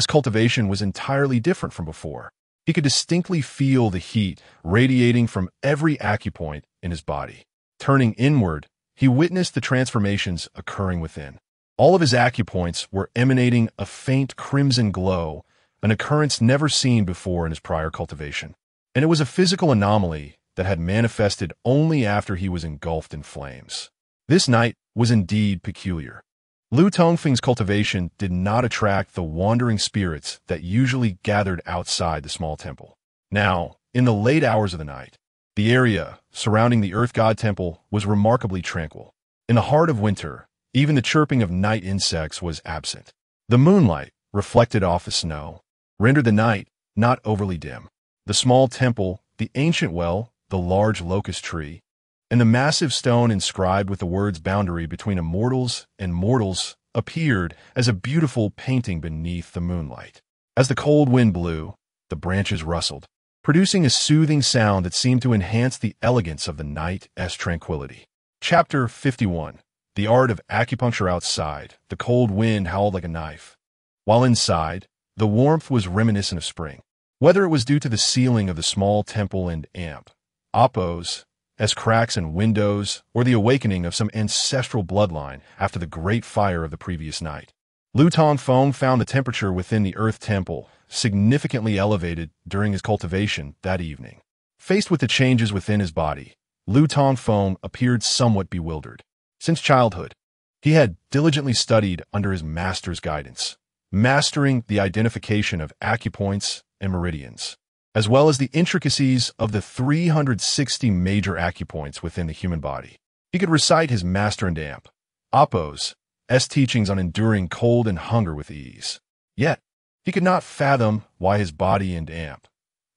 cultivation was entirely different from before. He could distinctly feel the heat radiating from every acupoint in his body. Turning inward, he witnessed the transformations occurring within. All of his acupoints were emanating a faint crimson glow, an occurrence never seen before in his prior cultivation. And it was a physical anomaly that had manifested only after he was engulfed in flames. This night was indeed peculiar. Lu Tongfeng's cultivation did not attract the wandering spirits that usually gathered outside the small temple. Now, in the late hours of the night, the area surrounding the Earth God Temple was remarkably tranquil. In the heart of winter, even the chirping of night insects was absent. The moonlight, reflected off the snow, rendered the night not overly dim. The small temple, the ancient well, the large locust tree, and the massive stone inscribed with the words boundary between immortals and mortals appeared as a beautiful painting beneath the moonlight. As the cold wind blew, the branches rustled, producing a soothing sound that seemed to enhance the elegance of the night's tranquility. Chapter 51. The Art of Acupuncture. Outside, the cold wind howled like a knife, while inside, the warmth was reminiscent of spring. Whether it was due to the ceiling of the small temple and Appo's cracks in windows, or the awakening of some ancestral bloodline after the great fire of the previous night, Lu Tongfeng found the temperature within the Earth Temple significantly elevated during his cultivation that evening. Faced with the changes within his body, Lu Tongfeng appeared somewhat bewildered. Since childhood, he had diligently studied under his master's guidance, mastering the identification of acupoints and meridians, as well as the intricacies of the 360 major acupoints within the human body. He could recite his master and Appo's teachings on enduring cold and hunger with ease. Yet, he could not fathom why his body and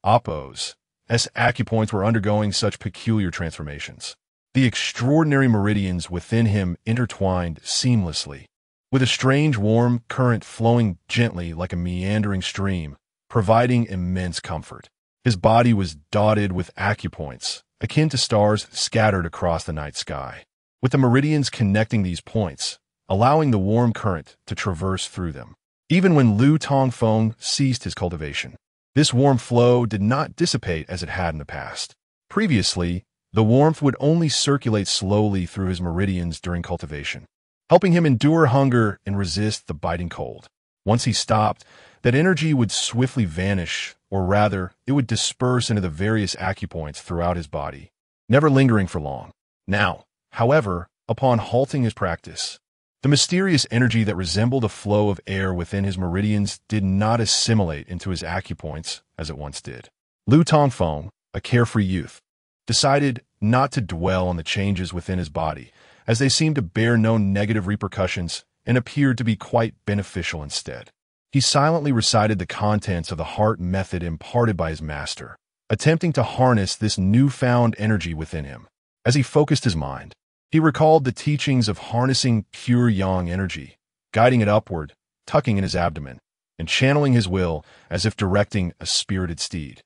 Appo's acupoints were undergoing such peculiar transformations. The extraordinary meridians within him intertwined seamlessly, with a strange warm current flowing gently like a meandering stream, providing immense comfort. His body was dotted with acupoints, akin to stars scattered across the night sky, with the meridians connecting these points, allowing the warm current to traverse through them. Even when Lu Tongfeng ceased his cultivation, this warm flow did not dissipate as it had in the past. Previously, the warmth would only circulate slowly through his meridians during cultivation, helping him endure hunger and resist the biting cold. Once he stopped, that energy would swiftly vanish, or rather, it would disperse into the various acupoints throughout his body, never lingering for long. Now, however, upon halting his practice, the mysterious energy that resembled a flow of air within his meridians did not assimilate into his acupoints as it once did. Lu Tongfeng, a carefree youth, decided not to dwell on the changes within his body, as they seemed to bear no negative repercussions and appeared to be quite beneficial instead. He silently recited the contents of the heart method imparted by his master, attempting to harness this newfound energy within him. As he focused his mind, he recalled the teachings of harnessing pure yang energy, guiding it upward, tucking in his abdomen, and channeling his will as if directing a spirited steed.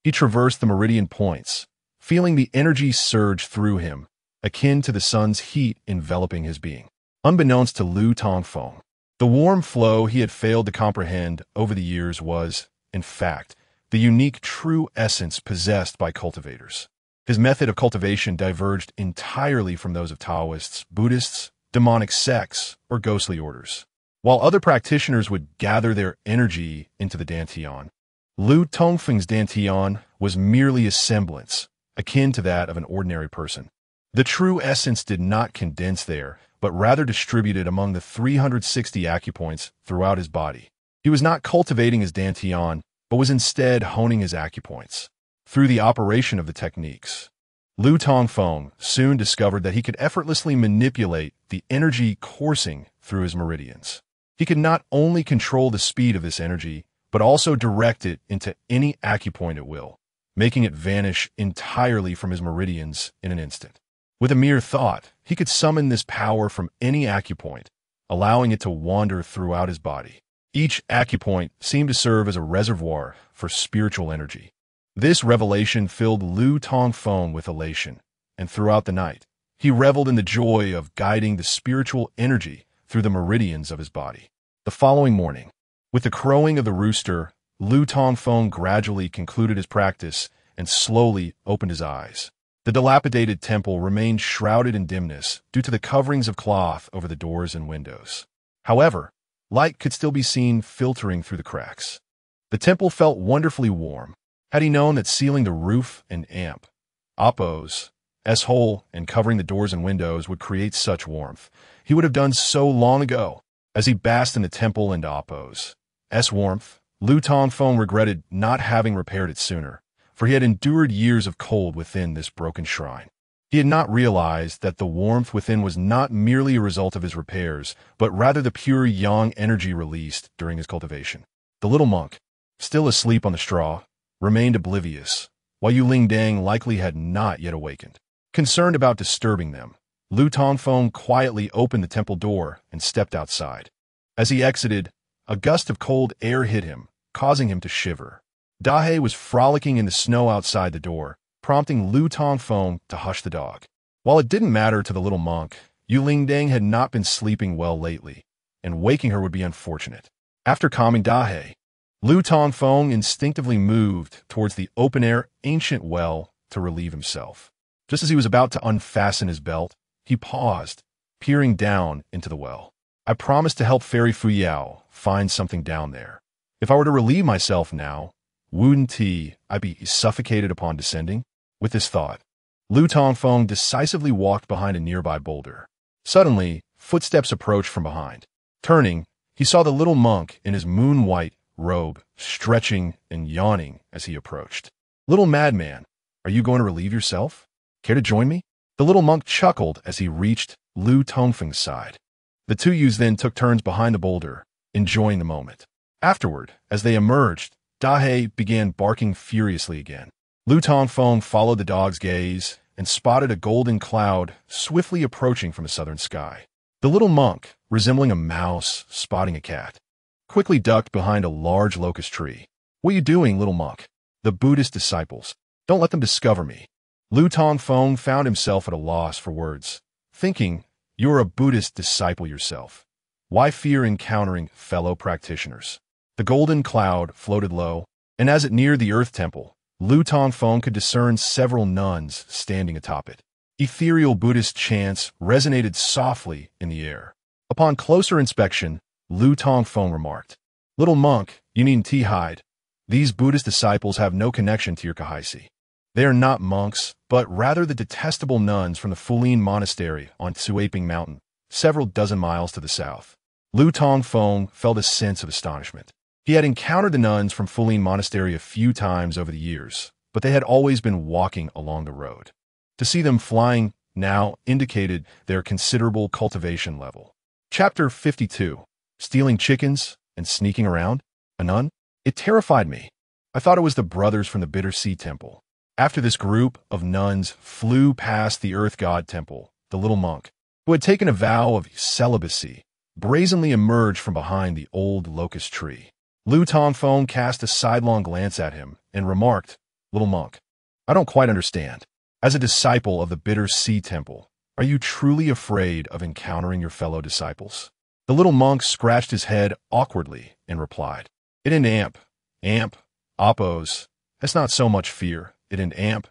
He traversed the meridian points, feeling the energy surge through him, akin to the sun's heat enveloping his being. Unbeknownst to Lu Tongfeng, the warm flow he had failed to comprehend over the years was, in fact, the unique true essence possessed by cultivators. His method of cultivation diverged entirely from those of Taoists, Buddhists, demonic sects, or ghostly orders. While other practitioners would gather their energy into the dantian, Lu Tongfeng's dantian was merely a semblance, akin to that of an ordinary person. The true essence did not condense there, but rather distributed among the 360 acupoints throughout his body. He was not cultivating his dantian, but was instead honing his acupoints. Through the operation of the techniques, Lu Tongfeng soon discovered that he could effortlessly manipulate the energy coursing through his meridians. He could not only control the speed of this energy, but also direct it into any acupoint at will, making it vanish entirely from his meridians in an instant. With a mere thought, he could summon this power from any acupoint, allowing it to wander throughout his body. Each acupoint seemed to serve as a reservoir for spiritual energy. This revelation filled Lu Tongfeng with elation, and throughout the night, he reveled in the joy of guiding the spiritual energy through the meridians of his body. The following morning, with the crowing of the rooster, Lu Tongfeng gradually concluded his practice and slowly opened his eyes. The dilapidated temple remained shrouded in dimness due to the coverings of cloth over the doors and windows. However, light could still be seen filtering through the cracks. The temple felt wonderfully warm. Had he known that sealing the roof and amp, oppos, S-hole, and covering the doors and windows would create such warmth, he would have done so long ago. As he basked in the temple and oppos, S-warmth, Lu Tongfeng regretted not having repaired it sooner, for he had endured years of cold within this broken shrine. He had not realized that the warmth within was not merely a result of his repairs, but rather the pure yang energy released during his cultivation. The little monk, still asleep on the straw, remained oblivious, while Yu Lingdang likely had not yet awakened. Concerned about disturbing them, Lu Tongfeng quietly opened the temple door and stepped outside. As he exited, a gust of cold air hit him, causing him to shiver. Dahe was frolicking in the snow outside the door, prompting Lu Tongfeng to hush the dog. While it didn't matter to the little monk, Yu Lingdang had not been sleeping well lately, and waking her would be unfortunate. After calming Dahe, Lu Tongfeng instinctively moved towards the open-air ancient well to relieve himself. Just as he was about to unfasten his belt, he paused, peering down into the well. I promised to help Fairy Fuyao find something down there. If I were to relieve myself now, wouldn't I be suffocated upon descending? With this thought, Lu Tongfeng decisively walked behind a nearby boulder. Suddenly, footsteps approached from behind. Turning, he saw the little monk in his moon-white robe, stretching and yawning as he approached. Little madman, are you going to relieve yourself? Care to join me? The little monk chuckled as he reached Lu Tongfeng's side. The two youths then took turns behind the boulder, enjoying the moment. Afterward, as they emerged, Dahe began barking furiously again. Lu Tongfeng followed the dog's gaze and spotted a golden cloud swiftly approaching from the southern sky. The little monk, resembling a mouse spotting a cat, quickly ducked behind a large locust tree. What are you doing, little monk? The Buddhist disciples. Don't let them discover me. Lu Tongfeng found himself at a loss for words, thinking, you're a Buddhist disciple yourself. Why fear encountering fellow practitioners? The golden cloud floated low, and as it neared the earth temple, Lu Tongfeng could discern several nuns standing atop it. Ethereal Buddhist chants resonated softly in the air. Upon closer inspection, Lu Tongfeng remarked, little monk, you needn't hide. These Buddhist disciples have no connection to your Kahaisi. They are not monks, but rather the detestable nuns from the Fulin Monastery on Tsuaping Mountain, several dozen miles to the south. Lu Tongfeng felt a sense of astonishment. He had encountered the nuns from Fuling Monastery a few times over the years, but they had always been walking along the road. To see them flying now indicated their considerable cultivation level. Chapter 52. Stealing chickens and sneaking around? A nun? It terrified me. I thought it was the brothers from the Bitter Sea Temple. After this group of nuns flew past the Earth God Temple, the little monk, who had taken a vow of celibacy, brazenly emerged from behind the old locust tree. Lu Tongfeng cast a sidelong glance at him and remarked, "Little monk, I don't quite understand. As a disciple of the Bitter Sea Temple, are you truly afraid of encountering your fellow disciples?" The little monk scratched his head awkwardly and replied, "It an amp, oppos. That's not so much fear. It an amp,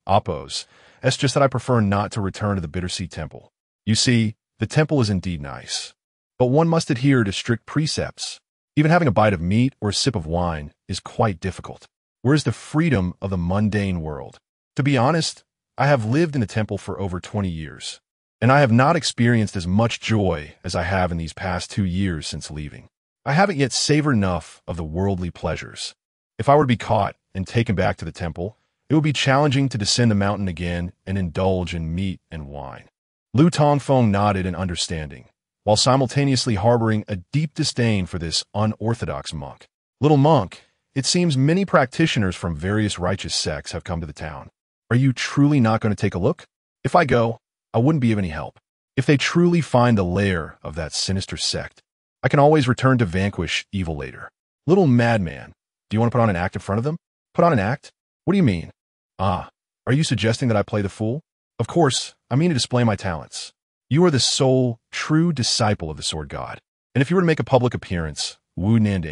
oppos. It's just that I prefer not to return to the Bitter Sea Temple. You see, the temple is indeed nice, but one must adhere to strict precepts. Even having a bite of meat or a sip of wine is quite difficult. Where's the freedom of the mundane world? To be honest, I have lived in the temple for over 20 years, and I have not experienced as much joy as I have in these past 2 years since leaving. I haven't yet savored enough of the worldly pleasures. If I were to be caught and taken back to the temple, it would be challenging to descend the mountain again and indulge in meat and wine." Lu Tongfeng nodded in understanding, while simultaneously harboring a deep disdain for this unorthodox monk. "Little monk, it seems many practitioners from various righteous sects have come to the town. Are you truly not going to take a look? If I go, I wouldn't be of any help. If they truly find the lair of that sinister sect, I can always return to vanquish evil later. Little madman, do you want to put on an act in front of them?" "Put on an act? What do you mean?" "Ah, are you suggesting that I play the fool?" "Of course, I mean to display my talents. You are the sole, true disciple of the Sword God. And if you were to make a public appearance, Wu Nand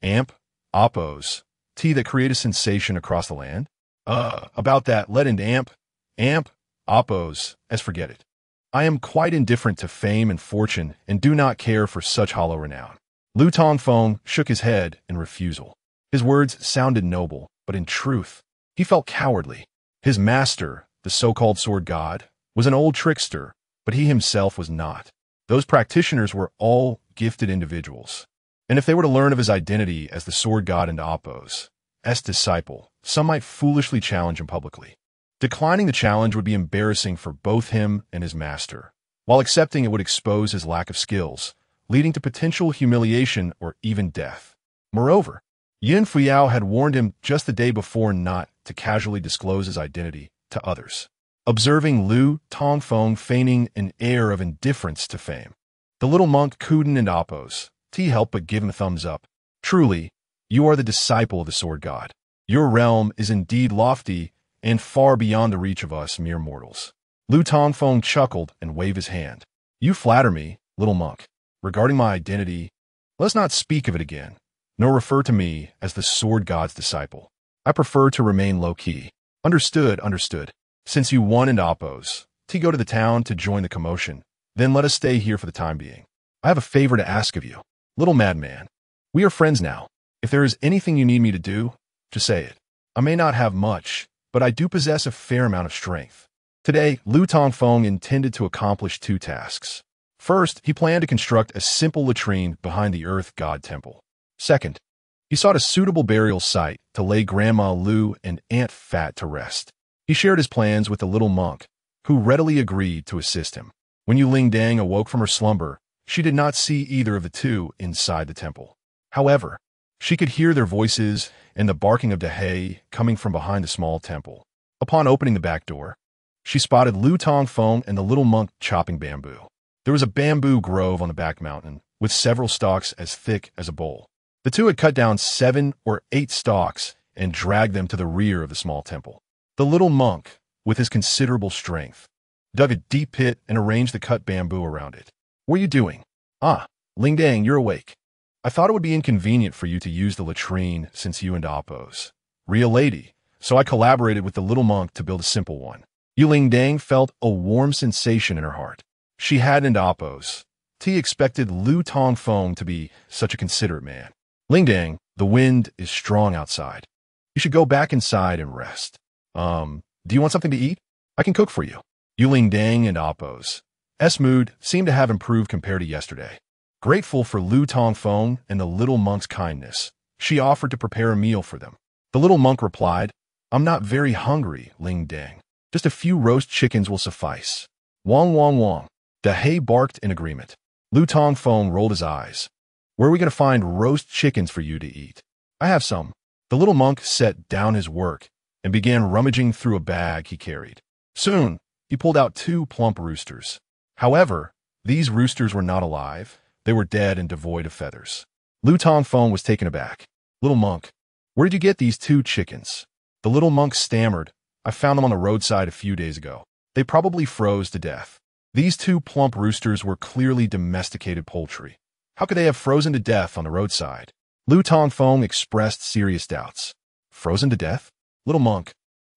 amp, oppos, tea that create a sensation across the land? About that, let in amp, oppos, as forget it. I am quite indifferent to fame and fortune and do not care for such hollow renown." Lu Tongfeng shook his head in refusal. His words sounded noble, but in truth, he felt cowardly. His master, the so-called Sword God, was an old trickster, but he himself was not. Those practitioners were all gifted individuals, and if they were to learn of his identity as the Sword God and Oppos, as disciple, some might foolishly challenge him publicly. Declining the challenge would be embarrassing for both him and his master, while accepting it would expose his lack of skills, leading to potential humiliation or even death. Moreover, Yin Fuyao had warned him just the day before not to casually disclose his identity to others. Observing Lu Tongfeng feigning an air of indifference to fame, the little monk Kuden and Oppos, he helped but give him a thumbs up. "Truly, you are the disciple of the Sword God. Your realm is indeed lofty and far beyond the reach of us mere mortals." Lu Tongfeng chuckled and waved his hand. "You flatter me, little monk. Regarding my identity, let's not speak of it again, nor refer to me as the Sword God's disciple. I prefer to remain low-key." Understood. "Since you won and Oppos, go to the town to join the commotion, then let us stay here for the time being. I have a favor to ask of you. Little madman, we are friends now. If there is anything you need me to do, just say it. I may not have much, but I do possess a fair amount of strength." Today, Lu Tongfeng intended to accomplish 2 tasks. First, he planned to construct a simple latrine behind the Earth God Temple. Second, he sought a suitable burial site to lay Grandma Lu and Aunt Fat to rest. He shared his plans with the little monk, who readily agreed to assist him. When Yu Ling Dang awoke from her slumber, she did not see either of the two inside the temple. However, she could hear their voices and the barking of Dehei coming from behind the small temple. Upon opening the back door, she spotted Lu Tongfeng and the little monk chopping bamboo. There was a bamboo grove on the back mountain, with several stalks as thick as a bowl. The two had cut down 7 or 8 stalks and dragged them to the rear of the small temple. The little monk, with his considerable strength, dug a deep pit and arranged the cut bamboo around it. "What are you doing?" "Ah, Ling Dang, you're awake. I thought it would be inconvenient for you to use the latrine since you and Oppos. Real lady, so I collaborated with the little monk to build a simple one." Yu Ling Dang felt a warm sensation in her heart. She hadn't Oppos. T expected Lu Tongfeng to be such a considerate man. "Ling Dang, the wind is strong outside. You should go back inside and rest. Do you want something to eat? I can cook for you." Yu Ling Dang and Oppos' mood seemed to have improved compared to yesterday. Grateful for Lu Tongfeng and the little monk's kindness, she offered to prepare a meal for them. The little monk replied, "I'm not very hungry, Ling Dang. Just a few roast chickens will suffice." Wong wong wong. Dahei barked in agreement. Lu Tongfeng rolled his eyes. "Where are we going to find roast chickens for you to eat?" "I have some." The little monk set down his work and began rummaging through a bag he carried. Soon, he pulled out 2 plump roosters. However, these roosters were not alive. They were dead and devoid of feathers. Lu Tongfeng was taken aback. "Little monk, where did you get these 2 chickens?" The little monk stammered, "I found them on the roadside a few days ago. They probably froze to death." These 2 plump roosters were clearly domesticated poultry. How could they have frozen to death on the roadside? Lu Tongfeng expressed serious doubts. "Frozen to death? Little monk,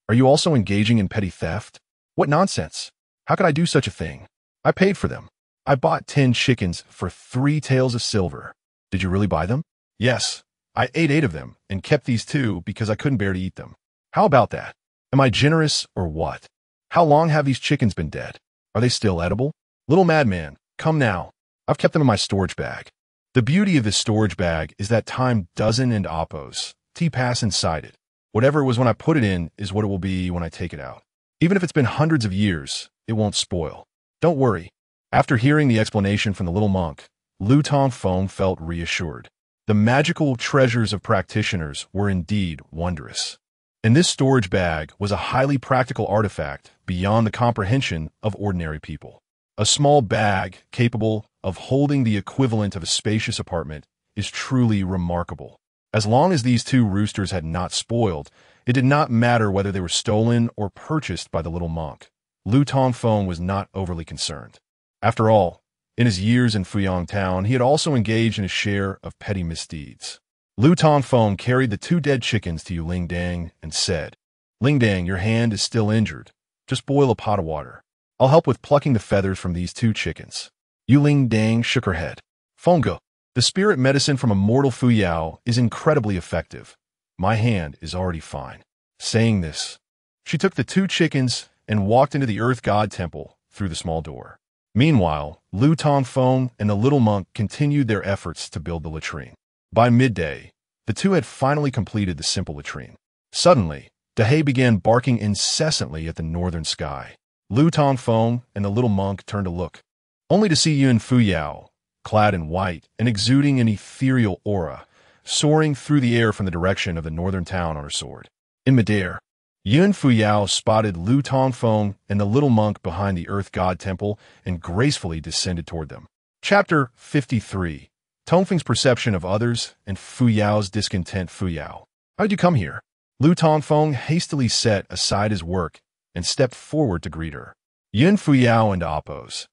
are you also engaging in petty theft? What nonsense! How could I do such a thing? I paid for them. I bought 10 chickens for 3 taels of silver." "Did you really buy them?" "Yes. I ate 8 of them and kept these 2 because I couldn't bear to eat them." "How about that? Am I generous or what? How long have these chickens been dead? Are they still edible?" "Little madman, come now. I've kept them in my storage bag." The beauty of this storage bag is that time doesn't and oppose. Pass inside it. Whatever it was when I put it in is what it will be when I take it out. Even if it's been hundreds of years, it won't spoil. Don't worry. After hearing the explanation from the little monk, Lu Tongfeng felt reassured. The magical treasures of practitioners were indeed wondrous. And this storage bag was a highly practical artifact beyond the comprehension of ordinary people. A small bag capable of holding the equivalent of a spacious apartment is truly remarkable. As long as these 2 roosters had not spoiled, it did not matter whether they were stolen or purchased by the little monk. Lu Tongfeng was not overly concerned. After all, in his years in Fuyang Town, he had also engaged in a share of petty misdeeds. Lu Tongfeng carried the 2 dead chickens to Ling Dang and said, "Ling Dang, your hand is still injured. Just boil a pot of water. I'll help with plucking the feathers from these 2 chickens." Ling Dang shook her head. "Fengge, the spirit medicine from Immortal Fuyao is incredibly effective. My hand is already fine." Saying this, she took the 2 chickens and walked into the Earth God Temple through the small door. Meanwhile, Lu Tongfeng and the little monk continued their efforts to build the latrine. By midday, the 2 had finally completed the simple latrine. Suddenly, Dahei began barking incessantly at the northern sky. Lu Tongfeng and the little monk turned to look, only to see Yun Fuyao, clad in white and exuding an ethereal aura, soaring through the air from the direction of the northern town on her sword. In midair, Yun Fuyao spotted Lu Tongfeng and the little monk behind the Earth God Temple and gracefully descended toward them. Chapter 53. Tongfeng's perception of others and Fuyao's discontent. "Fuyao, how'd you come here?" Lu Tongfeng hastily set aside his work and stepped forward to greet her. Yun Fuyao and Appo's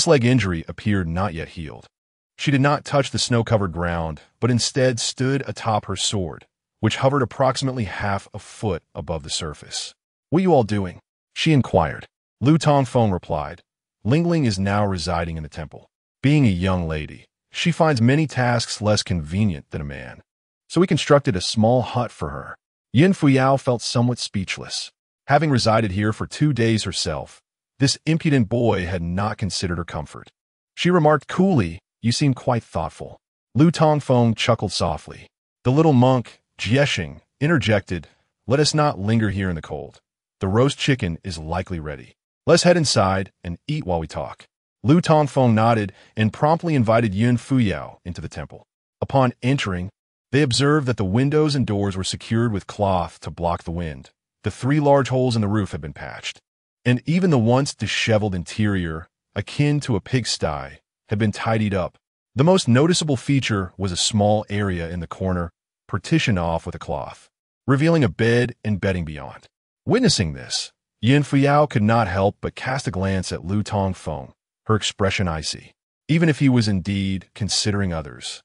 leg injury appeared not yet healed. She did not touch the snow-covered ground, but instead stood atop her sword, which hovered approximately half a foot above the surface. "What are you all doing?" she inquired. Lu Tongfeng replied, "Lingling is now residing in the temple. Being a young lady, she finds many tasks less convenient than a man. So we constructed a small hut for her." Yin Fuyao felt somewhat speechless. Having resided here for 2 days herself, this impudent boy had not considered her comfort. She remarked coolly, "You seem quite thoughtful." Lu Tongfeng chuckled softly. The little monk, Jieshing, interjected, "Let us not linger here in the cold. The roast chicken is likely ready. Let's head inside and eat while we talk." Lu Tongfeng nodded and promptly invited Yun Fuyao into the temple. Upon entering, they observed that the windows and doors were secured with cloth to block the wind. The 3 large holes in the roof had been patched, and even the once disheveled interior, akin to a pigsty, had been tidied up. The most noticeable feature was a small area in the corner, partitioned off with a cloth, revealing a bed and bedding beyond. Witnessing this, Yin Fuyao could not help but cast a glance at Lu Tongfeng, her expression icy, even if he was indeed considering others.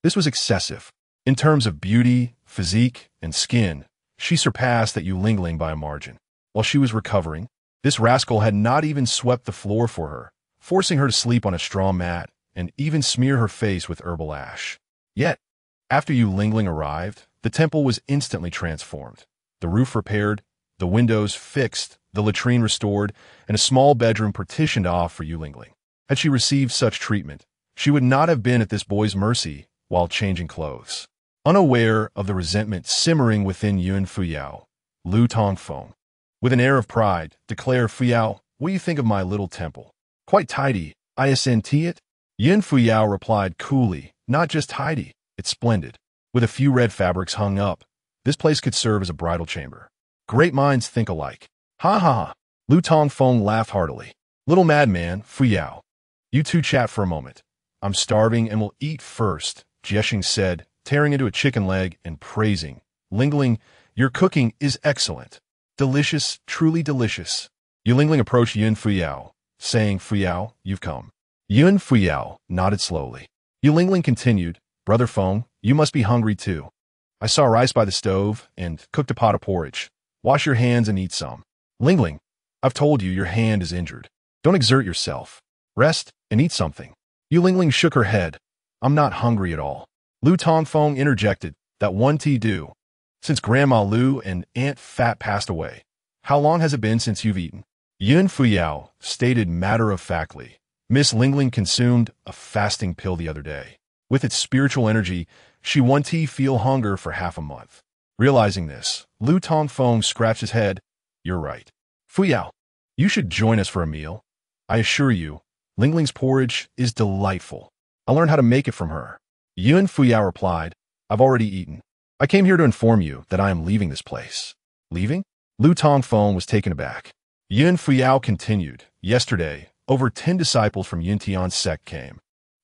This was excessive. In terms of beauty, physique, and skin, she surpassed that Lingling by a margin. While she was recovering, this rascal had not even swept the floor for her, forcing her to sleep on a straw mat and even smear her face with herbal ash. Yet, after Lingling arrived, the temple was instantly transformed. The roof repaired, the windows fixed, the latrine restored, and a small bedroom partitioned off for Lingling. Had she received such treatment, she would not have been at this boy's mercy while changing clothes. Unaware of the resentment simmering within Yuan Fuyao, Lu Tongfeng, with an air of pride, declared, "Fuyao, what do you think of my little temple? Quite tidy, isn't it?" Yuan Fuyao replied coolly, "Not just tidy, it's splendid. With a few red fabrics hung up, this place could serve as a bridal chamber. Great minds think alike." Ha ha ha. Lu Tongfeng laughed heartily. "Little madman, Fuyao. You two chat for a moment. I'm starving and will eat first," Jiexing said, tearing into a chicken leg and praising. "Lingling, your cooking is excellent. Delicious, truly delicious." Yu Lingling approached Yuan Fuyao, saying, "Fuyao, you've come." Yuan Fuyao nodded slowly. Yu Lingling continued, "Brother Feng, you must be hungry too. I saw rice by the stove and cooked a pot of porridge. Wash your hands and eat some." "Lingling, I've told you your hand is injured. Don't exert yourself. Rest and eat something." Yu Lingling shook her head. "I'm not hungry at all." Lu Tongfeng interjected, "That one tea do. Since Grandma Lu and Aunt Fat passed away. How long has it been since you've eaten?" Yuan Fuyao stated matter-of-factly, "Miss Lingling consumed a fasting pill the other day. With its spiritual energy, she won tea feel hunger for half a month." Realizing this, Lu Tongfeng scratched his head. "You're right. Fuyao, you should join us for a meal. I assure you, Lingling's porridge is delightful. I learned how to make it from her." Yuan Fuyao replied, "I've already eaten. I came here to inform you that I am leaving this place." "Leaving?" Lu Tongfeng was taken aback. Yuan Fuyao continued, "Yesterday, over 10 disciples from Yuntian's sect came,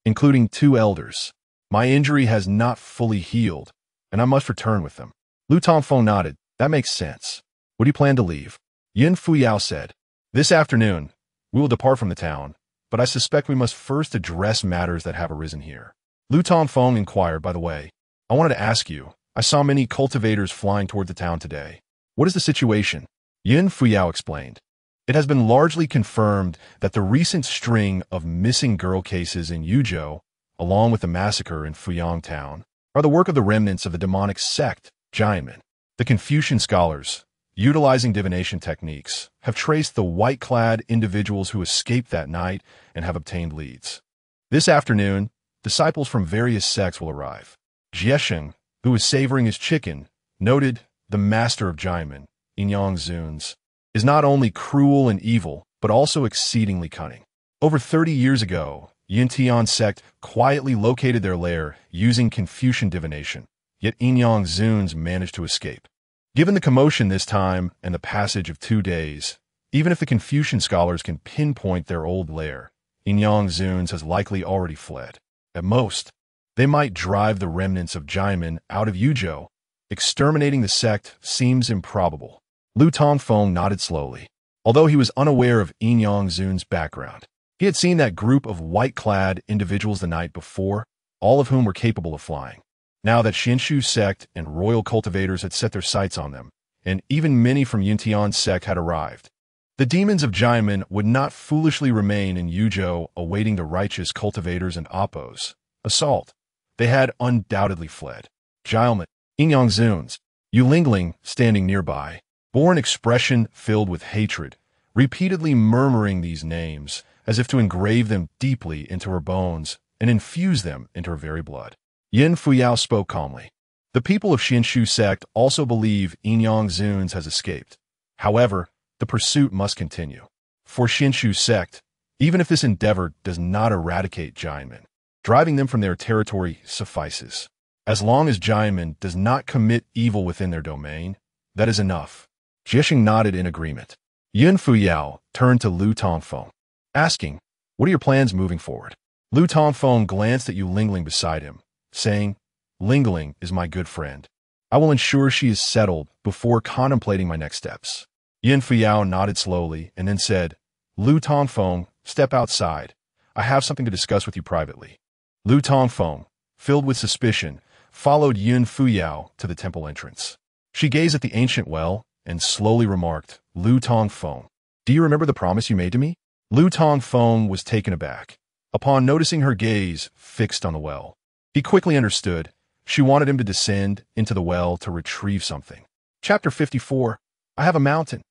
including 2 elders. My injury has not fully healed, and I must return with them." Lu Tongfeng nodded. "That makes sense. What do you plan to leave?" Yuan Fuyao said, "This afternoon, we will depart from the town, but I suspect we must first address matters that have arisen here." Lu Tongfeng inquired, "By the way, I wanted to ask you, I saw many cultivators flying toward the town today. What is the situation?" Yuan Fuyao explained, "It has been largely confirmed that the recent string of missing girl cases in Yuzhou, along with the massacre in Fuyang town, are the work of the remnants of the demonic sect, Jianmen. The Confucian scholars, utilizing divination techniques, have traced the white-clad individuals who escaped that night and have obtained leads. This afternoon, disciples from various sects will arrive." Jiexing, who was savoring his chicken, noted, "The master of Jianmen, Inyang Zuns, is not only cruel and evil, but also exceedingly cunning. Over 30 years ago, Yuntian sect quietly located their lair using Confucian divination, yet Inyang Zuns managed to escape. Given the commotion this time and the passage of 2 days, even if the Confucian scholars can pinpoint their old lair, Inyang Zuns has likely already fled. At most, they might drive the remnants of Jianmen out of Yuzhou. Exterminating the sect seems improbable." Lu Tongfeng nodded slowly. Although he was unaware of Inyang Zun's background, he had seen that group of white-clad individuals the night before, all of whom were capable of flying. Now that Xinshu sect and royal cultivators had set their sights on them, and even many from Yuntian's sect had arrived, the demons of Jianmen would not foolishly remain in Yuzhou awaiting the righteous cultivators and Appos' assault. They had undoubtedly fled. Jianmen, Inyang Zuns, Yu Lingling standing nearby, bore an expression filled with hatred, repeatedly murmuring these names as if to engrave them deeply into her bones and infuse them into her very blood. Yuan Fuyao spoke calmly. "The people of Xinshu sect also believe Inyang Zuns has escaped. However, the pursuit must continue. For Xinshu sect, even if this endeavor does not eradicate Jianmen, driving them from their territory suffices. As long as Jianmen does not commit evil within their domain, that is enough." Jiexing nodded in agreement. Yuan Fuyao turned to Lu Tongfeng, asking, "What are your plans moving forward?" Lu Tongfeng glanced at Yu Lingling beside him, saying, "Lingling is my good friend. I will ensure she is settled before contemplating my next steps." Yuan Fuyao nodded slowly and then said, "Lu Tongfeng, step outside. I have something to discuss with you privately." Lu Tongfeng, filled with suspicion, followed Yuan Fuyao to the temple entrance. She gazed at the ancient well and slowly remarked, "Lu Tongfeng, do you remember the promise you made to me?" Lu Tongfeng was taken aback, upon noticing her gaze fixed on the well. He quickly understood. She wanted him to descend into the well to retrieve something. Chapter 54, I Have a Mountain.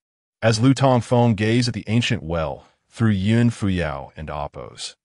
As Lu Tongfeng gazed at the ancient well through Yuan Fuyao and Appos,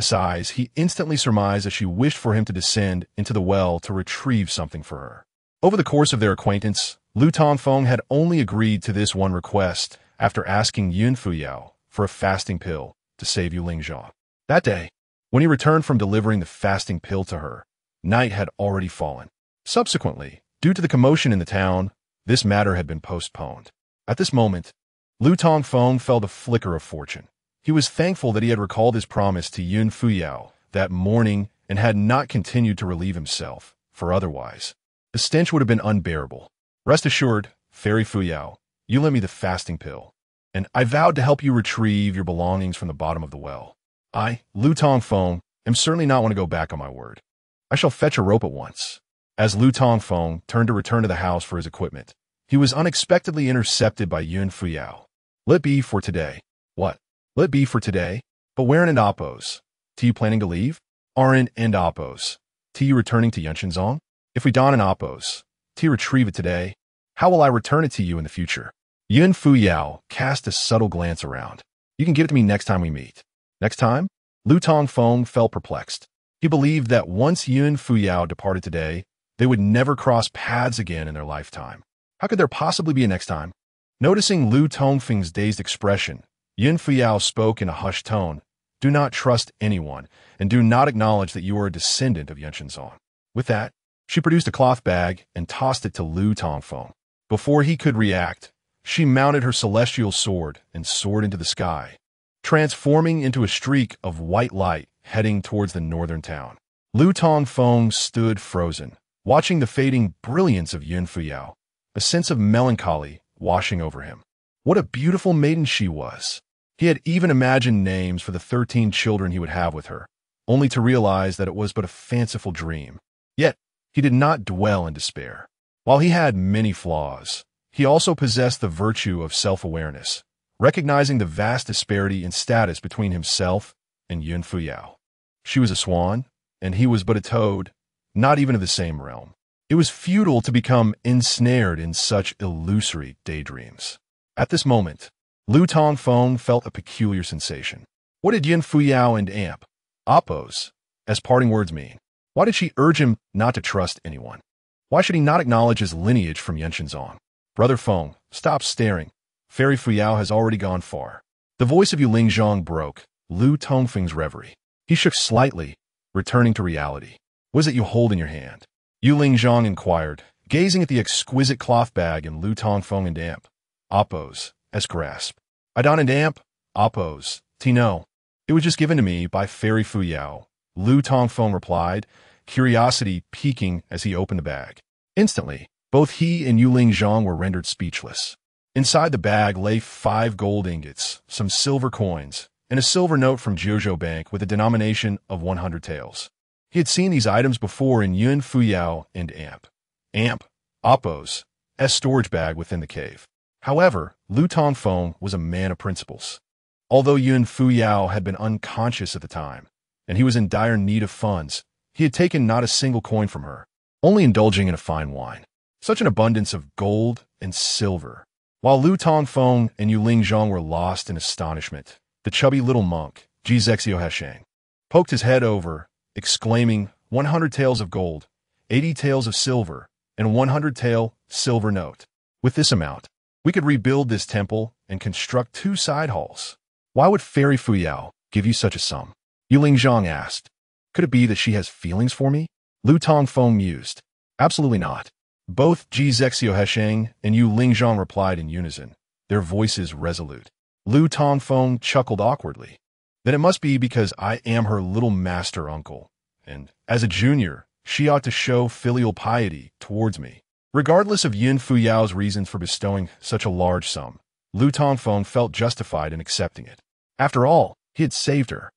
Sighs, he instantly surmised that she wished for him to descend into the well to retrieve something for her. Over the course of their acquaintance, Lu Tongfeng had only agreed to this one request after asking Yun Fuyao for a fasting pill to save Yu Lingzhang. That day, when he returned from delivering the fasting pill to her, night had already fallen. Subsequently, due to the commotion in the town, this matter had been postponed. At this moment, Lu Tongfeng felt a flicker of fortune. He was thankful that he had recalled his promise to Yun Fuyao that morning and had not continued to relieve himself, for otherwise, the stench would have been unbearable. Rest assured, Fairy Fuyao, you lent me the fasting pill, and I vowed to help you retrieve your belongings from the bottom of the well. I, Lu Tongfeng, am certainly not want to go back on my word. I shall fetch a rope at once. As Lu Tongfeng turned to return to the house for his equipment, he was unexpectedly intercepted by Yun Fuyao. Let be for today. What? Let be for today? But where in Oppos? T you planning to leave? Aren't and Oppos. T you returning to Yunshinzong? If we don in Oppos, T retrieve it today, how will I return it to you in the future? Yun Fuyao cast a subtle glance around. You can give it to me next time we meet. Next time? Lu Tongfeng felt perplexed. He believed that once Yun Fuyao departed today, they would never cross paths again in their lifetime. How could there possibly be a next time? Noticing Lu Tongfeng's dazed expression, Yun Fuyao spoke in a hushed tone. Do not trust anyone, and do not acknowledge that you are a descendant of Yunshinzong. With that, she produced a cloth bag and tossed it to Lu Tongfeng. Before he could react, she mounted her celestial sword and soared into the sky, transforming into a streak of white light heading towards the northern town. Lu Tongfeng stood frozen, watching the fading brilliance of Yun Fuyao, a sense of melancholy washing over him. What a beautiful maiden she was! He had even imagined names for the 13 children he would have with her, only to realize that it was but a fanciful dream. Yet, he did not dwell in despair. While he had many flaws, he also possessed the virtue of self-awareness, recognizing the vast disparity in status between himself and Yun Fuyao. She was a swan, and he was but a toad, not even of the same realm. It was futile to become ensnared in such illusory daydreams. At this moment, Lu Tongfeng felt a peculiar sensation. What did Yun Fuyao and Amp, Oppos, as parting words mean? Why did she urge him not to trust anyone? Why should he not acknowledge his lineage from Yunshinzong? Brother Feng, stop staring. Fairy Fuyao has already gone far. The voice of Yu Lingzhang broke Lu Tongfeng's reverie. He shook slightly, returning to reality. What is it you hold in your hand? Yu Lingzhang inquired, gazing at the exquisite cloth bag in Lu Tongfeng and Amp, Oppos, as grasp. I don and Amp, Oppos, Tino. It was just given to me by Fairy Fuyao, Lu Tongfeng replied, curiosity piquing as he opened the bag. Instantly, both he and Yu Lingzhang were rendered speechless. Inside the bag lay 5 gold ingots, some silver coins, and a silver note from Jiuzhou Bank with a denomination of 100 taels. He had seen these items before in Yun Fuyao and Amp, Oppos, storage bag within the cave. However, Lu Tongfeng was a man of principles. Although Yun Fuyao had been unconscious at the time, and he was in dire need of funds, he had taken not a single coin from her, only indulging in a fine wine. Such an abundance of gold and silver. While Lu Tongfeng and Yu Lingzhang were lost in astonishment, the chubby little monk, Zexio Heshang, poked his head over, exclaiming, 100 taels of gold, 80 taels of silver, and 100 tael silver note. With this amount, we could rebuild this temple and construct 2 side halls. Why would Fairy Fuyao give you such a sum? Yu Lingzhang asked. Could it be that she has feelings for me? Lu Tongfeng mused. Absolutely not. Both Zexio Heshang and Yu Lingzhang replied in unison, their voices resolute. Lu Tongfeng chuckled awkwardly. Then it must be because I am her little master uncle, and, as a junior, she ought to show filial piety towards me. Regardless of Yun Fuyao's reasons for bestowing such a large sum, Lu Tongfeng felt justified in accepting it. After all, he had saved her.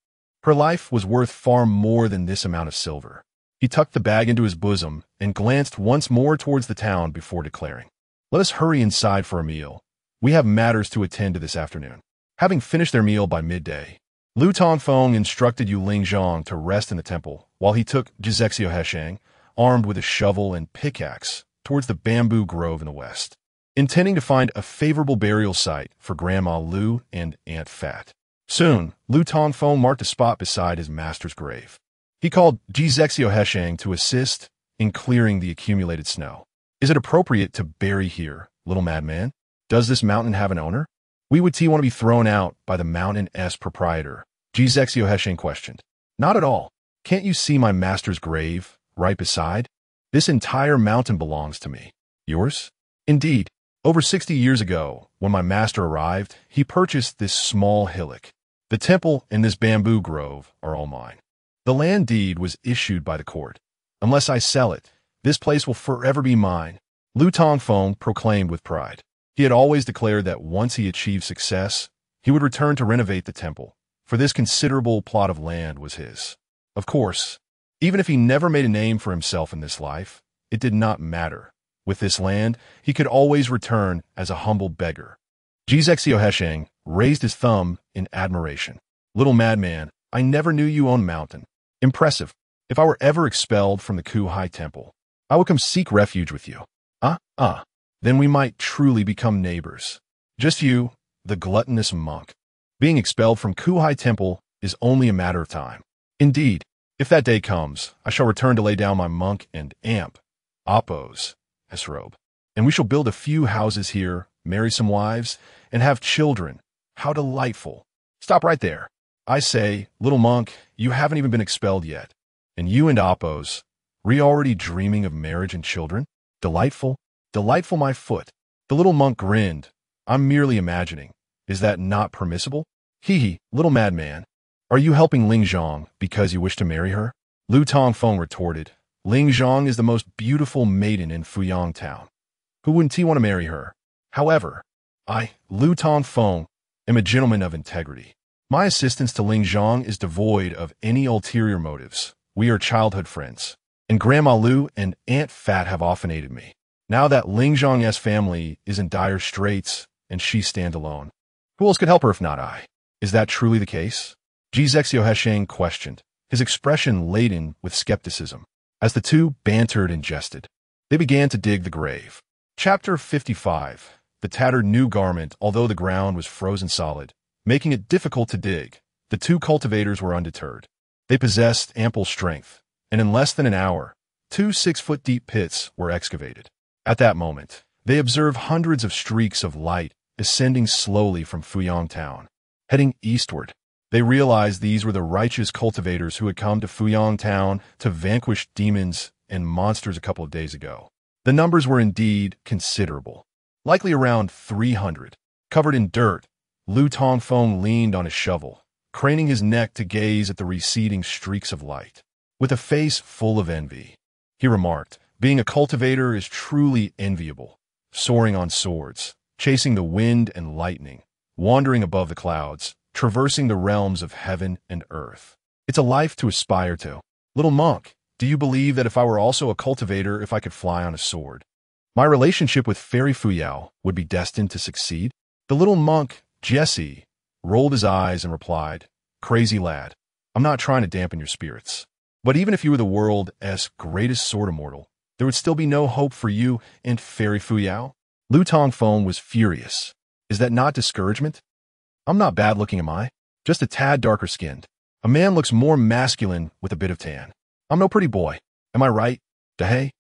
Her life was worth far more than this amount of silver. He tucked the bag into his bosom and glanced once more towards the town before declaring, let us hurry inside for a meal. We have matters to attend to this afternoon. Having finished their meal by midday, Lu Tongfeng instructed Yu Lingzhang to rest in the temple while he took Zexio Heshang, armed with a shovel and pickaxe, towards the bamboo grove in the west, intending to find a favorable burial site for Grandma Lu and Aunt Fat. Soon, Lu Tongfeng marked a spot beside his master's grave. He called Zexio Heshang to assist in clearing the accumulated snow. Is it appropriate to bury here, little madman? Does this mountain have an owner? We would want to be thrown out by the mountain's proprietor, Zexio Heshang questioned. Not at all. Can't you see my master's grave right beside? This entire mountain belongs to me. Yours? Indeed. Over 60 years ago, when my master arrived, he purchased this small hillock. The temple and this bamboo grove are all mine. The land deed was issued by the court. Unless I sell it, this place will forever be mine, Lu Tongfeng proclaimed with pride. He had always declared that once he achieved success, he would return to renovate the temple, for this considerable plot of land was his. Of course, even if he never made a name for himself in this life, it did not matter. With this land, he could always return as a humble beggar. Zexio Heshang raised his thumb in admiration. Little madman, I never knew you owned mountain. Impressive. If I were ever expelled from the Kuhai temple, I would come seek refuge with you. Then we might truly become neighbors. Just you, the gluttonous monk. Being expelled from Kuhai temple is only a matter of time. Indeed, if that day comes, I shall return to lay down my monk and Appo's robe. And we shall build a few houses here, marry some wives, and have children. How delightful. Stop right there. I say, little monk, you haven't even been expelled yet. And you and Appo's, were you already dreaming of marriage and children? Delightful, delightful my foot. The little monk grinned. I'm merely imagining. Is that not permissible? Hee, little madman. Are you helping Ling Zhang because you wish to marry her? Lu Tongfeng retorted. Ling Zhang is the most beautiful maiden in Fuyang town. Who wouldn't want to marry her? However, I, Lu Tongfeng, am a gentleman of integrity. My assistance to Ling Zhang is devoid of any ulterior motives. We are childhood friends, and Grandma Lu and Aunt Fat have often aided me. Now that Ling Zhang's family is in dire straits and she stands alone, who else could help her if not I? Is that truly the case? Zexio Heshang questioned, his expression laden with skepticism. As the two bantered and jested, they began to dig the grave. Chapter 55. The tattered new garment, although the ground was frozen solid, making it difficult to dig, the two cultivators were undeterred. They possessed ample strength, and in less than an hour, 2 6-foot-deep pits were excavated. At that moment, they observed hundreds of streaks of light ascending slowly from Fuyang town. Heading eastward, they realized these were the righteous cultivators who had come to Fuyang town to vanquish demons and monsters a couple of days ago. The numbers were indeed considerable, likely around 300. Covered in dirt, Lu Tongfeng leaned on his shovel, craning his neck to gaze at the receding streaks of light. With a face full of envy, he remarked, being a cultivator is truly enviable, soaring on swords, chasing the wind and lightning, wandering above the clouds, traversing the realms of heaven and earth. It's a life to aspire to. Little monk, do you believe that if I were also a cultivator, if I could fly on a sword, my relationship with Fairy Fuyao would be destined to succeed? The little monk, Jesse, rolled his eyes and replied, Crazy lad, I'm not trying to dampen your spirits. But even if you were the world's greatest sword immortal, there would still be no hope for you and Fairy Fuyao? Lu Tongfeng was furious. Is that not discouragement? I'm not bad looking, am I? Just a tad darker skinned. A man looks more masculine with a bit of tan. I'm no pretty boy. Am I right? Dahe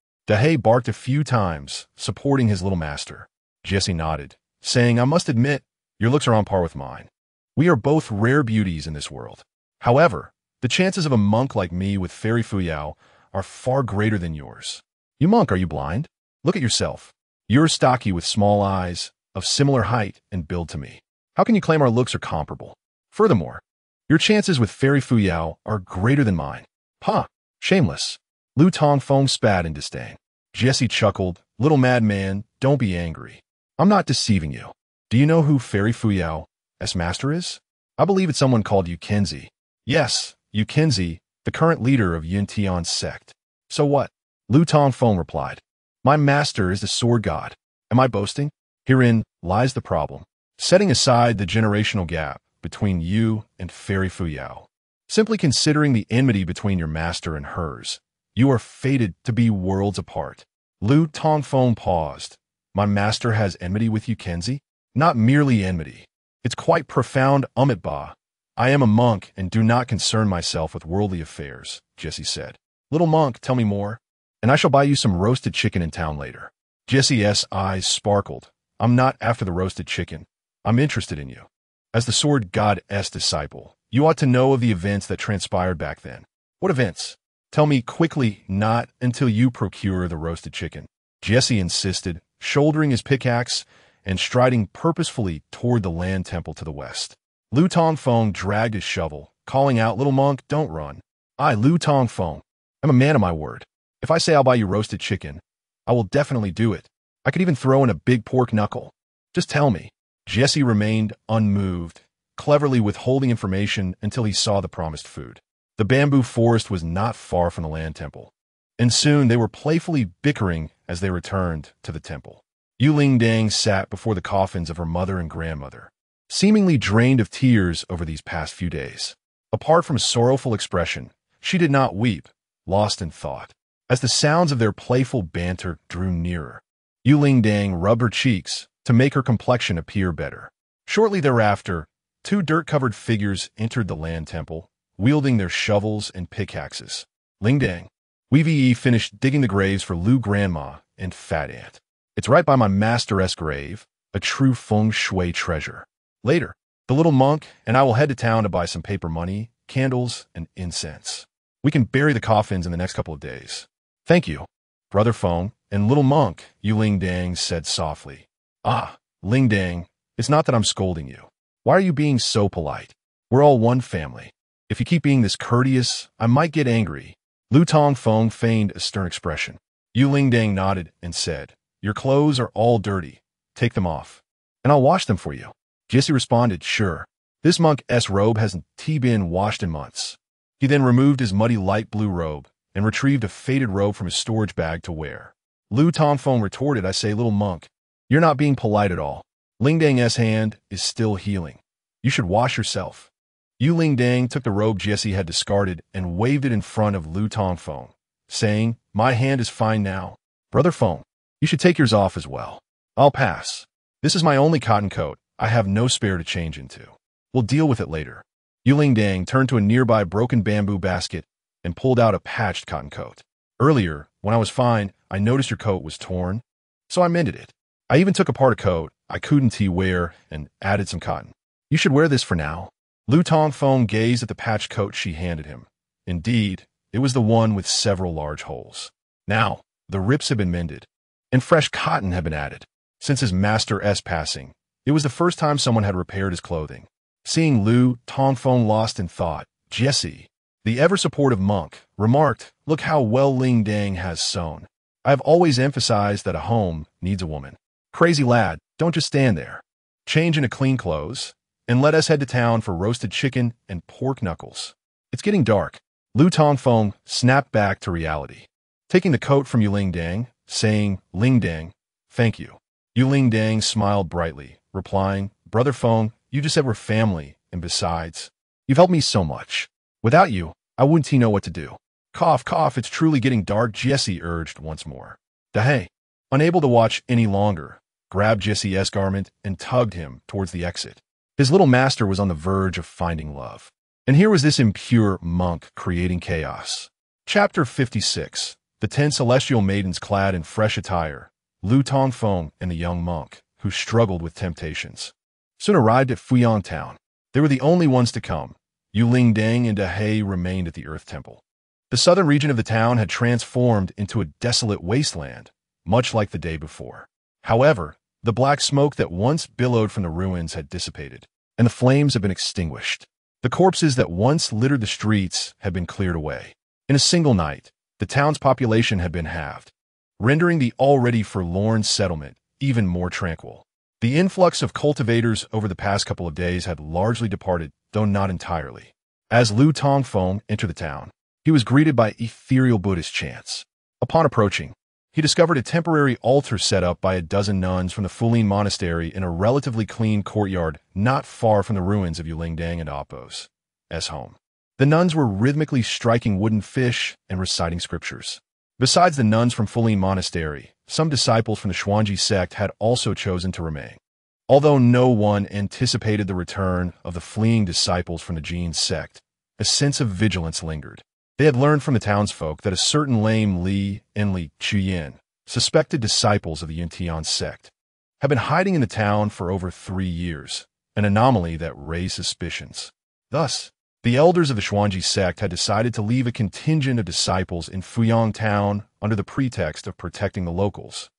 barked a few times, supporting his little master. Jesse nodded, saying, I must admit, your looks are on par with mine. We are both rare beauties in this world. However, the chances of a monk like me with Fairy Fuyao are far greater than yours. You monk, are you blind? Look at yourself. You're stocky with small eyes, of similar height and build to me. How can you claim our looks are comparable? Furthermore, your chances with Fairy Fuyao are greater than mine. Shameless. Lu Tongfeng spat in disdain. Jesse chuckled, Little madman, don't be angry. I'm not deceiving you. Do you know who Fairy Fuyao's master is? I believe it's someone called Yukenzi. Yes, Yukenzi, the current leader of Yuntian's sect. So what? Lu Tongfeng replied. My master is the sword god. Am I boasting? Herein lies the problem. Setting aside the generational gap between you and Fairy Fuyao, simply considering the enmity between your master and hers, you are fated to be worlds apart. Lu Tongfeng paused. My master has enmity with Yukenzi? Not merely enmity. It's quite profound, Ba. I am a monk and do not concern myself with worldly affairs, Jesse said. Little monk, tell me more, and I shall buy you some roasted chicken in town later. Jesse's eyes sparkled. I'm not after the roasted chicken. I'm interested in you. As the sword god's disciple, you ought to know of the events that transpired back then. What events? Tell me quickly, not until you procure the roasted chicken. Jesse insisted, shouldering his pickaxe and striding purposefully toward the land temple to the west. Lu Tongfeng dragged his shovel, calling out, Little monk, don't run. I, Lu Tongfeng, am a man of my word. If I say I'll buy you roasted chicken, I will definitely do it. I could even throw in a big pork knuckle. Just tell me. Jesse remained unmoved, cleverly withholding information until he saw the promised food. The bamboo forest was not far from the land temple, and soon they were playfully bickering as they returned to the temple. Yu Lingdang sat before the coffins of her mother and grandmother, seemingly drained of tears over these past few days. Apart from a sorrowful expression, she did not weep, lost in thought. As the sounds of their playful banter drew nearer, Yu Lingdang rubbed her cheeks to make her complexion appear better. Shortly thereafter, two dirt-covered figures entered the land temple, wielding their shovels and pickaxes. Lingdang, we've finished digging the graves for Lu Grandma and Fat Aunt. It's right by my master's grave, a true feng shui treasure. Later, the little monk and I will head to town to buy some paper money, candles, and incense. We can bury the coffins in the next couple of days. Thank you, Brother Feng and little monk, Yu Lingdang said softly. Ah, Lingdang, it's not that I'm scolding you. Why are you being so polite? We're all one family. If you keep being this courteous, I might get angry. Lu Tongfeng feigned a stern expression. Yu Lingdang nodded and said, Your clothes are all dirty. Take them off, and I'll wash them for you. Jesse responded, Sure. This monk's robe hasn't been washed in months. He then removed his muddy light blue robe and retrieved a faded robe from his storage bag to wear. Lu Tongfeng retorted, I say, little monk, you're not being polite at all. Lingdang's hand is still healing. You should wash yourself. Yu Lingdang took the robe Jesse had discarded and waved it in front of Lu Tongfeng, saying, My hand is fine now. Brother Feng, you should take yours off as well. I'll pass. This is my only cotton coat. I have no spare to change into. We'll deal with it later. Yu Lingdang turned to a nearby broken bamboo basket and pulled out a patched cotton coat. Earlier, when I was fine, I noticed your coat was torn, so I mended it. I even took apart a coat I couldn't wear and added some cotton. You should wear this for now. Lu Tongfeng gazed at the patched coat she handed him. Indeed, it was the one with several large holes. Now, the rips had been mended, and fresh cotton had been added. Since his master's passing, it was the first time someone had repaired his clothing. Seeing Lu Tongfeng lost in thought, Jesse, the ever-supportive monk, remarked, Look how well Lingdang has sewn. I have always emphasized that a home needs a woman. Crazy lad, don't just stand there. Change into clean clothes, and let us head to town for roasted chicken and pork knuckles. It's getting dark. Lu Tongfeng snapped back to reality, taking the coat from Yu Lingdang, saying, Lingdang, thank you. Yu Lingdang smiled brightly, replying, Brother Feng, you just said we're family, and besides, you've helped me so much. Without you, I wouldn't know what to do. Cough, cough, it's truly getting dark, Jesse urged once more. Dahay, unable to watch any longer, grabbed Jesse's garment and tugged him towards the exit. His little master was on the verge of finding love. And here was this impure monk creating chaos. Chapter 56. The 10 celestial maidens clad in fresh attire, Lu Tongfeng and the young monk, who struggled with temptations, soon arrived at Fuyang town. They were the only ones to come. Yu Lingdang and Dahay remained at the Earth Temple. The southern region of the town had transformed into a desolate wasteland, much like the day before. However, the black smoke that once billowed from the ruins had dissipated, and the flames had been extinguished. The corpses that once littered the streets had been cleared away. In a single night, the town's population had been halved, rendering the already forlorn settlement even more tranquil. The influx of cultivators over the past couple of days had largely departed, though not entirely. As Lu Tongfeng entered the town, he was greeted by ethereal Buddhist chants. Upon approaching, he discovered a temporary altar set up by a dozen nuns from the Fulin Monastery in a relatively clean courtyard not far from the ruins of Yu Lingdang and Appo's home. The nuns were rhythmically striking wooden fish and reciting scriptures. Besides the nuns from Fulin Monastery, some disciples from the Xuanji sect had also chosen to remain. Although no one anticipated the return of the fleeing disciples from the Jin sect, a sense of vigilance lingered. They had learned from the townsfolk that a certain lame Li and Li Chuyin, suspected disciples of the Yuntian sect, had been hiding in the town for over 3 years, an anomaly that raised suspicions. Thus, the elders of the Xuanji sect had decided to leave a contingent of disciples in Fuyang town under the pretext of protecting the locals.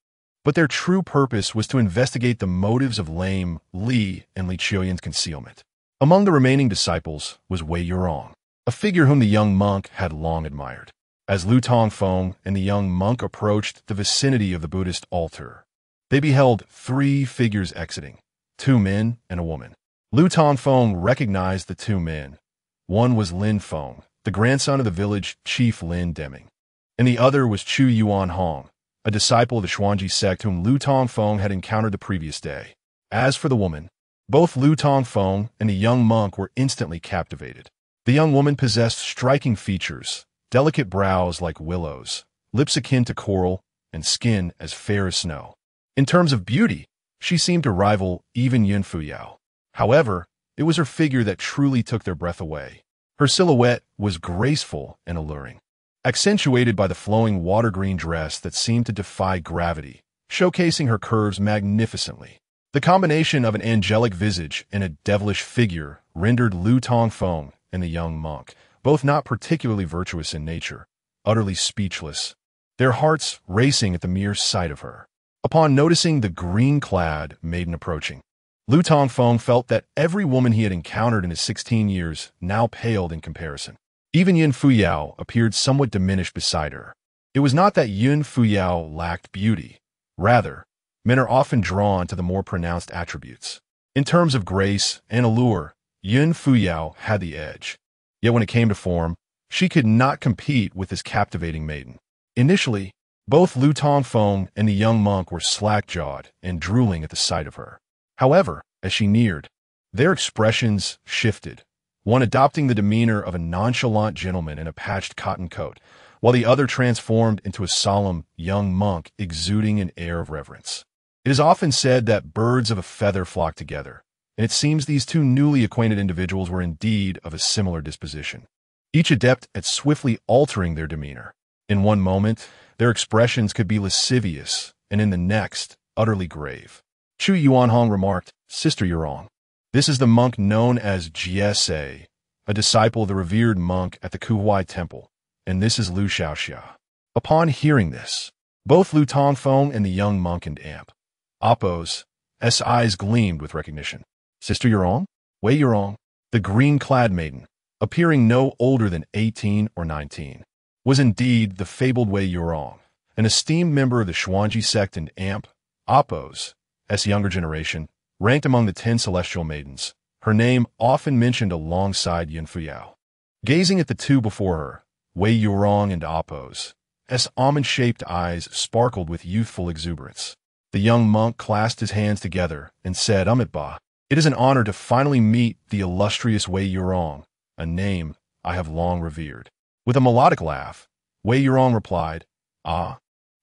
But their true purpose was to investigate the motives of lame Li and Li Chuyan's concealment. Among the remaining disciples was Wei Yurong, a figure whom the young monk had long admired. As Lu Tongfeng and the young monk approached the vicinity of the Buddhist altar, they beheld 3 figures exiting, 2 men and a woman. Lu Tongfeng recognized the 2 men. One was Lin Feng, the grandson of the village chief Lin Deming, and the other was Chu Yuan Hong, a disciple of the Xuanji sect whom Lu Tongfeng had encountered the previous day. As for the woman, both Lu Tongfeng and the young monk were instantly captivated. The young woman possessed striking features, delicate brows like willows, lips akin to coral, and skin as fair as snow. In terms of beauty, she seemed to rival even Yun Fuyao. However, it was her figure that truly took their breath away. Her silhouette was graceful and alluring, accentuated by the flowing water-green dress that seemed to defy gravity, showcasing her curves magnificently. The combination of an angelic visage and a devilish figure rendered Lu Tongfeng and the young monk, both not particularly virtuous in nature, utterly speechless, their hearts racing at the mere sight of her. Upon noticing the green-clad maiden approaching, Lu Tongfeng felt that every woman he had encountered in his 16 years now paled in comparison. Even Yun Fuyao appeared somewhat diminished beside her. It was not that Yun Fuyao lacked beauty. Rather, men are often drawn to the more pronounced attributes. In terms of grace and allure, Yun Fuyao had the edge. Yet when it came to form, she could not compete with this captivating maiden. Initially, both Lu Tongfeng and the young monk were slack-jawed and drooling at the sight of her. However, as she neared, their expressions shifted, one adopting the demeanor of a nonchalant gentleman in a patched cotton coat, while the other transformed into a solemn young monk exuding an air of reverence. It is often said that birds of a feather flock together, and it seems these 2 newly acquainted individuals were indeed of a similar disposition, each adept at swiftly altering their demeanor. In one moment, their expressions could be lascivious, and in the next, utterly grave. Chu Yuanhong remarked, "Sister Yurong, this is the monk known as Jie, a disciple of the revered monk at the Kuhuai temple, and this is Lu Xiaoxia." Upon hearing this, both Lu Tongfeng and the young monk and amp, Appo's eyes gleamed with recognition. Sister Yurong? Wei Yurong, the green-clad maiden, appearing no older than 18 or 19, was indeed the fabled Wei Yurong, an esteemed member of the Xuanji sect and amp, Appo's younger generation, ranked among the 10 celestial maidens, her name often mentioned alongside Yun Fuyao. Gazing at the 2 before her, Wei Yurong and Appo's almond-shaped eyes sparkled with youthful exuberance. The young monk clasped his hands together and said, "Ba, it is an honor to finally meet the illustrious Wei Yurong, a name I have long revered." With a melodic laugh, Wei Yurong replied, "Ah,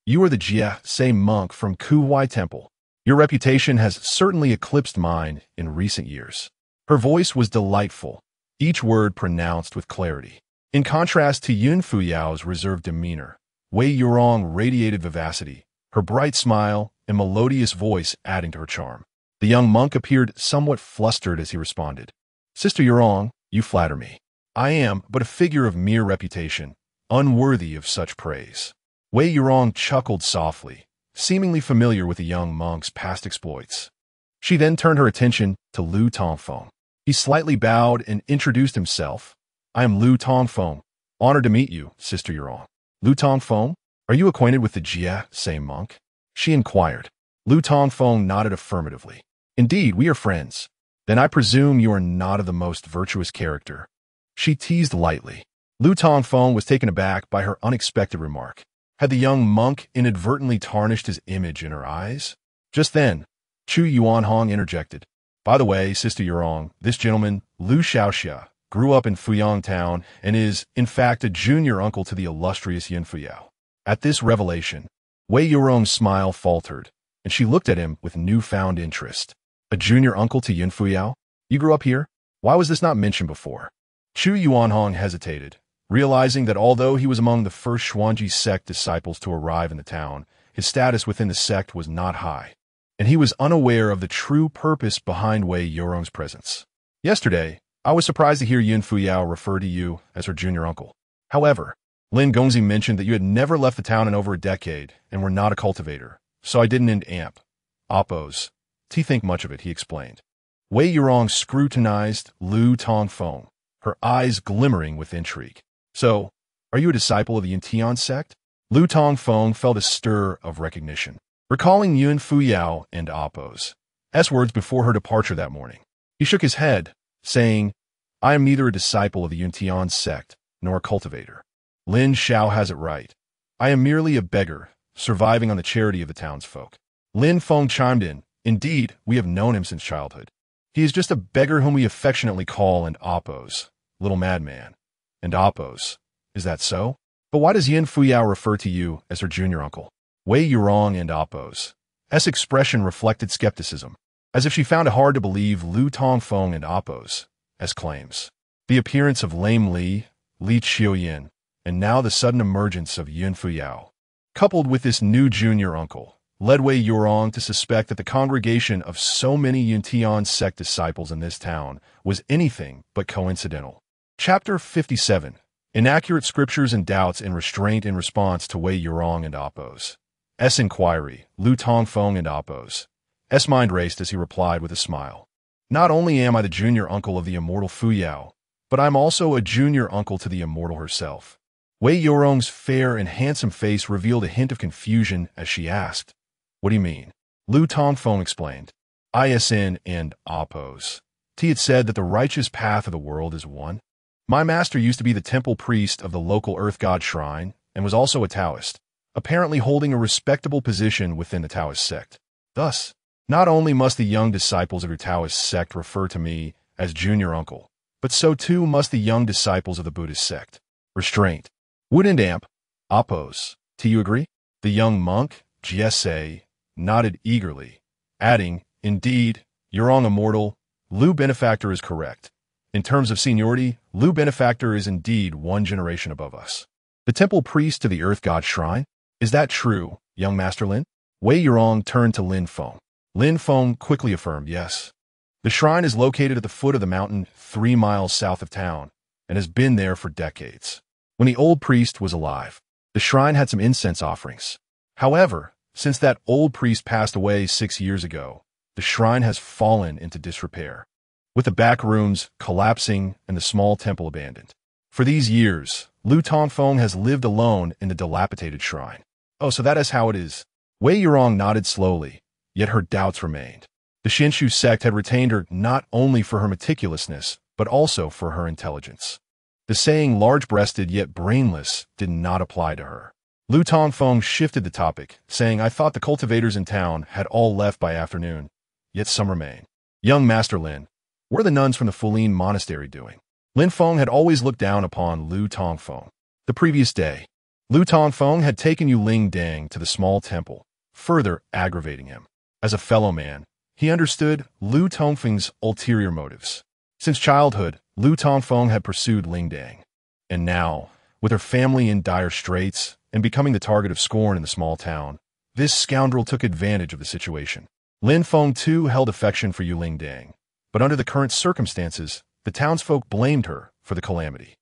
you are the Jie monk from Kuhuai temple. Your reputation has certainly eclipsed mine in recent years." Her voice was delightful, each word pronounced with clarity. In contrast to Yun Fuyao's reserved demeanor, Wei Yurong radiated vivacity, her bright smile and melodious voice adding to her charm. The young monk appeared somewhat flustered as he responded, "Sister Yurong, you flatter me. I am but a figure of mere reputation, unworthy of such praise." Wei Yurong chuckled softly, seemingly familiar with the young monk's past exploits. She then turned her attention to Lu Tongfeng. He slightly bowed and introduced himself. "I am Lu Tongfeng. Honored to meet you, Sister Yurong." "Lu Tongfeng, are you acquainted with the Jie monk?" she inquired. Lu Tongfeng nodded affirmatively. "Indeed, we are friends. Then I presume you are not of the most virtuous character." She teased lightly. Lu Tongfeng was taken aback by her unexpected remark. Had the young monk inadvertently tarnished his image in her eyes? Just then, Chu Yuanhong interjected. "By the way, Sister Yurong, this gentleman, Lu Xiaoxia, grew up in Fuyang town and is, in fact, a junior uncle to the illustrious Yun Fuyao." At this revelation, Wei Yurong's smile faltered, and she looked at him with newfound interest. A junior uncle to Yin Fuyao? You grew up here? Why was this not mentioned before? Chu Yuanhong hesitated, realizing that although he was among the first Xuanji sect disciples to arrive in the town, his status within the sect was not high, and he was unaware of the true purpose behind Wei Yorong's presence. Yesterday, I was surprised to hear Yin Fuyao refer to you as her junior uncle. However, Lin Gongzi mentioned that you had never left the town in over a decade and were not a cultivator, so I didn't amp. Oppose. Think much of it, he explained. Wei Yorong scrutinized Lu Tongfeng, her eyes glimmering with intrigue. So, are you a disciple of the Yintian sect? Lu Tongfeng felt a stir of recognition, recalling Yin Fuyao and Oppo's words before her departure that morning. He shook his head, saying, I am neither a disciple of the Yintian sect nor a cultivator. Lin Xiao has it right. I am merely a beggar, surviving on the charity of the townsfolk. Lin Feng chimed in, Indeed, we have known him since childhood. He is just a beggar whom we affectionately call an Oppos, little madman. And Oppos. Is that so? But why does Yin Fuyao refer to you as her junior uncle? Wei Yorong and Oppos' expression reflected skepticism, as if she found it hard to believe Lu Tongfeng and Oppos' claims. The appearance of Lame Li, Li Qiuyin, and now the sudden emergence of Yin Fuyao, coupled with this new junior uncle, led Wei Yorong to suspect that the congregation of so many Yintian sect disciples in this town was anything but coincidental. Chapter 57. Inaccurate Scriptures and Doubts in Restraint in response to Wei Yorong and Oppos' inquiry. Lu Tongfeng and Oppos' mind raced as he replied with a smile. Not only am I the junior uncle of the immortal Fuyao, but I'm also a junior uncle to the immortal herself. Wei Yorong's fair and handsome face revealed a hint of confusion as she asked, What do you mean? Lu Tongfeng explained. ISN and Oppos. He had said that the righteous path of the world is one. My master used to be the temple priest of the local earth god shrine and was also a Taoist, apparently holding a respectable position within the Taoist sect. Thus, not only must the young disciples of your Taoist sect refer to me as junior uncle, but so too must the young disciples of the Buddhist sect. Restraint. Wouldn't amp. Oppos. Do you agree? The young monk, Jesse, nodded eagerly, adding, Indeed, Yang Immortal, Lu Benefactor is correct. In terms of seniority, Lu Benefactor is indeed one generation above us. The temple priest to the earth god shrine? Is that true, young Master Lin? Wei Yorong turned to Lin Feng. Lin Feng quickly affirmed yes. The shrine is located at the foot of the mountain 3 miles south of town and has been there for decades. When the old priest was alive, the shrine had some incense offerings. However, since that old priest passed away 6 years ago, the shrine has fallen into disrepair, with the back rooms collapsing and the small temple abandoned. For these years, Lu Tongfeng has lived alone in the dilapidated shrine. Oh, so that is how it is. Wei Yorong nodded slowly, yet her doubts remained. The Shinshu sect had retained her not only for her meticulousness, but also for her intelligence. The saying large-breasted yet brainless did not apply to her. Lu Tongfeng shifted the topic, saying, I thought the cultivators in town had all left by afternoon, yet some remain. Young Master Lin, what are the nuns from the Fulin monastery doing? Lin Feng had always looked down upon Lu Tongfeng. The previous day, Lu Tongfeng had taken Yu Ling Dang to the small temple, further aggravating him. As a fellow man, he understood Lu Tongfeng's ulterior motives. Since childhood, Lu Tongfeng had pursued Ling Dang. And now, with her family in dire straits and becoming the target of scorn in the small town, this scoundrel took advantage of the situation. Lin Feng too held affection for Yu Ling Dang, but under the current circumstances, the townsfolk blamed her for the calamity.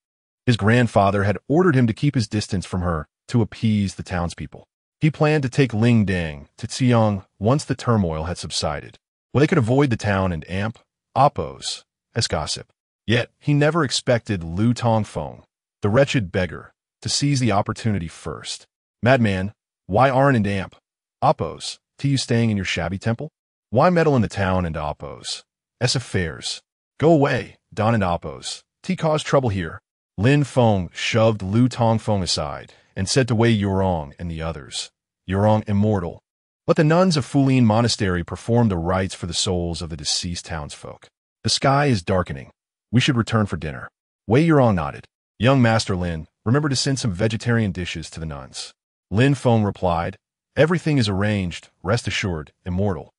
His grandfather had ordered him to keep his distance from her to appease the townspeople. He planned to take Ling Dang to Xiang once the turmoil had subsided, where they could avoid the town and amp, Oppos, as gossip. Yet, he never expected Lu Tongfeng, the wretched beggar, to seize the opportunity first. Madman, why aren't and amp, Oppos, you staying in your shabby temple? Why meddle in the town and Oppos' affairs? Go away, Don and Oppos. Cause trouble here. Lin Feng shoved Lu Tongfeng aside and said to Wei Yorong and the others, Yang Immortal, let the nuns of Fulin Monastery perform the rites for the souls of the deceased townsfolk. The sky is darkening. We should return for dinner. Wei Yorong nodded. Young Master Lin, remember to send some vegetarian dishes to the nuns. Lin Feng replied, Everything is arranged, rest assured, Immortal.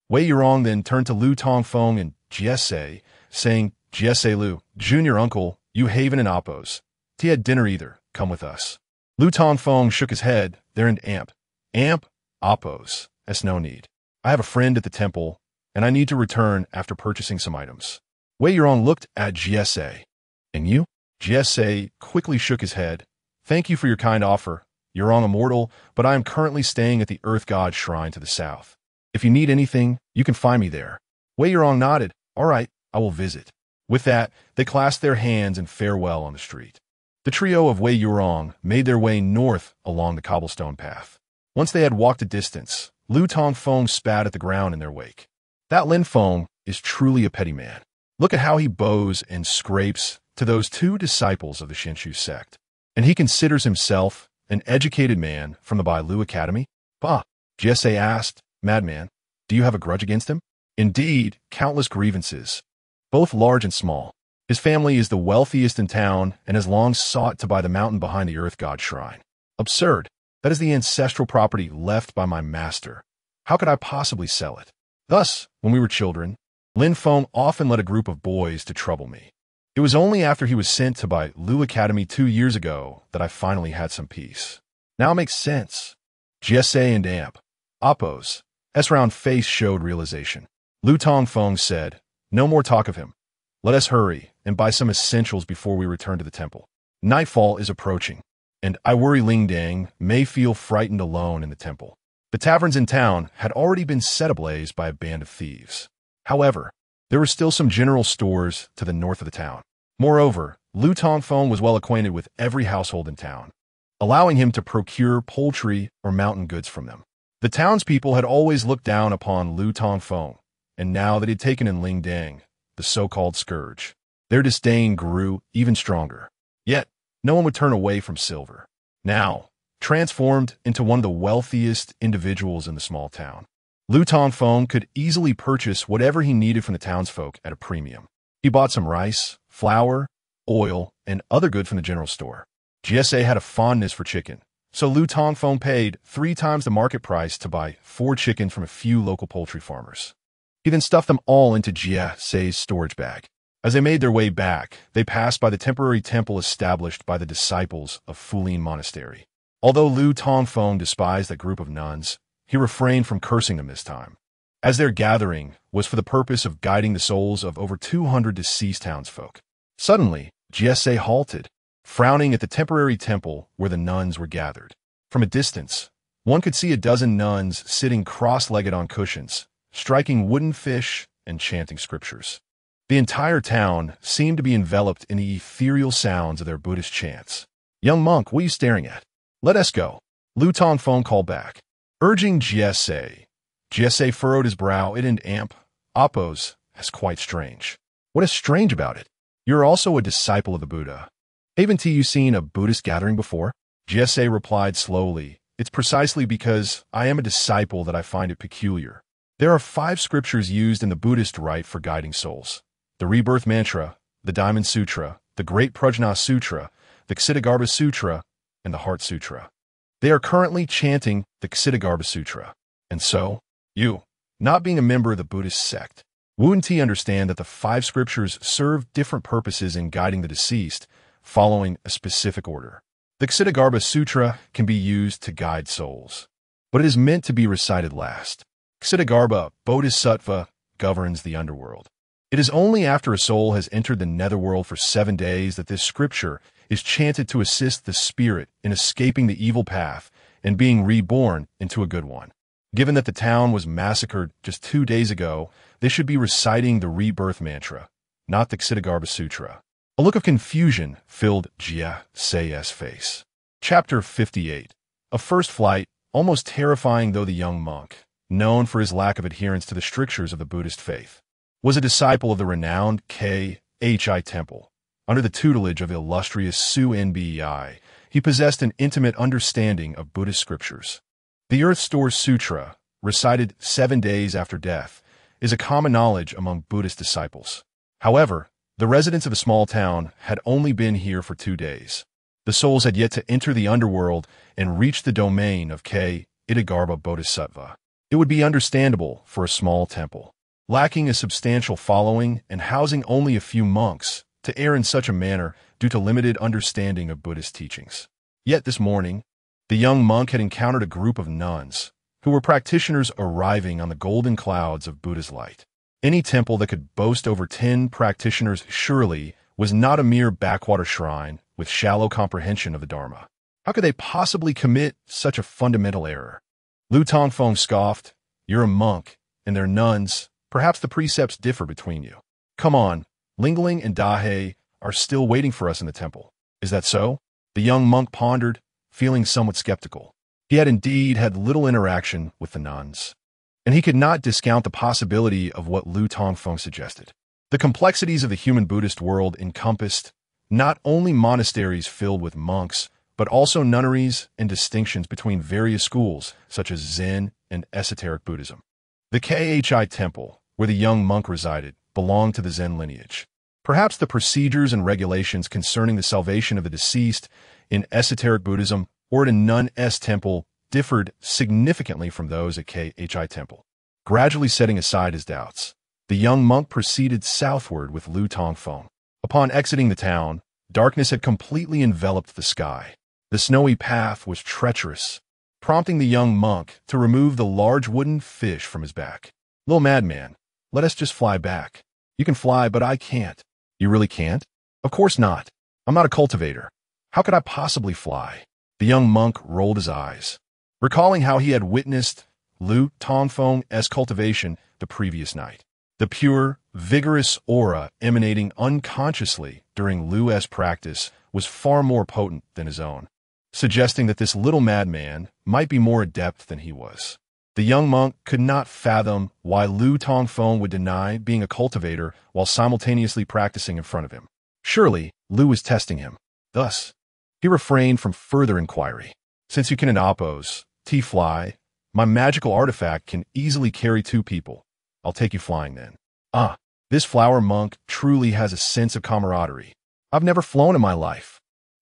Wei Yurong then turned to Lu Tongfeng and Jesse, saying, Jesse Lu, junior uncle, you Haven and Oppos. T had dinner either, come with us. Lu Tongfeng shook his head, there and Amp. Amp? Oppos. That's no need. I have a friend at the temple, and I need to return after purchasing some items. Wei Yurong looked at Jesse. And you? Jesse quickly shook his head. Thank you for your kind offer, Yurong Immortal, but I am currently staying at the Earth God Shrine to the south. If you need anything, you can find me there. Wei Yurong nodded. All right, I will visit. With that, they clasped their hands in farewell on the street. The trio of Wei Yurong made their way north along the cobblestone path. Once they had walked a distance, Lu Tongfeng spat at the ground in their wake. That Lin Feng is truly a petty man. Look at how he bows and scrapes to those two disciples of the Shinshu sect. And he considers himself an educated man from the Bailu Academy? Bah, Jesse asked, madman, do you have a grudge against him? Indeed, countless grievances, both large and small. His family is the wealthiest in town and has long sought to buy the mountain behind the Earth God Shrine. Absurd. That is the ancestral property left by my master. How could I possibly sell it? Thus, when we were children, Lin Feng often led a group of boys to trouble me. It was only after he was sent to Bailu Academy 2 years ago that I finally had some peace. Now it makes sense. Jesse and Amp. Oppos. S round face showed realization. Lu Tongfeng said, no more talk of him. Let us hurry and buy some essentials before we return to the temple. Nightfall is approaching, and I worry Ling Dang may feel frightened alone in the temple. The taverns in town had already been set ablaze by a band of thieves. However, there were still some general stores to the north of the town. Moreover, Lu Tongfeng was well acquainted with every household in town, allowing him to procure poultry or mountain goods from them. The townspeople had always looked down upon Lu Tongfeng, and now that he had taken in Ling Dang, the so-called scourge, their disdain grew even stronger. Yet, no one would turn away from Silver. Now, transformed into one of the wealthiest individuals in the small town, Lu Tongfeng could easily purchase whatever he needed from the townsfolk at a premium. He bought some rice, flour, oil, and other goods from the general store. Jesse had a fondness for chicken, so Lu Tongfeng paid 3 times the market price to buy 4 chickens from a few local poultry farmers. He then stuffed them all into Jesse's storage bag. As they made their way back, they passed by the temporary temple established by the disciples of Fulin Monastery. Although Lu Tongfeng despised that group of nuns, he refrained from cursing them this time, as their gathering was for the purpose of guiding the souls of over 200 deceased townsfolk. Suddenly, Jesse halted, frowning at the temporary temple where the nuns were gathered. From a distance, one could see a dozen nuns sitting cross-legged on cushions, striking wooden fish and chanting scriptures. The entire town seemed to be enveloped in the ethereal sounds of their Buddhist chants. Young monk, what are you staring at? Let us go. Lu Tongfeng called back, urging Jesse. Jesse furrowed his brow. It and Amp. Oppos. That's quite strange. What is strange about it? You're also a disciple of the Buddha. Haven't you seen a Buddhist gathering before? Jesse replied slowly. It's precisely because I am a disciple that I find it peculiar. There are 5 scriptures used in the Buddhist rite for guiding souls. The Rebirth Mantra, the Diamond Sutra, the Great Prajna Sutra, the Ksitigarbha Sutra, and the Heart Sutra. They are currently chanting the Ksitigarbha Sutra. And so, you, not being a member of the Buddhist sect, wouldn't understand that the 5 scriptures serve different purposes in guiding the deceased, following a specific order. The Ksitigarbha Sutra can be used to guide souls, but it is meant to be recited last. Ksitigarbha Bodhisattva governs the underworld. It is only after a soul has entered the netherworld for 7 days that this scripture is chanted to assist the spirit in escaping the evil path and being reborn into a good one. Given that the town was massacred just 2 days ago, they should be reciting the Rebirth Mantra, not the Ksitigarbha Sutra. A look of confusion filled Jesse's face. Chapter 58. A first flight, almost terrifying though the young monk, known for his lack of adherence to the strictures of the Buddhist faith, was a disciple of the renowned Khi Temple. Under the tutelage of the illustrious Su Nbei, he possessed an intimate understanding of Buddhist scriptures. The Earth Store Sutra, recited 7 days after death, is a common knowledge among Buddhist disciples. However, the residents of the small town had only been here for 2 days. The souls had yet to enter the underworld and reach the domain of Ksitigarbha Bodhisattva. It would be understandable for a small temple, lacking a substantial following and housing only a few monks, to err in such a manner due to limited understanding of Buddhist teachings. Yet this morning, the young monk had encountered a group of nuns, who were practitioners arriving on the golden clouds of Buddha's light. Any temple that could boast over 10 practitioners surely was not a mere backwater shrine with shallow comprehension of the Dharma. How could they possibly commit such a fundamental error? Lu Tongfeng scoffed, "You're a monk, and they're nuns. Perhaps the precepts differ between you. Come on, Lingling and Dahe are still waiting for us in the temple. Is that so?" The young monk pondered, feeling somewhat skeptical. He had indeed had little interaction with the nuns, and he could not discount the possibility of what Lu Tongfeng suggested. The complexities of the human Buddhist world encompassed not only monasteries filled with monks, but also nunneries and distinctions between various schools, such as Zen and esoteric Buddhism. The Khi temple, where the young monk resided, belonged to the Zen lineage. Perhaps the procedures and regulations concerning the salvation of the deceased in esoteric Buddhism or at a nun-s temple differed significantly from those at Khi temple. Gradually setting aside his doubts, the young monk proceeded southward with Lu Tongfeng. Upon exiting the town, darkness had completely enveloped the sky. The snowy path was treacherous, prompting the young monk to remove the large wooden fish from his back. "Little madman, let us just fly back. You can fly, but I can't." "You really can't?" "Of course not. I'm not a cultivator. How could I possibly fly?" The young monk rolled his eyes, recalling how he had witnessed Lu Tongfeng's cultivation the previous night. The pure, vigorous aura emanating unconsciously during Lu's practice was far more potent than his own, suggesting that this little madman might be more adept than he was. The young monk could not fathom why Lu Tongfeng would deny being a cultivator while simultaneously practicing in front of him. Surely, Lu was testing him. Thus, he refrained from further inquiry. "Since you can oppose, fly, my magical artifact can easily carry 2 people. I'll take you flying then." "Ah, this flower monk truly has a sense of camaraderie. I've never flown in my life.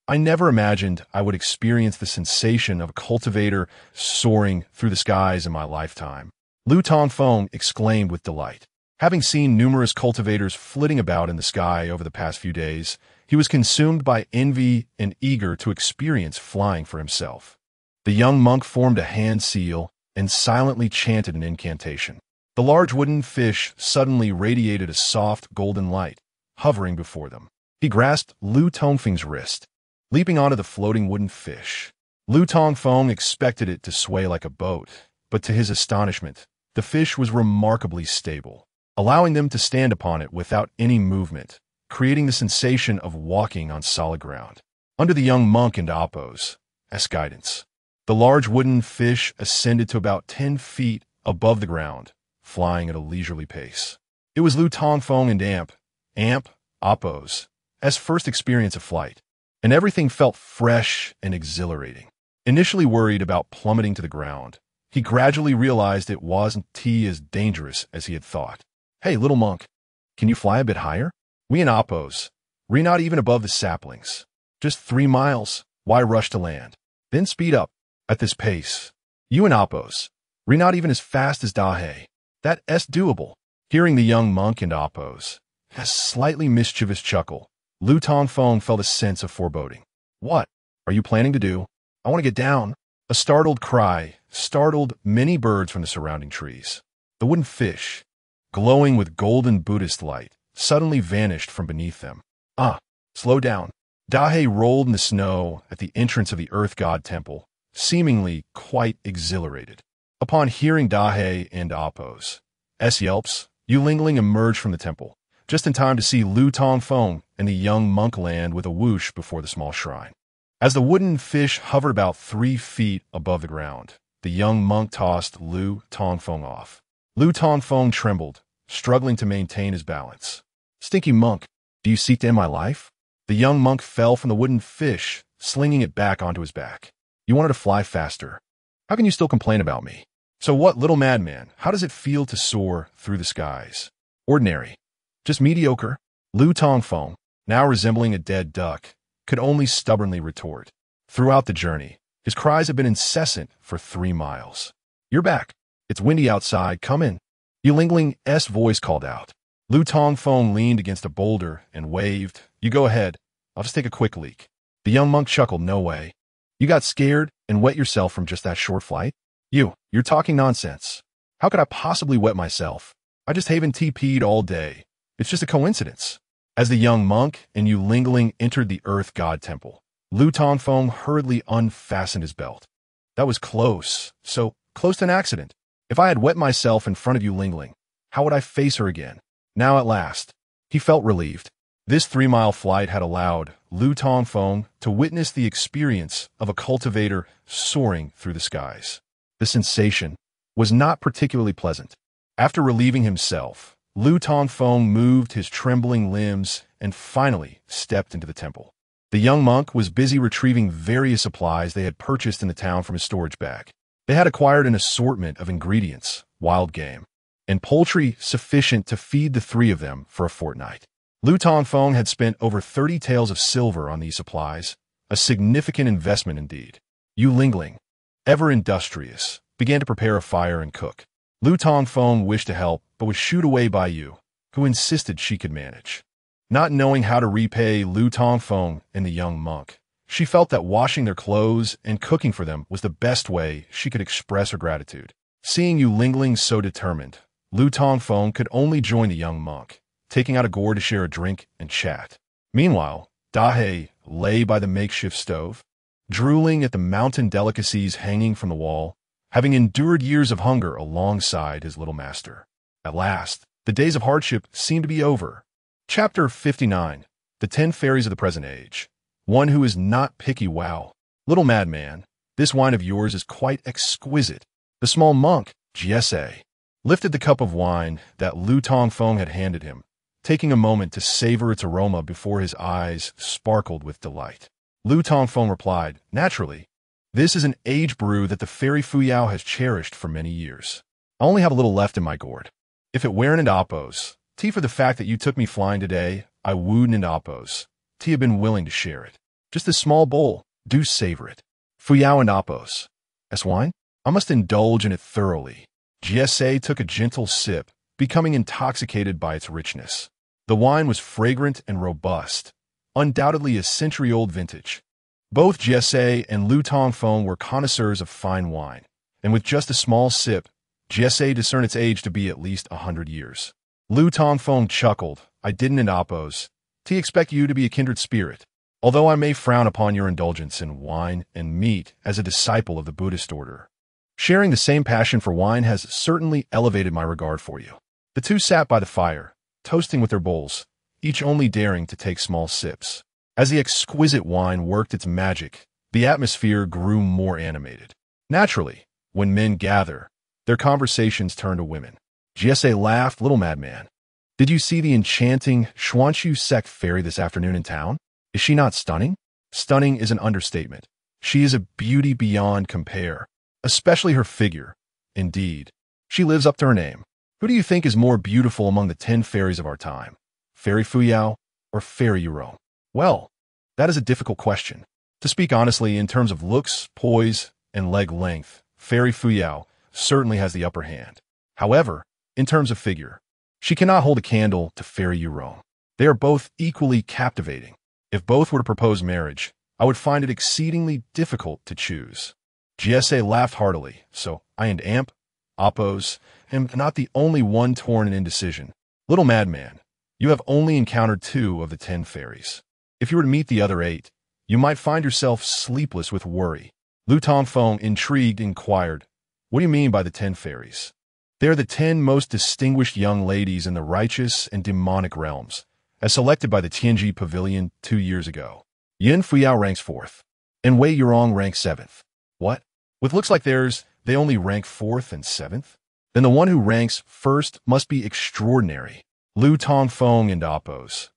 I never imagined I would experience the sensation of a cultivator soaring through the skies in my lifetime." Lu Tongfeng exclaimed with delight. Having seen numerous cultivators flitting about in the sky over the past few days, he was consumed by envy and eager to experience flying for himself. The young monk formed a hand seal and silently chanted an incantation. The large wooden fish suddenly radiated a soft golden light, hovering before them. He grasped Lu Tongfeng's wrist, leaping onto the floating wooden fish. Lu Tongfeng expected it to sway like a boat, but to his astonishment, the fish was remarkably stable, allowing them to stand upon it without any movement, creating the sensation of walking on solid ground. Under the young monk and Appo's guidance, the large wooden fish ascended to about 10 feet above the ground, flying at a leisurely pace. It was Lu Tongfeng and Appo's first experience of flight, and everything felt fresh and exhilarating. Initially worried about plummeting to the ground, he gradually realized it wasn't as dangerous as he had thought. "Hey, little monk, can you fly a bit higher? We in Appo's, we're not even above the saplings. Just 3 miles, why rush to land? Then speed up. At this pace, you in Appo's, we're not even as fast as Dahe. That's doable." Hearing the young monk and Appo's slightly mischievous chuckle, Lu Tongfeng felt a sense of foreboding. "What are you planning to do?" "I want to get down." A startled cry startled many birds from the surrounding trees. The wooden fish, glowing with golden Buddhist light, suddenly vanished from beneath them. "Ah, slow down." Dahe rolled in the snow at the entrance of the Earth God Temple, seemingly quite exhilarated. Upon hearing Dahe and Appo's yelps, Yulingling emerged from the temple, just in time to see Lu Tongfeng and the young monk land with a whoosh before the small shrine. As the wooden fish hovered about 3 feet above the ground, the young monk tossed Lu Tongfeng off. Lu Tongfeng trembled, struggling to maintain his balance. "Stinky monk, do you seek to end my life?" The young monk fell from the wooden fish, slinging it back onto his back. "You wanted to fly faster. How can you still complain about me?" "So what, little madman, how does it feel to soar through the skies?" "Ordinary. Just mediocre." Lu Tongfeng, now resembling a dead duck, could only stubbornly retort. Throughout the journey, his cries had been incessant for 3 miles. "You're back. It's windy outside, come in. Yu Lingling's voice called out. Lu Tongfeng leaned against a boulder and waved. You go ahead. I'll just take a quick leak. The young monk chuckled. No way. You got scared and wet yourself from just that short flight? You're talking nonsense. How could I possibly wet myself? I just haven't TP'd all day. It's just a coincidence. As the young monk and Yu Lingling entered the Earth God Temple, Lu Tongfeng hurriedly unfastened his belt. That was close. So close to an accident. If I had wet myself in front of Yu Lingling, how would I face her again? Now at last, he felt relieved. This 3-mile flight had allowed Lu Tongfeng to witness the experience of a cultivator soaring through the skies. The sensation was not particularly pleasant. After relieving himself, Lu Tongfeng moved his trembling limbs and finally stepped into the temple. The young monk was busy retrieving various supplies they had purchased in the town from his storage bag. They had acquired an assortment of ingredients, wild game, and poultry sufficient to feed the 3 of them for a fortnight. Lu Tongfeng had spent over 30 taels of silver on these supplies, a significant investment indeed. Yu Lingling, ever industrious, began to prepare a fire and cook. Lu Tongfeng wished to help, but was shooed away by Yu, who insisted she could manage. Not knowing how to repay Lu Tongfeng and the young monk, she felt that washing their clothes and cooking for them was the best way she could express her gratitude. Seeing Yu Lingling so determined, Lu Tongfeng could only join the young monk, taking out a gourd to share a drink and chat. Meanwhile, Dahe lay by the makeshift stove, drooling at the mountain delicacies hanging from the wall, having endured years of hunger alongside his little master. At last, the days of hardship seemed to be over. Chapter 59. The 10 Fairies of the Present Age. One who is not picky. Wow. Little madman, this wine of yours is quite exquisite. The small monk, Jesse, lifted the cup of wine that Lu Tongfeng had handed him, taking a moment to savor its aroma before his eyes sparkled with delight. Lu Tongfeng replied, naturally, this is an age brew that the fairy Fuyao has cherished for many years. I only have a little left in my gourd. If it weren't Oppos, tea for the fact that you took me flying today, I wouldn't Oppos. Tea have been willing to share it. Just a small bowl, do savor it. Fuyao and Oppos. As wine? I must indulge in it thoroughly. Jesse took a gentle sip, becoming intoxicated by its richness. The wine was fragrant and robust, undoubtedly a century-old vintage. Both Jesse and Lu Tongfeng were connoisseurs of fine wine, and with just a small sip, Jesse discerned its age to be at least 100 years. Lu Tongfeng chuckled. I didn't Oppos. Tea expect you to be a kindred spirit. Although I may frown upon your indulgence in wine and meat as a disciple of the Buddhist order, sharing the same passion for wine has certainly elevated my regard for you. The two sat by the fire, toasting with their bowls, each only daring to take small sips. As the exquisite wine worked its magic, the atmosphere grew more animated. Naturally, when men gather, their conversations turn to women. Jesse laughed. Little madman, did you see the enchanting Xuanxu sect fairy this afternoon in town? Is she not stunning? Stunning is an understatement. She is a beauty beyond compare, especially her figure. Indeed, she lives up to her name. Who do you think is more beautiful among the 10 fairies of our time? Fairy Fuyao or Fairy Yurong? Well, that is a difficult question. To speak honestly, in terms of looks, poise, and leg length, Fairy Fuyao certainly has the upper hand. However, in terms of figure, she cannot hold a candle to Fairy Yurong. They are both equally captivating. If both were to propose marriage, I would find it exceedingly difficult to choose. Jesse laughed heartily, so I and Amp, Oppos, am not the only one torn in indecision. Little madman, you have only encountered 2 of the 10 fairies. If you were to meet the other 8, you might find yourself sleepless with worry. Lu Tongfeng, intrigued, inquired, what do you mean by the 10 fairies? They are the 10 most distinguished young ladies in the righteous and demonic realms, as selected by the Tianji Pavilion 2 years ago. Yin Fuyao ranks 4th, and Wei Yurong ranks 7th. What? With looks like theirs, they only rank 4th and 7th? Then the one who ranks 1st must be extraordinary. Lu Tongfeng and Oppos'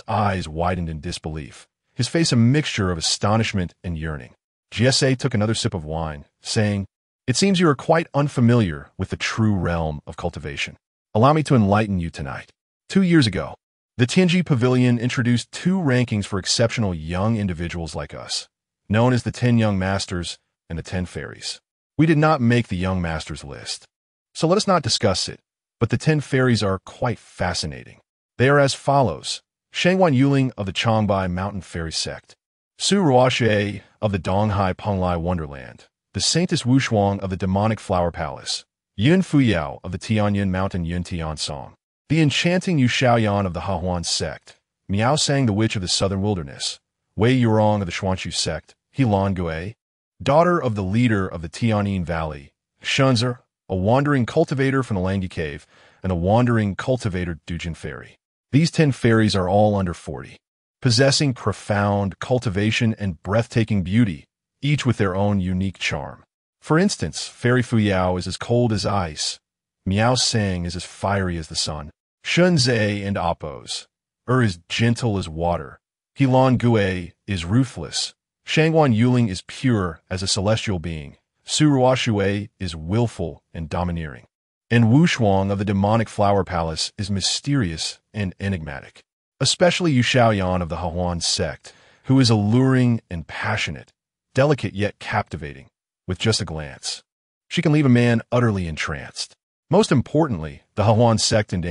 eyes widened in disbelief, his face a mixture of astonishment and yearning. Jesse took another sip of wine, saying, it seems you are quite unfamiliar with the true realm of cultivation. Allow me to enlighten you tonight. 2 years ago, the Tianji Pavilion introduced 2 rankings for exceptional young individuals like us, known as the 10 Young Masters and the 10 Fairies. We did not make the Young Masters list. So let us not discuss it, but the 10 fairies are quite fascinating. They are as follows: Shangwan Yuling of the Changbai Mountain Fairy Sect, Su Ruoxue of the Donghai Penglai Wonderland, the Saintess Wushuang of the Demonic Flower Palace, Yun Fuyao of the Tianyin Mountain Yun Tian Song, the enchanting Yu Shaoyan of the Hahuan Sect, Miao Sang the Witch of the Southern Wilderness, Wei Yurong of the Xuanxu Sect, Helan Gui, daughter of the leader of the Tianyin Valley, Shunzer, a wandering cultivator from the Langi Cave, and a wandering cultivator Dujin Fairy. These 10 fairies are all under 40, possessing profound cultivation and breathtaking beauty, each with their own unique charm. For instance, Fairy Fuyao is as cold as ice, Miao Sang is as fiery as the sun, Shunze and Appos is gentle as water, Helan Gui is ruthless, Shangwan Yuling is pure as a celestial being, Su Ruoxue is willful and domineering, and Wushuang of the Demonic Flower Palace is mysterious and enigmatic, especially Yu Shaoyan of the Hahuan Sect, who is alluring and passionate, delicate yet captivating, with just a glance. She can leave a man utterly entranced. Most importantly, the Hahuan Sect and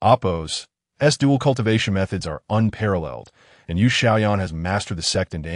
Appos' dual cultivation methods are unparalleled, and Yu Shaoyan has mastered the Sect and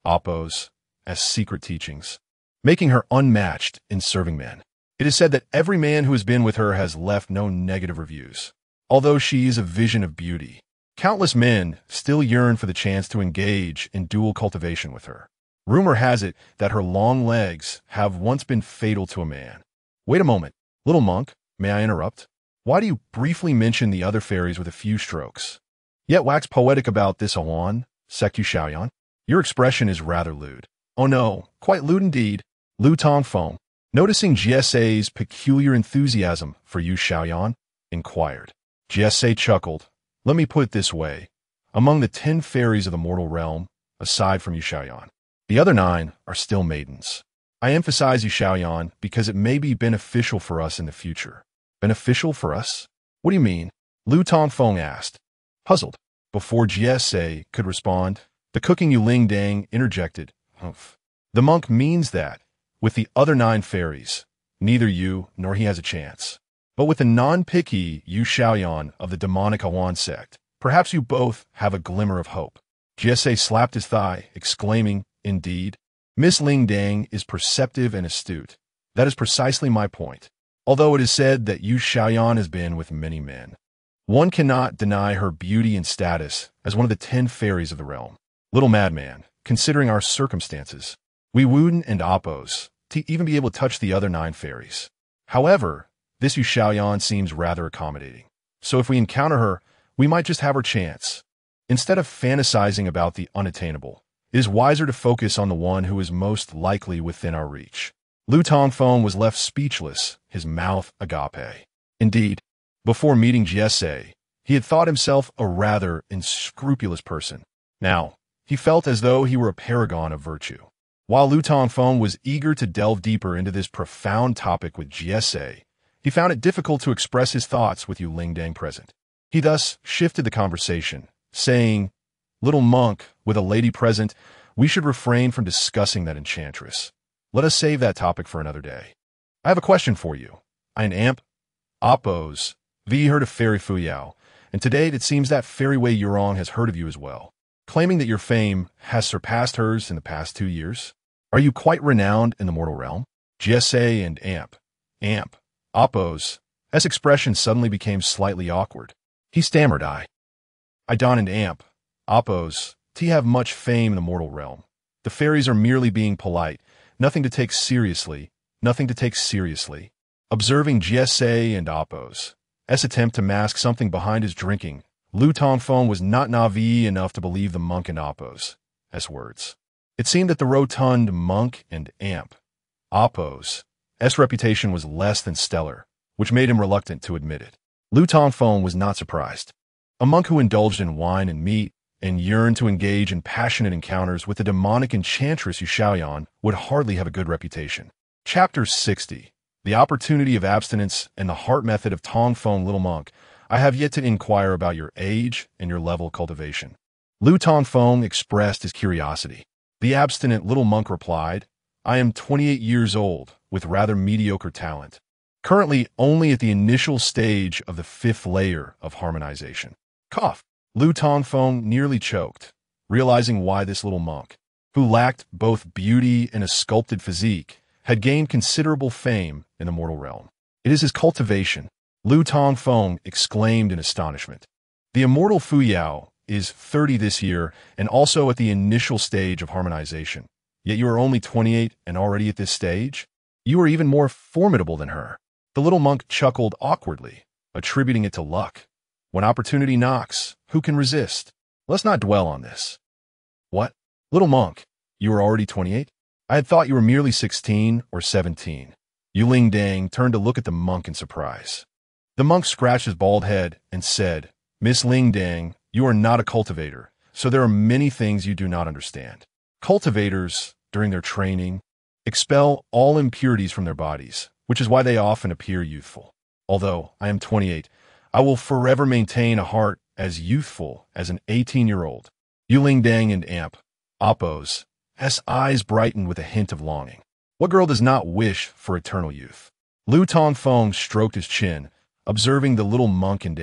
Appos' secret teachings, making her unmatched in serving men. It is said that every man who has been with her has left no negative reviews. Although she is a vision of beauty, countless men still yearn for the chance to engage in dual cultivation with her. Rumor has it that her long legs have once been fatal to a man. Wait a moment, little monk, may I interrupt? Why do you briefly mention the other fairies with a few strokes, yet wax poetic about this Hahuan Sect Yu Shaoyan? Your expression is rather lewd. Oh no, quite lewd indeed. Lu Tongfeng, noticing GSA's peculiar enthusiasm for Yu Shaoyan, inquired. GSA chuckled. Let me put it this way. Among the 10 fairies of the mortal realm, aside from Yu Shaoyan, the other 9 are still maidens. I emphasize Yu Shaoyan because it may be beneficial for us in the future. Beneficial for us? What do you mean? Lu Tongfeng asked, puzzled. Before GSA could respond, the cooking Yu Ling Dang interjected. Humph. The monk means that, with the other 9 fairies, neither you nor he has a chance. But with the non-picky Yu Shaoyan of the demonic Hahuan Sect, perhaps you both have a glimmer of hope. GSA slapped his thigh, exclaiming, indeed, Miss Ling Dang is perceptive and astute. That is precisely my point. Although it is said that Yu Shaoyan has been with many men, one cannot deny her beauty and status as one of the 10 fairies of the realm. Little madman, considering our circumstances, we Wuden and Appos to even be able to touch the other 9 fairies. However, this Yu Shaoyan seems rather accommodating. So if we encounter her, we might just have our chance. Instead of fantasizing about the unattainable, it is wiser to focus on the one who is most likely within our reach. Lu Tongfeng was left speechless, his mouth agape. Indeed, before meeting GSA, he had thought himself a rather unscrupulous person. Now, he felt as though he were a paragon of virtue. While Lu Tongfeng was eager to delve deeper into this profound topic with GSA, he found it difficult to express his thoughts with Yu Ling Dang present. He thus shifted the conversation, saying, Little monk, with a lady present, we should refrain from discussing that enchantress. Let us save that topic for another day. I have a question for you. Ein Appos, V heard of Fairy Fuyao, and today it seems that Fairy Wei Yurong has heard of you as well, claiming that your fame has surpassed hers in the past 2 years. Are you quite renowned in the mortal realm? GSA and Appos' expression suddenly became slightly awkward. He stammered, I don and Appos, have much fame in the mortal realm. The fairies are merely being polite, nothing to take seriously. Observing GSA and Appos' attempt to mask something behind his drinking, Lu Tongfeng was not naive enough to believe the monk and Appos' words. It seemed that the rotund monk and Appos' reputation was less than stellar, which made him reluctant to admit it. Lu Tongfeng was not surprised. A monk who indulged in wine and meat and yearned to engage in passionate encounters with the demonic enchantress Yu Shaoyan would hardly have a good reputation. Chapter 60. The Opportunity of Abstinence and the Heart Method of Tongfeng. Little monk, I have yet to inquire about your age and your level of cultivation. Lu Tongfeng expressed his curiosity. The abstinent little monk replied, I am 28 years old, with rather mediocre talent. Currently only at the initial stage of the 5th layer of harmonization. Cough. Lu Tongfeng nearly choked, realizing why this little monk, who lacked both beauty and a sculpted physique, had gained considerable fame in the mortal realm. It is his cultivation, Lu Tongfeng exclaimed in astonishment. The immortal Fuyao is 30 this year and also at the initial stage of harmonization. Yet you are only 28 and already at this stage? You are even more formidable than her. The little monk chuckled awkwardly, attributing it to luck. When opportunity knocks, who can resist? Let's not dwell on this. What? Little monk, you are already 28? I had thought you were merely 16 or 17. Yu Lingdang turned to look at the monk in surprise. The monk scratched his bald head and said, Miss Lingdang, you are not a cultivator, so there are many things you do not understand. Cultivators, during their training, expel all impurities from their bodies, which is why they often appear youthful. Although I am 28, I will forever maintain a heart as youthful as an 18-year-old. Yu Lingdang and Appo's eyes brightened with a hint of longing. What girl does not wish for eternal youth? Lu Tongfeng stroked his chin, observing the little monk and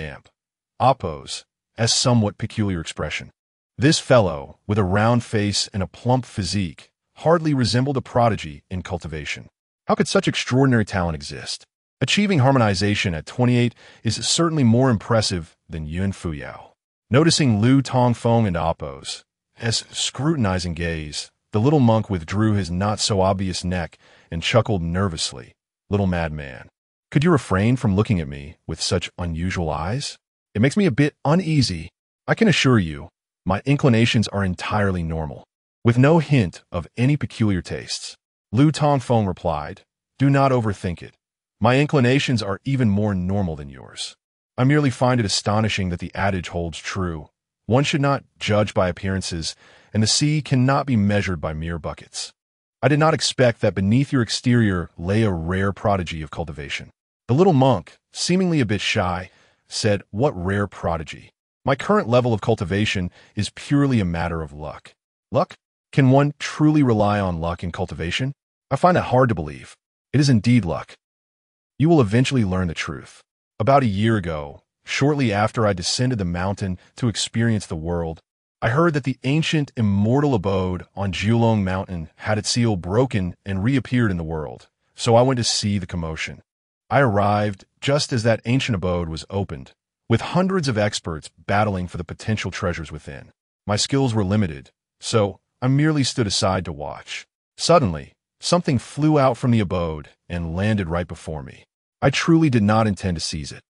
Appo's somewhat peculiar expression. This fellow, with a round face and a plump physique, hardly resembled a prodigy in cultivation. How could such extraordinary talent exist? Achieving harmonization at 28 is certainly more impressive than Yuan Fuyao. Noticing Lu Tongfeng and Appo's scrutinizing gaze, the little monk withdrew his not-so-obvious neck and chuckled nervously. Little madman, could you refrain from looking at me with such unusual eyes? It makes me a bit uneasy. I can assure you, my inclinations are entirely normal, with no hint of any peculiar tastes. Lu Tongfeng replied, do not overthink it. My inclinations are even more normal than yours. I merely find it astonishing that the adage holds true. One should not judge by appearances, and the sea cannot be measured by mere buckets. I did not expect that beneath your exterior lay a rare prodigy of cultivation. The little monk, seemingly a bit shy, said, what rare prodigy? My current level of cultivation is purely a matter of luck. Luck? Can one truly rely on luck in cultivation? I find it hard to believe. It is indeed luck. You will eventually learn the truth. About a year ago, shortly after I descended the mountain to experience the world, I heard that the ancient immortal abode on Jiulong Mountain had its seal broken and reappeared in the world, so I went to see the commotion. I arrived just as that ancient abode was opened, with hundreds of experts battling for the potential treasures within. My skills were limited, so I merely stood aside to watch. Suddenly, something flew out from the abode and landed right before me. I truly did not intend to seize it.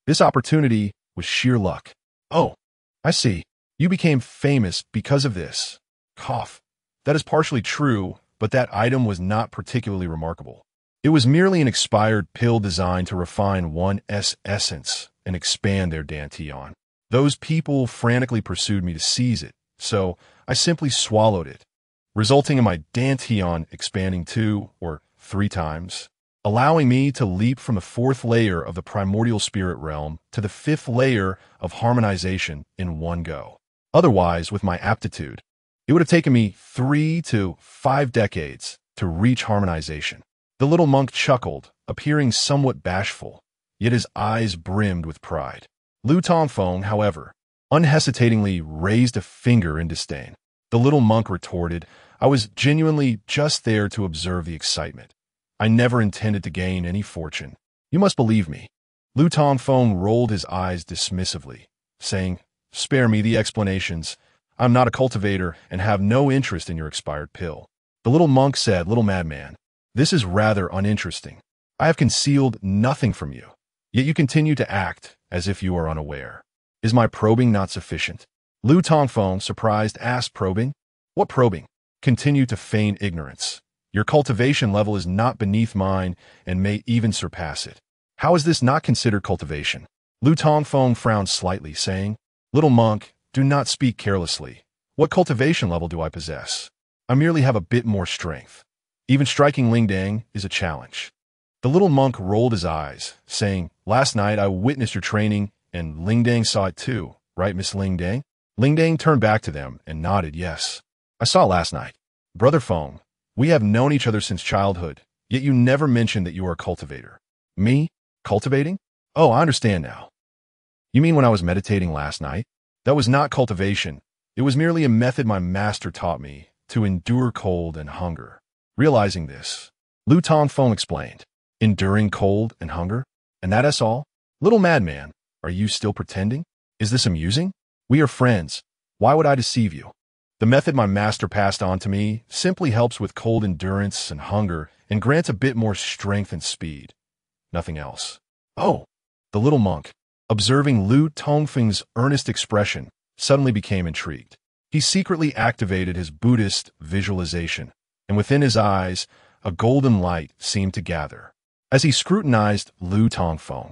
This opportunity was sheer luck. Oh, I see. You became famous because of this. Cough. That is partially true, but that item was not particularly remarkable. It was merely an expired pill designed to refine one's essence and expand their dantian. Those people frantically pursued me to seize it, so I simply swallowed it, resulting in my dantian expanding 2 or 3 times, allowing me to leap from the 4th layer of the primordial spirit realm to the 5th layer of harmonization in one go. Otherwise, with my aptitude, it would have taken me 3 to 5 decades to reach harmonization. The little monk chuckled, appearing somewhat bashful, yet his eyes brimmed with pride. Lu Tongfeng, however, unhesitatingly raised a finger in disdain. The little monk retorted, I was genuinely just there to observe the excitement. I never intended to gain any fortune. You must believe me. Lu Tongfeng rolled his eyes dismissively, saying, spare me the explanations. I'm not a cultivator and have no interest in your expired pill. The little monk said, little madman, this is rather uninteresting. I have concealed nothing from you, yet you continue to act as if you are unaware. Is my probing not sufficient? Lu Tongfeng, surprised, asked, probing? What probing? Continue to feign ignorance. Your cultivation level is not beneath mine and may even surpass it. How is this not considered cultivation? Lu Tongfeng frowned slightly, saying, little monk, do not speak carelessly. What cultivation level do I possess? I merely have a bit more strength. Even striking Lingdang is a challenge. The little monk rolled his eyes, saying, last night I witnessed your training and Lingdang saw it too, right, Miss Lingdang? Lingdang turned back to them and nodded, yes. I saw last night. Brother Feng, we have known each other since childhood, Yet you never mentioned that you are a cultivator. Me? Cultivating? Oh, I understand now. You mean when I was meditating last night? That was not cultivation. It was merely a method my master taught me to endure cold and hunger. Realizing this, Lu Tongfeng explained, enduring cold and hunger? And that is all? Little madman, are you still pretending? Is this amusing? We are friends. Why would I deceive you? The method my master passed on to me simply helps with cold endurance and hunger and grants a bit more strength and speed. Nothing else. Oh, the little monk, observing Lu Tongfeng's earnest expression, suddenly became intrigued. He secretly activated his Buddhist visualization, and within his eyes, a golden light seemed to gather. As he scrutinized Lu Tongfeng,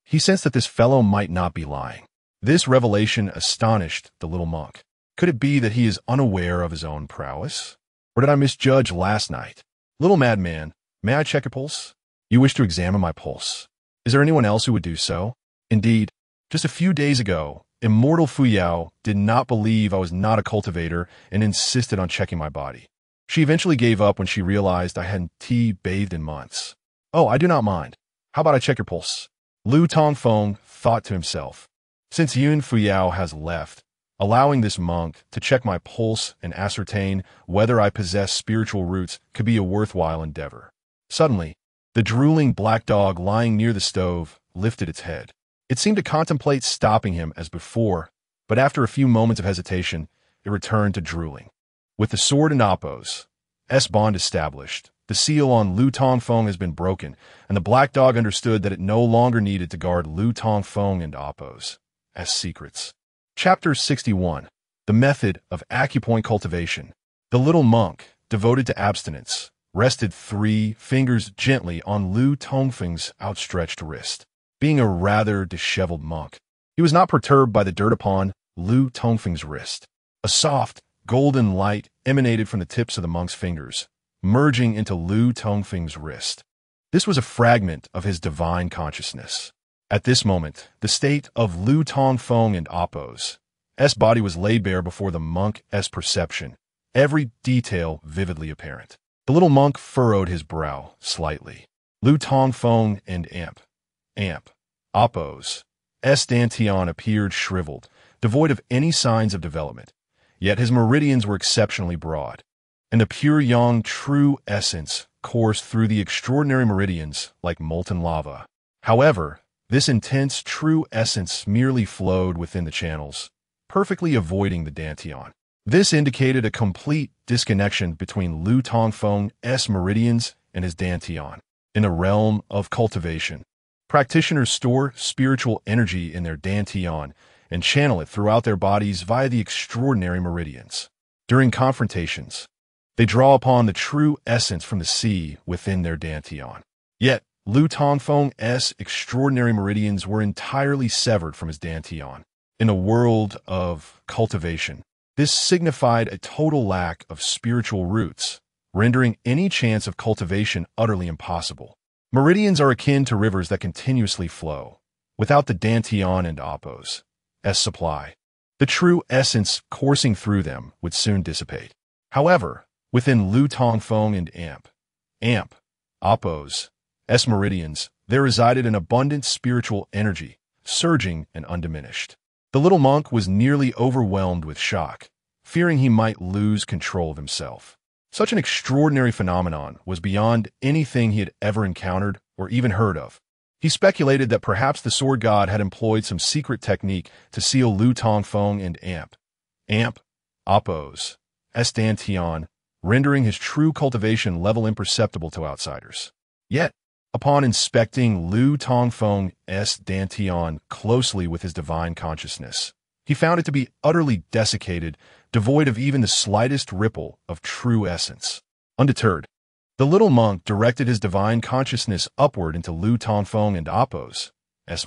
he sensed that this fellow might not be lying. This revelation astonished the little monk. Could it be that he is unaware of his own prowess? Or did I misjudge last night? Little madman, may I check your pulse? You wish to examine my pulse. Is there anyone else who would do so? Indeed, just a few days ago, Immortal Fuyao did not believe I was not a cultivator and insisted on checking my body. She eventually gave up when she realized I hadn't bathed in months. Oh, I do not mind. How about I check your pulse? Lu Tongfeng thought to himself, since Yun Fuyao has left, allowing this monk to check my pulse and ascertain whether I possess spiritual roots could be a worthwhile endeavor. Suddenly, the drooling black dog lying near the stove lifted its head. It seemed to contemplate stopping him as before, but after a few moments of hesitation, it returned to drooling. With the sword and Oppos, bond established, the seal on Lu Tongfeng has been broken, and the black dog understood that it no longer needed to guard Lu Tongfeng and Oppos as secrets. Chapter 61. The Method of Acupoint Cultivation. The little monk, devoted to abstinence, rested 3 fingers gently on Lu Tongfeng's outstretched wrist. Being a rather disheveled monk, he was not perturbed by the dirt upon Lu Tongfeng's wrist. A soft, golden light emanated from the tips of the monk's fingers, merging into Lu Tongfeng's wrist. This was a fragment of his divine consciousness. At this moment, the state of Lu Tongfeng and Oppos' body was laid bare before the monk's perception, every detail vividly apparent. The little monk furrowed his brow slightly. Lu Tongfeng and Oppos' dantian appeared shriveled, devoid of any signs of development, yet his meridians were exceptionally broad, and the pure yang true essence coursed through the extraordinary meridians like molten lava. However, this intense true essence merely flowed within the channels, perfectly avoiding the dantian. This indicated a complete disconnection between Lu Tongfeng's meridians and his dantian. In the realm of cultivation, practitioners store spiritual energy in their dantian and channel it throughout their bodies via the extraordinary meridians. During confrontations, they draw upon the true essence from the sea within their dantian. Yet, Lu Tongfeng's extraordinary meridians were entirely severed from his dantian. In a world of cultivation, this signified a total lack of spiritual roots, rendering any chance of cultivation utterly impossible. Meridians are akin to rivers that continuously flow. Without the dantian and Oppos' supply, the true essence coursing through them would soon dissipate. However, within Lu Tongfeng and Oppos' meridians, there resided an abundant spiritual energy, surging and undiminished. The little monk was nearly overwhelmed with shock, fearing he might lose control of himself. Such an extraordinary phenomenon was beyond anything he had ever encountered or even heard of. He speculated that perhaps the sword god had employed some secret technique to seal Lu Tongfeng and Oppos' dantian, rendering his true cultivation level imperceptible to outsiders. Yet, upon inspecting Lu Tongfeng's dantian closely with his divine consciousness, he found it to be utterly desiccated, devoid of even the slightest ripple of true essence. Undeterred, the little monk directed his divine consciousness upward into Lu Tongfeng and Oppos'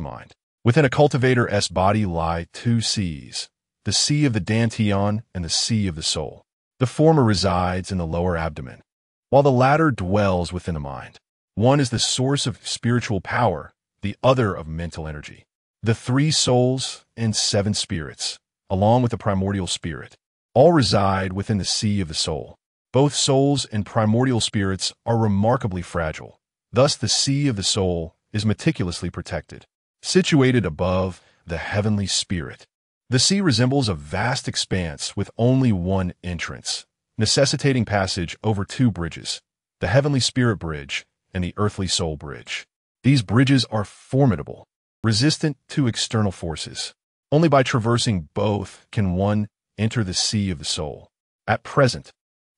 mind. Within a cultivator's body lie 2 seas, the sea of the dantian and the sea of the soul. The former resides in the lower abdomen, while the latter dwells within the mind. One is the source of spiritual power, the other of mental energy. The 3 souls and 7 spirits, along with the primordial spirit, all reside within the sea of the soul. Both souls and primordial spirits are remarkably fragile. Thus, the sea of the soul is meticulously protected. Situated above the heavenly spirit, the sea resembles a vast expanse with only one entrance, necessitating passage over two bridges, the heavenly spirit bridge and the earthly soul bridge. These bridges are formidable, resistant to external forces. Only by traversing both can one enter the sea of the soul. At present,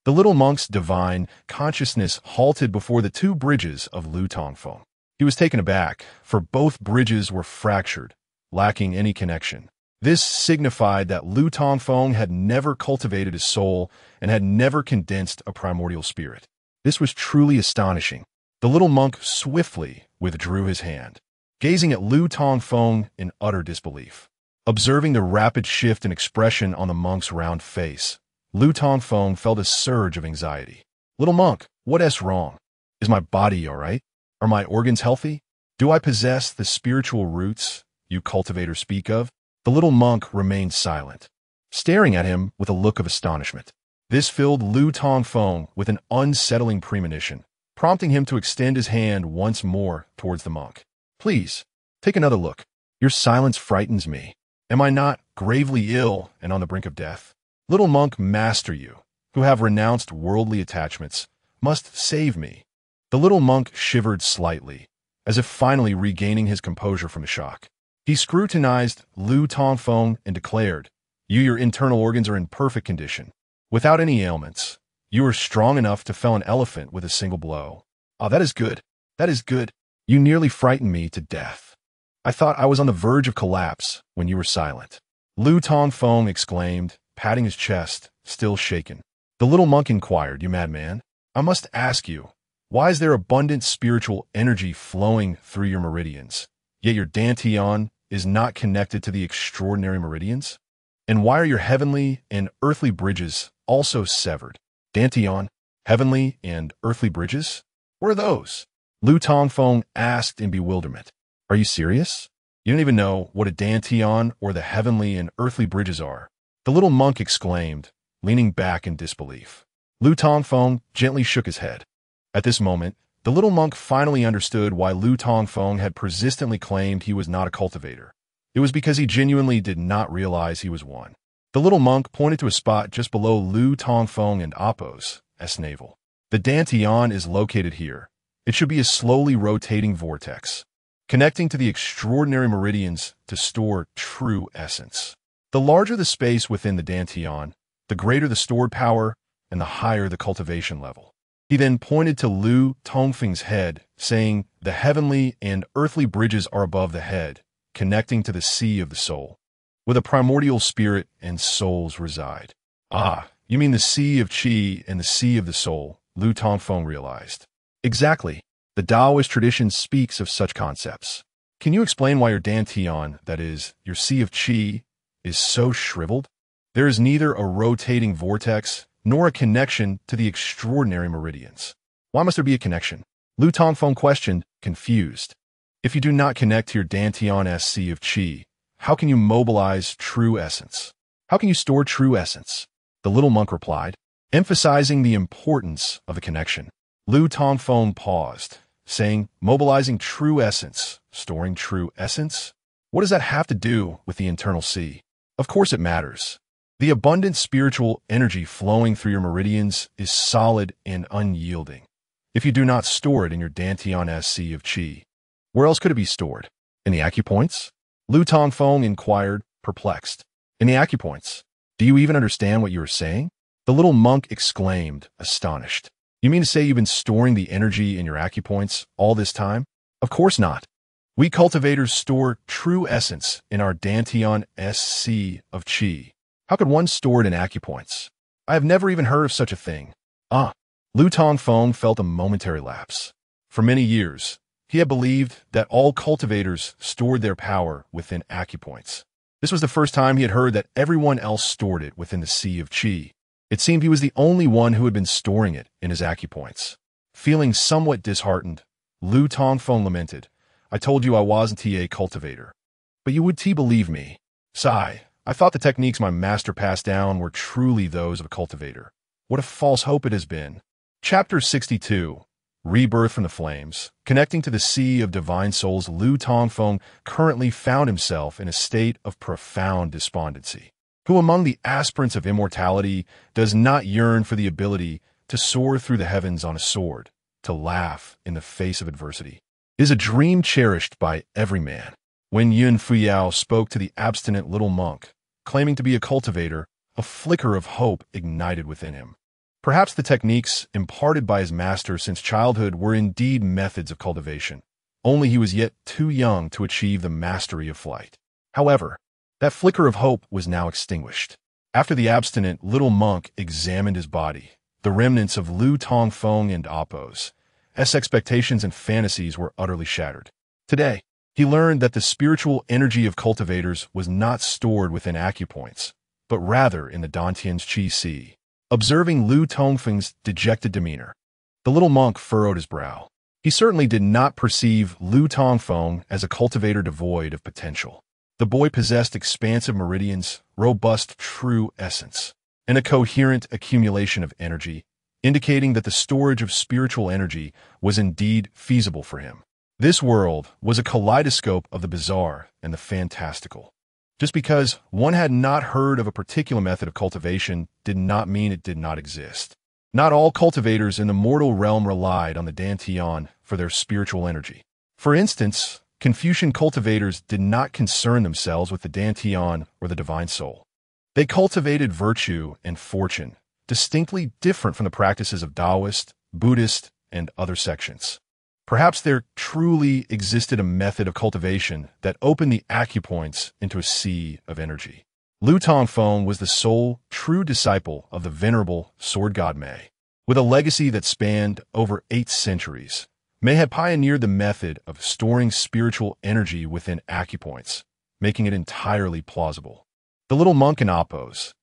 the little monk's divine consciousness halted before the two bridges of Lu Tongfeng. He was taken aback, for both bridges were fractured, lacking any connection. This signified that Lu Tongfeng had never cultivated his soul and had never condensed a primordial spirit. This was truly astonishing. The little monk swiftly withdrew his hand, gazing at Lu Tongfeng in utter disbelief. Observing the rapid shift in expression on the monk's round face, Lu Tongfeng felt a surge of anxiety. Little monk, what's wrong? Is my body all right? Are my organs healthy? Do I possess the spiritual roots you cultivators speak of? The little monk remained silent, staring at him with a look of astonishment. This filled Lu Tongfeng with an unsettling premonition, prompting him to extend his hand once more towards the monk. Please, take another look. Your silence frightens me. Am I not gravely ill and on the brink of death? Little monk, master you, who have renounced worldly attachments, must save me. The little monk shivered slightly, as if finally regaining his composure from the shock. He scrutinized Lu Tongfeng and declared, Your internal organs are in perfect condition. Without any ailments, you are strong enough to fell an elephant with a single blow. Ah, that is good. That is good. You nearly frightened me to death. I thought I was on the verge of collapse when you were silent. Lu Tongfeng exclaimed, patting his chest, still shaken. The little monk inquired, You madman, I must ask you, why is there abundant spiritual energy flowing through your meridians, yet your dantian is not connected to the extraordinary meridians? And why are your heavenly and earthly bridges also severed? Dantian, heavenly and earthly bridges? Where are those? Lu Tongfeng asked in bewilderment. Are you serious? You don't even know what a dantian or the heavenly and earthly bridges are. The little monk exclaimed, leaning back in disbelief. Lu Tongfeng gently shook his head. At this moment, the little monk finally understood why Lu Tongfeng had persistently claimed he was not a cultivator. It was because he genuinely did not realize he was one. The little monk pointed to a spot just below Lu Tongfeng and Appo's navel. The dantian is located here. It should be a slowly rotating vortex, connecting to the extraordinary meridians to store true essence. The larger the space within the dantian, the greater the stored power and the higher the cultivation level. He then pointed to Lu Tongfeng's head, saying, The heavenly and earthly bridges are above the head, connecting to the sea of the soul, where the primordial spirit and souls reside. Ah, you mean the sea of qi and the sea of the soul, Lu Tongfeng realized. Exactly. The Taoist tradition speaks of such concepts. Can you explain why your dantian, that is, your sea of qi, is so shriveled? There is neither a rotating vortex nor a connection to the extraordinary meridians. Why must there be a connection? Lu Tongfeng questioned, confused. If you do not connect to your dantian sea of qi, how can you mobilize true essence? How can you store true essence? The little monk replied, emphasizing the importance of a connection. Lu Tongfeng paused, saying, mobilizing true essence, storing true essence? What does that have to do with the internal sea? Of course it matters. The abundant spiritual energy flowing through your meridians is solid and unyielding. If you do not store it in your dantian sea of qi, where else could it be stored? In the acupoints? Lu Tongfeng inquired, perplexed. In the acupoints? Do you even understand what you are saying? The little monk exclaimed, astonished. You mean to say you've been storing the energy in your acupoints all this time? Of course not. We cultivators store true essence in our dantian sea of qi. How could one store it in acupoints? I have never even heard of such a thing. Ah, Lu Tongfeng felt a momentary lapse. For many years, he had believed that all cultivators stored their power within acupoints. This was the first time he had heard that everyone else stored it within the sea of qi. It seemed he was the only one who had been storing it in his acupoints. Feeling somewhat disheartened, Lu Tongfeng lamented, I told you I wasn't a cultivator. But you would believe me. Sigh. I thought the techniques my master passed down were truly those of a cultivator. What a false hope it has been. Chapter 62. Rebirth from the Flames. Connecting to the Sea of Divine Souls, Lu Tongfeng currently found himself in a state of profound despondency. Who among the aspirants of immortality does not yearn for the ability to soar through the heavens on a sword, to laugh in the face of adversity? It is a dream cherished by every man. When Yun Fuyao spoke to the abstinent little monk, claiming to be a cultivator, a flicker of hope ignited within him. Perhaps the techniques imparted by his master since childhood were indeed methods of cultivation, only he was yet too young to achieve the mastery of flight. However, that flicker of hope was now extinguished. After the abstinent little monk examined his body, the remnants of Lu Tongfeng and Appo's expectations and fantasies were utterly shattered. Today, he learned that the spiritual energy of cultivators was not stored within acupoints, but rather in the Dantian's Qi Sea. Observing Lu Tongfeng's dejected demeanor, the little monk furrowed his brow. He certainly did not perceive Lu Tongfeng as a cultivator devoid of potential. The boy possessed expansive meridians, robust true essence, and a coherent accumulation of energy, indicating that the storage of spiritual energy was indeed feasible for him. This world was a kaleidoscope of the bizarre and the fantastical. Just because one had not heard of a particular method of cultivation did not mean it did not exist. Not all cultivators in the mortal realm relied on the Dantian for their spiritual energy. For instance, Confucian cultivators did not concern themselves with the Dantian or the divine soul. They cultivated virtue and fortune, distinctly different from the practices of Taoist, Buddhist, and other sections. Perhaps there truly existed a method of cultivation that opened the acupoints into a sea of energy. Lu Tongfeng was the sole true disciple of the venerable sword god Mei. With a legacy that spanned over 8 centuries, Mei had pioneered the method of storing spiritual energy within acupoints, making it entirely plausible. The little monk in Appo's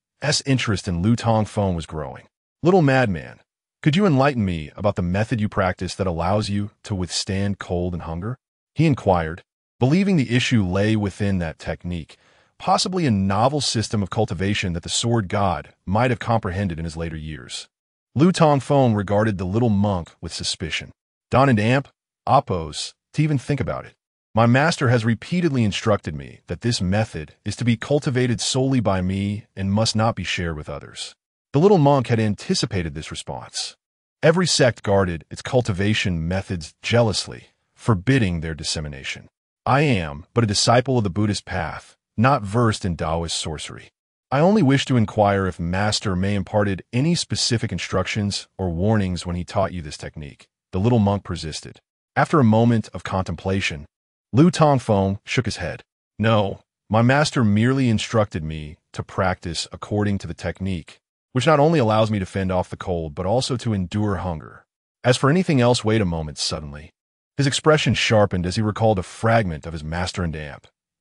interest in Lu Tongfeng was growing. Little madman, could you enlighten me about the method you practice that allows you to withstand cold and hunger? He inquired, believing the issue lay within that technique, possibly a novel system of cultivation that the sword god might have comprehended in his later years. Lu Tongfeng regarded the little monk with suspicion. Don and Amp, Appo's, to even think about it. My master has repeatedly instructed me that this method is to be cultivated solely by me and must not be shared with others. The little monk had anticipated this response. Every sect guarded its cultivation methods jealously, forbidding their dissemination. I am but a disciple of the Buddhist path, not versed in Taoist sorcery. I only wish to inquire if Master Mei imparted any specific instructions or warnings when he taught you this technique. The little monk persisted. After a moment of contemplation, Lu Tongfeng shook his head. No, my master merely instructed me to practice according to the technique, which not only allows me to fend off the cold, but also to endure hunger. As for anything else, wait a moment, suddenly. His expression sharpened as he recalled a fragment of his master and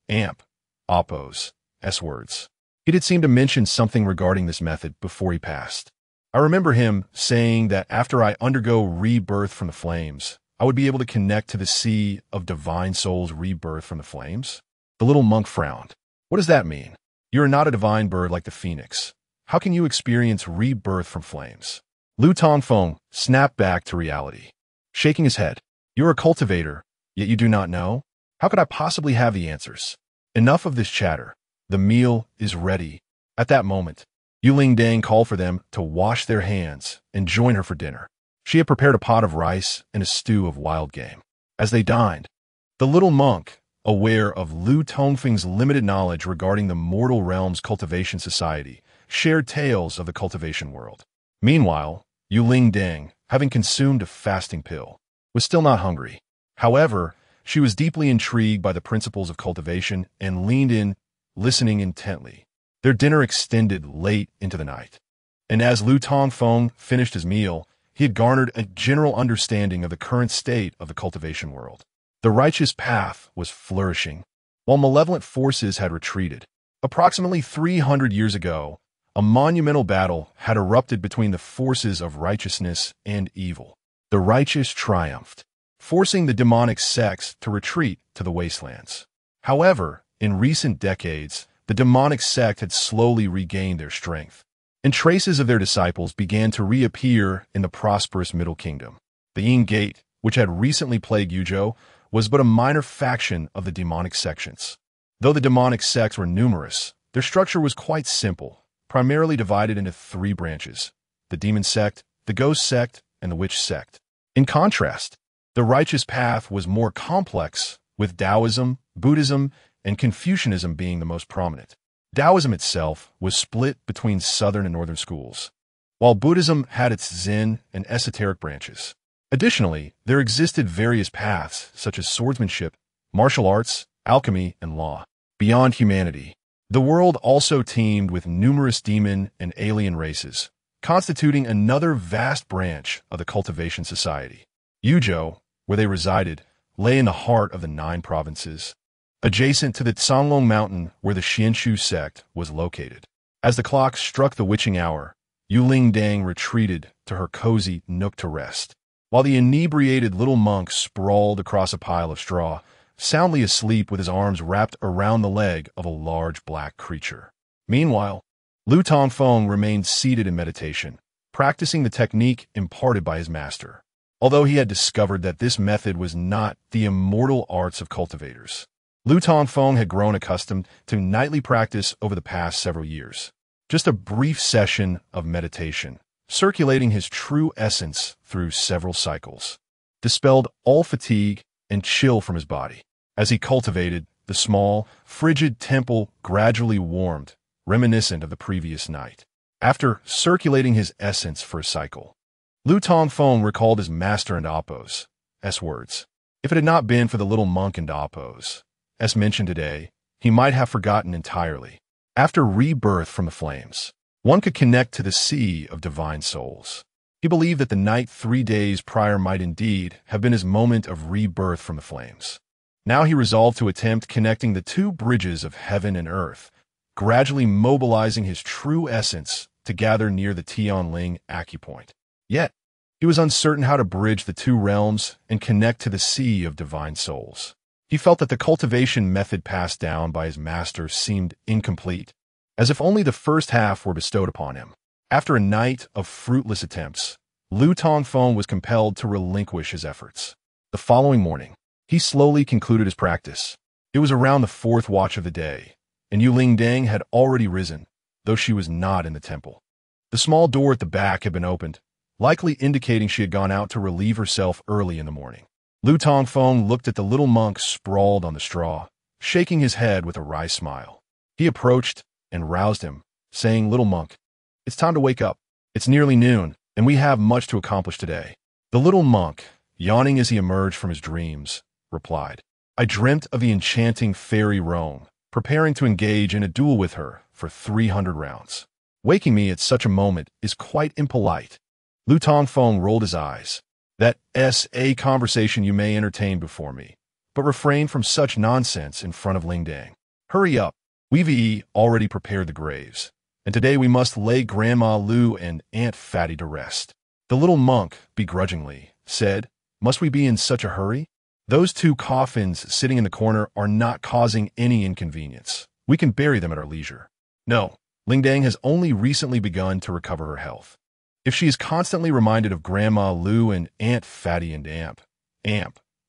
Amp, Appo's words. He did seem to mention something regarding this method before he passed. I remember him saying that after I undergo rebirth from the flames, I would be able to connect to the sea of divine souls rebirth from the flames? The little monk frowned. What does that mean? You are not a divine bird like the phoenix. How can you experience rebirth from flames? Lu Tongfeng snapped back to reality, shaking his head. You're a cultivator, yet you do not know? How could I possibly have the answers? Enough of this chatter. The meal is ready. At that moment, Yuling Dang called for them to wash their hands and join her for dinner. She had prepared a pot of rice and a stew of wild game. As they dined, the little monk, aware of Lu Tongfeng's limited knowledge regarding the mortal realm's cultivation society, shared tales of the cultivation world. Meanwhile, Yuling Deng, having consumed a fasting pill, was still not hungry. However, she was deeply intrigued by the principles of cultivation and leaned in, listening intently. Their dinner extended late into the night. And as Lu Tongfeng finished his meal, he had garnered a general understanding of the current state of the cultivation world. The righteous path was flourishing, while malevolent forces had retreated. Approximately 300 years ago, a monumental battle had erupted between the forces of righteousness and evil. The righteous triumphed, forcing the demonic sects to retreat to the wastelands. However, in recent decades, the demonic sect had slowly regained their strength. and traces of their disciples began to reappear in the prosperous Middle Kingdom. The Yin Gate, which had recently plagued Yuzhou, was but a minor faction of the demonic sections. Though the demonic sects were numerous, their structure was quite simple, primarily divided into three branches: the demon sect, the ghost sect, and the witch sect. In contrast, the righteous path was more complex, with Taoism, Buddhism, and Confucianism being the most prominent. Taoism itself was split between southern and northern schools, while Buddhism had its Zen and esoteric branches. Additionally, there existed various paths such as swordsmanship, martial arts, alchemy, and law. Beyond humanity, the world also teemed with numerous demon and alien races, constituting another vast branch of the cultivation society. Yuzhou, where they resided, lay in the heart of the 9 provinces, adjacent to the Canlong Mountain where the Xianshu sect was located. As the clock struck the witching hour, Yuling Dang retreated to her cozy nook to rest, while the inebriated little monk sprawled across a pile of straw, soundly asleep with his arms wrapped around the leg of a large black creature. Meanwhile, Lu Tongfeng remained seated in meditation, practicing the technique imparted by his master, although he had discovered that this method was not the immortal arts of cultivators. Lu Tongfeng had grown accustomed to nightly practice over the past several years. Just a brief session of meditation, circulating his true essence through several cycles, dispelled all fatigue and chill from his body. As he cultivated, the small, frigid temple gradually warmed, reminiscent of the previous night. After circulating his essence for a cycle, Lu Tongfeng recalled his master and Appo's words. If it had not been for the little monk and Appo's, as mentioned today, he might have forgotten entirely. After rebirth from the flames, one could connect to the sea of divine souls. He believed that the night 3 days prior might indeed have been his moment of rebirth from the flames. Now he resolved to attempt connecting the 2 bridges of heaven and earth, gradually mobilizing his true essence to gather near the Tianling acupoint. Yet, he was uncertain how to bridge the 2 realms and connect to the sea of divine souls. He felt that the cultivation method passed down by his master seemed incomplete, as if only the first half were bestowed upon him. After a night of fruitless attempts, Lu Tongfeng was compelled to relinquish his efforts. The following morning, he slowly concluded his practice. It was around the 4th watch of the day, and Yuling Dang had already risen, though she was not in the temple. The small door at the back had been opened, likely indicating she had gone out to relieve herself early in the morning. Lu Tongfeng looked at the little monk sprawled on the straw, shaking his head with a wry smile. He approached and roused him, saying, "Little monk, it's time to wake up. It's nearly noon, and we have much to accomplish today." The little monk, yawning as he emerged from his dreams, replied, "I dreamt of the enchanting fairy Rome, preparing to engage in a duel with her for 300 rounds. Waking me at such a moment is quite impolite." Lu Tongfeng rolled his eyes. "That's a conversation you may entertain before me, but refrain from such nonsense in front of Ling Dang. Hurry up. We've already prepared the graves, and today we must lay Grandma Lu and Aunt Fatty to rest." The little monk, begrudgingly, said, "Must we be in such a hurry? Those 2 coffins sitting in the corner are not causing any inconvenience. We can bury them at our leisure." No, Ling Dang has only recently begun to recover her health. If she is constantly reminded of Grandma Lu and Aunt Fatty and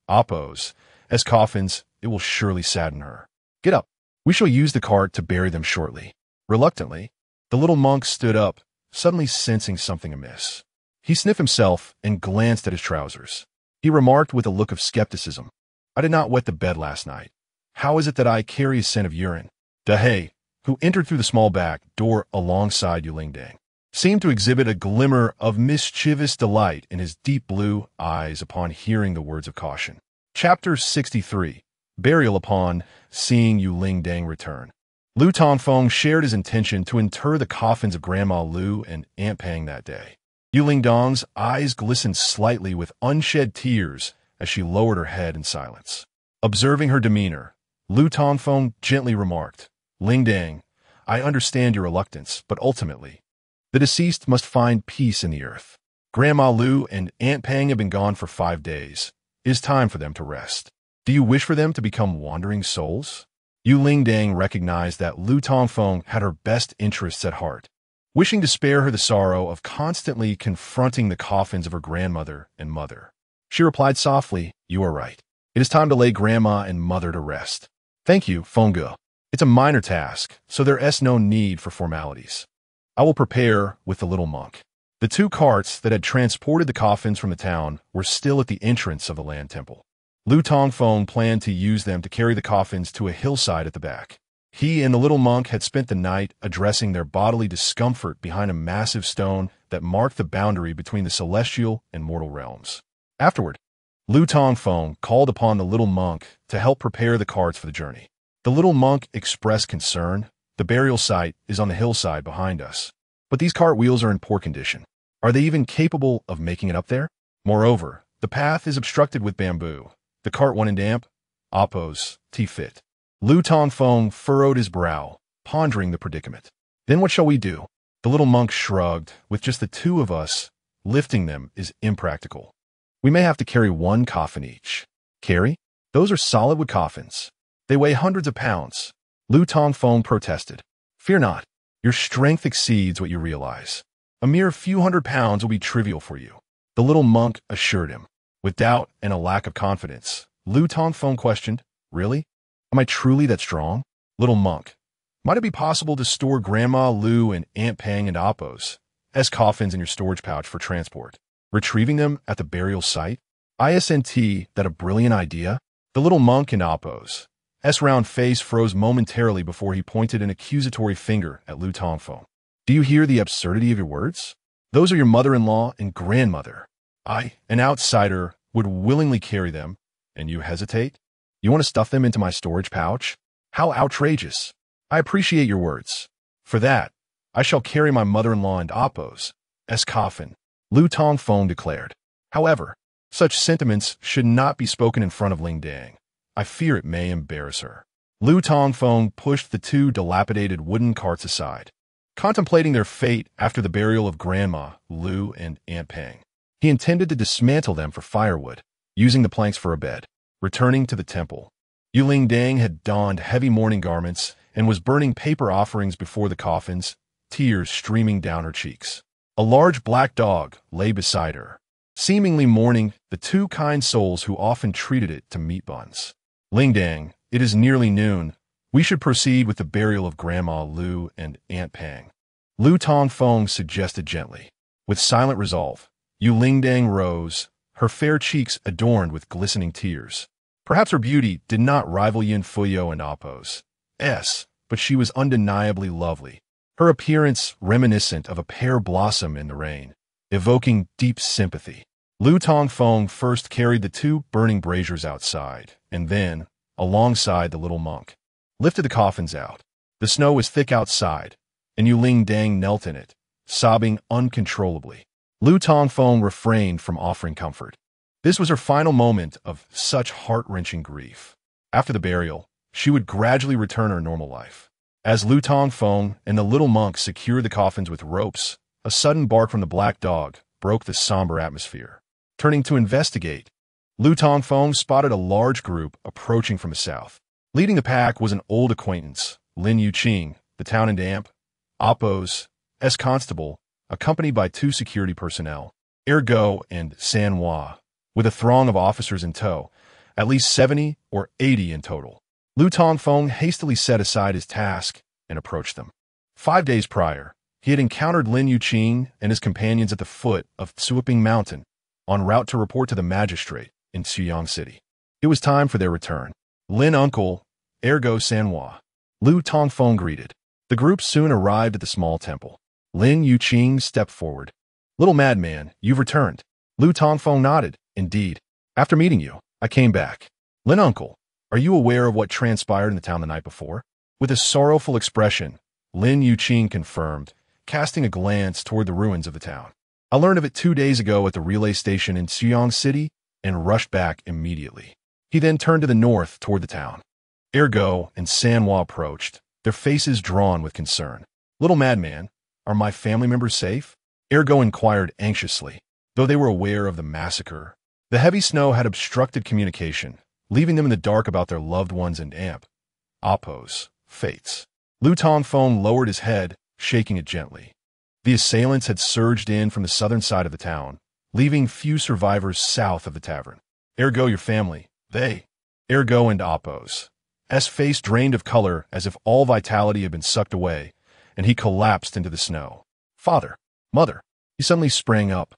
Appo's as coffins, it will surely sadden her. Get up. We shall use the cart to bury them shortly. Reluctantly, the little monk stood up, suddenly sensing something amiss. He sniffed himself and glanced at his trousers. He remarked with a look of skepticism, "I did not wet the bed last night. How is it that I carry a scent of urine?" Dahe, who entered through the small back door alongside Yuling Dang, seemed to exhibit a glimmer of mischievous delight in his deep blue eyes upon hearing the words of caution. Chapter 63. Burial upon seeing Yuling Dang return. Lu Tongfeng shared his intention to inter the coffins of Grandma Lu and Aunt Pang that day. Yuling Dang's eyes glistened slightly with unshed tears as she lowered her head in silence. Observing her demeanor, Lu Tongfeng gently remarked, "Ling Dang, I understand your reluctance, but ultimately, the deceased must find peace in the earth. Grandma Lu and Aunt Pang have been gone for 5 days. It is time for them to rest. Do you wish for them to become wandering souls?" Yuling Dang recognized that Lu Tongfeng had her best interests at heart. wishing to spare her the sorrow of constantly confronting the coffins of her grandmother and mother. She replied softly, "You are right. It is time to lay grandma and mother to rest." "Thank you, Fengge. It's a minor task, so there is no need for formalities. I will prepare with the little monk." The two carts that had transported the coffins from the town were still at the entrance of the land temple. Lu Tongfeng planned to use them to carry the coffins to a hillside at the back. He and the little monk had spent the night addressing their bodily discomfort behind a massive stone that marked the boundary between the celestial and mortal realms. Afterward, Lu Tongfeng called upon the little monk to help prepare the carts for the journey. The little monk expressed concern. "The burial site is on the hillside behind us, but these cartwheels are in poor condition. Are they even capable of making it up there? Moreover, the path is obstructed with bamboo. The cart won't damp. Oppose, T-fit." Lu Tongfeng furrowed his brow, pondering the predicament. "Then what shall we do?" The little monk shrugged. "With just the two of us, lifting them is impractical. We may have to carry one coffin each." "Carry? Those are solid wood coffins. They weigh hundreds of pounds." Lu Tongfeng protested. "Fear not. Your strength exceeds what you realize. A mere few hundred pounds will be trivial for you," the little monk assured him. With doubt and a lack of confidence, Lu Tongfeng questioned, "Really? Am I truly that strong?" "Little monk, might it be possible to store Grandma Lu and Aunt Pang and Appo's as coffins in your storage pouch for transport, retrieving them at the burial site?" "Isn't that a brilliant idea?" The little monk and Appo's round face froze momentarily before he pointed an accusatory finger at Lu Tongfeng. "Do you hear the absurdity of your words? Those are your mother-in-law and grandmother. I, an outsider, would willingly carry them, and you hesitate? You want to stuff them into my storage pouch? How outrageous! I appreciate your words. For that, I shall carry my mother-in-law and Appo's coffin," Lu Tongfeng declared. "However, such sentiments should not be spoken in front of Ling Dang. I fear it may embarrass her." Lu Tongfeng pushed the two dilapidated wooden carts aside, contemplating their fate after the burial of Grandma Lu and Aunt Pang. He intended to dismantle them for firewood, using the planks for a bed. Returning to the temple, Ling Dang had donned heavy mourning garments and was burning paper offerings before the coffins, tears streaming down her cheeks. A large black dog lay beside her, seemingly mourning the two kind souls who often treated it to meat buns. "Ling Dang, it is nearly noon. We should proceed with the burial of Grandma Lu and Aunt Pang," Lu Tongfeng suggested gently. With silent resolve, Ling Dang rose, her fair cheeks adorned with glistening tears. Perhaps her beauty did not rival Yin Fuyo and Appo's, but she was undeniably lovely, her appearance reminiscent of a pear blossom in the rain, evoking deep sympathy. Lu Tongfeng first carried the two burning braziers outside, and then, alongside the little monk, lifted the coffins out. The snow was thick outside, and Ling Dang knelt in it, sobbing uncontrollably. Lu Tongfeng refrained from offering comfort. This was her final moment of such heart-wrenching grief. After the burial, she would gradually return her normal life. As Lu Tongfeng and the little monk secured the coffins with ropes, a sudden bark from the black dog broke the somber atmosphere. Turning to investigate, Lu Tongfeng spotted a large group approaching from the south. Leading the pack was an old acquaintance, Lin Yuqing, the town and damp, Appo's constable, accompanied by two security personnel, Ergo and Sanhua, with a throng of officers in tow, at least 70 or 80 in total. Lu Tongfeng hastily set aside his task and approached them. 5 days prior, he had encountered Lin Yuqing and his companions at the foot of Tsuiping Mountain, en route to report to the magistrate in Xuyang City. It was time for their return. "Lin uncle, Ergo Sanhua," Lu Tongfeng greeted. The group soon arrived at the small temple. Lin Yuqing stepped forward. "Little madman, you've returned." Lu Tongfeng nodded. "Indeed. After meeting you, I came back." "Lin uncle, are you aware of what transpired in the town the night before?" With a sorrowful expression, Lin Yuqing confirmed, casting a glance toward the ruins of the town. "I learned of it 2 days ago at the relay station in Xuyang City and rushed back immediately." He then turned to the north toward the town. Ergo and Sanhua approached, their faces drawn with concern. "Little madman, are my family members safe?" Ergo inquired anxiously. Though they were aware of the massacre, the heavy snow had obstructed communication, leaving them in the dark about their loved ones and Appo's fates. Lu Tongfeng lowered his head, shaking it gently. The assailants had surged in from the southern side of the town, leaving few survivors south of the tavern. Ergo your family, they. Ergo and Oppos. S face drained of color as if all vitality had been sucked away, and he collapsed into the snow. Father, mother. He suddenly sprang up,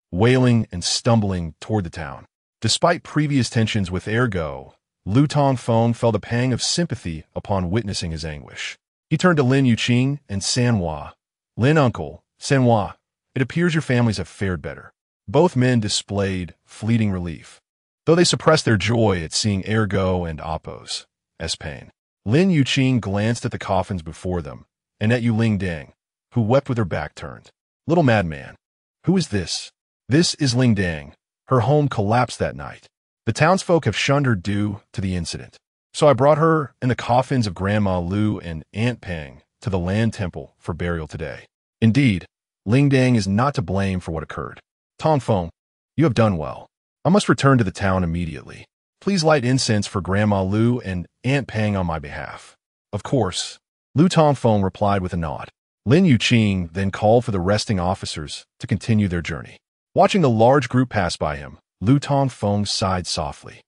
wailing and stumbling toward the town. Despite previous tensions with Ergo, Lu Tongfeng felt a pang of sympathy upon witnessing his anguish. He turned to Lin Yuqing and Sanhua. Lin uncle, Sanhua, it appears your families have fared better. Both men displayed fleeting relief, though they suppressed their joy at seeing Ergo and Oppos. Pain. Lin Yuqing glanced at the coffins before them, and at Yu Lingdang, who wept with her back turned. Little madman. Who is this? This is Lingdang. Her home collapsed that night. The townsfolk have shunned her due to the incident. So I brought her and the coffins of Grandma Lu and Aunt Peng to the land temple for burial today. Indeed, Lingdang is not to blame for what occurred. Tongfeng, you have done well. I must return to the town immediately. Please light incense for Grandma Lu and Aunt Peng on my behalf. Of course. Lu Tongfeng replied with a nod. Lin Yuqing then called for the resting officers to continue their journey. Watching the large group pass by him, Lu Tongfeng sighed softly.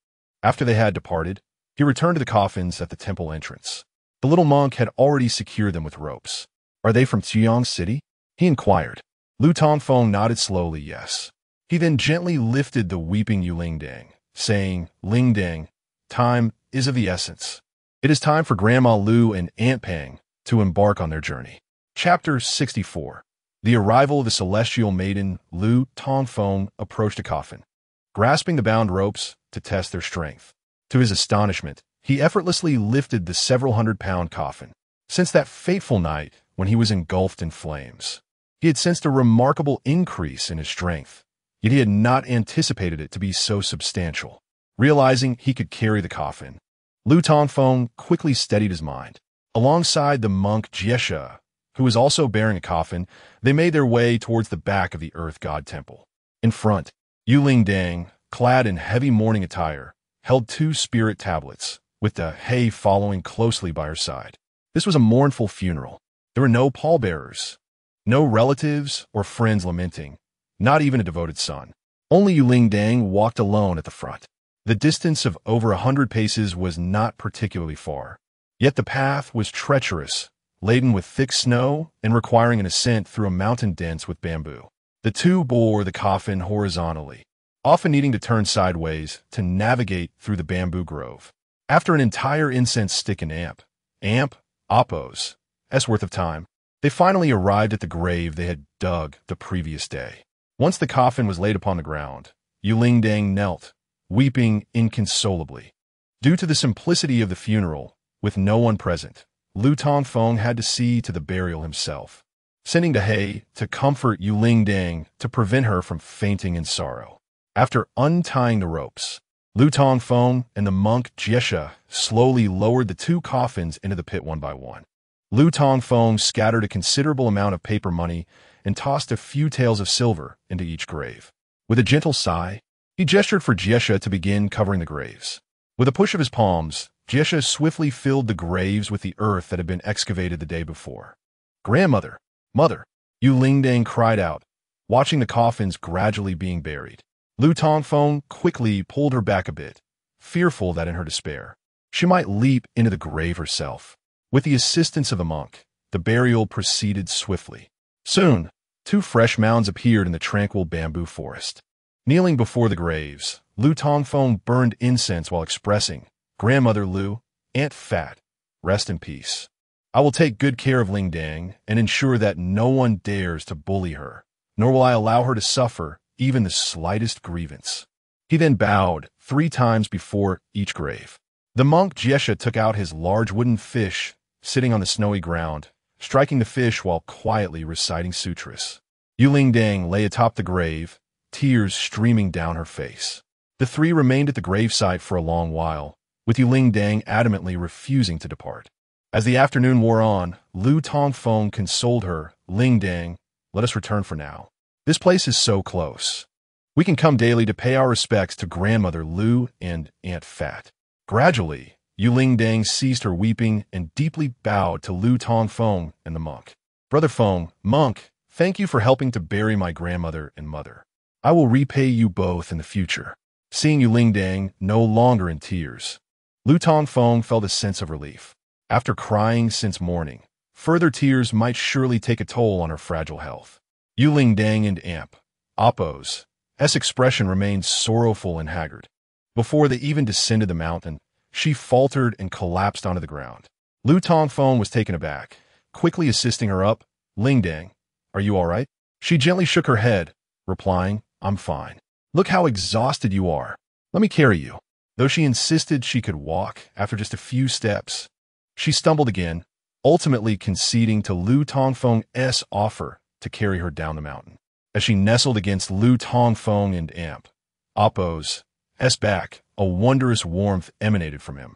After they had departed, he returned to the coffins at the temple entrance. The little monk had already secured them with ropes. Are they from Xiang City? He inquired. Lu Tongfeng nodded slowly yes. He then gently lifted the weeping Yu Lingdang, saying, Lingdang, time is of the essence. It is time for Grandma Lu and Aunt Peng to embark on their journey. Chapter 64. The arrival of the celestial maiden Lu Tongfeng approached a coffin, grasping the bound ropes to test their strength. To his astonishment, he effortlessly lifted the several hundred-pound coffin. Since that fateful night when he was engulfed in flames, he had sensed a remarkable increase in his strength, yet he had not anticipated it to be so substantial. Realizing he could carry the coffin, Lu Tongfeng quickly steadied his mind. Alongside the monk Jiesha, who was also bearing a coffin, they made their way towards the back of the Earth God Temple. In front, Yu Lingdang, clad in heavy mourning attire, held 2 spirit tablets, with the Hei following closely by her side. This was a mournful funeral. There were no pallbearers, no relatives or friends lamenting, not even a devoted son. Only Yu Lingdang walked alone at the front. The distance of over 100 paces was not particularly far, yet the path was treacherous, laden with thick snow and requiring an ascent through a mountain dense with bamboo. The two bore the coffin horizontally, often needing to turn sideways to navigate through the bamboo grove. After an entire incense stick and Oppos' worth of time, they finally arrived at the grave they had dug the previous day. Once the coffin was laid upon the ground, Yu Lingdang knelt, weeping inconsolably. Due to the simplicity of the funeral, with no one present, Lu Tongfeng had to see to the burial himself, sending Hei to comfort Yu Lingdang to prevent her from fainting in sorrow. After untying the ropes, Lu Tongfeng and the monk Jiesha slowly lowered the 2 coffins into the pit one by one. Lu Tongfeng scattered a considerable amount of paper money and tossed a few taels of silver into each grave. With a gentle sigh, he gestured for Jiesha to begin covering the graves. With a push of his palms, Jiesha swiftly filled the graves with the earth that had been excavated the day before. Grandmother, mother, Yu Lingdang cried out, watching the coffins gradually being buried. Lu Tongfeng quickly pulled her back a bit, fearful that in her despair, she might leap into the grave herself. With the assistance of the monk, the burial proceeded swiftly. Soon, 2 fresh mounds appeared in the tranquil bamboo forest. Kneeling before the graves, Lu Tongfeng burned incense while expressing, Grandmother Lu, Aunt Fat, rest in peace. I will take good care of Lingdang and ensure that no one dares to bully her, nor will I allow her to suffer even the slightest grievance. He then bowed 3 times before each grave. The monk Jiesha took out his large wooden fish sitting on the snowy ground, striking the fish while quietly reciting sutras. Yu Lingdang lay atop the grave, tears streaming down her face. The 3 remained at the gravesite for a long while, with Yu Lingdang adamantly refusing to depart. As the afternoon wore on, Lu Tongfeng consoled her, Lingdang, let us return for now. This place is so close. We can come daily to pay our respects to Grandmother Lu and Aunt Fat. Gradually, Yu Lingdang ceased her weeping and deeply bowed to Lu Tongfeng and the monk. Brother Feng, monk, Thank you for helping to bury my grandmother and mother. I will repay you both in the future. Seeing Yu Lingdang no longer in tears, Lu Tongfeng felt a sense of relief. After crying since morning, further tears might surely take a toll on her fragile health. Yu Lingdang and Amp, Oppo's expression remained sorrowful and haggard. Before they even descended the mountain, she faltered and collapsed onto the ground. Lu Tongfeng was taken aback, quickly assisting her up. Lingdang, are you all right? She gently shook her head, replying, I'm fine. Look how exhausted you are. Let me carry you. Though she insisted she could walk after just a few steps, she stumbled again, ultimately conceding to Lu Tongfeng's offer to carry her down the mountain. As she nestled against Lu Tongfeng and Amp, Oppo's back, a wondrous warmth emanated from him,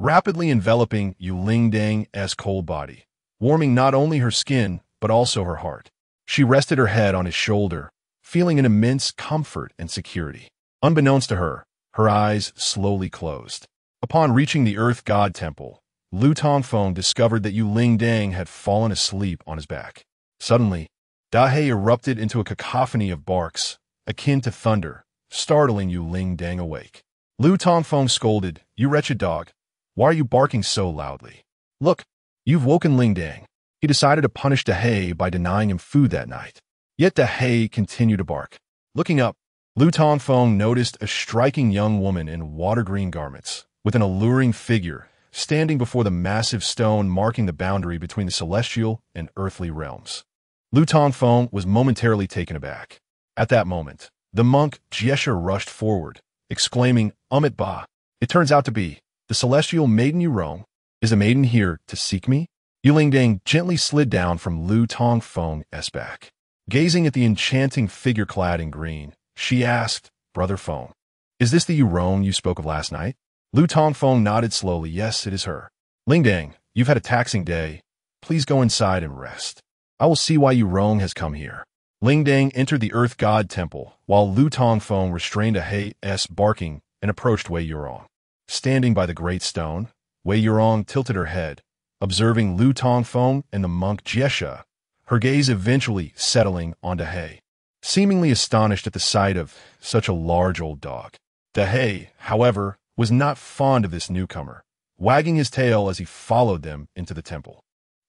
rapidly enveloping Yu Lingdang's cold body, warming not only her skin, but also her heart. She rested her head on his shoulder, feeling an immense comfort and security. Unbeknownst to her, her eyes slowly closed. Upon reaching the Earth God Temple, Lu Tongfeng discovered that Yu Lingdang had fallen asleep on his back. Suddenly, Dahe erupted into a cacophony of barks, akin to thunder, startling Yu Lingdang awake. Lu Tongfeng scolded, You wretched dog, why are you barking so loudly? Look, you've woken Lingdang. He decided to punish Dahe by denying him food that night. Yet Dahe continued to bark. Looking up, Lu Tongfeng noticed a striking young woman in water-green garments, with an alluring figure, standing before the massive stone marking the boundary between the celestial and earthly realms. Lu Tongfeng was momentarily taken aback. At that moment, the monk Jiesha rushed forward, exclaiming, Amit Ba, it turns out to be the celestial maiden Yu Rong. Is a maiden here to seek me? Yu Lingdang gently slid down from Lu Tongfeng's back. Gazing at the enchanting figure clad in green, she asked, Brother Feng, is this the Yu Rong you spoke of last night? Lu Tongfeng nodded slowly. Yes, it is her. Lingdang, you've had a taxing day. Please go inside and rest. I will see why Yu Rong has come here. Lingdang entered the Earth God Temple, while Lu Tongfeng restrained Dahe's barking and approached Wei Yurong. Standing by the great stone, Wei Yurong tilted her head, observing Lu Tongfeng and the monk Jiesha, her gaze eventually settling on Dahe, seemingly astonished at the sight of such a large old dog. Dahe, however, was not fond of this newcomer, wagging his tail as he followed them into the temple.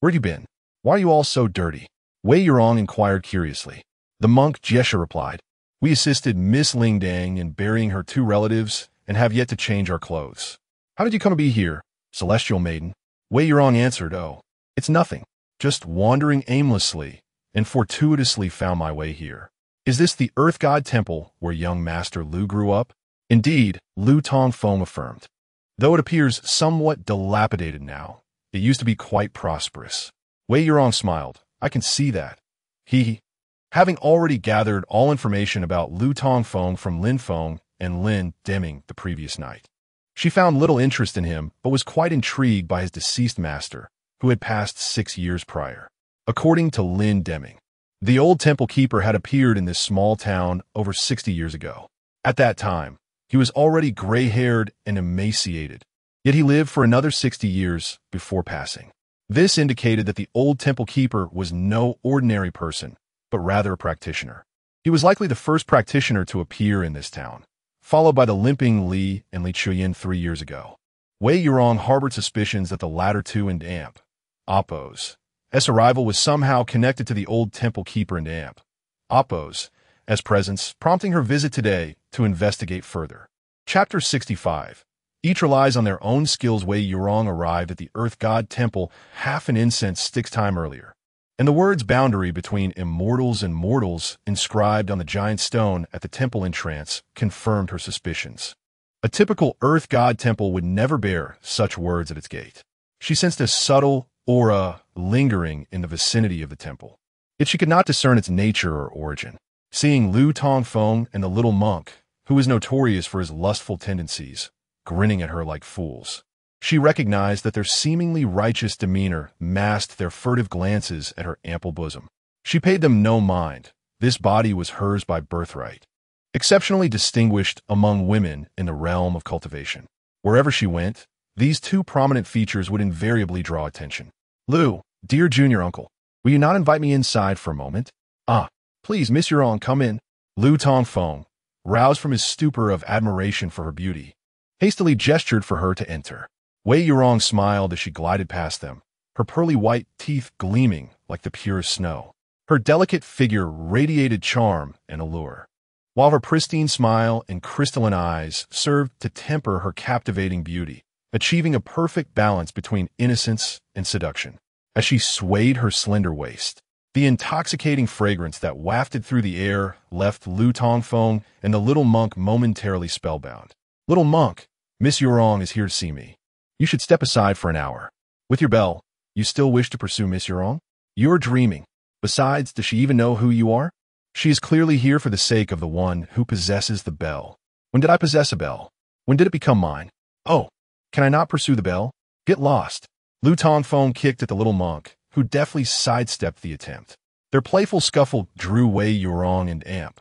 Where'd you been? Why are you all so dirty? Wei Yurong inquired curiously. The monk Jiesha replied, We assisted Miss Lingdang in burying her two relatives and have yet to change our clothes. How did you come to be here, celestial maiden? Wei Yurong answered, Oh, it's nothing. Just wandering aimlessly and fortuitously found my way here. Is this the Earth God Temple where young Master Lu grew up? Indeed, Lu Tongfeng affirmed. Though it appears somewhat dilapidated now, it used to be quite prosperous. Wei Yurong smiled. I can see that. Having already gathered all information about Lu Tongfeng from Lin Feng and Lin Deming the previous night, she found little interest in him but was quite intrigued by his deceased master, who had passed 6 years prior. According to Lin Deming, the old temple keeper had appeared in this small town over 60 years ago. At that time, he was already gray-haired and emaciated, yet he lived for another 60 years before passing. This indicated that the old temple keeper was no ordinary person, but rather a practitioner. He was likely the first practitioner to appear in this town, followed by the limping Li and Li Chuyin 3 years ago. Wei Yurong harbored suspicions that the latter two and Amp, Oppo's arrival was somehow connected to the old temple keeper and Amp, Oppo's presence, prompting her visit today to investigate further. Chapter 65. Each relies on their own skills. Wei Yurong arrived at the Earth God Temple half an incense sticks time earlier, and the words boundary between immortals and mortals inscribed on the giant stone at the temple entrance confirmed her suspicions. A typical Earth God Temple would never bear such words at its gate. She sensed a subtle aura lingering in the vicinity of the temple, yet she could not discern its nature or origin. Seeing Lu Tongfeng and the little monk, who was notorious for his lustful tendencies, grinning at her like fools, she recognized that their seemingly righteous demeanor masked their furtive glances at her ample bosom. She paid them no mind. This body was hers by birthright, exceptionally distinguished among women in the realm of cultivation. Wherever she went, these two prominent features would invariably draw attention. Lu, dear junior uncle, will you not invite me inside for a moment? Ah, please, Miss Yurong, come in. Lu Tongfeng, roused from his stupor of admiration for her beauty, hastily gestured for her to enter. Wei Yurong smiled as she glided past them, her pearly white teeth gleaming like the purest snow. Her delicate figure radiated charm and allure, while her pristine smile and crystalline eyes served to temper her captivating beauty, achieving a perfect balance between innocence and seduction. As she swayed her slender waist, the intoxicating fragrance that wafted through the air left Lu Tongfeng and the little monk momentarily spellbound. Little monk, Miss Yurong is here to see me. You should step aside for an hour. With your bell, you still wish to pursue Miss Yurong? You're dreaming. Besides, does she even know who you are? She is clearly here for the sake of the one who possesses the bell. When did I possess a bell? When did it become mine? Oh, can I not pursue the bell? Get lost. Lu Tongfeng kicked at the little monk, who deftly sidestepped the attempt. Their playful scuffle drew Wei Yurong and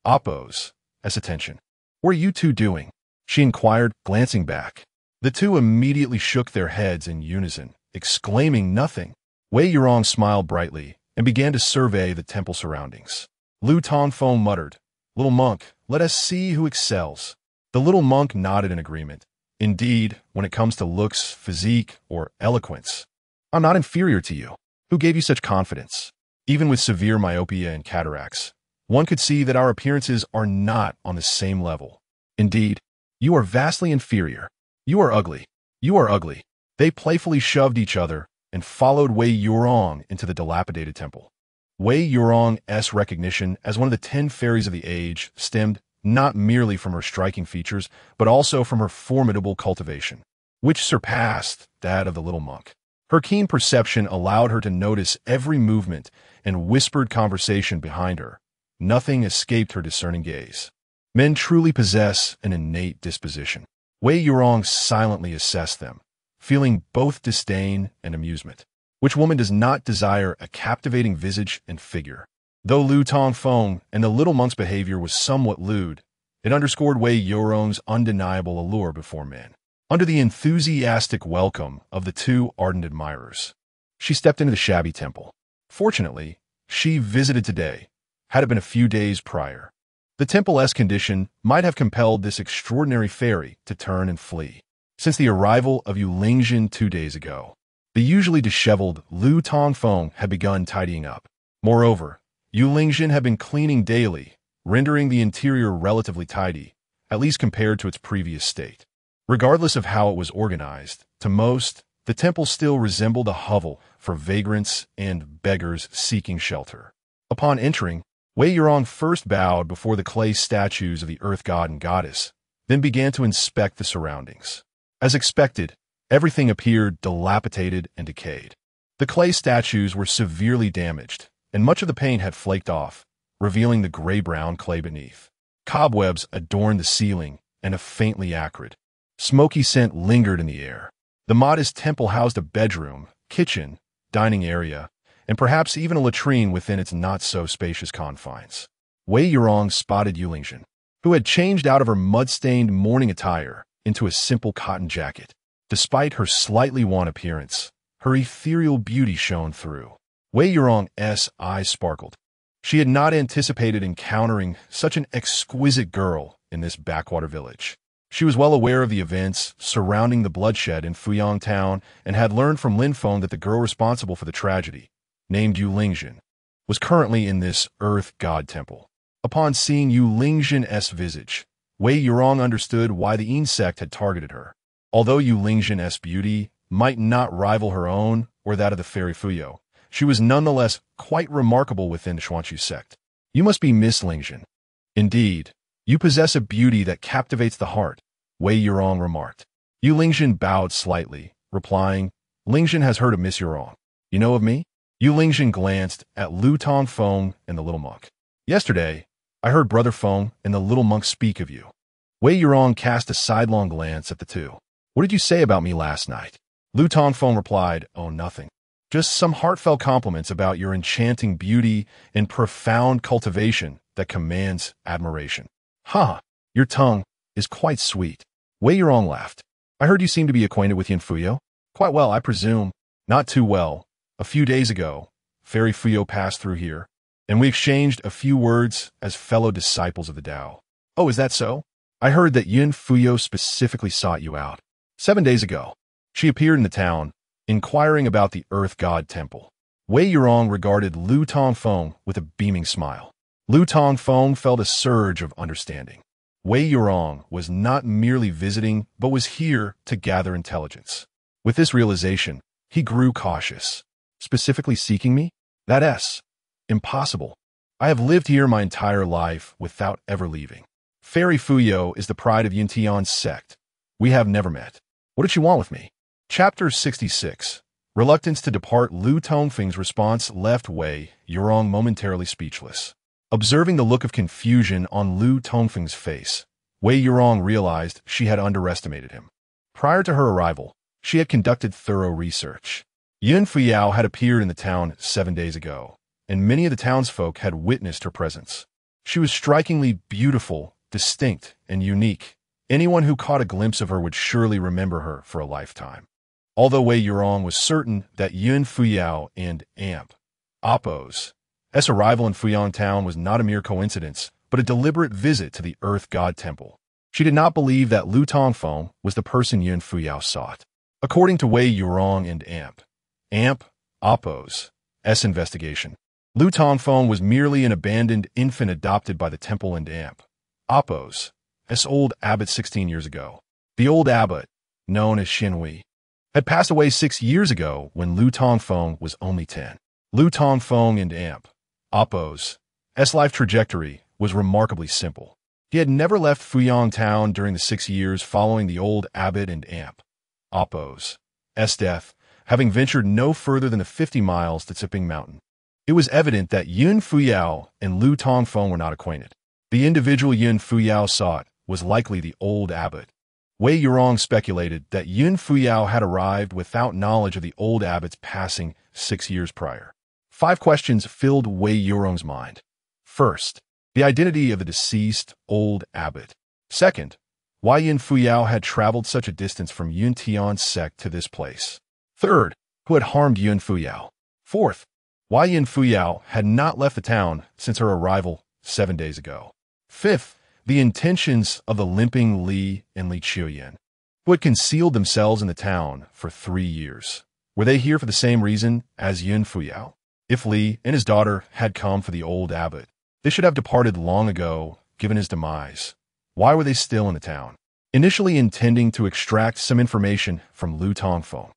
Oppo's attention. What are you two doing? She inquired, glancing back. The two immediately shook their heads in unison, exclaiming nothing. Wei Yurong smiled brightly and began to survey the temple surroundings. Lu Tongfeng muttered, Little monk, let us see who excels. The little monk nodded in agreement. Indeed, when it comes to looks, physique, or eloquence, I'm not inferior to you. Who gave you such confidence? Even with severe myopia and cataracts, one could see that our appearances are not on the same level. Indeed, you are vastly inferior. You are ugly. You are ugly. They playfully shoved each other and followed Wei Yurong into the dilapidated temple. Wei Yurong's recognition as one of the 10 fairies of the age stemmed not merely from her striking features, but also from her formidable cultivation, which surpassed that of the little monk. Her keen perception allowed her to notice every movement and whispered conversation behind her. Nothing escaped her discerning gaze. Men truly possess an innate disposition. Wei Yurong silently assessed them, feeling both disdain and amusement. Which woman does not desire a captivating visage and figure? Though Lu Tongfeng and the little monk's behavior was somewhat lewd, it underscored Wei Yurong's undeniable allure before men. Under the enthusiastic welcome of the two ardent admirers, she stepped into the shabby temple. Fortunately, she visited today, had it been a few days prior. The temple's condition might have compelled this extraordinary fairy to turn and flee. Since the arrival of Yu Lingjin 2 days ago, the usually disheveled Lu Tongfeng had begun tidying up. Moreover, Yu Lingjin had been cleaning daily, rendering the interior relatively tidy, at least compared to its previous state. Regardless of how it was organized, to most, the temple still resembled a hovel for vagrants and beggars seeking shelter. Upon entering, Wei Yurong first bowed before the clay statues of the earth god and goddess, then began to inspect the surroundings. As expected, everything appeared dilapidated and decayed. The clay statues were severely damaged, and much of the paint had flaked off, revealing the gray-brown clay beneath. Cobwebs adorned the ceiling, and a faintly acrid, smoky scent lingered in the air. The modest temple housed a bedroom, kitchen, dining area, and perhaps even a latrine within its not-so-spacious confines. Wei Yurong spotted Yu Lingjin, who had changed out of her mud-stained morning attire into a simple cotton jacket. Despite her slightly wan appearance, her ethereal beauty shone through. Wei Yurong's eyes sparkled. She had not anticipated encountering such an exquisite girl in this backwater village. She was well aware of the events surrounding the bloodshed in Fuyang Town and had learned from Lin Feng that the girl responsible for the tragedy, named Yu Lingjin, was currently in this earth god temple. Upon seeing Yu Lingjin's visage, Wei Yurong understood why the Yin sect had targeted her. Although Yu Lingjin's beauty might not rival her own or that of the fairy Fuyo, she was nonetheless quite remarkable within the Xuanqu sect. You must be Miss Lingjin. Indeed, you possess a beauty that captivates the heart, Wei Yurong remarked. Yu Lingjin bowed slightly, replying, Lingjin has heard of Miss Yurong. You know of me? Yu Lingjin glanced at Lu Tongfeng and the little monk. Yesterday, I heard Brother Feng and the little monk speak of you. Wei Yurong cast a sidelong glance at the two. What did you say about me last night? Lu Tongfeng replied, Oh, nothing. Just some heartfelt compliments about your enchanting beauty and profound cultivation that commands admiration. Ha! Your tongue is quite sweet. Wei Yurong laughed. I heard you seem to be acquainted with Yin Fuyo. Quite well, I presume. Not too well. A few days ago, Fairy Fuyo passed through here. and we exchanged a few words as fellow disciples of the Tao. Oh, is that so? I heard that Yin Fuyo specifically sought you out. 7 days ago, she appeared in the town, inquiring about the Earth God Temple. Wei Yurong regarded Lu Tongfeng with a beaming smile. Lu Tongfeng felt a surge of understanding. Wei Yurong was not merely visiting, but was here to gather intelligence. With this realization, he grew cautious. Specifically seeking me? That's impossible. I have lived here my entire life without ever leaving. Fairy Fuyo is the pride of Yintian's sect. We have never met. What did she want with me? Chapter 66. Reluctance to depart. Lu Tongfeng's response left Wei Yurong momentarily speechless. Observing the look of confusion on Lu Tongfeng's face, Wei Yurong realized she had underestimated him. Prior to her arrival, she had conducted thorough research. Yin Fuyao had appeared in the town 7 days ago, and many of the townsfolk had witnessed her presence. She was strikingly beautiful, distinct, and unique. Anyone who caught a glimpse of her would surely remember her for a lifetime. Although Wei Yurong was certain that Yin Fuyao and Appos' arrival in Fuyang Town was not a mere coincidence, but a deliberate visit to the Earth God Temple. She did not believe that Lu Tongfeng was the person Yin Fuyao sought. According to Wei Yurong and Appos' investigation, Lu Tongfeng was merely an abandoned infant adopted by the temple and Appos' old abbot 16 years ago. The old abbot, known as Xinhui, had passed away 6 years ago when Lu Tongfeng was only 10. Lu Tongfeng and Appos' life trajectory was remarkably simple. He had never left Fuyang Town during the 6 years following the old abbot and Appos' death, having ventured no further than the 50 miles to Tsiping Mountain. It was evident that Yin Fuyao and Lu Tongfeng were not acquainted. The individual Yin Fuyao sought was likely the old abbot. Wei Yurong speculated that Yin Fuyao had arrived without knowledge of the old abbot's passing 6 years prior. 5 questions filled Wei Yurong's mind. First, the identity of the deceased old abbot. Second, why Yin Fuyao had traveled such a distance from Yuntian's sect to this place. Third, who had harmed Yin Fuyao. Fourth, why Yin Fuyao had not left the town since her arrival 7 days ago. Fifth, the intentions of the limping Li and Li Qiuyan, who had concealed themselves in the town for 3 years. Were they here for the same reason as Yin Fuyao? If Li and his daughter had come for the old abbot, they should have departed long ago, given his demise. Why were they still in the town? Initially intending to extract some information from Lu Tongfeng,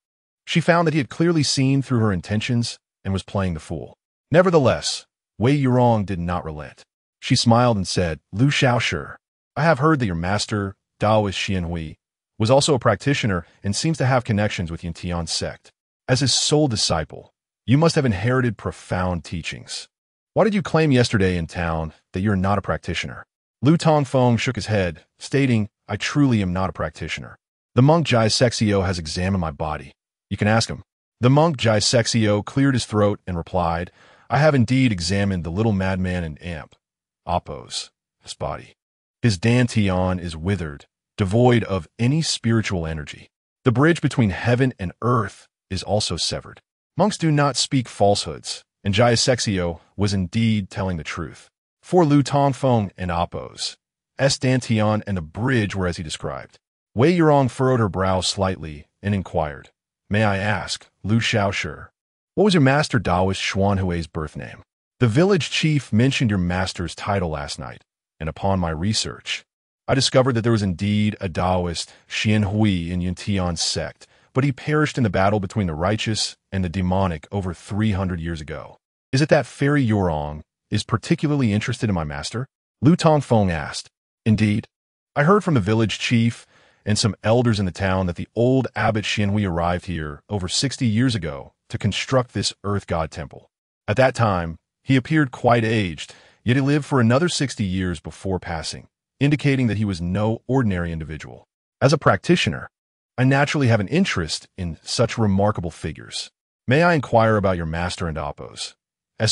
she found that he had clearly seen through her intentions and was playing the fool. Nevertheless, Wei Yurong did not relent. She smiled and said, Lu Shaoshi, I have heard that your master, Taoist Xianhui, was also a practitioner and seems to have connections with Yintian's sect. As his sole disciple, you must have inherited profound teachings. Why did you claim yesterday in town that you're not a practitioner? Lu Tongfeng shook his head, stating, I truly am not a practitioner. The monk Jai Sexio has examined my body. You can ask him. The monk Jai Sexio cleared his throat and replied, I have indeed examined the little madman in Appos' body. His dantian is withered, devoid of any spiritual energy. The bridge between heaven and earth is also severed. Monks do not speak falsehoods, and Jai Sexio was indeed telling the truth. For Lu Tongfeng and Appos' dantian and the bridge were as he described. Wei Yurong furrowed her brow slightly and inquired, May I ask, Lu Shaoshi, what was your master Taoist Xuanhui's birth name? The village chief mentioned your master's title last night, and upon my research, I discovered that there was indeed a Taoist Xianhui in Yuntian's sect, but he perished in the battle between the righteous and the demonic over 300 years ago. Is it that Fairy Yurong is particularly interested in my master? Lu Tongfeng asked. Indeed, I heard from the village chief and some elders in the town that the old abbot Xianhui arrived here over 60 years ago to construct this earth god temple. At that time, he appeared quite aged, yet he lived for another 60 years before passing, indicating that he was no ordinary individual. As a practitioner, I naturally have an interest in such remarkable figures. May I inquire about your master and Appos'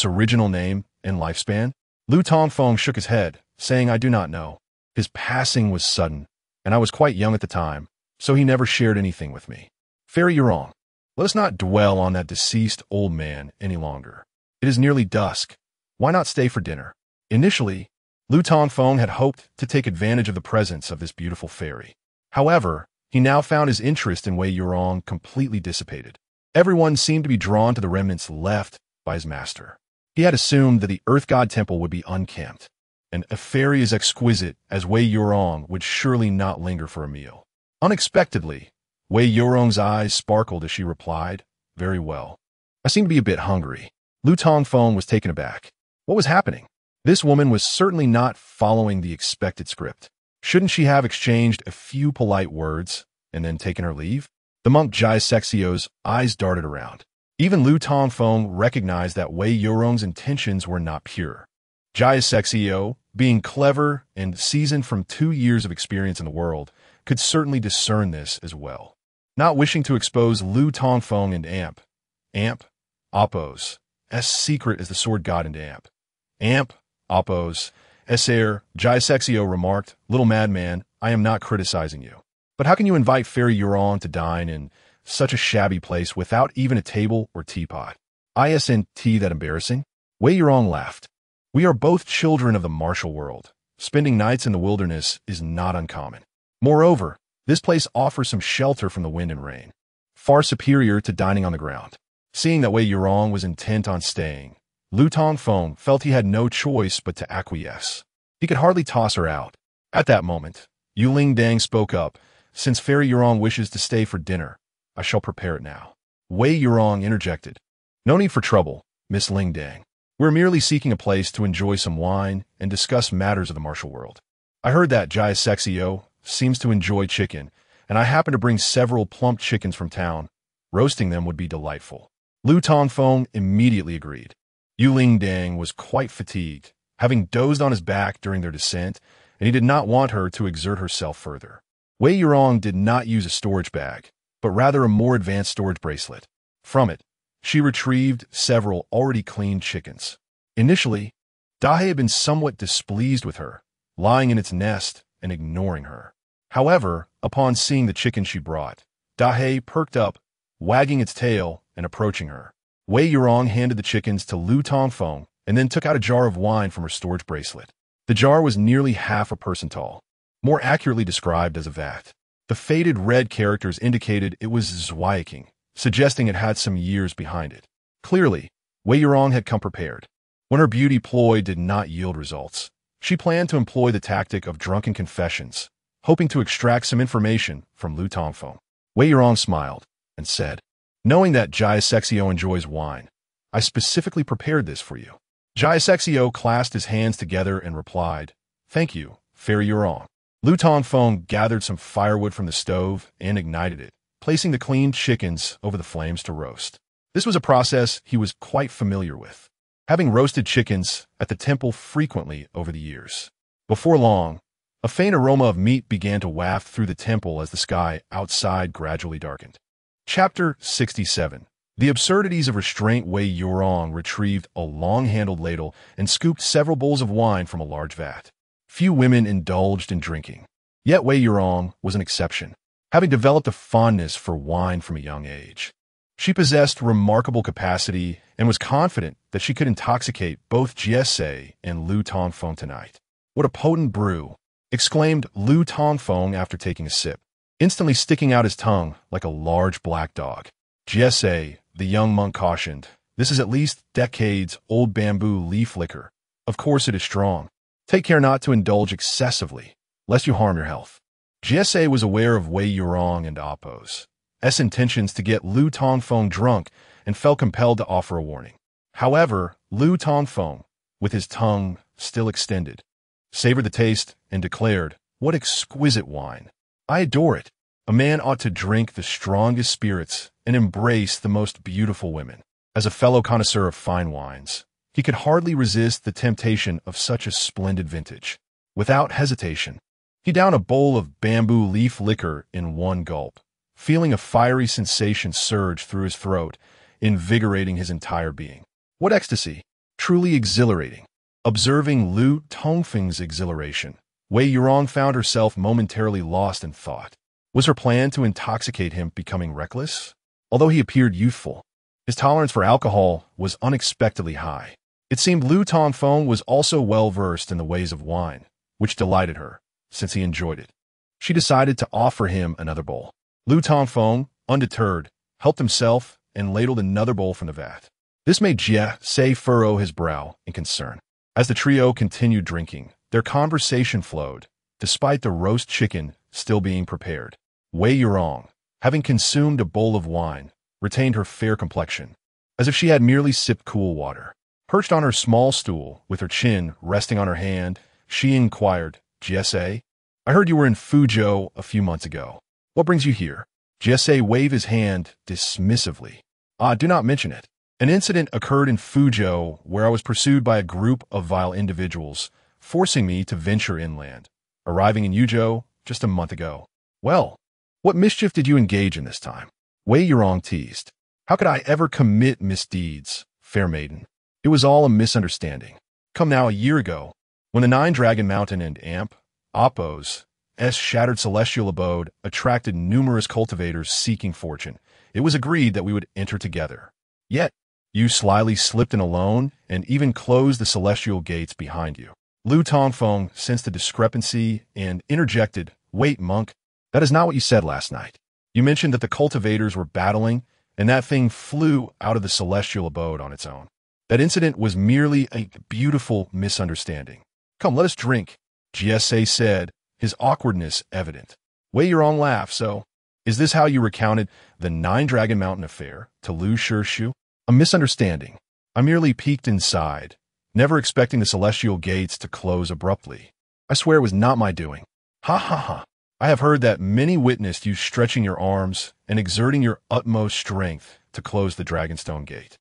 original name and lifespan? Lu Tongfeng shook his head, saying I do not know. His passing was sudden, and I was quite young at the time, so he never shared anything with me. Fairy Yurong, let us not dwell on that deceased old man any longer. It is nearly dusk. Why not stay for dinner? Initially, Lu Tongfeng had hoped to take advantage of the presence of this beautiful fairy. However, he now found his interest in Wei Yurong completely dissipated. Everyone seemed to be drawn to the remnants left by his master. He had assumed that the Earth God Temple would be unkempt, and a fairy as exquisite as Wei Yurong would surely not linger for a meal. Unexpectedly, Wei Yurong's eyes sparkled as she replied, "Very well. I seem to be a bit hungry." Lu Tongfeng was taken aback. What was happening? This woman was certainly not following the expected script. Shouldn't she have exchanged a few polite words and then taken her leave? The monk Jai Sexio's eyes darted around. Even Lu Tongfeng recognized that Wei Yurong's intentions were not pure. Jai Sexio, being clever and seasoned from 2 years of experience in the world, could certainly discern this as well. Not wishing to expose Lu Tongfeng and Amp, Oppos, secret as the sword god and Amp, Oppos, heir, Jai Sexio remarked, "Little madman, I am not criticizing you. But how can you invite Fairy Yurong to dine in such a shabby place without even a table or teapot? Isn't that embarrassing?" Wei Yurong laughed. "We are both children of the martial world. Spending nights in the wilderness is not uncommon. Moreover, this place offers some shelter from the wind and rain, far superior to dining on the ground." Seeing that Wei Yurong was intent on staying, Lu Tongfeng felt he had no choice but to acquiesce. He could hardly toss her out. At that moment, Yu Lingdang spoke up, "Since Fairy Yurong wishes to stay for dinner, I shall prepare it now." Wei Yurong interjected, "No need for trouble, Miss Lingdang. We're merely seeking a place to enjoy some wine and discuss matters of the martial world. I heard that Jai Sexio seems to enjoy chicken, and I happen to bring several plump chickens from town. Roasting them would be delightful." Lu Tongfeng immediately agreed. Yu Lingdang was quite fatigued, having dozed on his back during their descent, and he did not want her to exert herself further. Wei Yurong did not use a storage bag, but rather a more advanced storage bracelet. From it, she retrieved several already cleaned chickens. Initially, Dahe had been somewhat displeased with her, lying in its nest and ignoring her. However, upon seeing the chicken she brought, Dahe perked up, wagging its tail and approaching her. Wei Yurong handed the chickens to Lu Tongfeng and then took out a jar of wine from her storage bracelet. The jar was nearly half a person tall, more accurately described as a vat. The faded red characters indicated it was Zweiking, suggesting it had some years behind it. Clearly, Wei Yurong had come prepared. When her beauty ploy did not yield results, she planned to employ the tactic of drunken confessions, hoping to extract some information from Lu Tongfeng. Wei Yurong smiled and said, "Knowing that Jai Sexio enjoys wine, I specifically prepared this for you." Jai Sexio clasped his hands together and replied, "Thank you, Fairy Yurong." Lu Tongfeng gathered some firewood from the stove and ignited it, placing the cleaned chickens over the flames to roast. This was a process he was quite familiar with, having roasted chickens at the temple frequently over the years. Before long, a faint aroma of meat began to waft through the temple as the sky outside gradually darkened. Chapter 67. The absurdities of restraint. Wei Yurong retrieved a long-handled ladle and scooped several bowls of wine from a large vat. Few women indulged in drinking, yet Wei Yurong was an exception, having developed a fondness for wine from a young age. She possessed remarkable capacity and was confident that she could intoxicate both Jiese and Lu Tongfeng tonight. "What a potent brew!" exclaimed Lu Tongfeng after taking a sip, instantly sticking out his tongue like a large black dog. Jiese, the young monk cautioned, "This is at least decades-old bamboo leaf liquor. Of course it is strong. Take care not to indulge excessively, lest you harm your health." Jiese was aware of Wei Yurong and Oppos' intentions to get Lu Tongfeng drunk and felt compelled to offer a warning. However, Lu Tongfeng, with his tongue still extended, savored the taste and declared, "What exquisite wine! I adore it. A man ought to drink the strongest spirits and embrace the most beautiful women." As a fellow connoisseur of fine wines, he could hardly resist the temptation of such a splendid vintage. Without hesitation, he downed a bowl of bamboo leaf liquor in one gulp, feeling a fiery sensation surge through his throat, invigorating his entire being. What ecstasy! Truly exhilarating. Observing Lu Tongfeng's exhilaration, Wei Yurong found herself momentarily lost in thought. Was her plan to intoxicate him becoming reckless? Although he appeared youthful, his tolerance for alcohol was unexpectedly high. It seemed Lu Tongfeng was also well-versed in the ways of wine, which delighted her, since he enjoyed it. She decided to offer him another bowl. Lu Tongfeng, undeterred, helped himself and ladled another bowl from the vat. This made Jie Se furrow his brow in concern. As the trio continued drinking, their conversation flowed, despite the roast chicken still being prepared. Wei Yurong, having consumed a bowl of wine, retained her fair complexion, as if she had merely sipped cool water. Perched on her small stool, with her chin resting on her hand, she inquired, "Jie, I heard you were in Fuzhou a few months ago. What brings you here?" Jie waved his hand dismissively. "Ah, do not mention it. An incident occurred in Fuzhou where I was pursued by a group of vile individuals, forcing me to venture inland, arriving in Yuzhou just a month ago." "Well, what mischief did you engage in this time?" Wei Yurong teased. "How could I ever commit misdeeds, fair maiden? It was all a misunderstanding. Come now, a year ago, when the Nine-Dragon Mountain and Appos' shattered celestial abode attracted numerous cultivators seeking fortune, it was agreed that we would enter together. Yet, you slyly slipped in alone and even closed the celestial gates behind you." Lu Tongfeng sensed the discrepancy and interjected, "Wait, monk, that is not what you said last night. You mentioned that the cultivators were battling, and that thing flew out of the celestial abode on its own. That incident was merely a beautiful misunderstanding. Come, let us drink," Jie said, his awkwardness evident. Wei Yurong laughed. "So, is this how you recounted the Nine-Dragon Mountain affair to Lu Shu? A misunderstanding. I merely peeked inside, never expecting the celestial gates to close abruptly. I swear it was not my doing. Ha ha ha. I have heard that many witnessed you stretching your arms and exerting your utmost strength to close the Dragonstone Gate.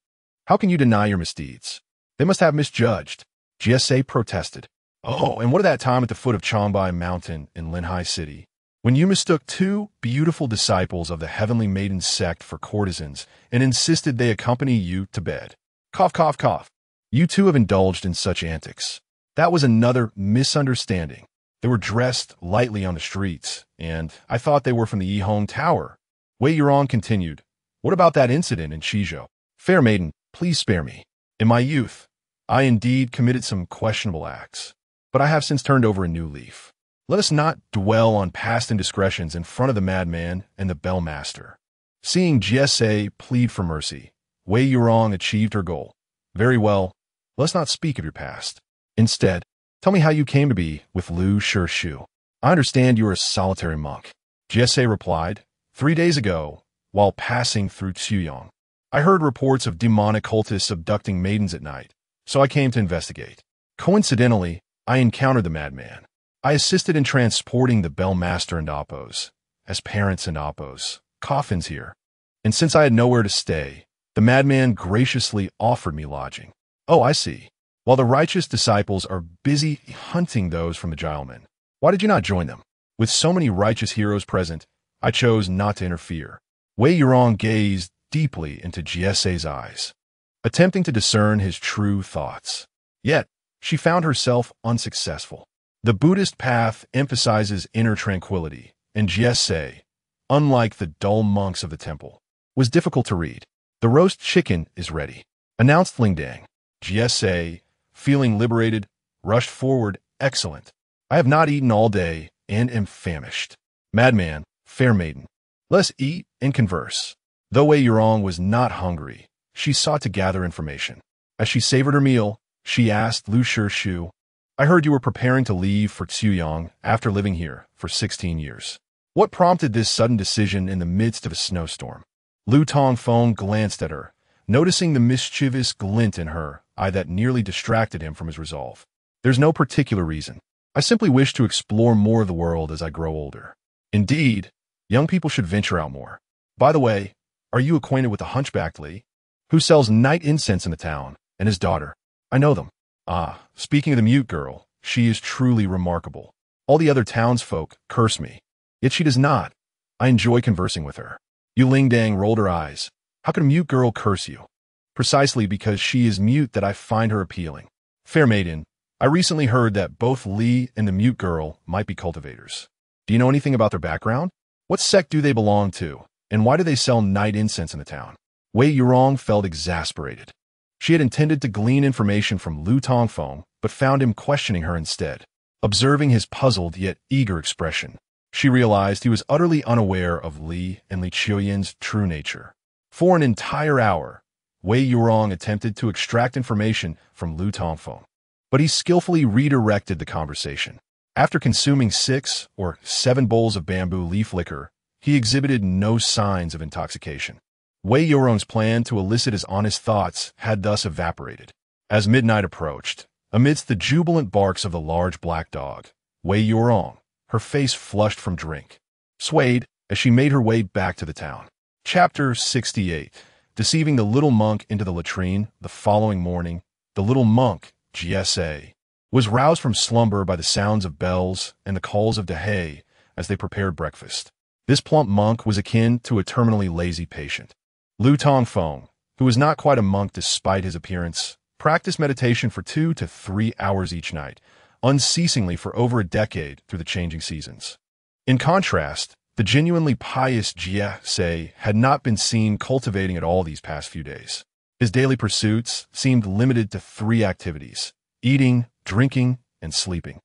How can you deny your misdeeds? They must have misjudged," Jie protested. "Oh, and what of that time at the foot of Changbai Mountain in Linhai City, when you mistook two beautiful disciples of the Heavenly Maiden sect for courtesans and insisted they accompany you to bed? Cough, cough, cough. You too have indulged in such antics. That was another misunderstanding. They were dressed lightly on the streets, and I thought they were from the Yihong Tower." Wei Yurong continued, "What about that incident in Shizhou? Fair maiden, please spare me. In my youth, I indeed committed some questionable acts, but I have since turned over a new leaf. Let us not dwell on past indiscretions in front of the madman and the bellmaster." Seeing Jie plead for mercy, Wei Yurong achieved her goal. "Very well, let's not speak of your past. Instead, tell me how you came to be with Lu Shu. I understand you are a solitary monk." Jie replied, 3 days ago, while passing through Chuyang, I heard reports of demonic cultists abducting maidens at night, so I came to investigate. Coincidentally, I encountered the madman. I assisted in transporting the bellmaster and Appos, as parents and Appos, coffins here. And since I had nowhere to stay, the madman graciously offered me lodging. Oh, I see. While the righteous disciples are busy hunting those from the Gilemen, why did you not join them? With so many righteous heroes present, I chose not to interfere." Wei Yurong gazed deeply into Jie's eyes, attempting to discern his true thoughts. Yet, she found herself unsuccessful. The Buddhist path emphasizes inner tranquility, and Jie, unlike the dull monks of the temple, was difficult to read. "The roast chicken is ready," announced Lingdang. Jie, feeling liberated, rushed forward. "Excellent. I have not eaten all day and am famished. Madman, fair maiden, let us eat and converse." Though Wei Yurong was not hungry, she sought to gather information. As she savored her meal, she asked Lu Shu, "I heard you were preparing to leave for Chuyang after living here for 16 years. What prompted this sudden decision in the midst of a snowstorm?" Lu Tongfeng glanced at her, noticing the mischievous glint in her eye that nearly distracted him from his resolve. "There's no particular reason. I simply wish to explore more of the world as I grow older. Indeed, young people should venture out more. By the way, are you acquainted with the hunchbacked Li, who sells night incense in the town, and his daughter? I know them." "Ah, speaking of the mute girl, she is truly remarkable. All the other townsfolk curse me, yet she does not. I enjoy conversing with her." Yu Lingdang rolled her eyes. "How can a mute girl curse you?" "Precisely because she is mute that I find her appealing. Fair maiden, I recently heard that both Li and the mute girl might be cultivators. Do you know anything about their background? What sect do they belong to, and why do they sell night incense in the town?" Wei Yurong felt exasperated. She had intended to glean information from Lu Tongfeng, but found him questioning her instead. Observing his puzzled yet eager expression, she realized he was utterly unaware of Li and Li Qiuyan's true nature. For an entire hour, Wei Yurong attempted to extract information from Lu Tongfeng, but he skillfully redirected the conversation. After consuming 6 or 7 bowls of bamboo leaf liquor, he exhibited no signs of intoxication. Wei Yurong's plan to elicit his honest thoughts had thus evaporated. As midnight approached, amidst the jubilant barks of the large black dog, Wei Yurong, her face flushed from drink, swayed as she made her way back to the town. Chapter 68. Deceiving the little monk into the latrine. The following morning, the little monk, GSA, was roused from slumber by the sounds of bells and the calls of Dehei as they prepared breakfast. This plump monk was akin to a terminally lazy patient. Lu Tongfeng, who was not quite a monk despite his appearance, practiced meditation for 2 to 3 hours each night, unceasingly for over a decade through the changing seasons. In contrast, the genuinely pious Jie Se had not been seen cultivating at all these past few days. His daily pursuits seemed limited to 3 activities: eating, drinking, and sleeping.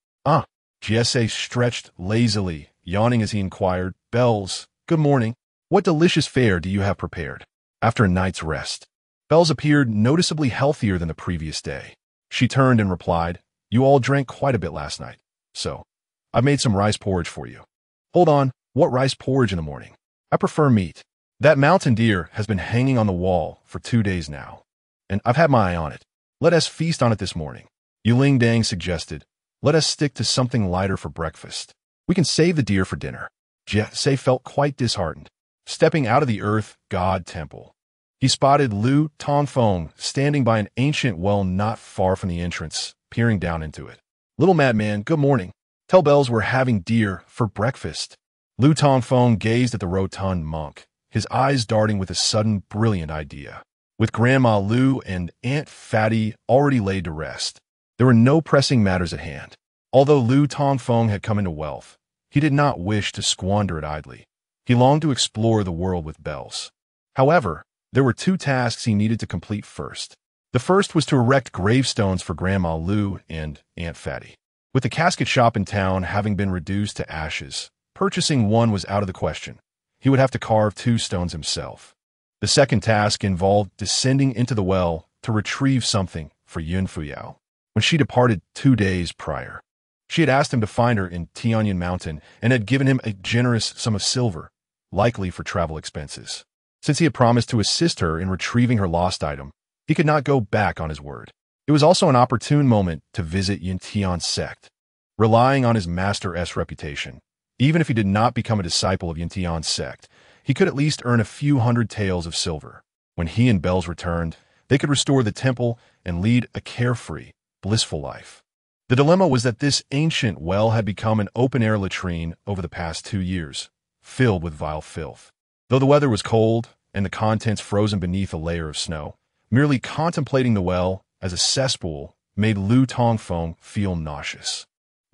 Jie Se stretched lazily, yawning as he inquired, "Bells, good morning. What delicious fare do you have prepared?" After a night's rest, Bells appeared noticeably healthier than the previous day. She turned and replied, "You all drank quite a bit last night, so I've made some rice porridge for you." "Hold on, what rice porridge in the morning? I prefer meat. That mountain deer has been hanging on the wall for 2 days now, and I've had my eye on it. Let us feast on it this morning." Yuling Dang suggested, "Let us stick to something lighter for breakfast. We can save the deer for dinner." Jie Se felt quite disheartened. Stepping out of the earth god temple, he spotted Lu Tongfeng standing by an ancient well not far from the entrance, peering down into it. "Little madman, good morning. Tell Bells we're having deer for breakfast." Lu Tongfeng gazed at the rotund monk, his eyes darting with a sudden brilliant idea. With Grandma Lu and Aunt Fatty already laid to rest, there were no pressing matters at hand. Although Lu Tongfeng had come into wealth, he did not wish to squander it idly. He longed to explore the world with Bells. However, there were 2 tasks he needed to complete first. The first was to erect gravestones for Grandma Lu and Aunt Fatty. With the casket shop in town having been reduced to ashes, purchasing one was out of the question. He would have to carve 2 stones himself. The second task involved descending into the well to retrieve something for Yun Fuyao. When she departed 2 days prior, she had asked him to find her in Tianyan Mountain and had given him a generous sum of silver, likely for travel expenses. Since he had promised to assist her in retrieving her lost item, he could not go back on his word. It was also an opportune moment to visit Yin Tian's sect. Relying on his master's reputation, even if he did not become a disciple of Yin Tian's sect, he could at least earn a few hundred taels of silver. When he and Bells returned, they could restore the temple and lead a carefree, blissful life. The dilemma was that this ancient well had become an open-air latrine over the past 2 years, filled with vile filth. Though the weather was cold and the contents frozen beneath a layer of snow, merely contemplating the well as a cesspool made Lu Tongfeng feel nauseous.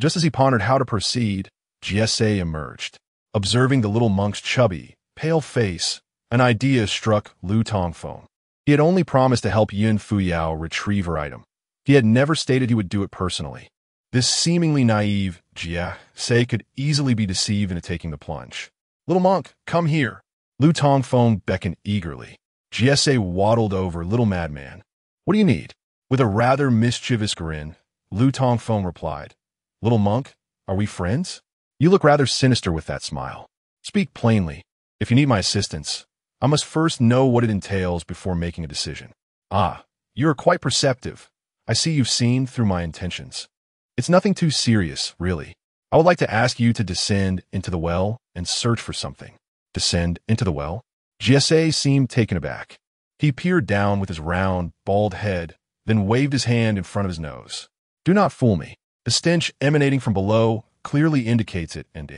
Just as he pondered how to proceed, GSA emerged. Observing the little monk's chubby, pale face, an idea struck Lu Tongfeng. He had only promised to help Yun Fuyao retrieve her item. He had never stated he would do it personally. This seemingly naive GSA could easily be deceived into taking the plunge. "Little monk, come here." Lu Tongfeng beckoned eagerly. GSA waddled over little madman. "What do you need?" With a rather mischievous grin, Lu Tongfeng replied, "Little monk, are we friends? You look rather sinister with that smile. Speak plainly. If you need my assistance, I must first know what it entails before making a decision." "Ah, you are quite perceptive. I see you've seen through my intentions. It's nothing too serious, really. I would like to ask you to descend into the well and search for something." "Descend into the well?" GSA seemed taken aback. He peered down with his round, bald head, then waved his hand in front of his nose. "Do not fool me. The stench emanating from below clearly indicates it, and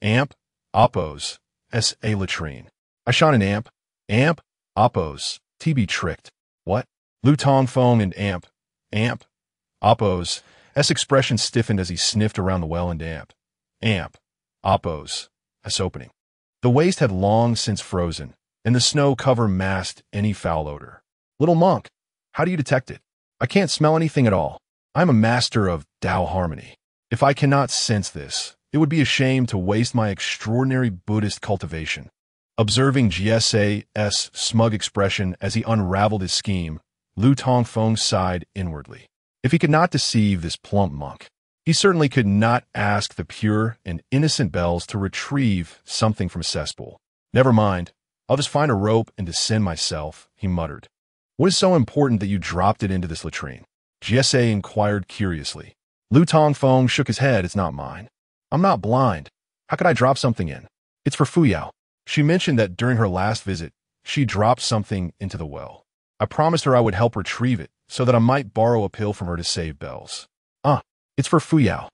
amp, oppos, a latrine. I shot an amp, oppos, be tricked." "What?" Lu Tongfeng and amp, oppos, expression stiffened as he sniffed around the well and amp, oppos, opening. The waste had long since frozen, and the snow cover masked any foul odor. "Little monk, How do you detect it? I can't smell anything at all. I'm a master of Tao harmony. If I cannot sense this, it would be a shame to waste my extraordinary Buddhist cultivation. Observing GSA's smug expression as he unraveled his scheme, Lu Tongfeng sighed inwardly. If he could not deceive this plump monk, he certainly could not ask the pure and innocent bells to retrieve something from a cesspool. Never mind, I'll just find a rope and descend myself, he muttered. What is so important that you dropped it into this latrine? GSA inquired curiously. Lu Tongfeng shook his head. It's not mine. I'm not blind. How could I drop something in? It's for Fuyao. She mentioned that during her last visit, she dropped something into the well. I promised her I would help retrieve it so that I might borrow a pill from her to save bells. It's for Fuyao.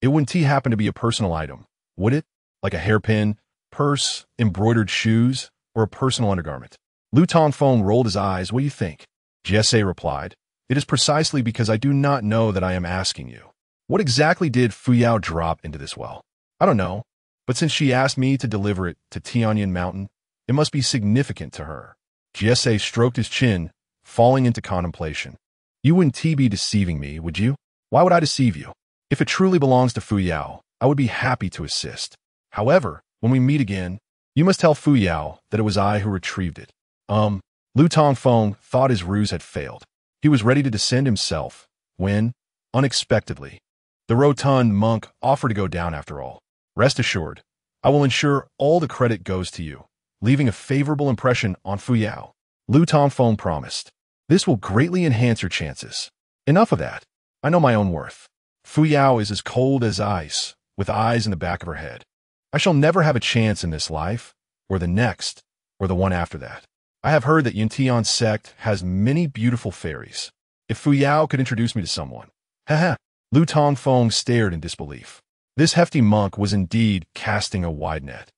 It wouldn't happen to be a personal item, would it? Like a hairpin, purse, embroidered shoes, or a personal undergarment? Lu Tongfeng rolled his eyes. What do you think? GSA replied, It is precisely because I do not know that I am asking you. What exactly did Fuyao drop into this well? I don't know, but since she asked me to deliver it to Tianyan Mountain, it must be significant to her. GSA stroked his chin, falling into contemplation. You wouldn't be deceiving me, would you? Why would I deceive you? If it truly belongs to Fuyao, I would be happy to assist. However, when we meet again, you must tell Fuyao that it was I who retrieved it. Lu Tongfeng thought his ruse had failed. He was ready to descend himself when, unexpectedly, the rotund monk offered to go down after all. Rest assured, I will ensure all the credit goes to you, leaving a favorable impression on Fuyao. Lu Tongfeng promised. This will greatly enhance your chances. Enough of that. I know my own worth. Fuyao is as cold as ice, with eyes in the back of her head. I shall never have a chance in this life, or the next, or the one after that. I have heard that Yuntian's sect has many beautiful fairies. If Fuyao could introduce me to someone. Haha. Lu Tongfeng stared in disbelief. This hefty monk was indeed casting a wide net,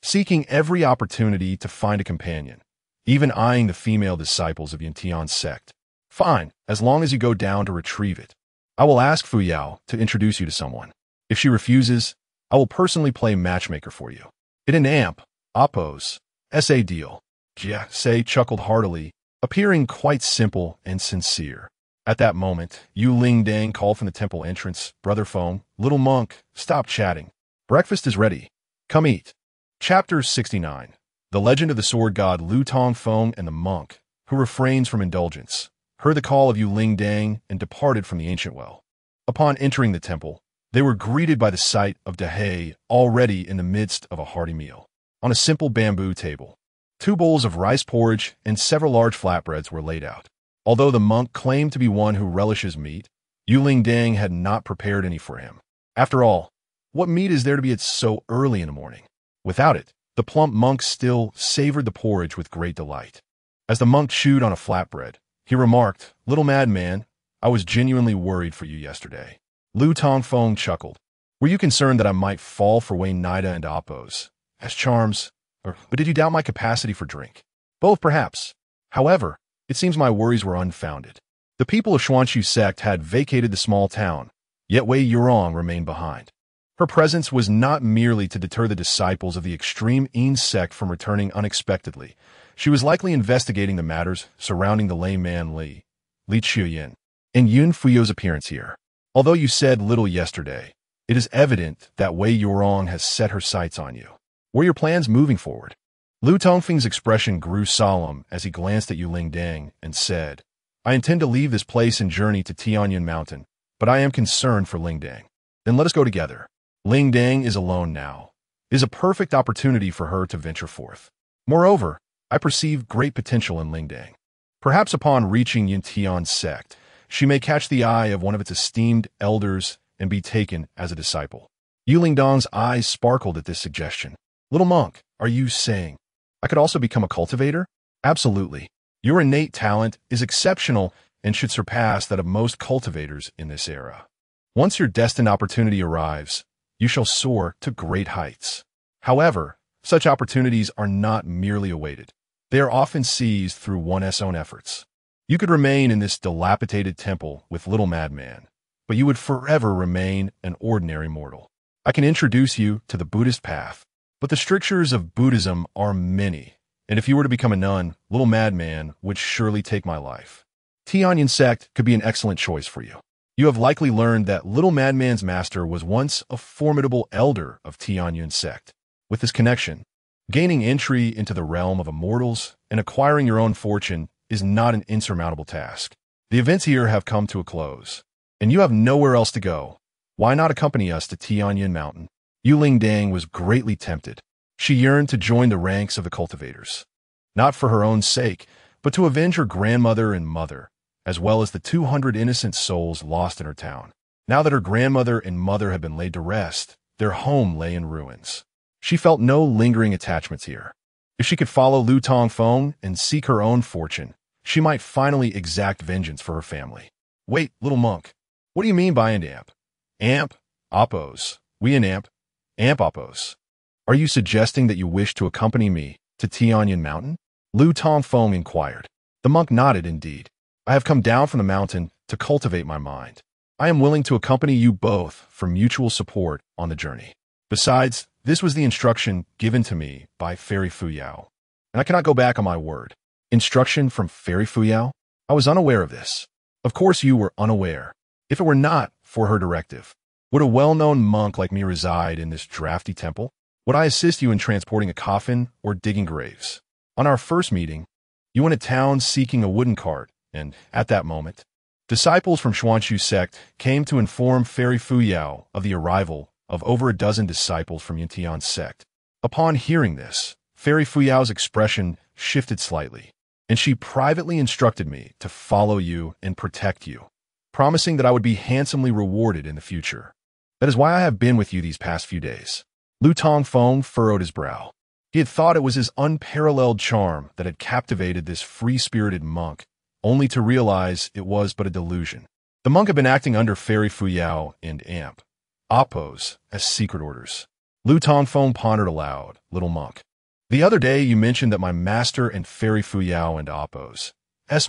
seeking every opportunity to find a companion, even eyeing the female disciples of Yuntian's sect. Fine, as long as you go down to retrieve it. I will ask Fuyao to introduce you to someone. If she refuses, I will personally play matchmaker for you. In an amp, oppose, SA deal. Jia Sei chuckled heartily, appearing quite simple and sincere. At that moment, Yu Ling Dang called from the temple entrance, Brother Feng, little monk, stop chatting. Breakfast is ready. Come eat. Chapter 69. The legend of the sword god Lu Tongfeng and the monk, who refrains from indulgence, heard the call of Yu Ling Dang and departed from the ancient well. Upon entering the temple, they were greeted by the sight of Dehei already in the midst of a hearty meal. On a simple bamboo table, 2 bowls of rice porridge and several large flatbreads were laid out. Although the monk claimed to be one who relishes meat, Yu Ling Dang had not prepared any for him. After all, what meat is there to be at so early in the morning? Without it, the plump monk still savored the porridge with great delight. As the monk chewed on a flatbread, he remarked, Little madman, I was genuinely worried for you yesterday. Lu Tongfeng chuckled. Were you concerned that I might fall for Wayne Nida and Oppos? As charms, but did you doubt my capacity for drink? Both, perhaps. However, it seems my worries were unfounded. The people of Xuanshu sect had vacated the small town, yet Wei Yurong remained behind. Her presence was not merely to deter the disciples of the extreme Yin sect from returning unexpectedly. She was likely investigating the matters surrounding the lame man Li Qiuyin, and Yun Fuyo's appearance here. Although you said little yesterday, it is evident that Wei Yurong has set her sights on you. What are your plans moving forward? Lu Tongfeng's expression grew solemn as he glanced at Yu Ling Dang and said, I intend to leave this place and journey to Tianyan Mountain, but I am concerned for Ling Dang. Then let us go together. Ling Dang is alone now. It is a perfect opportunity for her to venture forth. Moreover, I perceive great potential in Ling Dang. Perhaps upon reaching Yuntian's sect, she may catch the eye of one of its esteemed elders and be taken as a disciple. Yu Ling Dang's eyes sparkled at this suggestion. Little monk, are you saying I could also become a cultivator? Absolutely. Your innate talent is exceptional and should surpass that of most cultivators in this era. Once your destined opportunity arrives, you shall soar to great heights. However, such opportunities are not merely awaited. They are often seized through one's own efforts. You could remain in this dilapidated temple with little madman, but you would forever remain an ordinary mortal. I can introduce you to the Buddhist path, but the strictures of Buddhism are many, and if you were to become a nun, little madman would surely take my life. Tianyan sect could be an excellent choice for you. You have likely learned that Little Madman's master was once a formidable elder of Tianyan sect. With this connection, gaining entry into the realm of immortals and acquiring your own fortune is not an insurmountable task. The events here have come to a close, and you have nowhere else to go. Why not accompany us to Tianyan Mountain? Yuling Dang was greatly tempted. She yearned to join the ranks of the cultivators, not for her own sake, but to avenge her grandmother and mother, as well as the 200 innocent souls lost in her town. Now that her grandmother and mother had been laid to rest, their home lay in ruins. She felt no lingering attachments here. If she could follow Lu Tongfeng and seek her own fortune, she might finally exact vengeance for her family. Wait, little monk. What do you mean by an amp? Amp? Oppos. We an amp? Amp oppos. Are you suggesting that you wish to accompany me to Tianyan Mountain? Lu Tongfeng inquired. The monk nodded indeed. I have come down from the mountain to cultivate my mind. I am willing to accompany you both for mutual support on the journey. Besides, this was the instruction given to me by Fairy Fuyao, and I cannot go back on my word. Instruction from Fairy Fuyao? I was unaware of this. Of course you were unaware. If it were not for her directive, would a well-known monk like me reside in this drafty temple? Would I assist you in transporting a coffin or digging graves? On our first meeting, you went to town seeking a wooden cart, and at that moment, disciples from Xuanxu sect came to inform Fairy Fuyao of the arrival of over a dozen disciples from Yintian sect. Upon hearing this, Fairy Fuyao's expression shifted slightly, and she privately instructed me to follow you and protect you, promising that I would be handsomely rewarded in the future. That is why I have been with you these past few days. Lu Tongfeng furrowed his brow. He had thought it was his unparalleled charm that had captivated this free-spirited monk, only to realize it was but a delusion. The monk had been acting under Fairy Fuyao and Amp Oppos as secret orders. Lu Tongfeng pondered aloud. Little monk. The other day you mentioned that my master and Fairy Fuyao and Oppos'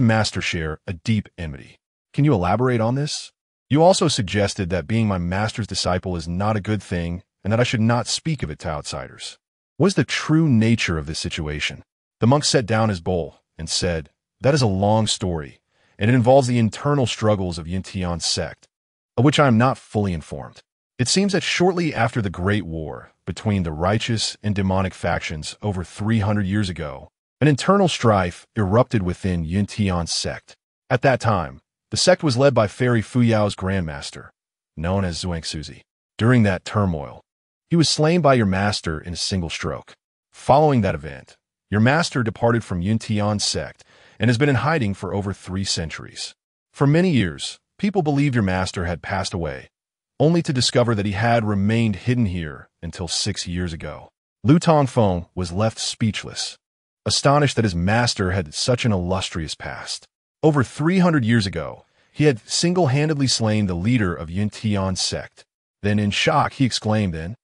master share a deep enmity. Can you elaborate on this? You also suggested that being my master's disciple is not a good thing and that I should not speak of it to outsiders. What is the true nature of this situation? The monk set down his bowl and said, that is a long story, and it involves the internal struggles of Yintian sect, of which I am not fully informed. It seems that shortly after the Great War between the righteous and demonic factions over 300 years ago, an internal strife erupted within Yintian sect. At that time, the sect was led by Fairy Fuyao's grandmaster, known as Zhuangzi. During that turmoil, he was slain by your master in a single stroke. Following that event, your master departed from Yintian sect and has been in hiding for over 3 centuries. For many years, people believed your master had passed away, only to discover that he had remained hidden here until 6 years ago. Lu Tongfeng was left speechless, astonished that his master had such an illustrious past. Over 300 years ago, he had single-handedly slain the leader of Yintian sect. Then in shock, he exclaimed then,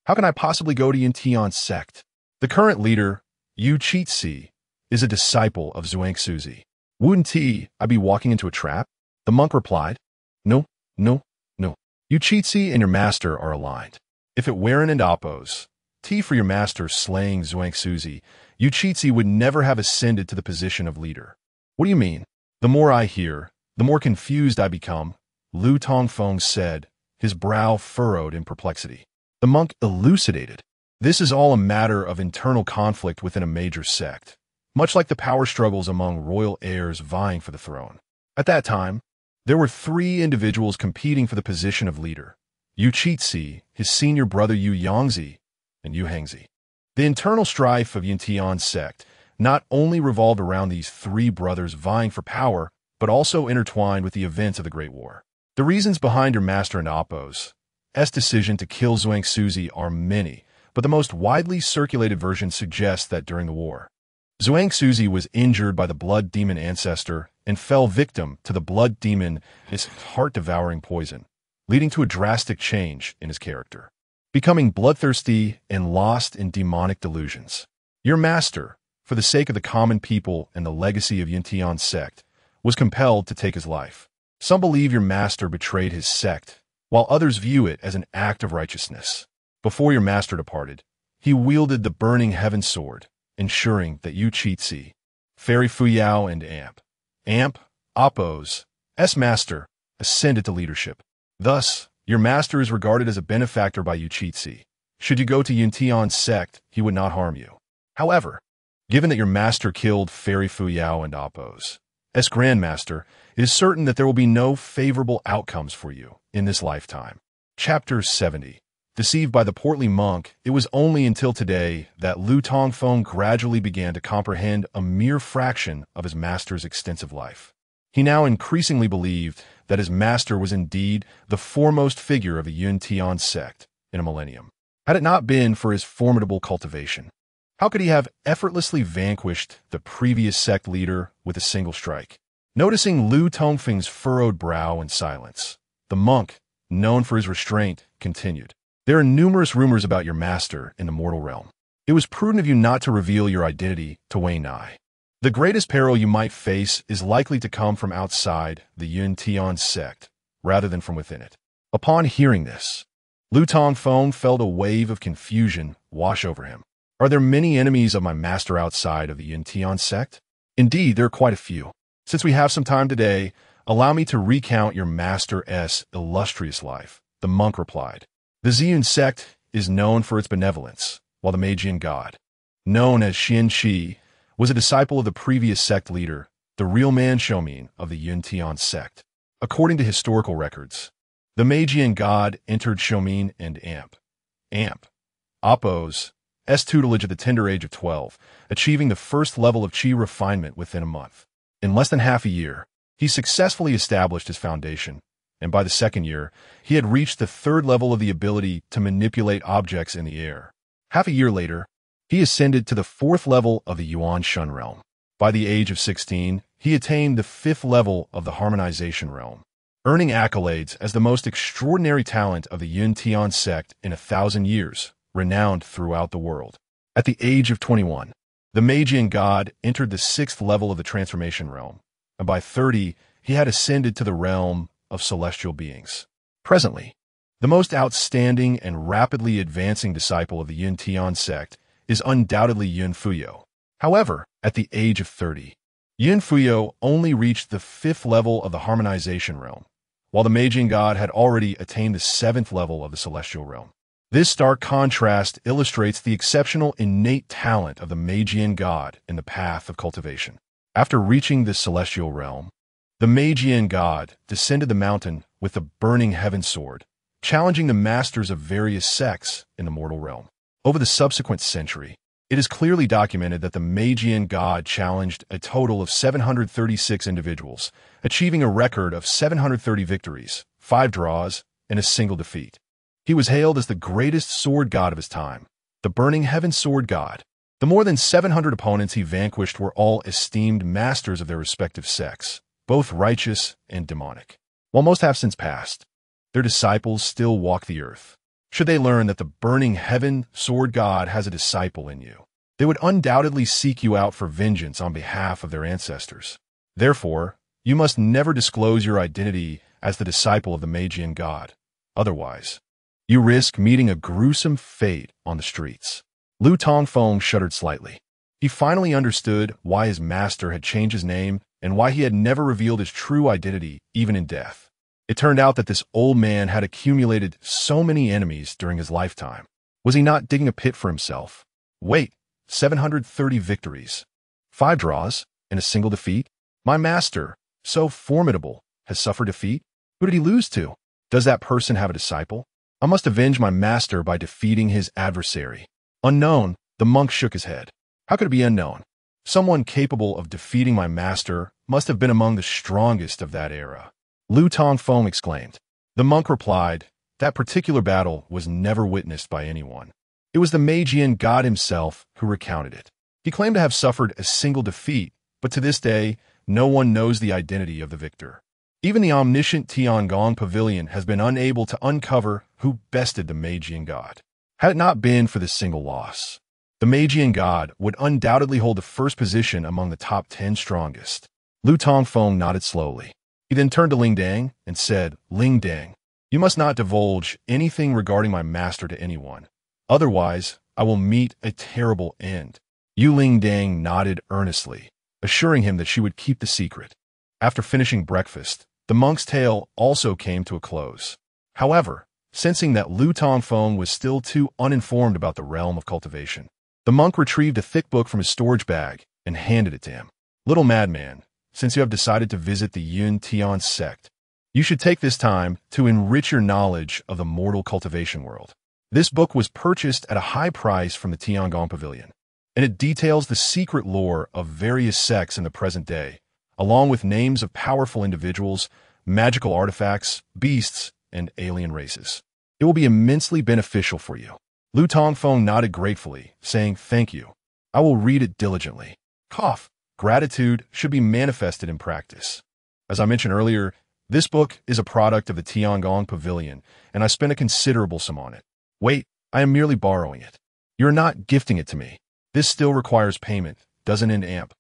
how can I possibly go to Yintian sect? The current leader, Yu Qixi, is a disciple of Zhuangzi. Wouldn't I be walking into a trap? The monk replied, no. Yu Qixi and your master are aligned. If it weren't and Oppos, for your master slaying Zhuangzi, Yu Qixi would never have ascended to the position of leader. What do you mean? The more I hear, the more confused I become, Lu Tongfeng said, his brow furrowed in perplexity. The monk elucidated. This is all a matter of internal conflict within a major sect, much like the power struggles among royal heirs vying for the throne. At that time, there were 3 individuals competing for the position of leader: Yu Qixi, his senior brother Yu Yangzi, and Yu Hengzi. The internal strife of Yintian sect not only revolved around these 3 brothers vying for power, but also intertwined with the events of the Great War. The reasons behind your master and Oppos' decision to kill Zhuangzi are many, but the most widely circulated version suggests that during the war, Zhuangzi was injured by the blood demon ancestor and fell victim to the blood demon's heart-devouring poison, leading to a drastic change in his character, becoming bloodthirsty and lost in demonic delusions. Your master, for the sake of the common people and the legacy of Yintian sect, was compelled to take his life. Some believe your master betrayed his sect, while others view it as an act of righteousness. Before your master departed, he wielded the burning heaven sword, ensuring that Yu Qixi, Fairy Fuyao and Amp Appo's master, ascended to leadership. Thus, your master is regarded as a benefactor by Yuchitsi. Should you go to Yuntian's sect, he would not harm you. However, given that your master killed Fairy Fuyao and Appo's Grandmaster, it is certain that there will be no favorable outcomes for you in this lifetime. Chapter 70. Deceived by the portly monk, it was only until today that Lu Tongfeng gradually began to comprehend a mere fraction of his master's extensive life. He now increasingly believed that his master was indeed the foremost figure of the Yuntian sect in a millennium. Had it not been for his formidable cultivation, how could he have effortlessly vanquished the previous sect leader with a single strike? Noticing Lu Tongfeng's furrowed brow in silence, the monk, known for his restraint, continued. There are numerous rumors about your master in the mortal realm. It was prudent of you not to reveal your identity to Wei Nai. The greatest peril you might face is likely to come from outside the Yuntian sect, rather than from within it. Upon hearing this, Lu Tongfeng felt a wave of confusion wash over him. Are there many enemies of my master outside of the Yuntian sect? Indeed, there are quite a few. Since we have some time today, allow me to recount your master's illustrious life, the monk replied. The Ziyun sect is known for its benevolence, while the Magian god, known as Xian Shi, was a disciple of the previous sect leader, the real man Shomin of the Yuntian sect. According to historical records, the Magian god entered Shomin and Appo's tutelage at the tender age of 12, achieving the first level of Qi refinement within a month. In less than half a year, he successfully established his foundation, and by the second year, he had reached the third level of the ability to manipulate objects in the air. Half a year later, he ascended to the fourth level of the Yuan Shun realm. By the age of 16, he attained the fifth level of the harmonization realm, earning accolades as the most extraordinary talent of the Yuntian sect in 1,000 years, renowned throughout the world. At the age of 21, the Magian god entered the sixth level of the transformation realm, and by 30, he had ascended to the realm of celestial beings. Presently, the most outstanding and rapidly advancing disciple of the Yuntian sect is undoubtedly Yun Fuyo. However, at the age of 30, Yun Fuyo only reached the fifth level of the harmonization realm, while the Magian god had already attained the seventh level of the celestial realm. This stark contrast illustrates the exceptional innate talent of the Magian god in the path of cultivation. After reaching this celestial realm, the Magian god descended the mountain with the burning heaven sword, challenging the masters of various sects in the mortal realm. Over the subsequent century, it is clearly documented that the Magian god challenged a total of 736 individuals, achieving a record of 730 victories, 5 draws, and a single defeat. He was hailed as the greatest sword god of his time, the burning heaven sword god. The more than 700 opponents he vanquished were all esteemed masters of their respective sects, both righteous and demonic. While most have since passed, their disciples still walk the earth. Should they learn that the burning heaven sword god has a disciple in you, they would undoubtedly seek you out for vengeance on behalf of their ancestors. Therefore, you must never disclose your identity as the disciple of the Magian god. Otherwise, you risk meeting a gruesome fate on the streets. Lu Tongfeng shuddered slightly. He finally understood why his master had changed his name and why he had never revealed his true identity, even in death. It turned out that this old man had accumulated so many enemies during his lifetime. Was he not digging a pit for himself? Wait, 730 victories, 5 draws, and a single defeat? My master, so formidable, has suffered defeat? Who did he lose to? Does that person have a disciple? I must avenge my master by defeating his adversary. Unknown, the monk shook his head. How could it be unknown? Someone capable of defeating my master must have been among the strongest of that era. Lu Tongfeng exclaimed. The monk replied, that particular battle was never witnessed by anyone. It was the Magian god himself who recounted it. He claimed to have suffered a single defeat, but to this day, no one knows the identity of the victor. Even the omniscient Tiangong Pavilion has been unable to uncover who bested the Magian god. Had it not been for this single loss, the Magian god would undoubtedly hold the first position among the top 10 strongest. Lu Tongfeng nodded slowly. He then turned to Ling Dang and said, Ling Dang, you must not divulge anything regarding my master to anyone. Otherwise, I will meet a terrible end. Yu Ling Dang nodded earnestly, assuring him that she would keep the secret. After finishing breakfast, the monk's tale also came to a close. However, sensing that Lu Tongfeng was still too uninformed about the realm of cultivation, the monk retrieved a thick book from his storage bag and handed it to him. Little madman, since you have decided to visit the Yun Tian sect, you should take this time to enrich your knowledge of the mortal cultivation world. This book was purchased at a high price from the Tiangong Pavilion, and it details the secret lore of various sects in the present day, along with names of powerful individuals, magical artifacts, beasts, and alien races. It will be immensely beneficial for you. Lu Tongfeng nodded gratefully, saying, "Thank you. I will read it diligently." Cough. Gratitude should be manifested in practice. As I mentioned earlier, this book is a product of the Tiangong Pavilion, and I spent a considerable sum on it. Wait, I am merely borrowing it. You're not gifting it to me. This still requires payment, doesn't it, Amp?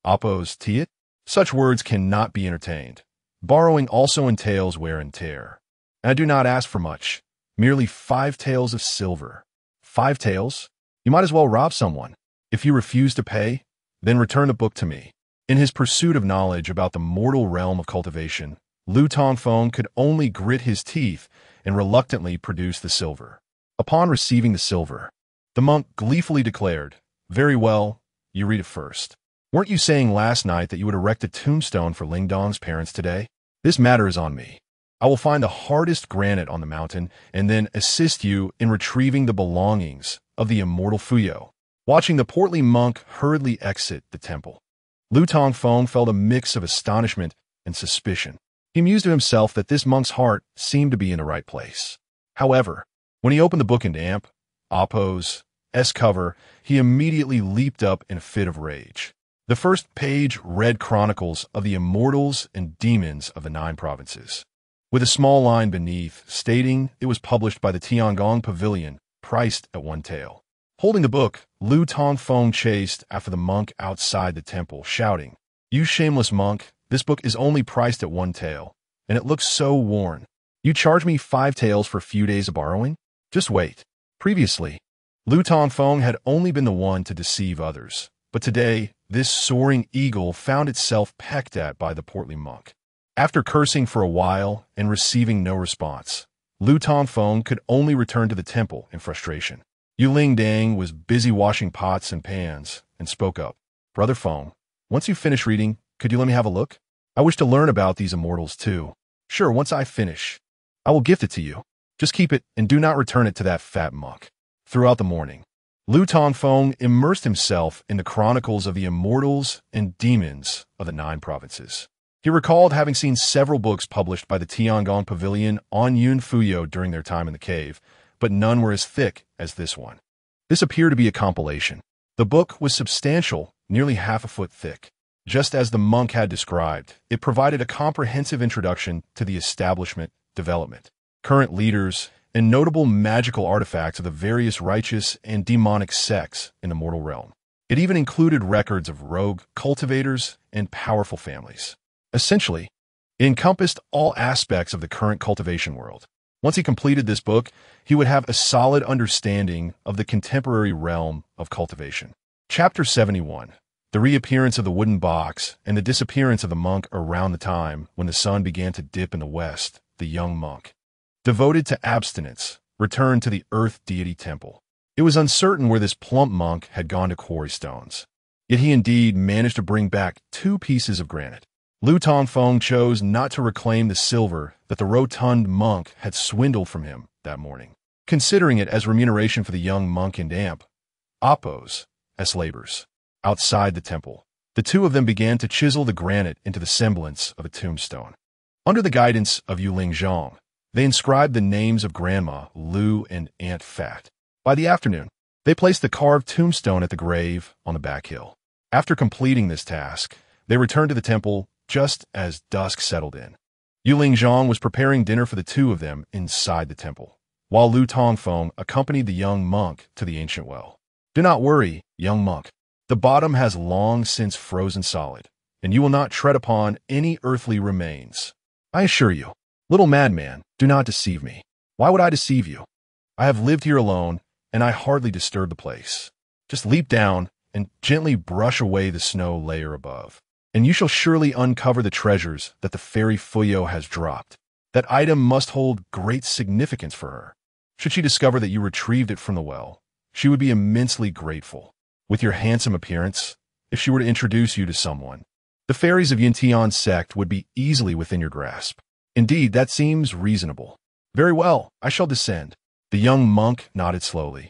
Oppose it? Such words cannot be entertained. Borrowing also entails wear and tear. And I do not ask for much, merely 5 taels of silver. 5 taels? You might as well rob someone. If you refuse to pay, then return the book to me. In his pursuit of knowledge about the mortal realm of cultivation, Lu Tongfeng could only grit his teeth and reluctantly produce the silver. Upon receiving the silver, the monk gleefully declared, "Very well, you read it first. Weren't you saying last night that you would erect a tombstone for Lingdong's parents today? This matter is on me. I will find the hardest granite on the mountain and then assist you in retrieving the belongings of the immortal Fuyo." Watching the portly monk hurriedly exit the temple, Lu Tongfeng felt a mix of astonishment and suspicion. He mused to himself that this monk's heart seemed to be in the right place. However, when he opened the book into Amp, Oppo's S cover, he immediately leaped up in a fit of rage. The first page read chronicles of the Immortals and demons of the 9 provinces, with a small line beneath stating it was published by the Tiangong Pavilion, priced at 1 tael. Holding the book, Lu Tongfeng chased after the monk outside the temple, shouting, "You shameless monk, this book is only priced at 1 tael, and it looks so worn. You charge me 5 taels for a few days of borrowing? Just wait." Previously, Lu Tongfeng had only been the one to deceive others, but today, this soaring eagle found itself pecked at by the portly monk. After cursing for a while and receiving no response, Lu Tongfeng could only return to the temple in frustration. Yuling Dang was busy washing pots and pans and spoke up. "Brother Feng, once you finish reading, could you let me have a look? I wish to learn about these immortals too." "Sure, once I finish, I will gift it to you. Just keep it and do not return it to that fat monk." Throughout the morning, Lu Tongfeng immersed himself in the chronicles of the immortals and demons of the 9 provinces. He recalled having seen several books published by the Tiangong Pavilion on Yun Fuyo during their time in the cave, but none were as thick as this one. This appeared to be a compilation. The book was substantial, nearly half a foot thick. Just as the monk had described, it provided a comprehensive introduction to the establishment, development, current leaders, and notable magical artifacts of the various righteous and demonic sects in the mortal realm. It even included records of rogue cultivators and powerful families. Essentially, it encompassed all aspects of the current cultivation world. Once he completed this book, he would have a solid understanding of the contemporary realm of cultivation. Chapter 71. The reappearance of the wooden box and the disappearance of the monk around the time when the sun began to dip in the west, the young monk, devoted to abstinence, returned to the earth deity temple. It was uncertain where this plump monk had gone to quarry stones. Yet he indeed managed to bring back 2 pieces of granite. Lu Tongfeng chose not to reclaim the silver that the rotund monk had swindled from him that morning, considering it as remuneration for the young monk and Amp, Oppo's S labors. Outside the temple, the 2 of them began to chisel the granite into the semblance of a tombstone. Under the guidance of Yuling Zhang, they inscribed the names of Grandma, Lu, and Aunt Fat. By the afternoon, they placed the carved tombstone at the grave on the back hill. After completing this task, they returned to the temple just as dusk settled in. Yuling Zhang was preparing dinner for the 2 of them inside the temple, while Lu Tongfeng accompanied the young monk to the ancient well. "Do not worry, young monk. The bottom has long since frozen solid, and you will not tread upon any earthly remains. I assure you, little madman, do not deceive me. Why would I deceive you? I have lived here alone, and I hardly disturb the place. Just leap down and gently brush away the snow layer above." and you shall surely uncover the treasures that the fairy Fuyo has dropped. That item must hold great significance for her. Should she discover that you retrieved it from the well, she would be immensely grateful. With your handsome appearance, if she were to introduce you to someone, the fairies of Yintian's sect would be easily within your grasp. Indeed, that seems reasonable. Very well, I shall descend. The young monk nodded slowly.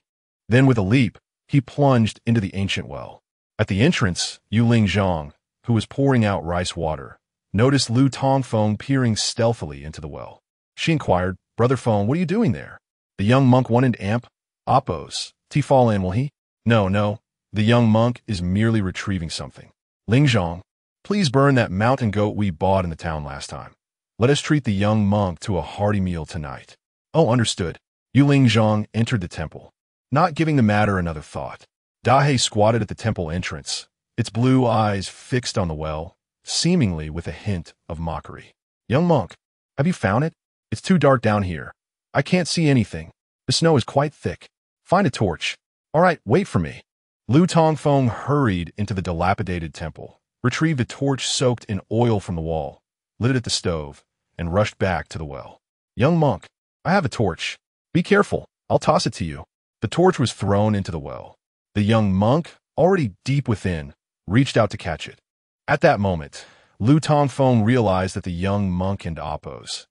Then with a leap, he plunged into the ancient well. At the entrance, Yu Lingzhong, who was pouring out rice water, noticed Lu Tongfeng peering stealthily into the well. She inquired, Brother Feng, what are you doing there? The young monk wanted amp. Oppos. T fall in, will he? No. The young monk is merely retrieving something. Lingzhong, please burn that mountain goat we bought in the town last time. Let us treat the young monk to a hearty meal tonight. Oh, understood. Yu Lingzhong entered the temple, not giving the matter another thought. Dahe squatted at the temple entrance, its blue eyes fixed on the well, seemingly with a hint of mockery. Young monk, have you found it? It's too dark down here. I can't see anything. The snow is quite thick. Find a torch. All right, wait for me. Lu Tongfeng hurried into the dilapidated temple, retrieved a torch soaked in oil from the wall, lit it at the stove, and rushed back to the well. Young monk, I have a torch. Be careful, I'll toss it to you. The torch was thrown into the well. The young monk, already deep within, reached out to catch it. At that moment, Lu Tongfeng realized that the young monk and Oppos'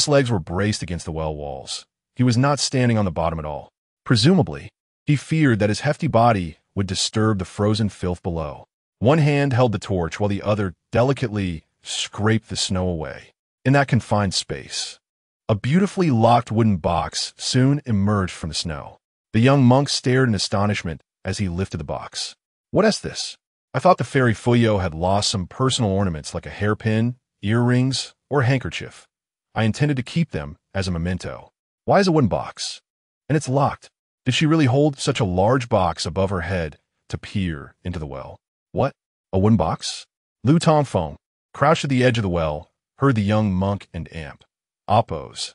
legs were braced against the well walls. He was not standing on the bottom at all. Presumably, he feared that his hefty body would disturb the frozen filth below. One hand held the torch while the other delicately scraped the snow away. In that confined space, a beautifully locked wooden box soon emerged from the snow. The young monk stared in astonishment as he lifted the box. What is this? I thought the fairy Fuyo had lost some personal ornaments like a hairpin, earrings, or a handkerchief. I intended to keep them as a memento. Why is a wooden box? And it's locked. Did she really hold such a large box above her head to peer into the well? What? A wooden box? Lu Tongfeng, crouched at the edge of the well, heard the young monk and amp. Oppos'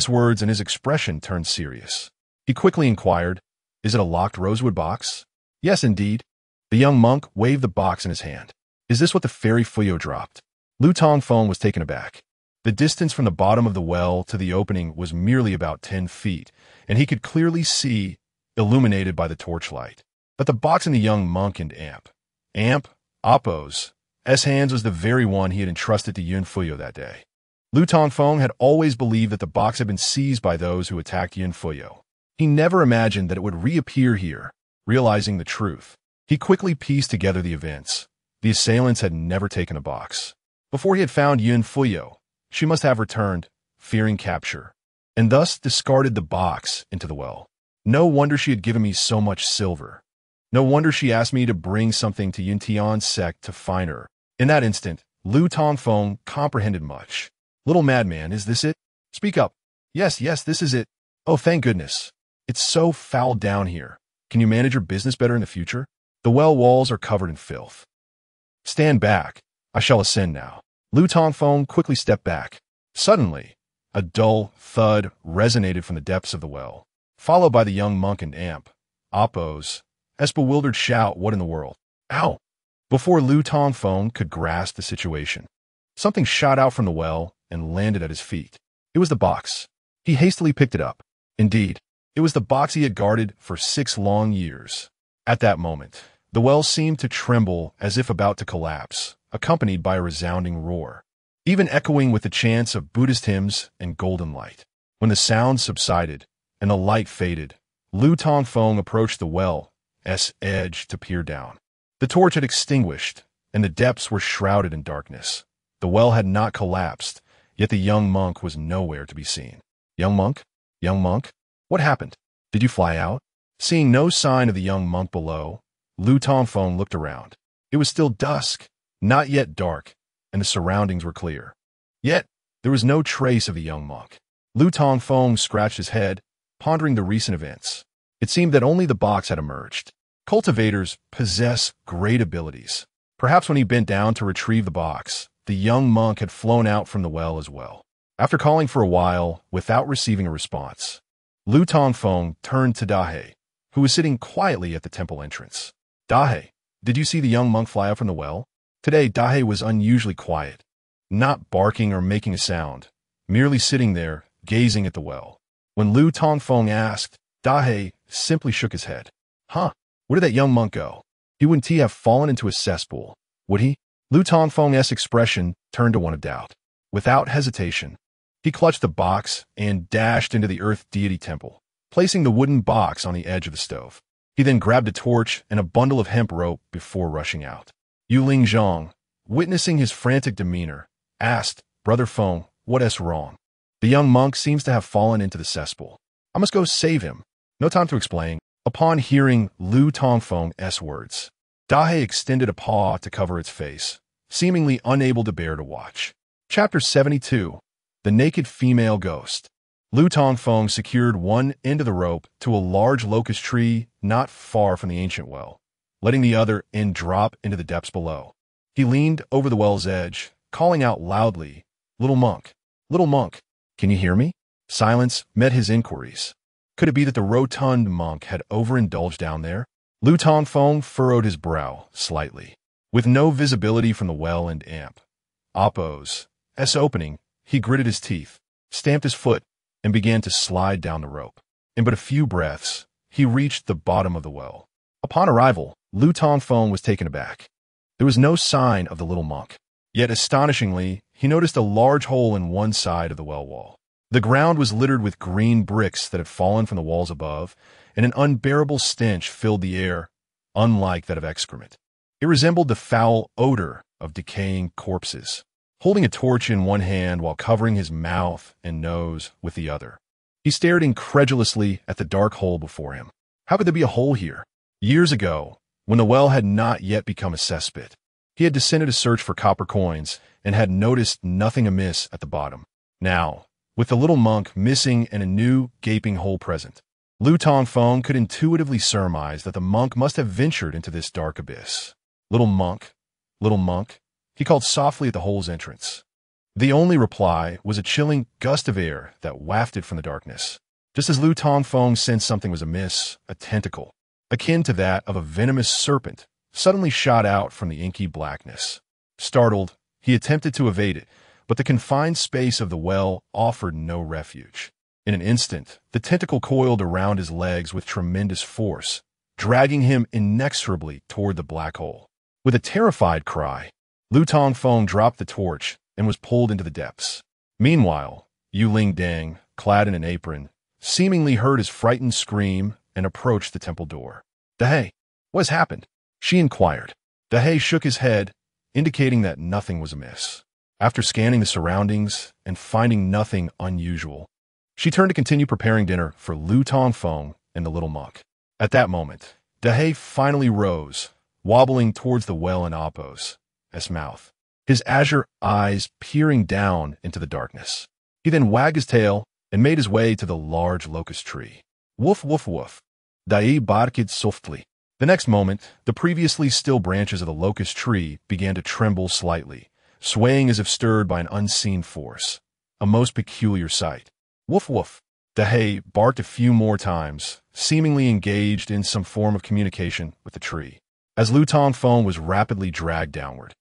words and his expression turned serious. He quickly inquired, is it a locked rosewood box? Yes, indeed. The young monk waved the box in his hand. Is this what the fairy Fuyo dropped? Lu Tongfeng was taken aback. The distance from the bottom of the well to the opening was merely about 10 feet, and he could clearly see, illuminated by the torchlight, that the box in the young monk and amp, Oppos' hands was the very one he had entrusted to Yun Fuyo that day. Lu Tongfeng had always believed that the box had been seized by those who attacked Yun Fuyo. He never imagined that it would reappear here. Realizing the truth, he quickly pieced together the events. The assailants had never taken a box. Before he had found Yun Fuyo, she must have returned, fearing capture, and thus discarded the box into the well. No wonder she had given me so much silver. No wonder she asked me to bring something to Yintian's sect to find her. In that instant, Lu Tongfeng comprehended much. Little madman, is this it? Speak up. Yes, this is it. Oh, thank goodness. It's so foul down here. Can you manage your business better in the future? The well walls are covered in filth. Stand back. I shall ascend now. Lu Tongfeng quickly stepped back. Suddenly, a dull thud resonated from the depths of the well, followed by the young monk and amp, Oppos' bewildered shout, what in the world? Ow! Before Lu Tongfeng could grasp the situation, something shot out from the well and landed at his feet. It was the box. He hastily picked it up. Indeed, it was the box he had guarded for 6 long years. At that moment, the well seemed to tremble as if about to collapse, accompanied by a resounding roar, even echoing with the chants of Buddhist hymns and golden light. When the sound subsided and the light faded, Lu Tongfeng approached the well's edge to peer down. The torch had extinguished, and the depths were shrouded in darkness. The well had not collapsed, yet the young monk was nowhere to be seen. Young monk? Young monk? What happened? Did you fly out? Seeing no sign of the young monk below, Lu Tongfeng looked around. It was still dusk, not yet dark, and the surroundings were clear. Yet, there was no trace of the young monk. Lu Tongfeng scratched his head, pondering the recent events. It seemed that only the box had emerged. Cultivators possess great abilities. Perhaps when he bent down to retrieve the box, the young monk had flown out from the well as well. After calling for a while without receiving a response, Lu Tongfeng turned to Dahe, who was sitting quietly at the temple entrance. Dahe, did you see the young monk fly out from the well? Today, Dahe was unusually quiet, not barking or making a sound, merely sitting there, gazing at the well. When Lu Tongfeng asked, Dahe simply shook his head. Huh? Where did that young monk go? He wouldn't have fallen into a cesspool, would he? Lu Tongfeng's expression turned to one of doubt. Without hesitation, he clutched the box and dashed into the earth deity temple, placing the wooden box on the edge of the stove. He then grabbed a torch and a bundle of hemp rope before rushing out. Yuling Zhang, witnessing his frantic demeanor, asked, Brother Feng, what is wrong? The young monk seems to have fallen into the cesspool. I must go save him. No time to explain. Upon hearing Lu Tongfeng's words, Dahe extended a paw to cover its face, seemingly unable to bear to watch. Chapter 72. The Naked Female Ghost. Lu Tongfeng secured one end of the rope to a large locust tree not far from the ancient well, letting the other end drop into the depths below. He leaned over the well's edge, calling out loudly, Little monk, can you hear me? Silence met his inquiries. Could it be that the rotund monk had overindulged down there? Lu Tongfeng furrowed his brow slightly. With no visibility from the well and amp Oppo's opening, he gritted his teeth, stamped his foot, and began to slide down the rope. In but a few breaths, he reached the bottom of the well. Upon arrival, Lu Tongfeng was taken aback. There was no sign of the little monk. Yet astonishingly, he noticed a large hole in one side of the well wall. The ground was littered with green bricks that had fallen from the walls above, and an unbearable stench filled the air, unlike that of excrement. It resembled the foul odor of decaying corpses. Holding a torch in one hand while covering his mouth and nose with the other, he stared incredulously at the dark hole before him. How could there be a hole here? Years ago, when the well had not yet become a cesspit, he had descended to search for copper coins and had noticed nothing amiss at the bottom. Now, with the little monk missing and a new gaping hole present, Lu Tongfeng could intuitively surmise that the monk must have ventured into this dark abyss. Little monk, he called softly at the hole's entrance. The only reply was a chilling gust of air that wafted from the darkness. Just as Lu Tongfeng sensed something was amiss, a tentacle, akin to that of a venomous serpent, suddenly shot out from the inky blackness. Startled, he attempted to evade it, but the confined space of the well offered no refuge. In an instant, the tentacle coiled around his legs with tremendous force, dragging him inexorably toward the black hole. With a terrified cry, Lu Tongfeng dropped the torch and was pulled into the depths. Meanwhile, Yuling Dang, clad in an apron, seemingly heard his frightened scream and approached the temple door. Dahe, what has happened? She inquired. Dahe shook his head, indicating that nothing was amiss. After scanning the surroundings and finding nothing unusual, she turned to continue preparing dinner for Lu Tongfeng and the little monk. At that moment, Dahe finally rose, wobbling towards the well in Oppo's mouth, his azure eyes peering down into the darkness. He then wagged his tail and made his way to the large locust tree. Woof, woof, woof. Dahe barked softly. The next moment, the previously still branches of the locust tree began to tremble slightly, swaying as if stirred by an unseen force. A most peculiar sight. Woof, woof. Dahe barked a few more times, seemingly engaged in some form of communication with the tree. As Lu Tongfeng was rapidly dragged downward,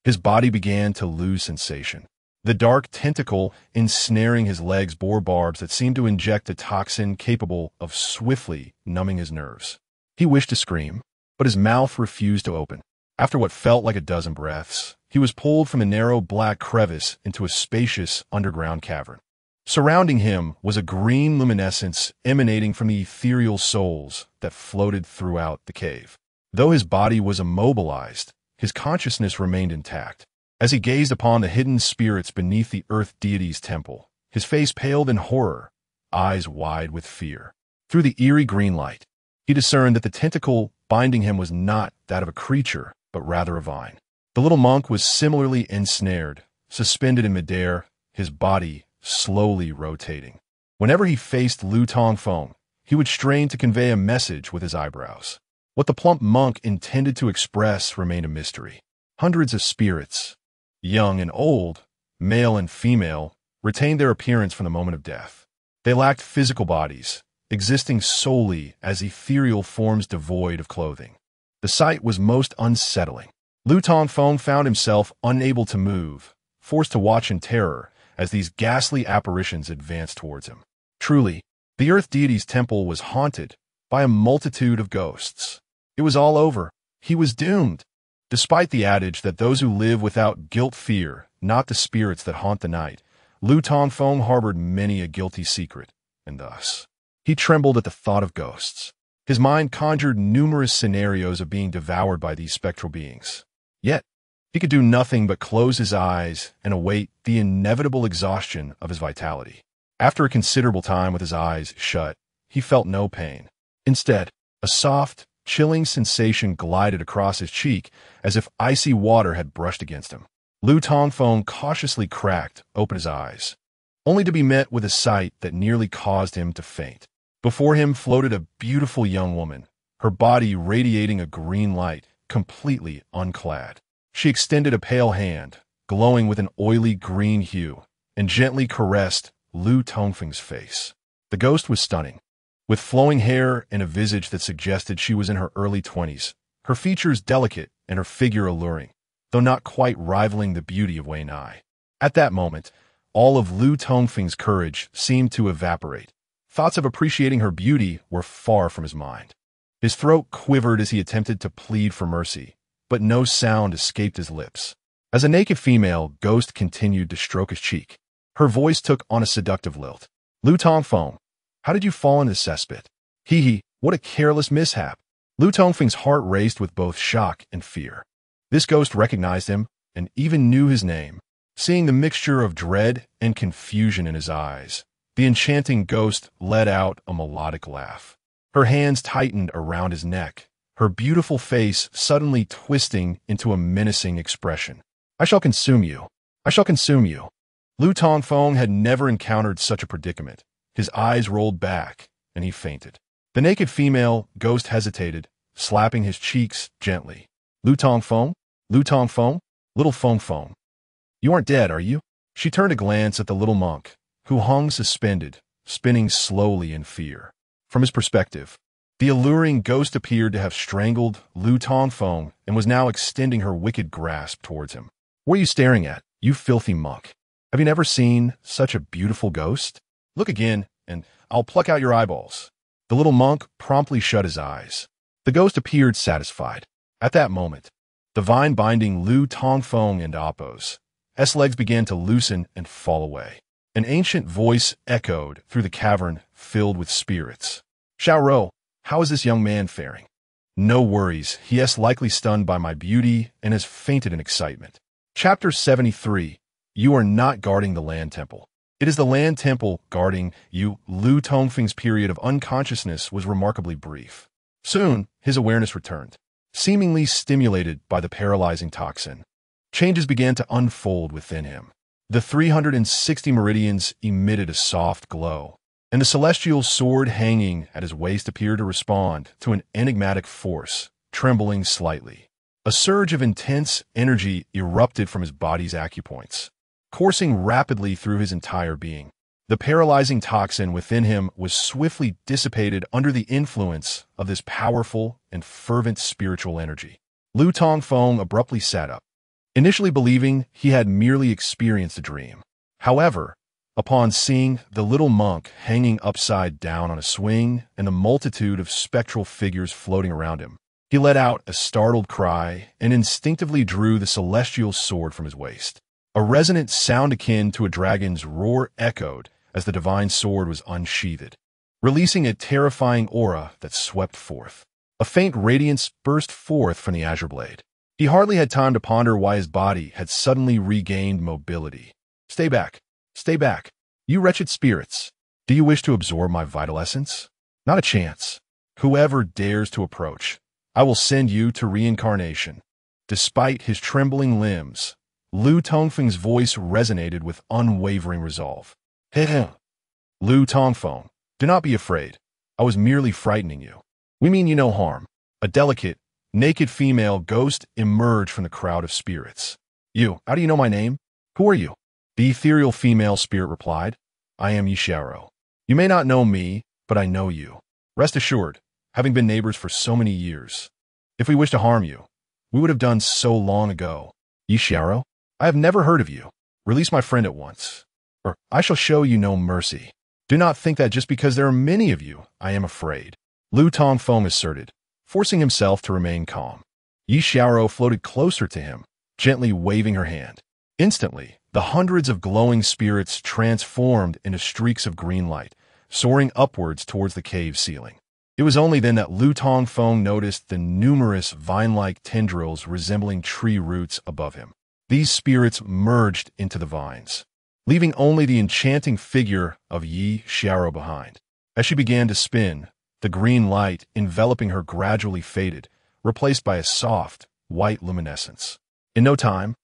his body began to lose sensation. The dark tentacle ensnaring his legs bore barbs that seemed to inject a toxin capable of swiftly numbing his nerves. He wished to scream, but his mouth refused to open. After what felt like a dozen breaths, he was pulled from a narrow black crevice into a spacious underground cavern. Surrounding him was a green luminescence emanating from the ethereal souls that floated throughout the cave. Though his body was immobilized, his consciousness remained intact. As he gazed upon the hidden spirits beneath the earth deity's temple, his face paled in horror, eyes wide with fear. Through the eerie green light, he discerned that the tentacle binding him was not that of a creature, but rather a vine. The little monk was similarly ensnared, suspended in midair, his body slowly rotating. Whenever he faced Lu Tongfeng, he would strain to convey a message with his eyebrows. What the plump monk intended to express remained a mystery. Hundreds of spirits, young and old, male and female, retained their appearance from the moment of death. They lacked physical bodies, existing solely as ethereal forms devoid of clothing. The sight was most unsettling. Lu Tongfeng found himself unable to move, forced to watch in terror as these ghastly apparitions advanced towards him. Truly, the Earth Deity's temple was haunted by a multitude of ghosts. It was all over. He was doomed. Despite the adage that those who live without guilt fear not the spirits that haunt the night, Lu Tongfeng harbored many a guilty secret, and thus he trembled at the thought of ghosts. His mind conjured numerous scenarios of being devoured by these spectral beings. Yet, he could do nothing but close his eyes and await the inevitable exhaustion of his vitality. After a considerable time with his eyes shut, he felt no pain. Instead, a soft, chilling sensation glided across his cheek as if icy water had brushed against him. Lu Tongfeng cautiously cracked open his eyes, only to be met with a sight that nearly caused him to faint. Before him floated a beautiful young woman, her body radiating a green light, completely unclad. She extended a pale hand, glowing with an oily green hue, and gently caressed Lu Tongfeng's face. The ghost was stunning, with flowing hair and a visage that suggested she was in her early 20s, her features delicate and her figure alluring, though not quite rivaling the beauty of Wei Nai. At that moment, all of Lu Tongfeng's courage seemed to evaporate. Thoughts of appreciating her beauty were far from his mind. His throat quivered as he attempted to plead for mercy, but no sound escaped his lips. As a naked female, Ghost continued to stroke his cheek. Her voice took on a seductive lilt. Lu Tongfeng, how did you fall into this cesspit? Hee, what a careless mishap. Lu Tongfeng's heart raced with both shock and fear. This ghost recognized him and even knew his name. Seeing the mixture of dread and confusion in his eyes, the enchanting ghost let out a melodic laugh. Her hands tightened around his neck, her beautiful face suddenly twisting into a menacing expression. I shall consume you. I shall consume you. Lu Tongfeng had never encountered such a predicament. His eyes rolled back, and he fainted. The naked female ghost hesitated, slapping his cheeks gently. Lu Tongfeng? Lu Tongfeng? Little Feng Feng. You aren't dead, are you? She turned a glance at the little monk, who hung suspended, spinning slowly in fear. From his perspective, the alluring ghost appeared to have strangled Lu Tongfeng and was now extending her wicked grasp towards him. What are you staring at, you filthy monk? Have you never seen such a beautiful ghost? Look again, and I'll pluck out your eyeballs. The little monk promptly shut his eyes. The ghost appeared satisfied. At that moment, the vine binding Lu Tongfeng and Appo's legs began to loosen and fall away. An ancient voice echoed through the cavern filled with spirits. Xiao Rou, how is this young man faring? No worries, he is likely stunned by my beauty and has fainted in excitement. Chapter 73. You are not guarding the land temple. It is the land temple guarding you. Lu Tongfeng's period of unconsciousness was remarkably brief. Soon, his awareness returned, seemingly stimulated by the paralyzing toxin. Changes began to unfold within him. The 360 meridians emitted a soft glow, and the celestial sword hanging at his waist appeared to respond to an enigmatic force, trembling slightly. A surge of intense energy erupted from his body's acupoints, coursing rapidly through his entire being. The paralyzing toxin within him was swiftly dissipated under the influence of this powerful and fervent spiritual energy. Lu Tongfeng abruptly sat up, initially believing he had merely experienced a dream. However, upon seeing the little monk hanging upside down on a swing and the multitude of spectral figures floating around him, he let out a startled cry and instinctively drew the celestial sword from his waist. A resonant sound akin to a dragon's roar echoed as the divine sword was unsheathed, releasing a terrifying aura that swept forth. A faint radiance burst forth from the azure blade. He hardly had time to ponder why his body had suddenly regained mobility. Stay back. Stay back. You wretched spirits. Do you wish to absorb my vital essence? Not a chance. Whoever dares to approach, I will send you to reincarnation. Despite his trembling limbs, Lu Tongfeng's voice resonated with unwavering resolve. Heh. Lu Tongfeng, do not be afraid. I was merely frightening you. We mean you no harm. A delicate, naked female ghost emerged from the crowd of spirits. You, how do you know my name? Who are you? The ethereal female spirit replied. I am Yisharo. You may not know me, but I know you. Rest assured, having been neighbors for so many years. If we wish to harm you, we would have done so long ago. Yi Xiaoro, I have never heard of you. Release my friend at once, or I shall show you no mercy. Do not think that just because there are many of you, I am afraid. Lu Tongfeng asserted, forcing himself to remain calm. Yi Xiaoro floated closer to him, gently waving her hand. Instantly, the hundreds of glowing spirits transformed into streaks of green light, soaring upwards towards the cave ceiling. It was only then that Lu Tongfeng noticed the numerous vine-like tendrils resembling tree roots above him. These spirits merged into the vines, leaving only the enchanting figure of Yi Xiaoro behind. As she began to spin, the green light enveloping her gradually faded, replaced by a soft, white luminescence. In no time,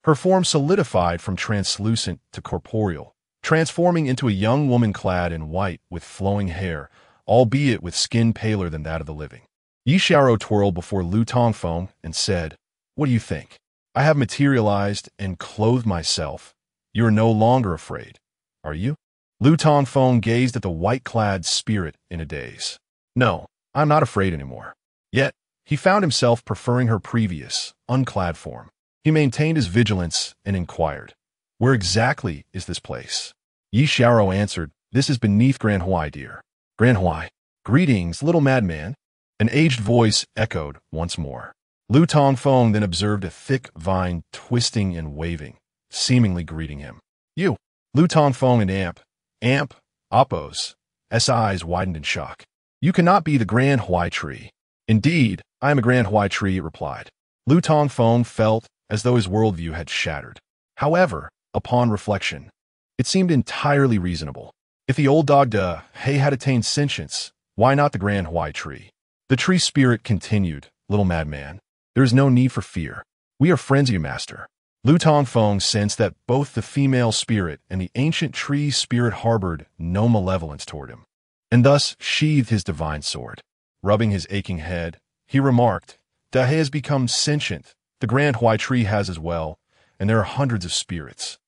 her form solidified from translucent to corporeal, transforming into a young woman clad in white with flowing hair, albeit with skin paler than that of the living. Yi Xiaoro twirled before Lu Tongfeng and said, "What do you think? I have materialized and clothed myself. You are no longer afraid, are you?" Lu Tongfeng gazed at the white-clad spirit in a daze. "No, I'm not afraid anymore." Yet, he found himself preferring her previous, unclad form. He maintained his vigilance and inquired, "Where exactly is this place?" Yi Xiaoro answered, "This is beneath Grand Huai, dear." "Grand Huai, greetings, little madman." An aged voice echoed once more. Lu Tongfeng then observed a thick vine twisting and waving, seemingly greeting him. "You!" Lu Tongfeng and Amp, Appos, eyes widened in shock. "You cannot be the Grand Huai tree." "Indeed, I am a Grand Huai tree," it replied. Lu Tongfeng felt as though his worldview had shattered. However, upon reflection, it seemed entirely reasonable. If the old dog He had attained sentience, why not the Grand Huai tree? The tree spirit continued, "Little madman, there is no need for fear. We are friends of you, master." Lu Tongfeng sensed that both the female spirit and the ancient tree spirit harbored no malevolence toward him, and thus sheathed his divine sword. Rubbing his aching head, he remarked, "He has become sentient. The Grand Huai tree has as well, and there are hundreds of spirits.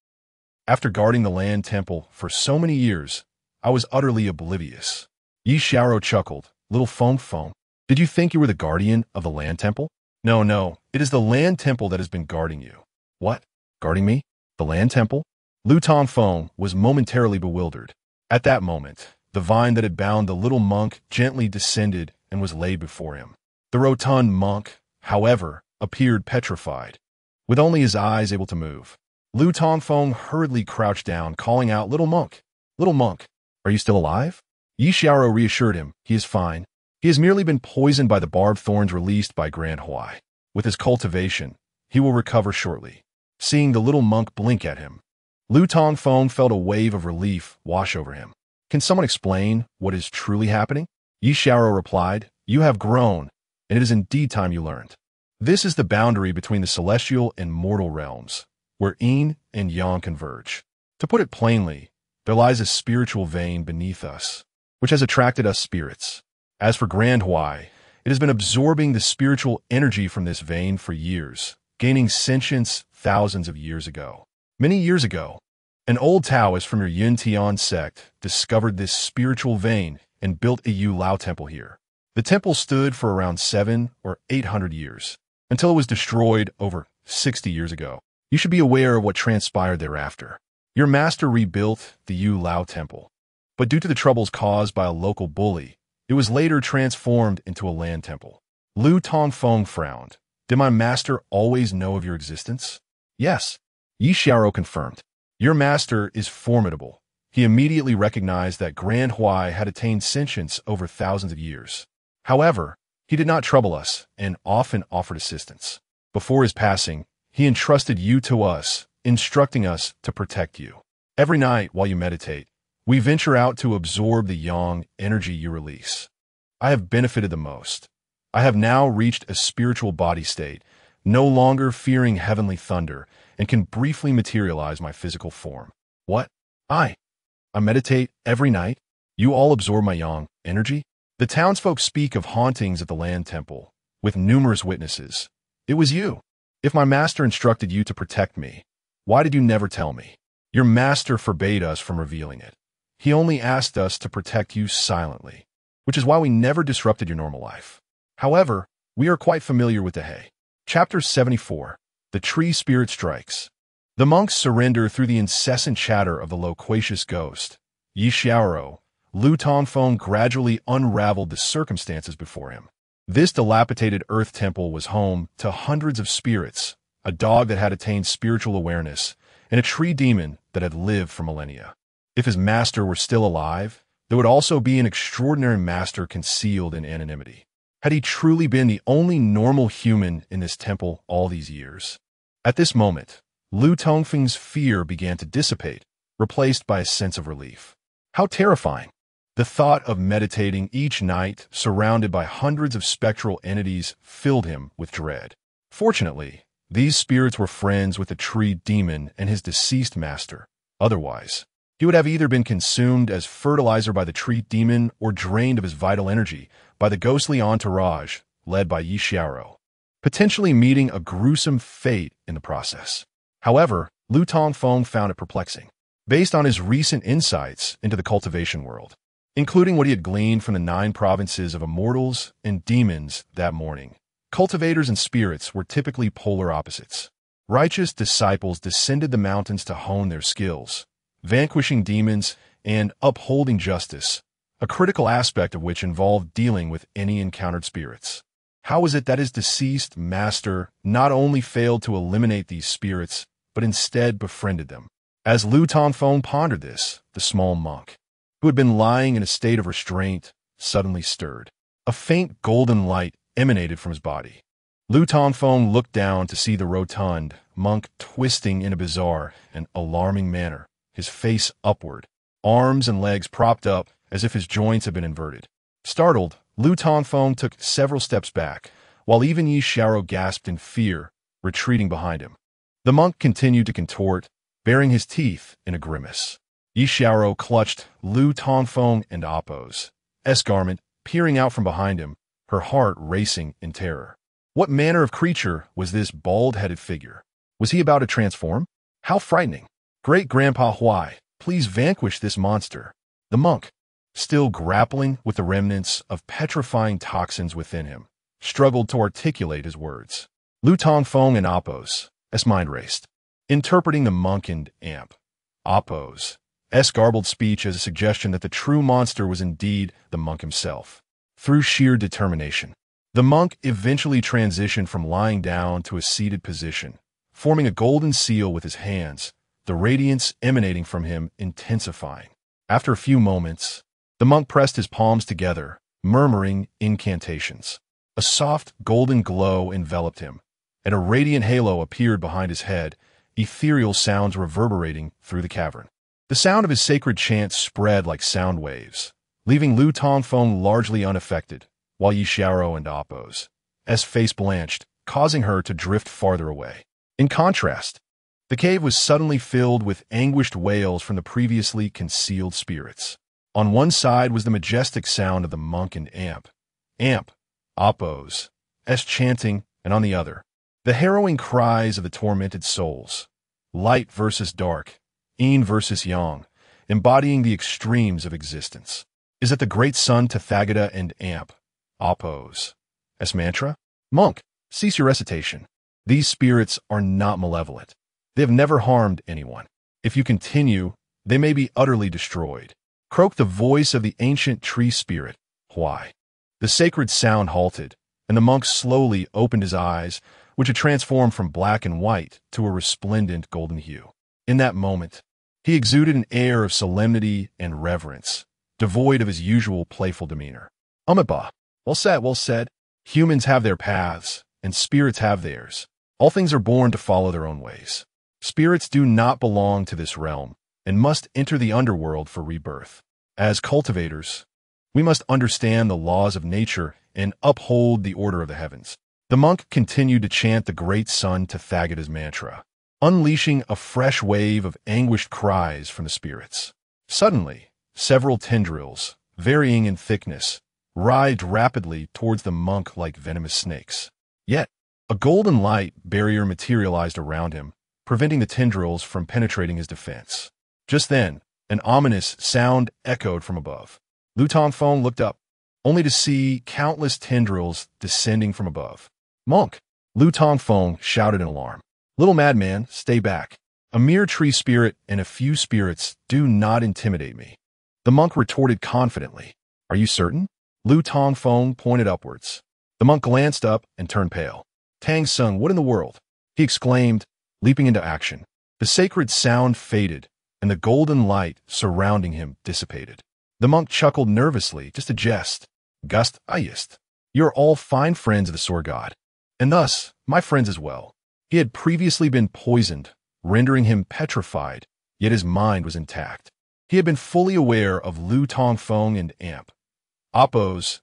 After guarding the land temple for so many years, I was utterly oblivious." Yi Xiaoro chuckled, "Little Feng, did you think you were the guardian of the land temple?" No, it is the land temple that has been guarding you." "What? Guarding me? The land temple?" Lu Tongfeng was momentarily bewildered. At that moment, the vine that had bound the little monk gently descended and was laid before him. The rotund monk, however, appeared petrified, with only his eyes able to move. Lu Tongfeng hurriedly crouched down, calling out, Little monk, are you still alive?" Yi Xiaoro reassured him, "He is fine. He has merely been poisoned by the barbed thorns released by Grand Huai. With his cultivation, he will recover shortly." Seeing the little monk blink at him, Lu Tongfeng felt a wave of relief wash over him. "Can someone explain what is truly happening?" Yi Xiaoro replied, "You have grown, and it is indeed time you learned. This is the boundary between the celestial and mortal realms, where yin and yang converge. To put it plainly, there lies a spiritual vein beneath us, which has attracted us spirits. As for Grand Huai, it has been absorbing the spiritual energy from this vein for years, gaining sentience thousands of years ago. Many years ago, an old Taoist from your Yin Tian sect discovered this spiritual vein and built a Yu Lao temple here. The temple stood for around 700 or 800 years, until it was destroyed over 60 years ago. You should be aware of what transpired thereafter. Your master rebuilt the Yu Lao temple, but due to the troubles caused by a local bully, it was later transformed into a land temple." Lu Tongfeng frowned. "Did my master always know of your existence?" "Yes," Yi Xiaoro confirmed. "Your master is formidable. He immediately recognized that Grand Huai had attained sentience over thousands of years. However, he did not trouble us and often offered assistance. Before his passing, he entrusted you to us, instructing us to protect you. Every night while you meditate, we venture out to absorb the yang energy you release. I have benefited the most. I have now reached a spiritual body state, no longer fearing heavenly thunder, and can briefly materialize my physical form." "What? I meditate every night? You all absorb my yang energy?" "The townsfolk speak of hauntings at the land temple, with numerous witnesses. It was you. If my master instructed you to protect me, why did you never tell me? Your master forbade us from revealing it. He only asked us to protect you silently, which is why we never disrupted your normal life. However, we are quite familiar with the He. Chapter 74. The Tree Spirit Strikes. The monks surrender through the incessant chatter of the loquacious ghost. Yi Xiaoro, Lu Tongfeng gradually unraveled the circumstances before him. This dilapidated earth temple was home to hundreds of spirits, a dog that had attained spiritual awareness, and a tree demon that had lived for millennia. If his master were still alive, there would also be an extraordinary master concealed in anonymity. Had he truly been the only normal human in this temple all these years? At this moment, Lu Tongfeng's fear began to dissipate, replaced by a sense of relief. How terrifying! The thought of meditating each night, surrounded by hundreds of spectral entities, filled him with dread. Fortunately, these spirits were friends with the tree demon and his deceased master. Otherwise, he would have either been consumed as fertilizer by the tree demon or drained of his vital energy by the ghostly entourage led by Yi Xiaoro, potentially meeting a gruesome fate in the process. However, Lu Tongfeng found it perplexing. Based on his recent insights into the cultivation world, including what he had gleaned from the 9 provinces of immortals and demons that morning, cultivators and spirits were typically polar opposites. Righteous disciples descended the mountains to hone their skills, vanquishing demons and upholding justice, a critical aspect of which involved dealing with any encountered spirits. How was it that his deceased master not only failed to eliminate these spirits, but instead befriended them? As Lu Tongfeng pondered this, the small monk, who had been lying in a state of restraint, suddenly stirred. A faint golden light emanated from his body. Lu Tongfeng looked down to see the rotund monk twisting in a bizarre and alarming manner, his face upward, arms and legs propped up as if his joints had been inverted. Startled, Lu Tongfeng took several steps back, while even Yi Xiaoro gasped in fear, retreating behind him. The monk continued to contort, baring his teeth in a grimace. Yi Xiaoro clutched Lu Tongfeng and Appo's garment, peering out from behind him, her heart racing in terror. What manner of creature was this bald-headed figure? Was he about to transform? How frightening! Great-Grandpa Huai, please vanquish this monster. The monk, still grappling with the remnants of petrifying toxins within him, struggled to articulate his words. Lu Tongfeng and Appo's mind raced, interpreting the monk and Appo's garbled speech as a suggestion that the true monster was indeed the monk himself. Through sheer determination, the monk eventually transitioned from lying down to a seated position, forming a golden seal with his hands, the radiance emanating from him intensifying. After a few moments, the monk pressed his palms together, murmuring incantations. A soft golden glow enveloped him, and a radiant halo appeared behind his head, ethereal sounds reverberating through the cavern. The sound of his sacred chants spread like sound waves, leaving Lu Tongfeng largely unaffected, while Yi Xiaoro and Appo's face blanched, causing her to drift farther away. In contrast, the cave was suddenly filled with anguished wails from the previously concealed spirits. On one side was the majestic sound of the monk and Appo's chanting, and on the other, the harrowing cries of the tormented souls. Light versus dark, yin versus yang, embodying the extremes of existence. Is it the great sun Tathagata and Appo's mantra? Monk, cease your recitation. These spirits are not malevolent. They have never harmed anyone. If you continue, they may be utterly destroyed. Croaked the voice of the ancient tree spirit, Huai. The sacred sound halted, and the monk slowly opened his eyes, which had transformed from black and white to a resplendent golden hue. In that moment, he exuded an air of solemnity and reverence, devoid of his usual playful demeanor. Amiba, well said, well said. Humans have their paths, and spirits have theirs. All things are born to follow their own ways. Spirits do not belong to this realm, and must enter the underworld for rebirth. As cultivators, we must understand the laws of nature and uphold the order of the heavens. The monk continued to chant the great sun Tathagata's mantra, unleashing a fresh wave of anguished cries from the spirits. Suddenly, several tendrils, varying in thickness, writhed rapidly towards the monk like venomous snakes. Yet, a golden light barrier materialized around him, preventing the tendrils from penetrating his defense. Just then, an ominous sound echoed from above. Lu Tongfeng looked up, only to see countless tendrils descending from above. Monk, Lu Tongfeng shouted in alarm. Little madman, stay back. A mere tree spirit and a few spirits do not intimidate me. The monk retorted confidently. Are you certain? Lu Tongfeng pointed upwards. The monk glanced up and turned pale. Tang Sung, what in the world? He exclaimed, leaping into action. The sacred sound faded, and the golden light surrounding him dissipated. The monk chuckled nervously, just a jest. Gust Ayist. You are all fine friends of the sword god, and thus my friends as well. He had previously been poisoned, rendering him petrified, yet his mind was intact. He had been fully aware of Lu Tongfeng and Amp. Appo's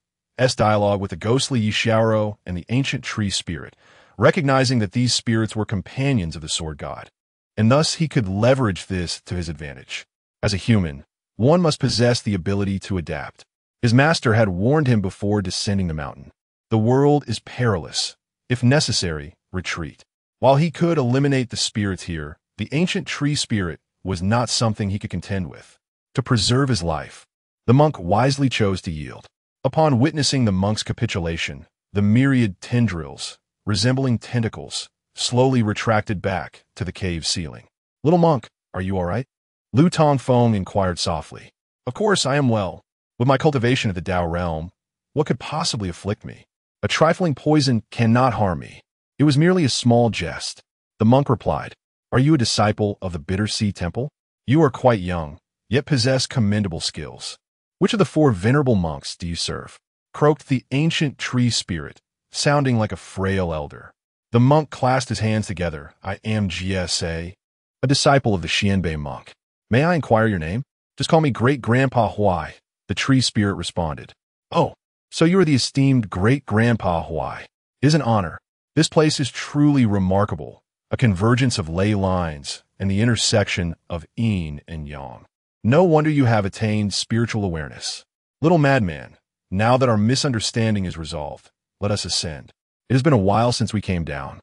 dialogue with the ghostly Yishaoro and the ancient tree spirit, recognizing that these spirits were companions of the sword god, and thus he could leverage this to his advantage. As a human, one must possess the ability to adapt. His master had warned him before descending the mountain. The world is perilous. If necessary, retreat. While he could eliminate the spirits here, the ancient tree spirit was not something he could contend with. To preserve his life, the monk wisely chose to yield. Upon witnessing the monk's capitulation, the myriad tendrils, resembling tentacles, slowly retracted back to the cave ceiling. Little monk, are you all right? Lu Tongfeng inquired softly. Of course I am well. With my cultivation of the Tao realm, what could possibly afflict me? A trifling poison cannot harm me. It was merely a small jest. The monk replied, Are you a disciple of the Bitter Sea Temple? You are quite young, yet possess commendable skills. Which of the 4 venerable monks do you serve? Croaked the ancient tree spirit, sounding like a frail elder. The monk clasped his hands together. I am GSA, a disciple of the Xianbei monk. May I inquire your name? Just call me Great-Grandpa Huai, the tree spirit responded. Oh, so you are the esteemed Great-Grandpa Huai. It is an honor. This place is truly remarkable, a convergence of ley lines and the intersection of yin and yang. No wonder you have attained spiritual awareness. Little madman, now that our misunderstanding is resolved, let us ascend. It has been a while since we came down.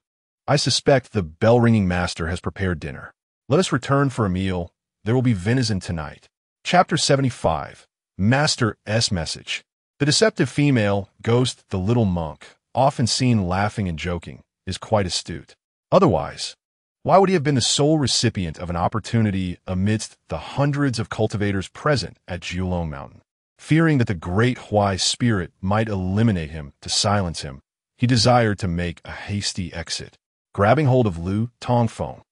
I suspect the bell-ringing master has prepared dinner. Let us return for a meal. There will be venison tonight. Chapter 75. Master S Message. The deceptive female, Ghost the little monk, often seen laughing and joking, is quite astute. Otherwise, why would he have been the sole recipient of an opportunity amidst the hundreds of cultivators present at Jiulong Mountain? Fearing that the great Huai spirit might eliminate him to silence him, he desired to make a hasty exit. Grabbing hold of Lu Tongfeng,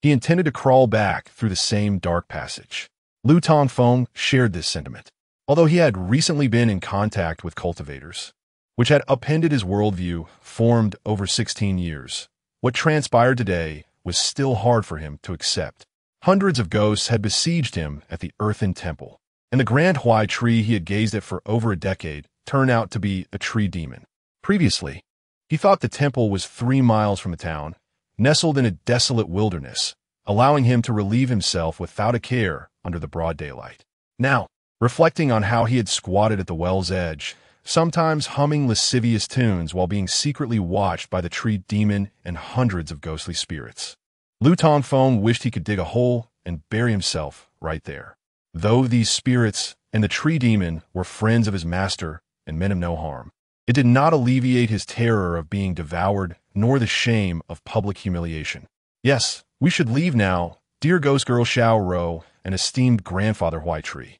he intended to crawl back through the same dark passage. Lu Tongfeng shared this sentiment. Although he had recently been in contact with cultivators, which had upended his worldview, formed over 16 years, what transpired today was still hard for him to accept. Hundreds of ghosts had besieged him at the earthen temple, and the grand Huai tree he had gazed at for over a decade turned out to be a tree demon. Previously, he thought the temple was 3 miles from the town, nestled in a desolate wilderness, allowing him to relieve himself without a care under the broad daylight. Now, reflecting on how he had squatted at the well's edge, sometimes humming lascivious tunes while being secretly watched by the tree demon and hundreds of ghostly spirits, Lu Tongfeng wished he could dig a hole and bury himself right there. Though these spirits and the tree demon were friends of his master and meant him no harm, it did not alleviate his terror of being devoured nor the shame of public humiliation. Yes, we should leave now, dear ghost girl Xiao Ro and esteemed grandfather Huai Tree.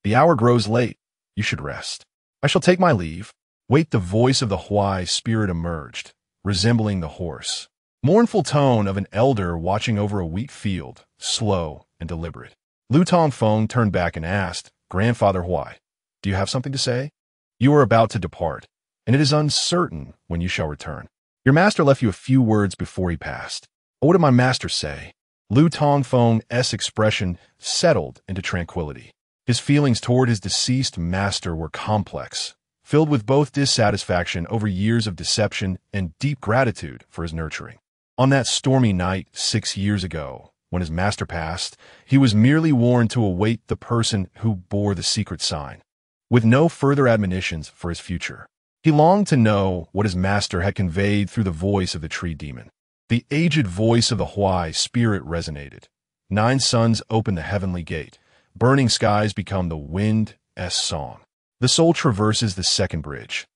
The hour grows late. You should rest. I shall take my leave. Wait, the voice of the Huai spirit emerged, resembling the hoarse, mournful tone of an elder watching over a wheat field, slow and deliberate. Lu Tongfeng turned back and asked, Grandfather Huai, do you have something to say? You are about to depart, and it is uncertain when you shall return. Your master left you a few words before he passed. What did my master say? Lu Tongfeng's expression settled into tranquility. His feelings toward his deceased master were complex, filled with both dissatisfaction over years of deception and deep gratitude for his nurturing. On that stormy night 6 years ago, when his master passed, he was merely warned to await the person who bore the secret sign, with no further admonitions for his future. He longed to know what his master had conveyed through the voice of the tree demon. The aged voice of the Huai spirit resonated. 9 suns open the heavenly gate. Burning skies become the wind's song. The soul traverses the second bridge.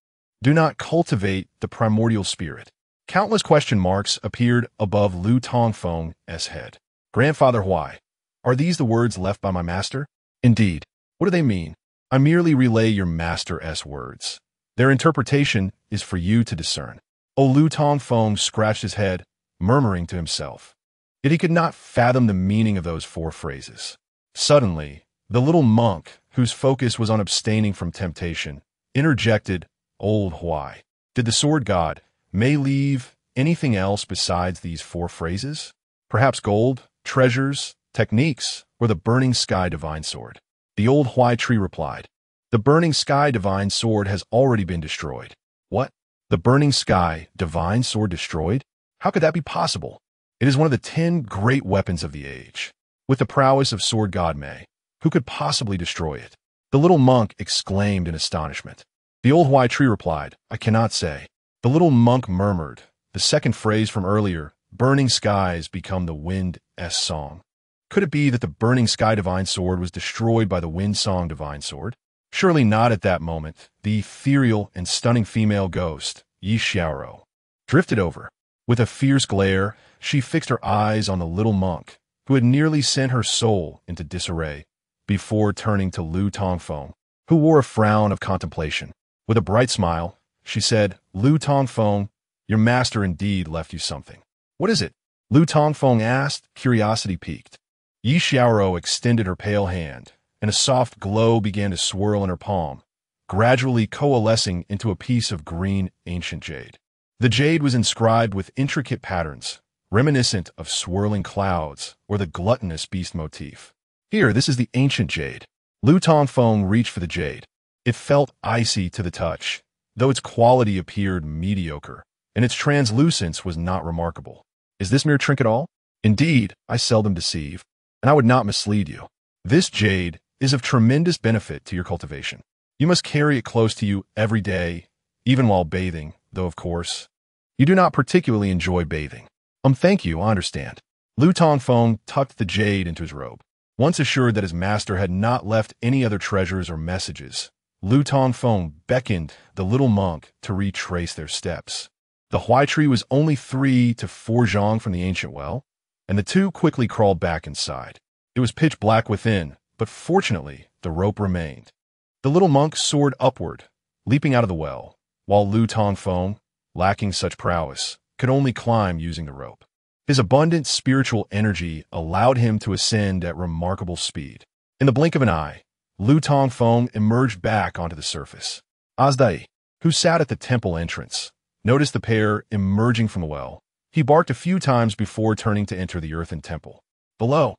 Do not cultivate the primordial spirit. Countless question marks appeared above Lu Tongfeng's head. Grandfather Huai, are these the words left by my master? Indeed. What do they mean? I merely relay your master's words. Their interpretation is for you to discern. Lu Tongfeng scratched his head, murmuring to himself. Yet he could not fathom the meaning of those 4 phrases. Suddenly, the little monk, whose focus was on abstaining from temptation, interjected, Old Huai, did the sword god may leave anything else besides these 4 phrases? Perhaps gold, treasures, techniques, or the burning sky divine sword? The old Huai tree replied, the burning sky divine sword has already been destroyed. What? The burning sky divine sword destroyed? How could that be possible? It is one of the 10 great weapons of the age. With the prowess of sword god Mei, who could possibly destroy it? The little monk exclaimed in astonishment. The old Huai tree replied, I cannot say. The little monk murmured, the second phrase from earlier, burning skies become the wind's song. Could it be that the burning sky divine sword was destroyed by the wind song divine sword? Surely not at that moment. The ethereal and stunning female ghost, Yi Xiaoro, drifted over. With a fierce glare, she fixed her eyes on the little monk, who had nearly sent her soul into disarray, before turning to Lu Tongfeng, who wore a frown of contemplation. With a bright smile, she said, Lu Tongfeng, your master indeed left you something. What is it? Lu Tongfeng asked, curiosity piqued. Yi Xiaoro extended her pale hand, and a soft glow began to swirl in her palm, gradually coalescing into a piece of green ancient jade. The jade was inscribed with intricate patterns, reminiscent of swirling clouds or the gluttonous beast motif. Here, this is the ancient jade. Lu Tongfeng reached for the jade. It felt icy to the touch, though its quality appeared mediocre, and its translucence was not remarkable. Is this mere trinket all? Indeed, I seldom deceive, and I would not mislead you. This jade is of tremendous benefit to your cultivation. You must carry it close to you every day, even while bathing, though of course, you do not particularly enjoy bathing. Thank you, I understand. Lu Tongfeng tucked the jade into his robe. Once assured that his master had not left any other treasures or messages, Lu Tongfeng beckoned the little monk to retrace their steps. The Huai tree was only 3 to 4 zhang from the ancient well, and the 2 quickly crawled back inside. It was pitch black within, but fortunately, the rope remained. The little monk soared upward, leaping out of the well, while Lu Tongfeng, lacking such prowess, could only climb using the rope. His abundant spiritual energy allowed him to ascend at remarkable speed. In the blink of an eye, Lu Tongfeng emerged back onto the surface. Azdai, who sat at the temple entrance, noticed the pair emerging from the well. He barked a few times before turning to enter the earthen temple. Below,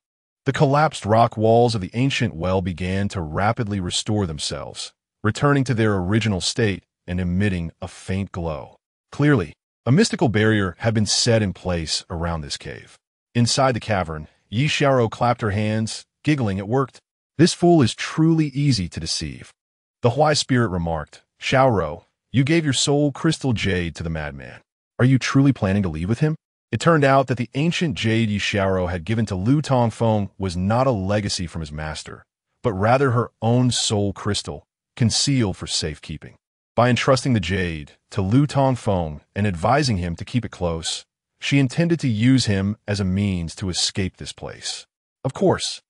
the collapsed rock walls of the ancient well began to rapidly restore themselves, returning to their original state and emitting a faint glow. Clearly, a mystical barrier had been set in place around this cave. Inside the cavern, Yi Xiaoro clapped her hands, giggling. It worked. This fool is truly easy to deceive. The Huai spirit remarked, Xiaoro, you gave your soul crystal jade to the madman. Are you truly planning to leave with him? It turned out that the ancient jade Yi Xiaoro had given to Lu Tongfeng was not a legacy from his master, but rather her own soul crystal, concealed for safekeeping. By entrusting the jade to Lu Tongfeng and advising him to keep it close, she intended to use him as a means to escape this place. Of course,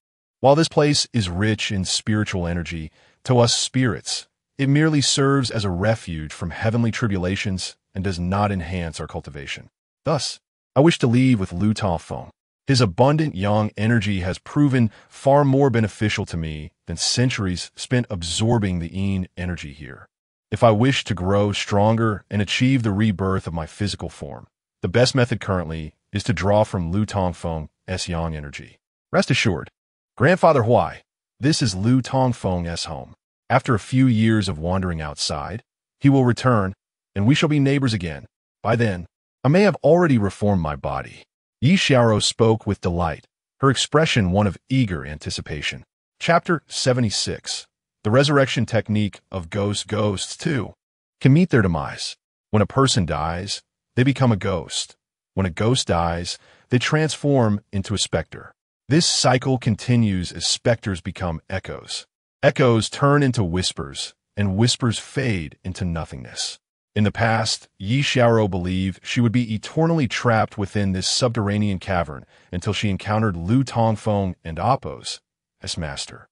while this place is rich in spiritual energy, to us spirits, it merely serves as a refuge from heavenly tribulations and does not enhance our cultivation. Thus, I wish to leave with Lu Tongfeng. His abundant yang energy has proven far more beneficial to me than centuries spent absorbing the yin energy here. If I wish to grow stronger and achieve the rebirth of my physical form, the best method currently is to draw from Lu Tongfeng's yang energy. Rest assured, Grandfather Huai, this is Lu Tongfeng's home. After a few years of wandering outside, he will return, and we shall be neighbors again. By then, I may have already reformed my body. Yi Xiaoro spoke with delight, her expression one of eager anticipation. Chapter 76. The resurrection technique of ghosts too can meet their demise. When a person dies, they become a ghost. When a ghost dies, they transform into a specter. This cycle continues as specters become echoes. Echoes turn into whispers, and whispers fade into nothingness. In the past, Yi Xiaoro believed she would be eternally trapped within this subterranean cavern until she encountered Lu Tongfeng and Appos as master.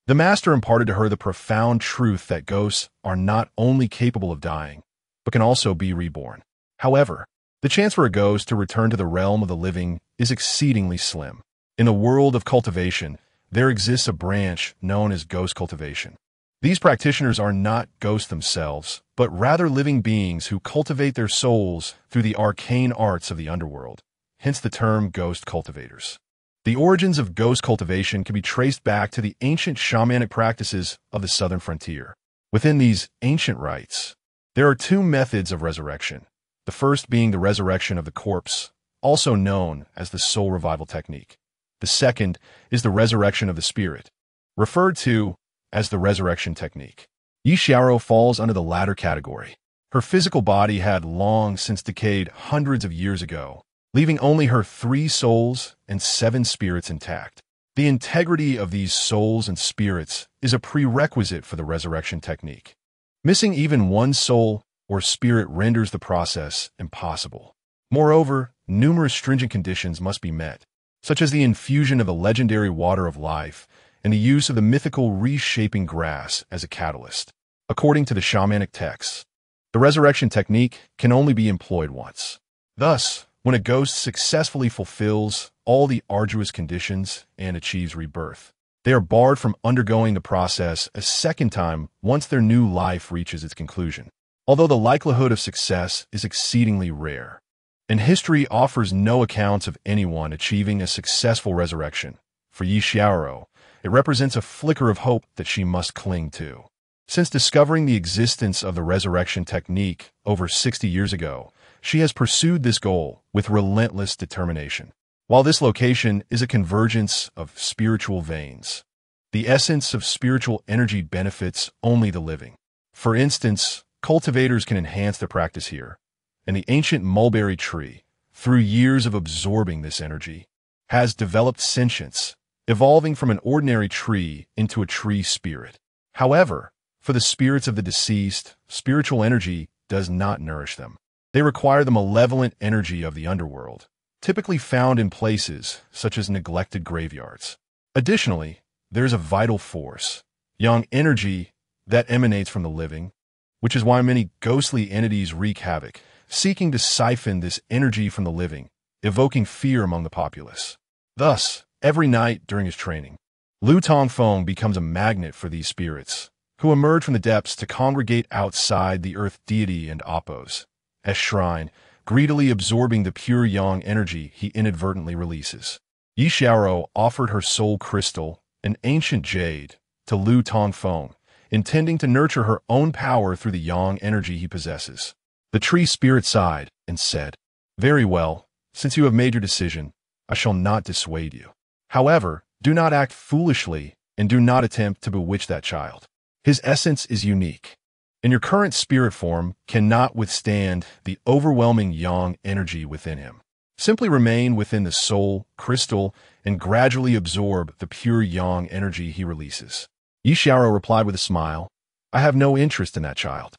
The master imparted to her the profound truth that ghosts are not only capable of dying, but can also be reborn. However, the chance for a ghost to return to the realm of the living is exceedingly slim. In the world of cultivation, there exists a branch known as ghost cultivation. These practitioners are not ghosts themselves, but rather living beings who cultivate their souls through the arcane arts of the underworld, hence the term ghost cultivators. The origins of ghost cultivation can be traced back to the ancient shamanic practices of the southern frontier. Within these ancient rites, there are two methods of resurrection, the first being the resurrection of the corpse, also known as the soul revival technique. The second is the resurrection of the spirit, referred to as the resurrection technique. Yi Xiaoro falls under the latter category. Her physical body had long since decayed hundreds of years ago, leaving only her 3 souls and 7 spirits intact. The integrity of these souls and spirits is a prerequisite for the resurrection technique. Missing even one soul or spirit renders the process impossible. Moreover, numerous stringent conditions must be met, such as the infusion of the legendary water of life and the use of the mythical reshaping grass as a catalyst. According to the shamanic texts, the resurrection technique can only be employed once. Thus, when a ghost successfully fulfills all the arduous conditions and achieves rebirth, they are barred from undergoing the process a second time once their new life reaches its conclusion. Although the likelihood of success is exceedingly rare, and history offers no accounts of anyone achieving a successful resurrection, for Yi Xiaoro, it represents a flicker of hope that she must cling to. Since discovering the existence of the resurrection technique over 60 years ago, she has pursued this goal with relentless determination. While this location is a convergence of spiritual veins, the essence of spiritual energy benefits only the living. For instance, cultivators can enhance their practice here, and the ancient mulberry tree, through years of absorbing this energy, has developed sentience, evolving from an ordinary tree into a tree spirit. However, for the spirits of the deceased, spiritual energy does not nourish them. They require the malevolent energy of the underworld, typically found in places such as neglected graveyards. Additionally, there is a vital force, yang energy, that emanates from the living, which is why many ghostly entities wreak havoc, seeking to siphon this energy from the living, evoking fear among the populace. Thus, every night during his training, Lu Tongfeng becomes a magnet for these spirits, who emerge from the depths to congregate outside the earth deity and Appos' shrine, greedily absorbing the pure yang energy he inadvertently releases. Yi Xiaoro offered her soul crystal, an ancient jade, to Lu Tongfeng, intending to nurture her own power through the yang energy he possesses. The tree spirit sighed and said, "Very well, since you have made your decision, I shall not dissuade you. However, do not act foolishly and do not attempt to bewitch that child. His essence is unique, and your current spirit form cannot withstand the overwhelming yang energy within him. Simply remain within the soul crystal and gradually absorb the pure yang energy he releases." Yi Xiaoro replied with a smile, "I have no interest in that child.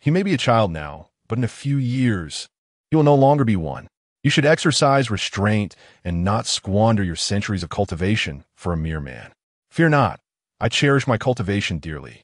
He may be a child now, but in a few years, he will no longer be one. You should exercise restraint and not squander your centuries of cultivation for a mere man. Fear not, I cherish my cultivation dearly.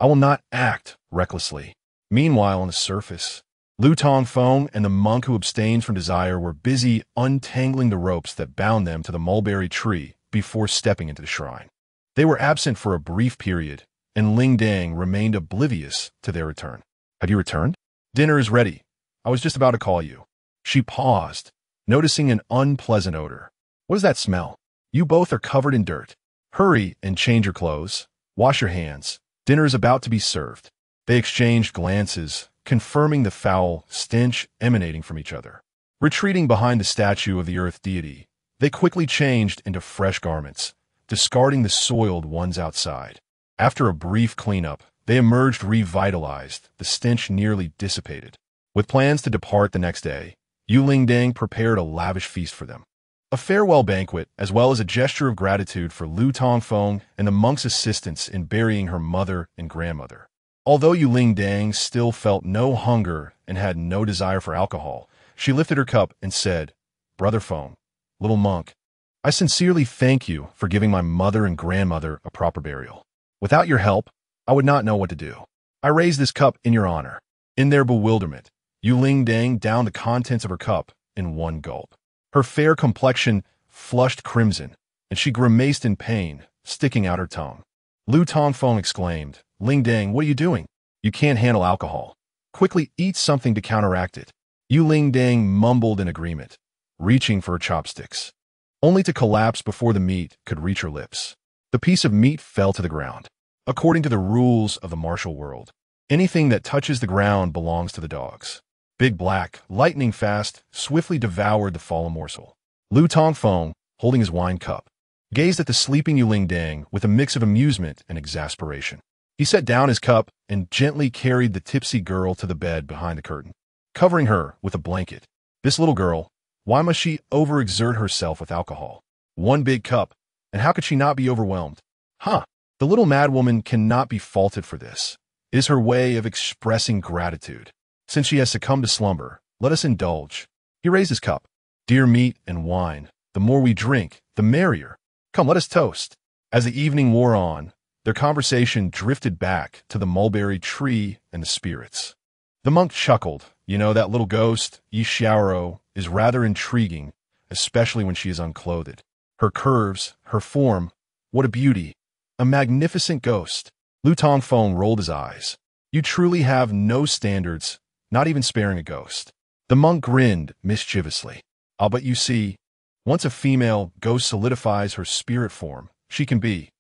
I will not act recklessly." Meanwhile, on the surface, Lu Tongfeng and the monk who abstains from desire were busy untangling the ropes that bound them to the mulberry tree before stepping into the shrine. They were absent for a brief period, and Ling Dang remained oblivious to their return. "Have you returned? Dinner is ready. I was just about to call you." She paused, noticing an unpleasant odor. "What is that smell? You both are covered in dirt. Hurry and change your clothes. Wash your hands. Dinner is about to be served." They exchanged glances, confirming the foul stench emanating from each other. Retreating behind the statue of the earth deity, they quickly changed into fresh garments, discarding the soiled ones outside. After a brief cleanup, they emerged revitalized, the stench nearly dissipated. With plans to depart the next day, Yu Lingdang prepared a lavish feast for them. A farewell banquet, as well as a gesture of gratitude for Lu Tongfeng and the monk's assistance in burying her mother and grandmother. Although Yuling Dang still felt no hunger and had no desire for alcohol, she lifted her cup and said, "Brother Feng, little monk, I sincerely thank you for giving my mother and grandmother a proper burial. Without your help, I would not know what to do. I raise this cup in your honor." In their bewilderment, Yuling Dang downed the contents of her cup in one gulp. Her fair complexion flushed crimson, and she grimaced in pain, sticking out her tongue. Lu Tongfeng exclaimed, "Ling Dang, what are you doing? You can't handle alcohol. Quickly eat something to counteract it." Yuling Dang mumbled in agreement, reaching for her chopsticks, only to collapse before the meat could reach her lips. The piece of meat fell to the ground. According to the rules of the martial world, anything that touches the ground belongs to the dogs. Big Black, lightning fast, swiftly devoured the fallen morsel. Lu Tongfeng, holding his wine cup, gazed at the sleeping Yuling Dang with a mix of amusement and exasperation. He set down his cup and gently carried the tipsy girl to the bed behind the curtain, covering her with a blanket. This little girl, why must she overexert herself with alcohol? One big cup, and how could she not be overwhelmed? The little madwoman cannot be faulted for this. It is her way of expressing gratitude. Since she has succumbed to slumber, let us indulge. He raised his cup. Dear meat and wine, the more we drink, the merrier. Come, let us toast. As the evening wore on, their conversation drifted back to the mulberry tree and the spirits. The monk chuckled. You know, that little ghost, Yi Xiaoro, is rather intriguing, especially when she is unclothed. Her curves, her form, what a beauty. A magnificent ghost. Lu Tongfeng rolled his eyes. You truly have no standards, not even sparing a ghost. The monk grinned mischievously. But you see, once a female ghost solidifies her spirit form, she can be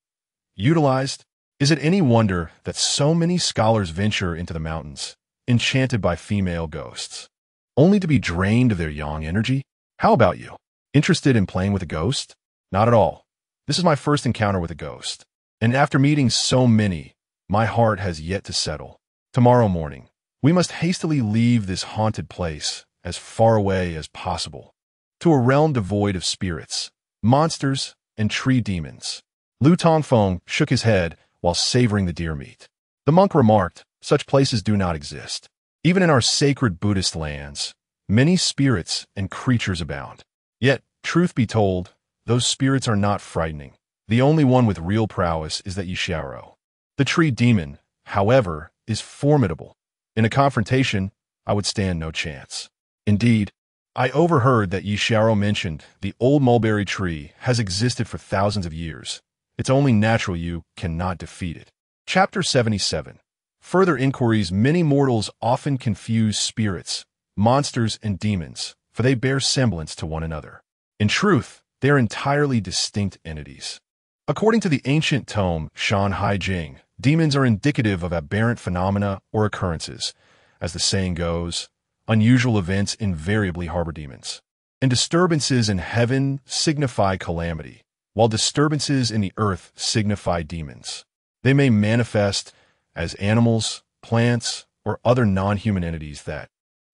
utilized. Is it any wonder that so many scholars venture into the mountains, enchanted by female ghosts, only to be drained of their yang energy? How about you? Interested in playing with a ghost? Not at all. This is my first encounter with a ghost, and after meeting so many, my heart has yet to settle. Tomorrow morning, we must hastily leave this haunted place as far away as possible, to a realm devoid of spirits, monsters, and tree demons. Lu Tongfeng shook his head while savoring the deer meat. The monk remarked, such places do not exist. Even in our sacred Buddhist lands, many spirits and creatures abound. Yet, truth be told, those spirits are not frightening. The only one with real prowess is that Yi Xiaoro. The tree demon, however, is formidable. In a confrontation, I would stand no chance. Indeed, I overheard that Yi Xiaoro mentioned the old mulberry tree has existed for thousands of years. It's only natural you cannot defeat it. Chapter 77. Further inquiries. Many mortals often confuse spirits, monsters, and demons, for they bear semblance to one another. In truth, they are entirely distinct entities. According to the ancient tome Shan Hai Jing, demons are indicative of aberrant phenomena or occurrences. As the saying goes, unusual events invariably harbor demons. And disturbances in heaven signify calamity, while disturbances in the earth signify demons. They may manifest as animals, plants, or other non-human entities that,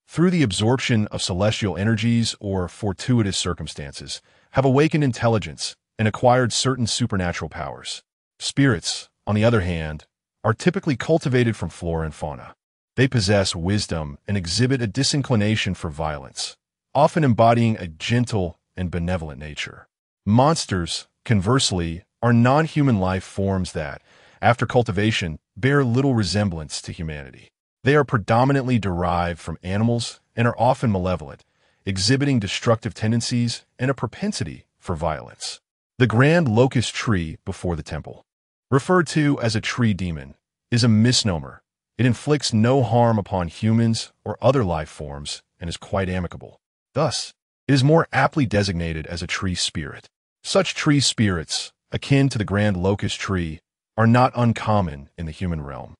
through the absorption of celestial energies or fortuitous circumstances, have awakened intelligence and acquired certain supernatural powers. Spirits, on the other hand, are typically cultivated from flora and fauna. They possess wisdom and exhibit a disinclination for violence, often embodying a gentle and benevolent nature. Monsters, conversely, are non-human life forms that, after cultivation, bear little resemblance to humanity. They are predominantly derived from animals and are often malevolent, exhibiting destructive tendencies and a propensity for violence. The grand locust tree before the temple, referred to as a tree demon, is a misnomer. It inflicts no harm upon humans or other life forms and is quite amicable. Thus, it is more aptly designated as a tree spirit. Such tree spirits, akin to the grand locust tree, are not uncommon in the human realm,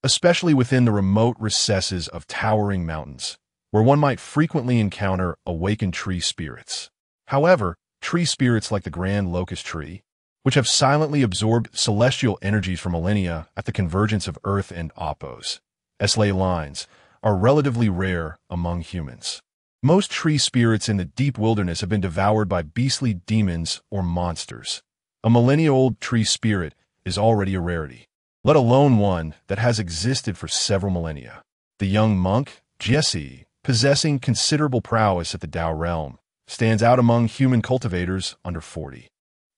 especially within the remote recesses of towering mountains, where one might frequently encounter awakened tree spirits. However, tree spirits like the grand locust tree, which have silently absorbed celestial energies for millennia at the convergence of Earth and Oppos, SLA lines, are relatively rare among humans. Most tree spirits in the deep wilderness have been devoured by beastly demons or monsters. A millennia-old tree spirit is already a rarity. let alone one that has existed for several millennia. The young monk, Jesse, possessing considerable prowess at the Tao realm, stands out among human cultivators under 40.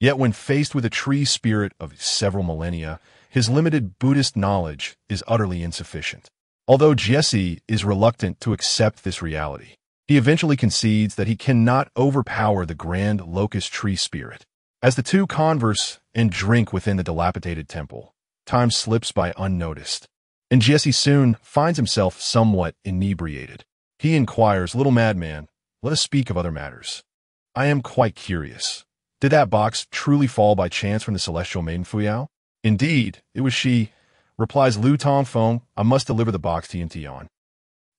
Yet when faced with a tree spirit of several millennia, his limited Buddhist knowledge is utterly insufficient. Although Jesse is reluctant to accept this reality, he eventually concedes that he cannot overpower the grand locust tree spirit. As the two converse and drink within the dilapidated temple, time slips by unnoticed, and Jesse soon finds himself somewhat inebriated. He inquires, "Little madman, let us speak of other matters. I am quite curious. Did that box truly fall by chance from the celestial maiden Fuyao?" "Indeed, it was she," replies Lu Tongfeng. "I must deliver the box to Yuntian."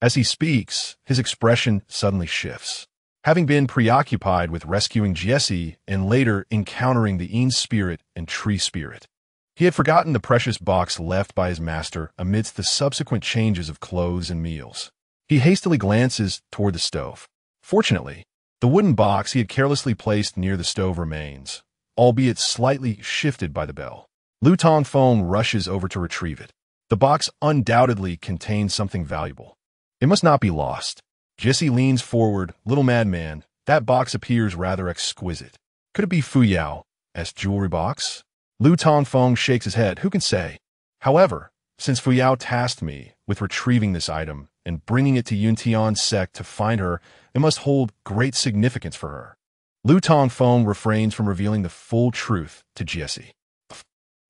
As he speaks, his expression suddenly shifts. Having been preoccupied with rescuing Jesse and later encountering the Yin spirit and tree spirit, he had forgotten the precious box left by his master amidst the subsequent changes of clothes and meals. He hastily glances toward the stove. Fortunately, the wooden box he had carelessly placed near the stove remains, albeit slightly shifted by the bell. Lu Tongfeng rushes over to retrieve it. The box undoubtedly contains something valuable. It must not be lost. Jesse leans forward. "Little madman, that box appears rather exquisite. Could it be Fuyao?'s jewelry box?" Lu Tongfeng shakes his head. "Who can say? However, since Fuyao tasked me with retrieving this item and bringing it to Yuntian's sect to find her, it must hold great significance for her." Lu Tongfeng refrains from revealing the full truth to Jesse.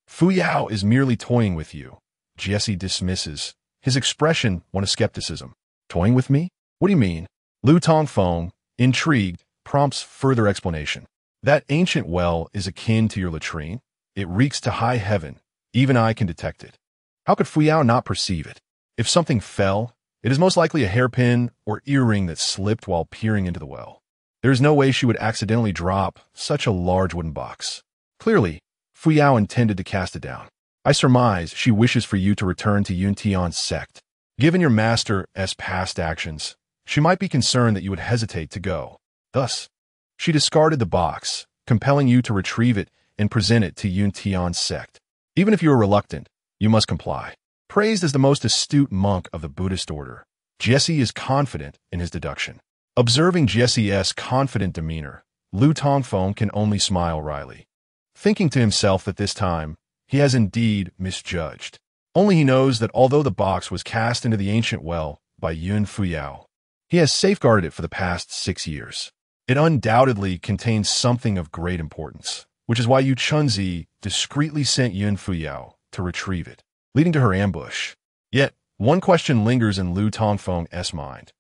"Fuyao is merely toying with you," Jesse dismisses, his expression one of skepticism. "Toying with me? What do you mean?" Lu Tongfeng, intrigued, prompts further explanation. "That ancient well is akin to your latrine. It reeks to high heaven. Even I can detect it. How could Fuyao not perceive it? If something fell, it is most likely a hairpin or earring that slipped while peering into the well. There is no way she would accidentally drop such a large wooden box. Clearly, Fuyao intended to cast it down. I surmise she wishes for you to return to Yuntian's sect. Given your master's past actions, she might be concerned that you would hesitate to go. Thus, she discarded the box, compelling you to retrieve it and present it to Yuntian's sect. Even if you are reluctant, you must comply." Praised as the most astute monk of the Buddhist order, Jesse is confident in his deduction. Observing Jesse's confident demeanor, Lu Tongfeng can only smile wryly, thinking to himself that this time he has indeed misjudged. Only he knows that although the box was cast into the ancient well by Yun Fuyao, he has safeguarded it for the past 6 years. It undoubtedly contains something of great importance, which is why Yu Chunzi discreetly sent Yun Fuyao to retrieve it, leading to her ambush. Yet, one question lingers in Lu Tongfeng's mind.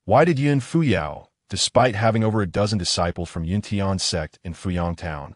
Why did Yun Fuyao, despite having over a dozen disciples from Yuntian's sect in Fuyang Town,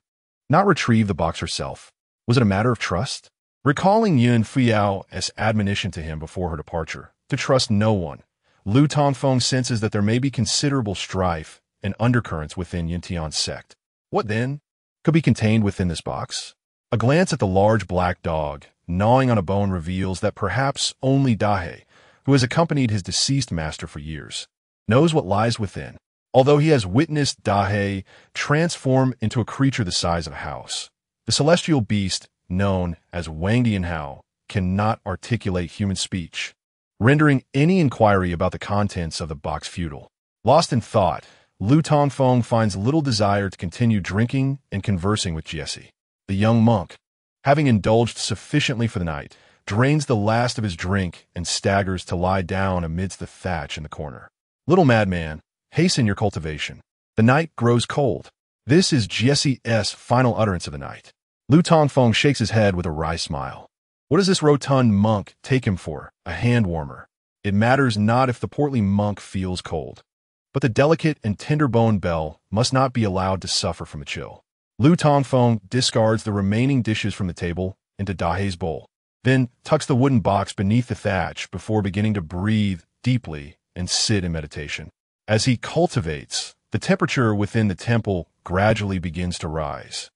not retrieve the box herself? Was it a matter of trust? Recalling Yun Fuyao's admonition to him before her departure, to trust no one, Lu Tongfeng senses that there may be considerable strife and undercurrents within Yuntian's sect. What, then, could be contained within this box? A glance at the large black dog, gnawing on a bone, reveals that perhaps only Dahe, who has accompanied his deceased master for years, knows what lies within. Although he has witnessed Dahe transform into a creature the size of a house, the celestial beast, known as Wang Dianhao, cannot articulate human speech, rendering any inquiry about the contents of the box futile. Lost in thought, Lu Tongfeng finds little desire to continue drinking and conversing with Jesse. The young monk, having indulged sufficiently for the night, drains the last of his drink and staggers to lie down amidst the thatch in the corner. "Little madman, hasten your cultivation. The night grows cold." This is Jesse's final utterance of the night. Lu Tongfeng shakes his head with a wry smile. What does this rotund monk take him for? A hand warmer. It matters not if the portly monk feels cold, but the delicate and tender-boned bell must not be allowed to suffer from the chill. Lu Tongfeng discards the remaining dishes from the table into Dahe's bowl, then tucks the wooden box beneath the thatch before beginning to breathe deeply and sit in meditation. As he cultivates, the temperature within the temple gradually begins to rise,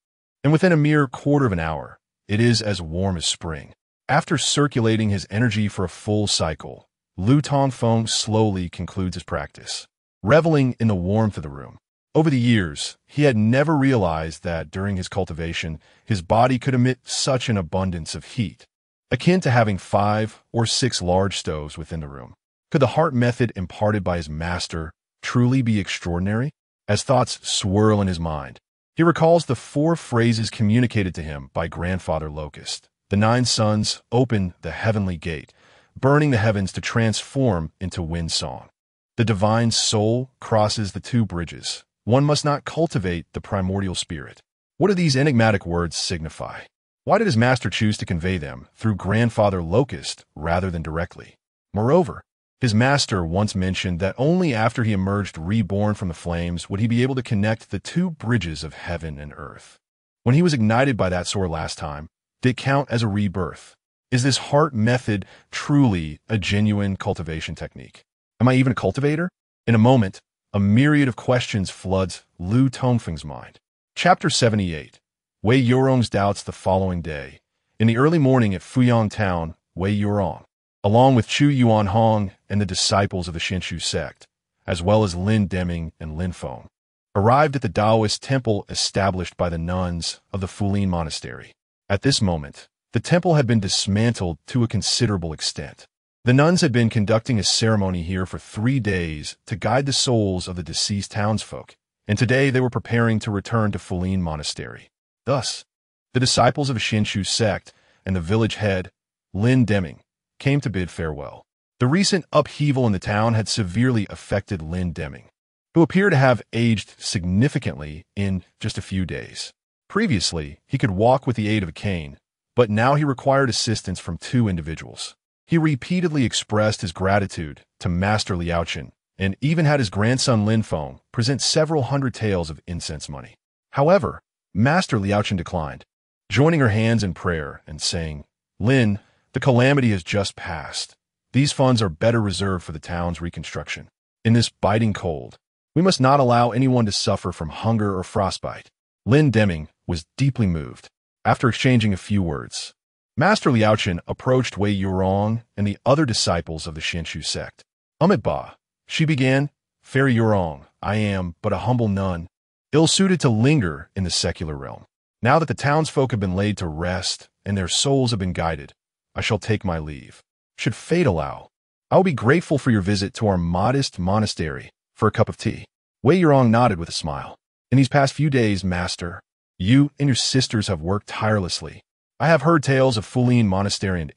and within a mere quarter of an hour, it is as warm as spring. After circulating his energy for a full cycle, Lu Tongfeng slowly concludes his practice, reveling in the warmth of the room. Over the years, he had never realized that during his cultivation, his body could emit such an abundance of heat. akin to having 5 or 6 large stoves within the room. Could the heart method imparted by his master truly be extraordinary? As thoughts swirl in his mind, he recalls the 4 phrases communicated to him by Grandfather Locust. The 9 suns open the heavenly gate, burning the heavens to transform into wind song. The divine soul crosses the 2 bridges. One must not cultivate the primordial spirit. What do these enigmatic words signify? Why did his master choose to convey them through Grandfather Locust rather than directly? Moreover, his master once mentioned that only after he emerged reborn from the flames would he be able to connect the 2 bridges of heaven and earth. When he was ignited by that sword last time, did it count as a rebirth? Is this heart method truly a genuine cultivation technique? Am I even a cultivator? In a moment, a myriad of questions floods Lu Tongfeng's mind. Chapter 78. Wei Yurong's doubts the following day. In the early morning at Fuyang Town, Wei Yurong, along with Chu Yuanhong and the disciples of the Xinshu sect, as well as Lin Deming and Lin Feng, arrived at the Taoist temple established by the nuns of the Fulin Monastery. At this moment, the temple had been dismantled to a considerable extent. The nuns had been conducting a ceremony here for 3 days to guide the souls of the deceased townsfolk, and today they were preparing to return to Fulin Monastery. Thus, the disciples of the Xinshu sect and the village head, Lin Deming, came to bid farewell. The recent upheaval in the town had severely affected Lin Deming, who appeared to have aged significantly in just a few days. Previously, he could walk with the aid of a cane, but now he required assistance from 2 individuals. He repeatedly expressed his gratitude to Master Liaochen and even had his grandson Lin Feng present several hundred taels of incense money. However, Master Liaochen declined, joining her hands in prayer and saying, "Lin, the calamity has just passed. These funds are better reserved for the town's reconstruction. In this biting cold, we must not allow anyone to suffer from hunger or frostbite." Lin Deming was deeply moved. After exchanging a few words, Master Liaochen approached Wei Yurong and the other disciples of the Xinshu sect. "Ba," she began, "Fair Yurong, I am but a humble nun, ill-suited to linger in the secular realm. Now that the townsfolk have been laid to rest and their souls have been guided, I shall take my leave. Should fate allow, I will be grateful for your visit to our modest monastery for a cup of tea." Wei Yurong nodded with a smile. "In these past few days, Master, you and your sisters have worked tirelessly. I have heard tales of Fulin Monastery and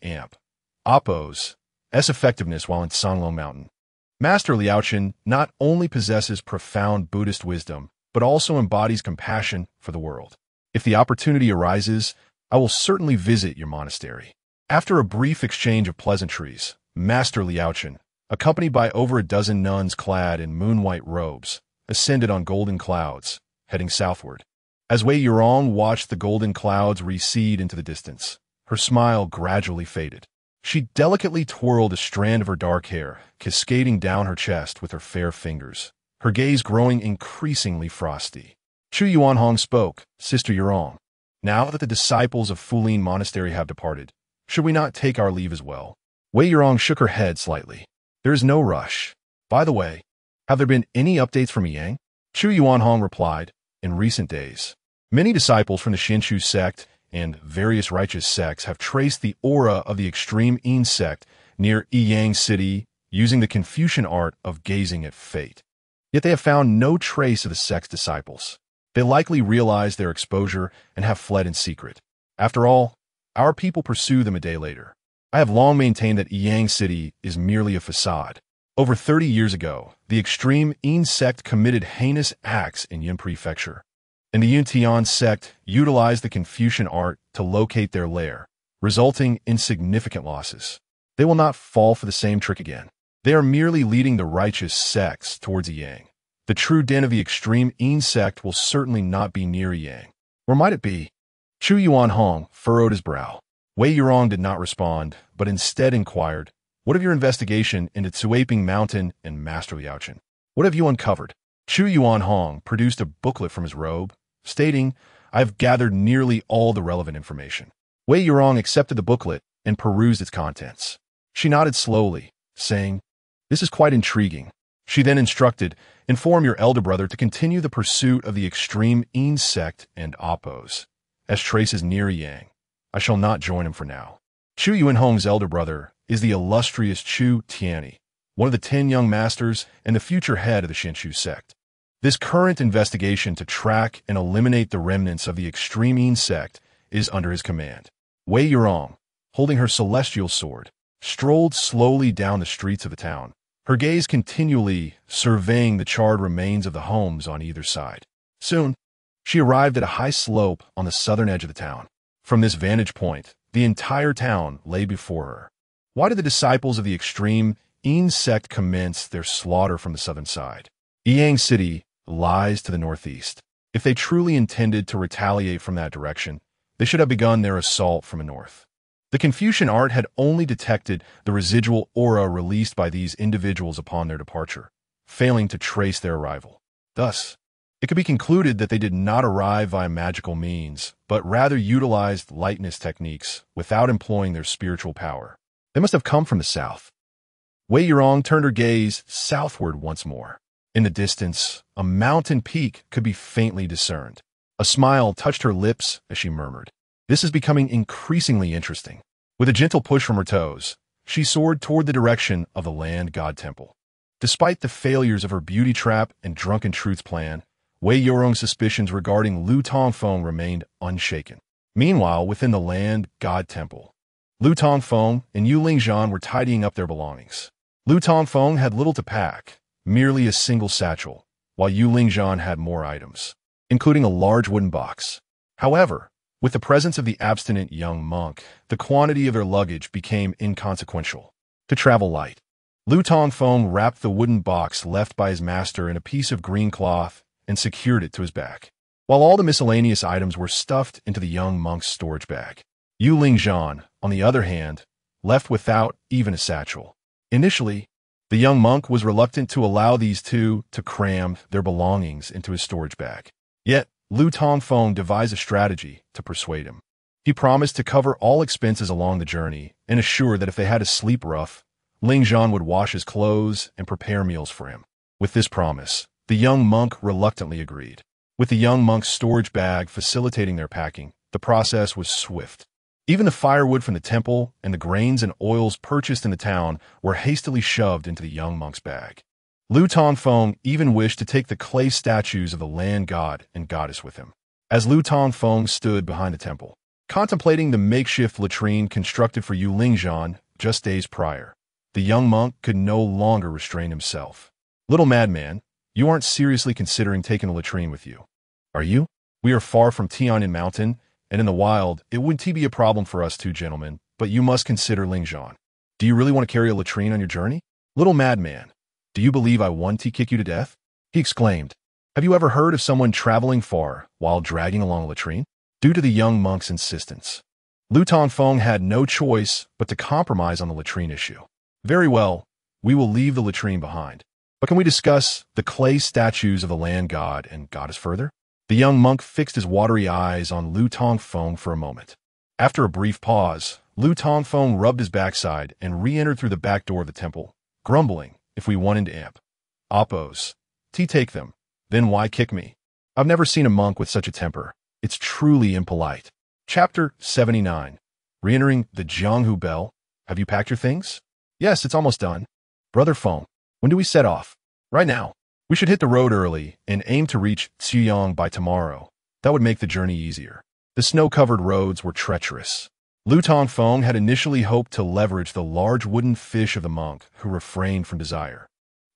Appo's effectiveness while in Songlong Mountain. Master Liaochen not only possesses profound Buddhist wisdom, but also embodies compassion for the world. If the opportunity arises, I will certainly visit your monastery." After a brief exchange of pleasantries, Master Liaochen, accompanied by over a dozen nuns clad in moon-white robes, ascended on golden clouds, heading southward. As Wei Yurong watched the golden clouds recede into the distance, her smile gradually faded. She delicately twirled a strand of her dark hair, cascading down her chest with her fair fingers, her gaze growing increasingly frosty. Chu Yuanhong spoke, "Sister Yurong, now that the disciples of Fulin Monastery have departed, should we not take our leave as well?" Wei Yurong shook her head slightly. "There is no rush. By the way, have there been any updates from Yang?" Chu Yuanhong replied, "In recent days, many disciples from the Xinshu sect and various righteous sects have traced the aura of the extreme Yin sect near Yang City using the Confucian art of gazing at fate. Yet they have found no trace of the sect's disciples. They likely realized their exposure and have fled in secret. After all, our people pursue them a day later. I have long maintained that Yang City is merely a facade. Over 30 years ago, the extreme Yin sect committed heinous acts in Yin Prefecture, and the Yuntian sect utilized the Confucian art to locate their lair, resulting in significant losses. They will not fall for the same trick again. They are merely leading the righteous sects towards Yang. The true den of the extreme Yin sect will certainly not be near Yang. Or might it be? Chu Yuanhong furrowed his brow. Wei Yurong did not respond, but instead inquired, "What of your investigation into Tsuaping Mountain and Master Liaochen? What have you uncovered?" Chu Yuanhong produced a booklet from his robe, stating, "I have gathered nearly all the relevant information." Wei Yurong accepted the booklet and perused its contents. She nodded slowly, saying, "This is quite intriguing." She then instructed, "Inform your elder brother to continue the pursuit of the extreme Yin sect and Appo's, as traces near Yang. I shall not join him for now." Chu Yuanhong's elder brother is the illustrious Chu Tianyi, one of the 10 young masters and the future head of the Xinshu sect. This current investigation to track and eliminate the remnants of the extreme Yin sect is under his command. Wei Yurong, holding her celestial sword, strolled slowly down the streets of the town, her gaze continually surveying the charred remains of the homes on either side. Soon, she arrived at a high slope on the southern edge of the town. From this vantage point, the entire town lay before her. Why did the disciples of the extreme Yin sect commence their slaughter from the southern side? Yang City lies to the northeast. If they truly intended to retaliate from that direction, they should have begun their assault from the north. The Confucian art had only detected the residual aura released by these individuals upon their departure, failing to trace their arrival. Thus, it could be concluded that they did not arrive via magical means, but rather utilized lightness techniques without employing their spiritual power. They must have come from the south. Wei Yurong turned her gaze southward once more. In the distance, a mountain peak could be faintly discerned. A smile touched her lips as she murmured, "This is becoming increasingly interesting." With a gentle push from her toes, she soared toward the direction of the land god temple. Despite the failures of her beauty trap and drunken truth plan, Wei Yurong's suspicions regarding Lu Tongfeng remained unshaken. Meanwhile, within the land god temple, Lu Tongfeng and Yu Lingzhan were tidying up their belongings. Lu Tongfeng had little to pack, merely a single satchel, while Yu Lingzhan had more items, including a large wooden box. However, with the presence of the abstinent young monk, the quantity of their luggage became inconsequential. To travel light, Lu Tongfeng wrapped the wooden box left by his master in a piece of green cloth and secured it to his back, while all the miscellaneous items were stuffed into the young monk's storage bag. Yu Lingzhan, on the other hand, left without even a satchel. Initially, the young monk was reluctant to allow these two to cram their belongings into his storage bag. Yet, Lu Tongfeng devised a strategy to persuade him. He promised to cover all expenses along the journey and assured that if they had to sleep rough, Lingzhan would wash his clothes and prepare meals for him. With this promise, the young monk reluctantly agreed. With the young monk's storage bag facilitating their packing, the process was swift. Even the firewood from the temple and the grains and oils purchased in the town were hastily shoved into the young monk's bag. Lu Tongfeng even wished to take the clay statues of the land god and goddess with him. As Lu Tongfeng stood behind the temple, contemplating the makeshift latrine constructed for Yu Lingzhan just days prior, the young monk could no longer restrain himself. "Little madman, you aren't seriously considering taking a latrine with you, are you? We are far from Tianyin Mountain, and in the wild, it wouldn't be a problem for us two gentlemen, but you must consider Lingzhan. Do you really want to carry a latrine on your journey? Little madman, do you believe I want to kick you to death?" he exclaimed. "Have you ever heard of someone traveling far while dragging along a latrine?" Due to the young monk's insistence, Lu Tongfeng had no choice but to compromise on the latrine issue. "Very well, we will leave the latrine behind. But can we discuss the clay statues of the land god and goddess further?" The young monk fixed his watery eyes on Lu Tongfeng for a moment. After a brief pause, Lu Tongfeng rubbed his backside and re-entered through the back door of the temple, grumbling, "If we wanted to amp Oppos, take them, then why kick me? I've never seen a monk with such a temper. It's truly impolite." Chapter 79. Re-entering the Jianghu Bell. "Have you packed your things?" "Yes, it's almost done." "Brother Feng, when do we set off?" "Right now. We should hit the road early and aim to reach Ciyang by tomorrow. That would make the journey easier." The snow-covered roads were treacherous. Lu Tongfeng had initially hoped to leverage the large wooden fish of the monk who refrained from desire,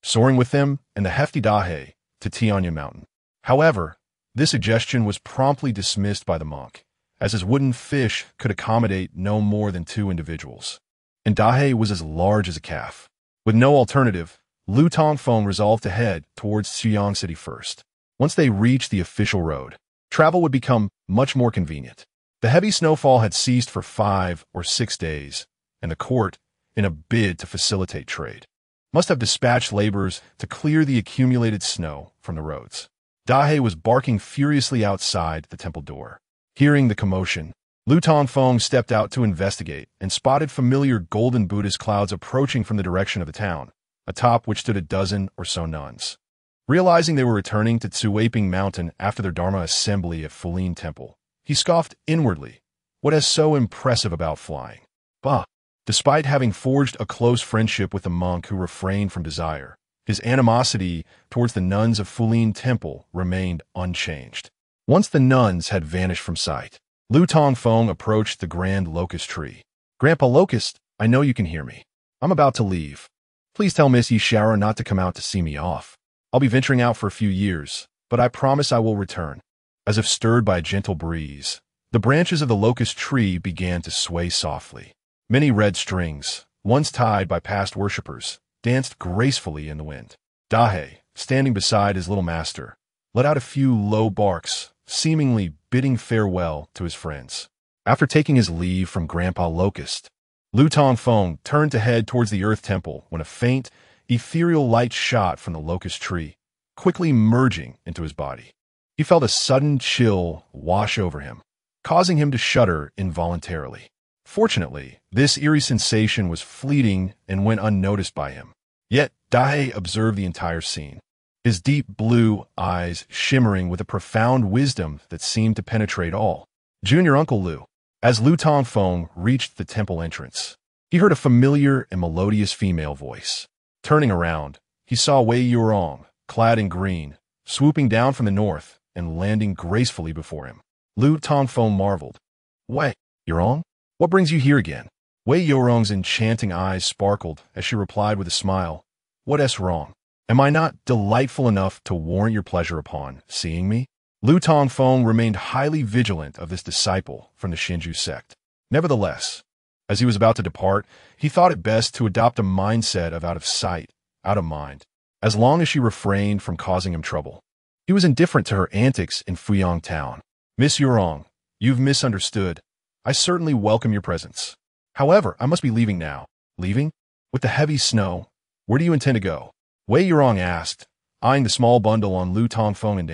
soaring with them and the hefty dahe to Tianyin Mountain. However, this suggestion was promptly dismissed by the monk, as his wooden fish could accommodate no more than 2 individuals, and dahe was as large as a calf. With no alternative, Lu Tongfeng resolved to head towards Xuyang City first. Once they reached the official road, travel would become much more convenient. The heavy snowfall had ceased for 5 or 6 days, and the court, in a bid to facilitate trade, must have dispatched laborers to clear the accumulated snow from the roads. Dahe was barking furiously outside the temple door. Hearing the commotion, Lu Tongfeng stepped out to investigate and spotted familiar golden Buddhist clouds approaching from the direction of the town, atop which stood a dozen or so nuns. Realizing they were returning to Tsuaping Mountain after their Dharma assembly at Fulin Temple, he scoffed inwardly. What is so impressive about flying? Bah! Despite having forged a close friendship with the monk who refrained from desire, his animosity towards the nuns of Fulin Temple remained unchanged. Once the nuns had vanished from sight, Lu Tongfeng approached the grand locust tree. "Grandpa Locust, I know you can hear me. I'm about to leave. Please tell Miss Yishara not to come out to see me off. I'll be venturing out for a few years, but I promise I will return." As if stirred by a gentle breeze, the branches of the locust tree began to sway softly. Many red strings, once tied by past worshippers, danced gracefully in the wind. Dahe, standing beside his little master, let out a few low barks, seemingly bidding farewell to his friends. After taking his leave from Grandpa Locust, Lu Tongfeng turned to head towards the Earth Temple when a faint, ethereal light shot from the locust tree, quickly merging into his body. He felt a sudden chill wash over him, causing him to shudder involuntarily. Fortunately, this eerie sensation was fleeting and went unnoticed by him. Yet, Dahe observed the entire scene, his deep blue eyes shimmering with a profound wisdom that seemed to penetrate all. "Junior Uncle Lu." As Lu Tongfeng reached the temple entrance, he heard a familiar and melodious female voice. Turning around, he saw Wei Yurong, clad in green, swooping down from the north and landing gracefully before him. Lu Tongfeng marveled. "Wei Yurong? What brings you here again?" Wei Yurong's enchanting eyes sparkled as she replied with a smile. "What's wrong? Am I not delightful enough to warrant your pleasure upon seeing me?" Lu Tongfeng remained highly vigilant of this disciple from the Shinju sect. Nevertheless, as he was about to depart, he thought it best to adopt a mindset of out of sight, out of mind, as long as she refrained from causing him trouble. He was indifferent to her antics in Fuyang Town. "Miss Yurong, you've misunderstood. I certainly welcome your presence. However, I must be leaving now." "Leaving? With the heavy snow? Where do you intend to go?" Wei Yurong asked, eyeing the small bundle on Lu Tongfeng and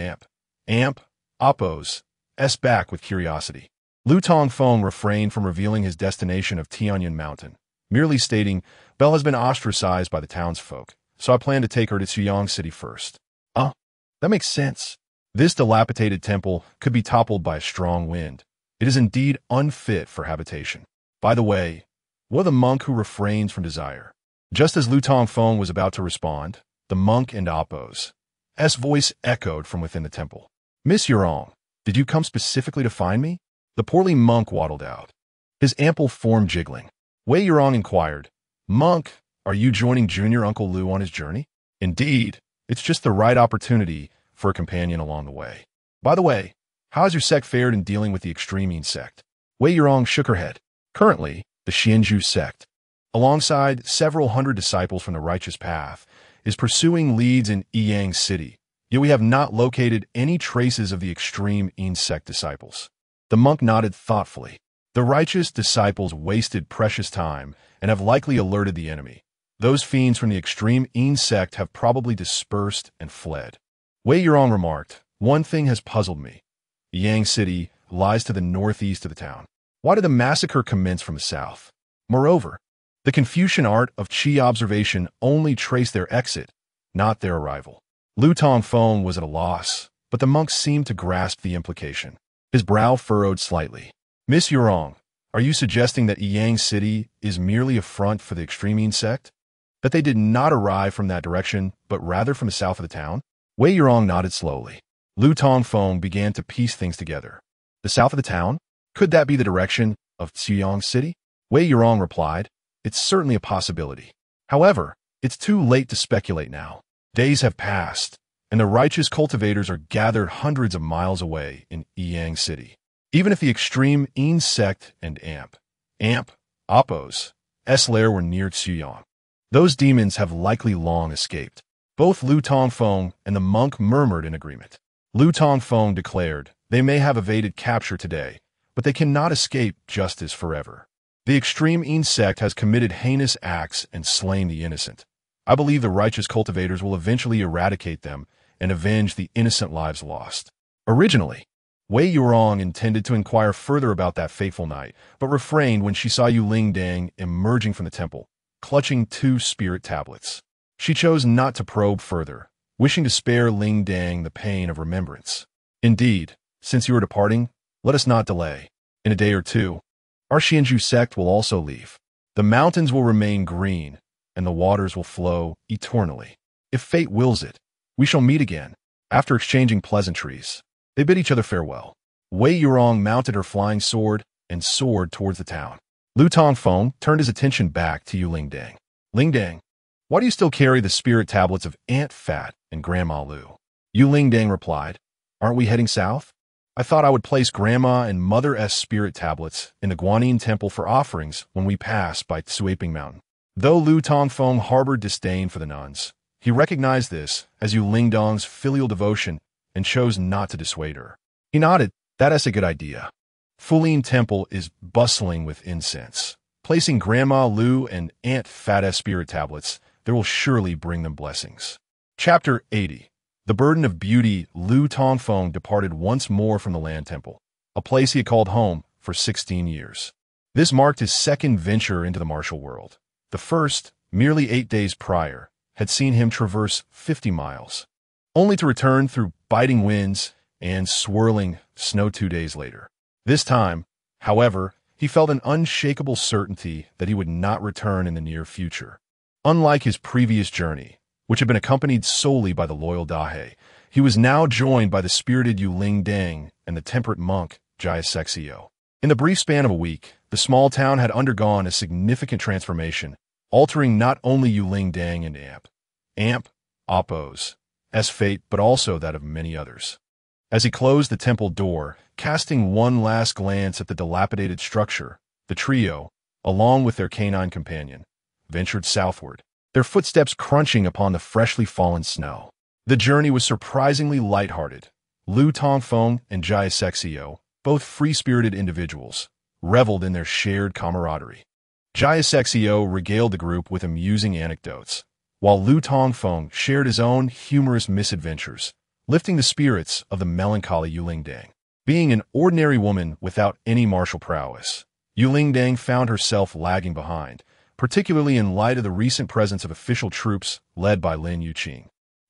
Amp, Oppo's back with curiosity. Lu Tongfeng refrained from revealing his destination of Tianyan Mountain, merely stating, "Belle has been ostracized by the townsfolk, so I plan to take her to Chuyang City first." That makes sense. This dilapidated temple could be toppled by a strong wind. It is indeed unfit for habitation. By the way, what of the monk who refrains from desire? Just as Lu Tongfeng was about to respond, the monk and Oppo's voice echoed from within the temple. "Miss Yurong, did you come specifically to find me?" The portly monk waddled out, his ample form jiggling. Wei Yurong inquired, "Monk, are you joining Junior Uncle Lu on his journey?" "Indeed, it's just the right opportunity for a companion along the way. By the way, how has your sect fared in dealing with the extreme sect?" Wei Yurong shook her head. Currently, the Xianzhu sect, alongside several hundred disciples from the righteous path, is pursuing leads in Yang City, yet we have not located any traces of the extreme sect disciples. The monk nodded thoughtfully. The righteous disciples wasted precious time and have likely alerted the enemy. Those fiends from the extreme sect have probably dispersed and fled. Wei Yurong remarked, "One thing has puzzled me. Yang City lies to the northeast of the town. Why did the massacre commence from the south? Moreover, the Confucian art of Qi observation only traced their exit, not their arrival." Lu Tongfeng was at a loss, but the monk seemed to grasp the implication. His brow furrowed slightly. "Miss Yurong, are you suggesting that Yang City is merely a front for the extreme sect? That they did not arrive from that direction, but rather from the south of the town?" Wei Yurong nodded slowly. Lu Tongfeng began to piece things together. "The south of the town? Could that be the direction of Chuyang City?" Wei Yurong replied, "It's certainly a possibility. However, it's too late to speculate now. Days have passed, and the righteous cultivators are gathered hundreds of miles away in Yang City. Even if the extreme sect and Oppo's lair were near Chuyang, those demons have likely long escaped." Both Lu Tongfeng and the monk murmured in agreement. Lu Tongfeng declared, "They may have evaded capture today, but they cannot escape justice forever. The extreme sect has committed heinous acts and slain the innocent. I believe the righteous cultivators will eventually eradicate them and avenge the innocent lives lost." Originally, Wei Yurong intended to inquire further about that fateful night, but refrained when she saw Yu Ling Dang emerging from the temple, clutching 2 spirit tablets. She chose not to probe further, wishing to spare Ling Dang the pain of remembrance. "Indeed, since you are departing, let us not delay. In a day or two, Our Xianju sect will also leave. The mountains will remain green, and the waters will flow eternally. If fate wills it, we shall meet again." After exchanging pleasantries, they bid each other farewell. Wei Yurong mounted her flying sword and soared towards the town. Lu Tongfeng turned his attention back to Yu Lingdang. "Lingdang, why do you still carry the spirit tablets of Aunt Fat and Grandma Lu?" Yu Lingdang replied, "Aren't we heading south? I thought I would place Grandma and Mother S spirit tablets in the Guanyin Temple for offerings when we pass by Tsuaping Mountain." Though Lu Tongfeng harbored disdain for the nuns, he recognized this as Yu Lingdang's filial devotion and chose not to dissuade her. He nodded, "That's a good idea. Fulin Temple is bustling with incense. Placing Grandma Lu and Aunt Fat's spirit tablets, there will surely bring them blessings." Chapter 80. The burden of beauty. Lu Tongfeng departed once more from the Land Temple, a place he had called home for 16 years. This marked his second venture into the martial world. The first, merely 8 days prior, had seen him traverse 50 miles, only to return through biting winds and swirling snow 2 days later. This time, however, he felt an unshakable certainty that he would not return in the near future. Unlike his previous journey, which had been accompanied solely by the loyal Dahe, he was now joined by the spirited Yu Lingdang and the temperate monk Jiasexio. In the brief span of a week, the small town had undergone a significant transformation, altering not only Yu Lingdang and Appo's fate, but also that of many others. As he closed the temple door, casting one last glance at the dilapidated structure, the trio, along with their canine companion, ventured southward, their footsteps crunching upon the freshly fallen snow. The journey was surprisingly lighthearted. Lu Tongfeng and Jiasexio, both free-spirited individuals, reveled in their shared camaraderie. Jiasexio regaled the group with amusing anecdotes, while Lu Tongfeng shared his own humorous misadventures, lifting the spirits of the melancholy Yu Lingdang. Being an ordinary woman without any martial prowess, Yu Lingdang found herself lagging behind, particularly in light of the recent presence of official troops led by Lin Yuqing,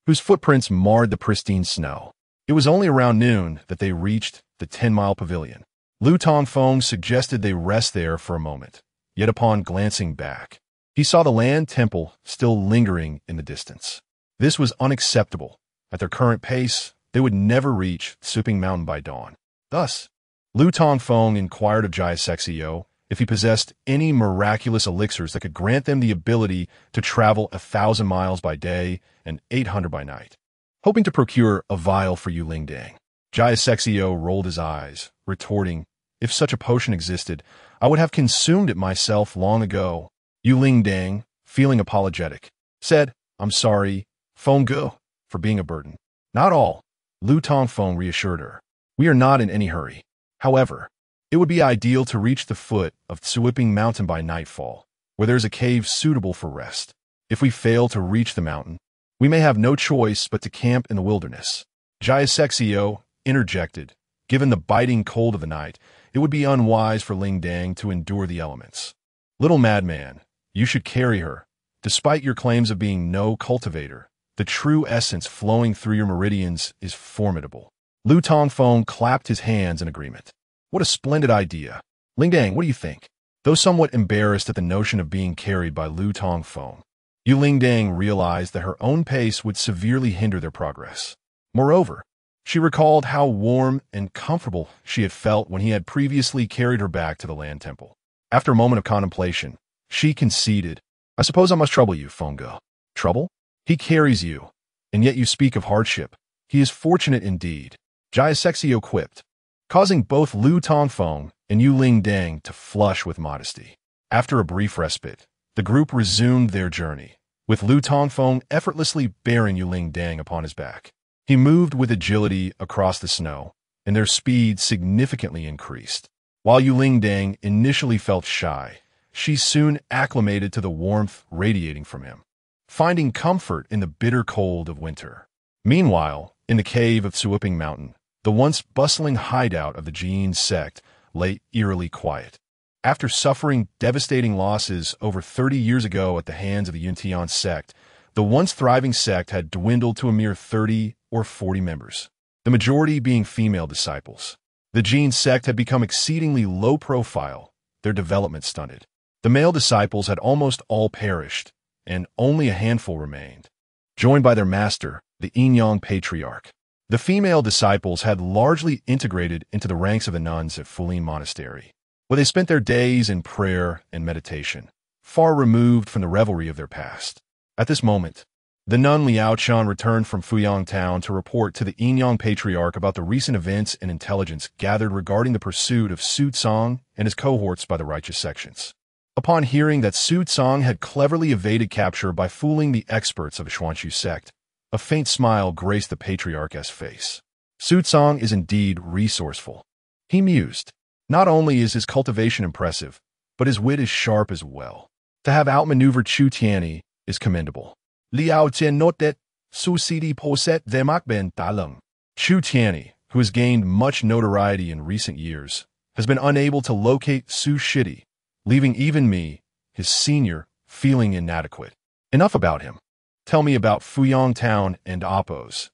whose footprints marred the pristine snow. It was only around noon that they reached the 10-mile pavilion. Lu Tongfeng suggested they rest there for a moment, yet upon glancing back, he saw the Land Temple still lingering in the distance. This was unacceptable. At their current pace, they would never reach Tsuaping Mountain by dawn. Thus, Lu Tongfeng inquired of Jiasexio if he possessed any miraculous elixirs that could grant them the ability to travel 1,000 miles by day and 800 by night. Hoping to procure a vial for Yu Lingdang, Jiasexio rolled his eyes, retorting, "If such a potion existed, I would have consumed it myself long ago." Yu Lingdang, feeling apologetic, said, "I'm sorry, Fengge, for being a burden." "Not all," Lu Tongfeng reassured her. "We are not in any hurry. However, it would be ideal to reach the foot of Tsuaping Mountain by nightfall, where there is a cave suitable for rest. If we fail to reach the mountain, we may have no choice but to camp in the wilderness." Jiasexio interjected, "Given the biting cold of the night, it would be unwise for Lingdang to endure the elements. Little madman, you should carry her. Despite your claims of being no cultivator, the true essence flowing through your meridians is formidable." Lu Tongfeng clapped his hands in agreement. "What a splendid idea. Lingdang, what do you think?" Though somewhat embarrassed at the notion of being carried by Lu Tongfeng, Yu Lingdang realized that her own pace would severely hinder their progress. Moreover, she recalled how warm and comfortable she had felt when he had previously carried her back to the Land Temple. After a moment of contemplation, she conceded, "I suppose I must trouble you, Fengge." "Trouble? He carries you, and yet you speak of hardship. He is fortunate indeed," Jiasexio quipped, causing both Lu Tongfeng and Yu Lingdang to flush with modesty. After a brief respite, the group resumed their journey, with Lu Tongfeng effortlessly bearing Yu Lingdang upon his back. He moved with agility across the snow, and their speed significantly increased. While Yu Lingdang initially felt shy, she soon acclimated to the warmth radiating from him, finding comfort in the bitter cold of winter. Meanwhile, in the cave of Tsuaping Mountain, the once bustling hideout of the Jin sect lay eerily quiet. After suffering devastating losses over 30 years ago at the hands of the Yuntian sect, the once thriving sect had dwindled to a mere 30 or 40 members, the majority being female disciples. The Jin sect had become exceedingly low profile, their development stunted. The male disciples had almost all perished, and only a handful remained, joined by their master, the Yin Patriarch. The female disciples had largely integrated into the ranks of the nuns at Fulin Monastery, where they spent their days in prayer and meditation, far removed from the revelry of their past. At this moment, the nun Liao Chan returned from Fuyang town to report to the Yin Patriarch about the recent events and intelligence gathered regarding the pursuit of Su Tsang and his cohorts by the righteous sections. Upon hearing that Su Tsang had cleverly evaded capture by fooling the experts of the Xuanxu sect, a faint smile graced the Patriarch's face. Su Tsang is indeed resourceful. He mused. Not only is his cultivation impressive, but his wit is sharp as well. To have outmaneuvered Chu Tianyi is commendable. Liao Jian noted, Su Sidi poset demak ben daleng. Chu Tianyi, who has gained much notoriety in recent years, has been unable to locate Su Shidi, leaving even me, his senior, feeling inadequate. Enough about him. Tell me about Fuyang town and Appo's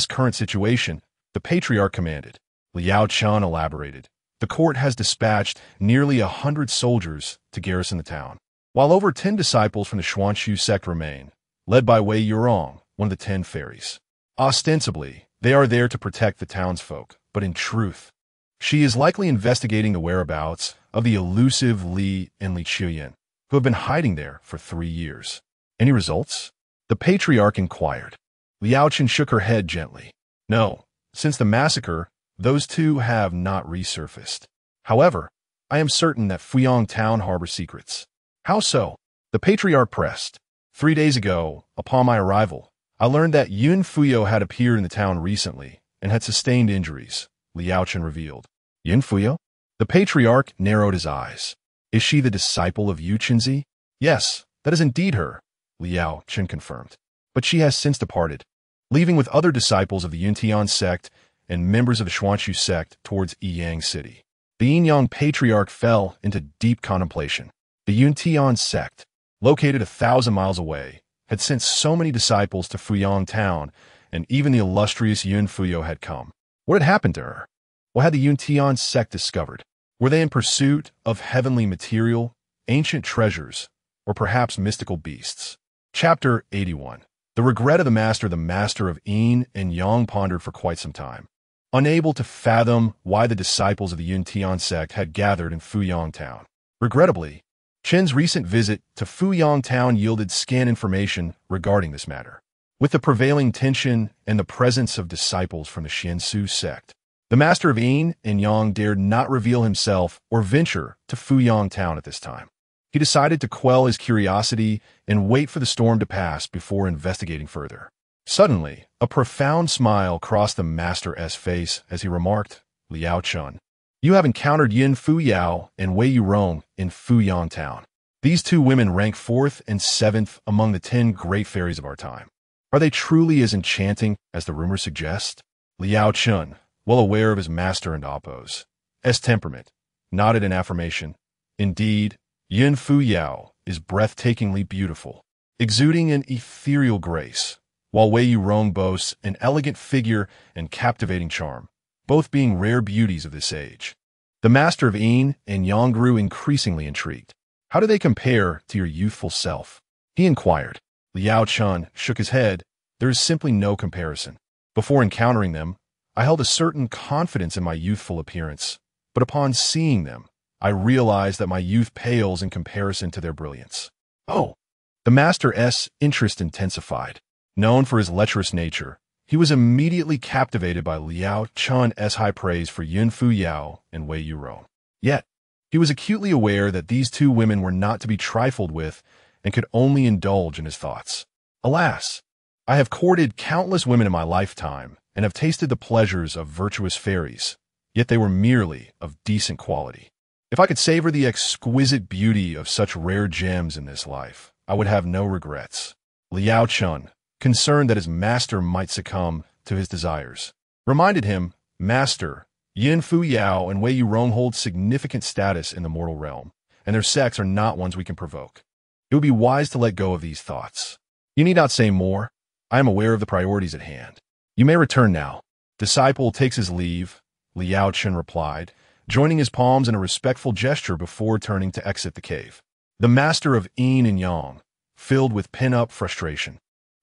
current situation, the Patriarch commanded. Liao Chan elaborated. The court has dispatched nearly 100 soldiers to garrison the town, while over 10 disciples from the Xuanxu sect remain, led by Wei Yurong, one of the 10 fairies. Ostensibly, they are there to protect the townsfolk, but in truth, she is likely investigating the whereabouts of the elusive Li and Li Qiuyan, who have been hiding there for 3 years. Any results? The Patriarch inquired. Liao Chen shook her head gently. No, since the massacre, those two have not resurfaced. However, I am certain that Fuyang town harbors secrets. How so? The Patriarch pressed. 3 days ago, upon my arrival, I learned that Yun Fuyo had appeared in the town recently and had sustained injuries, Liao Chen revealed. Yun Fuyo? The Patriarch narrowed his eyes. Is she the disciple of Yu Chenzi? Yes, that is indeed her, Liao Chen confirmed. But she has since departed, leaving with other disciples of the Yuntian sect and members of the Xuanxu sect towards Yiyang City. The Yin Patriarch fell into deep contemplation. The Yuntian sect, located 1,000 miles away, had sent so many disciples to Fuyang town, and even the illustrious Yun Fuyo had come. What had happened to her? What had the Yuntian sect discovered? Were they in pursuit of heavenly material, ancient treasures, or perhaps mystical beasts? Chapter 81. The regret of the master of Yin and Yang pondered for quite some time, unable to fathom why the disciples of the Yuntian sect had gathered in Fuyang town. Regrettably, Chen's recent visit to Fuyang town yielded scant information regarding this matter. With the prevailing tension and the presence of disciples from the Xiansu sect, the master of Yin and Yang dared not reveal himself or venture to Fuyang town at this time. He decided to quell his curiosity and wait for the storm to pass before investigating further. Suddenly, a profound smile crossed the master's face as he remarked, Liao Chun, you have encountered Yin Fu Yao and Wei Yurong in Fuyang town. These two women rank 4th and 7th among the 10 great fairies of our time. Are they truly as enchanting as the rumors suggest? Liao Chun, well aware of his master and Appo's temperament, nodded in affirmation. Indeed, Yin Fu Yao is breathtakingly beautiful, exuding an ethereal grace, while Wei Yurong boasts an elegant figure and captivating charm, both being rare beauties of this age. The master of Yin and Yang grew increasingly intrigued. How do they compare to your youthful self? He inquired. Liao Chun shook his head. There is simply no comparison. Before encountering them, I held a certain confidence in my youthful appearance, but upon seeing them, I realized that my youth pales in comparison to their brilliance. Oh! The master's interest intensified. Known for his lecherous nature, he was immediately captivated by Liao Chun's high praise for Yun Fu Yao and Wei Yurong. Yet, he was acutely aware that these two women were not to be trifled with and could only indulge in his thoughts. Alas, I have courted countless women in my lifetime and have tasted the pleasures of virtuous fairies, yet they were merely of decent quality. If I could savor the exquisite beauty of such rare gems in this life, I would have no regrets. Liao Chun, concerned that his master might succumb to his desires, reminded him, Master, Yin Fu Yao and Wei Yurong hold significant status in the mortal realm, and their sects are not ones we can provoke. It would be wise to let go of these thoughts. You need not say more. I am aware of the priorities at hand. You may return now. Disciple takes his leave, Liao Chen replied, joining his palms in a respectful gesture before turning to exit the cave. The master of yin and yang, filled with pent-up frustration,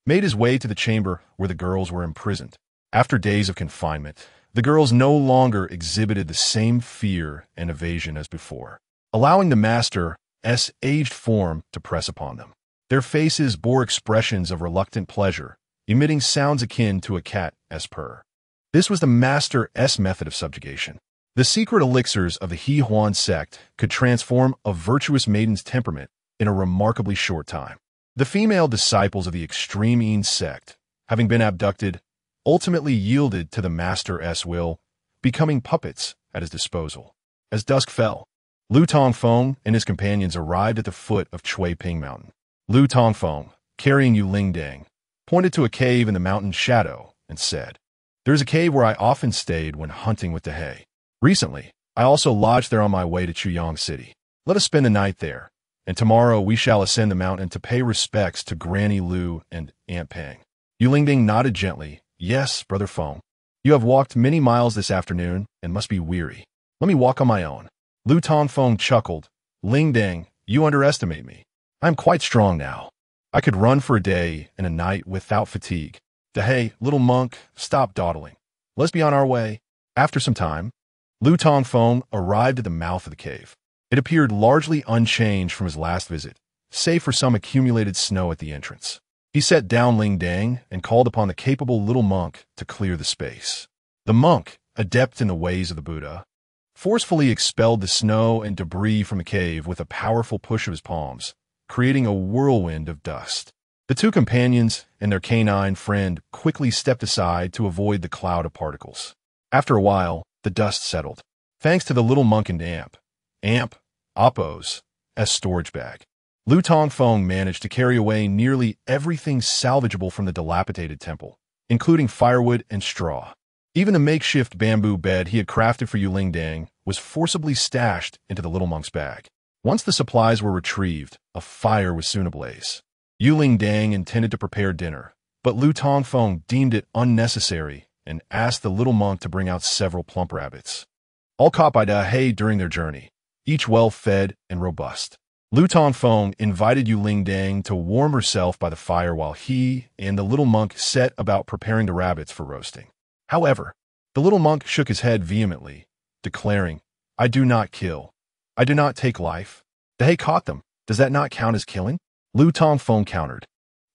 made his way to the chamber where the girls were imprisoned. After days of confinement, the girls no longer exhibited the same fear and evasion as before, allowing the master's aged form to press upon them. Their faces bore expressions of reluctant pleasure, emitting sounds akin to a cat's purr. This was the master's method of subjugation. The secret elixirs of the He Huan sect could transform a virtuous maiden's temperament in a remarkably short time. The female disciples of the extreme Yin sect, having been abducted, ultimately yielded to the master's will, becoming puppets at his disposal. As dusk fell, Lu Tongfeng and his companions arrived at the foot of Chui Ping Mountain. Lu Tongfeng, carrying Yu Lingdang, pointed to a cave in the mountain's shadow and said, "There is a cave where I often stayed when hunting with Dehei. Recently, I also lodged there on my way to Chuyang City. Let us spend the night there, and tomorrow we shall ascend the mountain to pay respects to Granny Lu and Aunt Pang." Yu Lingding nodded gently. "Yes, Brother Feng. You have walked many miles this afternoon and must be weary. Let me walk on my own." Lu Tongfeng chuckled. "Lingdang, you underestimate me. I am quite strong now. I could run for a day and a night without fatigue. Dehei, little monk, stop dawdling. Let's be on our way." After some time, Lu Tongfeng arrived at the mouth of the cave. It appeared largely unchanged from his last visit, save for some accumulated snow at the entrance. He set down Lingdang and called upon the capable little monk to clear the space. The monk, adept in the ways of the Buddha, forcefully expelled the snow and debris from the cave with a powerful push of his palms, creating a whirlwind of dust. The two companions and their canine friend quickly stepped aside to avoid the cloud of particles. After a while, the dust settled, thanks to the little monk and Appo's storage bag. Lu Tongfeng managed to carry away nearly everything salvageable from the dilapidated temple, including firewood and straw. Even the makeshift bamboo bed he had crafted for Yu Lingdang was forcibly stashed into the little monk's bag. Once the supplies were retrieved, a fire was soon ablaze. Yu Lingdang intended to prepare dinner, but Lu Tongfeng deemed it unnecessary and asked the little monk to bring out several plump rabbits, all caught by Dehei during their journey, each well-fed and robust. Lu Tongfeng invited Yu Lingdang to warm herself by the fire while he and the little monk set about preparing the rabbits for roasting. However, the little monk shook his head vehemently, declaring, "I do not kill. I do not take life. Dehei caught them. Does that not count as killing?" Lu Tongfeng countered,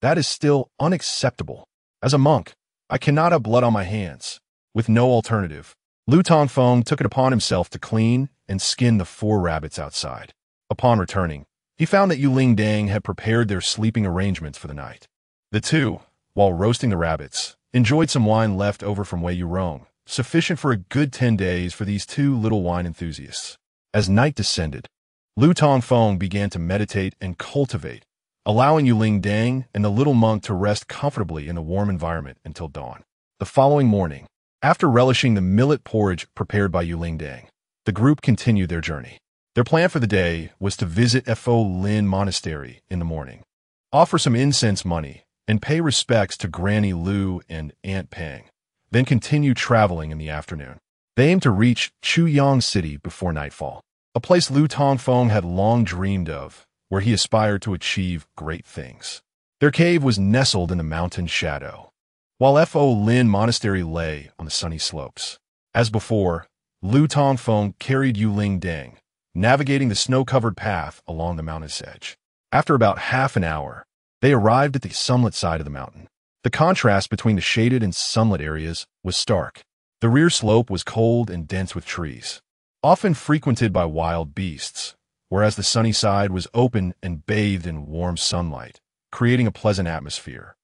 "That is still unacceptable. As a monk, I cannot have blood on my hands." With no alternative, Lu Tongfeng took it upon himself to clean and skin the 4 rabbits outside. Upon returning, he found that Yu Lingdang had prepared their sleeping arrangements for the night. The two, while roasting the rabbits, enjoyed some wine left over from Wei Yurong, sufficient for a good 10 days for these two little wine enthusiasts. As night descended, Lu Tongfeng began to meditate and cultivate, allowing Yu Lingdang and the little monk to rest comfortably in the warm environment until dawn. The following morning, after relishing the millet porridge prepared by Yu Lingdang, the group continued their journey. Their plan for the day was to visit Fo Lin Monastery in the morning, offer some incense money, and pay respects to Granny Lu and Aunt Pang, then continue traveling in the afternoon. They aimed to reach Chuyang City before nightfall, a place Lu Tongfeng had long dreamed of, where he aspired to achieve great things. Their cave was nestled in the mountain shadow, while Fo Lin Monastery lay on the sunny slopes. As before, Lu Tongfeng carried Yu Lingdang, navigating the snow-covered path along the mountain's edge. After about half an hour, they arrived at the sunlit side of the mountain. The contrast between the shaded and sunlit areas was stark. The rear slope was cold and dense with trees, often frequented by wild beasts, whereas the sunny side was open and bathed in warm sunlight, creating a pleasant atmosphere.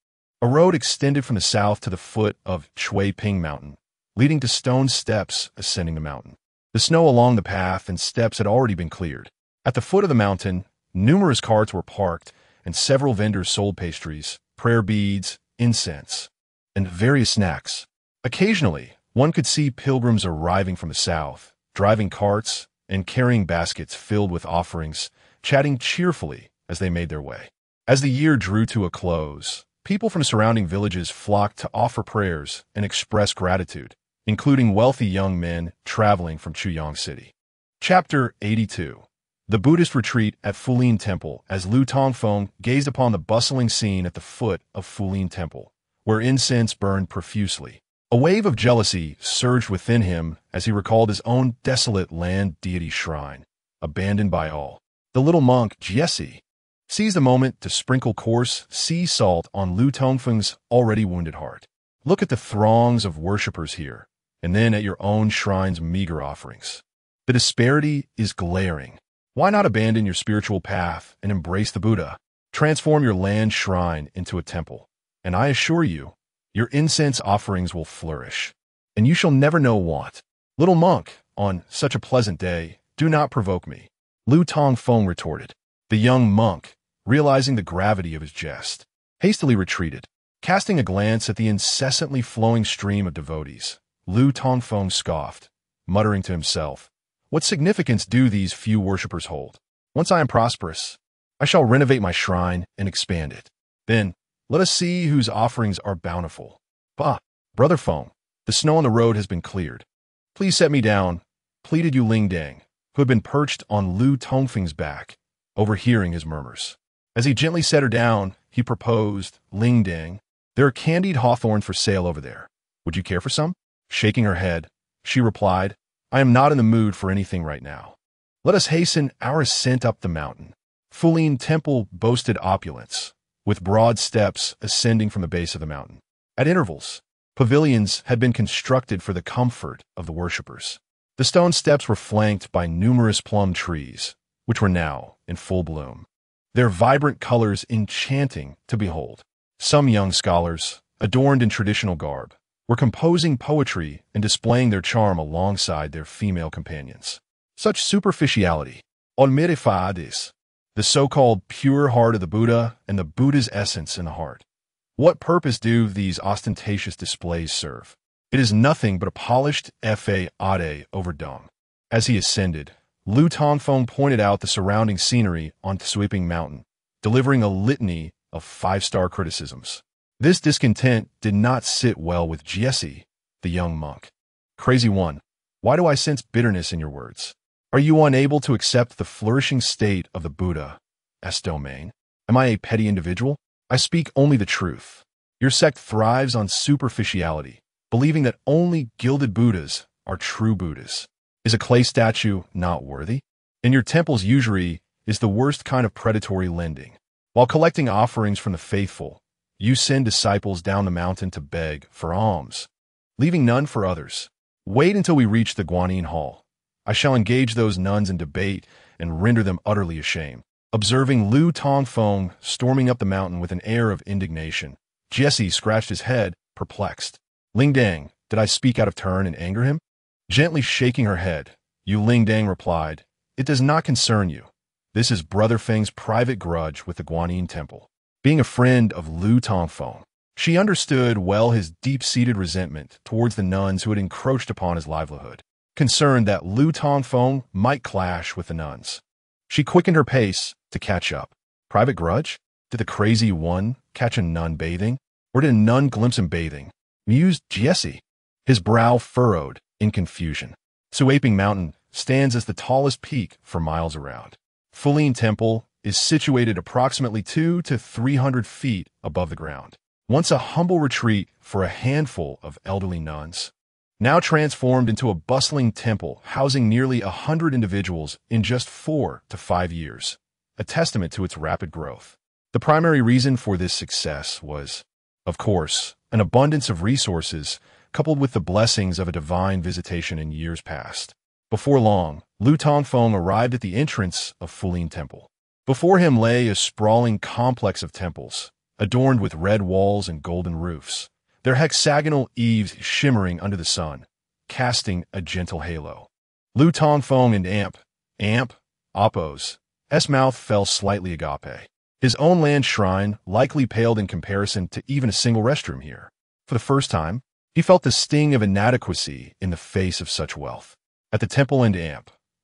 A road extended from the south to the foot of Chui Ping Mountain, leading to stone steps ascending the mountain. The snow along the path and steps had already been cleared. At the foot of the mountain, numerous carts were parked, and several vendors sold pastries, prayer beads, incense, and various snacks. Occasionally, one could see pilgrims arriving from the south, driving carts and carrying baskets filled with offerings, chatting cheerfully as they made their way. As the year drew to a close, people from surrounding villages flocked to offer prayers and express gratitude, including wealthy young men traveling from Chuyang City. Chapter 82. The Buddhist Retreat at Fulin Temple. As Lu Tongfeng gazed upon the bustling scene at the foot of Fulin Temple, where incense burned profusely, a wave of jealousy surged within him as he recalled his own desolate land deity shrine, abandoned by all. The little monk, Jesse, seized the moment to sprinkle coarse sea salt on Lu Tongfeng's already wounded heart. Look at the throngs of worshippers here, and then at your own shrine's meager offerings. The disparity is glaring. Why not abandon your spiritual path and embrace the Buddha? Transform your land shrine into a temple, and I assure you, your incense offerings will flourish, and you shall never know want. Little monk, on such a pleasant day, do not provoke me. Lu Tongfeng retorted. The young monk, realizing the gravity of his jest, hastily retreated. Casting a glance at the incessantly flowing stream of devotees, Lu Tongfeng scoffed, muttering to himself, "What significance do these few worshippers hold? Once I am prosperous, I shall renovate my shrine and expand it. Then, let us see whose offerings are bountiful." "Bah, Brother Feng, the snow on the road has been cleared. Please set me down," pleaded Yu Lingdang, who had been perched on Lu Tongfeng's back, overhearing his murmurs. As he gently set her down, he proposed, "Lingdang, there are candied hawthorns for sale over there. Would you care for some?" Shaking her head, she replied, "I am not in the mood for anything right now. Let us hasten our ascent up the mountain." Fulin Temple boasted opulence, with broad steps ascending from the base of the mountain. At intervals, pavilions had been constructed for the comfort of the worshippers. The stone steps were flanked by numerous plum trees, which were now in full bloom, their vibrant colors enchanting to behold. Some young scholars, adorned in traditional garb, were composing poetry and displaying their charm alongside their female companions. Such superficiality, onmirifadis, the so-called pure heart of the Buddha and the Buddha's essence in the heart. What purpose do these ostentatious displays serve? It is nothing but a polished fade over dung. As he ascended, Lu Tongfeng pointed out the surrounding scenery on Sweeping Mountain, delivering a litany of five-star criticisms. This discontent did not sit well with Jesse, the young monk. "Crazy one, why do I sense bitterness in your words? Are you unable to accept the flourishing state of the Buddha as domain? Am I a petty individual? I speak only the truth. Your sect thrives on superficiality, believing that only gilded Buddhas are true Buddhas. Is a clay statue not worthy? In your temple's usury is the worst kind of predatory lending. While collecting offerings from the faithful, you send disciples down the mountain to beg for alms, leaving none for others. Wait until we reach the Guanyin Hall. I shall engage those nuns in debate and render them utterly ashamed." Observing Lu Tongfeng storming up the mountain with an air of indignation, Jesse scratched his head, perplexed. "Lingdang, did I speak out of turn and anger him?" Gently shaking her head, Yu Lingdang replied, "It does not concern you. This is Brother Feng's private grudge with the Guanyin Temple." Being a friend of Lu Tongfeng, she understood well his deep-seated resentment towards the nuns who had encroached upon his livelihood. Concerned that Lu Tongfeng might clash with the nuns, she quickened her pace to catch up. Private grudge? Did the crazy one catch a nun bathing? Or did a nun glimpse him bathing? Mused Jesse, his brow furrowed in confusion. Sweeping Mountain stands as the tallest peak for miles around. Fulin Temple is situated approximately 200 to 300 feet above the ground. Once a humble retreat for a handful of elderly nuns, now transformed into a bustling temple housing nearly 100 individuals in just 4 to 5 years, a testament to its rapid growth. The primary reason for this success was, of course, an abundance of resources coupled with the blessings of a divine visitation in years past. Before long, Lu Tongfeng arrived at the entrance of Fulin Temple. Before him lay a sprawling complex of temples, adorned with red walls and golden roofs, their hexagonal eaves shimmering under the sun, casting a gentle halo. Lu Tongfeng and Appo's mouth fell slightly agape. His own land shrine likely paled in comparison to even a single restroom here. For the first time, he felt the sting of inadequacy in the face of such wealth. At the temple and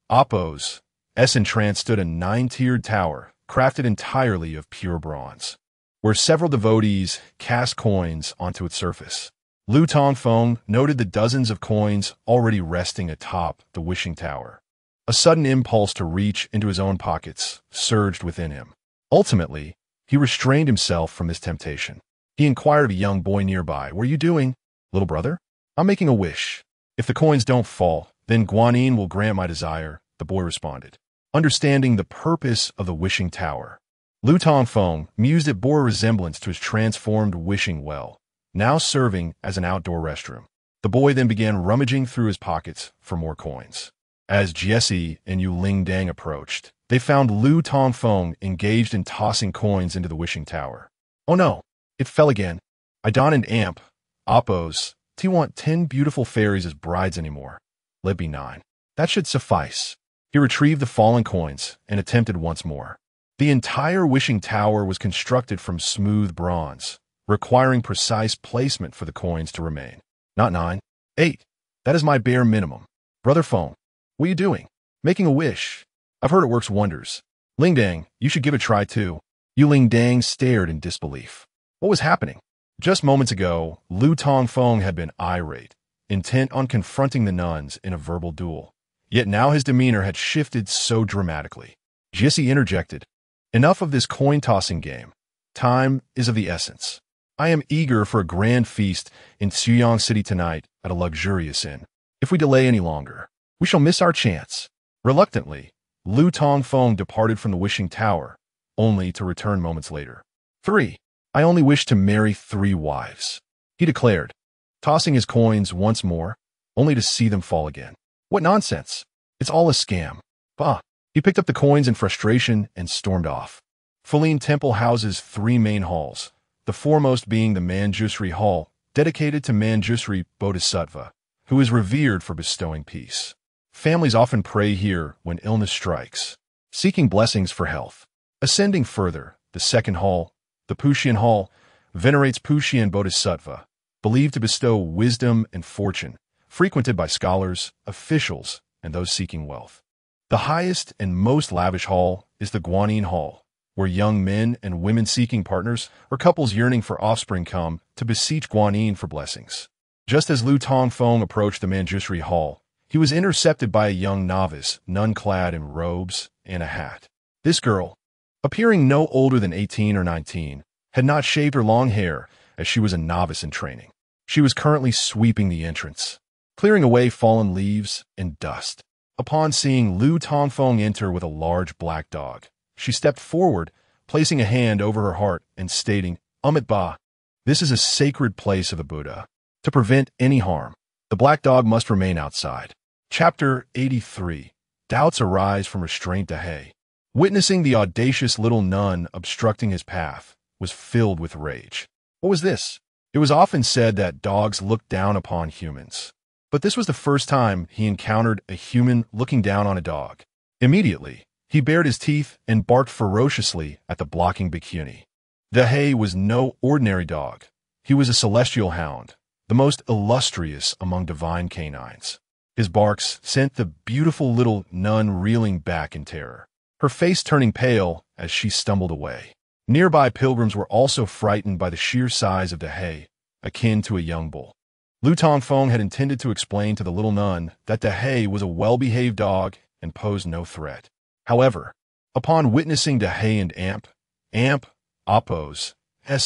Appo's entrance stood a 9-tiered tower crafted entirely of pure bronze, where several devotees cast coins onto its surface. Lu Tongfeng noted the dozens of coins already resting atop the wishing tower. A sudden impulse to reach into his own pockets surged within him. Ultimately, he restrained himself from this temptation. He inquired of a young boy nearby, "What are you doing, little brother?" "I'm making a wish. If the coins don't fall, then Guanyin will grant my desire," the boy responded. Understanding the purpose of the wishing tower, Lu Tongfeng mused it bore a resemblance to his transformed wishing well, now serving as an outdoor restroom. The boy then began rummaging through his pockets for more coins. As Jesse and Yu Lingdang approached, they found Lu Tongfeng engaged in tossing coins into the wishing tower. "Oh no, it fell again. I don and amp. Oppos. Do you want 10 beautiful fairies as brides anymore? Let be 9. That should suffice." He retrieved the fallen coins and attempted once more. The entire wishing tower was constructed from smooth bronze, requiring precise placement for the coins to remain. "Not 9. 8. That is my bare minimum. Brother Feng, what are you doing? Making a wish. I've heard it works wonders. Lingdang, you should give it a try too." Yu Lingdang stared in disbelief. What was happening? Just moments ago, Lu Tongfeng had been irate, intent on confronting the nuns in a verbal duel. Yet now his demeanor had shifted so dramatically. Jesse interjected, "Enough of this coin-tossing game. Time is of the essence. I am eager for a grand feast in Suyang City tonight at a luxurious inn. If we delay any longer, we shall miss our chance." Reluctantly, Lu Tongfeng departed from the wishing tower, only to return moments later. 3. I only wish to marry 3 wives, he declared, tossing his coins once more, only to see them fall again. What nonsense! It's all a scam. Bah! He picked up the coins in frustration and stormed off. Fullin Temple houses 3 main halls, the foremost being the Manjusri Hall, dedicated to Manjusri Bodhisattva, who is revered for bestowing peace. Families often pray here when illness strikes, seeking blessings for health. Ascending further, the second hall, the Puxian Hall, venerates Puxian Bodhisattva, believed to bestow wisdom and fortune, frequented by scholars, officials, and those seeking wealth. The highest and most lavish hall is the Guanyin Hall, where young men and women seeking partners or couples yearning for offspring come to beseech Guanyin for blessings. Just as Lu Tongfeng approached the Manjusri Hall, he was intercepted by a young novice, nun clad in robes and a hat. This girl, appearing no older than 18 or 19, had not shaved her long hair as she was a novice in training. She was currently sweeping the entrance, clearing away fallen leaves and dust. Upon seeing Lu Tongfeng enter with a large black dog, she stepped forward, placing a hand over her heart and stating, "Amit Ba, this is a sacred place of the Buddha. To prevent any harm, the black dog must remain outside." Chapter 83. Doubts arise from restraint Dahe. Witnessing the audacious little nun obstructing his path, was filled with rage. What was this? It was often said that dogs look down upon humans. But this was the first time he encountered a human looking down on a dog. Immediately, he bared his teeth and barked ferociously at the blocking bhikkhuni. Dahe was no ordinary dog. He was a celestial hound, the most illustrious among divine canines. His barks sent the beautiful little nun reeling back in terror, her face turning pale as she stumbled away. Nearby pilgrims were also frightened by the sheer size of Dahe, akin to a young bull. Lu Tongfeng had intended to explain to the little nun that Dahe was a well-behaved dog and posed no threat. However, upon witnessing Dahe and Amp, Oppos'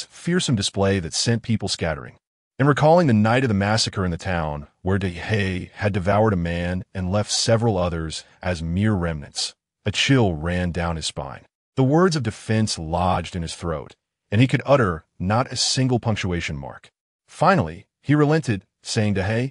fearsome display that sent people scattering, and recalling the night of the massacre in the town where Dahe had devoured a man and left several others as mere remnants, a chill ran down his spine. The words of defense lodged in his throat, and he could utter not a single punctuation mark. Finally, he relented, saying to Dahe,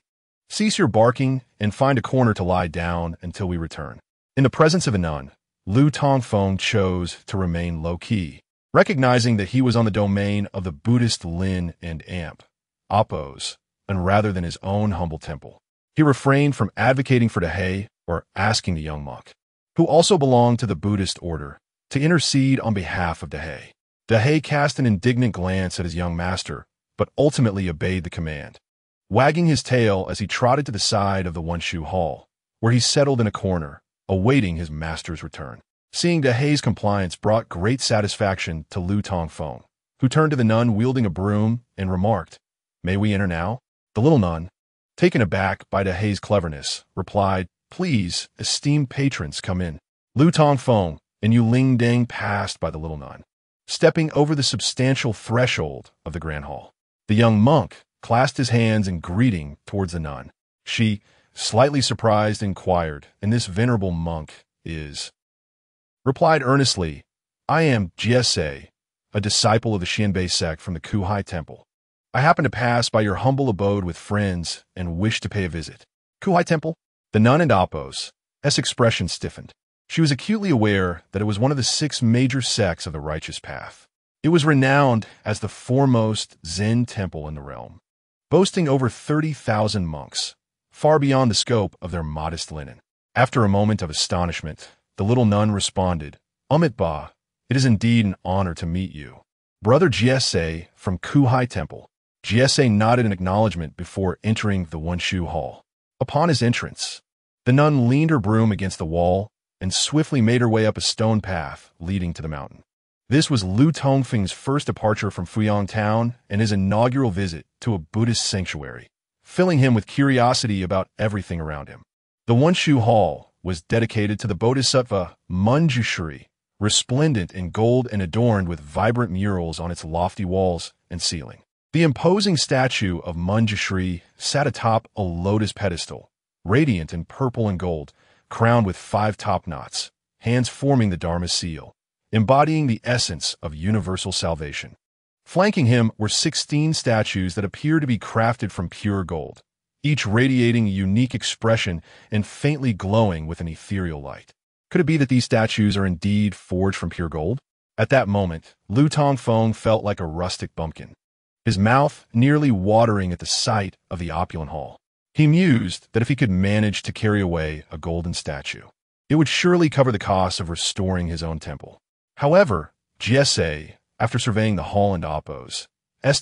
"Cease your barking and find a corner to lie down until we return." In the presence of a nun, Lu Tongfeng chose to remain low-key, recognizing that he was on the domain of the Buddhist Lin and Amp, Oppos, and rather than his own humble temple. He refrained from advocating for Dahe or asking the young monk, who also belonged to the Buddhist order, to intercede on behalf of Dahe. Dahe cast an indignant glance at his young master, but ultimately obeyed the command, wagging his tail as he trotted to the side of the one-shoe hall, where he settled in a corner, awaiting his master's return. Seeing Dahe's compliance brought great satisfaction to Lu Tongfeng, who turned to the nun wielding a broom and remarked, "May we enter now?" The little nun, taken aback by Dehai's cleverness, replied, "Please, esteemed patrons, come in." Lu Tongfeng and Yu Ling Deng passed by the little nun, stepping over the substantial threshold of the grand hall. The young monk clasped his hands in greeting towards the nun. She, slightly surprised, inquired, "And this venerable monk is?" Replied earnestly, "I am Jiese, a disciple of the Xianbei sect from the Kuhai Temple. I happen to pass by your humble abode with friends and wish to pay a visit." Kuhai Temple? The nun and Appo's expression stiffened. She was acutely aware that it was one of the 6 major sects of the righteous path. It was renowned as the foremost Zen temple in the realm, boasting over 30,000 monks, far beyond the scope of their modest linen. After a moment of astonishment, the little nun responded, "Amit Ba, it is indeed an honor to meet you. Brother Jiese from Kuhai Temple." Jiese nodded in acknowledgement before entering the Wenshu Hall. Upon his entrance, the nun leaned her broom against the wall and swiftly made her way up a stone path leading to the mountain. This was Lu Tongfeng's first departure from Fuyang Town and his inaugural visit to a Buddhist sanctuary, filling him with curiosity about everything around him. The Wenshu Hall was dedicated to the Bodhisattva Manjushri, resplendent in gold and adorned with vibrant murals on its lofty walls and ceiling. The imposing statue of Manjushri sat atop a lotus pedestal, radiant in purple and gold, crowned with 5 top knots, hands forming the Dharma seal, embodying the essence of universal salvation. Flanking him were 16 statues that appeared to be crafted from pure gold, each radiating a unique expression and faintly glowing with an ethereal light. Could it be that these statues are indeed forged from pure gold? At that moment, Lu Tongfeng felt like a rustic bumpkin, his mouth nearly watering at the sight of the opulent hall. He mused that if he could manage to carry away a golden statue, it would surely cover the cost of restoring his own temple. However, Jiese, after surveying the hall and Appo's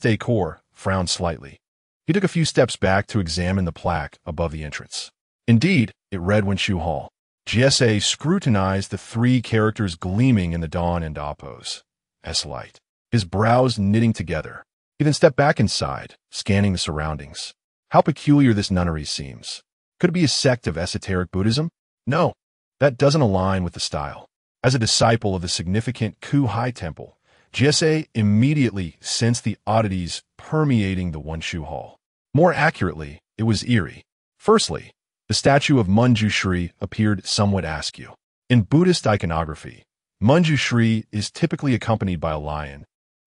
decor, frowned slightly. He took a few steps back to examine the plaque above the entrance. Indeed, it read Wenshu Hall. Jiese scrutinized the 3 characters gleaming in the dawn and Appo's light, his brows knitting together. He then stepped back inside, scanning the surroundings. How peculiar this nunnery seems. Could it be a sect of esoteric Buddhism? No, that doesn't align with the style. As a disciple of the significant Kuhai Temple, Jiese immediately sensed the oddities permeating the Wenshu Hall. More accurately, it was eerie. Firstly, the statue of Manjushri appeared somewhat askew. In Buddhist iconography, Manjushri is typically accompanied by a lion,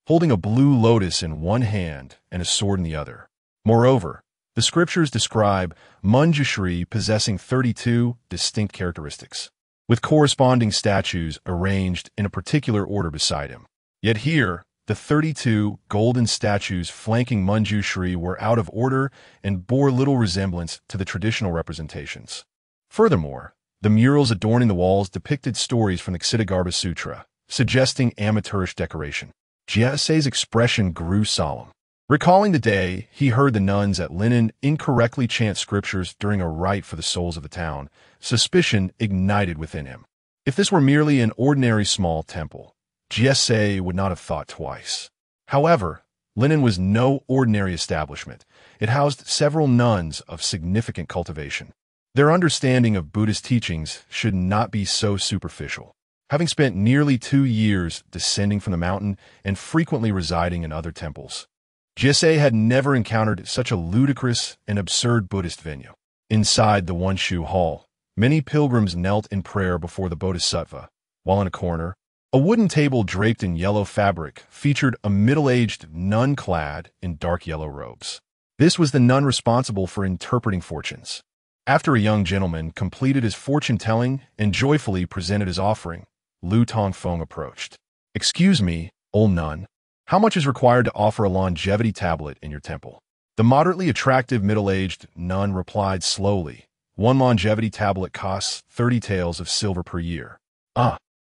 holding a blue lotus in one hand and a sword in the other. Moreover, the scriptures describe Manjushri possessing 32 distinct characteristics, with corresponding statues arranged in a particular order beside him. Yet here, the 32 golden statues flanking Manjushri were out of order and bore little resemblance to the traditional representations. Furthermore, the murals adorning the walls depicted stories from the Ksitigarbha Sutra, suggesting amateurish decoration. Jiese's expression grew solemn. Recalling the day he heard the nuns at Linen incorrectly chant scriptures during a rite for the souls of the town, suspicion ignited within him. If this were merely an ordinary small temple, Jiese would not have thought twice. However, Linen was no ordinary establishment. It housed several nuns of significant cultivation. Their understanding of Buddhist teachings should not be so superficial. Having spent nearly 2 years descending from the mountain and frequently residing in other temples, Jiese had never encountered such a ludicrous and absurd Buddhist venue. Inside the Wenshu Hall, many pilgrims knelt in prayer before the Bodhisattva, while in a corner, a wooden table draped in yellow fabric featured a middle-aged nun clad in dark yellow robes. This was the nun responsible for interpreting fortunes. After a young gentleman completed his fortune-telling and joyfully presented his offering, Lu Tongfeng approached. "Excuse me, old nun. How much is required to offer a longevity tablet in your temple?" The moderately attractive middle-aged nun replied slowly, "One longevity tablet costs 30 taels of silver per year." "Ah,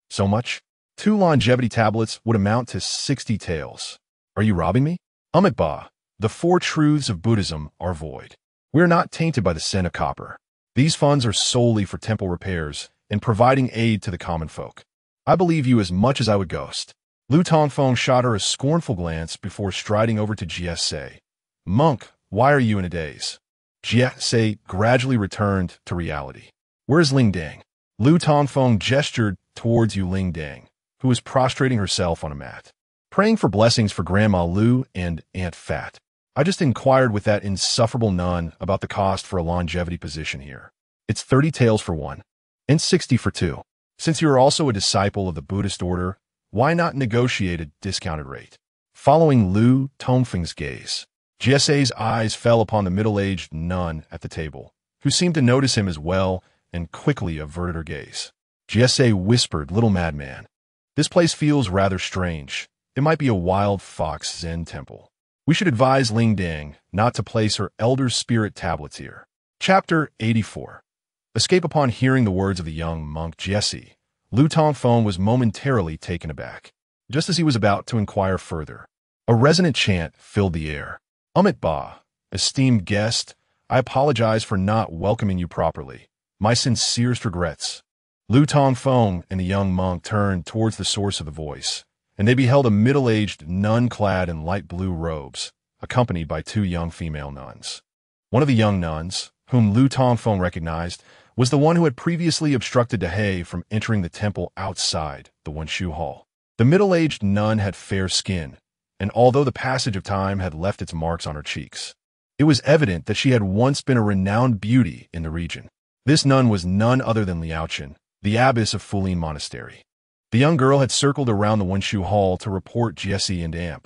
so much? 2 longevity tablets would amount to 60 taels. Are you robbing me?" "Amit Ba, the 4 truths of Buddhism are void. We are not tainted by the sin of copper. These funds are solely for temple repairs and providing aid to the common folk. I believe you as much as I would ghost." Lu Tongfeng shot her a scornful glance before striding over to Jiese. "Monk, Why are you in a daze? Jie gradually returned to reality. Where is Ling Dang? Lu Tongfeng gestured towards Yu Ling Dang, who was prostrating herself on a mat, praying for blessings for Grandma Lu and Aunt Fat. I just inquired with that insufferable nun about the cost for a longevity position here. It's 30 taels for one, and 60 for two. Since you are also a disciple of the Buddhist order, why not negotiate a discounted rate? Following Lu Tongfeng's gaze, Jie's eyes fell upon the middle-aged nun at the table, who seemed to notice him as well and quickly averted her gaze. Jie whispered, "Little madman, this place feels rather strange. It might be a wild fox Zen temple. We should advise Ling Dang not to place her elder's spirit tablets here." Chapter 84. Escape. Upon hearing the words of the young monk Jie, Lu Tongfeng was momentarily taken aback. Just as he was about to inquire further, a resonant chant filled the air. Amit Ba, esteemed guest, I apologize for not welcoming you properly. My sincerest regrets. Lu Tongfeng and the young monk turned towards the source of the voice, and they beheld a middle-aged nun clad in light blue robes, accompanied by two young female nuns. One of the young nuns, whom Lu Tongfeng recognized, was the one who had previously obstructed He from entering the temple outside the Wenshu Hall. The middle-aged nun had fair skin, and although the passage of time had left its marks on her cheeks, it was evident that she had once been a renowned beauty in the region. This nun was none other than Liaochen, the abbess of Fulin Monastery. The young girl had circled around the Wenshu Hall to report Jie and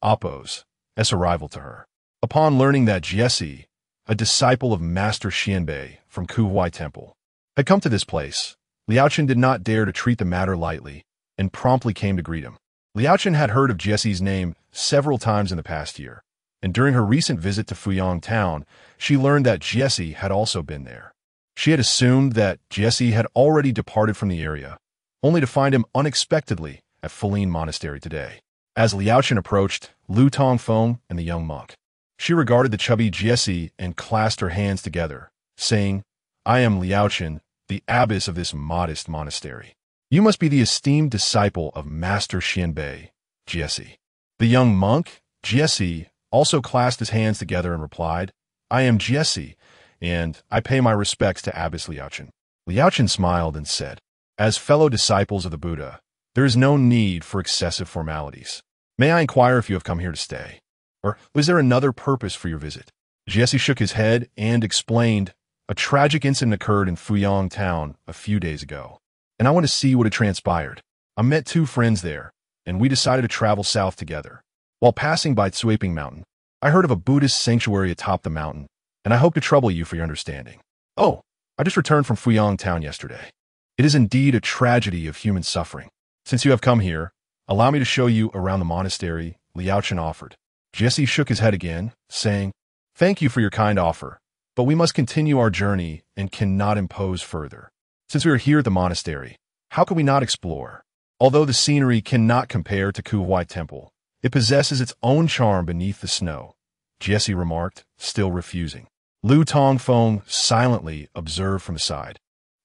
Appo's arrival to her. Upon learning that Jie, a disciple of Master Xianbei from Kuhuai Temple, had come to this place, Liaochen did not dare to treat the matter lightly and promptly came to greet him. Liaochen had heard of Jie's name several times in the past year, and during her recent visit to Fuyang Town, she learned that Jie had also been there. She had assumed that Jie had already departed from the area, only to find him unexpectedly at Fulin Monastery today. As Liaochen approached Lu Tongfeng and the young monk, she regarded the chubby Jie and clasped her hands together, saying, I am Liaochen, the abbess of this modest monastery. You must be the esteemed disciple of Master Xianbei, Jie. The young monk, Jie, also clasped his hands together and replied, I am Jie, and I pay my respects to Abbess Liaochen. Liaochen smiled and said, as fellow disciples of the Buddha, there is no need for excessive formalities. May I inquire if you have come here to stay? Or was there another purpose for your visit? Jie shook his head and explained, a tragic incident occurred in Fuyang Town a few days ago, and I want to see what had transpired. I met two friends there, and we decided to travel south together. While passing by Tsuaping Mountain, I heard of a Buddhist sanctuary atop the mountain, and I hope to trouble you for your understanding. Oh, I just returned from Fuyang Town yesterday. It is indeed a tragedy of human suffering. Since you have come here, allow me to show you around the monastery, Liaochen offered. Jie shook his head again, saying, Thank you for your kind offer, but we must continue our journey and cannot impose further. Since we are here at the monastery, how can we not explore? Although the scenery cannot compare to Kuhuai Temple, it possesses its own charm beneath the snow, Jie remarked, still refusing. Lu Tongfeng silently observed from the side,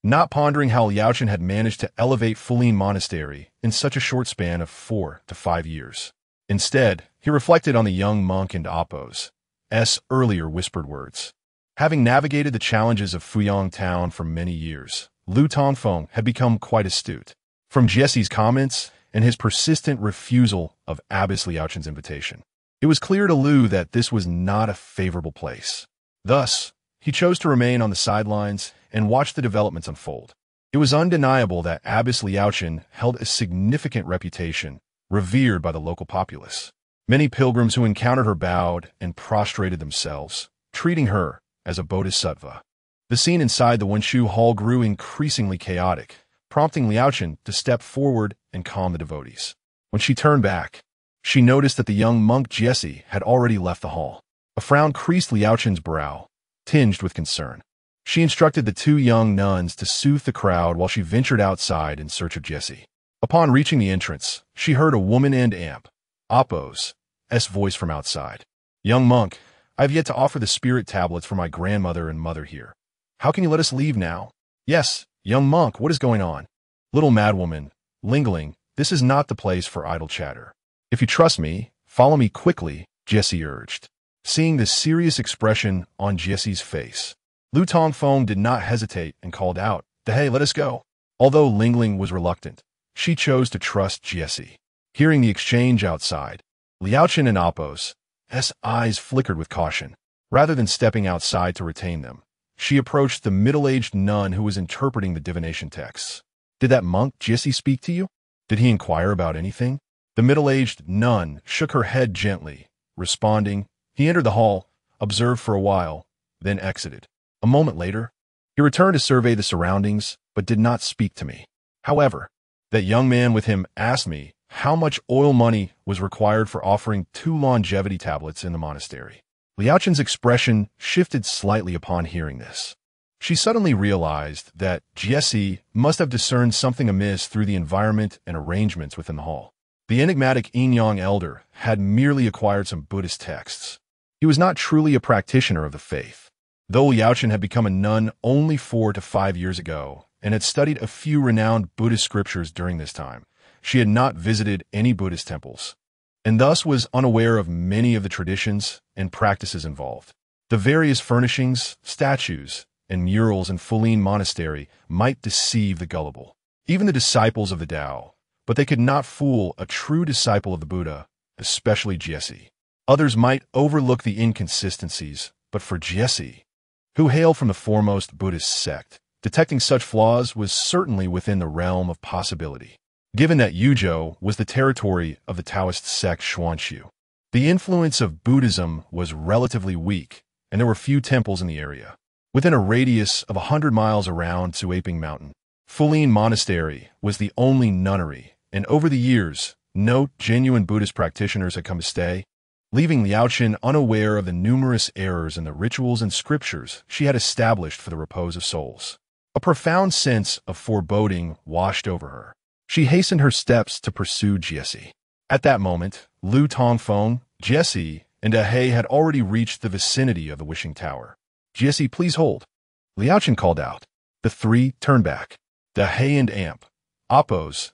not pondering how Liaochen had managed to elevate Fulin Monastery in such a short span of 4 to 5 years. Instead, he reflected on the young monk and Appo's earlier whispered words. Having navigated the challenges of Fuyang Town for many years, Lu Tongfeng had become quite astute. From Jie's comments and his persistent refusal of Abbess Liaochen's invitation, it was clear to Lu that this was not a favorable place. Thus, he chose to remain on the sidelines and watch the developments unfold. It was undeniable that Abbess Liaochen held a significant reputation, revered by the local populace. Many pilgrims who encountered her bowed and prostrated themselves, treating her as a bodhisattva. The scene inside the Wenshu Hall grew increasingly chaotic, prompting Liaochen to step forward and calm the devotees. When she turned back, she noticed that the young monk Jie had already left the hall. A frown creased Liaochen's brow, tinged with concern. She instructed the two young nuns to soothe the crowd while she ventured outside in search of Jie. Upon reaching the entrance, she heard a woman and Appo's voice from outside. Young monk, I have yet to offer the spirit tablets for my grandmother and mother here. How can you let us leave now? Yes, young monk, what is going on? Little madwoman, Lingling, this is not the place for idle chatter. If you trust me, follow me quickly, Jie urged. Seeing the serious expression on Jesse's face, Lu Tongfeng did not hesitate and called out, "Hey, let us go." Although Lingling was reluctant, she chose to trust Jesse. Hearing the exchange outside, Liaochen and Apos' eyes flickered with caution. Rather than stepping outside to retain them, she approached the middle-aged nun who was interpreting the divination texts. "Did that monk Jesse speak to you? Did he inquire about anything?" The middle-aged nun shook her head gently, responding, "He entered the hall, observed for a while, then exited. A moment later, he returned to survey the surroundings, but did not speak to me. However, that young man with him asked me how much oil money was required for offering 2 longevity tablets in the monastery." Liaochen's expression shifted slightly upon hearing this. She suddenly realized that Jesse must have discerned something amiss through the environment and arrangements within the hall. The enigmatic Yin elder had merely acquired some Buddhist texts. He was not truly a practitioner of the faith. Though Liaochen had become a nun only 4 to 5 years ago and had studied a few renowned Buddhist scriptures during this time, she had not visited any Buddhist temples, and thus was unaware of many of the traditions and practices involved. The various furnishings, statues, and murals in Fullin Monastery might deceive the gullible, even the disciples of the Tao, but they could not fool a true disciple of the Buddha, especially Jesse. Others might overlook the inconsistencies, but for Jesse, who hailed from the foremost Buddhist sect, detecting such flaws was certainly within the realm of possibility. Given that Yuzhou was the territory of the Taoist sect Xuanxu, the influence of Buddhism was relatively weak, and there were few temples in the area. Within a radius of 100 miles around Suaping Mountain, Fullin Monastery was the only nunnery, and over the years, no genuine Buddhist practitioners had come to stay, leaving Liaochen unaware of the numerous errors in the rituals and scriptures she had established for the repose of souls. A profound sense of foreboding washed over her. She hastened her steps to pursue Jesse. At that moment, Lu Tongfeng, Jesse, and He had already reached the vicinity of the Wishing Tower. "Jesse, please hold," Liaochen called out. The 3 turned back. He and Apos'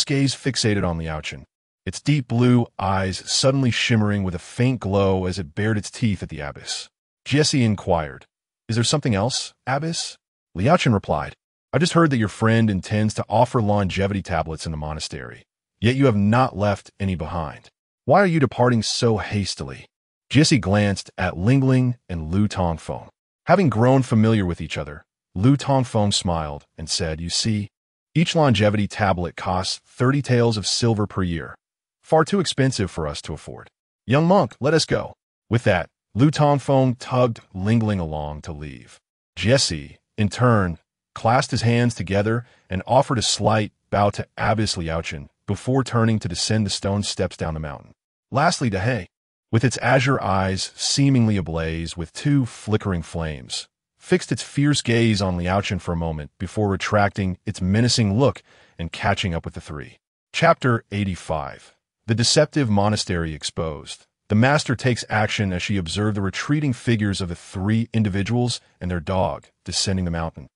gaze fixated on Liaochen, its deep blue eyes suddenly shimmering with a faint glow as it bared its teeth at the abbess. Jesse inquired, "Is there something else, abbess?" Liaochen replied, "I just heard that your friend intends to offer longevity tablets in the monastery, yet you have not left any behind. Why are you departing so hastily?" Jesse glanced at Lingling and Lu Tongfeng. Having grown familiar with each other, Lu Tongfeng smiled and said, "You see, each longevity tablet costs 30 taels of silver per year. Far too expensive for us to afford. Young monk, let us go." With that, Lu Tongfeng tugged Lingling along to leave. Jesse, in turn, clasped his hands together and offered a slight bow to Abbess Liaochen before turning to descend the stone steps down the mountain. Lastly, He, with its azure eyes seemingly ablaze with 2 flickering flames, fixed its fierce gaze on Liaochen for a moment before retracting its menacing look and catching up with the 3. Chapter 85. The Deceptive Monastery Exposed. The master takes action as she observed the retreating figures of the 3 individuals and their dog descending the mountain.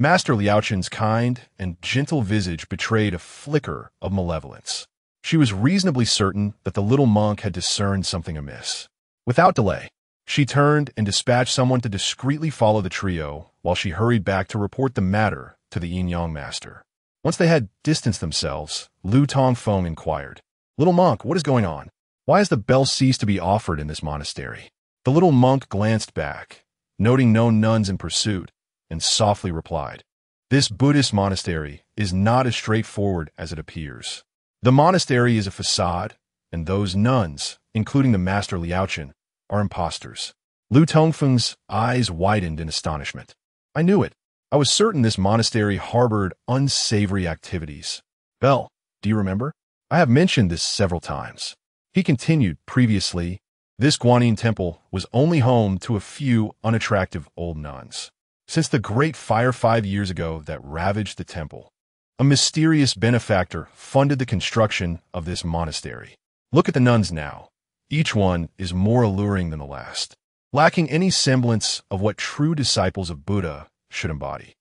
Master Liaochen's kind and gentle visage betrayed a flicker of malevolence. She was reasonably certain that the little monk had discerned something amiss. Without delay, she turned and dispatched someone to discreetly follow the trio while she hurried back to report the matter to the yin-yang master. Once they had distanced themselves, Lu Tongfeng inquired, "Little monk, what is going on? Why has the bell ceased to be offered in this monastery?" The little monk glanced back, noting no nuns in pursuit, and softly replied, "This Buddhist monastery is not as straightforward as it appears. The monastery is a facade, and those nuns, including the master Liaochen, are imposters." Lu Tongfeng's eyes widened in astonishment. "I knew it. I was certain this monastery harbored unsavory activities. Bell, do you remember? I have mentioned this several times." He continued, "Previously, this Guanyin temple was only home to a few unattractive old nuns. Since the great fire 5 years ago that ravaged the temple, a mysterious benefactor funded the construction of this monastery. Look at the nuns now. Each one is more alluring than the last, lacking any semblance of what true disciples of Buddha should embody.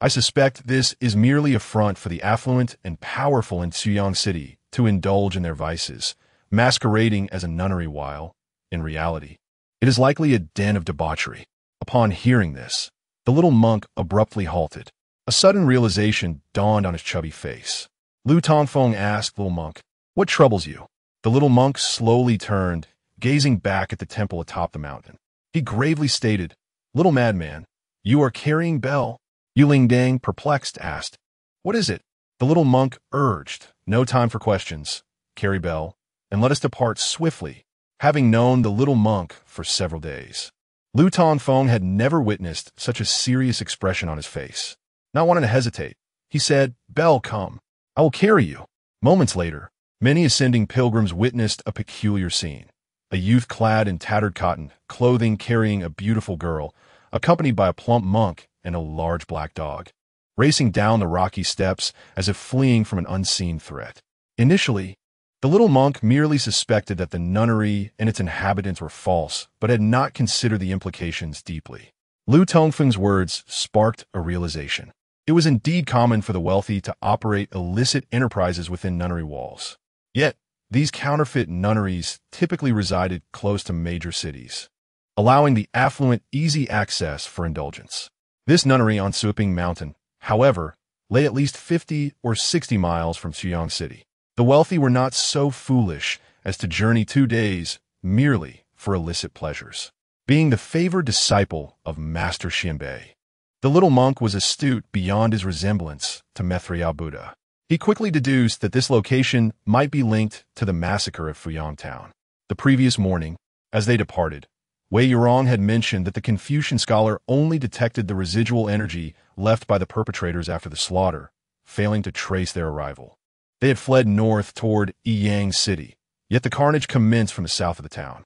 I suspect this is merely a front for the affluent and powerful in Suyang City to indulge in their vices, masquerading as a nunnery while, in reality, It is likely a den of debauchery. Upon hearing this, the little monk abruptly halted. A sudden realization dawned on his chubby face. Lu Tongfeng asked the little monk, "What troubles you?" The little monk slowly turned, gazing back at the temple atop the mountain. He gravely stated, "Little madman, you are carrying Bell." Yu Lingdang, perplexed, asked, "What is it?" The little monk urged, "No time for questions. Carry Bell, and let us depart swiftly," having known the little monk for several days. Lu Tongfeng had never witnessed such a serious expression on his face. Not wanting to hesitate, he said, "Bell, come. I will carry you." Moments later, many ascending pilgrims witnessed a peculiar scene. A youth clad in tattered cotton clothing carrying a beautiful girl, accompanied by a plump monk and a large black dog, racing down the rocky steps as if fleeing from an unseen threat. Initially, the little monk merely suspected that the nunnery and its inhabitants were false, but had not considered the implications deeply. Lu Tongfeng's words sparked a realization. It was indeed common for the wealthy to operate illicit enterprises within nunnery walls. Yet, these counterfeit nunneries typically resided close to major cities, allowing the affluent easy access for indulgence. This nunnery on Suiping Mountain, however, lay at least 50 or 60 miles from Xuyang City. The wealthy were not so foolish as to journey 2 days merely for illicit pleasures. Being the favored disciple of Master Xianbei, the little monk was astute beyond his resemblance to Methriao Buddha. He quickly deduced that this location might be linked to the massacre of Fuyang Town. The previous morning, as they departed, Wei Yurong had mentioned that the Confucian scholar only detected the residual energy left by the perpetrators after the slaughter, failing to trace their arrival. They had fled north toward Yiyang City, yet the carnage commenced from the south of the town.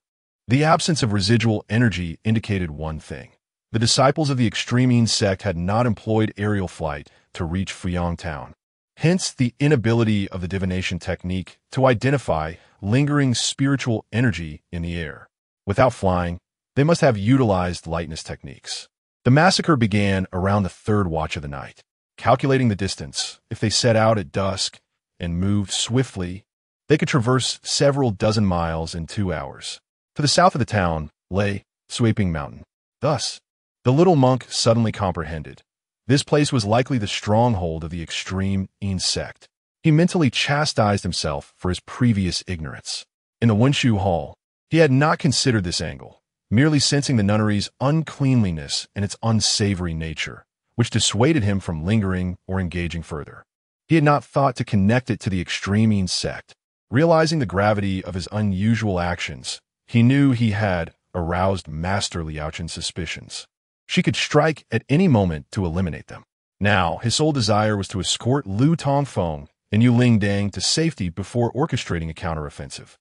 The absence of residual energy indicated one thing. The disciples of the Extremine sect had not employed aerial flight to reach Fuyang Town. Hence the inability of the divination technique to identify lingering spiritual energy in the air. Without flying, they must have utilized lightness techniques. The massacre began around the 3rd watch of the night. Calculating the distance, if they set out at dusk and moved swiftly, they could traverse several dozen miles in 2 hours. To the south of the town lay Suiping Mountain. Thus, the little monk suddenly comprehended. This place was likely the stronghold of the extreme Yin sect. He mentally chastised himself for his previous ignorance. In the Wenshu Hall, he had not considered this angle, merely sensing the nunnery's uncleanliness and its unsavory nature, which dissuaded him from lingering or engaging further. He had not thought to connect it to the extreme Yin sect. Realizing the gravity of his unusual actions, he knew he had aroused Master Liaochen's suspicions. She could strike at any moment to eliminate them. Now, his sole desire was to escort Lu Tongfeng and Yu Lingdang to safety before orchestrating a counteroffensive.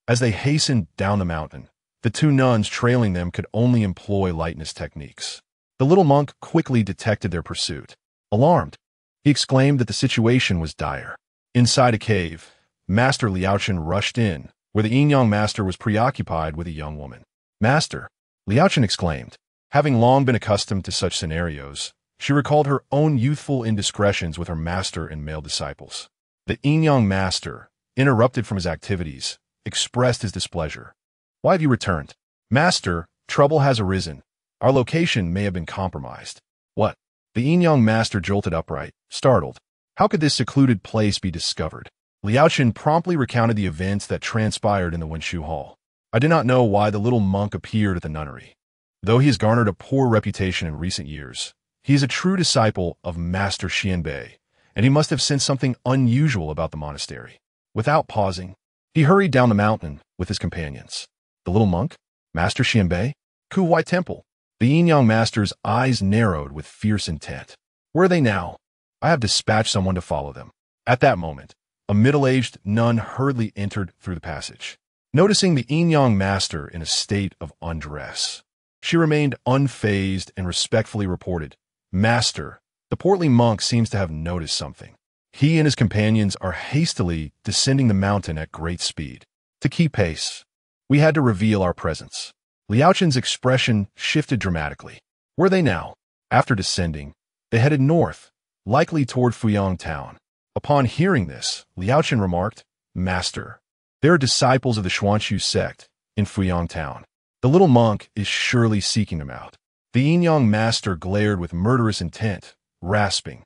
As they hastened down the mountain, the 2 nuns trailing them could only employ lightness techniques. The little monk quickly detected their pursuit. Alarmed, he exclaimed that the situation was dire. Inside a cave, Master Liaochen rushed in, where the Yin-Yang master was preoccupied with a young woman. "Master," Liaochen exclaimed. Having long been accustomed to such scenarios, she recalled her own youthful indiscretions with her master and male disciples. The Yin-Yang master, interrupted from his activities, expressed his displeasure. "Why have you returned?" "Master, trouble has arisen. Our location may have been compromised." "What?" The Yin-Yang master jolted upright, startled. How could this secluded place be discovered? Liaochen promptly recounted the events that transpired in the Wenshu Hall. "I do not know why the little monk appeared at the nunnery. Though he has garnered a poor reputation in recent years, he is a true disciple of Master Xianbei, and he must have sensed something unusual about the monastery." Without pausing, he hurried down the mountain with his companions. The little monk? Master Xianbei? Kuwai Temple? The Yin-Yang master's eyes narrowed with fierce intent. "Where are they now? I have dispatched someone to follow them." At that moment, a middle-aged nun hurriedly entered through the passage. Noticing the Yin-Yang master in a state of undress, she remained unfazed and respectfully reported, "Master, the portly monk seems to have noticed something. He and his companions are hastily descending the mountain at great speed. To keep pace, we had to reveal our presence." Liaochen's expression shifted dramatically. Where are they now? After descending, they headed north, likely toward Fuyang Town. Upon hearing this, Liaochen remarked, "Master, there are disciples of the Xuanshu sect in Fuyang Town. The little monk is surely seeking them out. The yin-yang master glared with murderous intent, rasping.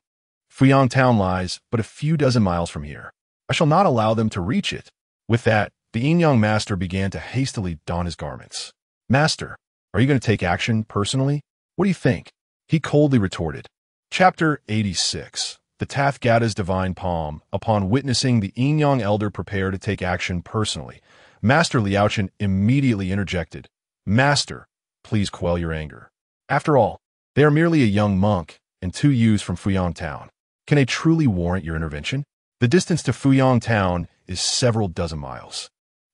Fuyang town lies but a few dozen miles from here. I shall not allow them to reach it. With that, the yin-yang master began to hastily don his garments. Master, are you going to take action personally? What do you think? He coldly retorted. Chapter 86. The Tathgata's Divine Palm. Upon witnessing the yin-yang elder prepare to take action personally, Master Liaochen immediately interjected. Master, please quell your anger. After all, they are merely a young monk and 2 youths from Fuyang town. Can they truly warrant your intervention? The distance to Fuyang town is several dozen miles.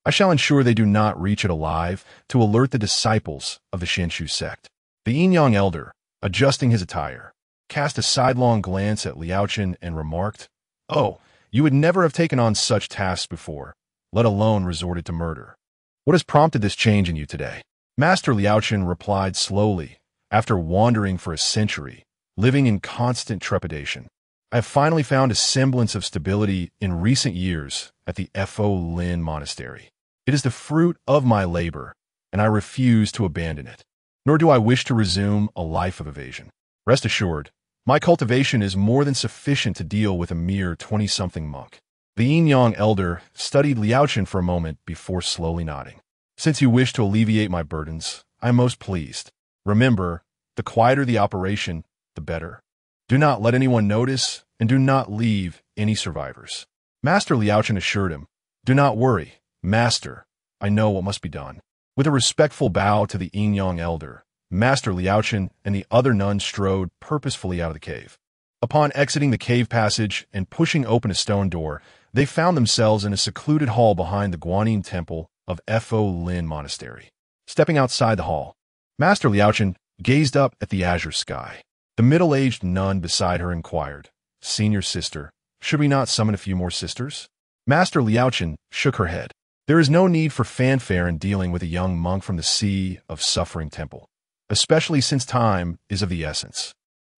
I shall ensure they do not reach it alive to alert the disciples of the Xianshu sect. The yin-yang elder, adjusting his attire, cast a sidelong glance at Liaochen and remarked, Oh, you would never have taken on such tasks before, let alone resorted to murder. What has prompted this change in you today? Master Liaochen replied slowly, after wandering for a century, living in constant trepidation. I have finally found a semblance of stability in recent years at the Fo Lin Monastery. It is the fruit of my labor, and I refuse to abandon it. Nor do I wish to resume a life of evasion. Rest assured, my cultivation is more than sufficient to deal with a mere 20-something monk. The yin-yang elder studied Liaochen for a moment before slowly nodding. Since you wish to alleviate my burdens, I am most pleased. Remember, the quieter the operation, the better. Do not let anyone notice, and do not leave any survivors. Master Liaochen assured him, Do not worry, Master. I know what must be done. With a respectful bow to the yin-yang elder, Master Liaochen and the other nuns strode purposefully out of the cave. Upon exiting the cave passage and pushing open a stone door, they found themselves in a secluded hall behind the Guanyin Temple of Fo Lin Monastery. Stepping outside the hall, Master Liaochen gazed up at the azure sky. The middle-aged nun beside her inquired, Senior sister, should we not summon a few more sisters? Master Liaochen shook her head. There is no need for fanfare in dealing with a young monk from the Sea of Suffering Temple, especially since time is of the essence.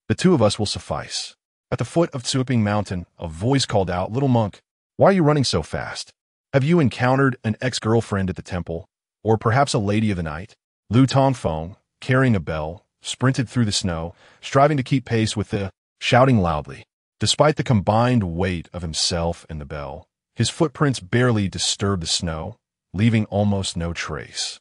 The 2 of us will suffice. At the foot of Tsuiping Mountain, a voice called out, Little monk, why are you running so fast? Have you encountered an ex-girlfriend at the temple, or perhaps a lady of the night? Lu Tongfeng, carrying a bell, sprinted through the snow, striving to keep pace with the shouting loudly. Despite the combined weight of himself and the bell, his footprints barely disturbed the snow, leaving almost no trace.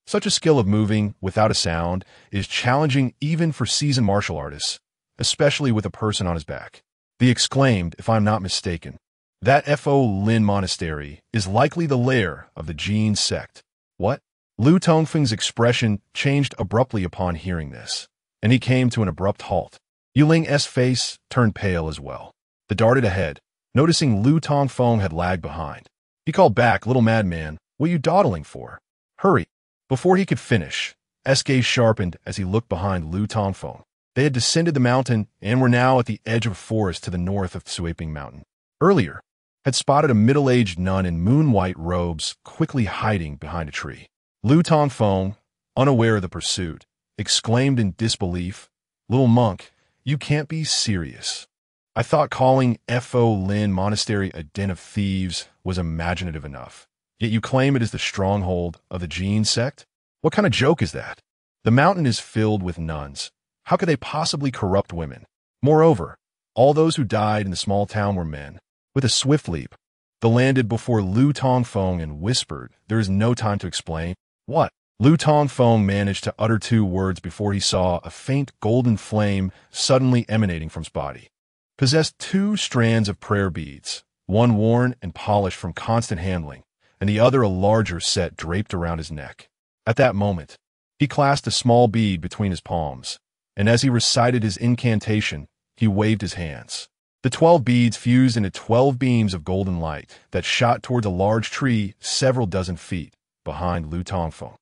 Such a skill of moving without a sound is challenging even for seasoned martial artists, especially with a person on his back. He exclaimed, if I'm not mistaken, that Fo Lin Monastery is likely the lair of the Jin sect. What? Lu Tongfeng's expression changed abruptly upon hearing this, and he came to an abrupt halt. Yuling's face turned pale as well. He darted ahead, noticing Lu Tongfeng had lagged behind. He called back, Little madman, what are you dawdling for? Hurry. Before he could finish, his gaze sharpened as he looked behind Lu Tongfeng. They had descended the mountain and were now at the edge of a forest to the north of Tsuiping Mountain. Earlier, had spotted a middle-aged nun in moon-white robes quickly hiding behind a tree. Lu Tongfeng, unaware of the pursuit, exclaimed in disbelief, Little monk, you can't be serious. I thought calling Fo Lin Monastery a den of thieves was imaginative enough. Yet you claim it is the stronghold of the Jin sect? What kind of joke is that? The mountain is filled with nuns. How could they possibly corrupt women? Moreover, all those who died in the small town were men. With a swift leap, they landed before Lu Tongfeng and whispered, There is no time to explain. What? Lu Tongfeng managed to utter 2 words before he saw a faint golden flame suddenly emanating from his body. Possessed 2 strands of prayer beads, one worn and polished from constant handling, and the other a larger set draped around his neck. At that moment, he clasped a small bead between his palms, and as he recited his incantation, he waved his hands. The 12 beads fused into 12 beams of golden light that shot towards a large tree several dozen feet behind Lu Tongfeng.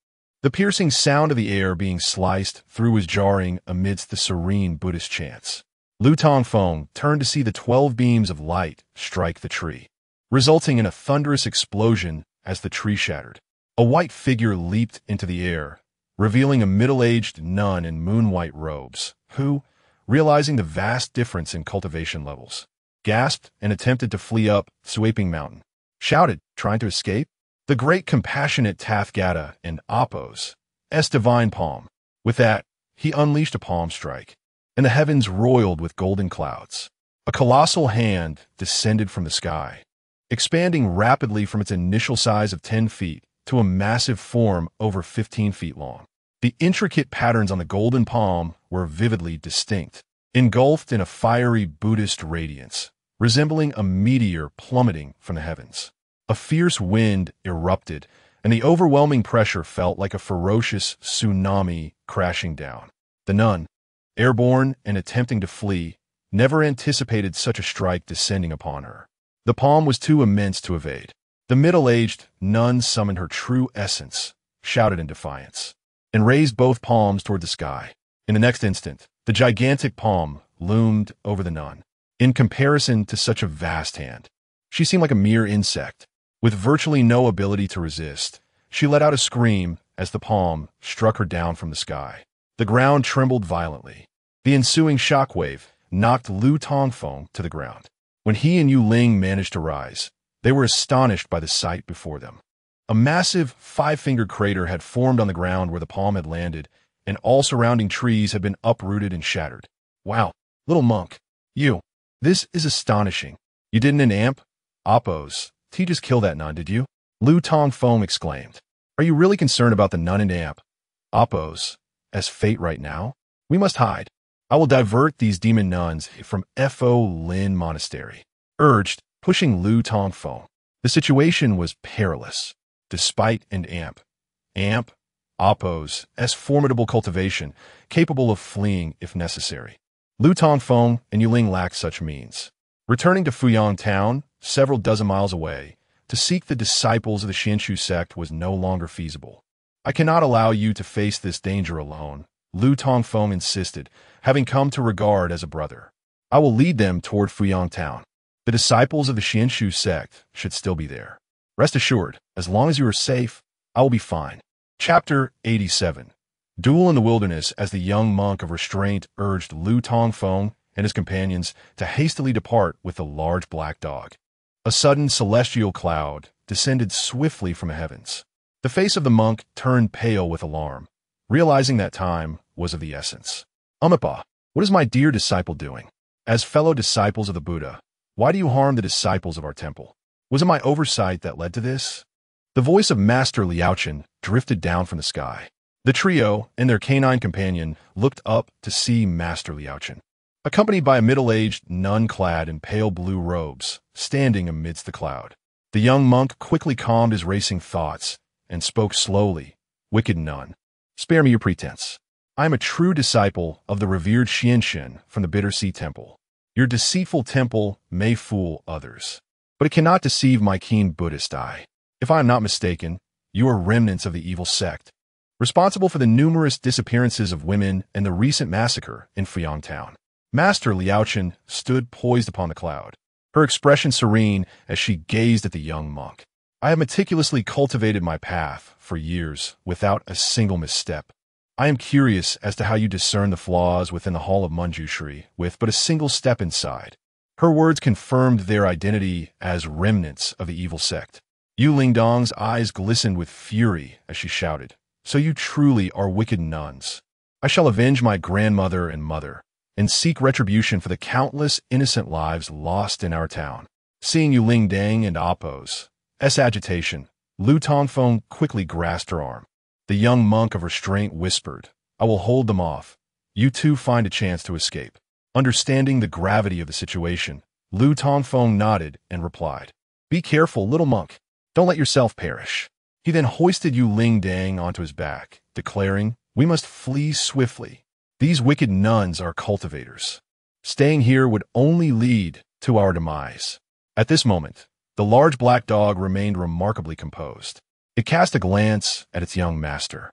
The piercing sound of the air being sliced through was jarring amidst the serene Buddhist chants. Lu Tongfeng turned to see the 12 beams of light strike the tree, resulting in a thunderous explosion as the tree shattered. A white figure leaped into the air, revealing a middle-aged nun in moon-white robes, who, realizing the vast difference in cultivation levels, gasped and attempted to flee up Tsuiping Mountain. Shouted, trying to escape? The great compassionate Tathgata and Appos, divine palm. With that, he unleashed a palm strike, and the heavens roiled with golden clouds. A colossal hand descended from the sky, expanding rapidly from its initial size of 10 feet to a massive form over 15 feet long. The intricate patterns on the golden palm were vividly distinct, engulfed in a fiery Buddhist radiance, resembling a meteor plummeting from the heavens. A fierce wind erupted, and the overwhelming pressure felt like a ferocious tsunami crashing down. The nun, airborne and attempting to flee, never anticipated such a strike descending upon her. The palm was too immense to evade. The middle-aged nun summoned her true essence, shouted in defiance, and raised both palms toward the sky. In the next instant, the gigantic palm loomed over the nun. In comparison to such a vast hand, she seemed like a mere insect. With virtually no ability to resist, she let out a scream as the palm struck her down from the sky. The ground trembled violently. The ensuing shockwave knocked Lu Tongfeng to the ground. When he and Yu Ling managed to rise, they were astonished by the sight before them. A massive five-fingered crater had formed on the ground where the palm had landed, and all surrounding trees had been uprooted and shattered. Wow, little monk, you. This is astonishing. You didn't an amp? Oppos. T just killed that nun, did you? Lu Tongfeng exclaimed. Are you really concerned about the nun and amp? Oppos. As fate right now? We must hide. I will divert these demon nuns from Fo Lin Monastery. Urged, pushing Lu Tongfeng. The situation was perilous. Despite an amp, Oppos, formidable cultivation, capable of fleeing if necessary. Lu Tongfeng and Yu Ling lacked such means. Returning to Fuyang town, several dozen miles away, to seek the disciples of the Xianshu sect was no longer feasible. I cannot allow you to face this danger alone, Lu Tongfeng insisted, having come to regard as a brother. I will lead them toward Fuyang town. The disciples of the Xianshu sect should still be there. Rest assured, as long as you are safe, I will be fine. Chapter 87. Duel in the Wilderness. As the young monk of restraint urged Lu Tongfeng and his companions to hastily depart with the large black dog. A sudden celestial cloud descended swiftly from the heavens. The face of the monk turned pale with alarm, realizing that time was of the essence. Umipa, what is my dear disciple doing? As fellow disciples of the Buddha, why do you harm the disciples of our temple? Was it my oversight that led to this? The voice of Master Liaochen drifted down from the sky. The trio and their canine companion looked up to see Master Liaochen, accompanied by a middle-aged nun clad in pale blue robes, standing amidst the cloud. The young monk quickly calmed his racing thoughts and spoke slowly. Wicked nun, spare me your pretense. I am a true disciple of the revered Xianshen from the Bitter Sea Temple. Your deceitful temple may fool others, but it cannot deceive my keen Buddhist eye. If I am not mistaken, you are remnants of the evil sect, responsible for the numerous disappearances of women and the recent massacre in Fuyang town. Master Liaochen stood poised upon the cloud, her expression serene as she gazed at the young monk. I have meticulously cultivated my path for years without a single misstep. I am curious as to how you discern the flaws within the Hall of Manjushri with but a single step inside. Her words confirmed their identity as remnants of the evil sect. Yu Lingdong's eyes glistened with fury as she shouted, So you truly are wicked nuns. I shall avenge my grandmother and mother, and seek retribution for the countless innocent lives lost in our town. Seeing Yu Lingdang and Oppos' agitation, Lu Tongfeng quickly grasped her arm. The young monk of restraint whispered, I will hold them off. You two find a chance to escape. Understanding the gravity of the situation, Lu Tongfeng nodded and replied, Be careful, little monk. Don't let yourself perish. He then hoisted Yu Lingdang onto his back, declaring, We must flee swiftly. These wicked nuns are cultivators. Staying here would only lead to our demise. At this moment, the large black dog remained remarkably composed. It cast a glance at its young master,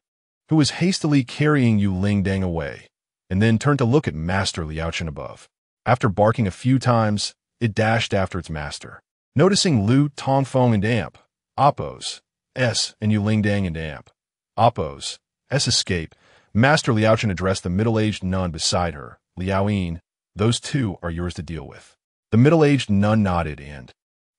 who was hastily carrying Yu Lingdang away, and then turned to look at Master Liaochen above. After barking a few times, it dashed after its master. Noticing Lu Tongfeng and Amp, Oppos' and Yu Lingdang and Amp, Oppos' escape, Master Liaochen addressed the middle-aged nun beside her. Liaoyin, those two are yours to deal with. The middle-aged nun nodded and,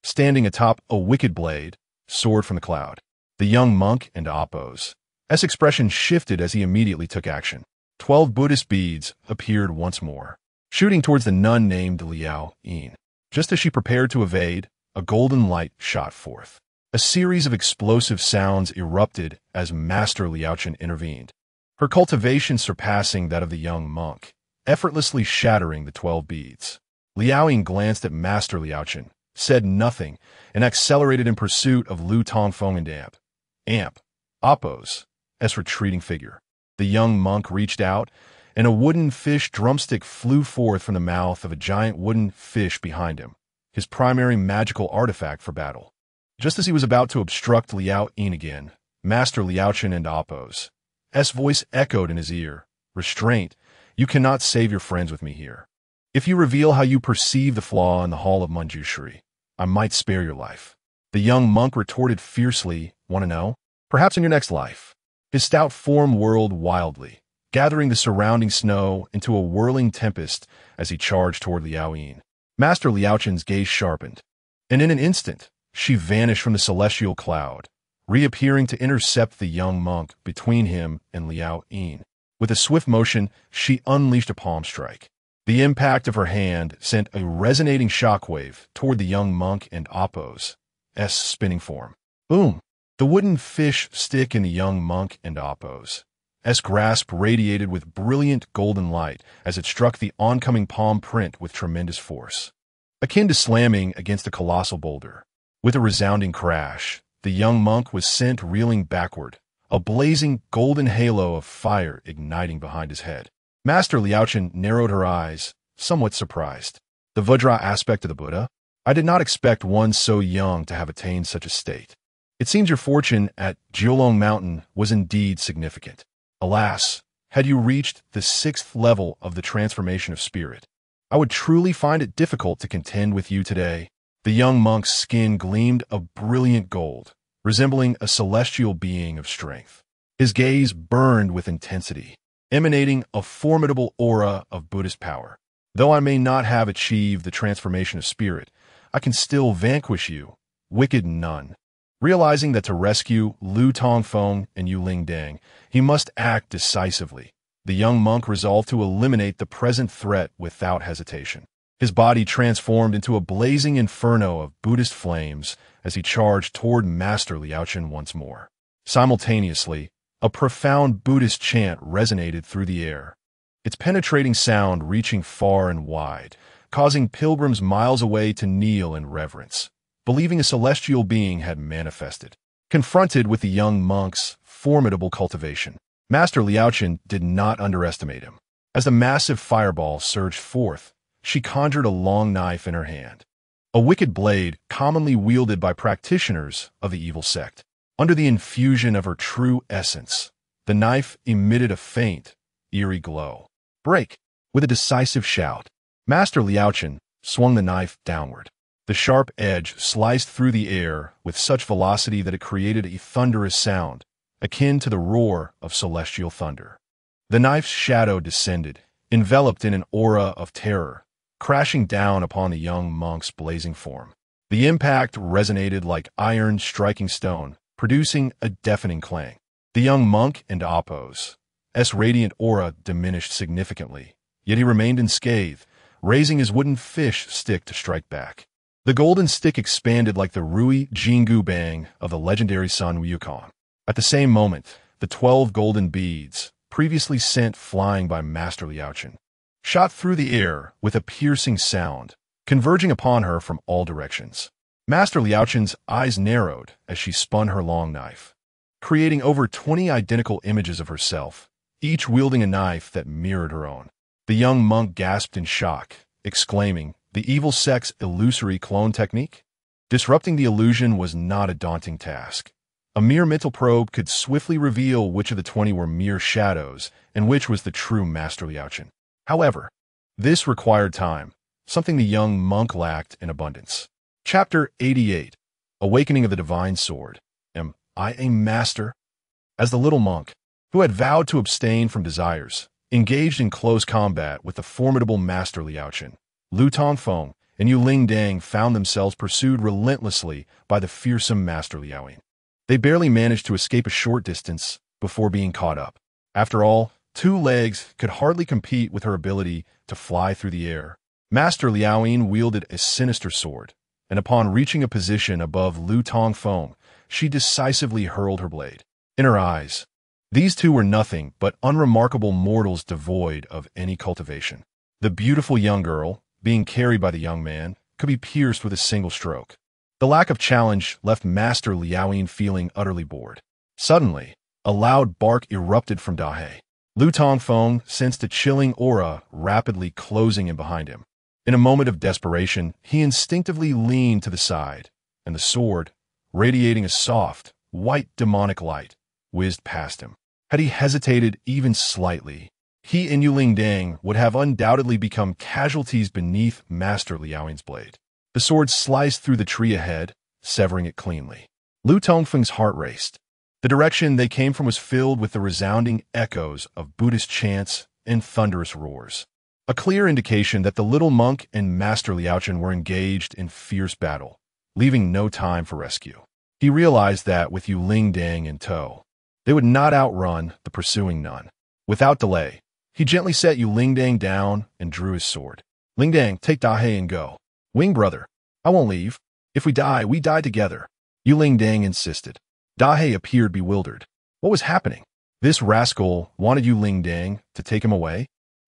standing atop a wicked blade, soared from the cloud. The young monk and Oppos' expression shifted as he immediately took action. 12 Buddhist beads appeared once more, shooting towards the nun named Liao Yin. Just as she prepared to evade, a golden light shot forth. A series of explosive sounds erupted as Master Liaochen intervened, her cultivation surpassing that of the young monk, effortlessly shattering the 12 beads. Liao Yin glanced at Master Liaochen, said nothing, and accelerated in pursuit of Lu Tongfeng and Appo's retreating figure. The young monk reached out, and a wooden fish drumstick flew forth from the mouth of a giant wooden fish behind him, his primary magical artifact for battle. Just as he was about to obstruct Liao Yin again, Master Liaochen and Appo's voice echoed in his ear. Restraint, you cannot save your friends with me here. If you reveal how you perceive the flaw in the Hall of Manjushri, I might spare your life. The young monk retorted fiercely, want to know? Perhaps in your next life. His stout form whirled wildly, gathering the surrounding snow into a whirling tempest as he charged toward Liao Yin. Master Liaochen's gaze sharpened, and in an instant, she vanished from the celestial cloud, reappearing to intercept the young monk between him and Liao Yin. With a swift motion, she unleashed a palm strike. The impact of her hand sent a resonating shockwave toward the young monk and Appo's spinning form. Boom! The wooden fish stick in the young monk and Appo's grasp radiated with brilliant golden light as it struck the oncoming palm print with tremendous force, akin to slamming against a colossal boulder. With a resounding crash, the young monk was sent reeling backward, a blazing golden halo of fire igniting behind his head. Master Liaochen narrowed her eyes, somewhat surprised. The Vajra aspect of the Buddha? I did not expect one so young to have attained such a state. It seems your fortune at Jiulong Mountain was indeed significant. Alas, had you reached the 6th level of the transformation of spirit, I would truly find it difficult to contend with you today. The young monk's skin gleamed a brilliant gold, resembling a celestial being of strength. His gaze burned with intensity, emanating a formidable aura of Buddhist power. Though I may not have achieved the transformation of spirit, I can still vanquish you, wicked nun. Realizing that to rescue Lu Tongfeng and Yuling Deng, he must act decisively, the young monk resolved to eliminate the present threat without hesitation. His body transformed into a blazing inferno of Buddhist flames as he charged toward Master Liaochen once more. Simultaneously, a profound Buddhist chant resonated through the air, its penetrating sound reaching far and wide, causing pilgrims miles away to kneel in reverence, believing a celestial being had manifested. Confronted with the young monk's formidable cultivation, Master Liaochen did not underestimate him. As the massive fireball surged forth, she conjured a long knife in her hand, a wicked blade commonly wielded by practitioners of the evil sect. Under the infusion of her true essence, the knife emitted a faint, eerie glow. Break! With a decisive shout, Master Liaochen swung the knife downward. The sharp edge sliced through the air with such velocity that it created a thunderous sound, akin to the roar of celestial thunder. The knife's shadow descended, enveloped in an aura of terror, crashing down upon the young monk's blazing form. The impact resonated like iron striking stone, producing a deafening clang. The young monk and Appo's radiant aura diminished significantly, yet he remained unscathed, raising his wooden fish stick to strike back. The golden stick expanded like the Rui Jingu Bang of the legendary Sun Wukong. At the same moment, the 12 golden beads, previously sent flying by Master Liaochen, shot through the air with a piercing sound, converging upon her from all directions. Master Liaochen's eyes narrowed as she spun her long knife, creating over 20 identical images of herself, each wielding a knife that mirrored her own. The young monk gasped in shock, exclaiming, "The evil sect's illusory clone technique?" Disrupting the illusion was not a daunting task. A mere mental probe could swiftly reveal which of the 20 were mere shadows and which was the true Master Liaochen. However, this required time, something the young monk lacked in abundance. Chapter 88, Awakening of the Divine Sword. Am I a master? As the little monk, who had vowed to abstain from desires, engaged in close combat with the formidable Master Liaochen, Lu Tongfeng and Yuling Deng found themselves pursued relentlessly by the fearsome Master Liao Yin. They barely managed to escape a short distance before being caught up. After all, 2 legs could hardly compete with her ability to fly through the air. Master Liaoyin wielded a sinister sword, and upon reaching a position above Lu Tongfeng, she decisively hurled her blade. In her eyes, these two were nothing but unremarkable mortals devoid of any cultivation. The beautiful young girl, being carried by the young man, could be pierced with a single stroke. The lack of challenge left Master Liaoyin feeling utterly bored. Suddenly, a loud bark erupted from Dahe. Lu Tongfeng sensed a chilling aura rapidly closing in behind him. In a moment of desperation, he instinctively leaned to the side, and the sword, radiating a soft, white demonic light, whizzed past him. Had he hesitated even slightly, he and Yuling Dang would have undoubtedly become casualties beneath Master Liaoyin's blade. The sword sliced through the tree ahead, severing it cleanly. Lu Tongfeng's heart raced. The direction they came from was filled with the resounding echoes of Buddhist chants and thunderous roars, a clear indication that the little monk and Master Liaochen were engaged in fierce battle, leaving no time for rescue. He realized that with Yuling Dang in tow, they would not outrun the pursuing nun. Without delay, he gently set Yuling Dang down and drew his sword. "Ling Dang, take Dahe and go." "Wing brother, I won't leave. If we die together," Yuling Dang insisted. Dahe appeared bewildered. What was happening? This rascal wanted Yuling Dang to take him away?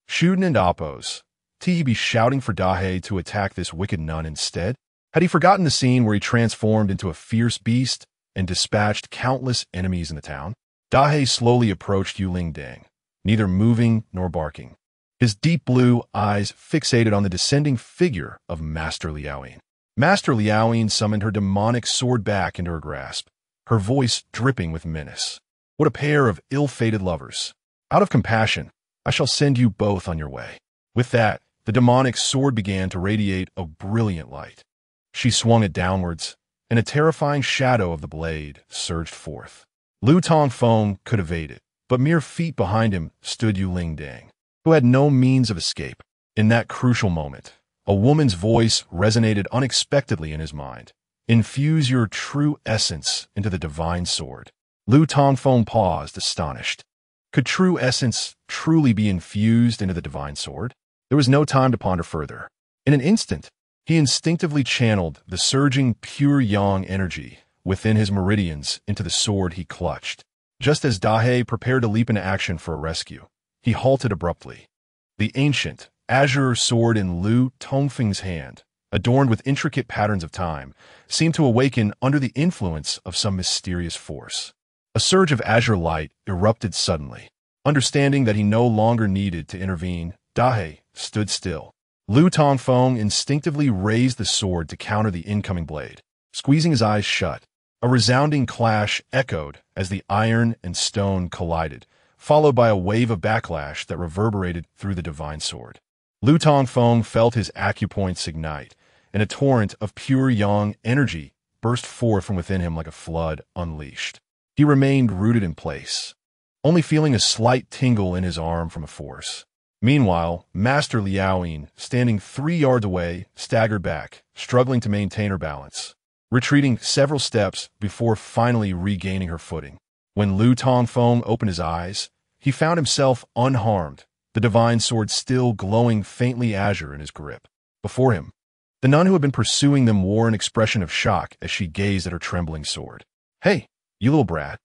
Shuden and Appos, he be shouting for Dahe to attack this wicked nun instead? Had he forgotten the scene where he transformed into a fierce beast and dispatched countless enemies in the town? Dahe slowly approached Yuling Dang, neither moving nor barking, his deep blue eyes fixated on the descending figure of Master Liaoyin. Master Liaoyin summoned her demonic sword back into her grasp, her voice dripping with menace. "What a pair of ill-fated lovers. Out of compassion, I shall send you both on your way." With that, the demonic sword began to radiate a brilliant light. She swung it downwards, and a terrifying shadow of the blade surged forth. Lu Tongfeng could evade it, but mere feet behind him stood Yuling Dang, who had no means of escape. In that crucial moment, a woman's voice resonated unexpectedly in his mind. "Infuse your true essence into the divine sword." Lu Tongfeng paused, astonished. Could true essence truly be infused into the divine sword? There was no time to ponder further. In an instant, he instinctively channeled the surging pure yang energy within his meridians into the sword he clutched. Just as Dahe prepared to leap into action for a rescue, he halted abruptly. The ancient, azure sword in Lu Tongfeng's hand, adorned with intricate patterns of time, seemed to awaken under the influence of some mysterious force. A surge of azure light erupted suddenly. Understanding that he no longer needed to intervene, Dahe stood still. Lu Tongfeng instinctively raised the sword to counter the incoming blade. Squeezing his eyes shut, a resounding clash echoed as the iron and stone collided, followed by a wave of backlash that reverberated through the divine sword. Lu Tongfeng felt his acupoints ignite, and a torrent of pure yang energy burst forth from within him like a flood unleashed. He remained rooted in place, only feeling a slight tingle in his arm from a force. Meanwhile, Master Liaoyin, standing 3 yards away, staggered back, struggling to maintain her balance, retreating several steps before finally regaining her footing. When Lu Tongfeng opened his eyes, he found himself unharmed, the divine sword still glowing faintly azure in his grip. Before him, the nun who had been pursuing them wore an expression of shock as she gazed at her trembling sword. "Hey, you little brat,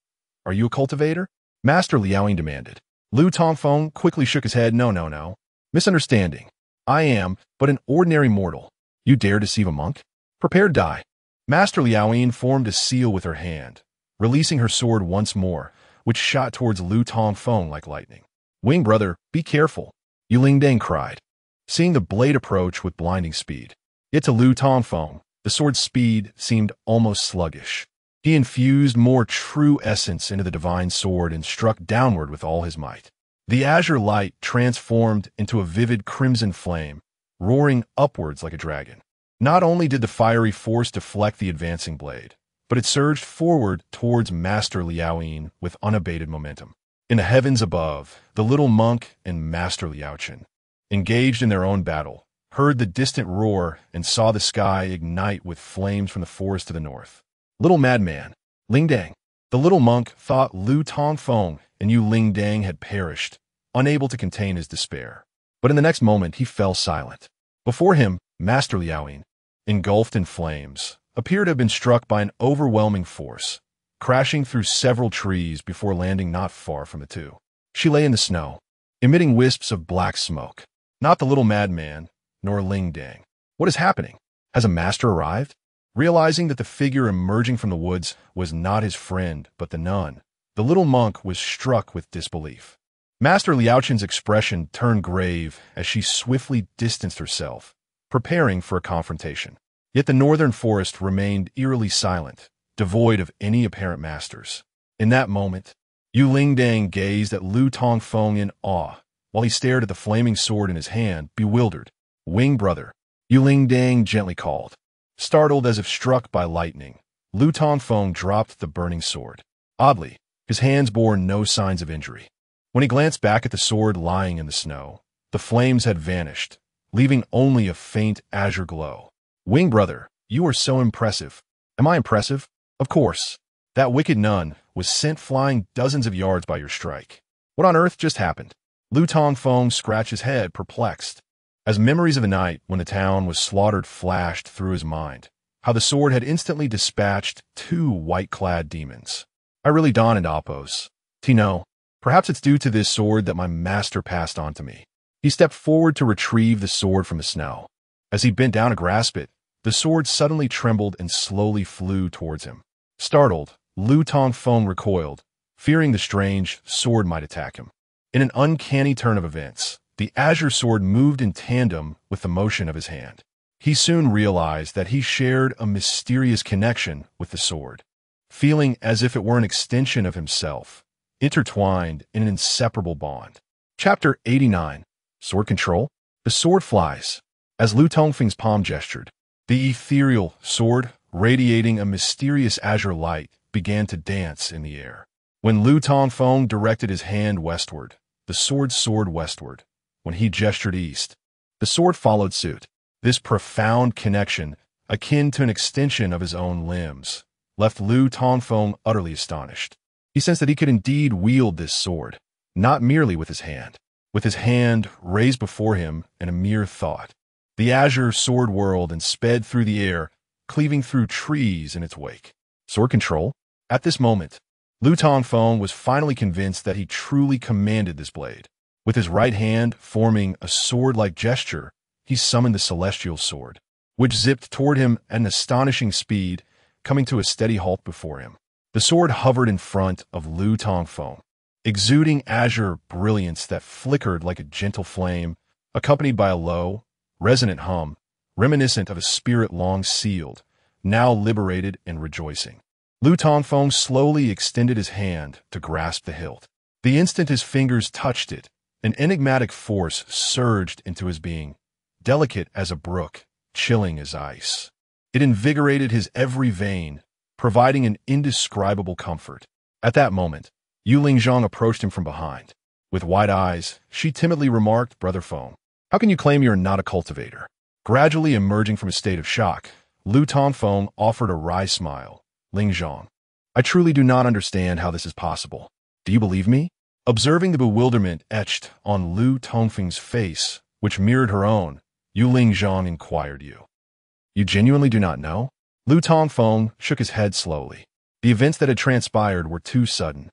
are you a cultivator?" Master Liaoyin demanded. Lu Tongfeng quickly shook his head. No. Misunderstanding. I am but an ordinary mortal. You dare deceive a monk? Prepare to die. Master Liaoyin formed a seal with her hand, releasing her sword once more, which shot towards Lu Tongfeng like lightning. "Wing brother, be careful," Yuling Dang cried, seeing the blade approach with blinding speed. Yet to Lu Tongfeng, the sword's speed seemed almost sluggish. He infused more true essence into the divine sword and struck downward with all his might. The azure light transformed into a vivid crimson flame, roaring upwards like a dragon. Not only did the fiery force deflect the advancing blade, but it surged forward towards Master Liaoyin with unabated momentum. In the heavens above, the little monk and Master Liaochen, engaged in their own battle, heard the distant roar and saw the sky ignite with flames from the forest to the north. "Little madman, Ling Dang, The little monk thought Lu Tongfeng and Yu Lingdang had perished, unable to contain his despair. But in the next moment he fell silent. Before him, Master Liaoyin, engulfed in flames, appeared to have been struck by an overwhelming force, crashing through several trees before landing not far from the two. She lay in the snow, emitting wisps of black smoke. Not the little madman, nor Lingdang. What is happening? Has a master arrived? Realizing that the figure emerging from the woods was not his friend, but the nun, the little monk was struck with disbelief. Master Liaoqin's expression turned grave as she swiftly distanced herself, preparing for a confrontation. Yet the northern forest remained eerily silent, devoid of any apparent masters. In that moment, Yu Lingdang gazed at Lu Tongfeng in awe, while he stared at the flaming sword in his hand, bewildered. "Wing brother," Yu Lingdang gently called. Startled as if struck by lightning, Lu Tongfeng dropped the burning sword. Oddly, his hands bore no signs of injury. When he glanced back at the sword lying in the snow, the flames had vanished, leaving only a faint azure glow. "Wing brother, you are so impressive." "Am I impressive?" "Of course. That wicked nun was sent flying dozens of yards by your strike." "What on earth just happened?" Lu Tongfeng scratched his head, perplexed. As memories of the night when the town was slaughtered flashed through his mind, how the sword had instantly dispatched 2 white-clad demons. "I really dawned Oppos. Tino, perhaps it's due to this sword that my master passed on to me." He stepped forward to retrieve the sword from the snow. As he bent down to grasp it, the sword suddenly trembled and slowly flew towards him. Startled, Lu Tongfeng recoiled, fearing the strange sword might attack him. In an uncanny turn of events, the azure sword moved in tandem with the motion of his hand. He soon realized that he shared a mysterious connection with the sword, feeling as if it were an extension of himself, intertwined in an inseparable bond. Chapter 89. Sword Control? The sword flies. As Lu Tongfeng's palm gestured, the ethereal sword, radiating a mysterious azure light, began to dance in the air. When Lu Tongfeng directed his hand westward, the sword soared westward. When he gestured east, the sword followed suit. This profound connection, akin to an extension of his own limbs, left Lu Tongfeng utterly astonished. He sensed that he could indeed wield this sword, not merely with his hand raised before him in a mere thought. The azure sword whirled and sped through the air, cleaving through trees in its wake. Sword control? At this moment, Lu Tongfeng was finally convinced that he truly commanded this blade. With his right hand forming a sword-like gesture, he summoned the celestial sword, which zipped toward him at an astonishing speed, coming to a steady halt before him. The sword hovered in front of Lu Tongfeng, exuding azure brilliance that flickered like a gentle flame, accompanied by a low, resonant hum, reminiscent of a spirit long sealed, now liberated and rejoicing. Lu Tongfeng slowly extended his hand to grasp the hilt. The instant his fingers touched it, an enigmatic force surged into his being, delicate as a brook, chilling as ice. It invigorated his every vein, providing an indescribable comfort. At that moment, Yu Lingzhang approached him from behind. With wide eyes, she timidly remarked, "Brother Feng, how can you claim you are not a cultivator?" Gradually emerging from a state of shock, Lu Tongfeng offered a wry smile. "Lingzhang, I truly do not understand how this is possible. Do you believe me?" Observing the bewilderment etched on Lu Tongfeng's face, which mirrored her own, Yu Lingzhang inquired, You genuinely do not know?" Lu Tongfeng shook his head slowly. The events that had transpired were too sudden.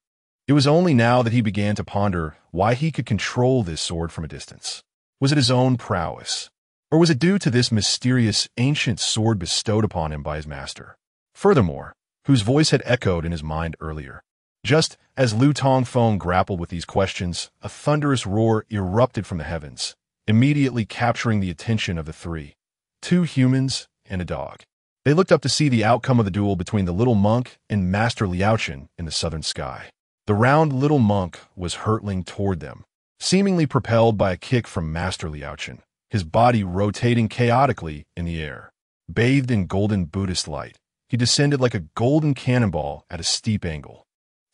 It was only now that he began to ponder why he could control this sword from a distance. Was it his own prowess? Or was it due to this mysterious ancient sword bestowed upon him by his master? Furthermore, whose voice had echoed in his mind earlier? Just as Lu Tongfeng grappled with these questions, a thunderous roar erupted from the heavens, immediately capturing the attention of the three, 2 humans and a dog. They looked up to see the outcome of the duel between the little monk and Master Liaoqin in the southern sky. The round little monk was hurtling toward them, seemingly propelled by a kick from Master Liaoqin, his body rotating chaotically in the air. Bathed in golden Buddhist light, he descended like a golden cannonball at a steep angle.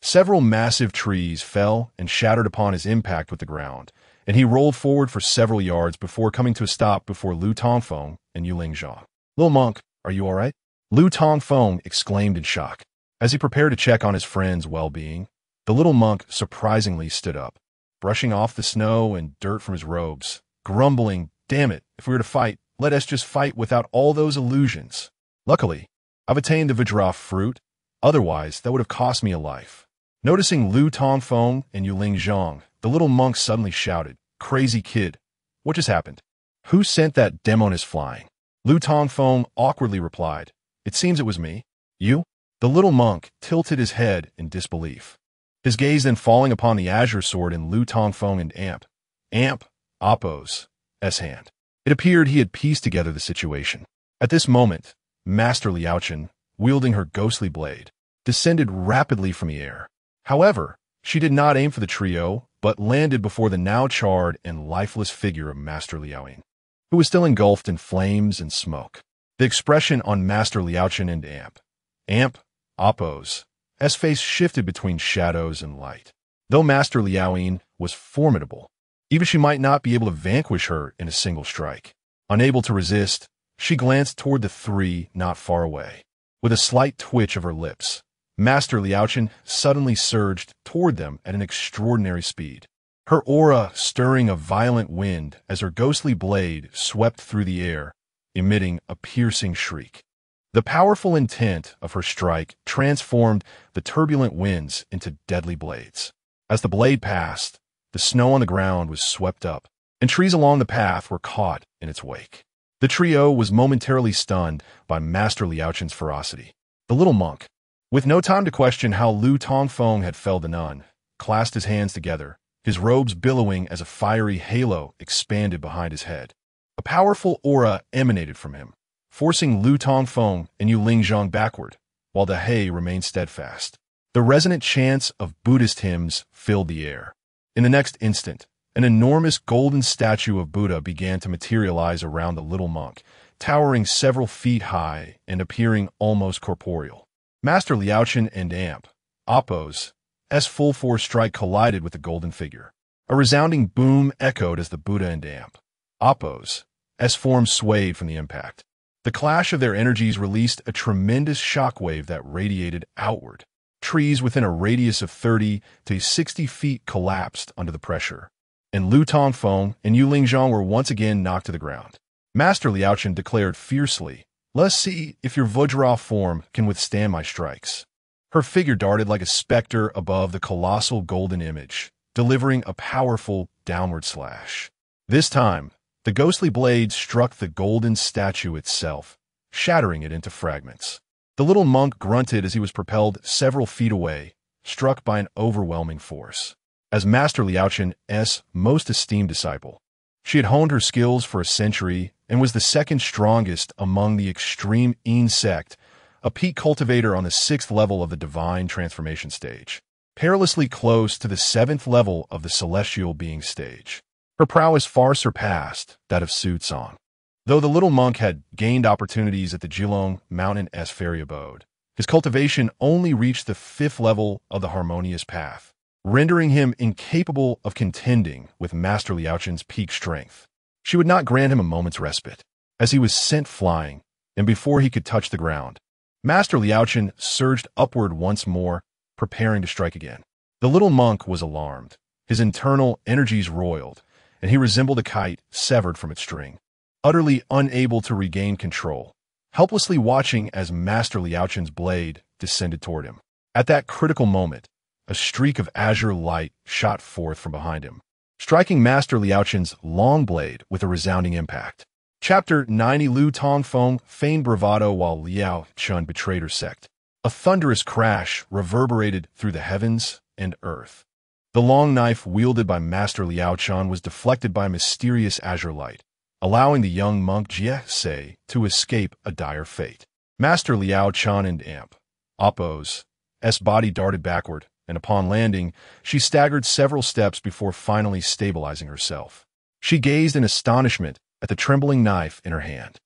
Several massive trees fell and shattered upon his impact with the ground, and he rolled forward for several yards before coming to a stop before Lu Tongfeng and Yu Lingzhang. "Little monk, are you all right?" Lu Tongfeng exclaimed in shock. As he prepared to check on his friend's well-being, the little monk surprisingly stood up, brushing off the snow and dirt from his robes, grumbling, "Damn it, if we were to fight, let us just fight without all those illusions. Luckily, I've attained the Vajra fruit, otherwise that would have cost me a life." Noticing Lu Tongfeng and Yuling Zhang, the little monk suddenly shouted, "Crazy kid, what just happened? Who sent that demoness flying?" Lu Tongfeng awkwardly replied, "It seems it was me." "You?" The little monk tilted his head in disbelief, his gaze then falling upon the azure sword in Lu Tongfeng and Amp Appo's hand. It appeared he had pieced together the situation. At this moment, Master Liaochen, wielding her ghostly blade, descended rapidly from the air. However, she did not aim for the trio, but landed before the now charred and lifeless figure of Master Liaoyin, who was still engulfed in flames and smoke. The expression on Master Liaochen and Amp Appo's face shifted between shadows and light. Though Master Liaoyin was formidable, even she might not be able to vanquish her in a single strike. Unable to resist, she glanced toward the three not far away. With a slight twitch of her lips, Master Liaochen suddenly surged toward them at an extraordinary speed, her aura stirring a violent wind as her ghostly blade swept through the air, emitting a piercing shriek. The powerful intent of her strike transformed the turbulent winds into deadly blades. As the blade passed, the snow on the ground was swept up, and trees along the path were caught in its wake. The trio was momentarily stunned by Master Liaochen's ferocity. The little monk, with no time to question how Lu Tongfeng had felled the nun, clasped his hands together, his robes billowing as a fiery halo expanded behind his head. A powerful aura emanated from him, forcing Lu Tongfeng and Yuling Zhang backward, while the He remained steadfast. The resonant chants of Buddhist hymns filled the air. In the next instant, an enormous golden statue of Buddha began to materialize around the little monk, towering several feet high and appearing almost corporeal. Master Liaochen and Appo's full force strike collided with the golden figure. A resounding boom echoed as the Buddha and Appo's form swayed from the impact. The clash of their energies released a tremendous shockwave that radiated outward. Trees within a radius of 30 to 60 feet collapsed under the pressure, and Lu Tongfeng and Yuling Zhang were once again knocked to the ground. Master Liaochen declared fiercely, "Let's see if your Vajra form can withstand my strikes." Her figure darted like a specter above the colossal golden image, delivering a powerful downward slash. This time, the ghostly blade struck the golden statue itself, shattering it into fragments. The little monk grunted as he was propelled several feet away, struck by an overwhelming force. As Master Liaochen's most esteemed disciple, she had honed her skills for a century and was the second strongest among the extreme Yin sect, a peak cultivator on the 6th level of the divine transformation stage, perilously close to the 7th level of the celestial being stage. Her prowess far surpassed that of Su Tsang. Though the little monk had gained opportunities at the Jilong Mountain fairy abode, his cultivation only reached the 5th level of the harmonious path, rendering him incapable of contending with Master Liaochen's peak strength. She would not grant him a moment's respite, as he was sent flying, and before he could touch the ground, Master Liaochen surged upward once more, preparing to strike again. The little monk was alarmed. His internal energies roiled, and he resembled a kite severed from its string, utterly unable to regain control, helplessly watching as Master Liaochen's blade descended toward him. At that critical moment, a streak of azure light shot forth from behind him, striking Master Liaochen's long blade with a resounding impact. Chapter 90. Lu Tongfeng feigned bravado while Liao Chun betrayed her sect. A thunderous crash reverberated through the heavens and earth. The long knife wielded by Master Liao Chun was deflected by a mysterious azure light, allowing the young monk Jie to escape a dire fate. Master Liao Chun and Appo's body darted backward, and upon landing, she staggered several steps before finally stabilizing herself. She gazed in astonishment at the trembling knife in her hand.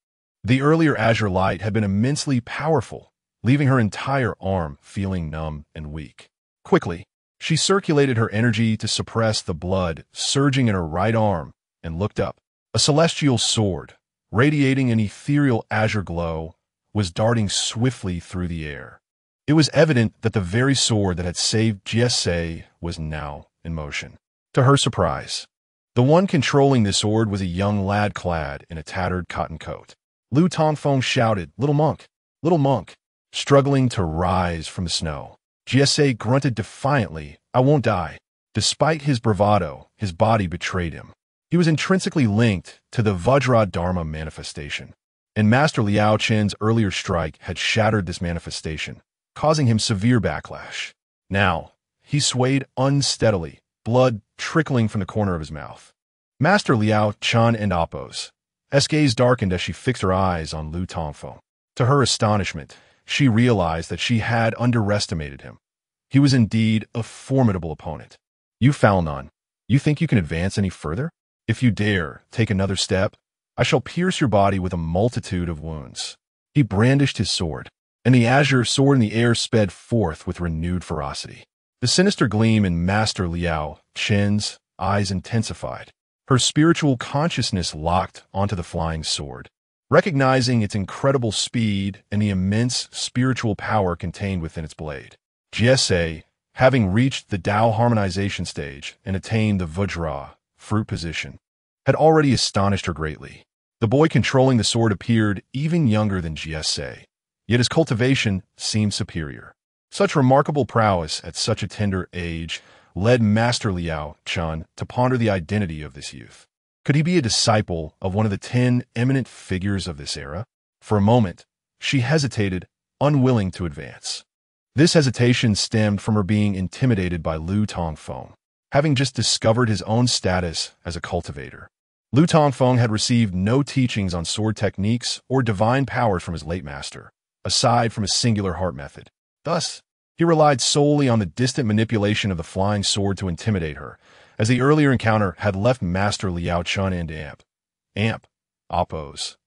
The earlier azure light had been immensely powerful, leaving her entire arm feeling numb and weak. Quickly, she circulated her energy to suppress the blood surging in her right arm and looked up. A celestial sword, radiating an ethereal azure glow, was darting swiftly through the air. It was evident that the very sword that had saved Jie was now in motion. To her surprise, the one controlling the sword was a young lad clad in a tattered cotton coat. Lu Tongfeng shouted, little monk, struggling to rise from the snow. Jie grunted defiantly, I won't die. Despite his bravado, his body betrayed him. He was intrinsically linked to the Vajra Dharma manifestation, and Master Liao Chen's earlier strike had shattered this manifestation, causing him severe backlash. Now, he swayed unsteadily, blood trickling from the corner of his mouth. Master Liao Chen and Appo's gaze darkened as she fixed her eyes on Lu Tongfeng. To her astonishment, she realized that she had underestimated him. He was indeed a formidable opponent. You foul none. You think you can advance any further? If you dare take another step, I shall pierce your body with a multitude of wounds. He brandished his sword, and the azure sword in the air sped forth with renewed ferocity. The sinister gleam in Master Liao Chen's eyes intensified. Her spiritual consciousness locked onto the flying sword, recognizing its incredible speed and the immense spiritual power contained within its blade. Jie, having reached the Tao harmonization stage and attained the Vajra fruit position, had already astonished her greatly. The boy controlling the sword appeared even younger than Jie, yet his cultivation seemed superior. Such remarkable prowess at such a tender age led Master Liao Chen to ponder the identity of this youth. Could he be a disciple of one of the 10 eminent figures of this era? For a moment, she hesitated, unwilling to advance. This hesitation stemmed from her being intimidated by Lu Tongfeng, having just discovered his own status as a cultivator. Lu Tongfeng had received no teachings on sword techniques or divine powers from his late master, aside from his singular heart method. Thus, he relied solely on the distant manipulation of the flying sword to intimidate her, as the earlier encounter had left Master Liao Chen and Appo's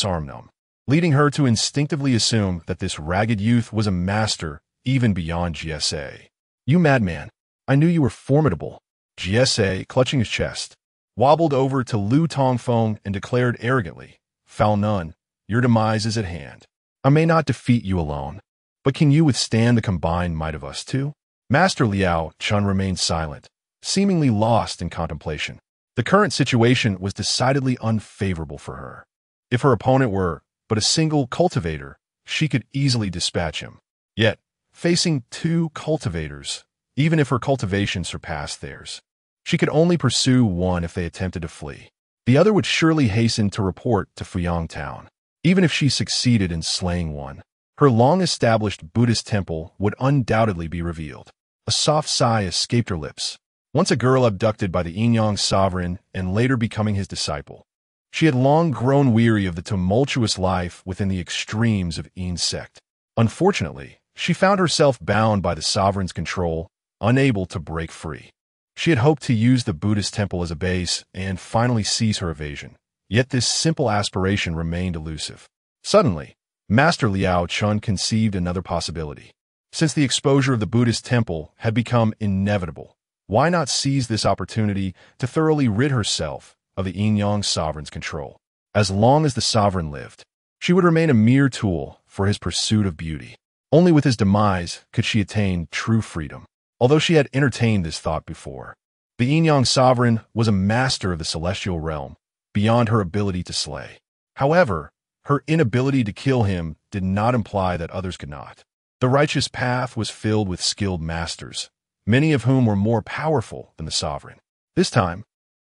arm numb, leading her to instinctively assume that this ragged youth was a master even beyond Jie. You madman, I knew you were formidable. Jie, clutching his chest, wobbled over to Lu Tongfeng and declared arrogantly, Foul none, your demise is at hand. I may not defeat you alone, but can you withstand the combined might of us two? Master Liao Chen remained silent, seemingly lost in contemplation. The current situation was decidedly unfavorable for her. If her opponent were but a single cultivator, she could easily dispatch him. Yet, facing 2 cultivators, even if her cultivation surpassed theirs, she could only pursue one if they attempted to flee. The other would surely hasten to report to Fuyang Town. Even if she succeeded in slaying one, her long-established Buddhist temple would undoubtedly be revealed. A soft sigh escaped her lips. Once a girl abducted by the Yin sovereign and later becoming his disciple, she had long grown weary of the tumultuous life within the extremes of Yin sect. Unfortunately, she found herself bound by the sovereign's control, unable to break free. She had hoped to use the Buddhist temple as a base and finally seize her evasion. Yet this simple aspiration remained elusive. Suddenly, Master Liao Chen conceived another possibility. Since the exposure of the Buddhist temple had become inevitable, why not seize this opportunity to thoroughly rid herself of the Yin sovereign's control? As long as the sovereign lived, she would remain a mere tool for his pursuit of beauty. Only with his demise could she attain true freedom. Although she had entertained this thought before, the Yin sovereign was a master of the celestial realm, beyond her ability to slay. However, her inability to kill him did not imply that others could not. The righteous path was filled with skilled masters, many of whom were more powerful than the sovereign. This time,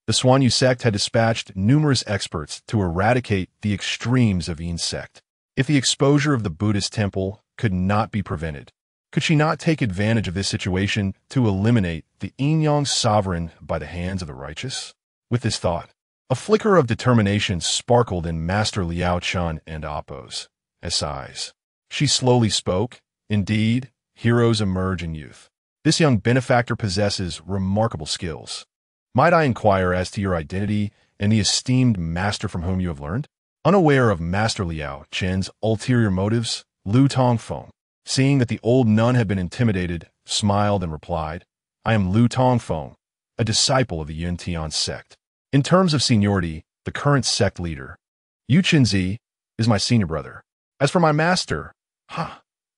the Xuanyu sect had dispatched numerous experts to eradicate the extremes of Yin sect. If the exposure of the Buddhist temple could not be prevented, could she not take advantage of this situation to eliminate the Yin sovereign by the hands of the righteous? With this thought, a flicker of determination sparkled in Master Liao Chen and Appo's eyes. She slowly spoke, Indeed, heroes emerge in youth. This young benefactor possesses remarkable skills. Might I inquire as to your identity and the esteemed master from whom you have learned? Unaware of Master Liao Chen's ulterior motives, Lu Tongfeng, seeing that the old nun had been intimidated, smiled and replied, I am Lu Tongfeng, a disciple of the Yuntian sect. In terms of seniority, the current sect leader, Yu Qinzi, is my senior brother. As for my master,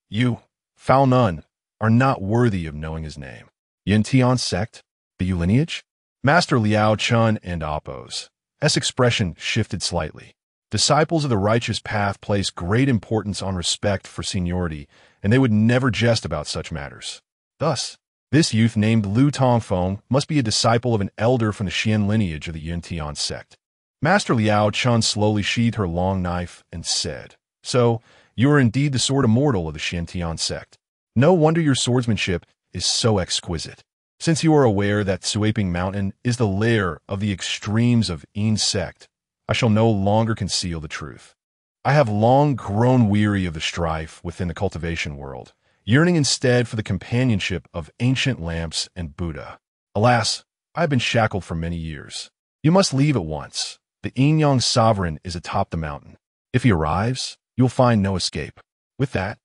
you, foul none, are not worthy of knowing his name. Yin sect? The Yu lineage? Master Liao Chun and Appo's expression shifted slightly. Disciples of the righteous path place great importance on respect for seniority, and they would never jest about such matters. Thus, this youth named Lu Tongfeng must be a disciple of an elder from the Xian lineage of the Yin sect. Master Liao Chun slowly sheathed her long knife and said, "So, you are indeed the sword immortal of the Xian sect. No wonder your swordsmanship is so exquisite. Since you are aware that Suaping Mountain is the lair of the extremes of Yin sect, I shall no longer conceal the truth. I have long grown weary of the strife within the cultivation world, yearning instead for the companionship of ancient lamps and Buddha. Alas, I have been shackled for many years. You must leave at once. The Yin-Yang sovereign is atop the mountain. If he arrives, you'll find no escape." With that,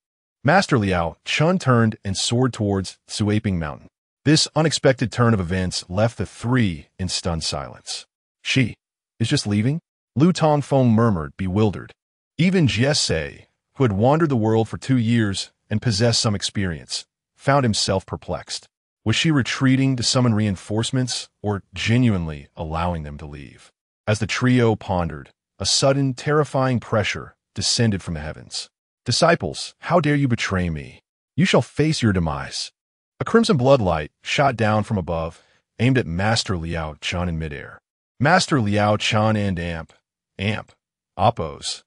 Master Liao Chun turned and soared towards Suaping Mountain. This unexpected turn of events left the three in stunned silence. "She is just leaving?" Lu Tongfeng murmured, bewildered. Even Jesse, who had wandered the world for 2 years and possessed some experience, found himself perplexed. Was she retreating to summon reinforcements or genuinely allowing them to leave? As the trio pondered, a sudden, terrifying pressure descended from the heavens. "Disciples, how dare you betray me? You shall face your demise." A crimson bloodlight shot down from above, aimed at Master Liao Chun in midair. Master Liao Chun and Appo's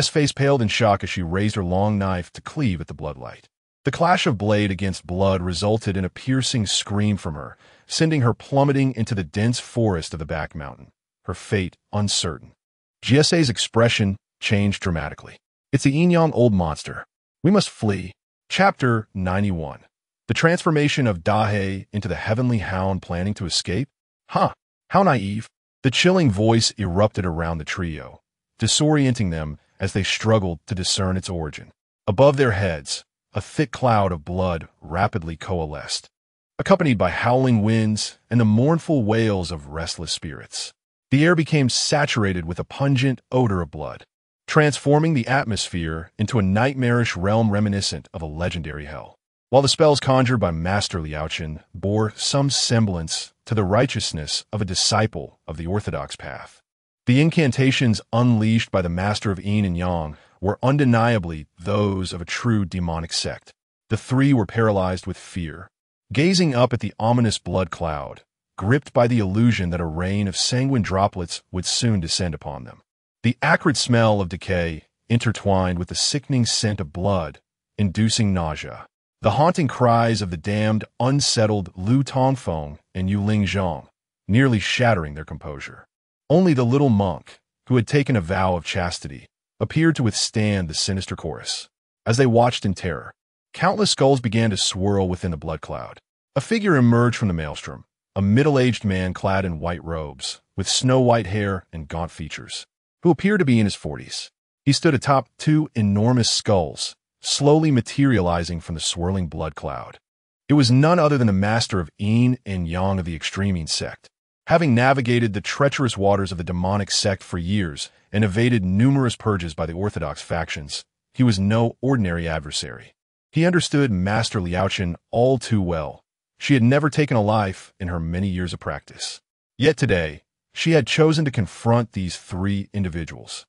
face paled in shock as she raised her long knife to cleave at the bloodlight. The clash of blade against blood resulted in a piercing scream from her, sending her plummeting into the dense forest of the back mountain, her fate uncertain. Jesse's expression changed dramatically. "It's the Yin-Yang old monster. We must flee." Chapter 91. The transformation of Dahe into the heavenly hound planning to escape? Huh, how naive. The chilling voice erupted around the trio, disorienting them as they struggled to discern its origin. Above their heads, a thick cloud of blood rapidly coalesced, accompanied by howling winds and the mournful wails of restless spirits. The air became saturated with a pungent odor of blood, transforming the atmosphere into a nightmarish realm reminiscent of a legendary hell. While the spells conjured by Master Liaochen bore some semblance to the righteousness of a disciple of the orthodox path, the incantations unleashed by the Master of Yin and Yang were undeniably those of a true demonic sect. The three were paralyzed with fear, gazing up at the ominous blood cloud, gripped by the illusion that a rain of sanguine droplets would soon descend upon them. The acrid smell of decay intertwined with the sickening scent of blood, inducing nausea. The haunting cries of the damned, unsettled Lu Tongfeng and Yu Lingzhong, nearly shattering their composure. Only the little monk, who had taken a vow of chastity, appeared to withstand the sinister chorus. As they watched in terror, countless skulls began to swirl within the blood cloud. A figure emerged from the maelstrom, a middle-aged man clad in white robes, with snow-white hair and gaunt features, who appeared to be in his 40s. He stood atop 2 enormous skulls, slowly materializing from the swirling blood cloud. It was none other than the master of Yin and Yang of the extreme Yin sect. Having navigated the treacherous waters of the demonic sect for years and evaded numerous purges by the orthodox factions, he was no ordinary adversary. He understood Master Liaochen all too well. She had never taken a life in her many years of practice. Yet today, she had chosen to confront these 3 individuals.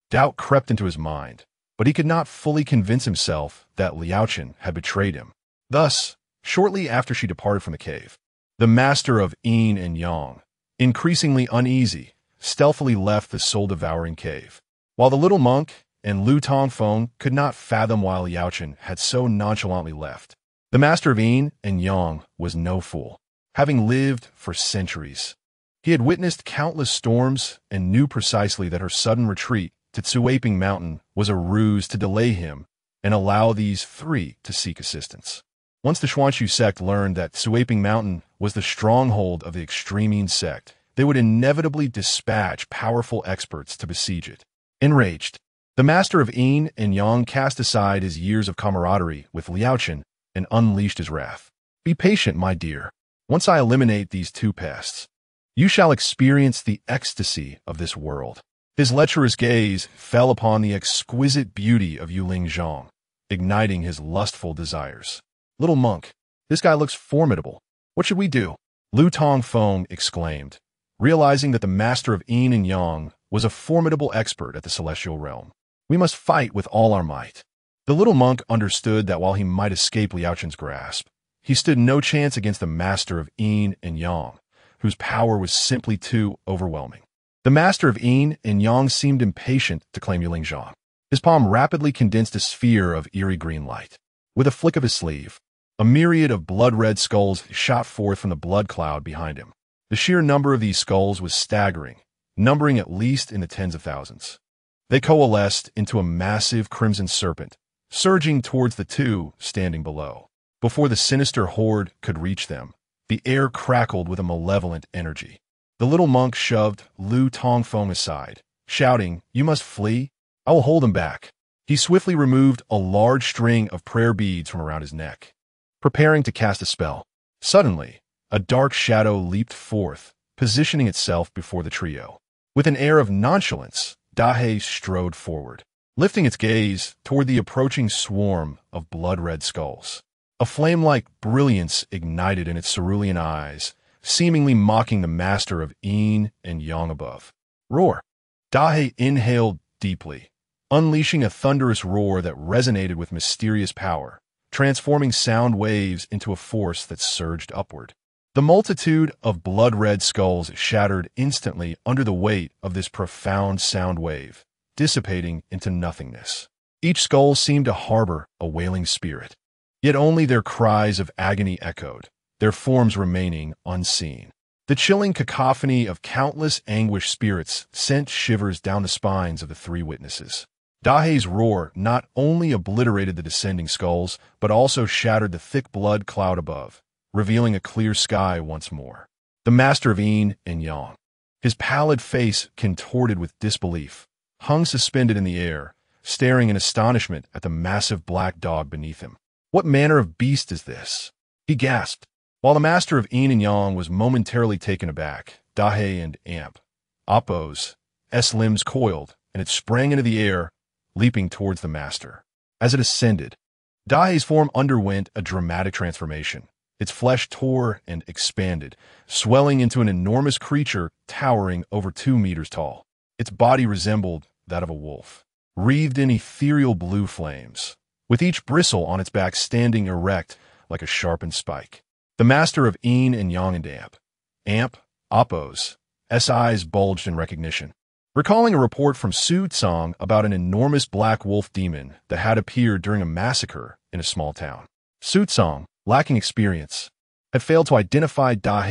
Doubt crept into his mind, but he could not fully convince himself that Liaochen had betrayed him. Thus, shortly after she departed from the cave, the master of Yin and Yang, increasingly uneasy, stealthily left the soul-devouring cave. While the little monk and Lu Tongfeng could not fathom why Liaochen had so nonchalantly left, the master of Yin and Yang was no fool. Having lived for centuries, he had witnessed countless storms and knew precisely that her sudden retreat to Suaping Mountain was a ruse to delay him and allow these 3 to seek assistance. Once the Xuanshu sect learned that Suaping Mountain was the stronghold of the extreme Yin sect, they would inevitably dispatch powerful experts to besiege it. Enraged, the master of Yin and Yang cast aside his years of camaraderie with Liaochen and unleashed his wrath. "Be patient, my dear. Once I eliminate these 2 pests, you shall experience the ecstasy of this world." His lecherous gaze fell upon the exquisite beauty of Yu Lingzhong, igniting his lustful desires. "Little monk, this guy looks formidable. What should we do?" Lu Tongfeng exclaimed, realizing that the master of yin and yang was a formidable expert at the celestial realm. "We must fight with all our might." The little monk understood that while he might escape Liao Chen's grasp, he stood no chance against the master of yin and yang, whose power was simply too overwhelming. The master of yin and yang seemed impatient to claim Yulingzhang. His palm rapidly condensed a sphere of eerie green light. With a flick of his sleeve, a myriad of blood-red skulls shot forth from the blood cloud behind him. The sheer number of these skulls was staggering, numbering at least in the tens of thousands. They coalesced into a massive crimson serpent, surging towards the two standing below. Before the sinister horde could reach them, the air crackled with a malevolent energy. The little monk shoved Lu Tongfeng aside, shouting, "You must flee. I will hold him back." He swiftly removed a large string of prayer beads from around his neck, preparing to cast a spell. Suddenly, a dark shadow leaped forth, positioning itself before the trio. With an air of nonchalance, Dahe strode forward, lifting its gaze toward the approaching swarm of blood-red skulls. A flame-like brilliance ignited in its cerulean eyes, seemingly mocking the master of yin and yang above. "Roar!" Dahe inhaled deeply, unleashing a thunderous roar that resonated with mysterious power, transforming sound waves into a force that surged upward. The multitude of blood-red skulls shattered instantly under the weight of this profound sound wave, dissipating into nothingness. Each skull seemed to harbor a wailing spirit, yet only their cries of agony echoed, their forms remaining unseen. The chilling cacophony of countless anguished spirits sent shivers down the spines of the three witnesses. Dahe's roar not only obliterated the descending skulls, but also shattered the thick blood cloud above, revealing a clear sky once more. The master of yin and yang, his pallid face contorted with disbelief, hung suspended in the air, staring in astonishment at the massive black dog beneath him. "What manner of beast is this?" he gasped. While the master of yin and yang was momentarily taken aback, Dahe and Appo's limbs coiled, and it sprang into the air, leaping towards the master. As it ascended, Dahe's form underwent a dramatic transformation. Its flesh tore and expanded, swelling into an enormous creature towering over 2 meters tall. Its body resembled that of a wolf, wreathed in ethereal blue flames, with each bristle on its back standing erect like a sharpened spike. The master of yin and yang and Appo's eyes bulged in recognition, recalling a report from Su Tsang about an enormous black wolf demon that had appeared during a massacre in a small town. Su Tsang, lacking experience, had failed to identify Dahe